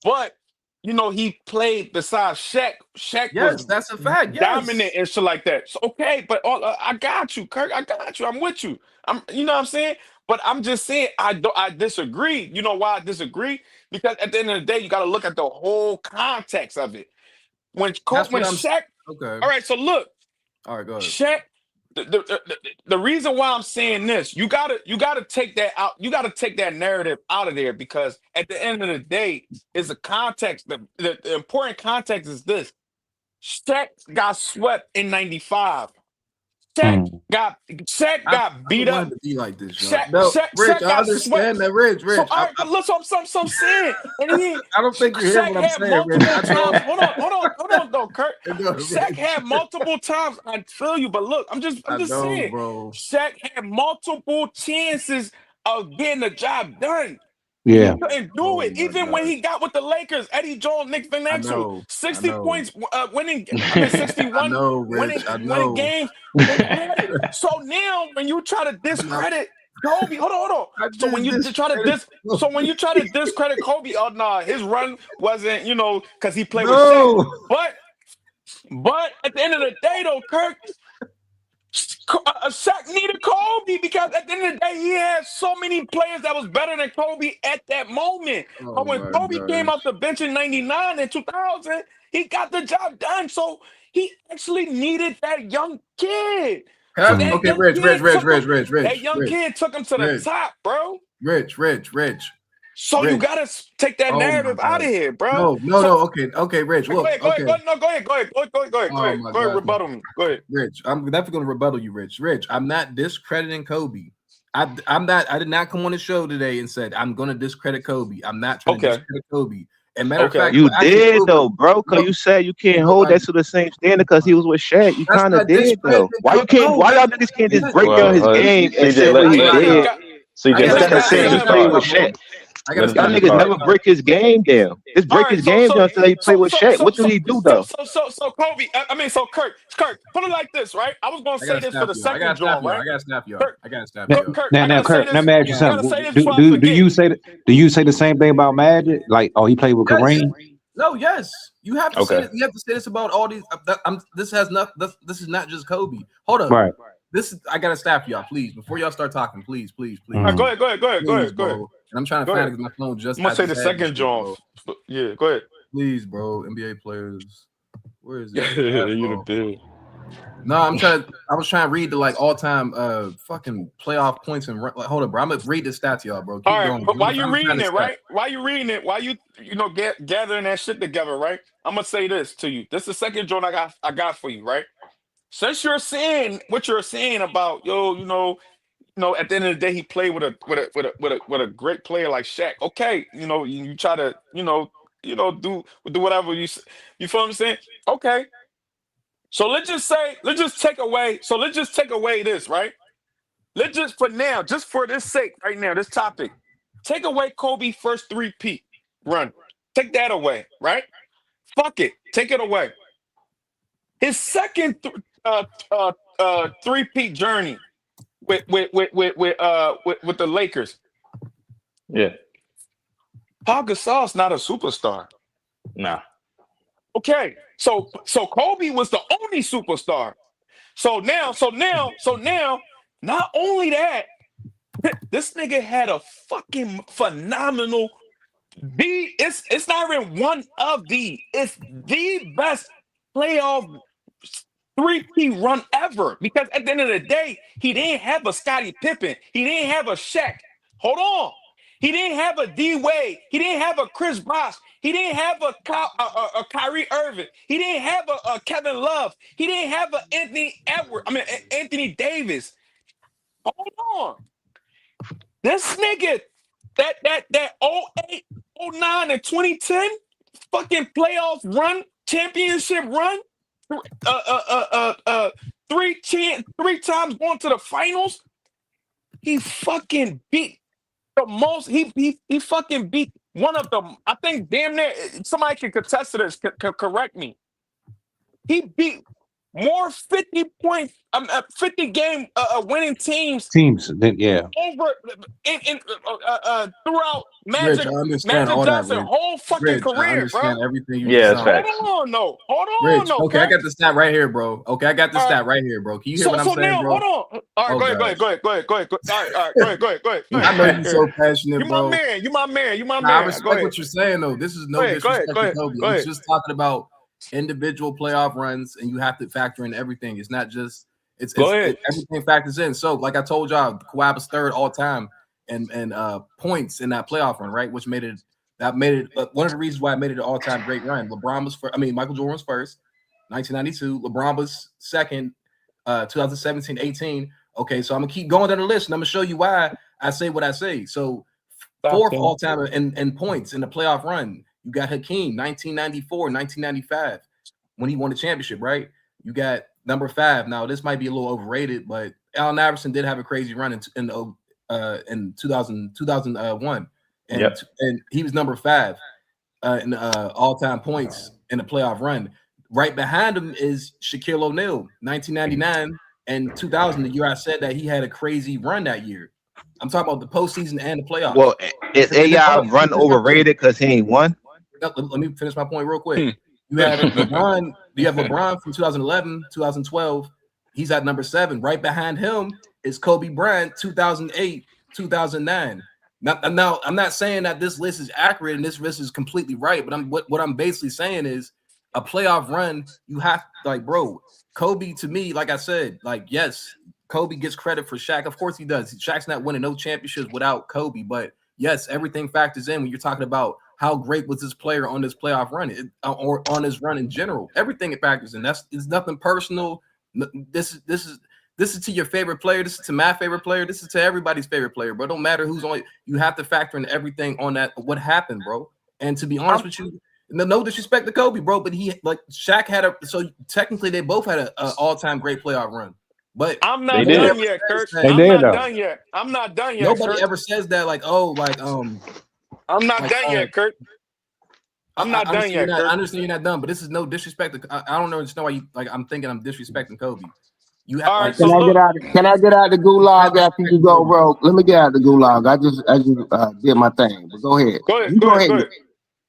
But he played besides Shaq. Shaq Yes, was that's a fact. dominant Yes, and shit like that. So okay, but I got you, Kirk. I got you. I'm with you. You know what I'm saying? But I'm just saying I disagree. You know why I disagree? Because at the end of the day, you got to look at the whole context of it. When that's what I'm. Shaq. Okay. All right, so look, All right, go ahead. Shaq. The reason why I'm saying this, you gotta take that out. You gotta take that narrative out of there because at the end of the day, it's a context. The important context is this: Shaq got swept in '95. Shaq Mm. got I beat don't want up. it to be like this, y'all. No, Rich, Shaq I got swept. understand that, Rich. So Rich, all right, but look, so I'm saying, and I don't think you hear Shaq what I'm had saying, Rich. multiple I know. times. Hold on, though, Kurt. Go ahead, Shaq Rich. had multiple times. I feel you, but look, I'm I just know, saying, bro. Shaq had multiple chances of getting the job done. And he Yeah. couldn't do Oh it. my Even when God. he got with the Lakers, Eddie Jones, Nick Van I Exel, know. I 60 know. points, winning, I 61, know, Rich. I winning know. games. Okay. So now when you try to But now, discredit Kobe, hold on. I So when did you this. try to discredit Kobe, oh no, his run wasn't, because he played with Shaq. No. But But at the end of the day, though, Kirk, Shaq needed Kobe because at the end of the day, he had so many players that was better than Kobe at that moment. Oh But when my Kobe came gosh. off the bench in '99 and 2000, he got the job done. So he actually needed that young kid. So that Okay, young Rich, kid took him. That Rich, young kid took him to the top, bro. Rich. So you gotta take that Oh my narrative out of God. here, bro. No. Okay, Rich. Go Look, ahead. okay. No, go ahead. Go Oh my ahead. God. Rebuttal me. Go ahead. Rich, I'm definitely gonna rebuttal you, Rich. Rich, I'm not discrediting Kobe. I'm not. I did not come on the show today and said I'm gonna discredit Kobe. I'm not trying to discredit Kobe. And matter of fact, You did Kobe, though, bro, because you said you can't hold that to the same standard because he was with Shaq. You that's kind of not did though. Why you can't? Why y'all niggas can't just break down his game and CJ, say what he did let instead of saying he finish played talk. with Shaq? Let him Y'all finish niggas talk. never break his game down. Just break his game down until he played with Shaq. What did he do though? So Kobe, so Kirk, put it like this, right? I was gonna say this for the second joint, right? I gotta snap y'all. Kirk, I Now, gotta say Kurt, let this. me ask you I gotta something. say this Do before I do do forget. you say the same thing about Magic? Like, oh, he played with Kareem. No, yes. You have to say this. You have to say this about all these. This is not just Kobe. Hold up. Right. I gotta stop y'all, please, before y'all start talking. Please. All right, go ahead. Please, bro. And I'm trying to find it because my phone just. I'm gonna I say just the had this second shit, joint. bro. Yeah, go ahead. Please, bro. NBA players. Where is Yeah, it? you the big. No, I was trying to read the all time fucking playoff points and hold up, bro. I'm gonna read the stats, y'all, bro. Keep All right, going. but while you I'm reading trying to it, right? While you reading it, while you gathering that shit together, right? I'm gonna say this to you. This is the second joint I got for you, right? Since you're saying what you're saying about at the end of the day, he played with a great player like Shaq. Okay, you try to do whatever you feel what I'm saying? Okay. So let's just take away this, right? Let's just for now, just for this sake, right now, this topic, take away Kobe first 3-peat run. Take that away, right? Fuck it, take it away. His second 3-peat journey with the Lakers. Yeah. Paul Gasol's not a superstar. Nah. Okay, so Kobe was the only superstar. So now, not only that, this nigga had a fucking phenomenal it's not even one of it's the best playoff 3-peat run ever. Because at the end of the day, he didn't have a Scottie Pippen. He didn't have a Shaq. Hold on. He didn't have a D Wade. He didn't have a Chris Bosh. He didn't have a Kyrie Irving. He didn't have a Kevin Love. He didn't have a Anthony Davis. Hold on. This nigga, that 08, 09, and 2010 fucking playoff run, championship run, three times going to the finals. He fucking beat the most. He fucking beat one of them. I think damn near somebody can contest to this. Correct me. He beat more 50 game winning teams. Then yeah. Over throughout Rich, Magic I understand all that, Johnson Rich. whole fucking Rich, I career, understand bro. everything you Yeah, just that's said. facts. Hold on, Rich, no. okay, I got the stat right here, bro. Okay, I got the stat right here, bro. Can you hear what I'm saying, now, bro? hold on. All right, go ahead. All right, go ahead. I know you're so passionate, You bro. my man. Nah, I respect what you're saying, though. This is no disrespect to Kobe. I'm just talking about individual playoff runs, and you have to factor in everything. It's not just everything factors in. So, like I told y'all, Kawhi was third all time and points in that playoff run, right? Which made it one of the reasons why it made it an all-time great run. LeBron was first. Michael Jordan was first, 1992. LeBron was second, 2017, 18. Okay, so I'm gonna keep going down the list, and I'm gonna show you why I say what I say. So, fourth all-time in points in the playoff run. You got Hakeem, 1994, 1995, when he won the championship, right? You got number 5. Now, this might be a little overrated, but Allen Iverson did have a crazy run in 2001. And he was number 5 in all-time points in the playoff run. Right behind him is Shaquille O'Neal, 1999 and 2000, the year I said that he had a crazy run that year. I'm talking about the postseason and the playoffs. Well, is AI run overrated because he ain't won? Let me finish my point real quick. You had LeBron. You have LeBron from 2011, 2012. He's at number 7. Right behind him is Kobe Bryant, 2008, 2009. Now, I'm not saying that this list is accurate and this list is completely right, but what I'm basically saying is a playoff run. You have like, bro, Kobe to me, like I said, like yes, Kobe gets credit for Shaq. Of course he does. Shaq's not winning no championships without Kobe, but yes, everything factors in when you're talking about how great was this player on this playoff run or on his run in general. Everything it factors in. It's nothing personal. This is to your favorite player. This is to my favorite player. This is to everybody's favorite player, bro. It don't matter who's on. You have to factor in everything on that. What happened, bro? And to be honest with you, no disrespect to Kobe, bro, but he like Shaq had so technically they both had a all-time great playoff run. But I'm not done yet, Kirk. I'm not done yet. I'm not done yet. Nobody Kirk. ever says that, like, oh, like I'm not done yet, Kurt. I'm not done yet, Kurt. I understand you're not done, but this is no disrespect. I don't understand why you like. I'm thinking I'm disrespecting Kobe. You have, right, can I get out of the gulag after you go, bro? Let me get out of the gulag. I just did my thing. But go ahead. Go ahead.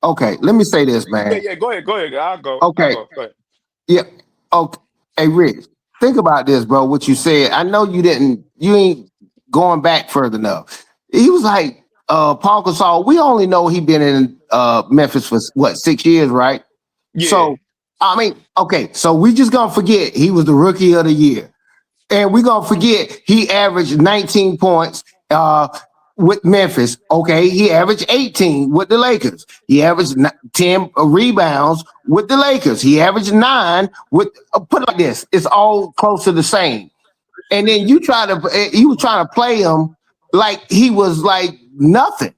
Okay, let me say this, man. Yeah, go ahead. I'll go. Okay. Go ahead. Yeah. Okay. Hey, Rich, think about this, bro. What you said. I know you ain't going back further enough. He was like, Paul Gasol, we only know he been in Memphis for what, 6 years, right? Yeah. So I mean, okay, so we just gonna forget he was the rookie of the year. And we're gonna forget he averaged 19 points with Memphis. Okay, he averaged 18 with the Lakers. He averaged 10 rebounds with the Lakers. He averaged 9 with put it like this, it's all close to the same. And then you were trying to play him like he was like nothing.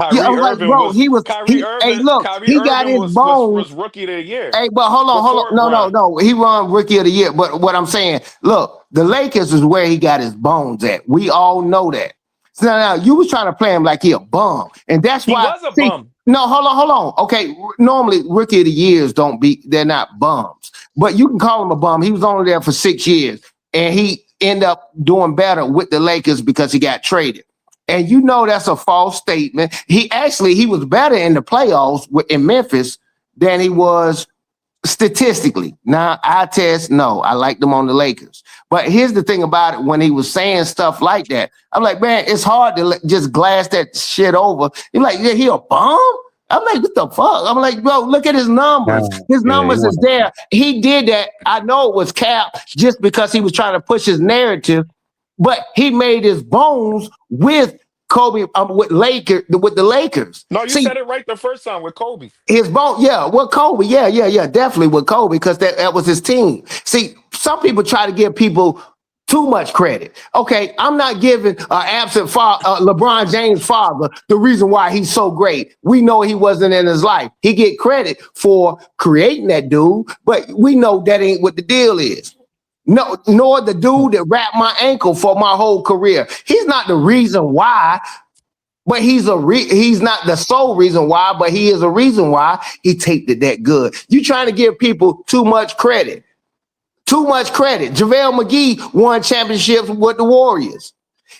Kyrie Yeah, I was like, Irving bro, was, he was. Kyrie Irving, Hey, look, Kyrie he got Irving his bones. was rookie of the year. Hey, but hold on. No. He won rookie of the year. But what I'm saying, look, the Lakers is where he got his bones at. We all know that. So now you was trying to play him like he a bum, and that's why he was a bum. No, hold on. Okay, normally rookie of the years they're not bums, but you can call him a bum. He was only there for 6 years, and he ended up doing better with the Lakers because he got traded. And you know that's a false statement. He was better in the playoffs in Memphis than he was statistically. Now, I liked him on the Lakers. But here's the thing about it, when he was saying stuff like that, I'm like, man, it's hard to just glass that shit over. You're like, yeah, he a bum? I'm like, what the fuck? I'm like, bro, look at his numbers. His numbers is there. He did that. I know it was cap just because he was trying to push his narrative, but he made his bones with Kobe, with the Lakers. No, you said it right the first time with Kobe. His bone, yeah, with Kobe, yeah, definitely with Kobe, because that was his team. See, some people try to give people too much credit. Okay, I'm not giving absent LeBron James' father the reason why he's so great. We know he wasn't in his life. He get credit for creating that dude, but we know that ain't what the deal is. No, nor the dude that wrapped my ankle for my whole career. He's not the reason why, but he's not the sole reason why, but he is a reason why he taped it that good. You trying to give people too much credit. Too much credit. JaVale McGee won championships with the Warriors.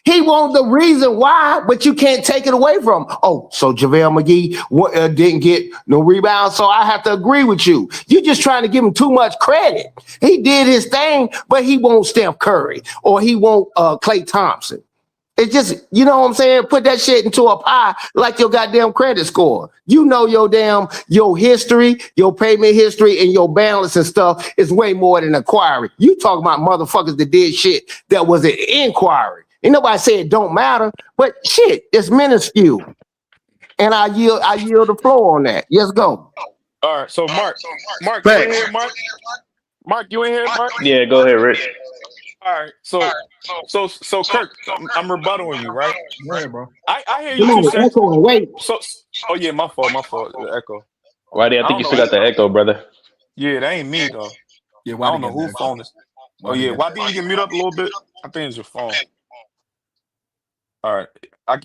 He wasn't the reason why, but you can't take it away from him. Oh, so JaVale McGee didn't get no rebounds, so I have to agree with you. You're just trying to give him too much credit. He did his thing, but he won't Steph Curry or he won't Klay Thompson. It's just, you know what I'm saying? Put that shit into a pie like your goddamn credit score. You know your history, your payment history, and your balance and stuff is way more than inquiry. You talking about motherfuckers that did shit that was an inquiry. Ain't nobody say it don't matter, but shit, it's minuscule. And I yield the floor on that. Yes, go. All right, so Mark, you in here, Mark? Mark, you in here, Mark? Yeah, go ahead, Rich. All right, so Kirk, I'm rebuttaling you, right? Yeah, bro. I hear you two cents. Wait. Oh yeah, my fault, the echo. Why do I think you still got the echo, brother? Yeah, that ain't me though. Yeah, I don't know whose phone is. Oh yeah, why did you get mute up a little bit? I think it's your phone. All right,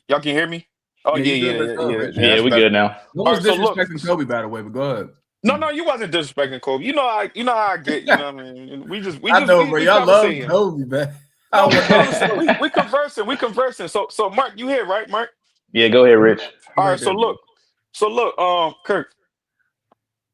y'all can hear me? Oh yeah, we good now. No one's disrespecting Kobe, by the way, but go ahead. No, you wasn't disrespecting Kobe. You know how I get. You know what I mean? We I know, bro. Y'all love Kobe, man. We conversing. So Mark, you here, right, Mark? Yeah, go ahead, Rich. All right, so look, Kirk.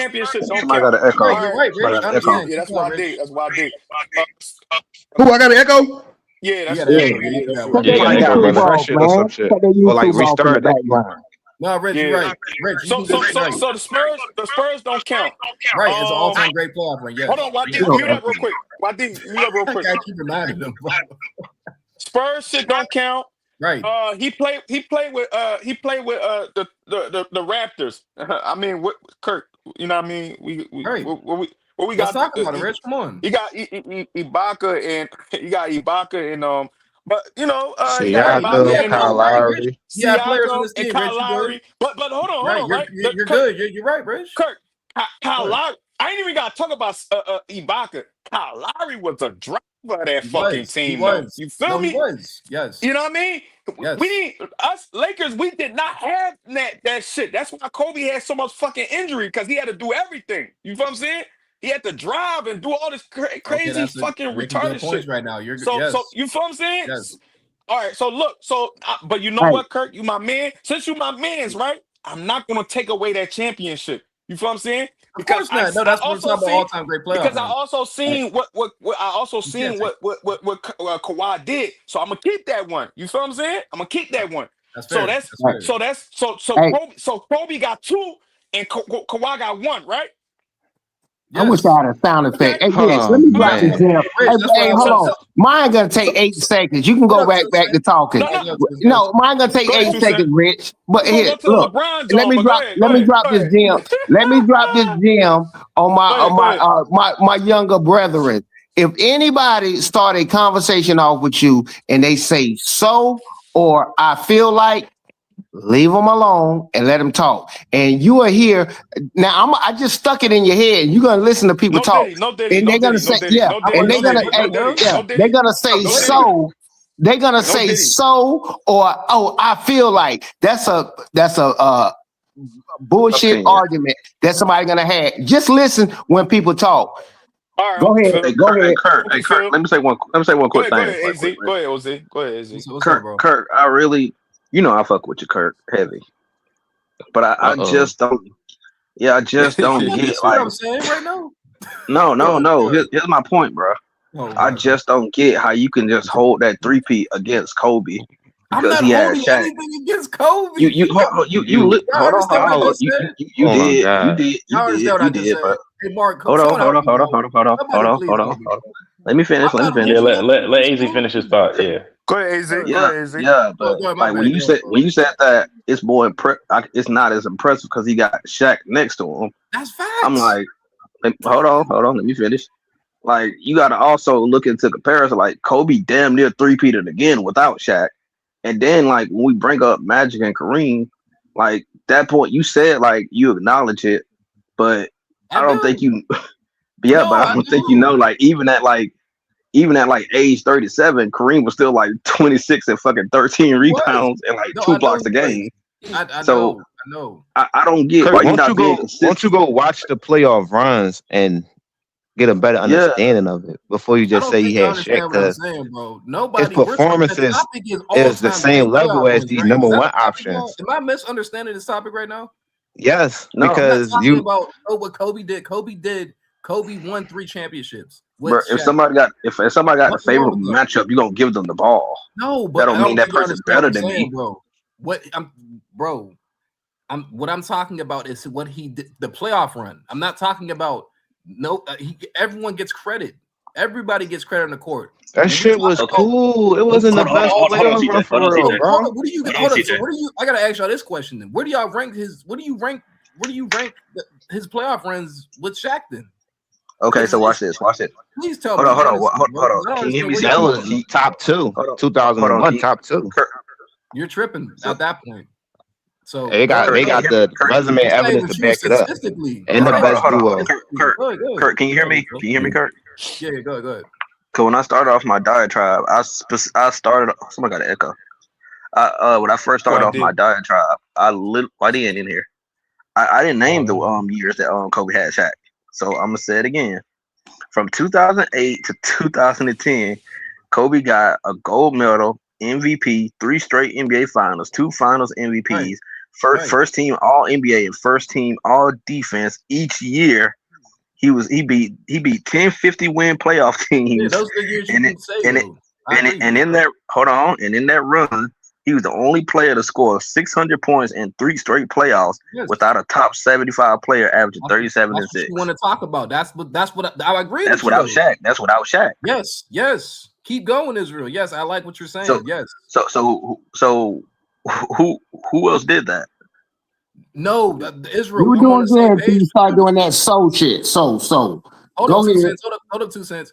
championship don't Somebody count. got an echo. All Right, you're right. right, Somebody Rich. got I an echo. understand. Yeah, Keep that's why going, I Rich. did. That's why I did. Who I got an echo? Yeah, You that's got an Yeah. echo. Yeah, you that's got it. one. Cut Yeah, that you got an Somebody got echo, to YouTube brother. off, refresh it or man. some shit. Cut that Or like YouTube off in the restart it. background. No, Rich, you're Yeah. right. Rich, you So can so get so right. so the Spurs don't count. Right, it's an Um, all-time great playoff run. hold Yes. on, YD, Yes. mute up real quick. YD, mute up real I quick. gotta keep reminding them, bro. Spurs shit don't count. Right. He played with the Raptors. I mean, what Kirk? You know what I mean? Right. What we Let's got? talk about it, Rich. Come on. You got Ibaka and you got Ibaka and But you know, he got Right. Ibaka Yeah, and no, right, Rich. You have players on Siakam this and team, Rich. Kyle You good? Lowry. But hold Right. on, right? You're Kirk, good. You're right, Rich. Kirk, Kyle Go ahead. Lowry. I ain't even got to talk about Ibaka. Kyle Lowry was a driver of that He fucking was. He team, though. was. You feel No, he me? was. Yes. You know what I mean? Yes. We didn't, us Lakers, we did not have that shit. That's why Kobe had so much fucking injury, because he had to do everything. You feel what I'm saying? He had to drive and do all this Okay, crazy fucking you're making good retarded points shit. right now. You're good. So Yes. you feel what I'm saying? Yes. All right, so look, but you know Hey, what, Kirk? You my man. Since you my man's, right? I'm not gonna take away that championship. You feel what I'm saying? Of Because course not. No, I that's what we're also talking about. seen All-time great playoff because I run. also seen what I also You can't seen take. what Kawhi did. So I'm gonna keep that one. You feel what I'm saying? I'm gonna keep that one. That's So fair. that's That's fair. hey, Kobe got 2 and Kawhi got 1, right? I wish I had a sound effect. Hey, Rich, Oh let me All right. drop this man. jam. Rich, Hey, that's what hey, I hold was. on. Mine gonna take 8 seconds. You can What go up, right 2 back to cents? talking. No, How you no. doing, 2 cents? No, mine gonna take Go ahead, 8 2 seconds, cents. Rich. But We're gonna here, go to the look. LeBron Let me John, but drop. Let me drop go this ahead. gem. Let me drop this gem on Go ahead. my younger brethren. If anybody start a conversation off with you and they say so or I feel like, leave them alone and let them talk. And you are here now. I just stuck it in your head. You're gonna listen to people No talk, Diddy, no Diddy, and no they're gonna Diddy, no say, Diddy, yeah, no How Diddy, and about they're no no gonna, Diddy? Diddy, What no up, Diddy, bro? yeah, no they're Diddy, gonna say No no Diddy. Diddy, so. They're gonna no say Diddy. so, or oh, I feel like that's a bullshit Opinion. argument that somebody gonna have. Just listen when people talk. All right, Go Uncle ahead. Phil. Hey Go ahead. Kurt. Hey Uncle Kurt. Phil. Let me say one Go quick ahead, thing. AZ. Go ahead, OZ. Go ahead, AZ. What's up, bro? Kurt. I really, I fuck with you, Kurt, heavy. But I Uh-oh. just don't. Yeah, I just I'm don't not get missing what like. I'm saying right now. No. Go ahead. Go ahead. Here's my point, bro. Oh, I God. just don't get how you can just hold that 3-peat against Kobe I'm because not he had holding Shaq. anything against Kobe. You Y'all understand what I just You said? you oh my did God. Y'all understand what I just said? but Hey, Mark, hold on, someone help me, bro. Somebody please hold help on. me. Let me finish. I'm not Yeah, Finish. holding anything anything against against Kobe. Kobe. Thought, yeah. Go ahead, AZ. Go Go Yeah, ahead, AZ. but ahead. My like bad. Go ahead, bro. when you said that it's more it's not as impressive because he got Shaq next to him. That's I'm facts. like, hold on, let me finish. Like you got to also look into comparison. Like Kobe damn near 3-peated again without Shaq, and then like when we bring up Magic and Kareem, like that point you said like you acknowledge it, but I I don't think do. you. Yeah, No, but I I don't think you do. know. Like even at like age 37, Kareem was still like 26 and fucking 13 He was. rebounds and like No, 2 I know blocks he a was. game. I So know. I don't get Kurt, why you're not being won't you consistent. go watch the playoff runs and get a better Yeah, understanding of it before you I just don't say he think y'all had Shaq? understand what I'm Because saying, bro. his Nobody, the performances topic is is the all-time same great level playoff as runs, the right? number Is that one the topic, y'all? options. Am I misunderstanding this topic right now? Yes, no, I'm not because talking you, about what Kobe did. Kobe won 3 championships bro. with If Shaq. somebody got the Nothing wrong favorable with that. matchup, you're gonna give them the ball. No, That but I don't mean don't that think y'all person's understand what better I'm than saying, me. bro. What I'm talking about is what he did, the playoff run. I'm not talking about everyone gets credit. Everybody gets credit on the court. that shit was cool. It wasn't the best Hold on, playoff run CJ. Hold on, for real, CJ. bro. What do you Hold on, hold up? So CJ. I gotta ask y'all this question then. Where do you rank his playoff runs with Shaq then? Okay, so watch this. Please tell Hold me. on, hold on, Honestly, hold bro. on. I don't Can you hear understand me? where That y'all was going. top 2, Hold on, 2001, Kurt. top 2. You're tripping at that point. So They go got ahead. they Kurt, can you got hear me? the resume It's not evidence even to true back it up, statistically. and It's the not even best Hold duo. on. Kurt, Go ahead. Kurt, can you hear me? Bro. Can you hear me, Kurt? Yeah, go ahead. Cause when I started off my diatribe, I started. Somebody got an echo. When I first started off my YD. diatribe, why they ain't in here? I didn't name the years that Kobe had Shaq. So I'm gonna say it again. From 2008 to 2010, Kobe got a gold medal, MVP, 3 straight NBA finals, 2 finals MVPs, first team All NBA and first team All Defense each year. He beat 10 50 win playoff Yeah, teams, those are the years you and can say though. and in that run, he was the only player to score 600 points in 3 straight playoffs Yes. without a top 75 player averaging 37 and That's 6. what you want to talk about. That's what I agree That's with you. without Shaq. That's without Shaq. Yes. Keep going, Israel. Yes, I like what you're saying. So yes. So who else did that? No, Israel. You I'm on doing the same good until page. you start doing that soul shit. So Hold go up, 2 ahead. cents. Hold up, 2 cents.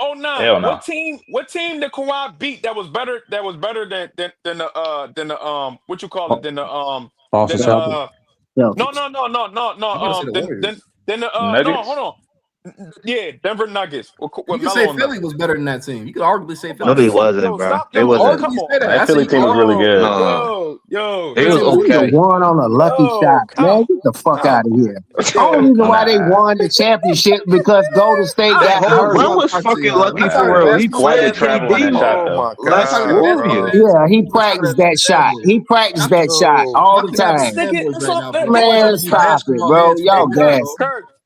09. Hell no. What team did Kawhi beat that was better than the what you call it than the Boston than the Celtics. no Celtics. I'm gonna say the Warriors. then the no, Nuggets. hold on. Yeah, Denver Nuggets You with could say Melo on them. Philly was better than that team. You could arguably say What Philly the was No, they better. fuck? wasn't, Yo, bro. stop. They Yo, You could wasn't. arguably come say on, that. man. I That Philly see. team was really good. That They team was was either okay. won on a lucky shot. Man, get the fuck out of here. Only reason why they Nah. won the championship because Golden State That got whole hurt. run was Boxing, fucking when lucky I for talk real. He basketball Kawhi did played stats, travel on that KD shot Oh though. my when I talk last about god, year. bro. basketball Yeah, he stats, I'm talking practiced about that stat shot. boards. He practiced I'm that shot Yo, all I'm the looking at the this time. stat nigga. boards It's right all, now, bro. that, I'm that- talking Man, about these stop it, basketball bro. games Y'all right now, Kirk, gas. bro. Kirk,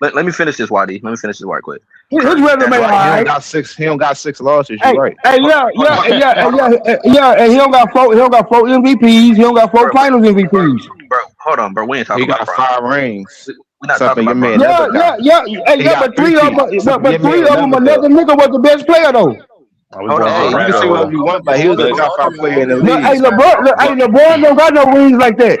Let me finish this, YD. Let me finish this right quick. His Kurt, resume that's all right. He don't right. got six. He don't got six losses. Hey, You're right. hey, yeah, and he don't got four. He don't got four MVPs. He don't got four Finals MVPs. Bro, hold on, bro. We ain't He talking about got Bron. 5 rings. We're not Something talking your about man Bron. never got. He got But 3 three of them, peats. Something your three man of them, never got. another nigga was the best player though. Hold on, Hey, bro. you can say whatever you want, but he was a top 5 player in the No, league. hey, LeBron don't got no rings like that.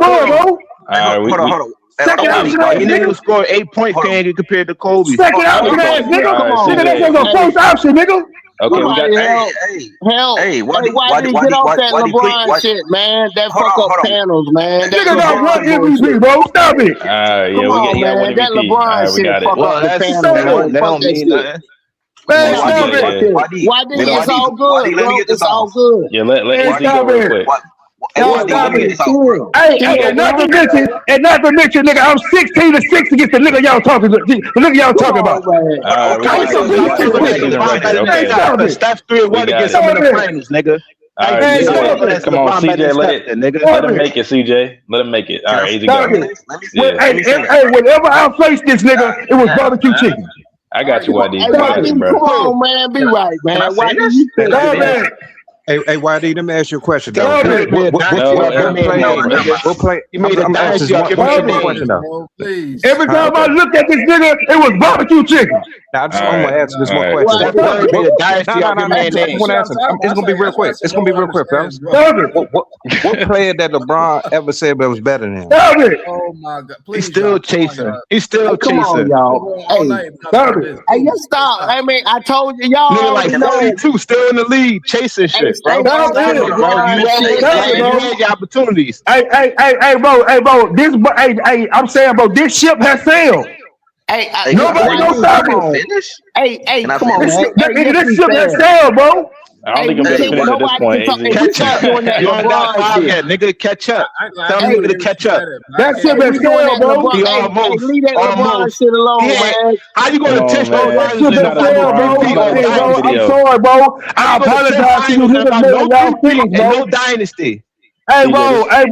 LeBron, bro. Hold on. Second option Why ass you nigga. niggas scoring 8 points can't get compared to Kobe? Second option ass nigga. All right, Nigga, that's CJ. your first option, nigga. Okay, we got. Why did he get off that LeBron shit, man? That fuck up panels, man. That Nigga got one LeBron MVP, bullshit. bro. Stop it. Yeah, Come on, he got one man. That MVP. LeBron All right, we shit got it. fuck up the panels, That man. Fuck don't that mean shit. nothing. Man, Come on, stop man. it. Fuck it. Why did it's all good, bro? It's all good. Yeah, let Man, Izzy go stop real it. quick. No, stop it. Hey, and not to mention, nigga, I'm 16-6 against the nigga y'all talking about. All right, we got the season record. Okay. Steph 3-1 against some of the finals, nigga. All right, Hey, CJ. Come on, CJ. Let him make it, CJ. Let him make it. All right, Izzy go. Hey, whenever I faced this nigga, it was barbecue chicken. I got you, YD. Hey, why did you come on, man? Be right, man. Why did you think that? Hey, YD, let me ask you a question though. What play? He made a dynasty off your man name. Please. Every time I looked at this nigga, it was barbecue chicken. Now, I'm gonna answer this one question. What play made a dynasty off your man name? I'm gonna answer. It's gonna be real quick. It's gonna be real quick, fellas. What player that LeBron ever said was better than him? Oh my God! Please, He's still chasing. He's still Come on, chasing. y'all. Hey, let's stop. I mean, I told you, y'all. Nigga like 42, still in the lead, chasing shit, bro. Stop it, bro. You had your opportunities. Hey, bro. I'm saying, bro, this ship has sailed. Hey, nobody gonna stop it. Hey, come on, man. This ship has sailed, bro. I don't think I'm gonna finish at this point. Catch up. You don't got 5 yet, nigga. Catch up. Tell me to catch up. That ship has sailed, bro. He almost. Leave that LeBron shit alone, man. How you gonna test those That ship has sailed, bro. I'm sorry, bro. I apologize to you niggas, man. Y'all finished, bro. No dynasty. Hey, bro. Hey,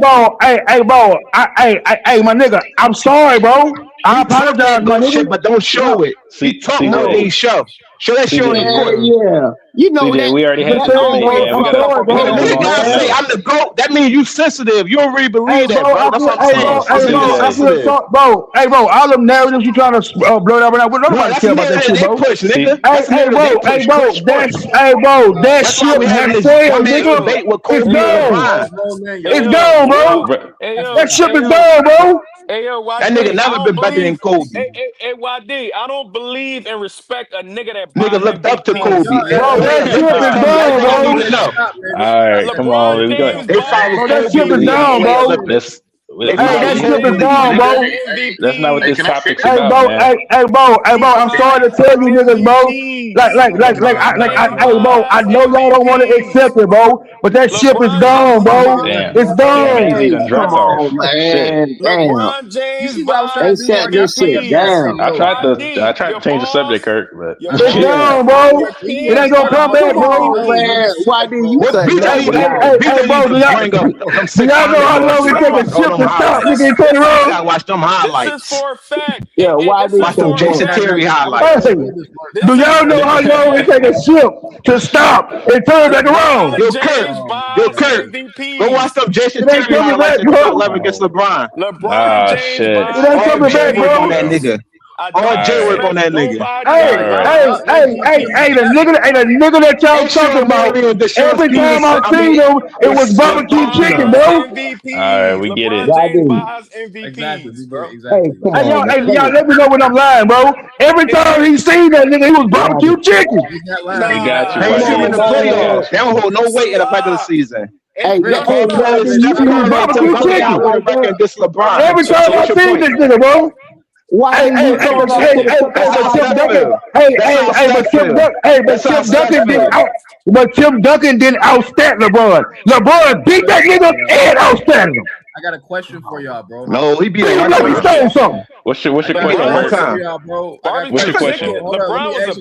my nigga. I'm sorry, bro. I apologize, my nigga. But don't show it. He talk more than he show. Show that shit on the court. Yeah. You know CJ, that. we already had I'm this sorry, thing, man. bro. We I'm gotta sorry, bro. Nigga gotta say I'm the GOAT. That means you sensitive. You don't really believe that, bro. That's what I'm saying. I feel so, bro. Hey, bro. All them narratives you trying to blow up right now. Nobody care about that shit, bro. Push, nigga. Hey, bro. That shit has sailed, nigga. It's gone, bro. That ship is gone, bro. Hey, yo, YD, That nigga never been better than Kobe. Hey, YD, I don't believe and respect a nigga that Nigga looked up to Kobe. Bro, that ship is gone, bro. All right, come on. We got. That ship is gone, bro. Hey, that ship is gone, bro. That's not what this topic's Hey, about, bro. man. Hey, bro. I'm sorry to tell you niggas, bro. Hey, bro. I know y'all don't want to accept it, bro. But that ship is gone, bro. Damn. It's gone. He done dropped off. Man. Damn. LeBron James They set this shit down. I tried to change the subject, Kirk, but It's gone, bro. It ain't gonna come back, bro. Man, why do you say Hey, bro, do y'all know how long it take a ship to stop? Nigga, turn I around. gotta watch them highlights. This is for a fact. Yeah, why do Watch them Jason Terry highlights. Hey, do y'all know how long it take a ship to stop and turn back around? Yo, Kirk. Go watch them Jason It ain't Terry coming highlights back, in bro. 11 against LeBron. LeBron James. shit. It ain't coming back, Work on bro. that nigga. All J work on that nigga. Hey, the nigga that y'all talking about, every time I seen him, it was barbecue chicken, bro. All right, we get it. Hey, y'all let me know when I'm lying, bro. Every time he seen that nigga, he was barbecue chicken. We got you. I ain't seen him in the playoffs. They don't hold no weight in the regular season. Hey, Steph Curry barbecue chicken. against LeBron. Every time I seen this nigga, bro. why do you come back to the But Tim Duncan didn't outstat LeBron. LeBron beat that nigga and outstatted him. I got a question for y'all, bro. No, he beat Beat him him like he stole something. What's your question? One time. What's your question?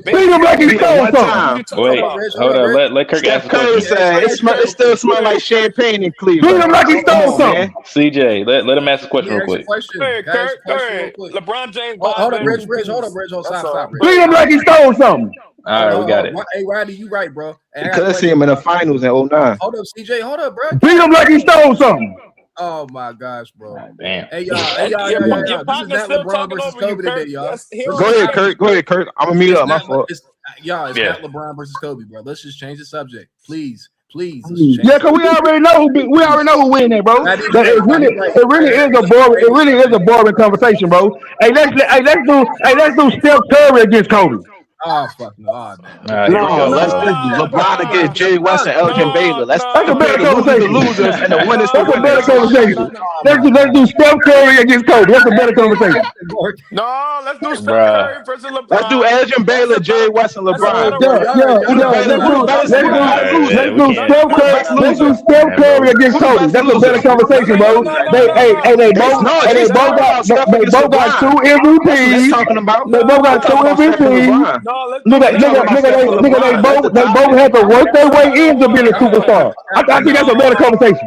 Beat him like he stole something. Wait, hold on. Let Kirk ask Steph the Curry question. said it still smells like champagne in Beat Cleveland. him like he stole something. CJ, let him ask the question real quick. LeBron James. Hold up, Rich. Hold up, Rich. Stop. Beat him like he stole something. All right, we got it. Hey, Roddy, you right, bro. You could see him in the finals in 09. Hold up, CJ. Hold up, bro. Beat him like he stole something. Oh my gosh, bro. Damn. Hey, y'all. Your This is not LeBron versus Kobe today, y'all. Go ahead, Kurt. I'm gonna mute up. My fault. It's not LeBron versus Kobe, bro. Let's just change the subject, please. Yeah, cause we already know who win that, bro. It really is a boring conversation, bro. Hey, let's do Steph Curry against Kobe. Oh fuck no! No, let's do LeBron against Jerry West and Elgin Baylor. That's a better conversation. Losers and the winners. That's a better conversation. Let's do Steph Curry against Kobe. That's a better conversation. No, let's do Steph Curry versus LeBron. Let's do Elgin Baylor, Jerry West, and LeBron. Let's do Steph Curry against Kobe. That's a better conversation, bro. They both got 2 MVPs. They both got 2 MVPs. Nigga, they both had to work their way into being a superstar. I think that's a better conversation.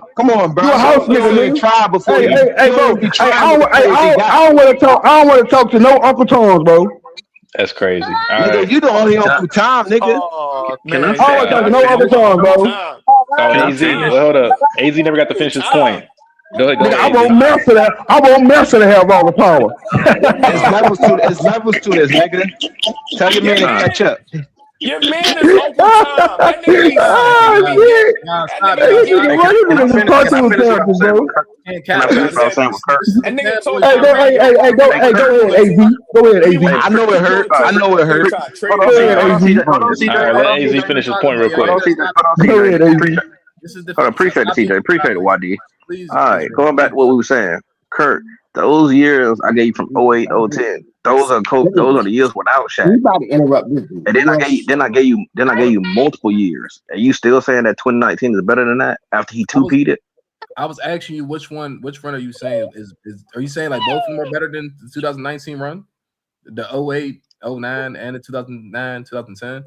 Come on, bro. You a You house don't, nigga, even nigga. try before Hey, you. hey, hey, You don't bro. even be Hey, trying before they got I don't want to talk. I don't want to talk to no Uncle Tom's, bro. That's crazy. All nigga. right. You the only Uncle Tom, nigga. Oh Can I man, I say? don't want to talk y'all to no say Uncle you Tom's, Uncle bro. Tom. Oh, Can I AZ. finish? Well, hold up. AZ never got to Uncle finish his Tom. point. Go ahead, Nigga, I AZ. want Mercer to. I want Mercer to have all the power. It's levels to this, nigga. Tell your Your man to Nah, man, catch up. your man is Uncle Tom. That nigga be Guys, he be guys, get Shit. guys, that stop, nigga Hey, be guys, this stop. getting nigga, bro, can, this can I nigga some finish? Can I cartoon finish what I was characters, saying bro. with Kirk? And Can I cap, he finish guys. what I was said saying with Kirk? This is that the nigga bad told boys you Hey, to go, club. bring hey, your hey, hey, go, Hey, Uncle hey, Kirk. go ahead, with AZ. you. Go ahead, He AZ. went Hey, I to know it he hurt. went uh, I to know it nigga hurt. tried to trade hold his on, Go CJ. ahead, nigga Hold on, out. AZ. CJ. Hold on, All CJ. right, Hold let on, AZ CJ. finish his Talking point about real y'all. Hold You quick. on, gotta CJ. stop Hold on, Go CJ. ahead, AZ. Appreciate, This is the hold on, so appreciate it, stop being CJ. Appreciate it, childish. YD. Please, All please, right, bro. going back to what Please. we were saying. Kurt, those years I gave you from '08, '010. Those are the years without Shaq. We about to interrupt this dude. And then I gave you multiple years. Are you still saying that 2019 is better than that after he two-peated? I was asking you which run are you saying is are you saying like both of them are better than the 2019 run? The 08, 09, and the 2009, 2010?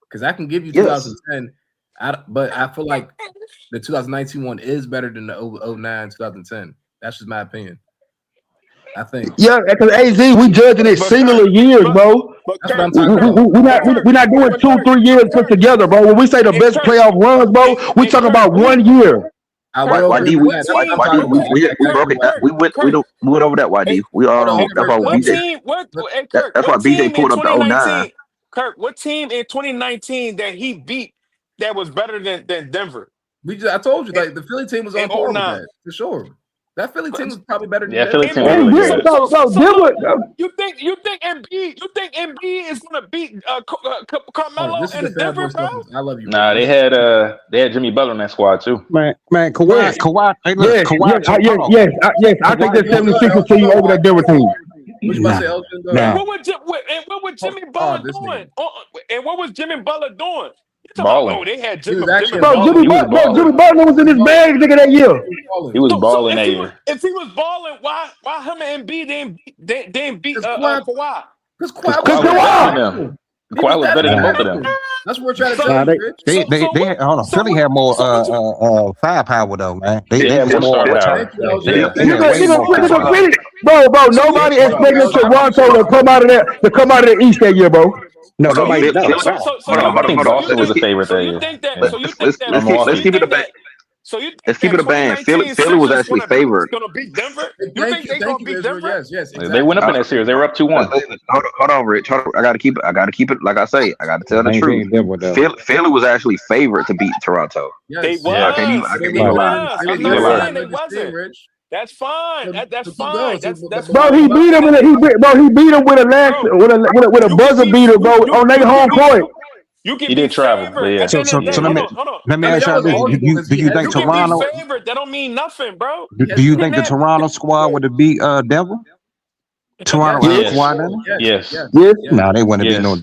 Because I can give you Yes. 2010. But I feel like the 2019 one is better than the 09, 2010. That's just my opinion. I think. Yeah, because AZ, we judging it singular years, bro. That's what I'm talking about. We're not doing 2-3 years put together, bro. When we say the best playoff runs, bro, we talking about 1 year. I will agree with that. That's what I'm talking about. We broke it. We went over that. YD. We that's why What BJ. team? Hey, Kirk, That's why what team BJ in pulled up the 09. 2019? Kirk, what team in 2019 that he beat that was better than Denver? I told you, like the Philly team was on par with 09. that for sure. That Philly team was probably better than Philly Denver. team was really good. You think Embiid is gonna beat Carmelo This is and the Denver, fanboy bro? stuff. I love you. Nah, they had Jimmy Butler in that squad too. Man, Kawhi. Hey, look, Yes, Kawhi. yes. I think the 76ers team over that Denver team. And what was Jimmy Butler doing? And what was Jimmy Butler doing? Balling. They had He Jimmy was actually Butler. Jimmy Butler was in his bag, nigga, that year. He was balling that year. If he was balling, why him and Embiid didn't beat Kawhi? Because Kawhi was better than both of them. That's what we're trying to tell you. They had, hold on. Philly had more firepower though, man. They had had more more. star power. Bro, nobody expected Toronto to come out of the East that year, bro. No, nobody. I think Boston was a favorite that year. Let's keep it a band. Let's keep it a band. Philly was actually favored. Gonna beat Denver? You think they're gonna beat Denver? Yes, exactly. They went up in that series. They were up 2-1. Hold on, Rich. I gotta keep it. Like I say, I gotta tell the truth. Philly was actually favored to beat Toronto. They was. I can't even lie. I'm not saying they wasn't. That's fine. That's fine. That's Bro, he beat him with a buzzer beater, bro, on their home court. He did travel, but yeah. So let me ask y'all this: Do you think Toronto? Favorite, that don't mean nothing, bro. Do you think the Toronto squad would have beat Denver? Toronto squad? Yes. No, they wouldn't be no.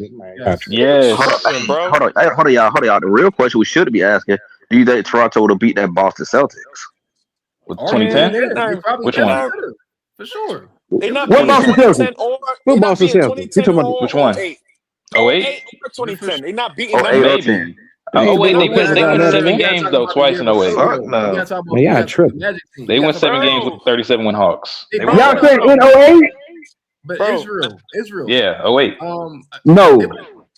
Yes. Hold on, y'all. The real question we should be asking: do you think Toronto would have beat that Boston Celtics? With 2010? Which one? For sure. They not What Boston Celtics? What Boston Celtics? You talking about which one? 08 or 2010. They not beating them. Maybe. Oh wait, they won 7 games though, twice in 08. Man, yeah, tripping. They won 7 games with 37-win Hawks. Y'all saying in 08? But Israel. Yeah, 08. No.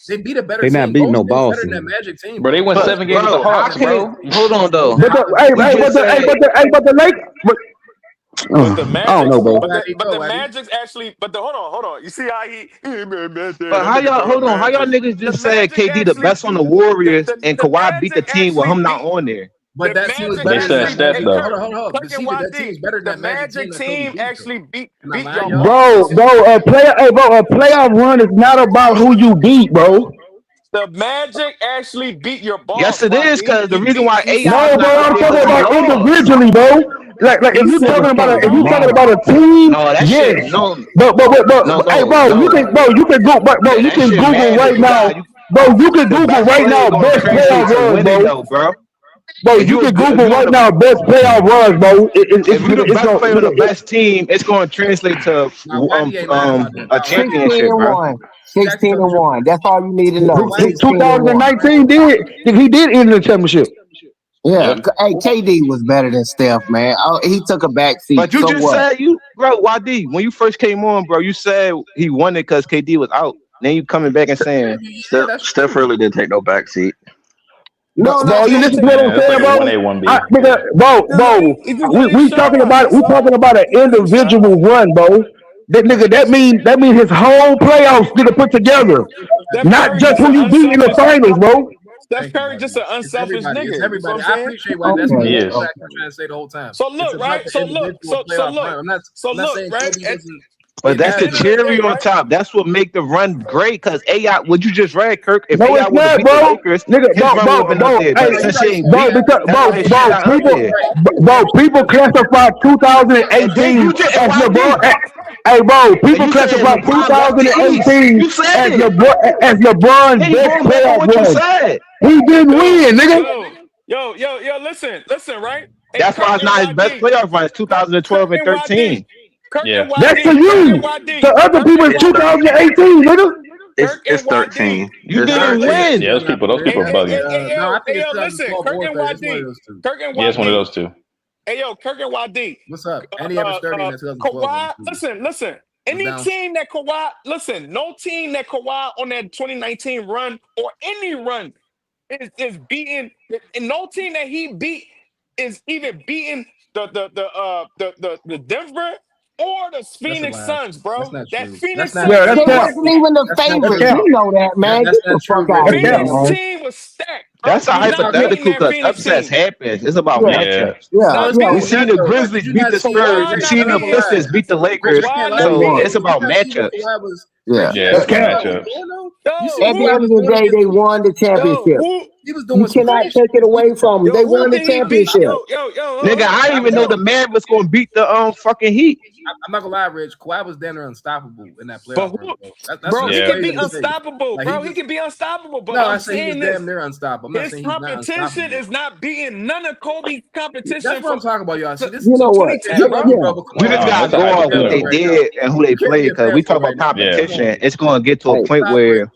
They beat a better team. They not beating no Boston. Boston. Magic team. Bro, they won 7 games with the Hawks, bro. Hold on though. But the Lakers. I don't know, bro. But the Magic's actually. Hold on. You see how he? But how y'all? Hold on. How y'all niggas just said KD the best on the Warriors and Kawhi beat the team with him not on there? But that team was better. They said Steph though. Hold on. That team is better than the Magic team actually beat y'all. Bro, a playoff run is not about who you beat, bro. The Magic actually beat your boss. Yes, it is, because the reason why AI. No, bro, I'm talking about individually, bro. Like if you talking about a team, no, that yes. shit, no. But hey, bro, you can Google right now. Bro, you can Google right now best playoff runs, bro. Bro, you can Google right now best playoff runs, bro. If you're the best player of the best team, it's going to translate to a championship, bro. 16-1. That's all you need to know. 2019 he did end the championship. Yeah, hey, KD was better than Steph, man. He took a back seat. But you just said bro, YD, when you first came on, bro, you said he won it because KD was out. Then you coming back and saying Steph really didn't take no back seat. No, you listen to what I'm saying, bro. We talking about an individual run, bro. That mean his whole playoffs nigga put together, not just who you beat in the finals, bro. Steph Curry just an unselfish nigga. Everybody, I appreciate what that's what I'm trying to say the whole time. So look, right? So look, right? But that's the cherry on top. That's what make the run great. Because AI, what you just read, Kirk, if no, AI would have beat the Lakers, his run would have been up there. But since he ain't people classify 2018 as LeBron. Hey, bro, people classify 2018 as LeBron's best playoff run. He didn't win, nigga. Yo, listen, right? That's why it's not his best playoff run. It's 2012 and 13. Yeah, that's for you. To other people, it's 2018, nigga. It's 13. You It's didn't 13. win. Yeah, those people bugging. No, I think it's listen, Kirk and Warfare. It's one of YD. those two. Kirk and Yeah, it's one of YD. those two. Hey, yo, Kirk and YD. What's up? And he averaged 30 in that 2012 Kawhi, one. listen. Any down. team that Kawhi, no team that Kawhi on that 2019 run or any run is beating, and no team that he beat is even beating the Denver or the Phoenix Suns, bro. That Phoenix Suns Yeah, They that's cap. wasn't even the That's favorite. cap. You know that, man. That's Get the not true, fuck out of Rich. here, Phoenix man. team was stacked. Bro. That's a You're not beating hypothetical that because Phoenix upsets team. happens. It's about Yeah, matchups. yeah, No, it's yeah. We not seen that, the though. Grizzlies Did you beat not the see Spurs. Kawhi We not seen the beating- Pistons beat the Lakers. Kawhi not So beating- it's about matchups. Yeah, it's That's cap. matchups. At the end of the day, they won the championship. He was You doing some cannot crazy take it shit. away from them. They Who won the did he beat? championship. Nigga, I didn't even know the Mavericks gonna beat the fucking Heat. I'm not gonna lie, Rich. Kawhi was damn near unstoppable in that But playoff run, bro. That's Bro, he Yeah. can be crazy to say. unstoppable, Like, bro. he He can be unstoppable. But No, I I'm say he was saying damn this. near unstoppable. I'm not His saying he's not competition unstoppable. is not beating none of Kobe's competition. That's what I'm talking about, y'all. See, this You know what? 2010, Yeah, bro. yeah. We just gotta that's a go off what they hypothetical. did and who they played. Because we talk about competition, it's gonna get to a point where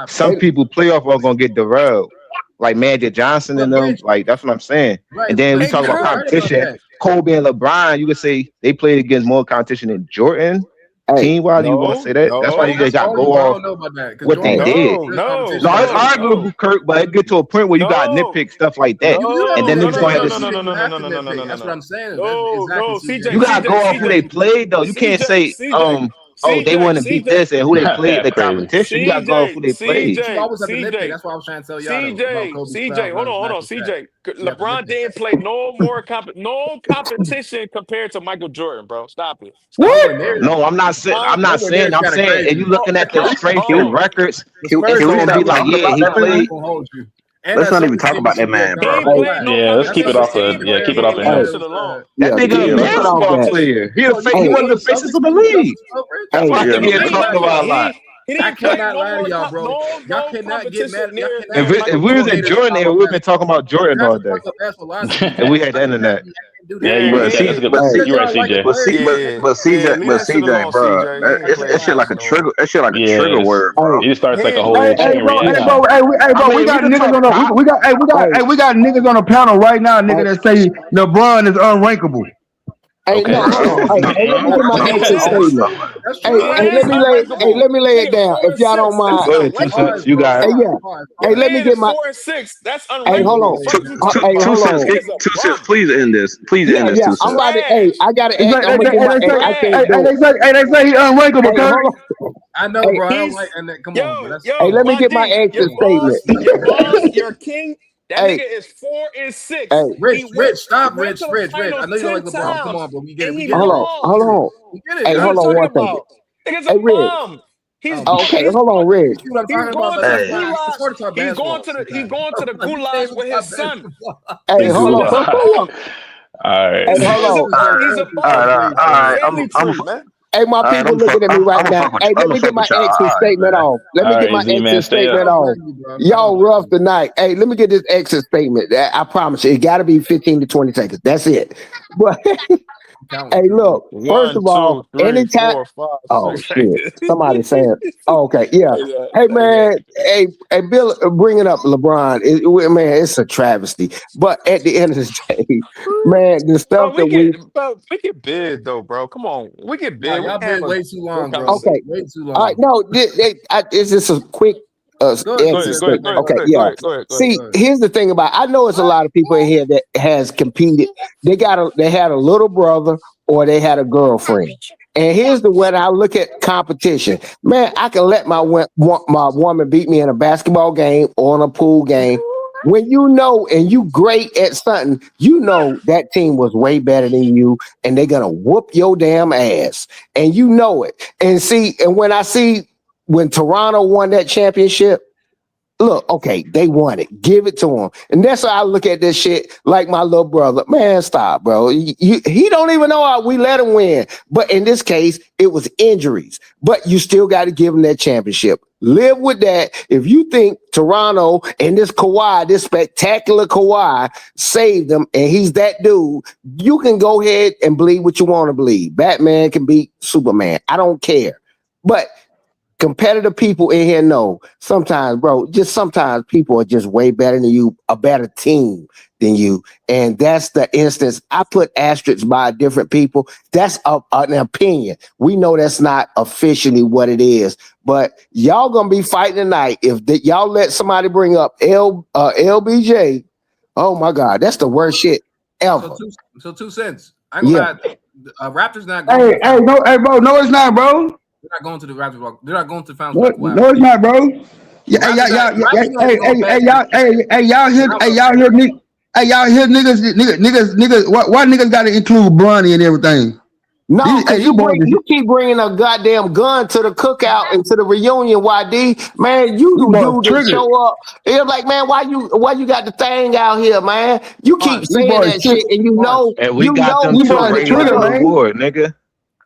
some people playoff are gonna get derailed. Like Magic Johnson and them. Like that's what I'm saying. And then we talk about competition. Kobe and LeBron, you could say they played against more competition than Jordan. Team wise, you want to say that? That's why you guys got to go off what they did. No, it's arguable, Kirk, but it get to a point where you got nitpick stuff like that, and then niggas gonna have to. That's what I'm saying. You gotta go off who they played though. You can't say they want to beat this and who they played the competition. You gotta go off who they played. You always have to nitpick. That's why I was trying to tell y'all. CJ, hold on, CJ. LeBron didn't play no competition compared to Michael Jordan, bro. Stop it. No, I'm not saying. I'm saying. And you looking at the strength of records, it's gonna be like, yeah, he played. Let's not even talk about that man, bro. Yeah, let's keep it off of him. That nigga a basketball player. He one of the faces of the league. That's why he get talked about a lot. I cannot lie to y'all, bro. Y'all cannot get mad. If we was in Jordan era, we've been talking about Jordan all day. And we had the internet. Yeah, you're right, CJ. But CJ, bro, that shit like a trigger. That shit like a trigger word, bro. You start like a whole Hey, bro, we got niggas on the we got niggas on the panel right now, nigga, that say LeBron is unrankable. Hey, no, hold on. Hey, let me get my exit statement. Let me lay it down. If y'all don't mind. Go ahead, 2 cents. You got it. Hey, yeah. Hey, let me get my. 4-6. That's Hey, hold on. 2 cents. 2 cents. Please end this. Please end this. 2 cents. I'm about to. Hey, I gotta. I'm gonna get my. They say he unrankable, cuz. I know, bro. I don't like that. Come on, bro. Hey, let me get my exit statement. Your king. That nigga is 4-6. Hey, Rich, stop, Rich. I know you don't like LeBron. Come on, bro. We get it. Hold on. Hey, hold on one second. Nigga's Hey, a Rich. bum. Okay, hold on, Rich. He's going to the goulash with his son. Hey, hold on. All right. Hey, hold on. He's a bum. All right. Hey, my people looking at me right now. Hey, let me get my exit statement off. Let me get my exit statement off. Y'all rough tonight. Hey, let me get this exit statement. I promise you, it got to be 15 to 20 seconds. That's it. But hey, look. First of all, anytime. Oh shit! Somebody saying. Oh, okay, yeah. Hey man. Hey, Bill, bring it up, LeBron. Man, it's a travesty. But at the end of the day, man, the stuff that we get bid though, bro. Come on, we get bid. Y'all been way too long, bro. Okay, way too long. All right, no, it's just a quick. Exit statement. Okay, yeah. See, here's the thing about. I know it's a lot of people in here that has competed. They had a little brother or they had a girlfriend. And here's the way I look at competition. Man, I can let my woman beat me in a basketball game or in a pool game. When you know and you great at something, you know that team was way better than you, and they're gonna whoop your damn ass, and you know it. And see, and when Toronto won that championship, look, okay, they won it. Give it to them. And that's how I look at this shit like my little brother. Man, stop, bro. He don't even know how we let him win. But in this case, it was injuries. But you still got to give him that championship. Live with that. If you think Toronto and this Kawhi, this spectacular Kawhi, saved them and he's that dude, you can go ahead and believe what you want to believe. Batman can beat Superman. I don't care. But competitive people in here know sometimes, bro, just sometimes people are just way better than you, a better team than you. And that's the instance. I put asterisks by different people. That's an opinion. We know that's not officially what it is, but y'all gonna be fighting tonight. If y'all let somebody bring up LBJ, oh my God, that's the worst shit ever. So 2 cents. I ain't gonna lie. Raptors not going. Bro, no, it's not, bro. They're not going to the Raptors. They're not going to the finals. No, it's not, bro. Y'all hear niggas. Why niggas got to include Bronny and everything? No, because you keep bringing a goddamn gun to the cookout and to the reunion, YD. Man, you do to show up. It's like, man, why you got the thing out here, man? You keep saying that shit, and you know, and we got them two raised on the board, nigga.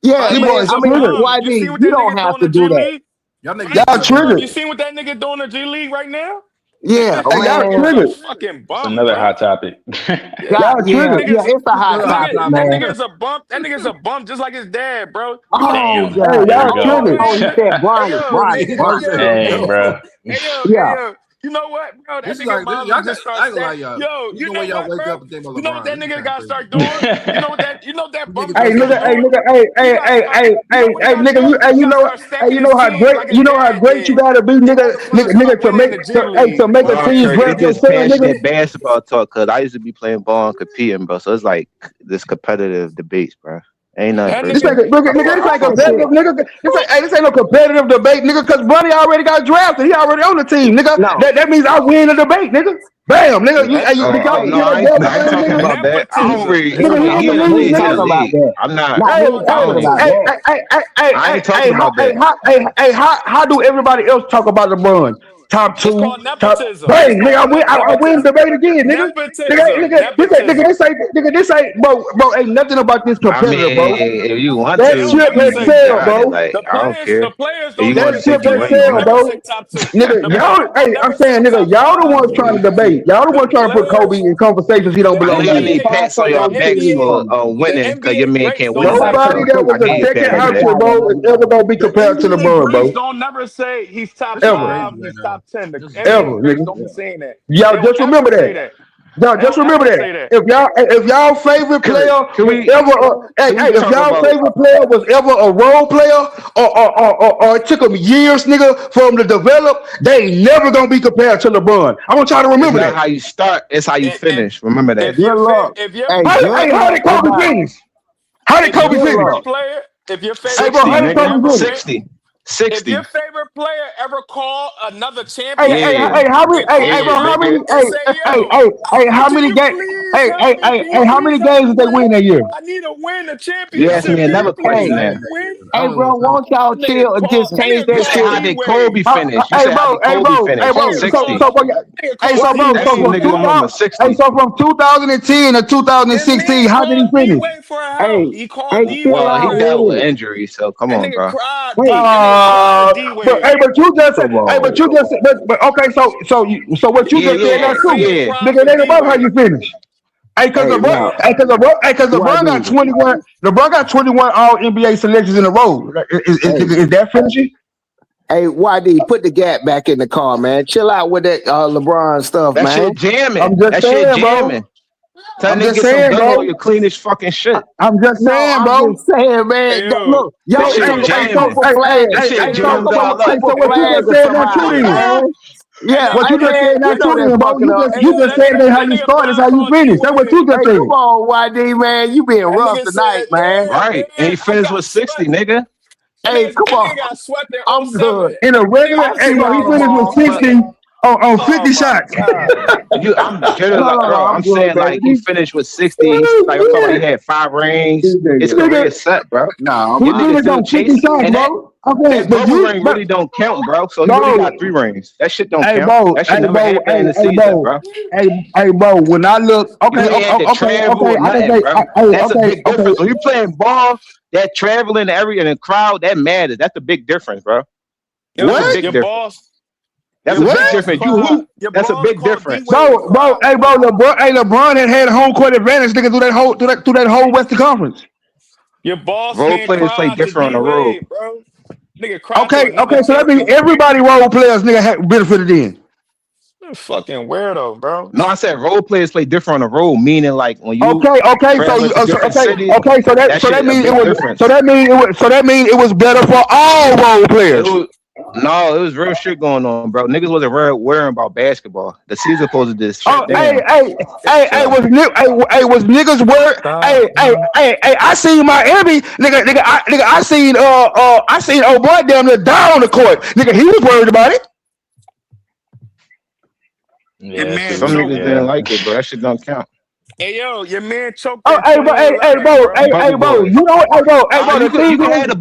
Yeah, man, YD, you don't have to do that. Y'all triggered. You seen what that nigga doing in G League right now? Yeah, y'all triggered. Fucking bump. It's another hot topic. Yeah, it's a hot topic, man. That nigga's a bump. That nigga's a bump just like his dad, bro. Oh, God. Y'all triggered. Oh, he said Bryant. Hey, bro. Hey, you know what, bro? That nigga mom just start saying, yo, you know y'all what, wake bro? up and think about You know what that nigga gotta start doing? You know that bump. Hey, nigga, you know how great you gotta be, nigga, to make a team draft your It's son, passionate nigga. basketball talk, cause I used to be playing ball and competing, bro. So it's like this competitive debates, bro. Ain't nothing. This ain't competitive, nigga. This ain't no competitive debate, nigga. Cause Bronny already got drafted. He already on the team, nigga. That means I win the debate, nigga. Bam, nigga. No, I ain't talking about that. I don't really. He in the league. I'm not. I ain't talking about that. How do everybody else talk about LeBron? Top 2, top. Bang, nigga. I win the debate again, nigga. This ain't, bro. Ain't nothing about this competitive, bro. If you want That to, ship has sailed, bro. like, I don't care. That ship has sailed, bro. Nigga, y'all. Hey, I'm saying, nigga, y'all the ones trying to debate. Y'all the ones trying to put Kobe in conversations he don't belong I in. need pats on your backs for winning, cause your man can't win. Nobody that was a second option, bro, is ever gonna be compared to LeBron, bro. Don't never say he's top Ever. 5, he's top 10. The Ever, NBA greats nigga. don't be saying that. Y'all just remember that. Y'all just remember that. If y'all favorite player was ever, if y'all favorite player was ever a role player, or it took them years, nigga, for them to develop, they ain't never gonna be compared to LeBron. I want y'all to remember that. It's not how you start, it's how you finish. Remember that. How did Kobe finish? How did Kobe finish? If your 60. If your favorite player ever called another champion, How many games did they win that year? I need to win a championship. You asked me another question then. Hey, bro, won't y'all chill and just change that shit? How did Kobe finish? You said how did Kobe finish? 60. So from 2010 to 2016, how did he finish? He called D-Wade. Well, he dealt with injuries, so come on, bro. But you just said, okay, so what you just said now too, nigga, it ain't about how you finish. Hey, cause LeBron got 21. LeBron got 21 All NBA selections in a row. Is that finishing? Hey, YD, put the gap back in the car, man. Chill out with that LeBron stuff, man. That shit jamming. I'm just saying, bro. Tell nigga get some dough, your cleanest fucking shit. I'm just saying, bro. I'm just saying, man. Look, yo, that shit jamming. That shit jammed all up. So what you just said now too, then? Yeah, what you just said now too, then, bro. You just said that how you start is how you finish. That's what you just said. Come on, YD, man. You being rough tonight, man. Right, and he finished with 60, nigga. Hey, come on. I'm good. In a regular, hey, bro, he finished with 60 on 50 shots. I'm saying like he finished with 60. Like I'm talking about he had 5 rings. His career set, bro. No, he finished on 50 shots, bro. That bubble ring really don't count, bro. So he really got 3 rings. That shit don't count. Bro, that shit never happened in the season, bro. Hey, bro, when I look, That's a big difference. When you playing ball, that traveling in the crowd, that matters. That's the big difference, bro. That's a big difference. That's a big difference. That's a big difference. So, bro, LeBron had home court advantage, nigga, through that whole Western Conference. Your boss role players play different on the road, bro. Nigga cried to Okay, another so that means champion. everybody role players nigga had benefited in. Fucking weirdo, bro. No, I said role players play different on the road, meaning like when you Okay. traveling to different cities, So that shit a means big difference. that means it was better for all role players. It was real shit going on, bro. Niggas wasn't worrying about basketball. The season supposed to just shut down. Was niggas worried? Hey, I seen Miami, nigga. I seen old boy damn near down on the court, nigga. He was worried about it. Yeah, some niggas didn't like it, but that shit don't count. Hey yo, your man choked. Bro. You know what? The thing is, the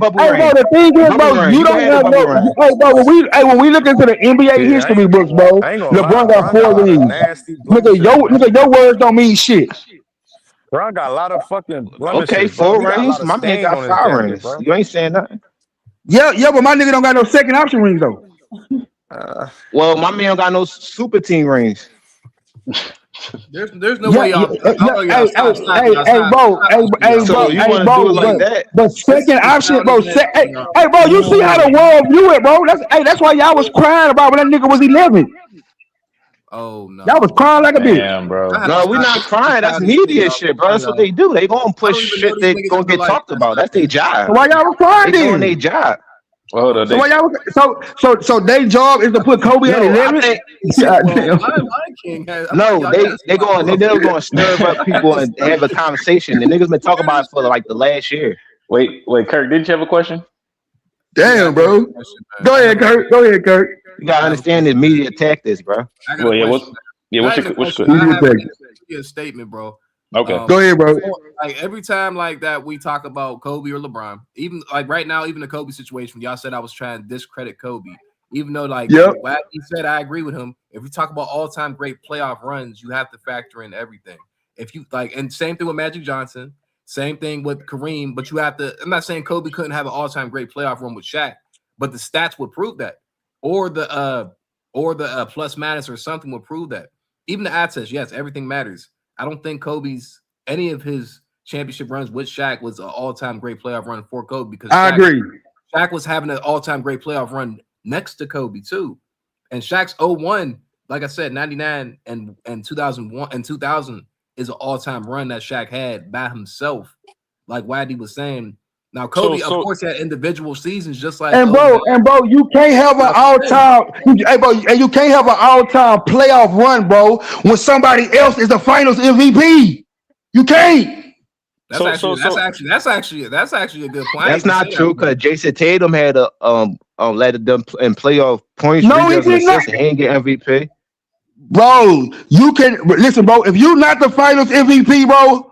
thing is, bro, you don't have no. When we look into the NBA history books, bro, LeBron got 4 rings. Nigga, your words don't mean shit. Bro, I got a lot of fucking blemishes. Okay, 4 rings. My man got 5 rings. You ain't saying nothing. Yeah, but my nigga don't got no second option rings though. Well, my man don't got no super team rings. There's no way y'all. Bro. You want to do it like that? The second option, bro. Bro, you see how the world view it, bro? That's why y'all was crying about when that nigga was 11. Oh no, y'all was crying like a bitch. Damn, bro. No, we not crying. That's media shit, bro. That's what they do. They gonna push shit they gonna get talked about. That's their job. So why y'all was crying They then? doing their job. Well, So why y'all so their job is to put Kobe at 11? No, they never gonna stir up people and have a conversation. The niggas been talking about it for like the last year. Wait, Kirk, didn't you have a question? Damn, bro. Go ahead, Kirk. You gotta understand the media tactics, bro. Well, yeah, what's your a statement, bro. Okay. Go ahead, bro. Like every time like that we talk about Kobe or LeBron, even like right now, even the Kobe situation, y'all said I was trying to discredit Kobe. Even though like what he said, I agree with him. If we talk about all-time great playoff runs, you have to factor in everything. If you like, and same thing with Magic Johnson, same thing with Kareem, but you have to, I'm not saying Kobe couldn't have an all-time great playoff run with Shaq, but the stats would prove that. Or the plus minus or something would prove that. Even the assets, yes, everything matters. I don't think any of his championship runs with Shaq was an all-time great playoff run for Kobe because I agree. Shaq was having an all-time great playoff run next to Kobe too. And Shaq's 01, like I said, 99 and 2001 and 2000 is an all-time run that Shaq had by himself. Like Waddy was saying. Now Kobe, of course, had individual seasons just like bro, you can't have an all-time, you can't have an all-time playoff run, bro, when somebody else is the Finals MVP. You can't. That's actually a good point. That's not true because Jason Tatum had a led them in playoff points. No, he did not. He ain't get MVP. Bro, you can listen, bro. If you're not the Finals MVP, bro,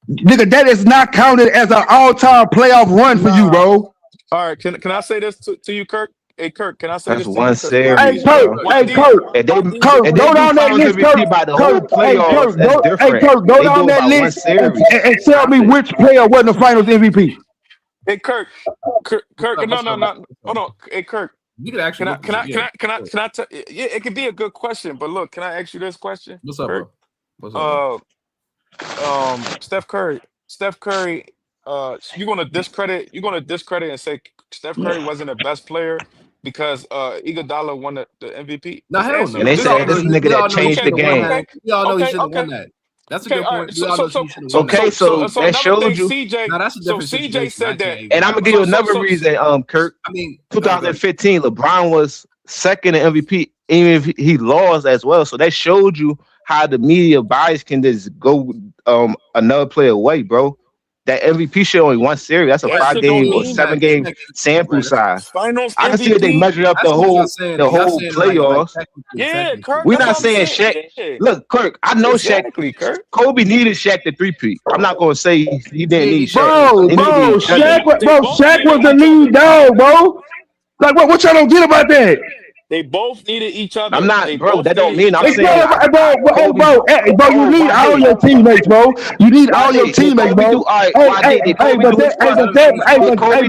nigga, that is not counted as an all-time playoff run for you, bro. All right, can I say this to you, Kirk? Hey, Kirk, can I say That's this? one series. Hey, Kirk, go down that list, Kirk. By the whole playoffs, that's different. Kirk, go down that list and tell me which player wasn't the Finals MVP. Hey, Kirk, no. Hold on. Hey, Kirk. You could actually can I tell? Yeah, it could be a good question, but look, can I ask you this question? What's up, Kirk? bro? Steph Curry, you're gonna discredit and say Steph Curry wasn't the best player because Iguodala won the MVP. No, hell no. And they said this nigga that changed the game. We all know he shouldn't have won that. That's a good point. So that showed you. CJ said that, and I'm gonna give you another reason, Kirk. I mean, 2015, LeBron was second in MVP, even if he lost as well. So that showed you how the media bias can just go another player away, bro. That MVP shit only one series. That's a 5-game or 7-game sample size. Finals I can see if they measure up the whole playoffs. Yeah, Kirk. We're not saying Shaq. Look, Kirk, I know Shaq. Kobe needed Shaq to three-peat. I'm not gonna say he didn't need Shaq. Shaq was the lead dog, bro. Like what y'all don't get about that? They both needed each other. I'm not, bro. That don't mean I'm saying. Bro, you need all your teammates, bro. You need all your teammates, bro. But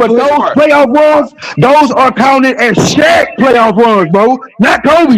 those playoff runs, those are counted as Shaq playoff runs, bro. Not Kobe.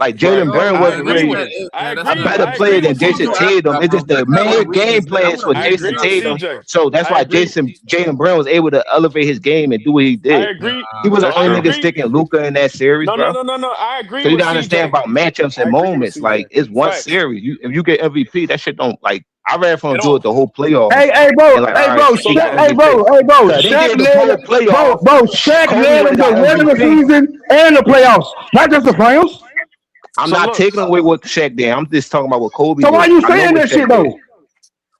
Like Right. Jalen Brown I wasn't agree really with I a agree. better I player agree than with Jason CJ. Tatum. It's just the main game plans for I Jason agree with Tatum. CJ. So that's I why agree. Jalen Brown was able to elevate his game and do what he I did. agree. He was the That's only I true. nigga agree. sticking Luca in that series, No, no, bro. no, no, no. I agree So you with gotta understand CJ. about matchups I and agree with moments. CJ. Like it's one Facts. series. If you get MVP, that shit don't like. I rather for It him do don't. it the whole playoffs Hey, and like, all right, bro, So he got look. MVP. Cause they Shaq did the led, whole playoffs. Shaq Kobe led would them have the got regular MVP. season and the playoffs, not just the finals. I'm So not look. taking away what Shaq did. I'm just talking about what Kobe So why did. you I know saying what that shit Shaq did though?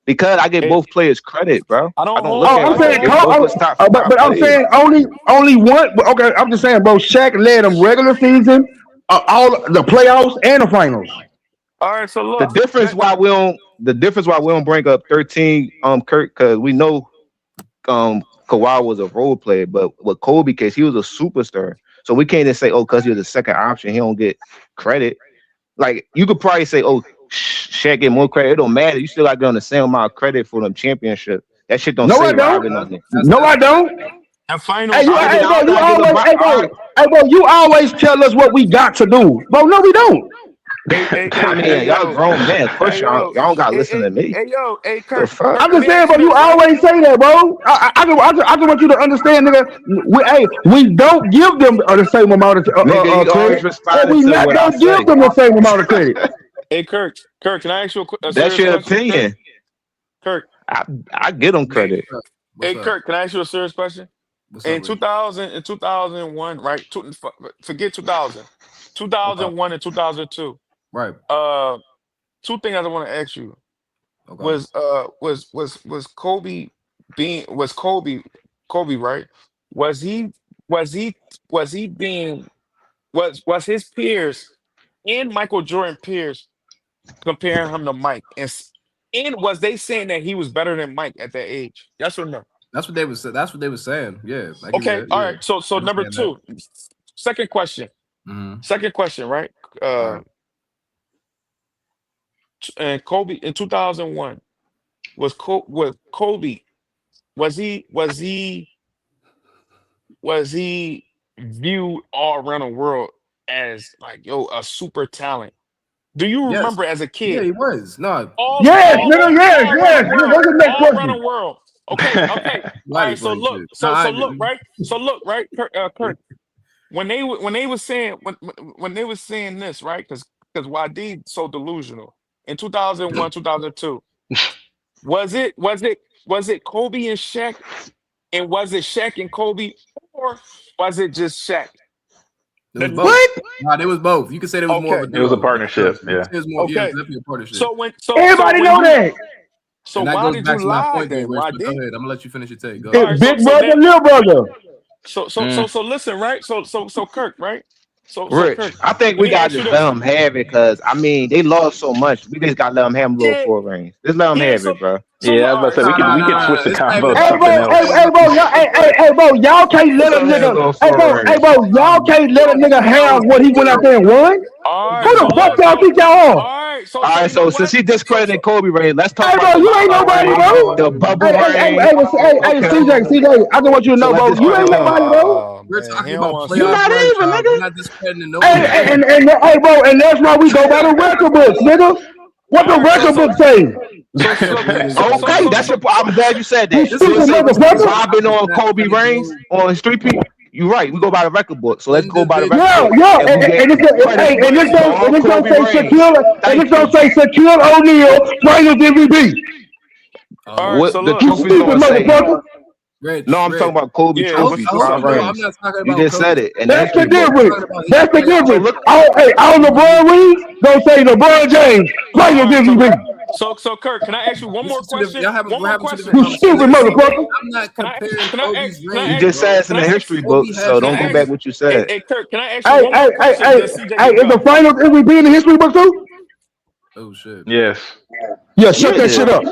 because I give It, both players credit, bro. I I don't don't hold look Oh, on. at I'm I like saying, don't they hold both on. was top five but I'm players. saying only one. Okay, I'm just saying, bro. Shaq led them regular season, all the playoffs and the finals. All right. So The look. difference why we don't bring up 13, Kurt, because we know Kawhi was a role player, but with Kobe case, he was a superstar. So we can't just say, oh, because he was a second option, he don't get credit. Like you could probably say, oh, Shaq get more credit. It don't matter. You still got to get on the same amount of credit for them championship. That shit don't No, I say Robin don't. on it. No, I don't. And finals. Hey, bro, you always, you always tell us what we got to do. Bro, no, we don't. I mean, y'all grown men. First, y'all don't got to listen to me. Hey, The Kirk. fuck? I'm just saying, bro. You always say that, bro. I just want you to understand, nigga. We don't give them the same amount of Nigga, you always credit, responding and we to not what I gonna give say. them the same amount of credit. Hey, Kirk, can I ask you a That's serious your question? opinion. Kirk. I give them credit. Hey, Kirk, can I ask you a serious question? In Rich? 2001, right? Forget 2000. 2001 and 2002. Right. Two things I want to ask you Okay. was Kobe Kobe, right? Was his peers and Michael Jordan peers comparing him to Mike, and was they saying that he was better than Mike at that age? Yes or no? That's what they was. That's what they were saying. Yeah. I give you Okay, that. all Yeah. right. So number two, second question. Second question, right? And Kobe in 2001 was Kobe was he viewed all around the world as like a super talent? Do you Yes. remember as a kid? Yeah, he was. No. Yes, nigga. Yes. That's the next All around question. the world. Okay. All right. So look. Right. So look. Right. Kurt. When they were saying when they were saying this, right? Because YD so delusional in 2001, 2002. Was it Kobe and Shaq, and was it Shaq and Kobe, or was it just Shaq? It was both. Nah, it was both. You could say there was more of a It was a partnership. Yeah. It was more. Yeah, it was definitely a partnership. Everybody know that. So and that why goes did back you to my lie point then? there, Rich, Why but did? go ahead. I'm gonna let you finish your take. Go It's ahead. big brother, little brother. So listen, right? So Kirk, right? So Rich, Kirk, I think let we me gotta ask you just this. let them have it because I mean they lost so much. We just gotta let them have a little four rings. Just let them have it, bro. Yeah, I was about to say we can switch the combo to Hey, something else. bro, y'all can't let a nigga. Hey, bro, y'all can't let a nigga have what he went out there and won. Who the fuck y'all think y'all are? All right, so since he discredited Kobe Ray, let's talk Hey, about bro, the you ain't bubble nobody, ring, bro. the bubble Hey, ring. CJ, I just want you to So know, let's bro, you discredit ain't them. nobody, bro. We're talking about You playoff not runs, even, child. nigga. We're not discrediting no Hey, one. hey, bro, and that's why we go by the record books, nigga. What the record book say? Okay, that's your. I'm glad you said You that. So stupid it say motherfucker. Robin on Kobe ring on his 3P. You're right. We go by the record book. So let's go by the record Yeah, book, yeah, and we get credit and this for all don't Kobe say rings. Shaquille, O'Neal, Finals MVP. What the You truth is stupid gonna say? motherfucker. No, I'm talking about Kobe Yeah, trophy, what's up, 5 man? rings. You just said it in the That's the history book. difference. That's the So difference. look, All LeBron rings don't say LeBron James, Finals MVP. So Kirk, can I ask you one more question? We're having two different You conversations. stupid motherfucker. I'm not comparing Can I Kobe's you rings, just bro. said it's in the history book, so don't go back what you said. Hey, Kirk, can I ask you one more question? Then CJ Hey, can is the go. Finals MVP in the history book too? Oh shit. Yes. Yeah, shut Yeah, that it shit is. up.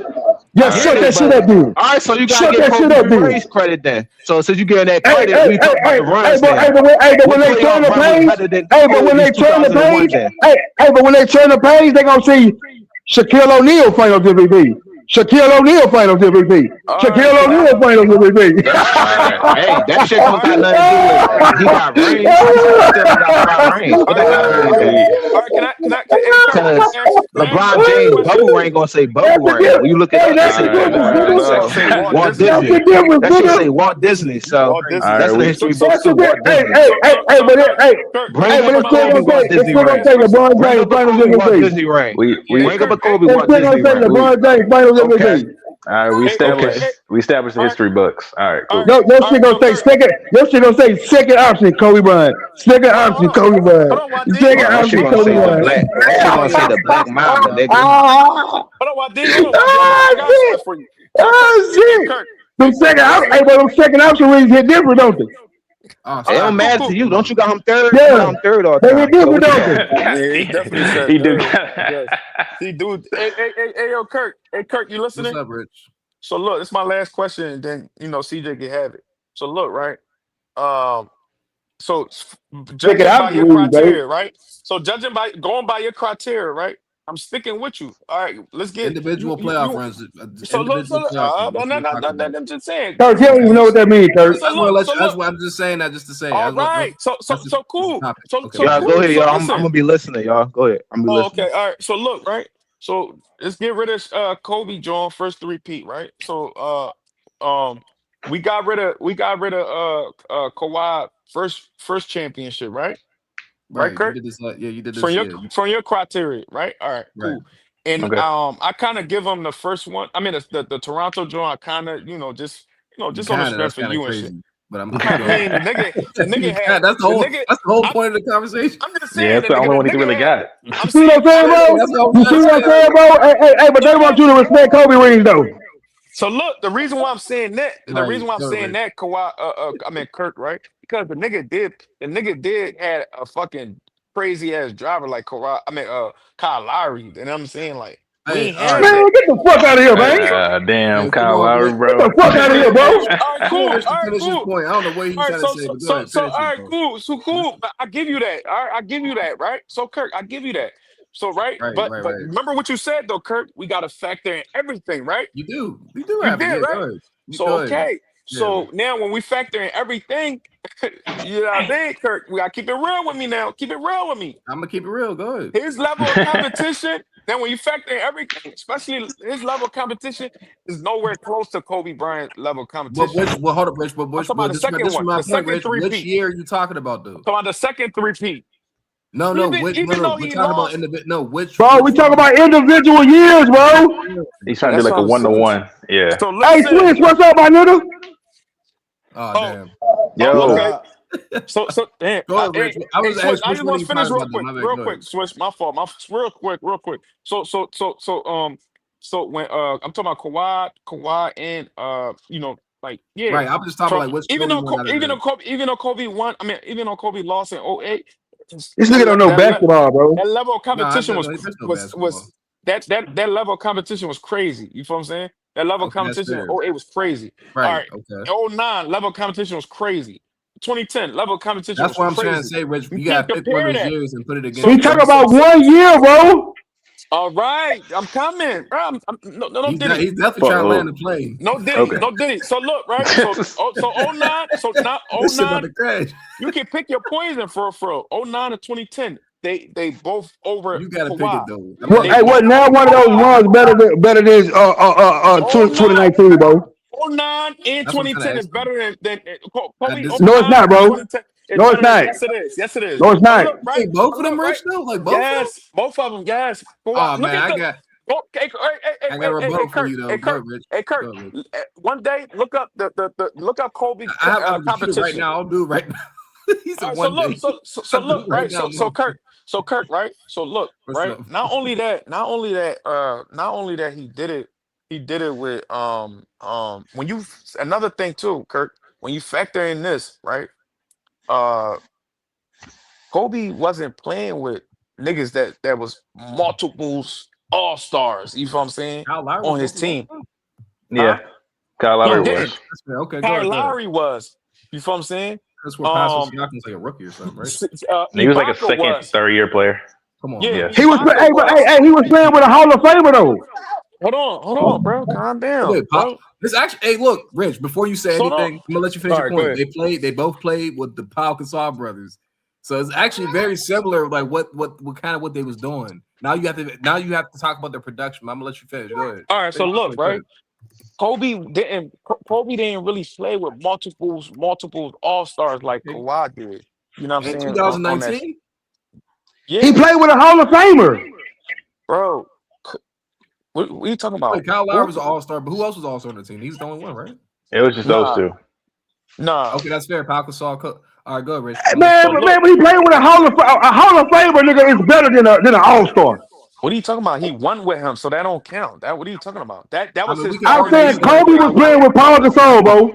Yeah, shut that shit up, dude. All right, so you gotta Shut get that shit Kobe up, dude. Ray's credit then. So since you getting that Hey, credit, we talk about the runs then. but when What they turn playoff the run was page, better than but when they Kobe's turn the 2001 page, then? but when they turn the page, they gonna see Shaquille O'Neal Finals MVP. Shaquille O'Neal Finals MVP. Shaquille O'Neal Finals MVP. Hey, that shit don't got nothing to do with he got rings. He still ain't got 5 rings. What that got to do with that? All right, hey, Kirk, can Because I ask you LeBron one James question? bubble ring gonna say bubble That's the ring. When you look it up, it that's say the bubble difference, ring. nigga. So Say Walt Walt Disney. That's Disney. the difference, That should nigga. say Walt Disney. So Walt Disney. that's in the So history so books That's too. the Walt difference. Disney. Bring up But a it's still Kobe gonna say Walt Disney ring. LeBron Bring James up a Finals Kobe Walt MVP. Disney ring. We Bring up a Kobe It's Walt still Disney gonna say ring. LeBron James Finals Okay. MVP. All right, we established the history books. All right, cool. Your shit gonna say second. Your shit gonna say second option Kobe Bryant. Second option Kobe Bryant. Second That shit option gonna Kobe say the Bryant. black. That shit gonna say the Black Mamba, nigga. Hold on, YD. Hold on, YD. I got something for you. So Shit. Them second option, but them second option rings hit different, don't they? It don't matter to you. Don't you got him third? You Yeah. got him third all the They time. hit different, So don't they? Yeah, he definitely said He do. third. Yes. He do. Hey, yo, Kirk. Hey, Kirk, you What's listening? up, Rich? So look, it's my last question, and then CJ can have it. So look, right? Um, so Check it judging out, by your baby. criteria, right? So going by your criteria, right? I'm sticking with you. All right, let's get Individual playoff runs. So look, Individual playoff runs. no, That's no, what no, we're no, talking no, about. I'm just saying. Kirk, you don't even know what that means, Kirk. So look, That's why I'm just saying that just to say. all right. So cool. Topic. So Okay, so Y'all go cool. ahead, So y'all. I'm listen. gonna be listening, y'all. Go ahead. I'm gonna be Oh, listening. okay. All right. So look, right. So let's get rid of Kobe John first three-peat, right? So we got rid of Kawhi first championship, right? Right, Right. You Kurt? did this. You did this. Yeah. From your criteria, right? All right, Right. cool. And Okay. I kind of give him the first one. I mean, the Toronto John. I kind of just on the That's strength of kind of you and shit. crazy. But I'm. I mean, the nigga had That's the the whole. nigga. That's the whole point of the conversation. I'm just Yeah, saying that's that the only one he really got. I'm You see what I'm saying, bro? That's what You see what I'm saying, bro? Hey, but they want you to respect Kobe rings, though. So look, the reason why I'm saying that, Right, Kawhi, I mean Kirk, right? Because the nigga did had a fucking crazy ass driver like Kyle Lowry. You know what I'm saying? Like we Hey, ain't all right. had Man, that. get the fuck out of here, man. Damn, Hey, come Kyle on, Lowry, Rich. bro. Get the fuck out of here, bro. All right, I cool. want Rich to All right, finish his cool. point. I don't know what he's All right, trying to say, but go ahead. so Finish all it, right, bro. cool. So cool. But I give you that. All right, I give you that, right? So Kirk, I give you that. So right, Right. but remember what you said though, Kirk. We got to factor in everything, right? You do. You do You have it. did, Yeah, right? go ahead. So Go ahead. okay. Yeah. So now when we factor in everything, you know what I mean, Kirk, we gotta keep it real with me now. Keep it real with me. I'm gonna keep it real. Go ahead. His level of competition, then when you factor in everything, especially his level of competition, is nowhere close to Kobe Bryant level of competition. Hold up, Rich. But I'm talking about the second this is one, my the point, second Rich. Which three-peat. year are you talking about, though? I'm talking about the second three-peat. No. Even though We're he talking about lost, individual. No, which. Bro, we talking about individual years, bro. He's trying to do that's like a what I'm saying. 1-to-1. Yeah. So Hey, listen. Switch, what's up, my nigga? Oh, damn. Yo. Okay. So damn. Go ahead, Rich. I was Switch, asking I which just one want you to finish talking real about. quick, My bad. Go ahead. Switch. My fault. Real quick. So when I'm talking about Kawhi and yeah. Right. I'm just talking about like which even Kobe one out of the. even though Kobe won, I mean even though Kobe lost in '08, This nigga don't know basketball, bro. that level of competition there's no basketball. was that level of competition was crazy. You feel what I'm saying? That level of Okay, that's competition in fair. 08 was crazy. Right. All right. Okay. 09 level of competition was crazy. 2010 level of competition That's was what I'm crazy. trying to say, Rich. You can't gotta pick one compare of those that. years and put it against. We talking about 1 year, bro. All right, I'm coming. Bro, no He's Diddy. he's definitely trying to land the plane. No Diddy. So look, right? So 09. So now This shit about 09. to crash. You can pick your poison for 09 and 2010. They both over. You gotta pick Kawhi. it though. Well, hey, what now? One of those runs better than 2019, bro. 09 and 2010 is better than Kobe. No, it's not, bro. No, it's not. Yes, it is. Yes, it is. No, it's not. Look, right? Hey, both of them rich though? Like both Yes, of them? both of them. Yes. Oh man, I got a rebuttal for Kurt, you though. hey, Go Kurt, ahead, Rich. hey, Kurt. Go ahead, Rich. One day, look up look up Kobe I have a computer competition right now. I'll do it right now. He said so one look, day. so look, right? Right now, So Kurt, right? So look, What's right? up? Not only that he did it with when you another thing too, Kurt, when you factor in this, right? Kobe wasn't playing with niggas that was multiples all-stars, you know what I'm saying? On his team. Yeah. Kyle Lowry was. Okay, Kyle Lowry was. You feel what I'm saying? That's where Pascal Siakam's like a rookie or something, right? He was like a Ibaka second, was. third year player. Come on. Yeah, He was, Ibaka he was playing with a Hall of Famer though. Hold on, bro. Calm down, bro. This actually, hey, look, Rich. Before you say So anything, I'm gonna let you finish All your right, point. They both played with the Pau Gasol brothers, so it's actually very similar. Like what kind of what they was doing. Now you have to talk about their production. I'm gonna let you finish. Go ahead. All right, so look, right? Kobe didn't really play with multiples all-stars like Kawhi did. You know what I'm saying? 2019? Yeah. He played with a Hall of Famer. Bro, what are you talking about? Wait, Kyle Lowry was an all-star, but who else was all-star on the team? He was the only one, right? It was just those two. Nah. Okay, that's fair. Pau Gasol. All right, go ahead, Rich. Man, when he played with a Hall of Famer, nigga, is better than an all-star. What are you talking about? He won with him, so that don't count. What are you talking about? That was his. I'm saying Kobe was playing with Paul Gasol, bro.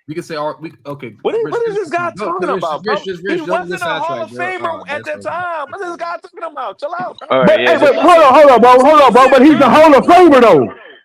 We can say, okay. What is this guy talking about, bro? Rich, he wasn't a Hall of Famer at that time. What is this guy talking about? Chill out, bro. Hold on, bro. But he's a Hall of Famer, though.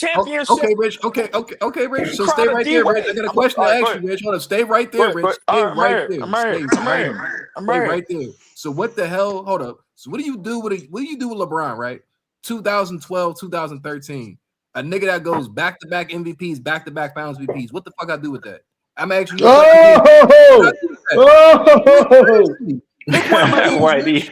championship. Okay, Rich. Okay, Rich. So stay Crowder right there, Rich. D-Wade. I got a question to ask you, Rich. Hold on. Stay right there, Rich. Stay I'm right right. there. I'm right. Stay I'm right right. there. I'm Stay right. right there. So what the hell? Hold up. So what do you do with LeBron, right? 2012, 2013. A nigga that goes back-to-back MVPs, back-to-back Finals MVPs. What the fuck I do with that? I'm asking you a question. Oh! Whitey.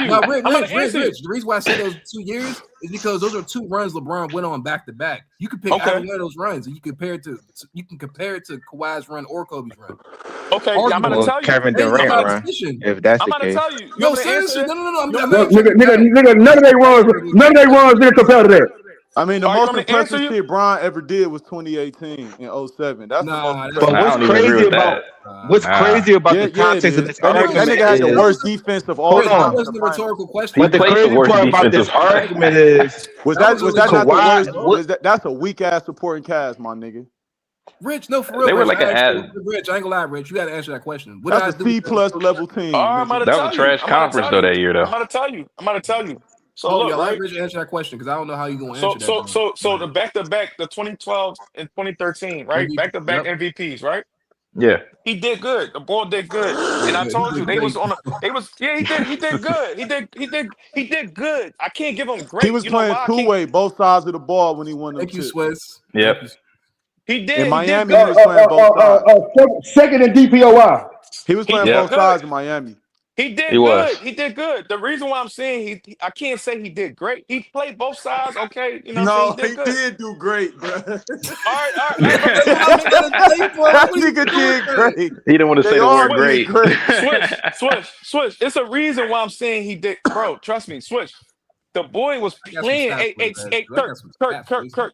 No, Rich. The reason why I say those 2 years is because those are 2 runs LeBron went on back to back. You can pick either one of those runs, and you can compare it to Kawhi's run or Kobe's run. Okay, I'm gonna tell you. Kevin Durant run. If that's I'm the gonna case. tell you. You No, want me to answer seriously, this? no. Nigga, none of they runs didn't compare to that. I mean, the Are you most want me to answer impressive you? shit Brian ever did was 2018 and 07. That's the most I impressive. don't even agree with that. What's crazy about the context of this that argument nigga had the is- worst defense of all Hold time. on. That wasn't a rhetorical question. But the crazy part about this argument is was that not the Kawhi- worst? That's a weak ass supporting cast, my nigga. Rich, no, for real. They were Rich, like Rich, I ain't gonna lie, Rich. You got to answer that question. What That's did I a do? C+ level team. I'm gonna That tell was a you. trash I'm gonna conference tell though you. that year though. I'm gonna tell you. So Oh, look, yeah, right? let Rich answer that question because I don't know how you gonna So answer that. so the back-to-back, the 2012 and 2013, right? MVP, Back-to-back yep. MVPs, right? Yeah. He did good. The boy did good. And I He told did you they was great. on he did good. He did good. I can't give him He great. was You know playing why I can't? two-way, both sides of the ball when he won them Thank you, chips. Swiss. Yep. He did. In He Miami, did he good. was playing both sides. Second in DPOI. He was playing did both good. sides in Miami. He He did was. good. He did good. The reason why I'm saying I can't say he did great. He played both sides. Okay, you know what I'm saying? No, He did he good. did do great, bro. All right. But listen, That nigga did great. He didn't want to say the word great. Switch. It's a reason why I'm saying he did, bro. Trust me, Switch. The boy was playing. Hey, Kirk.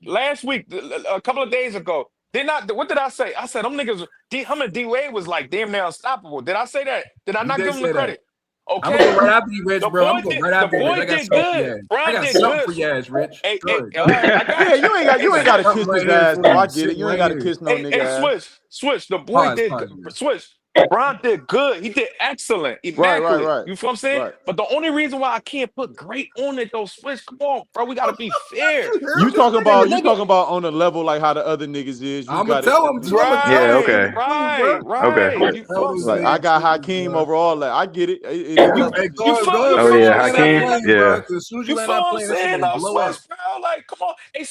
Last week, a couple of days ago, what did I say? I said them niggas. Him and D Wade was like damn near unstoppable. Did I say that? Did I You not did give him say the that. credit? I'm Okay. gonna go right after you, Rich, The bro. I'm boy going did. right The after you, boy Rich. I got did something for good. you. I Brian got did something good. for you, ass, Rich. Hey, Good. all right, I got Yeah, you ain't got to kiss Right his here ass, for though. you. I get it. Sitting You ain't right got to here. kiss no nigga ass. Switch. The boy Pause, did pause, good. Switch. Brian did good. He did excellent, immaculate. Right. You feel what I'm saying? Right. But the only reason why I can't put great on it though, Switch. Come on, bro. We gotta be fair. You talking about Nigga. on a level like how the other niggas is. You I'm gonna got it. tell him. Right. You feel what I'm Like saying? I got Hakeem over all that. I get it. You feel Oh what yeah, I'm saying? Hakeem. Yeah. As soon as You you land feel out what I'm playing, that shit saying? gonna No, blow up. Switch, bro. Like, come on. Hey,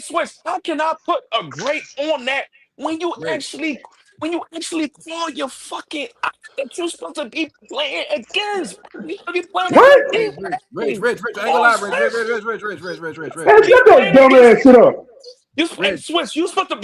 Switch, how can I put a great on that when you actually call your fucking that you're supposed to be playing against? You should be playing What? against Hey, Rich, I ain't gonna lie, Rich. Man, shut that dumb ass shit up. Switch, you supposed to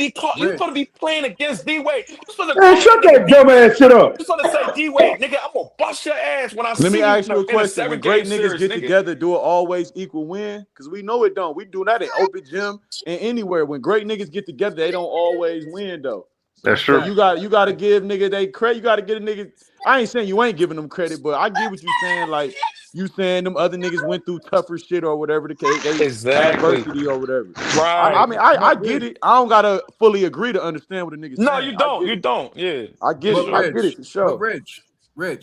be playing against D Wade. You supposed to Man, call shut that nigga that D dumb Wade. ass shit up. You supposed to say D Wade, nigga, I'm gonna bust your ass when I Let me see you ask you a in a question. When great 7-game niggas series, get nigga. together, do it always equal win? Because we know it don't. We do that at open gym and anywhere. When great niggas get together, they don't always win though. That's So true. you got to give nigga they credit. You got to get a nigga. I ain't saying you ain't giving them credit, but I get what you saying. Like you saying them other niggas went through tougher shit or whatever the case. They Exactly. adversity or whatever. Right. I mean, I get it. I don't gotta fully agree to understand what a nigga No, saying. you don't. Yeah. I get it. I get it for sure. Rich.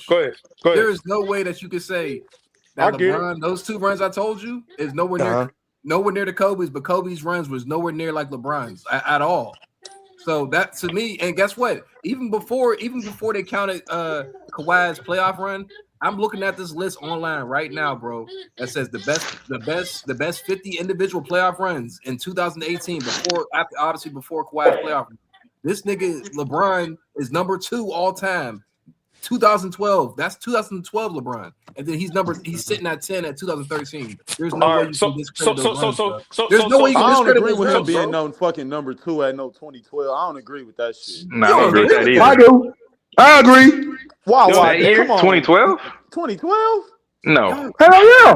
Go ahead. There is no way that you could say that I get LeBron, those 2 runs I told you, is nowhere near the Kobe's, but Kobe's runs was nowhere near like LeBron's at all. So that to me, and guess what? Even before they counted Kawhi's playoff run, I'm looking at this list online right now, bro. That says the best 50 individual playoff runs in 2018 before Kawhi's playoff run. This nigga LeBron is number 2 all time. 2012. That's 2012 LeBron. And then he's sitting at 10 at 2013. There's no way you can discredit those runs, bro. There's no way you can I don't discredit agree those with him runs, being bro. no fucking number 2 at no 2012. I don't agree with that shit. Nah, I don't agree with that either. I do. I agree. Why? That year? Come on. 2012? 2012? No. Hell yeah.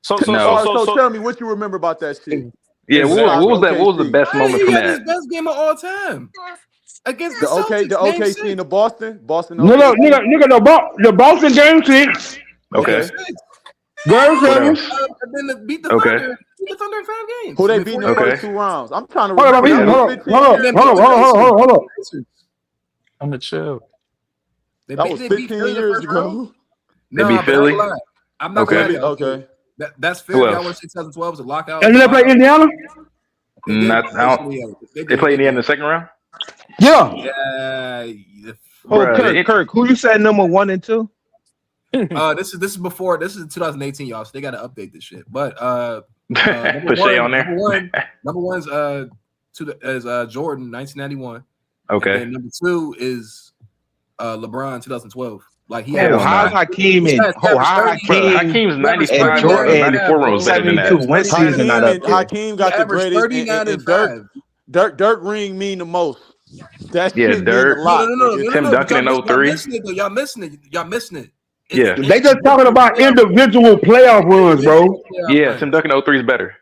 So tell me what you remember about that shit. Yeah, what was that? What was the best moment He from had his that? best game of all time against The Celtics. OKC in the Boston. Nigga, the Boston game 6. Okay. Game 7. And then beat the Thunder. Beat the Thunder in 5 games. Who they beat in the first 2 rounds? I'm trying to Hold on. I'm the chill. That was 15 years ago. They beat Philly. I'm not gonna lie. Okay. That's fair. Y'all want to say 2012 was a lockout. And then they play Indiana? They played Indiana in the second round? Yeah. Kirk, who you said number 1 and 2? This is before. This is 2018, y'all. So they got to update this shit. But put Shea on there. Number one's Jordan, 1991. Okay. And number 2 is LeBron, 2012. Like he had how's Hakeem and Hakeem's 95 and 94 run was better than that. 72 win season not up there. Hakeem got the greatest, and Dirk ring mean the most. That shit mean a lot. Tim Duncan in 03. Y'all missing it. Yeah. They just talking about individual playoff runs, bro. Yeah, Tim Duncan 03 is better.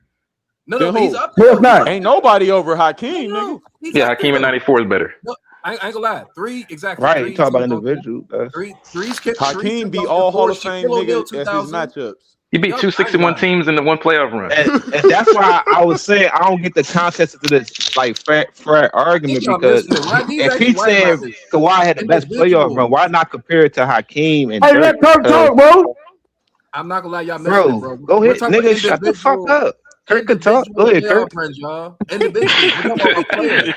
No, he's up there. No, it's not. Ain't nobody over Hakeem, nigga. Yeah, Hakeem in 94 is better. No, I ain't gonna lie. 3 exactly. Right, you talk about individual. Hakeem beat all Hall of Fame niggas as his matchups. He beat 261 teams in the one playoff run. And that's why I was saying I don't get the context of this like fair argument, because if he said Kawhi had the best playoff run, why not compare it to Hakeem and Dirk? Let Kirk talk, bro. I'm not gonna lie, y'all missing it, bro. Go ahead, nigga, shut the fuck up. Kirk can talk. Go ahead, Kirk. Friends, y'all. Individually, we're talking about players.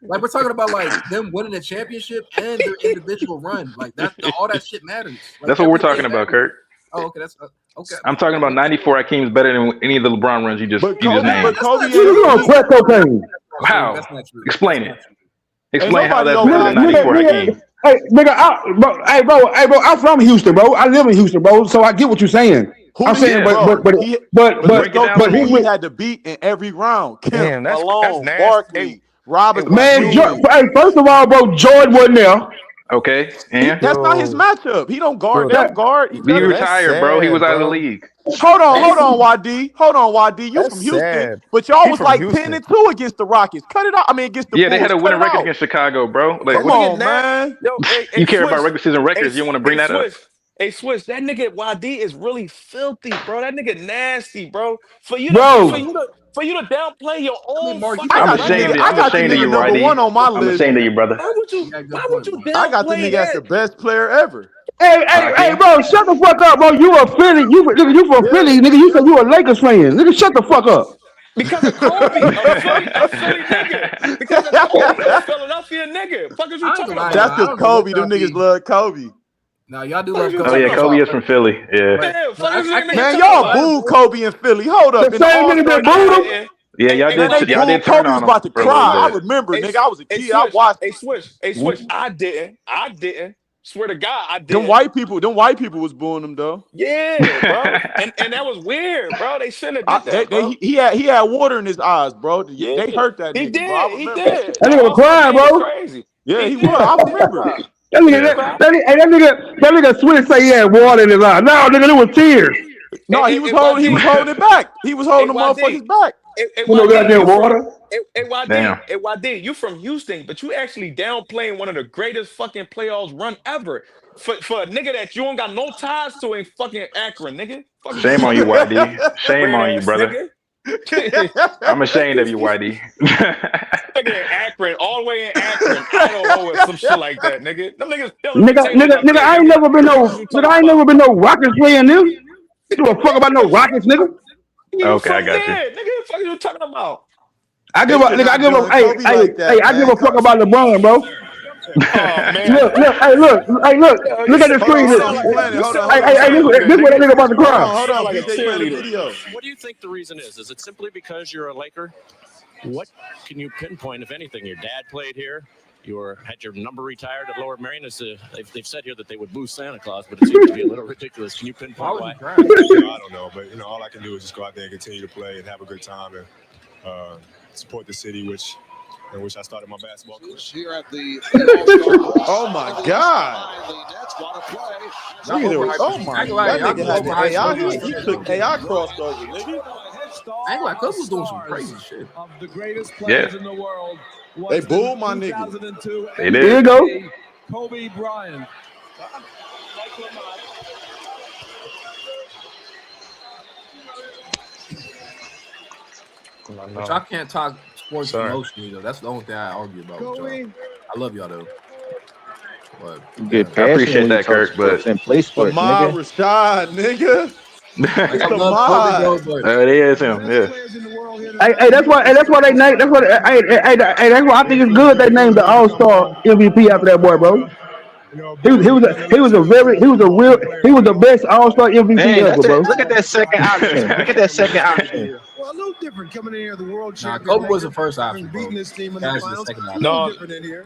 Like we're talking about like them winning a championship and their individual run. Like that, all that shit matters. Like, that's what we're talking about, Kurt. Oh, okay, that's okay. I'm talking about 94 Hakeem's better than any of the LeBron runs you just named. But Kobe, you on crack cocaine? How? Explain it. Explain how that's better than 94 Hakeem. Hey, nigga, bro, I'm from Houston, bro. I live in Houston, bro. So I get what you're saying. I'm saying, but he had to beat in every round. Damn, that's nasty. Barkley, Robert. Man, hey, first of all, bro, Jordan wasn't there. Okay, and that's not his matchup. He don't guard that guard. He retired, bro. He was out of the league. Hold on, YD. You from Houston, but y'all was like 10-2 against the Rockets. Cut it out. I mean, against the Bulls. They had a winning record against Chicago, bro. Like, come on, man. Yo, you care about regular season records? You want to bring that up? Hey, Swiss, that nigga YD is really filthy, bro. That nigga nasty, bro. For you to downplay your own. I'm ashamed of you, YD. I'm ashamed of you, brother. Why would you downplay I got the nigga as the best player ever. Hey, bro, shut the fuck up, bro. You a Philly, you from Philly, nigga. You said you a Lakers fan, nigga. Shut the fuck up. Because of Kobe, a Philly nigga. Because of Kobe, a Philadelphia nigga. Fuck is you talking about? That's because Kobe. Them niggas love Kobe. Now y'all do love Kobe. Oh yeah, Kobe is from Philly. Yeah. Man, y'all booed Kobe in Philly. Hold up. The same nigga that booed him. Yeah, y'all did turn Kobe was about to cry. I remember, nigga. I was a kid. I watched. Hey, Switch. I didn't. Swear to God, I did. Them white people was booing him though. Yeah, bro. and that was weird, bro. They shouldn't have did that. He had water in his eyes, bro. They hurt that nigga. He did. That nigga was crying, bro. Crazy. Yeah, he was. I remember. That nigga Switch say he had water in his eye. No, nigga, it was tears. No, he was holding it back. He was holding the motherfuckers back. No goddamn water. YD, you from Houston, but you actually downplaying one of the greatest fucking playoffs run ever. For a nigga that you don't got no ties to in fucking Akron, nigga. Shame on you, YD. Shame on you, brother. I'm ashamed of you, YD. Nigga in Akron, all the way in Akron, Idaho, or some shit like that, nigga. Them niggas, nigga, I ain't never been no Rockets playing this. You don't fuck about no Rockets, nigga. Okay, I got you. Nigga, what the fuck are you talking about? I give a fuck about LeBron, bro. Oh, man. Look at the screen. This is what I think about the crowd. Hold on, like a cheerleader. What do you think the reason is? Is it simply because you're a Laker? What can you pinpoint, if anything? Your dad played here. You had your number retired at Lower Merion. They've said here that they would boo Santa Claus, but it seems to be a little ridiculous. Can you pinpoint why? I don't know, but all I can do is just go out there and continue to play and have a good time and support the city, which I started my basketball career. Here at the oh my God! Oh my God! He took AI crossed over, nigga. I ain't like Cubs was doing some crazy shit. Of the greatest players in the world. They booed my nigga. They did. There you go. Kobe Bryant. But y'all can't talk sports emotionally though. That's the only thing I argue about with y'all. I love y'all though. But I appreciate that, Kirk, but and play sports, Lamar nigga. Rashad, nigga. It is him, yeah. Hey, that's why they named. That's why I think it's good they named the All-Star MVP after that boy, bro. He was the best All-Star MVP ever, bro. Look at that second option. Well, a little different coming in here, the world champion. Kobe was the first option, bro. Beating this team in That's the finals. the second option. No, different in here.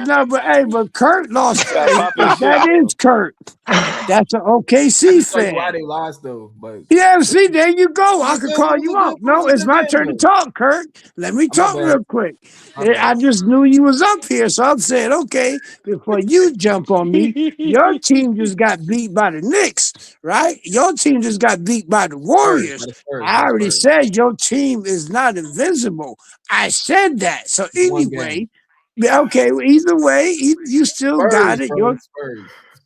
no, but hey, but Kurt lost. Stop popping If that shit. is Kurt. That's an I OKC can tell you why fan. they lost though, but Yeah, see, there you go. I it could was call a you good, out. No, it's my game turn to though. talk, Kurt. Let me My talk bad. real quick. My bad. I just knew you was up here, so I'm saying, okay, before you jump on me, your team just got beat by the Knicks, right? Your team just got beat by the Warriors. I already said your team is not invincible. I said that. So anyway, okay, either way, you still got it. Your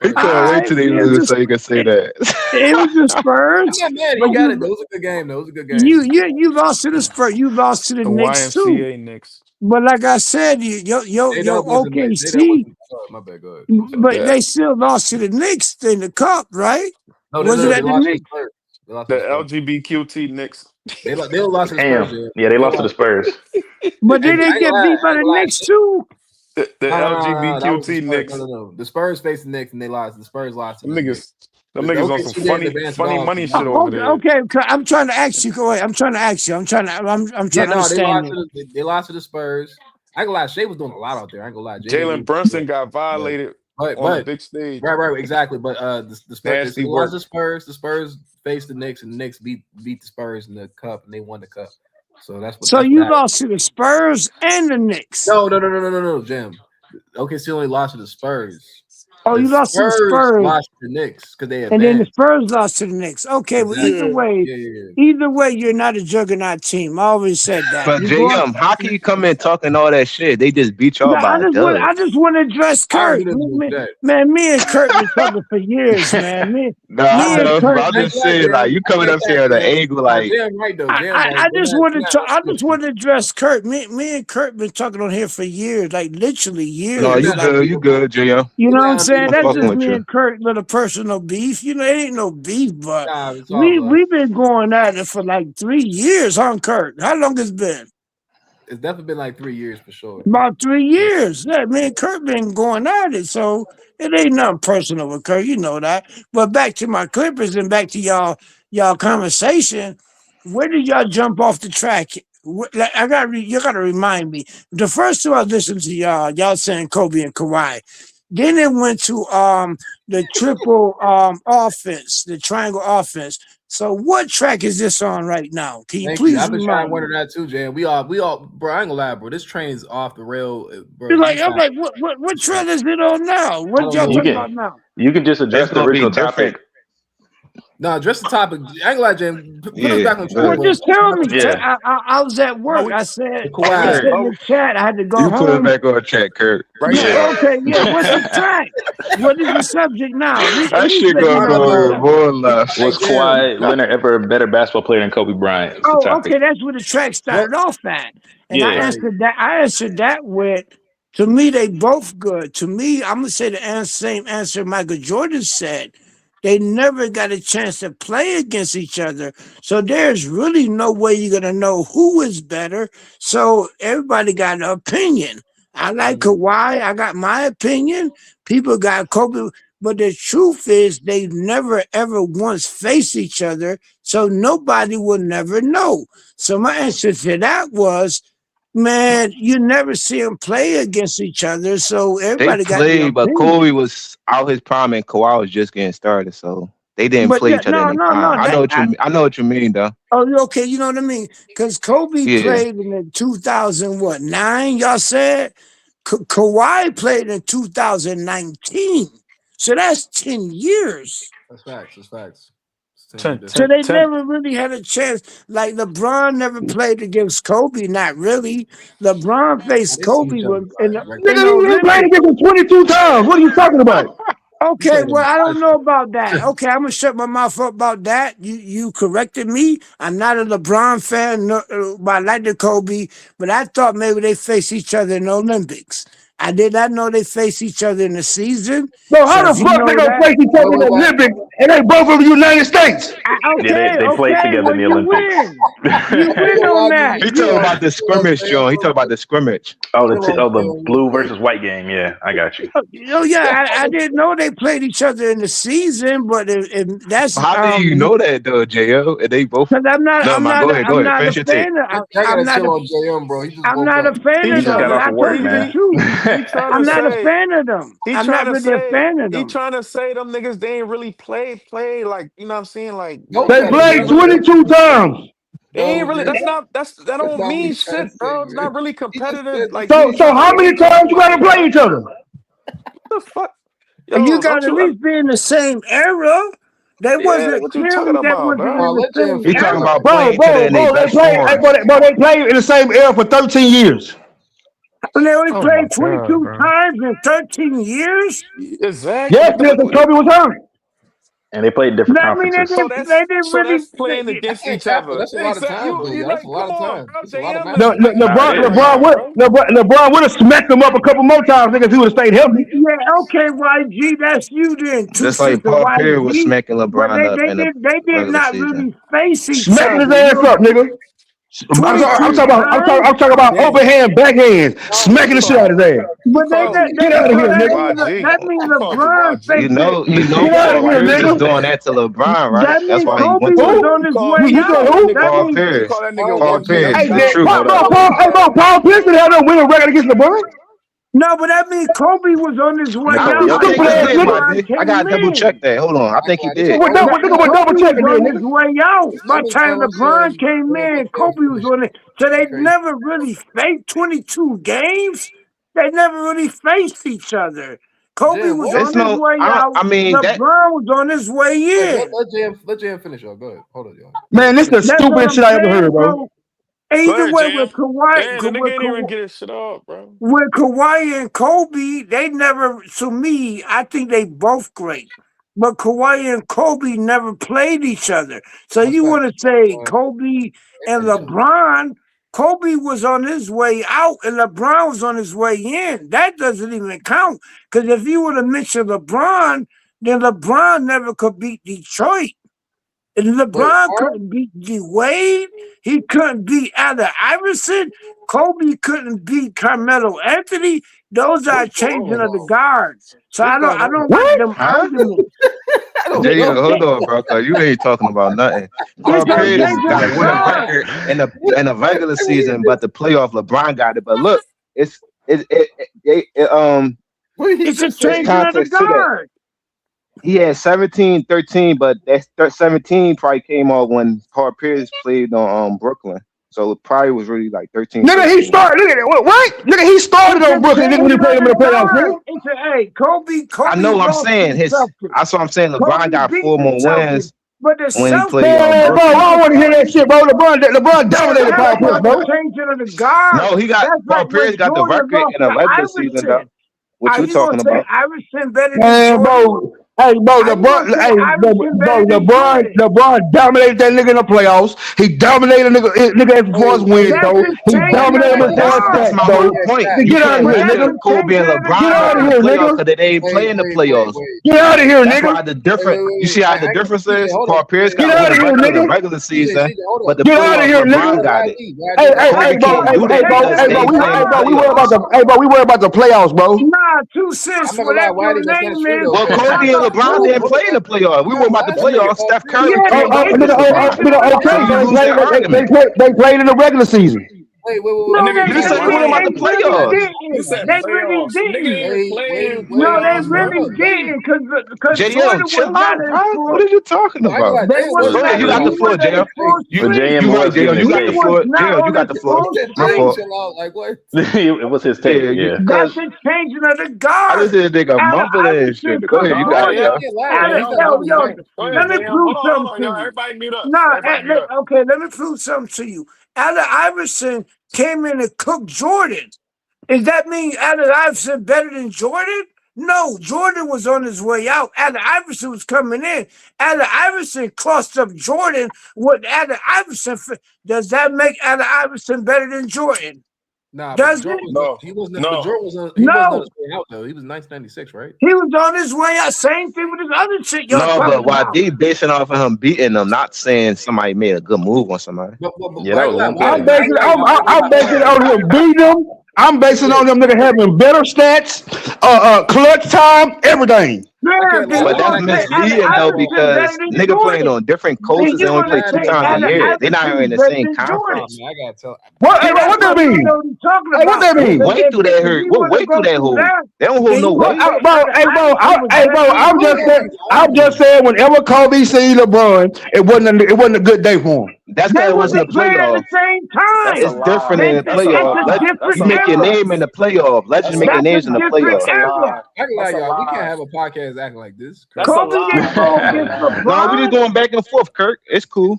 He couldn't wait till they lose so you can say that. it was the Spurs. I'm not mad. But You got it. That was a good game. That was a good game. You lost to the Spurs. You lost to the The Knicks too. YMCA Knicks. But like I said, your OKC. My bad. Go ahead. But they still lost to the Knicks in the cup, right? No, Was it they at the lost to the Knicks? Spurs. The LGBTQT Knicks. They lost to the Spurs. Yeah, they lost to the Spurs. But did they get beat by the Knicks too? The LGBTQT Knicks. No. The Spurs faced the Knicks and they lost. The Spurs lost to Them the niggas. Knicks. Them niggas on some funny money shit over there. Okay, I'm trying to ask you. Go ahead. I'm trying to understand. They lost to the Spurs. I ain't gonna lie, Shea was doing a lot out there. I ain't gonna lie. Jalen Brunson got violated on the big stage. Right, exactly. But the Spurs lost the Spurs. The Spurs faced the Knicks, and the Knicks beat the Spurs in the cup, and they won the cup. So that's what. So you lost to the Spurs and the Knicks. No, Jim. OKC only lost to the Spurs. Oh, you lost to the Spurs. Lost to the Knicks because they and then the Spurs lost to the Knicks. Okay, well, either way, you're not a juggernaut team. I always said that. But JM, how can you come in talking all that shit? They just beat y'all by a dub. I just want to address Kurt. Man, me and Kurt been talking for years, man. I'm just saying, like, you coming up here at an angle, like. I just want to address Kurt. Me and Kurt been talking on here for years, like literally years. No, you good, JM. You know what I'm saying? That's just me and Kurt, little personal beef. You know, it ain't no beef, but we've been going at it for like 3 years, huh, Kurt? How long it's been? It's definitely been like 3 years for sure. About 3 years. Yeah, me and Kurt been going at it, so it ain't nothing personal with Kurt. You know that. But back to my Clippers and back to y'all conversation. Where did y'all jump off the track? You gotta remind me. The first two I listened to y'all saying Kobe and Kawhi. Then it went to the triple offense, the triangle offense. So what track is this on right now? Can you please? I've been trying to wonder that too, Jan. We all, bro. I ain't gonna lie, bro. This train's off the rail, bro. I'm like, what track is it on now? What y'all talking about now? You can just address the original topic. No, address the topic. I ain't gonna lie, Jim. Put us back on track. Well, just tell me. Yeah. I was at work. I said in the chat I had to go home. You put it back on track, Kurt. Right. Yeah, okay, yeah. What's the track? What is the subject now? That shit gonna go more left. Was Kawhi Leonard ever a better basketball player than Kobe Bryant? Okay, that's where the track started off at. And I answered that with, to me, they both good. To me, I'm gonna say the same answer Michael Jordan said. They never got a chance to play against each other. So there's really no way you're going to know who is better. So everybody got an opinion. I like Kawhi. I got my opinion. People got Kobe. But the truth is they never, ever once faced each other. So nobody will never know. So my answer to that was, man, you never see them play against each other, so everybody got played, but Kobe was out his prime and Kawhi was just getting started, so they didn't play each other. I know what you mean, though. Oh, okay, you know what I mean? Because Kobe played in the 2009, y'all said. Kawhi played in 2019, so that's 10 years. That's facts. So they never really had a chance. Like LeBron never played against Kobe. Not really. LeBron faced Kobe. Nigga, played against him 22 times. What are you talking about? Okay, well, I don't know about that. Okay, I'm gonna shut my mouth up about that. You corrected me. I'm not a LeBron fan, but I like the Kobe. But I thought maybe they face each other in the Olympics. I did not know they face each other in the season. So how the fuck they gonna face each other in the Olympics and they both of the United States? They played together in the Olympics. You win on that. He talking about the scrimmage, John. He talking about the scrimmage. The blue versus white game. Yeah, I got you. Oh yeah, I didn't know they played each other in the season, but if that's how do you know that though, Jo? And they both. Because I'm not a fan of them. I'm not a fan of them. I'm not really a fan of them. He trying to say them niggas they ain't really play like, you know what I'm saying, like they played 22 times. They ain't really. That don't mean shit, bro. It's not really competitive. Like so how many times you gotta play each other? What the fuck? Yo, you gotta at least be in the same era. They wasn't. What you talking about, bro? He talking about bro. They played in the same era for 13 years. And they only played 22 times in 13 years? Exactly. Yes, because Kobe was hurt. And they played different I mean, conferences. they didn't So really. that's playing against each Exactly. other. That's a lot of time, though. You That's like, a lot come of on, time. bro. That's a lot of JM, matches. Nah, it is. LeBron would have smacked him up a couple more times, nigga, if he would have stayed healthy. Yeah, okay, YG, that's you then. 2 Just cents like to Paul Pierce was YG, smacking but LeBron up in the they did regular not season. really face each Smacking other. his ass up, nigga. I'm 22 times. talking about Damn. overhand, backhand, smacking the shit out of his ass. But Get out of here, nigga. that means I called you LeBron YG. You faced know, Get out of Paul here, Pierce is nigga. doing that to LeBron, right? That That's means why he Kobe went to was him. on his way You said out. who? That Paul means Pierce. Call that nigga Paul YG. Pierce, Hey, the man, truth. Paul Pierce didn't have no winning record against LeBron. no, but that means Kobe was on his way I out by think the he time did, LeBron YG. I came gotta double check in. that. Hold on. I think he did. What double Kobe checking was there, on his nigga? way out by the time I'm LeBron saying, came in. Kobe was on it. So they never really faced 22 games. They never really faced each other. Kobe Jam, was what? It's on his no. way out. I mean that. LeBron was on his way in. Let Jam finish, y'all. Go ahead. Hold on, y'all. Man, this is the That's what stupidest I'm shit I ever saying. heard, bro. So either ahead, way, Jam. with Kawhi, Damn, the nigga ain't even get his shit off, bro. with Kawhi and Kobe, they never. To me, I think they both great. But Kawhi and Kobe never played each other. So That's you fact. want to say Kobe and LeBron? Kobe was on his way out and LeBron was on his way in. That doesn't even count. Because if you would have mentioned LeBron, then LeBron never could beat Detroit. And LeBron couldn't beat D Wade. He couldn't beat Allen Iverson. Kobe couldn't beat Carmelo Anthony. Those are changing of the guards. So I don't like them arguments. Jay, hold on, bro, cause you ain't talking about nothing. Paul Pierce got a winning record in the regular season, but the playoff LeBron got it. But look, it's a changing of the guard. He had 17-13, but that 17 probably came off when Paul Pierce played on Brooklyn. So it probably was really like 13. Nigga, he started. Look at it. What? Nigga, he started on Brooklyn. Nigga, when he played him in the playoffs, nigga. Hey, Kobe. I know. I'm saying that's what I'm saying. LeBron got 4 more wins. But the when he Celtics, played bro, I don't want to hear that shit, bro. LeBron dominated Paul Pierce, bro. Changing of the guard. No, he got Paul Pierce got the record in a regular season, though. What you talking about? Iverson better Man, bro. Hey, bro, LeBron dominated that nigga in the playoffs. He dominated nigga as far as wins, though. He dominated him as far as stats, though. Get out of here, nigga. Kobe and LeBron Get out of here, nigga. because they ain't playing the playoffs. Get out of here, That's nigga. why the difference. You see how the difference is? Paul Pierce Get got out of here, in the nigga. regular season, but the Get out of playoffs here, LeBron nigga. got it. Hey, bro, we worry about the playoffs, bro. Nah, 2 cents. Whatever your name is. Well, Kobe and LeBron didn't play in the playoffs. We were about the playoffs. Steph Curry Yeah, came up with this LeBron. They played in the regular season. Wait. No, You said we were about the playoffs. They really didn't. No, they really didn't. Because JL, Jordan chill was not out, in bro. full. What are you talking about? They was Go ahead, you got the floor, JL. You right, JL. You got the floor. JL, you got the floor. My fault. Like what? It was his take. Yeah. That's the changing of the guard. I just hear a nigga mumbling and shit. Go ahead, you got it, Let me prove something to you. Everybody mute up. Okay, let me prove something to you. Allen Iverson came in and cooked Jordan. Does that mean Allen Iverson better than Jordan? No, Jordan was on his way out. Allen Iverson was coming in. Allen Iverson crossed up Jordan with Allen Iverson. Does that make Allen Iverson better than Jordan? Nah, Does Jordan it? was, he wasn't. No. But Jordan was on. He wasn't on his way out though. He was 1996, right? He was on his way out. Same thing with his other shit. No, but why they basing off of him beating them, not saying somebody made a good move on somebody. Yeah, that was one play. I'm basing it on him beating them. I'm basing on them nigga having better stats, clutch time, everything. But that's misleading though because nigga playing on different coaches and only play 2 times a year. They're not even in the same conference. I gotta tell. What that mean? What that mean? What weight do that hurt? What weight do that hold? They don't hold no weight. I'm just saying. Whenever Kobe seen LeBron, it wasn't a good day for him. That's because it wasn't a playoff. At the same time. It's different in the playoff. You make your name in the playoff. Legends make their names in the playoff. I can lie, y'all. We can't have a podcast acting like this. No, we just going back and forth, Kirk. It's cool.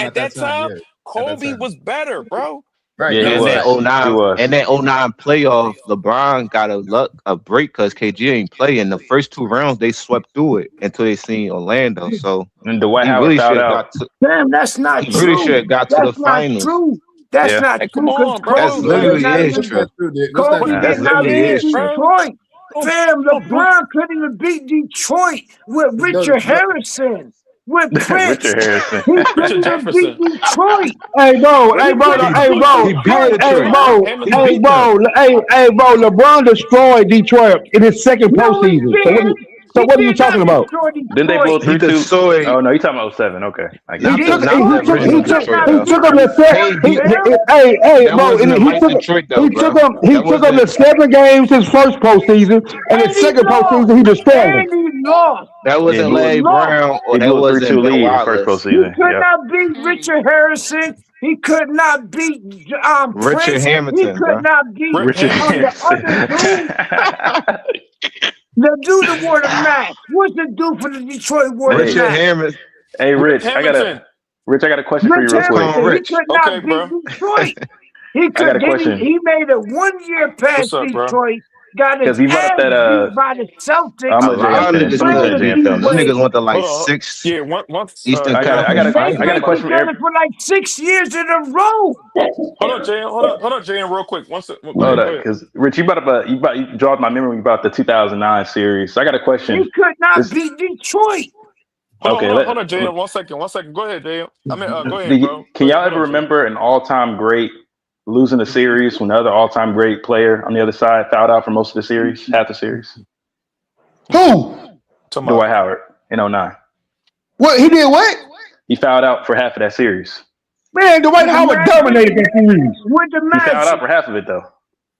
At that time, Kobe was better, bro. Right. Yeah, You know he what I'm was. saying? He was. And that 09 playoff, LeBron got a break because KG ain't play. In the first 2 rounds, they swept through it until they seen Orlando. So And Dwight he Howard really fouled should have out. got to. Damn, that's not He really should true. have got to the That's not finals. true. That's not Hey, true come because on, bro. That's Kobe did literally not is beat true. Kobe That's did not literally beat is true. Detroit. Fam, Don't do LeBron couldn't even beat Detroit with Richard Harrison, with Prince. Richard Harrison. He couldn't Richard even beat Jefferson. Detroit. Hey, bro, He couldn't He beat beat Detroit. Detroit. hey, bro, LeBron destroyed Detroit in his second No, he postseason. didn't. So He what are you did not talking about? destroy Didn't they blow Detroit. He 3-2? destroyed. Oh no, you talking about 07? Okay, I He got took Not he the took original he took Detroit he though. took him to He beat. hey That bro, wasn't the right Detroit though, bro. he That took him to wasn't. 7 games his first postseason, and And his he second lost. postseason he destroyed him. And he lost. That Yeah, wasn't He Larry lost. Brown or he that blew a wasn't 3-2 Ben lead in the first Wallace. He postseason. could Yep. not beat Richard Harrison. He could not beat Richard Prince. He Hamilton, could bro. not beat Richard the other dude. The dude that wore the mask. What's the dude for the Detroit wore the Richard mask? Hamilton. Hey, Rick Rich, I got Hamilton. a question for you Rich real quick. Hamilton. He Rich. could Okay, not bro. beat Detroit. He I got a could. question He made it 1 year past What's up, bro? Detroit. Got his because you brought up ass that. beat by the Celtics. I'm A gonna let JM lot of finish. niggas I'm gonna couldn't let Playing JM beat them. finish. Them D-Wade. niggas went to like Hold on. 6 Yeah, once Eastern I got a Conference question. I got a They finals. question for done it for like 6 years in a row. hold on, JM. Hold on, JM, real quick. Go Hold ahead, up, because Rich, you brought up you jogged my memory about the 2009 series. So I got a question. He could not This beat Detroit. okay. Hold on, JM. 1 second. Go ahead, JM. Go ahead, bro. Can Go y'all ahead. ever remember an all-time great losing a series when the other all-time great player on the other side fouled out for most of the series, half the series? Who? Dwight Howard in 09. What he did? What? He fouled out for half of that series. Man, Dwight Howard dominated that series. With the He fouled out Magic. for half of it though.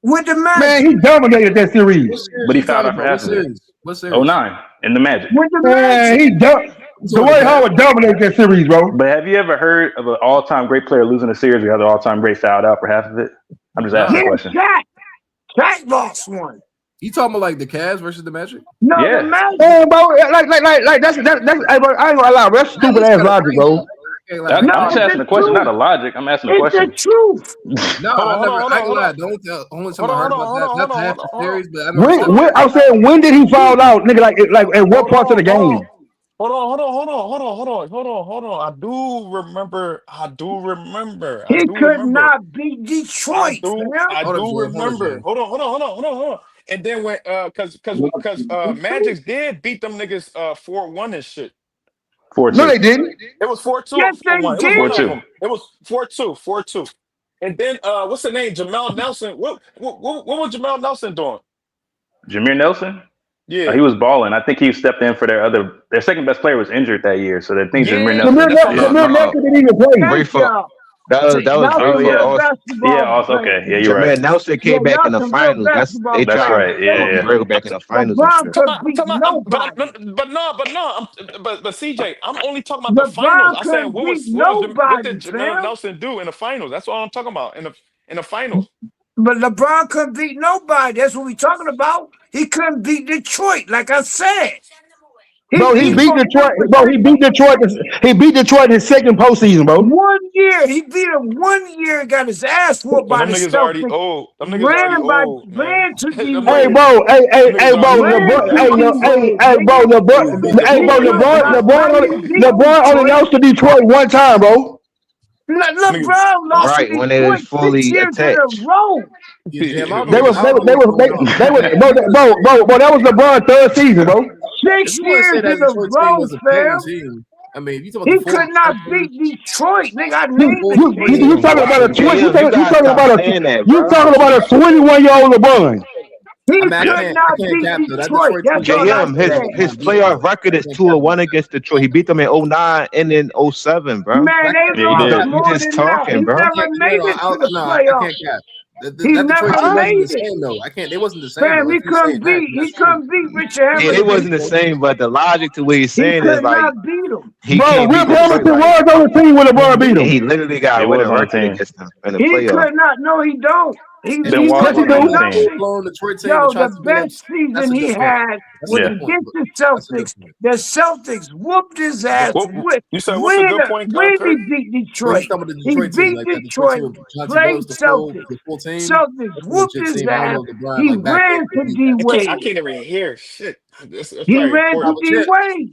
With the Magic. Man, he dominated that series. But he fouled out for half of it. What series? 09 in the Magic. With the Man, Magic. Dwight Howard dominated that series, bro. But have you ever heard of an all-time great player losing a series where the other all-time great fouled out for half of it? I'm just asking a question. Shaq lost one. You talking about like the Cavs versus the Magic? No, Yeah. the Magic. Man, bro, like that's hey, bro, I ain't gonna lie, bro. That's stupid ass logic, bro. I'm just asking a question, not a logic. I'm asking a It's question. the truth. No, I ain't gonna lie. The only time I heard about that, that's half the series, but I know When I'm saying, when did he foul out, nigga? Like at what parts of the game? Hold on. I do remember. He could not beat Detroit. I do remember. Hold on. And then when because Magic did beat them niggas 4-1 and shit. 4-2. No, they didn't. It was 4-2 Yes, or 4-1. It was they one of did. them. It was 4-2. And then what's the name? Jamal Nelson. What was Jamal Nelson doing? Jameer Nelson? Yeah. He was balling. I think he stepped in for their second best player was injured that year. So I think Jameer Jameer Nelson. Nelson didn't even play. That was Yeah, also okay. Yeah, you're right. Nelson came back in the finals. That's right. Yeah. Bring back in the finals. LeBron could beat But CJ, I'm only talking about the finals. I said what did Jamal Nelson do in the finals? That's all I'm talking about in the finals. But LeBron couldn't beat nobody. That's what we're talking about. He couldn't beat Detroit, like I said. Bro, he beat Detroit. Bro, he beat Detroit. He beat Detroit his second postseason, bro. 1 year. He beat him 1 year and got his ass whooped by Them the niggas Celtics. already old. Them niggas already old. Ran to Hey, bro. Hey, bro. LeBron only lost to Detroit one time, bro. LeBron lost to Right when they was Detroit fully 6 years in a attached. row. That was LeBron's third season, bro. 6 years in a row, fam. I mean, you talking He about the could not beat Detroit, nigga. I named You talking about a 21-year-old LeBron? He could not beat Detroit. That's all I'm saying. His playoff record is 2-1 against Detroit. He beat them in 09 and in 07, bro. Man, they lost You more just than talking, that. bro. He never made it to the playoffs. He never made it. Same, though. They wasn't the same. Fam, he couldn't beat Richard Hamilton. Yeah, it wasn't the same, but the logic to what he's saying is like beat him. Bro, Rip Hamilton was on the team when LeBron beat him. He literally got a winning record against them in the He playoffs. could not. No, he don't. Yo, the best season he had was against the Celtics. The Celtics whooped his ass. You said what's a good point, when Kurt? he beat Detroit. He beat Detroit, played Celtics. Celtics whooped his ass. He ran to D-Wade. I can't even hear shit. He ran to D-Wade.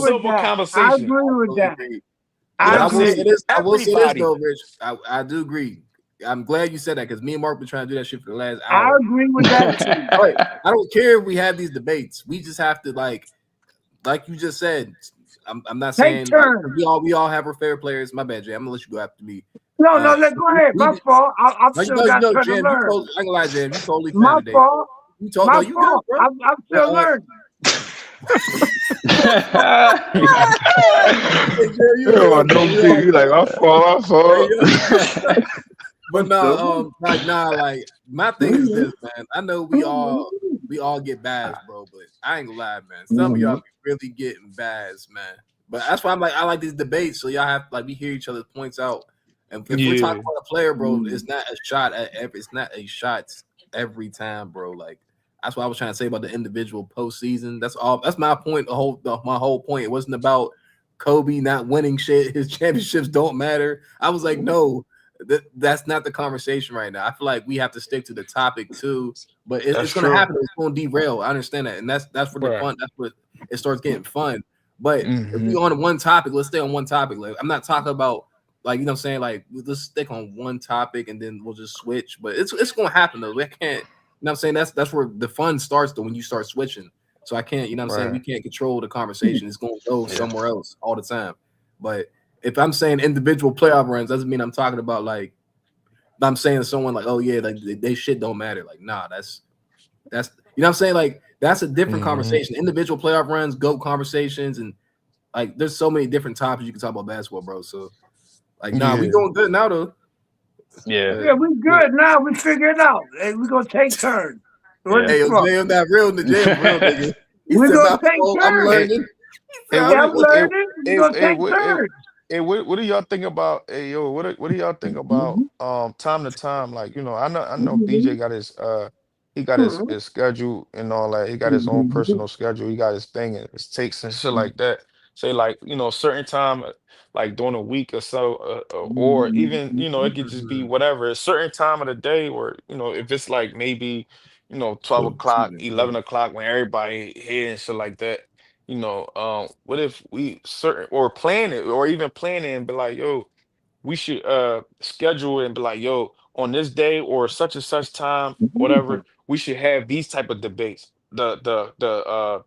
with civil that. I conversation. agree with that. You know I what I'm will saying? say this. I will say this Everybody. though, Rich. I do agree. I'm glad you said that because me and Mark been trying to do that shit for the last I hour. agree with that too. But I don't care if we have these debates. We just have to like you just said. I'm not Take saying turns. we all have our favorite players. My bad, Jay. I'm gonna let you go after me. No, go ahead. My fault. I've still got something to Jam, learn. I ain't gonna lie, Jam. You totally My fan today. fault. You told My no, you good, fault. bro. I'm still learning. Oh, no big. You like my fault. But no, like my thing is this, man. I know we all get bads, bro, but I ain't gonna lie, man. Some of y'all be really getting bads, man. But that's why I'm like, I like these debates, so y'all have we hear each other's points out. And if we're talking about a player, bro, it's not a shot at it's not a shot every time, bro. Like that's what I was trying to say about the individual postseason. That's all. That's my point. My whole point. It wasn't about Kobe not winning shit, his championships don't matter. I was like, no, that's not the conversation right now. I feel like we have to stick to the topic too, but it's going to happen. It's going to derail. I understand that, and that's for the fun. That's what it starts getting fun. But if we on one topic, let's stay on one topic. Like I'm not talking about like you know what I'm saying. Like let's stick on one topic and then we'll just switch. But it's going to happen though. We can't. You know what I'm saying? That's where the fun starts though when you start switching. So I can't. You know what I'm saying? We can't control the conversation. It's going to go somewhere else all the time. But if I'm saying individual playoff runs, doesn't mean I'm talking about like I'm saying to someone like, oh yeah, like they shit don't matter. Like nah, that's you know what I'm saying? Like that's a different conversation. Individual playoff runs, GOAT conversations, and like there's so many different topics you can talk about basketball, bro. So like nah, we doing good now though. Yeah, we good now. We figure it out. Hey, we gonna take turns. Hey, Jay, I'm not real nigga. We gonna take turns. I'm learning. I'm learning. We gonna take turns. Hey, what do y'all think about? Hey, yo, what do y'all think about? Time to time, like you know, I know BJ got his he got his schedule and all that. He got his own personal schedule. He got his thing and his takes and shit like that. Say like you know, certain time, like during a week or so, or even you know, it could just be whatever. A certain time of the day, or you know, if it's like maybe you know 12 o'clock, 11 o'clock when everybody here and shit like that. You know, what if we certain or plan it or even plan it and be like, yo, we should schedule it and be like, yo, on this day or such and such time, whatever, we should have these type of debates. The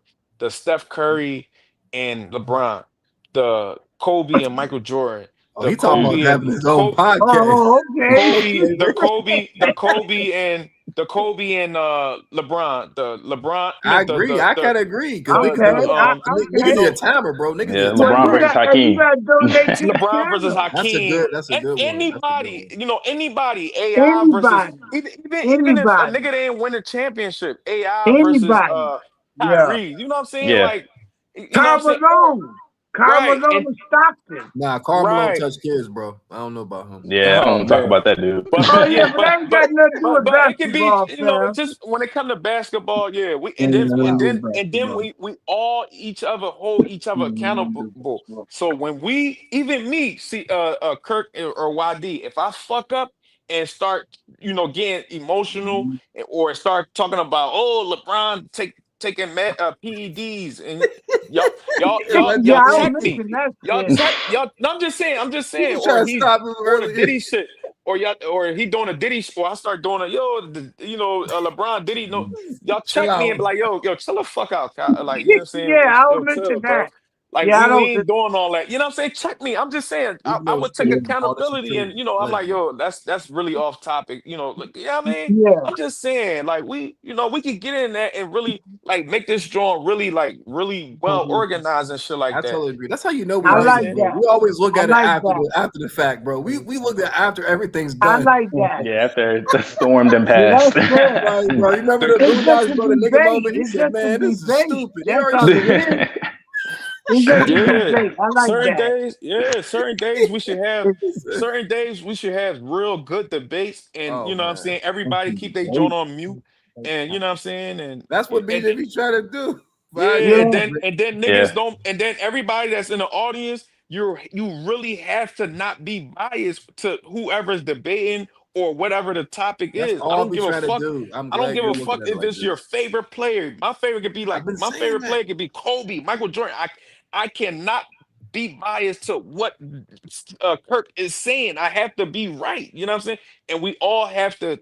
Steph Curry and LeBron, the Kobe and Michael Jordan, Oh, he talking about having his own podcast. Oh, okay. the Kobe and LeBron, I agree. I kind of agree because niggas need a timer, bro. Niggas need a LeBron versus Hakeem. LeBron versus Hakeem. That's a good one. Anybody, you know, anybody. AI versus even if a nigga didn't win a championship, AI versus Kyrie. You know what I'm saying? Yeah. Like, you know what I'm saying? Carmelo and Stockton. Nah, Carmelo don't touch kids, bro. I don't know about him. Yeah, I don't talk about that dude. But that ain't got nothing to do with it can be, basketball, you know, just when it comes to basketball, yeah. And then we all hold each other accountable. So when even me, see Kirk or YD, if I fuck up and start, you know, getting emotional or start talking about LeBron taking PEDs and y'all check me. Y'all. No, I'm just saying. Or he doing a Diddy shit, or he doing a Diddy sport. I start doing LeBron Diddy. No, y'all check me and be like, yo, chill the fuck out, like you know what I'm saying? Yeah, I don't mention that. Like we ain't doing all that. You know what I'm saying? Check me. I'm just saying I would take accountability and you know, I'm like, yo, that's really off topic. You know, like, you know what I mean? Yeah. I'm just saying, like we could get in there and really like make this drawing really well organized and shit like that. I totally agree. That's how you know we always look at it after the fact, bro. We look at after everything's done. I like that. Yeah, after the storm done passed. Bro, you remember the blue guys, bro, the nigga moment? He said, man, this is stupid. Certain days we should have real good debates and you know what I'm saying, everybody keep their joint on mute and you know what I'm saying, and that's what BJ trying to do. And then niggas don't, and then everybody that's in the audience, you really have to not be biased to whoever's debating or whatever the topic is. I don't give a fuck. I don't give a fuck if it's your favorite player. My favorite could be like player could be Kobe, Michael Jordan. I cannot be biased to what Kirk is saying. I have to be right. You know what I'm saying? And we all have to,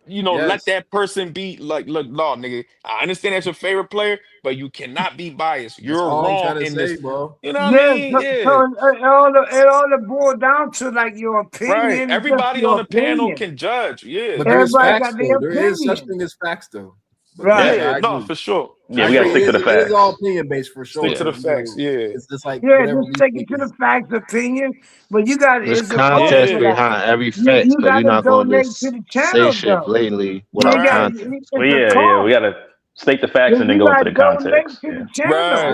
let that person be like, look, no, nigga, I understand that's your favorite player, but you cannot be biased. You're wrong in this, bro. You know what I mean? Yeah. So it all boils down to like your opinion. Right. Everybody on the panel can judge. Yeah. But everybody got their opinion. There is such thing as facts, though. But right. Yeah, no, for sure. Yeah, we gotta stick to the facts. It is all opinion based for sure. Stick to the facts. Yeah. It's like just sticking to the facts, opinion. But you got there's context behind every fact, so you're not going to say shit blatantly without context. Well, yeah, we gotta state the facts and then go into the context. Right.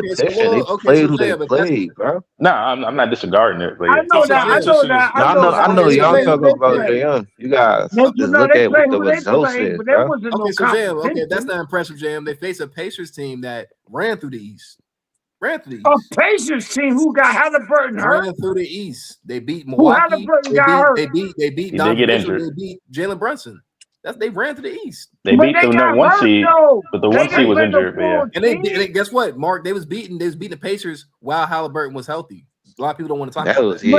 competition. They played who they played, bro. Nah, I'm not disregarding it, but I yeah. know that. I know that. I know that. I know They y'all played who talking they about played. JM. You guys No, just no, look they at what played the who they results played, is, but there bro. wasn't Okay, no so Jam, competition. that's not impressive, Jam. They faced a Pacers team that ran through the East. A Pacers team who got Halliburton hurt. Ran through the East. They beat Who Milwaukee. Halliburton got hurt. They beat He did Donovan get Mitchell. injured. They beat Jalen Brunson. They ran to the East. They beat the one seed, but the one seed was injured. And they guess what, Mark? They was beating the Pacers while Halliburton was healthy. A lot of people don't want to talk about that. They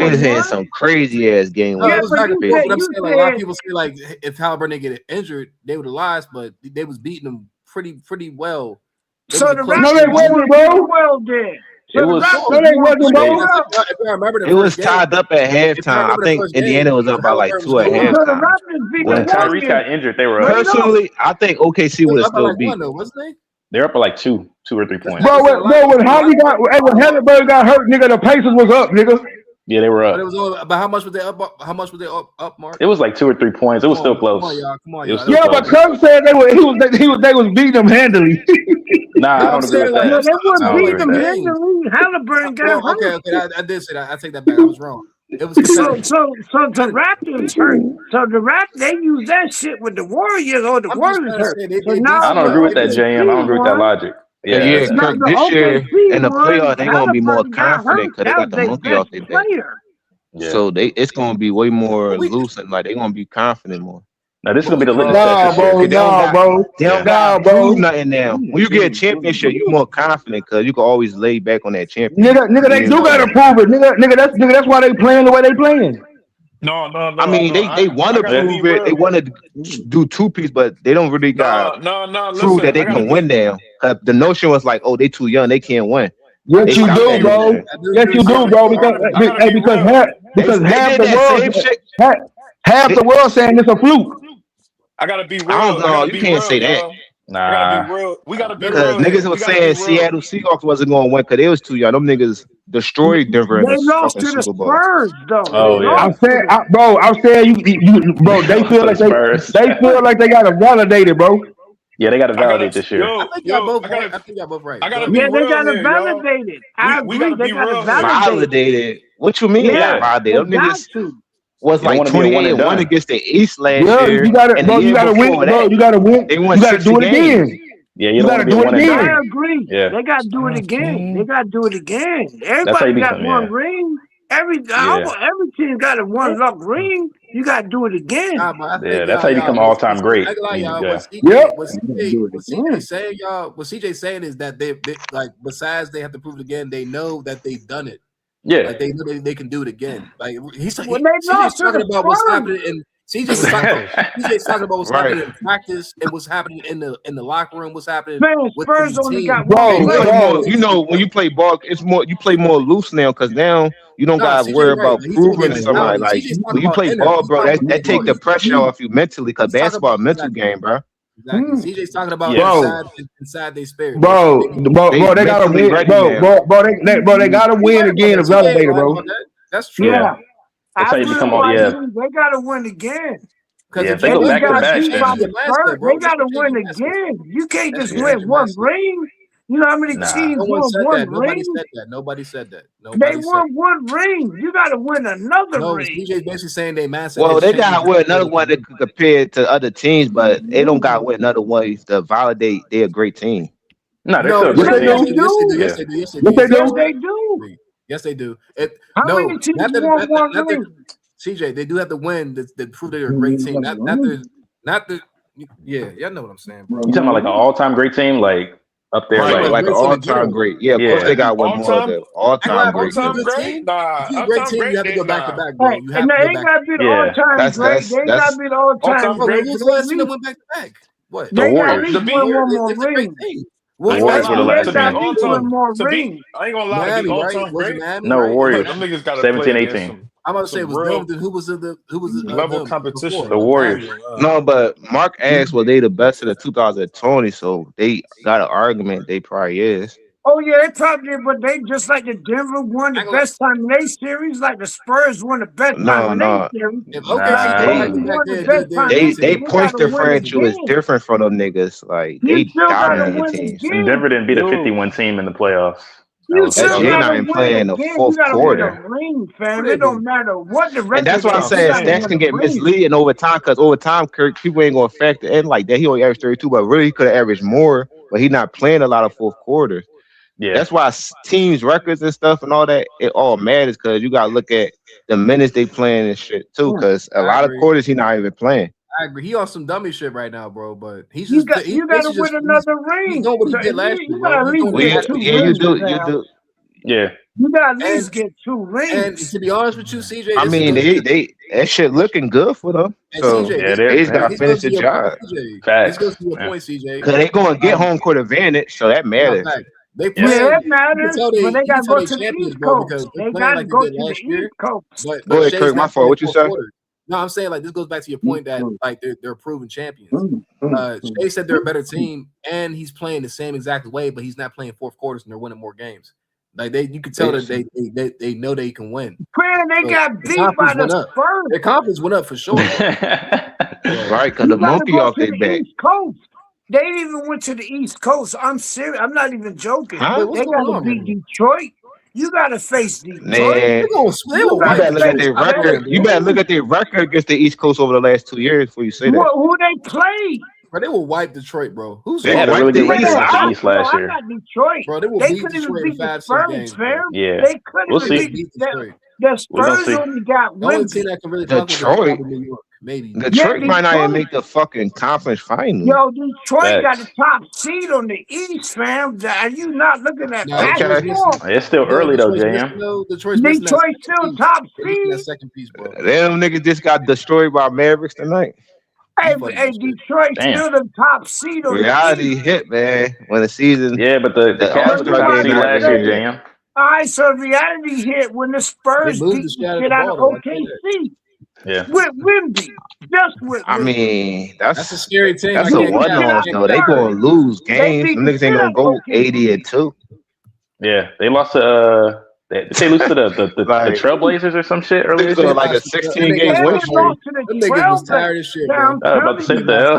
was had some crazy ass game. No, it was back and forth. But I'm saying, like, a lot of people say, like, if Halliburton didn't get injured, they would have lost, but they was beating them pretty well. So the Raptors wasn't, bro. Well, then. It was tied up at halftime. I think Indiana was up by like 2 at halftime. When Tyrese got injured, they were up. Personally, I think OKC would have still beat. They're up by like 2 or 3 points. Bro, when Halliburton got hurt, nigga, the Pacers was up, nigga. Yeah, they were up. But it was all, but how much was they up? How much was they up, Mark? It was like 2 or 3 points. It was still close. Come on, y'all. Yeah, but Kirk said they was beating them handily. Nah, I don't agree with that. No, they weren't beating them handily. Halliburton got hurt. Okay, I did say that. I take that back. I was wrong. It was so the Raptors hurt. So the Raptors, they use that shit with the Warriors or the Warriors hurt. I don't agree with that, JM. I don't agree with that logic. Yeah, Kirk, this year in the playoffs, they're gonna be more confident because they got the monkey off their back. Yeah. So it's gonna be way more loose and like they're gonna be confident more. Now this is gonna be the litmus test. bro. They don't got prove nothing now. When you get a championship, you're more confident because you can always lay back on that championship. Nigga, they do gotta prove it. Nigga, that's why they playing the way they playing. No. I mean, they want to prove it. They want to do 2-piece, but they don't really got prove that they can win now. The notion was like, oh, they too young, they can't win. Yes, you do, bro. Yes, you do, bro. Because half the world saying it's a fluke. I gotta be real. I don't know. You can't say that. Nah. We gotta be real. Because niggas was saying Seattle Seahawks wasn't going to win because they was too young. Them niggas destroyed Denver. They lost to the Spurs, though. Oh yeah. I'm saying, you, bro. They feel like they got to validate it, bro. Yeah, they got to validate this year. I think y'all both right. I gotta be real. They got to here, validate it. I agree. They got to validate it. What you mean? Yeah, validate? Them niggas was like 28-1 against the East last year. You got to win, bro. You got to win. They won you got to do it again. Yeah, you got to do it again. I agree. Yeah. They got to do it again. They got to do it again. how Everybody you got become, one ring. Every team got a one luck ring. You got to do it again. Yeah, that's how you become all-time great. What CJ saying is that they like, besides they have to prove it again, they know that they've done it. Yeah, like they know they can do it again. Like he's When they lost talking to the about what's Spurs. happening in CJ's talking about what's happening in practice and what's happening in the locker room. What's happening? Man, with Spurs the only team. got Bro, you know when you play ball, it's more you play more loose now because now you don't gotta worry about proving to somebody. Like when you play ball, bro, that take the pressure off you mentally because basketball a mental game, bro. Exactly. CJ's talking about inside their spirit. Bro, they gotta win. Bro, they gotta win again to validate it, bro. That's true. Yeah. That's how you become all. Yeah. They got to win again. Yeah, if they go back to back, they got to win again. You can't just win one ring. You know how many teams won one ring? Nobody said that. They won one ring. You got to win another ring. CJ's basically saying they massive. Well, they got to win another one that could compare to other teams, but they don't got to win another one to validate they're a great team. No, they're still they do. Yes, they do. How many teams won one ring? CJ, they do have to win to prove they're a great team. Not the. Yeah, y'all know what I'm saying, bro. You talking about like an all-time great team, like up there, like an all-time great. Yeah, of course they got one more of them. All-time great. Nah, great team. You have to go back to back, bro. You have and they ain't got to be the all-time great. They ain't got to be the all-time great. Who's the last team that went back to back? What? They got at least one more ring. Warriors were the last team. I ain't gonna lie. Miami, To be right? all-time Was it great. Miami, No, right? Warriors. Them niggas gotta 17, play 18. I'm about to say it was them. Then who was level competition? The Warriors. No, but Mark asked, were they the best of the 2020? So they got an argument. They probably is. Oh yeah, they probably did, but they just like the Denver won the best time in their series, like the Spurs won the best time in their series. They point differential is different from them niggas. Like they dominate teams. And Denver didn't beat a 51 team in the playoffs. They're not even playing the fourth quarter. Ring, fam. It don't matter what the record. And that's what I'm saying. Stats can get misleading over time because over time, Kirk, people ain't gonna factor in like that. He only averaged 32, but really he could have averaged more. But he's not playing a lot of fourth quarters. Yeah. That's why teams records and stuff and all that it all matters because you gotta look at the minutes they playing and shit too. Because a lot of quarters he not even playing. I agree. He on some dummy shit right now, bro. But he's You just got to win another he's ring. doing what he So did last you year, got to bro. at He's least doing get what two he rings. You do. Yeah. You got to at least get 2 rings. And to be honest with you, CJ, I mean, they that shit looking good for them. So CJ, they just gotta finish the job. This goes to your point, CJ. Because they gonna get home court advantage, so that matters. They play. Yeah, it matters, but they got to go to the champions, East bro, Coast. because They they're got playing to like go they to did the last year. East Coast. But Go ahead, Shay's Kirk. My not fault. What playing you say? quarters. No, I'm saying like this goes back to your point that like they're proven champions. Shay said they're a better team, and he's playing the same exact way, but he's not playing fourth quarters, and they're winning more games. Like you can tell that they know they can win. Man, they got beat by the Spurs. Their confidence went up for sure. Right, because the monkey off their back. East Coast. They even went to the East Coast. I'm serious. I'm not even joking. Huh? They got to beat Detroit. You got to face Detroit. Man, you better look at their record. You better look at their record against the East Coast over the last 2 years before you say that. Who they played? Bro, they will wipe Detroit, bro. They had a really good record against the East last year. I got Detroit. Bro, they will They beat couldn't even Detroit beat in the 5-6 Spurs, games. fam. Yeah. They couldn't We'll even see. beat the Spurs only got The only Wemby. team that can really fuck with them is Detroit. probably New York, maybe. Detroit Yeah, might not even Detroit. make the fucking conference final. Yo, Detroit got Facts. the top seed on the East, fam. Are you not looking at basketball? It's still early though, JM. Detroit's missing that Detroit still top They're missing that seed. second piece, bro. Them niggas just got destroyed by Mavericks tonight. Hey, Detroit Damn. still the top seed on the Reality East. hit, man. When the season, Yeah, but the Cavs All-Star got game see last happened. year, JM. All right, so reality hit when the Spurs They moved beat the shit out the of shit the out of ball, though. I tell you OKC Yeah. with Wemby. Just with I Wemby. mean, That's a scary team. that's I a can't one-off get though. They gonna lose They games. beat Them the niggas shit ain't out gonna of go OKC. 80-2. Yeah. They lost to they lose to the Like Trailblazers or some shit earlier niggas this year. on like a And 16-game win they streak. lost to the Them niggas was tired 12. as shit, Yeah, bro. I'm I was about to say telling the you. hell.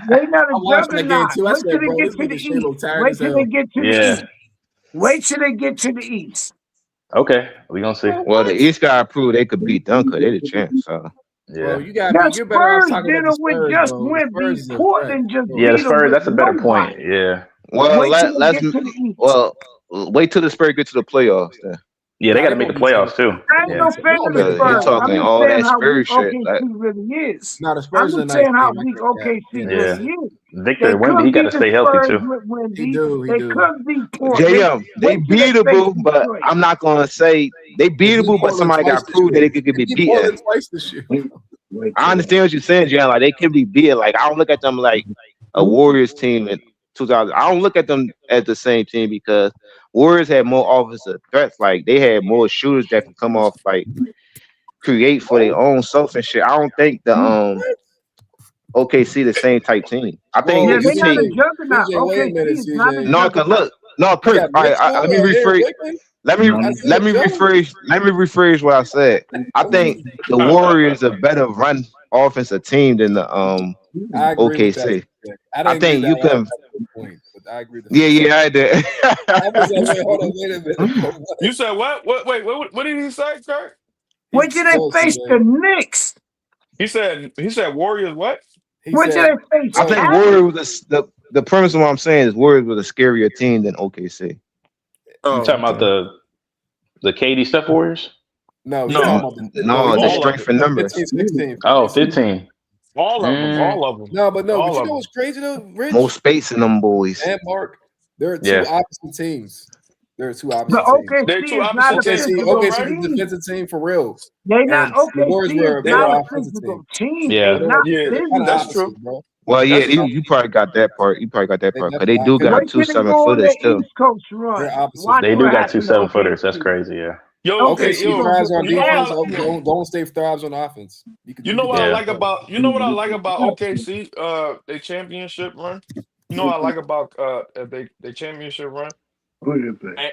They not I a watched that game juggernaut. too. I Wait said, till they bro, get this to the nigga Shane East. tired Wait as till hell. they get to the Yeah. East. Wait till they get to the East. Okay, we gonna see. Well, the East got proved they could beat them because they the champs. So Bro, Yeah. you're better off Spurs talking did about the it with Spurs, just bro. The Wemby. Spurs is a threat. Portland just Bro. Yeah, the beat them Spurs. with That's a better point. nobody. Yeah. well, Wait till they let's get to the East. wait till the Spurs get to the playoffs. Then Yeah, they Nah, got to they make the gonna get playoffs too. I ain't Yeah. no fan of the make the he Spurs. playoffs. I'm talking just all saying that how weak Spurs shit. OKC Like, really is. Nah, the I'm Spurs is a just nice saying how team. I weak get that. OKC Yeah. really Yeah. is. Victor They Wemby, could he got to beat the stay healthy Spurs too. with He Wemby. do. He They do. could beat Portland. JM, they Wait till they face beatable, but Detroit. I'm not gonna say they They beat beatable, but Portland somebody twice got this proved that year. they could They be beat beaten. Portland twice this year. I understand what you're saying, JM. Like they can be beaten. Like I don't look at them like a Warriors team in 2000. I don't look at them as the same team because Warriors had more offensive threats. Like they had more shooters that can come off like create for their own self and shit. I don't think the OKC the same type team. I think Yeah, if you they not a take juggernaut. CJ, wait a OKC minute, is not a CJ. no, cause juggernaut. look, no, You Kirk. got All right, Mitchell let me and Eric rephrase. Wiggins. Let me rephrase what I said. I think the Warriors are better run offensive team than the I agree with that. OKC. I I didn't agree think with you that can. last point, but I agree with Yeah, I did. I was like, wait a minute. You said what? What did he say, Kurt? Wait till they face the Knicks. He said Warriors what? Wait till they face I think Warriors was the premise of what I'm saying is Warriors was a scarier team than OKC. You talking about the KD Steph Warriors? No, the strength in numbers. 15. Oh, 15. All of them. No, but All you of know what's crazy though, Rich? More space in them boys. And Mark, there are two opposite teams. There are two opposite The teams. OKC They're two is not a opposite teams. physical OKC team. is a defensive team for real. They not And the Warriors were OKC a is better not a offensive physical team. team. Yeah. They're not Yeah, physical. that's true. Bro. Well, yeah, That's you probably got that part. You probably got that part because they do got Wait two till they go on 7-footers their too. East Coast run. They're opposite. Watch They what do got happens 2 to 7-footers. That's OKC. crazy, yeah. Yo, Okay, yo, thrives on you know defense. what Don't stay thrives on offense. You know what I like about OKC, their championship run? You know what I like about they championship run?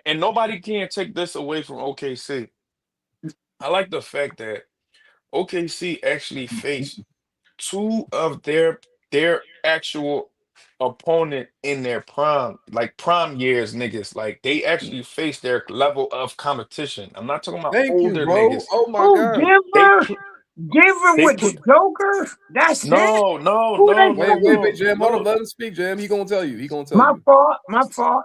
And nobody can take this away from OKC. I like the fact that OKC actually faced two of their actual opponent in their prime, like prime years niggas. Like they actually faced their level of competition. I'm not talking about Thank you, older bro. niggas. Oh my Who, god. Denver? Denver they with pl- the Joker? That's it? No, Who they Wait, playing? Jam. Hold on, let him speak, Jam. He gonna tell you. My fault.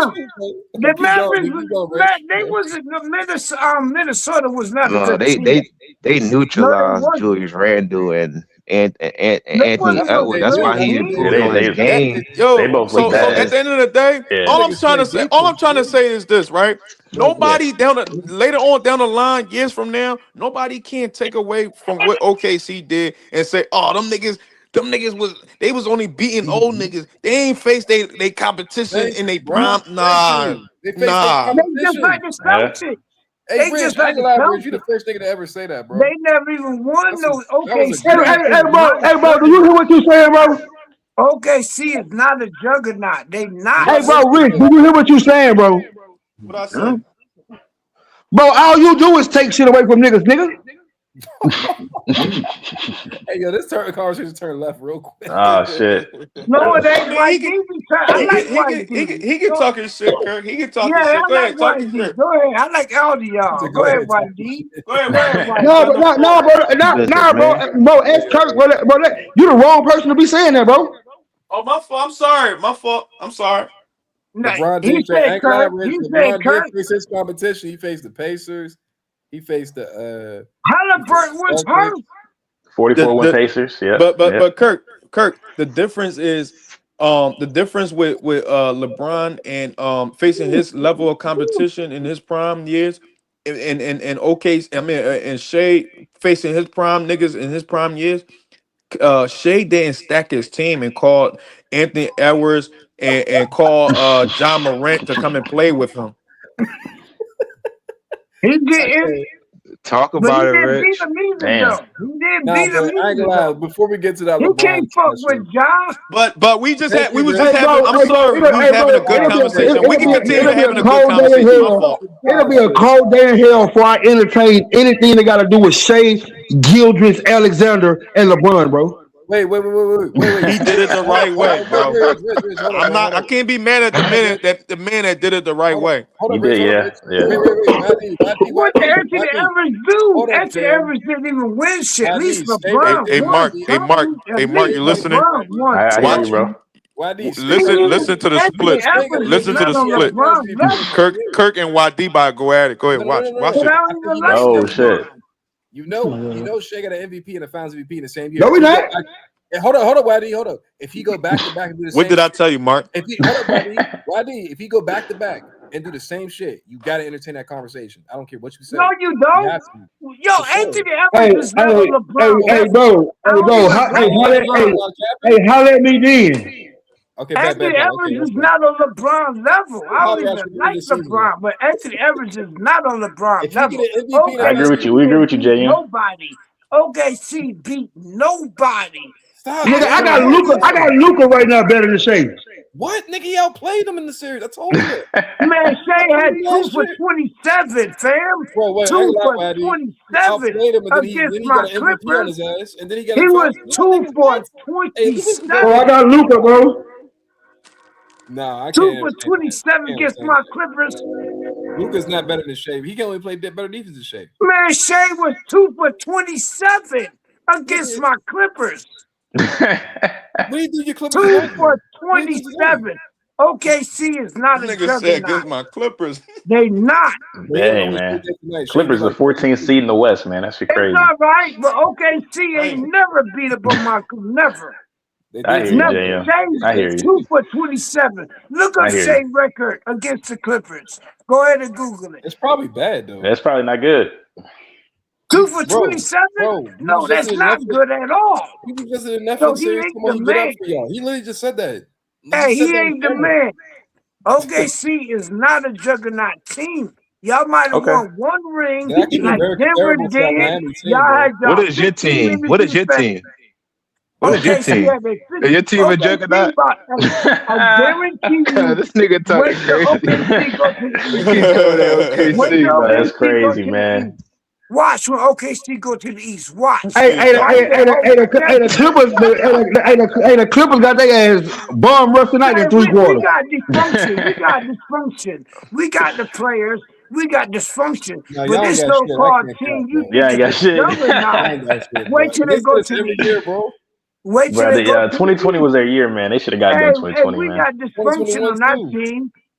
The Keep going, Mavericks, keep going, Rich. they was Minnesota was not a good They team. they No, they neutralized wasn't. Julius Randle and Anthony Edwards. That's why he improved on his game. They both So look bad. at the end of the day, all I'm trying to say is this, right? Nobody later on down the line, years from now, nobody can take away from what OKC did and say, oh, them niggas was only beating old niggas. They ain't faced they competition in their prime. Nah. They just like the Yeah. Celtics. Hey, Rich, I ain't gonna lie, Rich, you the first nigga to ever say that, bro. They never even won those. Hey, bro, do you hear what you saying, bro? OKC is not a juggernaut. They not. Hey, bro, Rich, do you hear what you saying, bro? What I say? Bro, all you do is take shit away from niggas, nigga. Hey, yo, this conversation turned left real quick. Oh shit. No, it ain't like He can talk his shit, Kirk. He can talk his shit. Go ahead, talk his shit. Go ahead. I like all of y'all. Go ahead, YD. Go ahead. No, bro, ask Kirk, bro, you the wrong person to be saying that, bro. Oh, my fault. I'm sorry. My fault. I'm sorry. LeBron he did said Kirk. He said Kirk. face his competition. He faced the Pacers. He faced the Halliburton was hurt. 44-1 Pacers. Yeah. But Kirk, the difference is the difference with LeBron and facing his level of competition in his prime years and and Shea facing his prime niggas in his prime years. Shea didn't stack his team and called Anthony Edwards and called John Morant to come and play with him. He didn't. Talk about it, Rich. He didn't beat him I ain't gonna lie. Before we get to that, you can't fuck with John. But we just had we was just having. I'm sorry, we was having a good conversation. We can continue having a good conversation. My fault. It'll be a cold day in hell before I entertain anything that got to do with Shea, Gildress, Alexander, and LeBron, bro. Wait. He did it the right way, bro. I can't be mad at the man that did it the right way. He did, yeah. What did Anthony Edwards do? Anthony Edwards didn't even win shit. At least LeBron. Hey, Mark, you listening? I hear you, bro. Listen to the split. Listen to the split. Kirk and YD by go at it. Go ahead, watch it. Oh shit. You know, Shea got an MVP and a Finals MVP in the same year. No, we not. Hold on, YD, hold up. If he go back to back and do the same, what did I tell you, Mark? If he YD, if he go back to back and do the same shit, you gotta entertain that conversation. I don't care what you say. No, you don't. Yo, Anthony Edwards is not LeBron. Hey, bro, holla at me then. Okay, Anthony Edwards is not on LeBron level. I don't even like LeBron, but Anthony Edwards is not on LeBron level. I agree with you. We agree with you, JM. Nobody. OKC beat nobody. Stop. Nigga, I got Luka right now better than Shea. What? Nigga, he outplayed him in the series. I told you. Man, Shea had 2 for 27, fam. Bro, wait, 2 for 27 against my Clippers. He was 2 for 27. Bro, I got Luka, bro. Nah, I 2 can't. for 27 against my Clippers. Luka's not better than Shea. He can only play better defense than Shea. Man, Shea was 2 for 27 against my Clippers. What do you do your Clippers? 2 for 27. OKC is not a Nigga said against my Clippers. They not. Hey, man. Clippers are the 14th seed in the West, man. That's crazy. It's all right, but OKC ain't never beat up on my never. I hear you, JM. I hear you. 2 for 27. Look up Shea record against the Clippers. Go ahead and Google it. It's probably bad, though. That's probably not good. 2 for 27? No, that's not good at all. He was just in the So Netflix he series. ain't Come on, the he get up man. for y'all. He literally just said that. Hey, he ain't the man. OKC is not a juggernaut team. Y'all might have won one ring like Denver did. Y'all had What is your team? What is your team? What is your team? Is your team a juggernaut? I guarantee you. This nigga talking crazy. That's crazy, man. Watch when OKC go to the East. Watch. The Clippers got their ass bomb rush tonight in 3 quarters. We got dysfunction. We got the players. We got dysfunction. No, but this so-called team, Yeah, I got shit. Wait till they go to the year, bro. Wait till they go. 2020 was their year, man. They should have got done 2020, we man. got dysfunction on that team.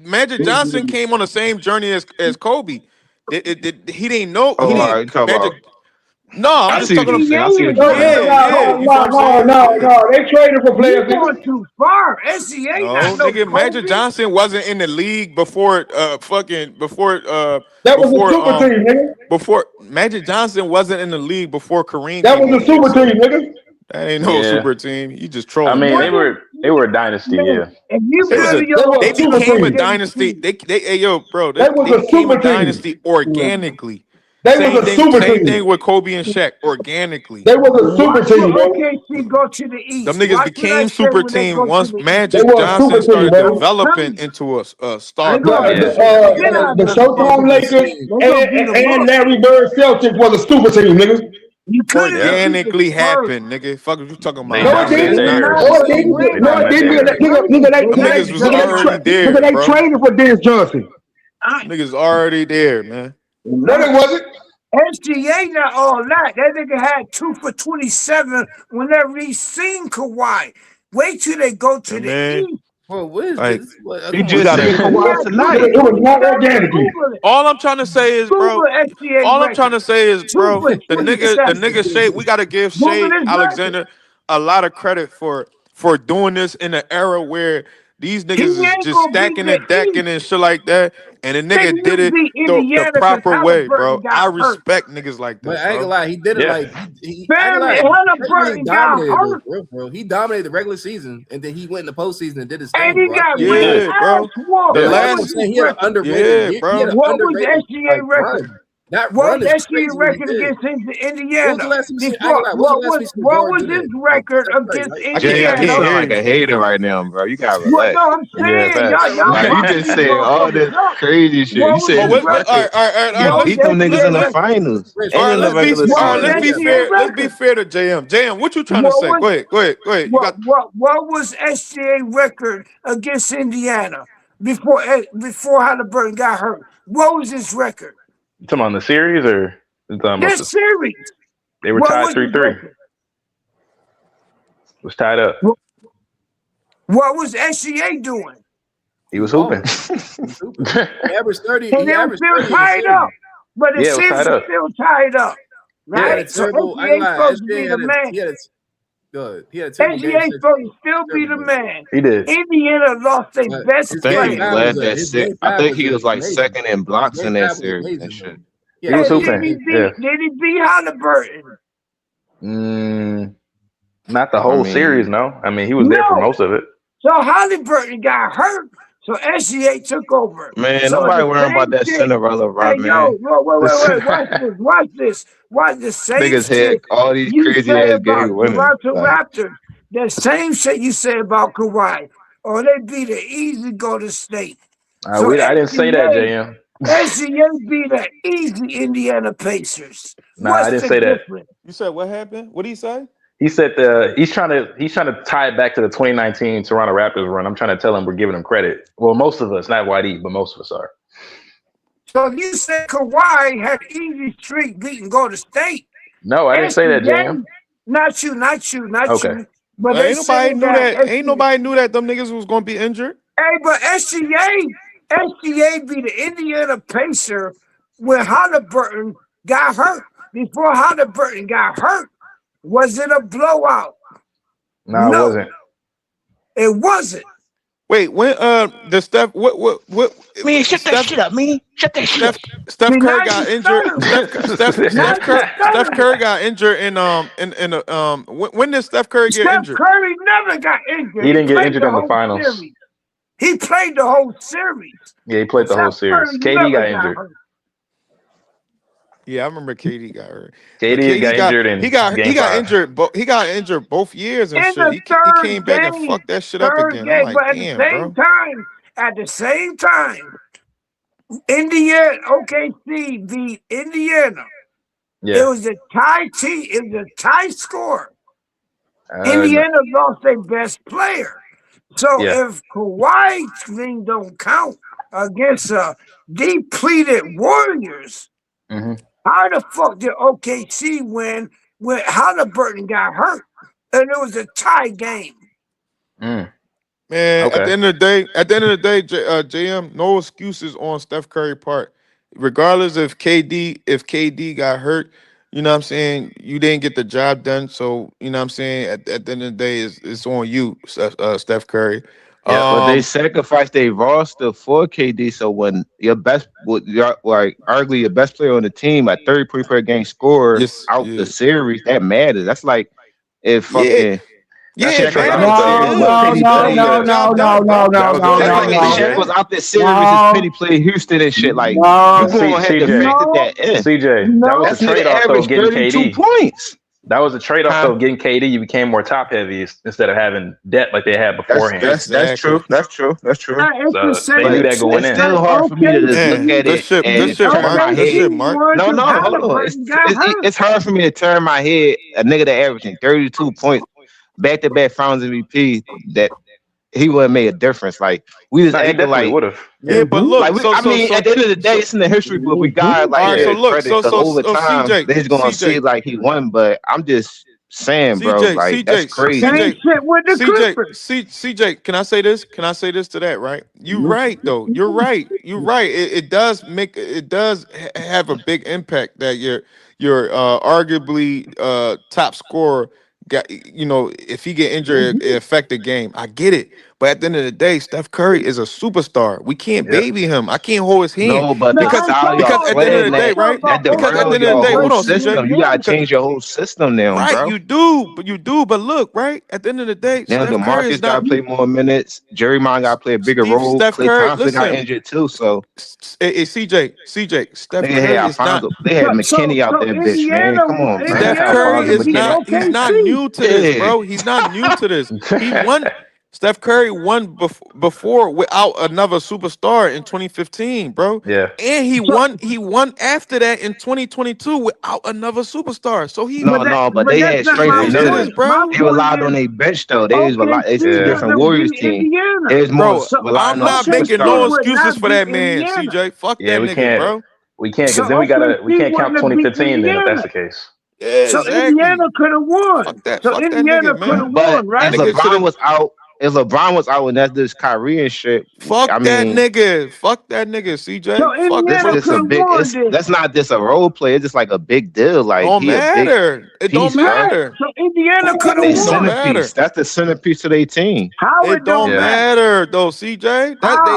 Magic Johnson came on the same journey as Kobe. He didn't know. Oh, He all right, you didn't talking about? Magic. No, I'm I just see what talking you're about. saying. I see what No, you're saying. You see what I'm saying? no. They traded for players. You going too far. NCAA No, not no nigga, Magic Kobe. Johnson wasn't in the league before That was a super team, nigga. before Magic Johnson wasn't in the league before Kareem That came was in a the league. super So team, nigga. that ain't no Yeah. super team. You just I trolling, mean, bro. they were a dynasty. Yeah. If you It was go a to your They they was a super became a team. dynasty. Hey yo, bro, They they was a became a super team. dynasty organically. They was a super Same team. thing with Kobe and Shaq organically. They was a super Watch team, what bro. OKC go to the East. Them niggas Watch what I became say super when they team go to once the East. They Magic were a super Johnson team, started bro. developing into a star They gonna player. The Showtime Lakers and Larry Bird Celtics was a super team, nigga. You couldn't beat the Organically Spurs. happened, nigga. Fuck what you talking They about? No, it dominated didn't. the They era. not No, it gonna didn't. win. They No, it dominated the didn't. era. Them niggas was already there, They bro. traded for Dennis Johnson. Niggas already there, man. No, they wasn't. SGA not all that. That nigga had 2 for 27 whenever he seen Kawhi. Wait till they go to Yeah, the man. East. Well, what is Like, this? What, He come on, just man. seen Kawhi tonight. It was not organically. Google it. all I'm trying to say is, Google bro. SGA All I'm record. trying to say is, 2 bro. for The 27. nigga Shea. We gotta give Google Shea his record. Alexander a lot of credit for doing this in an era where these He niggas is ain't just gonna beat stacking the and decking East. and shit like that. And the Nigga, nigga did you it beat the Indiana because proper way, Halliburton bro. I got hurt. respect niggas like But that, I ain't gonna bro. lie, he did it Yeah. like I ain't gonna Fam, lie. He really Halliburton got dominated hurt. though, bro. He dominated the regular season, and then he went in the postseason and did his And thing, he bro. got He did. his Yeah, ass bro. whooped. The But What that's what I'm was last, saying. his He had an record? underrated yeah, year. He had bro. an What was underrated SGA record? run. That What run was is SGA crazy what he record did. against What was the Indiana? last time you seen? I ain't Before gonna lie. What's the last time you seen what LeBron was do his that? record Steph Curry, against right? Jay, you Indiana? sound like a hater right now, bro. You gotta What? relax. No, I'm Yeah, saying facts. y'all Like you watching just these said all this motherfuckers up. crazy shit. What You was said But his his what? All record? record. right, all right, all right. You What Let was beat them niggas SGA in the let record? finals Rich, and all in right. the Let's be regular What all right. was Let's season. be SGA fair. Let's be record? fair to JM. JM, what you trying to What say? was Go ahead. You got. what was SGA record against Indiana before Halliburton got hurt? What was his record? You talking about the series or you talking about This series. they were What tied was his 3-3. It record? was tied up. What was SGA doing? He was hooping. He averaged 30. And He it was averaged still 30 in the tied series. up. But the Yeah, it was series tied was up. still tied up. He had a Right? So terrible. I ain't SGA gonna lie. supposed to SGA be had the a man. he had a terrible game SGA six. supposed to still be the Terrible game. man. He did. Indiana lost their But best I his think game he player. five was led that his six. game I five think was he was like amazing. second in His blocks in game that five was series and amazing, shit. bro. He was And hooping. Yeah. did he beat Halliburton? Not the I whole series, mean, no. I mean, he was there for No. most of it. So Halliburton got hurt. So SGA took over. man, So nobody the worrying about same that shit. Cinderella Hey, run, yo, man. wait. Watch this. Watch the same Niggas had shit all these you crazy say ass about game winners. Toronto Like, Raptors. The same shit you say about Kawhi. Or they beat an easy Golden State. So I didn't say that, JM. SGA beat an easy Indiana Pacers. Nah, I What's didn't the say that. difference? You said what happened? What did he say? He said he's trying to tie it back to the 2019 Toronto Raptors run. I'm trying to tell him we're giving him credit. Well, most of us, not YD, but most of us are. So you said Kawhi had easy streak beating Golden State. No, I didn't say that, JM. Not you. Okay. But Well, they ain't nobody saying knew that that. Ain't nobody knew that them niggas was gonna be injured. Hey, but SGA beat the Indiana Pacer when Halliburton got hurt. Before Halliburton got hurt, was it a blowout? No, it wasn't. It wasn't. Wait, when the Steph what man, shut that shit up, man. Shut that shit up. Steph Curry got injured. Steph Curry got injured in when did Steph Curry get injured? Steph Curry never got injured. He didn't get played injured the in the whole finals. series. He played the whole series. Yeah, he played the whole series. Curry KD never got injured. hurt. Yeah, I remember KD got hurt. KD got injured in he got game five. injured. He got injured both years and In shit. the He third came back and game, fucked that shit up again. I'm like, but damn, bro. at the same time, Indiana, OKC beat Indiana. Yeah. It was a tie score. Indiana lost their best player. So if Kawhi's thing don't count against depleted Warriors, how the fuck did OKC win when Halliburton got hurt and it was a tie game? Man, at the end of the day, JM, no excuses on Steph Curry part. Regardless if KD got hurt, you know what I'm saying, you didn't get the job done. So, you know what I'm saying, at the end of the day, it's on you, Steph Curry. Yeah, but they sacrificed their roster for KD. So when your best, like arguably your best player on the team at 30 points per game score out the series, that matters. That's like if fucking Yeah, Shaq was man, out I'm the saying series. good. Penny He's played getting the good. job done, bro. That's like if Shaq was out the series and Penny played Houston and shit. Like you going ahead to factor that in. CJ, that was That's the nigga trade off though, average getting 32 KD. points. That was a trade off Huh? though, getting KD. You became more top heavy instead of having depth like they had beforehand. That's true. That's true. That's true. So they knew that going It's in. still hard for me to just look at Good it shit. Good and shit, turn Mark. my Good head. shit, Mark. No, hold on. It's hard for me to turn my head. A nigga that averaging 32 points, back-to-back Finals MVP, that he would have made a difference. Like we just Nah, he acting definitely like would have. Yeah, but look, at the end of the day, it's in the history book. We got like all right. So give look, credit because over time CJ, they're just gonna see like he won. But I'm just saying, bro, like that's crazy. CJ, can I say this? Can I say this to that, right? You right though. You're right. You're right. It does have a big impact that you're arguably top scorer got, if he get injured, it affect the game. I get it. But at the end of the day, Steph Curry is a superstar. We can't baby him. I can't hold his hand. No, but the style y'all Because at the end of playing the day, right? that Because at the derail end of the your day, whole hold on, system. CJ. You gotta change your whole system now, Right, bro. you do, but look, right? At the end of the day, Now Steph Curry is DeMarcus gotta not play more minutes. Jerry Mon gotta play a bigger role. Steph Klay Curry. Thompson got Listen, injured too, so CJ, Steph nigga Curry had is not. Alfonso. They had McKinney out there, bitch, man. Come on, bro. Steph Curry is not. He's not new to this, Yeah. bro. He's not new to this. He won. Steph Curry won before without another superstar in 2015, bro. Yeah. And he won after that in 2022 without another superstar. So he But they had strength new in to this, numbers. bro. They relied on their bench though. They was it's two different Warriors team. It was more Bro, relying I'm on not making no superstars. excuses for that man, CJ. Fuck Yeah, that we nigga, can't. bro. We can't because then we can't count 2015 then if that's the case. Yeah, So exactly. Indiana could have won. Fuck that Indiana nigga, could man. have But won, right? if LeBron was out, and that's this Kyrie and shit, Fuck I that mean, nigga. Fuck that nigga, CJ. So Fuck this Indiana is could a have big. won this. That's not just a role play. It's just like a big deal. Like Don't he a big matter. It piece, don't bro. matter. So Indiana could They have won. centerpiece. That's the centerpiece of their team. How It don't matter though, CJ.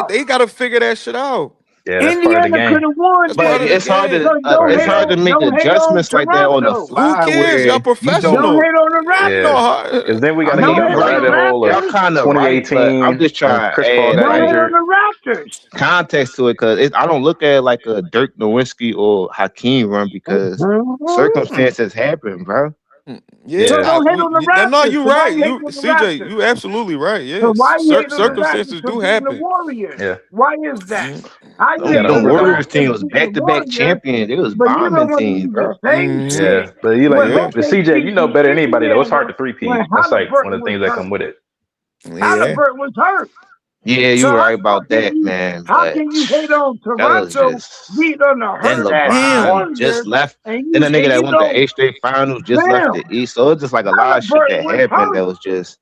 They gotta figure that shit out. Yeah, that's part of the Indiana could game. have won. That's But part of the it's hard game. to it's hard to make don't hate on adjustments like that on the Toronto. Who fly. cares? Where Y'all you professional. Don't hate on the Raptors. Yeah. Because then we got to don't. go I down mean, the you're rabbit right. hole of Y'all kind of right, but 2018 I'm just when trying to Chris Paul add got Don't hate like on injured. the Raptors. context to it because I don't look at it like a Dirk Nowitzki or Hakeem run because circumstances happen, bro. Yeah, So don't hate on the Raptors. no, you So why right. you hate You on the CJ, Raptors? you absolutely right. Yeah, So why you hate on the Raptors circumstances for do beating the happen. Warriors? Yeah. Why is that? How you Them hate on the Warriors Raptors team for was beating the back-to-back Warriors, champions. It was but you don't bombing want to teams, do the bro. same Yeah. shit But you when but CJ, you know better than anybody though. It's hard to when three-peat. That's like one Halliburton of the was things that hurt. come with it. Yeah. Halliburton was hurt. Yeah, So you're how right the fuck about that, man. how But can you hate on that was Toronto just beating on the then hurt ass LeBron just Warriors left. and Then the nigga that you went to know, 8 straight finals just left damn, the East. So it's just like a lot of shit Halliburton that was happened that hurt. was just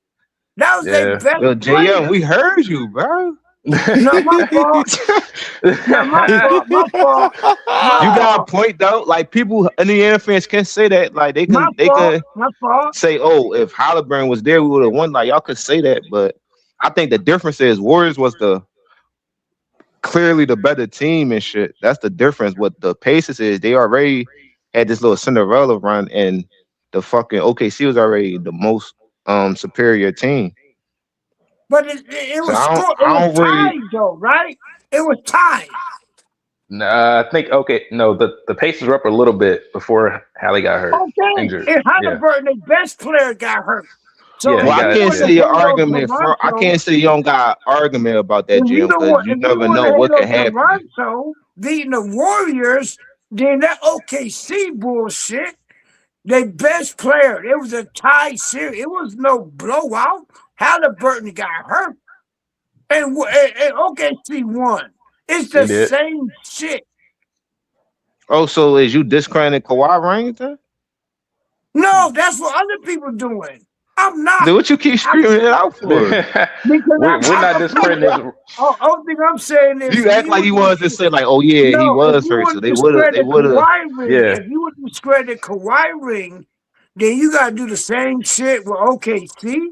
That was their best Yo, JM, player. we heard you, bro. Not my fault. Not my fault. My fault. You got a point though. Like people, Indiana fans can say that. Like they can My fault. say, oh, if Halliburton was there, we would have won. Like y'all could say that, but I think the difference is Warriors was clearly the better team and shit. That's the difference. What the Pacers is, they already had this little Cinderella run, and the fucking OKC was already the most superior team. But it So was I scored. It don't was really. tied though, right? It was tied. Nah, I think the Pacers were up a little bit before Hallie got hurt. Okay. Injured. And Halliburton, the best player, got hurt. So Yeah, Well, I can't see your argument Toronto, I can't say you don't got an argument about that, if you Jim, don't because want, you if you never want know to what hate can happen. on Toronto beating the Warriors, then that OKC bullshit. Their best player. It was a tie series. It was no blowout. Halliburton got hurt, and OKC won. It's the same shit. Oh, so is you discrediting Kawhi Bryant? No, that's what other people doing. I'm not. Then what you keep screaming it out for? We're not discrediting. Only thing I'm saying is You act like you wanted to say like, oh yeah, he was hurt, so they would have. Yeah. If you would discredit Kawhi ring, then you gotta do the same shit with OKC.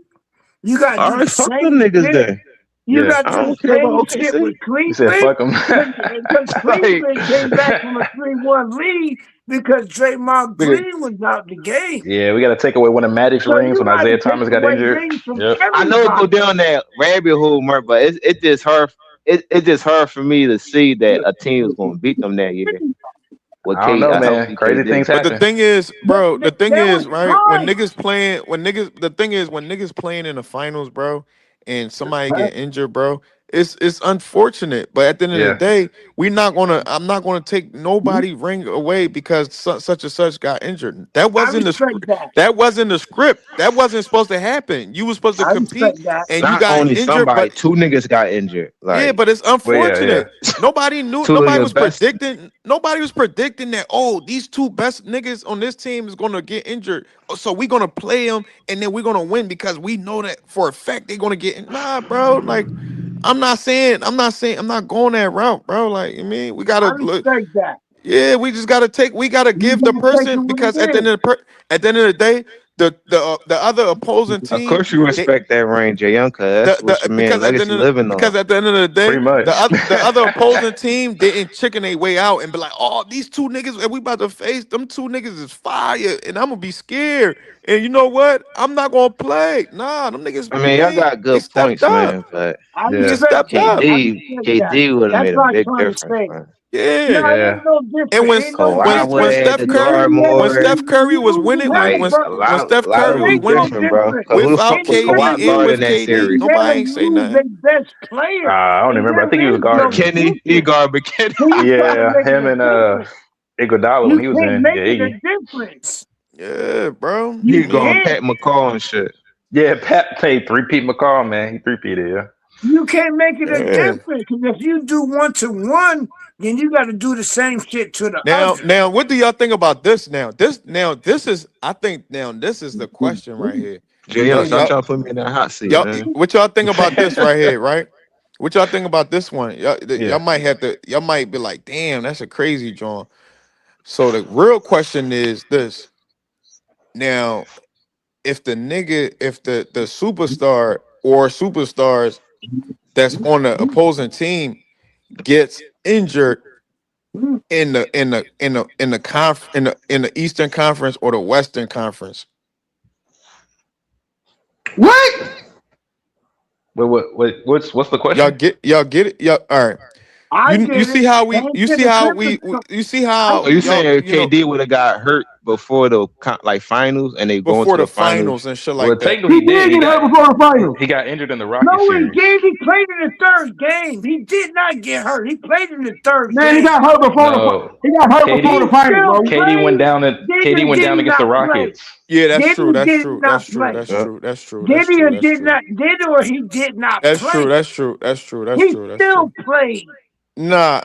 You gotta do the fuck same them niggas shit. then. You got to do the same shit with You said fuck Cleveland. them. Because Cleveland came back from a 3-1 lead because Draymond Green was out the game. Yeah, we got to take away one of Magic's So rings you when got to Isaiah take Thomas got away injured. rings from Yep. I know it go everybody. down that rabbit hole, Mark, but it just hard. It just hard for me to see that a team was going to beat them that year. With I don't know, a man. healthy Crazy things KD. But the happen. thing is, bro, the thing There was is, right? When time. niggas playing, the thing is, when niggas playing in the finals, bro, and somebody get injured, bro, it's unfortunate. But at the end of the Yeah. day, I'm not gonna take nobody ring away because such and such got injured. That I wasn't the respect script. that. That wasn't the script. That wasn't supposed to happen. You was supposed to I compete, respect that. and you Not got only injured, somebody, but. two niggas got injured. Yeah, Like, but it's But yeah. unfortunate. Nobody knew. two of Nobody your was best. predicting. Nobody was predicting that. Oh, these two best niggas on this team is gonna get injured. So we're gonna play them, and then we're gonna win because we know that for a fact they're gonna get. Nah, bro. Like, I'm not going that route, bro. Like, I mean, we I gotta look. respect that. Yeah, we just gotta take. We gotta You give the gotta take it person what because it is. at the end of the day, the other opposing Of team. course, you respect that ring, Jay Young, cause that's what your man Because at the legacy end of living on. because at the end of the day, Pretty much. the other opposing team didn't chicken their way out and be like, oh, these two niggas that we about to face, them two niggas is fire, and I'm gonna be scared. And you know what? I'm not gonna play. Nah, them niggas, I mean, y'all got they good stepped points, up. man, but I They Yeah. respect stepped that. up. I KD, respect that. KD would have That's made a what I'm big trying to difference, say. man. Yeah. No, it Yeah. ain't no different. And Ain't no Kawhi different. when would have had Steph to Curry guard when more. Steph Curry was You winning right, Like a when lot, Steph a lot of Curry it was was ain't no winning different, bro. different. Cause who the without fuck was And KD Kawhi they, and guarding with that KD, series? nobody they ain't say use their nothing. best player. I don't And remember. I think he was there is no guarding. McKinney, he difference. guard McKinney. So you try to Yeah, make it him a and difference. Iguodala when You he was can't in. make Yeah, it a Iggy. difference. Yeah, bro. I You He guard mean, Pat can't. McCall and shit. Yeah, Pat played three-peat McCall, man. He three-peated, yeah. You can't make it a yeah. difference. Because if you do 1-to-1, then you got to do the same shit to the other. Now, what do y'all think about this? This is, I think, now this is the question right here. Jay Young, stop trying to put me in that hot seat, man. What y'all think about this right here, right? What y'all think about this one? Y'all Yeah. y'all might be like, damn, that's a crazy John. So the real question is this. Now, if the superstar or superstars that's on the opposing team gets injured in the Eastern Conference or the Western Conference. What? What's the question? Y'all get it? Y'all all right. I You get see it. how we Thanks you to see the how Clippers. you see how So you y'all saying KD would have got hurt before the finals and they go before into the the finals? finals and shit Well, like that. technically He he did. did get hurt before the finals. He got injured in the No, Rockets he series. did. He played in the third game. He did not get hurt. He played in the third Man, he game. got hurt before No. he got hurt He before the finals, still bro. KD went played. down against the Not play. Rockets. Yeah, that's true. Gideon That's did true. not That's true. play. That's true. That's true. That's true. Gideon That's did true. not did or he did not That's play. true. That's true. That's true. That's He true. That's still true. played. Nah,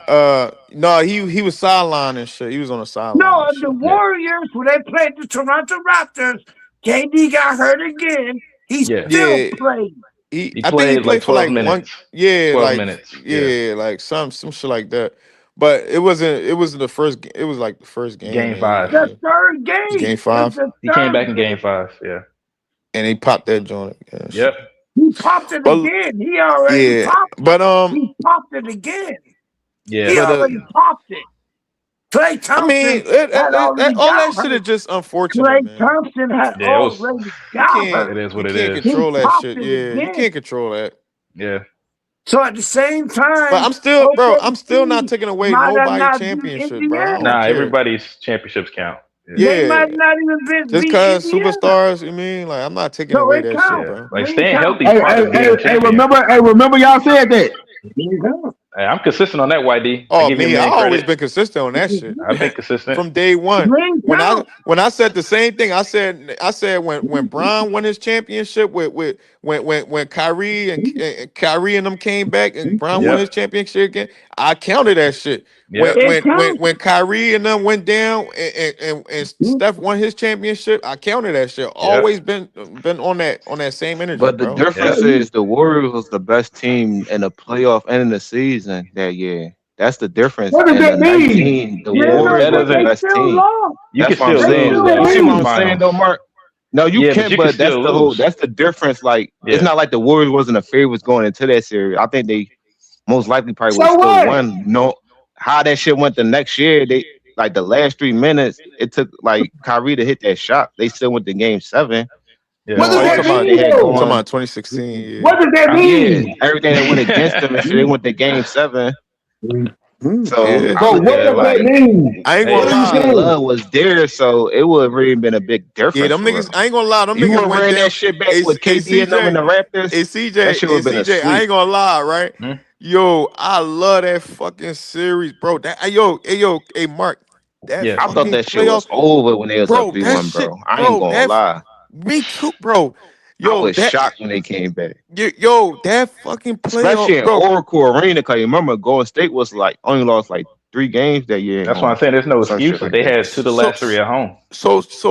he was sideline and shit. He was on the sideline No, and the shit. Warriors, when they played the Toronto Raptors, KD got hurt again. He Yeah. still Yeah. played. He I think he played like played for 12 like one. minutes. Yeah, 12 like minutes. Yeah. like some shit like that. But it wasn't. It was the first. It was like the first game. Game And 5. The third game. Game It was 5, the He came third back in game. game 5. Yeah. and he popped that joint. Yeah, Yep. He popped it but again. He already yeah, popped it. but He popped it again. Yeah. He but already popped it. Klay I Thompson mean, had already all that got shit is hurt. just unfortunate, Klay man. Thompson had Yeah, it was. already You got can't hurt. It is you what it can't is. He control that popped shit. it Yeah, you again. can't control that. Yeah. So at the same But time, I'm still not OKC taking away might have nobody not beat championship, bro. I Indiana. don't Nah, care. everybody's championships count. Yeah. They Yeah, might not even just beat cause Indiana. superstars, you mean? Like, I'm not taking So away it that shit, counts. Yeah. bro. Like Ring staying counts. healthy is part of being a champion. Remember y'all said that. Hey, I'm consistent on that, YD. I Oh, give you me, I man always credit. been consistent on that shit. I've been consistent. From day one. Ring counts. When I said the same thing, I said when Bron won his championship with when Kyrie and Kyrie and them came back and Bron won Yep. his championship again, I counted that shit. Yep. When Kyrie and them went down and Steph won his championship, I counted that shit. Always been on that same energy, But the bro. difference is the Warriors was the best team in the playoff and in the season that year. That's the difference. What does In the that mean? 19, the Yeah, but Warriors that was the doesn't. best Still team. lost. You That's can what I'm still saying. lose You see what I'm finals. saying, though, Mark? No, you Yeah, can, but you but can that's still the whole. lose. That's the difference. Like, it's Yeah. not like the Warriors wasn't a favorites going into that series. I think they most likely probably would So have still what? won. No, how that shit went the next year, they like the last 3 minutes, it took like Kyrie to hit that shot. They still went to game 7. Yeah. What does that Everything mean, they had though? going. 2016. Yeah. What does that Yeah, mean? everything that went against them and shit. They went to game 7. So Yeah. I Bro, look what at it does that like mean? I ain't the What gonna are you lie. initial saying? love was there, so it would have really been a big Yeah, difference them for niggas. real. I ain't gonna lie. Them You would niggas have went ran down. that shit back Hey, with hey, KD and them in CJ. the Raptors. Hey, That CJ. shit would Hey, have been a CJ. I sweep. ain't gonna lie, right? Hmm? Yo, I love that fucking series, bro. Hey, Mark. That Yeah. I thought fucking that shit playoff, was over when they was up bro. That 3-1, shit, bro. I ain't bro. gonna lie. Me too, bro. I Yo, was shocked when they came back. that fucking Especially playoff, in bro. Oracle Arena, cause you remember Golden State was like only lost like 3 games that year That's why I'm saying there's no or some shit excuses. like They that. had 2 of the last 3 at home.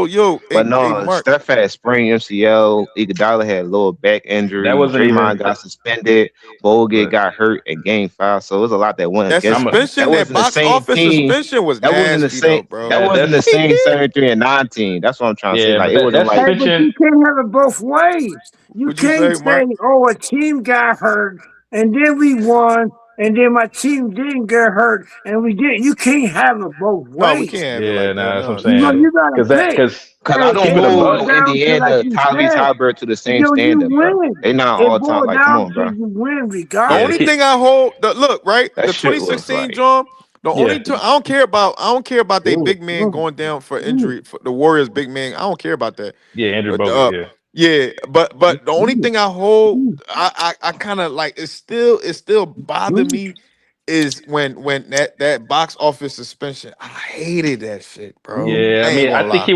Yo, But hey, no, Mark. Steph had sprained MCL. Iguodala had lower back That injury. wasn't even. Draymond got suspended. Bogut But got hurt in Game 5. So it was a lot that went That against them. That suspension, that wasn't the box same office team. suspension was That wasn't the nasty, same. though, bro. That wasn't the that's same 73 and 19. That's what I'm trying to say. yeah, Like but it wasn't that like Hey, but suspension. you can't have it both ways. You What'd you can't say, say, Mark? "Oh, a team got hurt and then we won, and then my team didn't get hurt and we didn't." You can't have it both No, we ways. can't have it Yeah, like that. nah, that's what I'm No, You know, saying. you gotta pick. Because because Hey, I don't keeping it a hold boils buck. no down to like Indiana you Tyrese said. Halliburton to the same Do you standard, bro. win? They not It all time. boils Like, come down on, to bro. you win the Yeah, to regardless. only keep. thing I hold, look, right, That the shit was 2016 like, John. The only Yeah, two, I don't care about their big man going down for injury. For the Warriors, big man, I don't care about that. yeah, Andrew But Bogut. Yeah, yeah, but the only thing I hold, I kind of like it still bother me is when that box office suspension. I hated that shit, bro. yeah. I I ain't mean, I gonna think lie.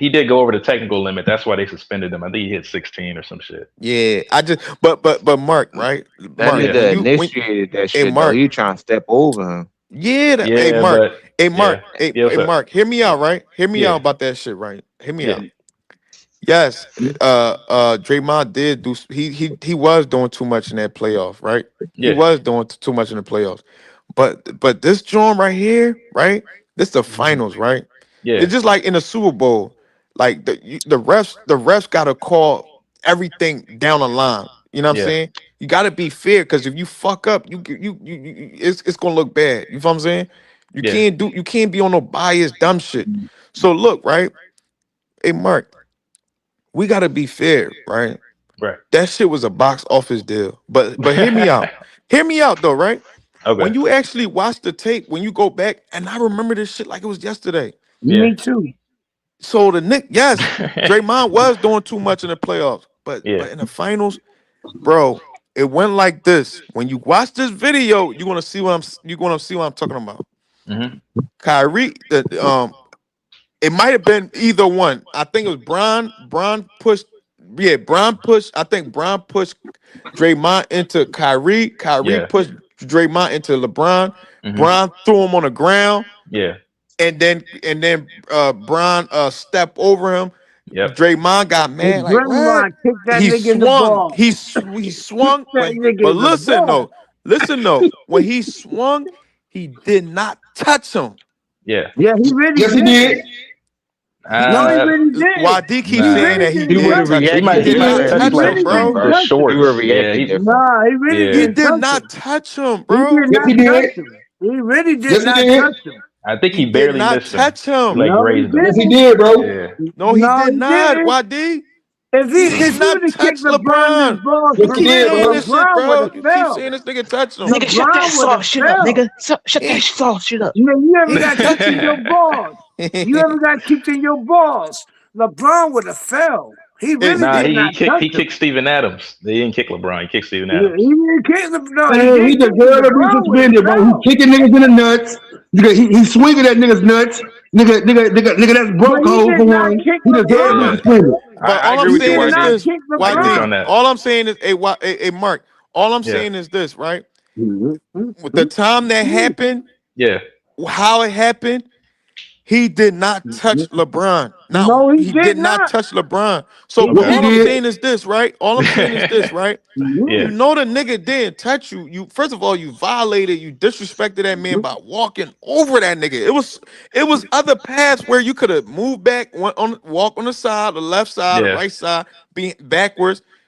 he did go over the technical limit. That's why they suspended him. I think he hit 16 or some shit. Yeah, I just but Mark, right? that Mark, Yeah, nigga when initiated that hey shit though. Mark, He trying to step over him. yeah, yeah, but Hey yeah, Mark, hey, yeah. What's hey up? Mark, hear me out, right? Hear me out Yeah, about that shit, right? Hear me yeah, out. Yes, Draymond did do. He was doing too much in that playoff, right? He yeah, was doing too much in the playoffs. But this joint right here, right? This the finals, right? yeah, It's just like in the Super Bowl, like the refs got to call everything down the line. You know what I'm yeah, saying? You got to be fair because if you fuck up, it's gonna look bad. You know what I'm saying? yeah. You can't be on no biased dumb shit. So look, right? Hey Mark, we got to be fair, right? Right. That shit was a box office deal. But hear me out. Hear me out though, right? When Okay. you actually watch the tape, when you go back, and I remember this shit like it was yesterday. Yeah, Me too. So yes, Draymond was doing too much in the playoffs, but yeah, in the finals, bro, it went like this. When you watch this video, you're gonna see what I'm talking about. hmm Kyrie, it might have been either one. I think it was Bron. Bron pushed. Yeah, Bron pushed. I think Bron pushed Draymond into Kyrie. Kyrie yeah, pushed Draymond into LeBron. hmm Bron threw him on the ground, yeah, and then Bron stepped over him. yep, Draymond got And mad, like what? Draymond kicked that He nigga in the swung. ball. He Kicked swung, that nigga but in the listen ball. though, when he swung, he did not touch him. yeah. Yeah, he really Yes, he did. did. No, he Uh, really did. YD He keeps nah. saying really that he He didn't would did touch have him. touch him. He He might reacted he did might not have different. touched He touch like him, really He, didn't bro. touch he him. would have yeah. reacted different. Nah, he really Yeah. He didn't did touch him. not touch him, He did bro. Yes, not he touch did. him. He really did Yes, he not did. touch him. I think He he did barely not missed him. touch He him. like No, he grazed him. Yes, he didn't. did, bro. Yeah. No, he No, did he not. didn't. YD. If He he did would not have kicked touch LeBron in his LeBron. balls You Yes, for he keep did, real, saying bro. this shit, LeBron would bro. have You keep fell. saying this nigga touched him. Nigga, shut that LeBron would have soft shit up, fell. nigga. Shut that He, soft shit up. You know, you he ever got didn't touch kicked in him. your balls? You ever got kicked in your balls? LeBron would have fell. He It's really Nah, did it, not he touch him. kicked Steven Adams. He didn't kick LeBron. He kicked Steven He Adams. didn't kick the no. He Man, he didn't kick him. deserved to be LeBron would have suspended, bro. He fell. kicking niggas in the nuts. Nigga, he swinging at niggas nuts. Nigga, that's But broke he hole did for not one. kick He deserved yeah, to be LeBron. but suspended. I all I'm agree He with you, saying did is not YD. this. kick I agree with you on LeBron. that. All I'm saying is, Mark. All I'm Yeah. saying is this, right? With the time that Mm-hmm. happened, Yeah. how it happened, he did not touch LeBron. Now No, he he did did not not. touch LeBron. So He Yes, Okay. he did all I'm did. saying is this, right? All I'm saying is this, right? Yeah. You know the nigga didn't touch you. You first of all, you violated, you disrespected that man by walking over that nigga. It was other paths where you could have moved back, walk on the side, the left side, the Yeah. right side, be backwards.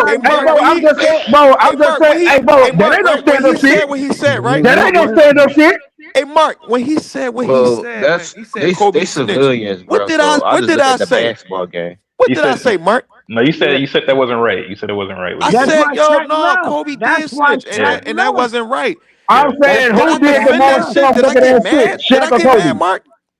bro, right, hey, Mark. bro, I'm just saying, bro, I'm just saying, hey, bro, Hey, that Mark, ain't no right? When stand he up said shit. what he said, right? That ain't no stand up shit. Hey, Mark, when he said what he Well, said, man, that's he said Kobe they snitched. civilians, bro. So I What just did look I at the say? basketball game. What You did I said say, Mark? no. You said that wasn't right. You said it wasn't right. What I you That's said. said, why yo, Shaq no, left. Kobe That's did why snitch, Yeah. Shaq and that left. wasn't right. I'm Yeah. saying Did who I did the defend more that shit? stuff Did I looking get at shit? mad? Did Shaq I or get mad, Kobe? Mark?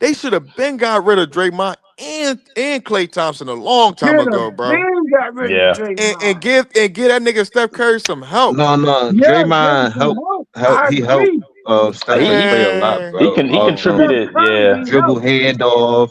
They should have been got rid of Draymond and Klay Thompson a long time ago, bro. Got rid of Draymond. And give that nigga Steph Curry some help. No, Draymond I he helped agree. Steph Curry play a lot, bro. He contributed, yeah. Dribble handoff,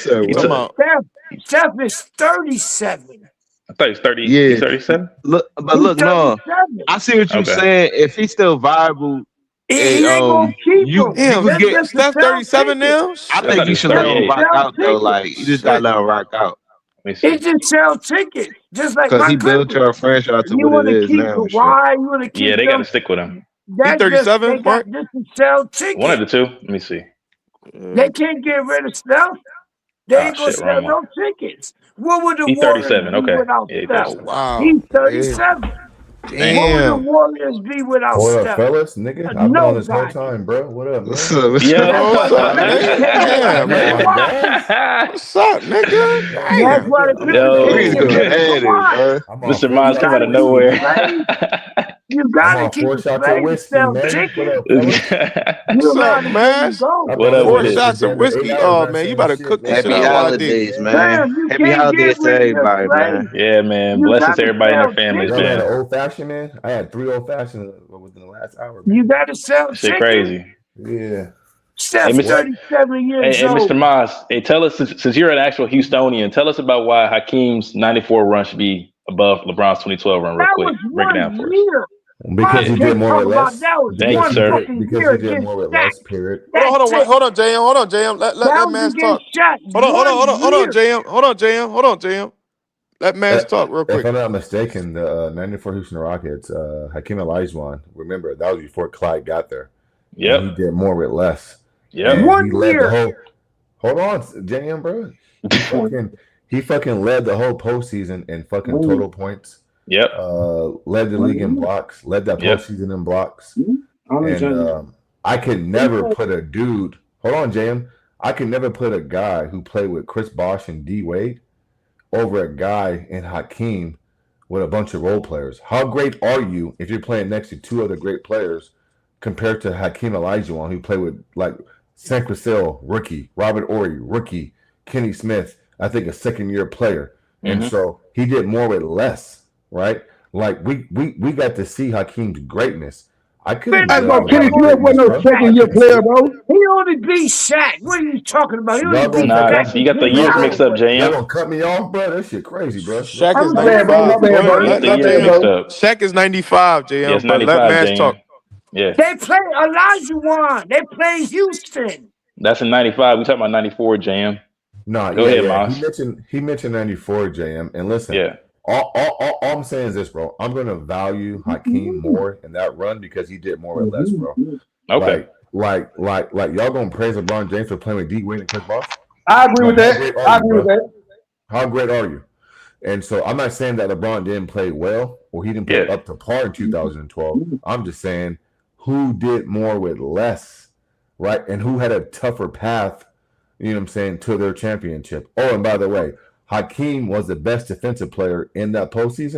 said He what? talking about Steph is 37. I thought he's 30. Yeah. He's 37. Look, but He's look, no, 37. I see what you're Okay. saying. If he's still viable, He ain't gonna keep you him. you damn. could get. Listen, Steph 37 now. I I think thought he you was should let him 38. rock out though. Shit. Like you just gotta let him rock out. It just sell tickets, just like Because my he built Clippers. your franchise to You what it want to is keep now and shit. Kawhi, you want to keep Yeah, they got them. to stick with him. He That's just they 37, got right? just to sell One of tickets. the two. Let me see. They can't get rid of Steph. They Ah, ain't gonna shit, sell wrong one. no tickets. What would the He Warriors 37. be Okay. without Yeah, he Steph? 37. Wow. He's 37. Damn. What would the Damn. Warriors be without What up, Steph? fellas? Nigga, I've been on this whole Nobody. time, bro. What up, man? Yeah. Oh, what's up, nigga? Damn, man. What's up, nigga? That's Damn. why the Clippers Yo, can't get rid of Kawhi. I'm on Mr. four Mons You come shots out gotta of of keep whiskey, the nowhere. man. play. You I'm gotta on keep 4 the shots play of to whiskey, sell man. What tickets. up, fellas? You What's know how up, the man? game go. I What thought up it Four with was it? for shots of damn near 8 whiskey. hours Oh, not man, you saying better shit, cook this man. shit Happy What out, up, YD. holidays, man? man. Damn, you Happy can't get holidays to rid of the everybody, man. play. Yeah, man. You Blessings to gotta everybody and their sell families, Y'all had tickets. an man. old fashioned, man? I had 3 old fashioned within the last hour, You man. gotta sell Shit tickets. crazy. Yeah. Hey, Steph's Mr. What? 37 years Hey, Mr. old. Mons, hey, tell us, since you're an actual Houstonian, tell us about why Hakeem's 94 run should be above LeBron's 2012 run real That 9 was quick. Break it down one for us. year. Because I Yeah. he did can't more talk with about less. that was Thank you, one sir. fucking Because year he did against more with Shaq. less, period. Hold on, That's it. hold on, JM. Hold on, JM. Let That that was man against talk. Shaq. Hold on, Year. JM. Hold on, JM. Hold on, JM. Let man talk real If quick. I'm not mistaken, the 94 Houston Rockets, Hakeem Olajuwon, remember, that was before Clyde got there. Yep. And he did more with less. Yep. And One he led the year. whole. Hold on, JM, bro. He fucking led the whole postseason in fucking total points. Yep. Led the league in blocks. Led that Yep. postseason in blocks. And I could never put a dude. Hold on, JM. I could never put a guy who played with Chris Bosh and D Wade over a guy in Hakeem with a bunch of role players. How great are you if you're playing next to 2 other great players compared to Hakeem Olajuwon, who played with like San Cristobal, rookie, Robert Horry, rookie, Kenny Smith, I think a second-year player. And so he did more with less, right? Like we got to see Hakeem's greatness. I couldn't do Hey, that bro, with Kenny LeBron's Smith greatness, wasn't no bro. second year player, bro. He only beat Shaq. What are you talking about? He only Y'all beat gonna Nah, Shaq. you got the Big years time. mixed up, y'all JM. gonna cut me off, bro? That shit crazy, bro. Shaq is I'm My bad, bro. 95. My Go bad, bro. ahead. You got the Let years My bad, mixed JM. bro. up. Shaq is 95, Yeah, JM. it's But let 95, man talk. JM. Yeah. They play Olajuwon. They play Houston. That's in 95. We talking about 94, JM. Nah, Go yeah, ahead, yeah. Mons. He mentioned 94, JM. And listen, Yeah. all I'm saying is this, bro. I'm gonna value Hakeem more in that run because he did more or less, bro. Okay. Like y'all gonna praise LeBron James for playing with D Wade and Chris Bosh? I agree with How that. great are I you, agree with bro? that. How great are you? And so I'm not saying that LeBron didn't play well or he didn't play Yeah. up to par in 2012. I'm just saying who did more with less, right? And who had a tougher path, you know what I'm saying, to their championship. Oh, and by the way, Hakeem was the best defensive player in that postseason.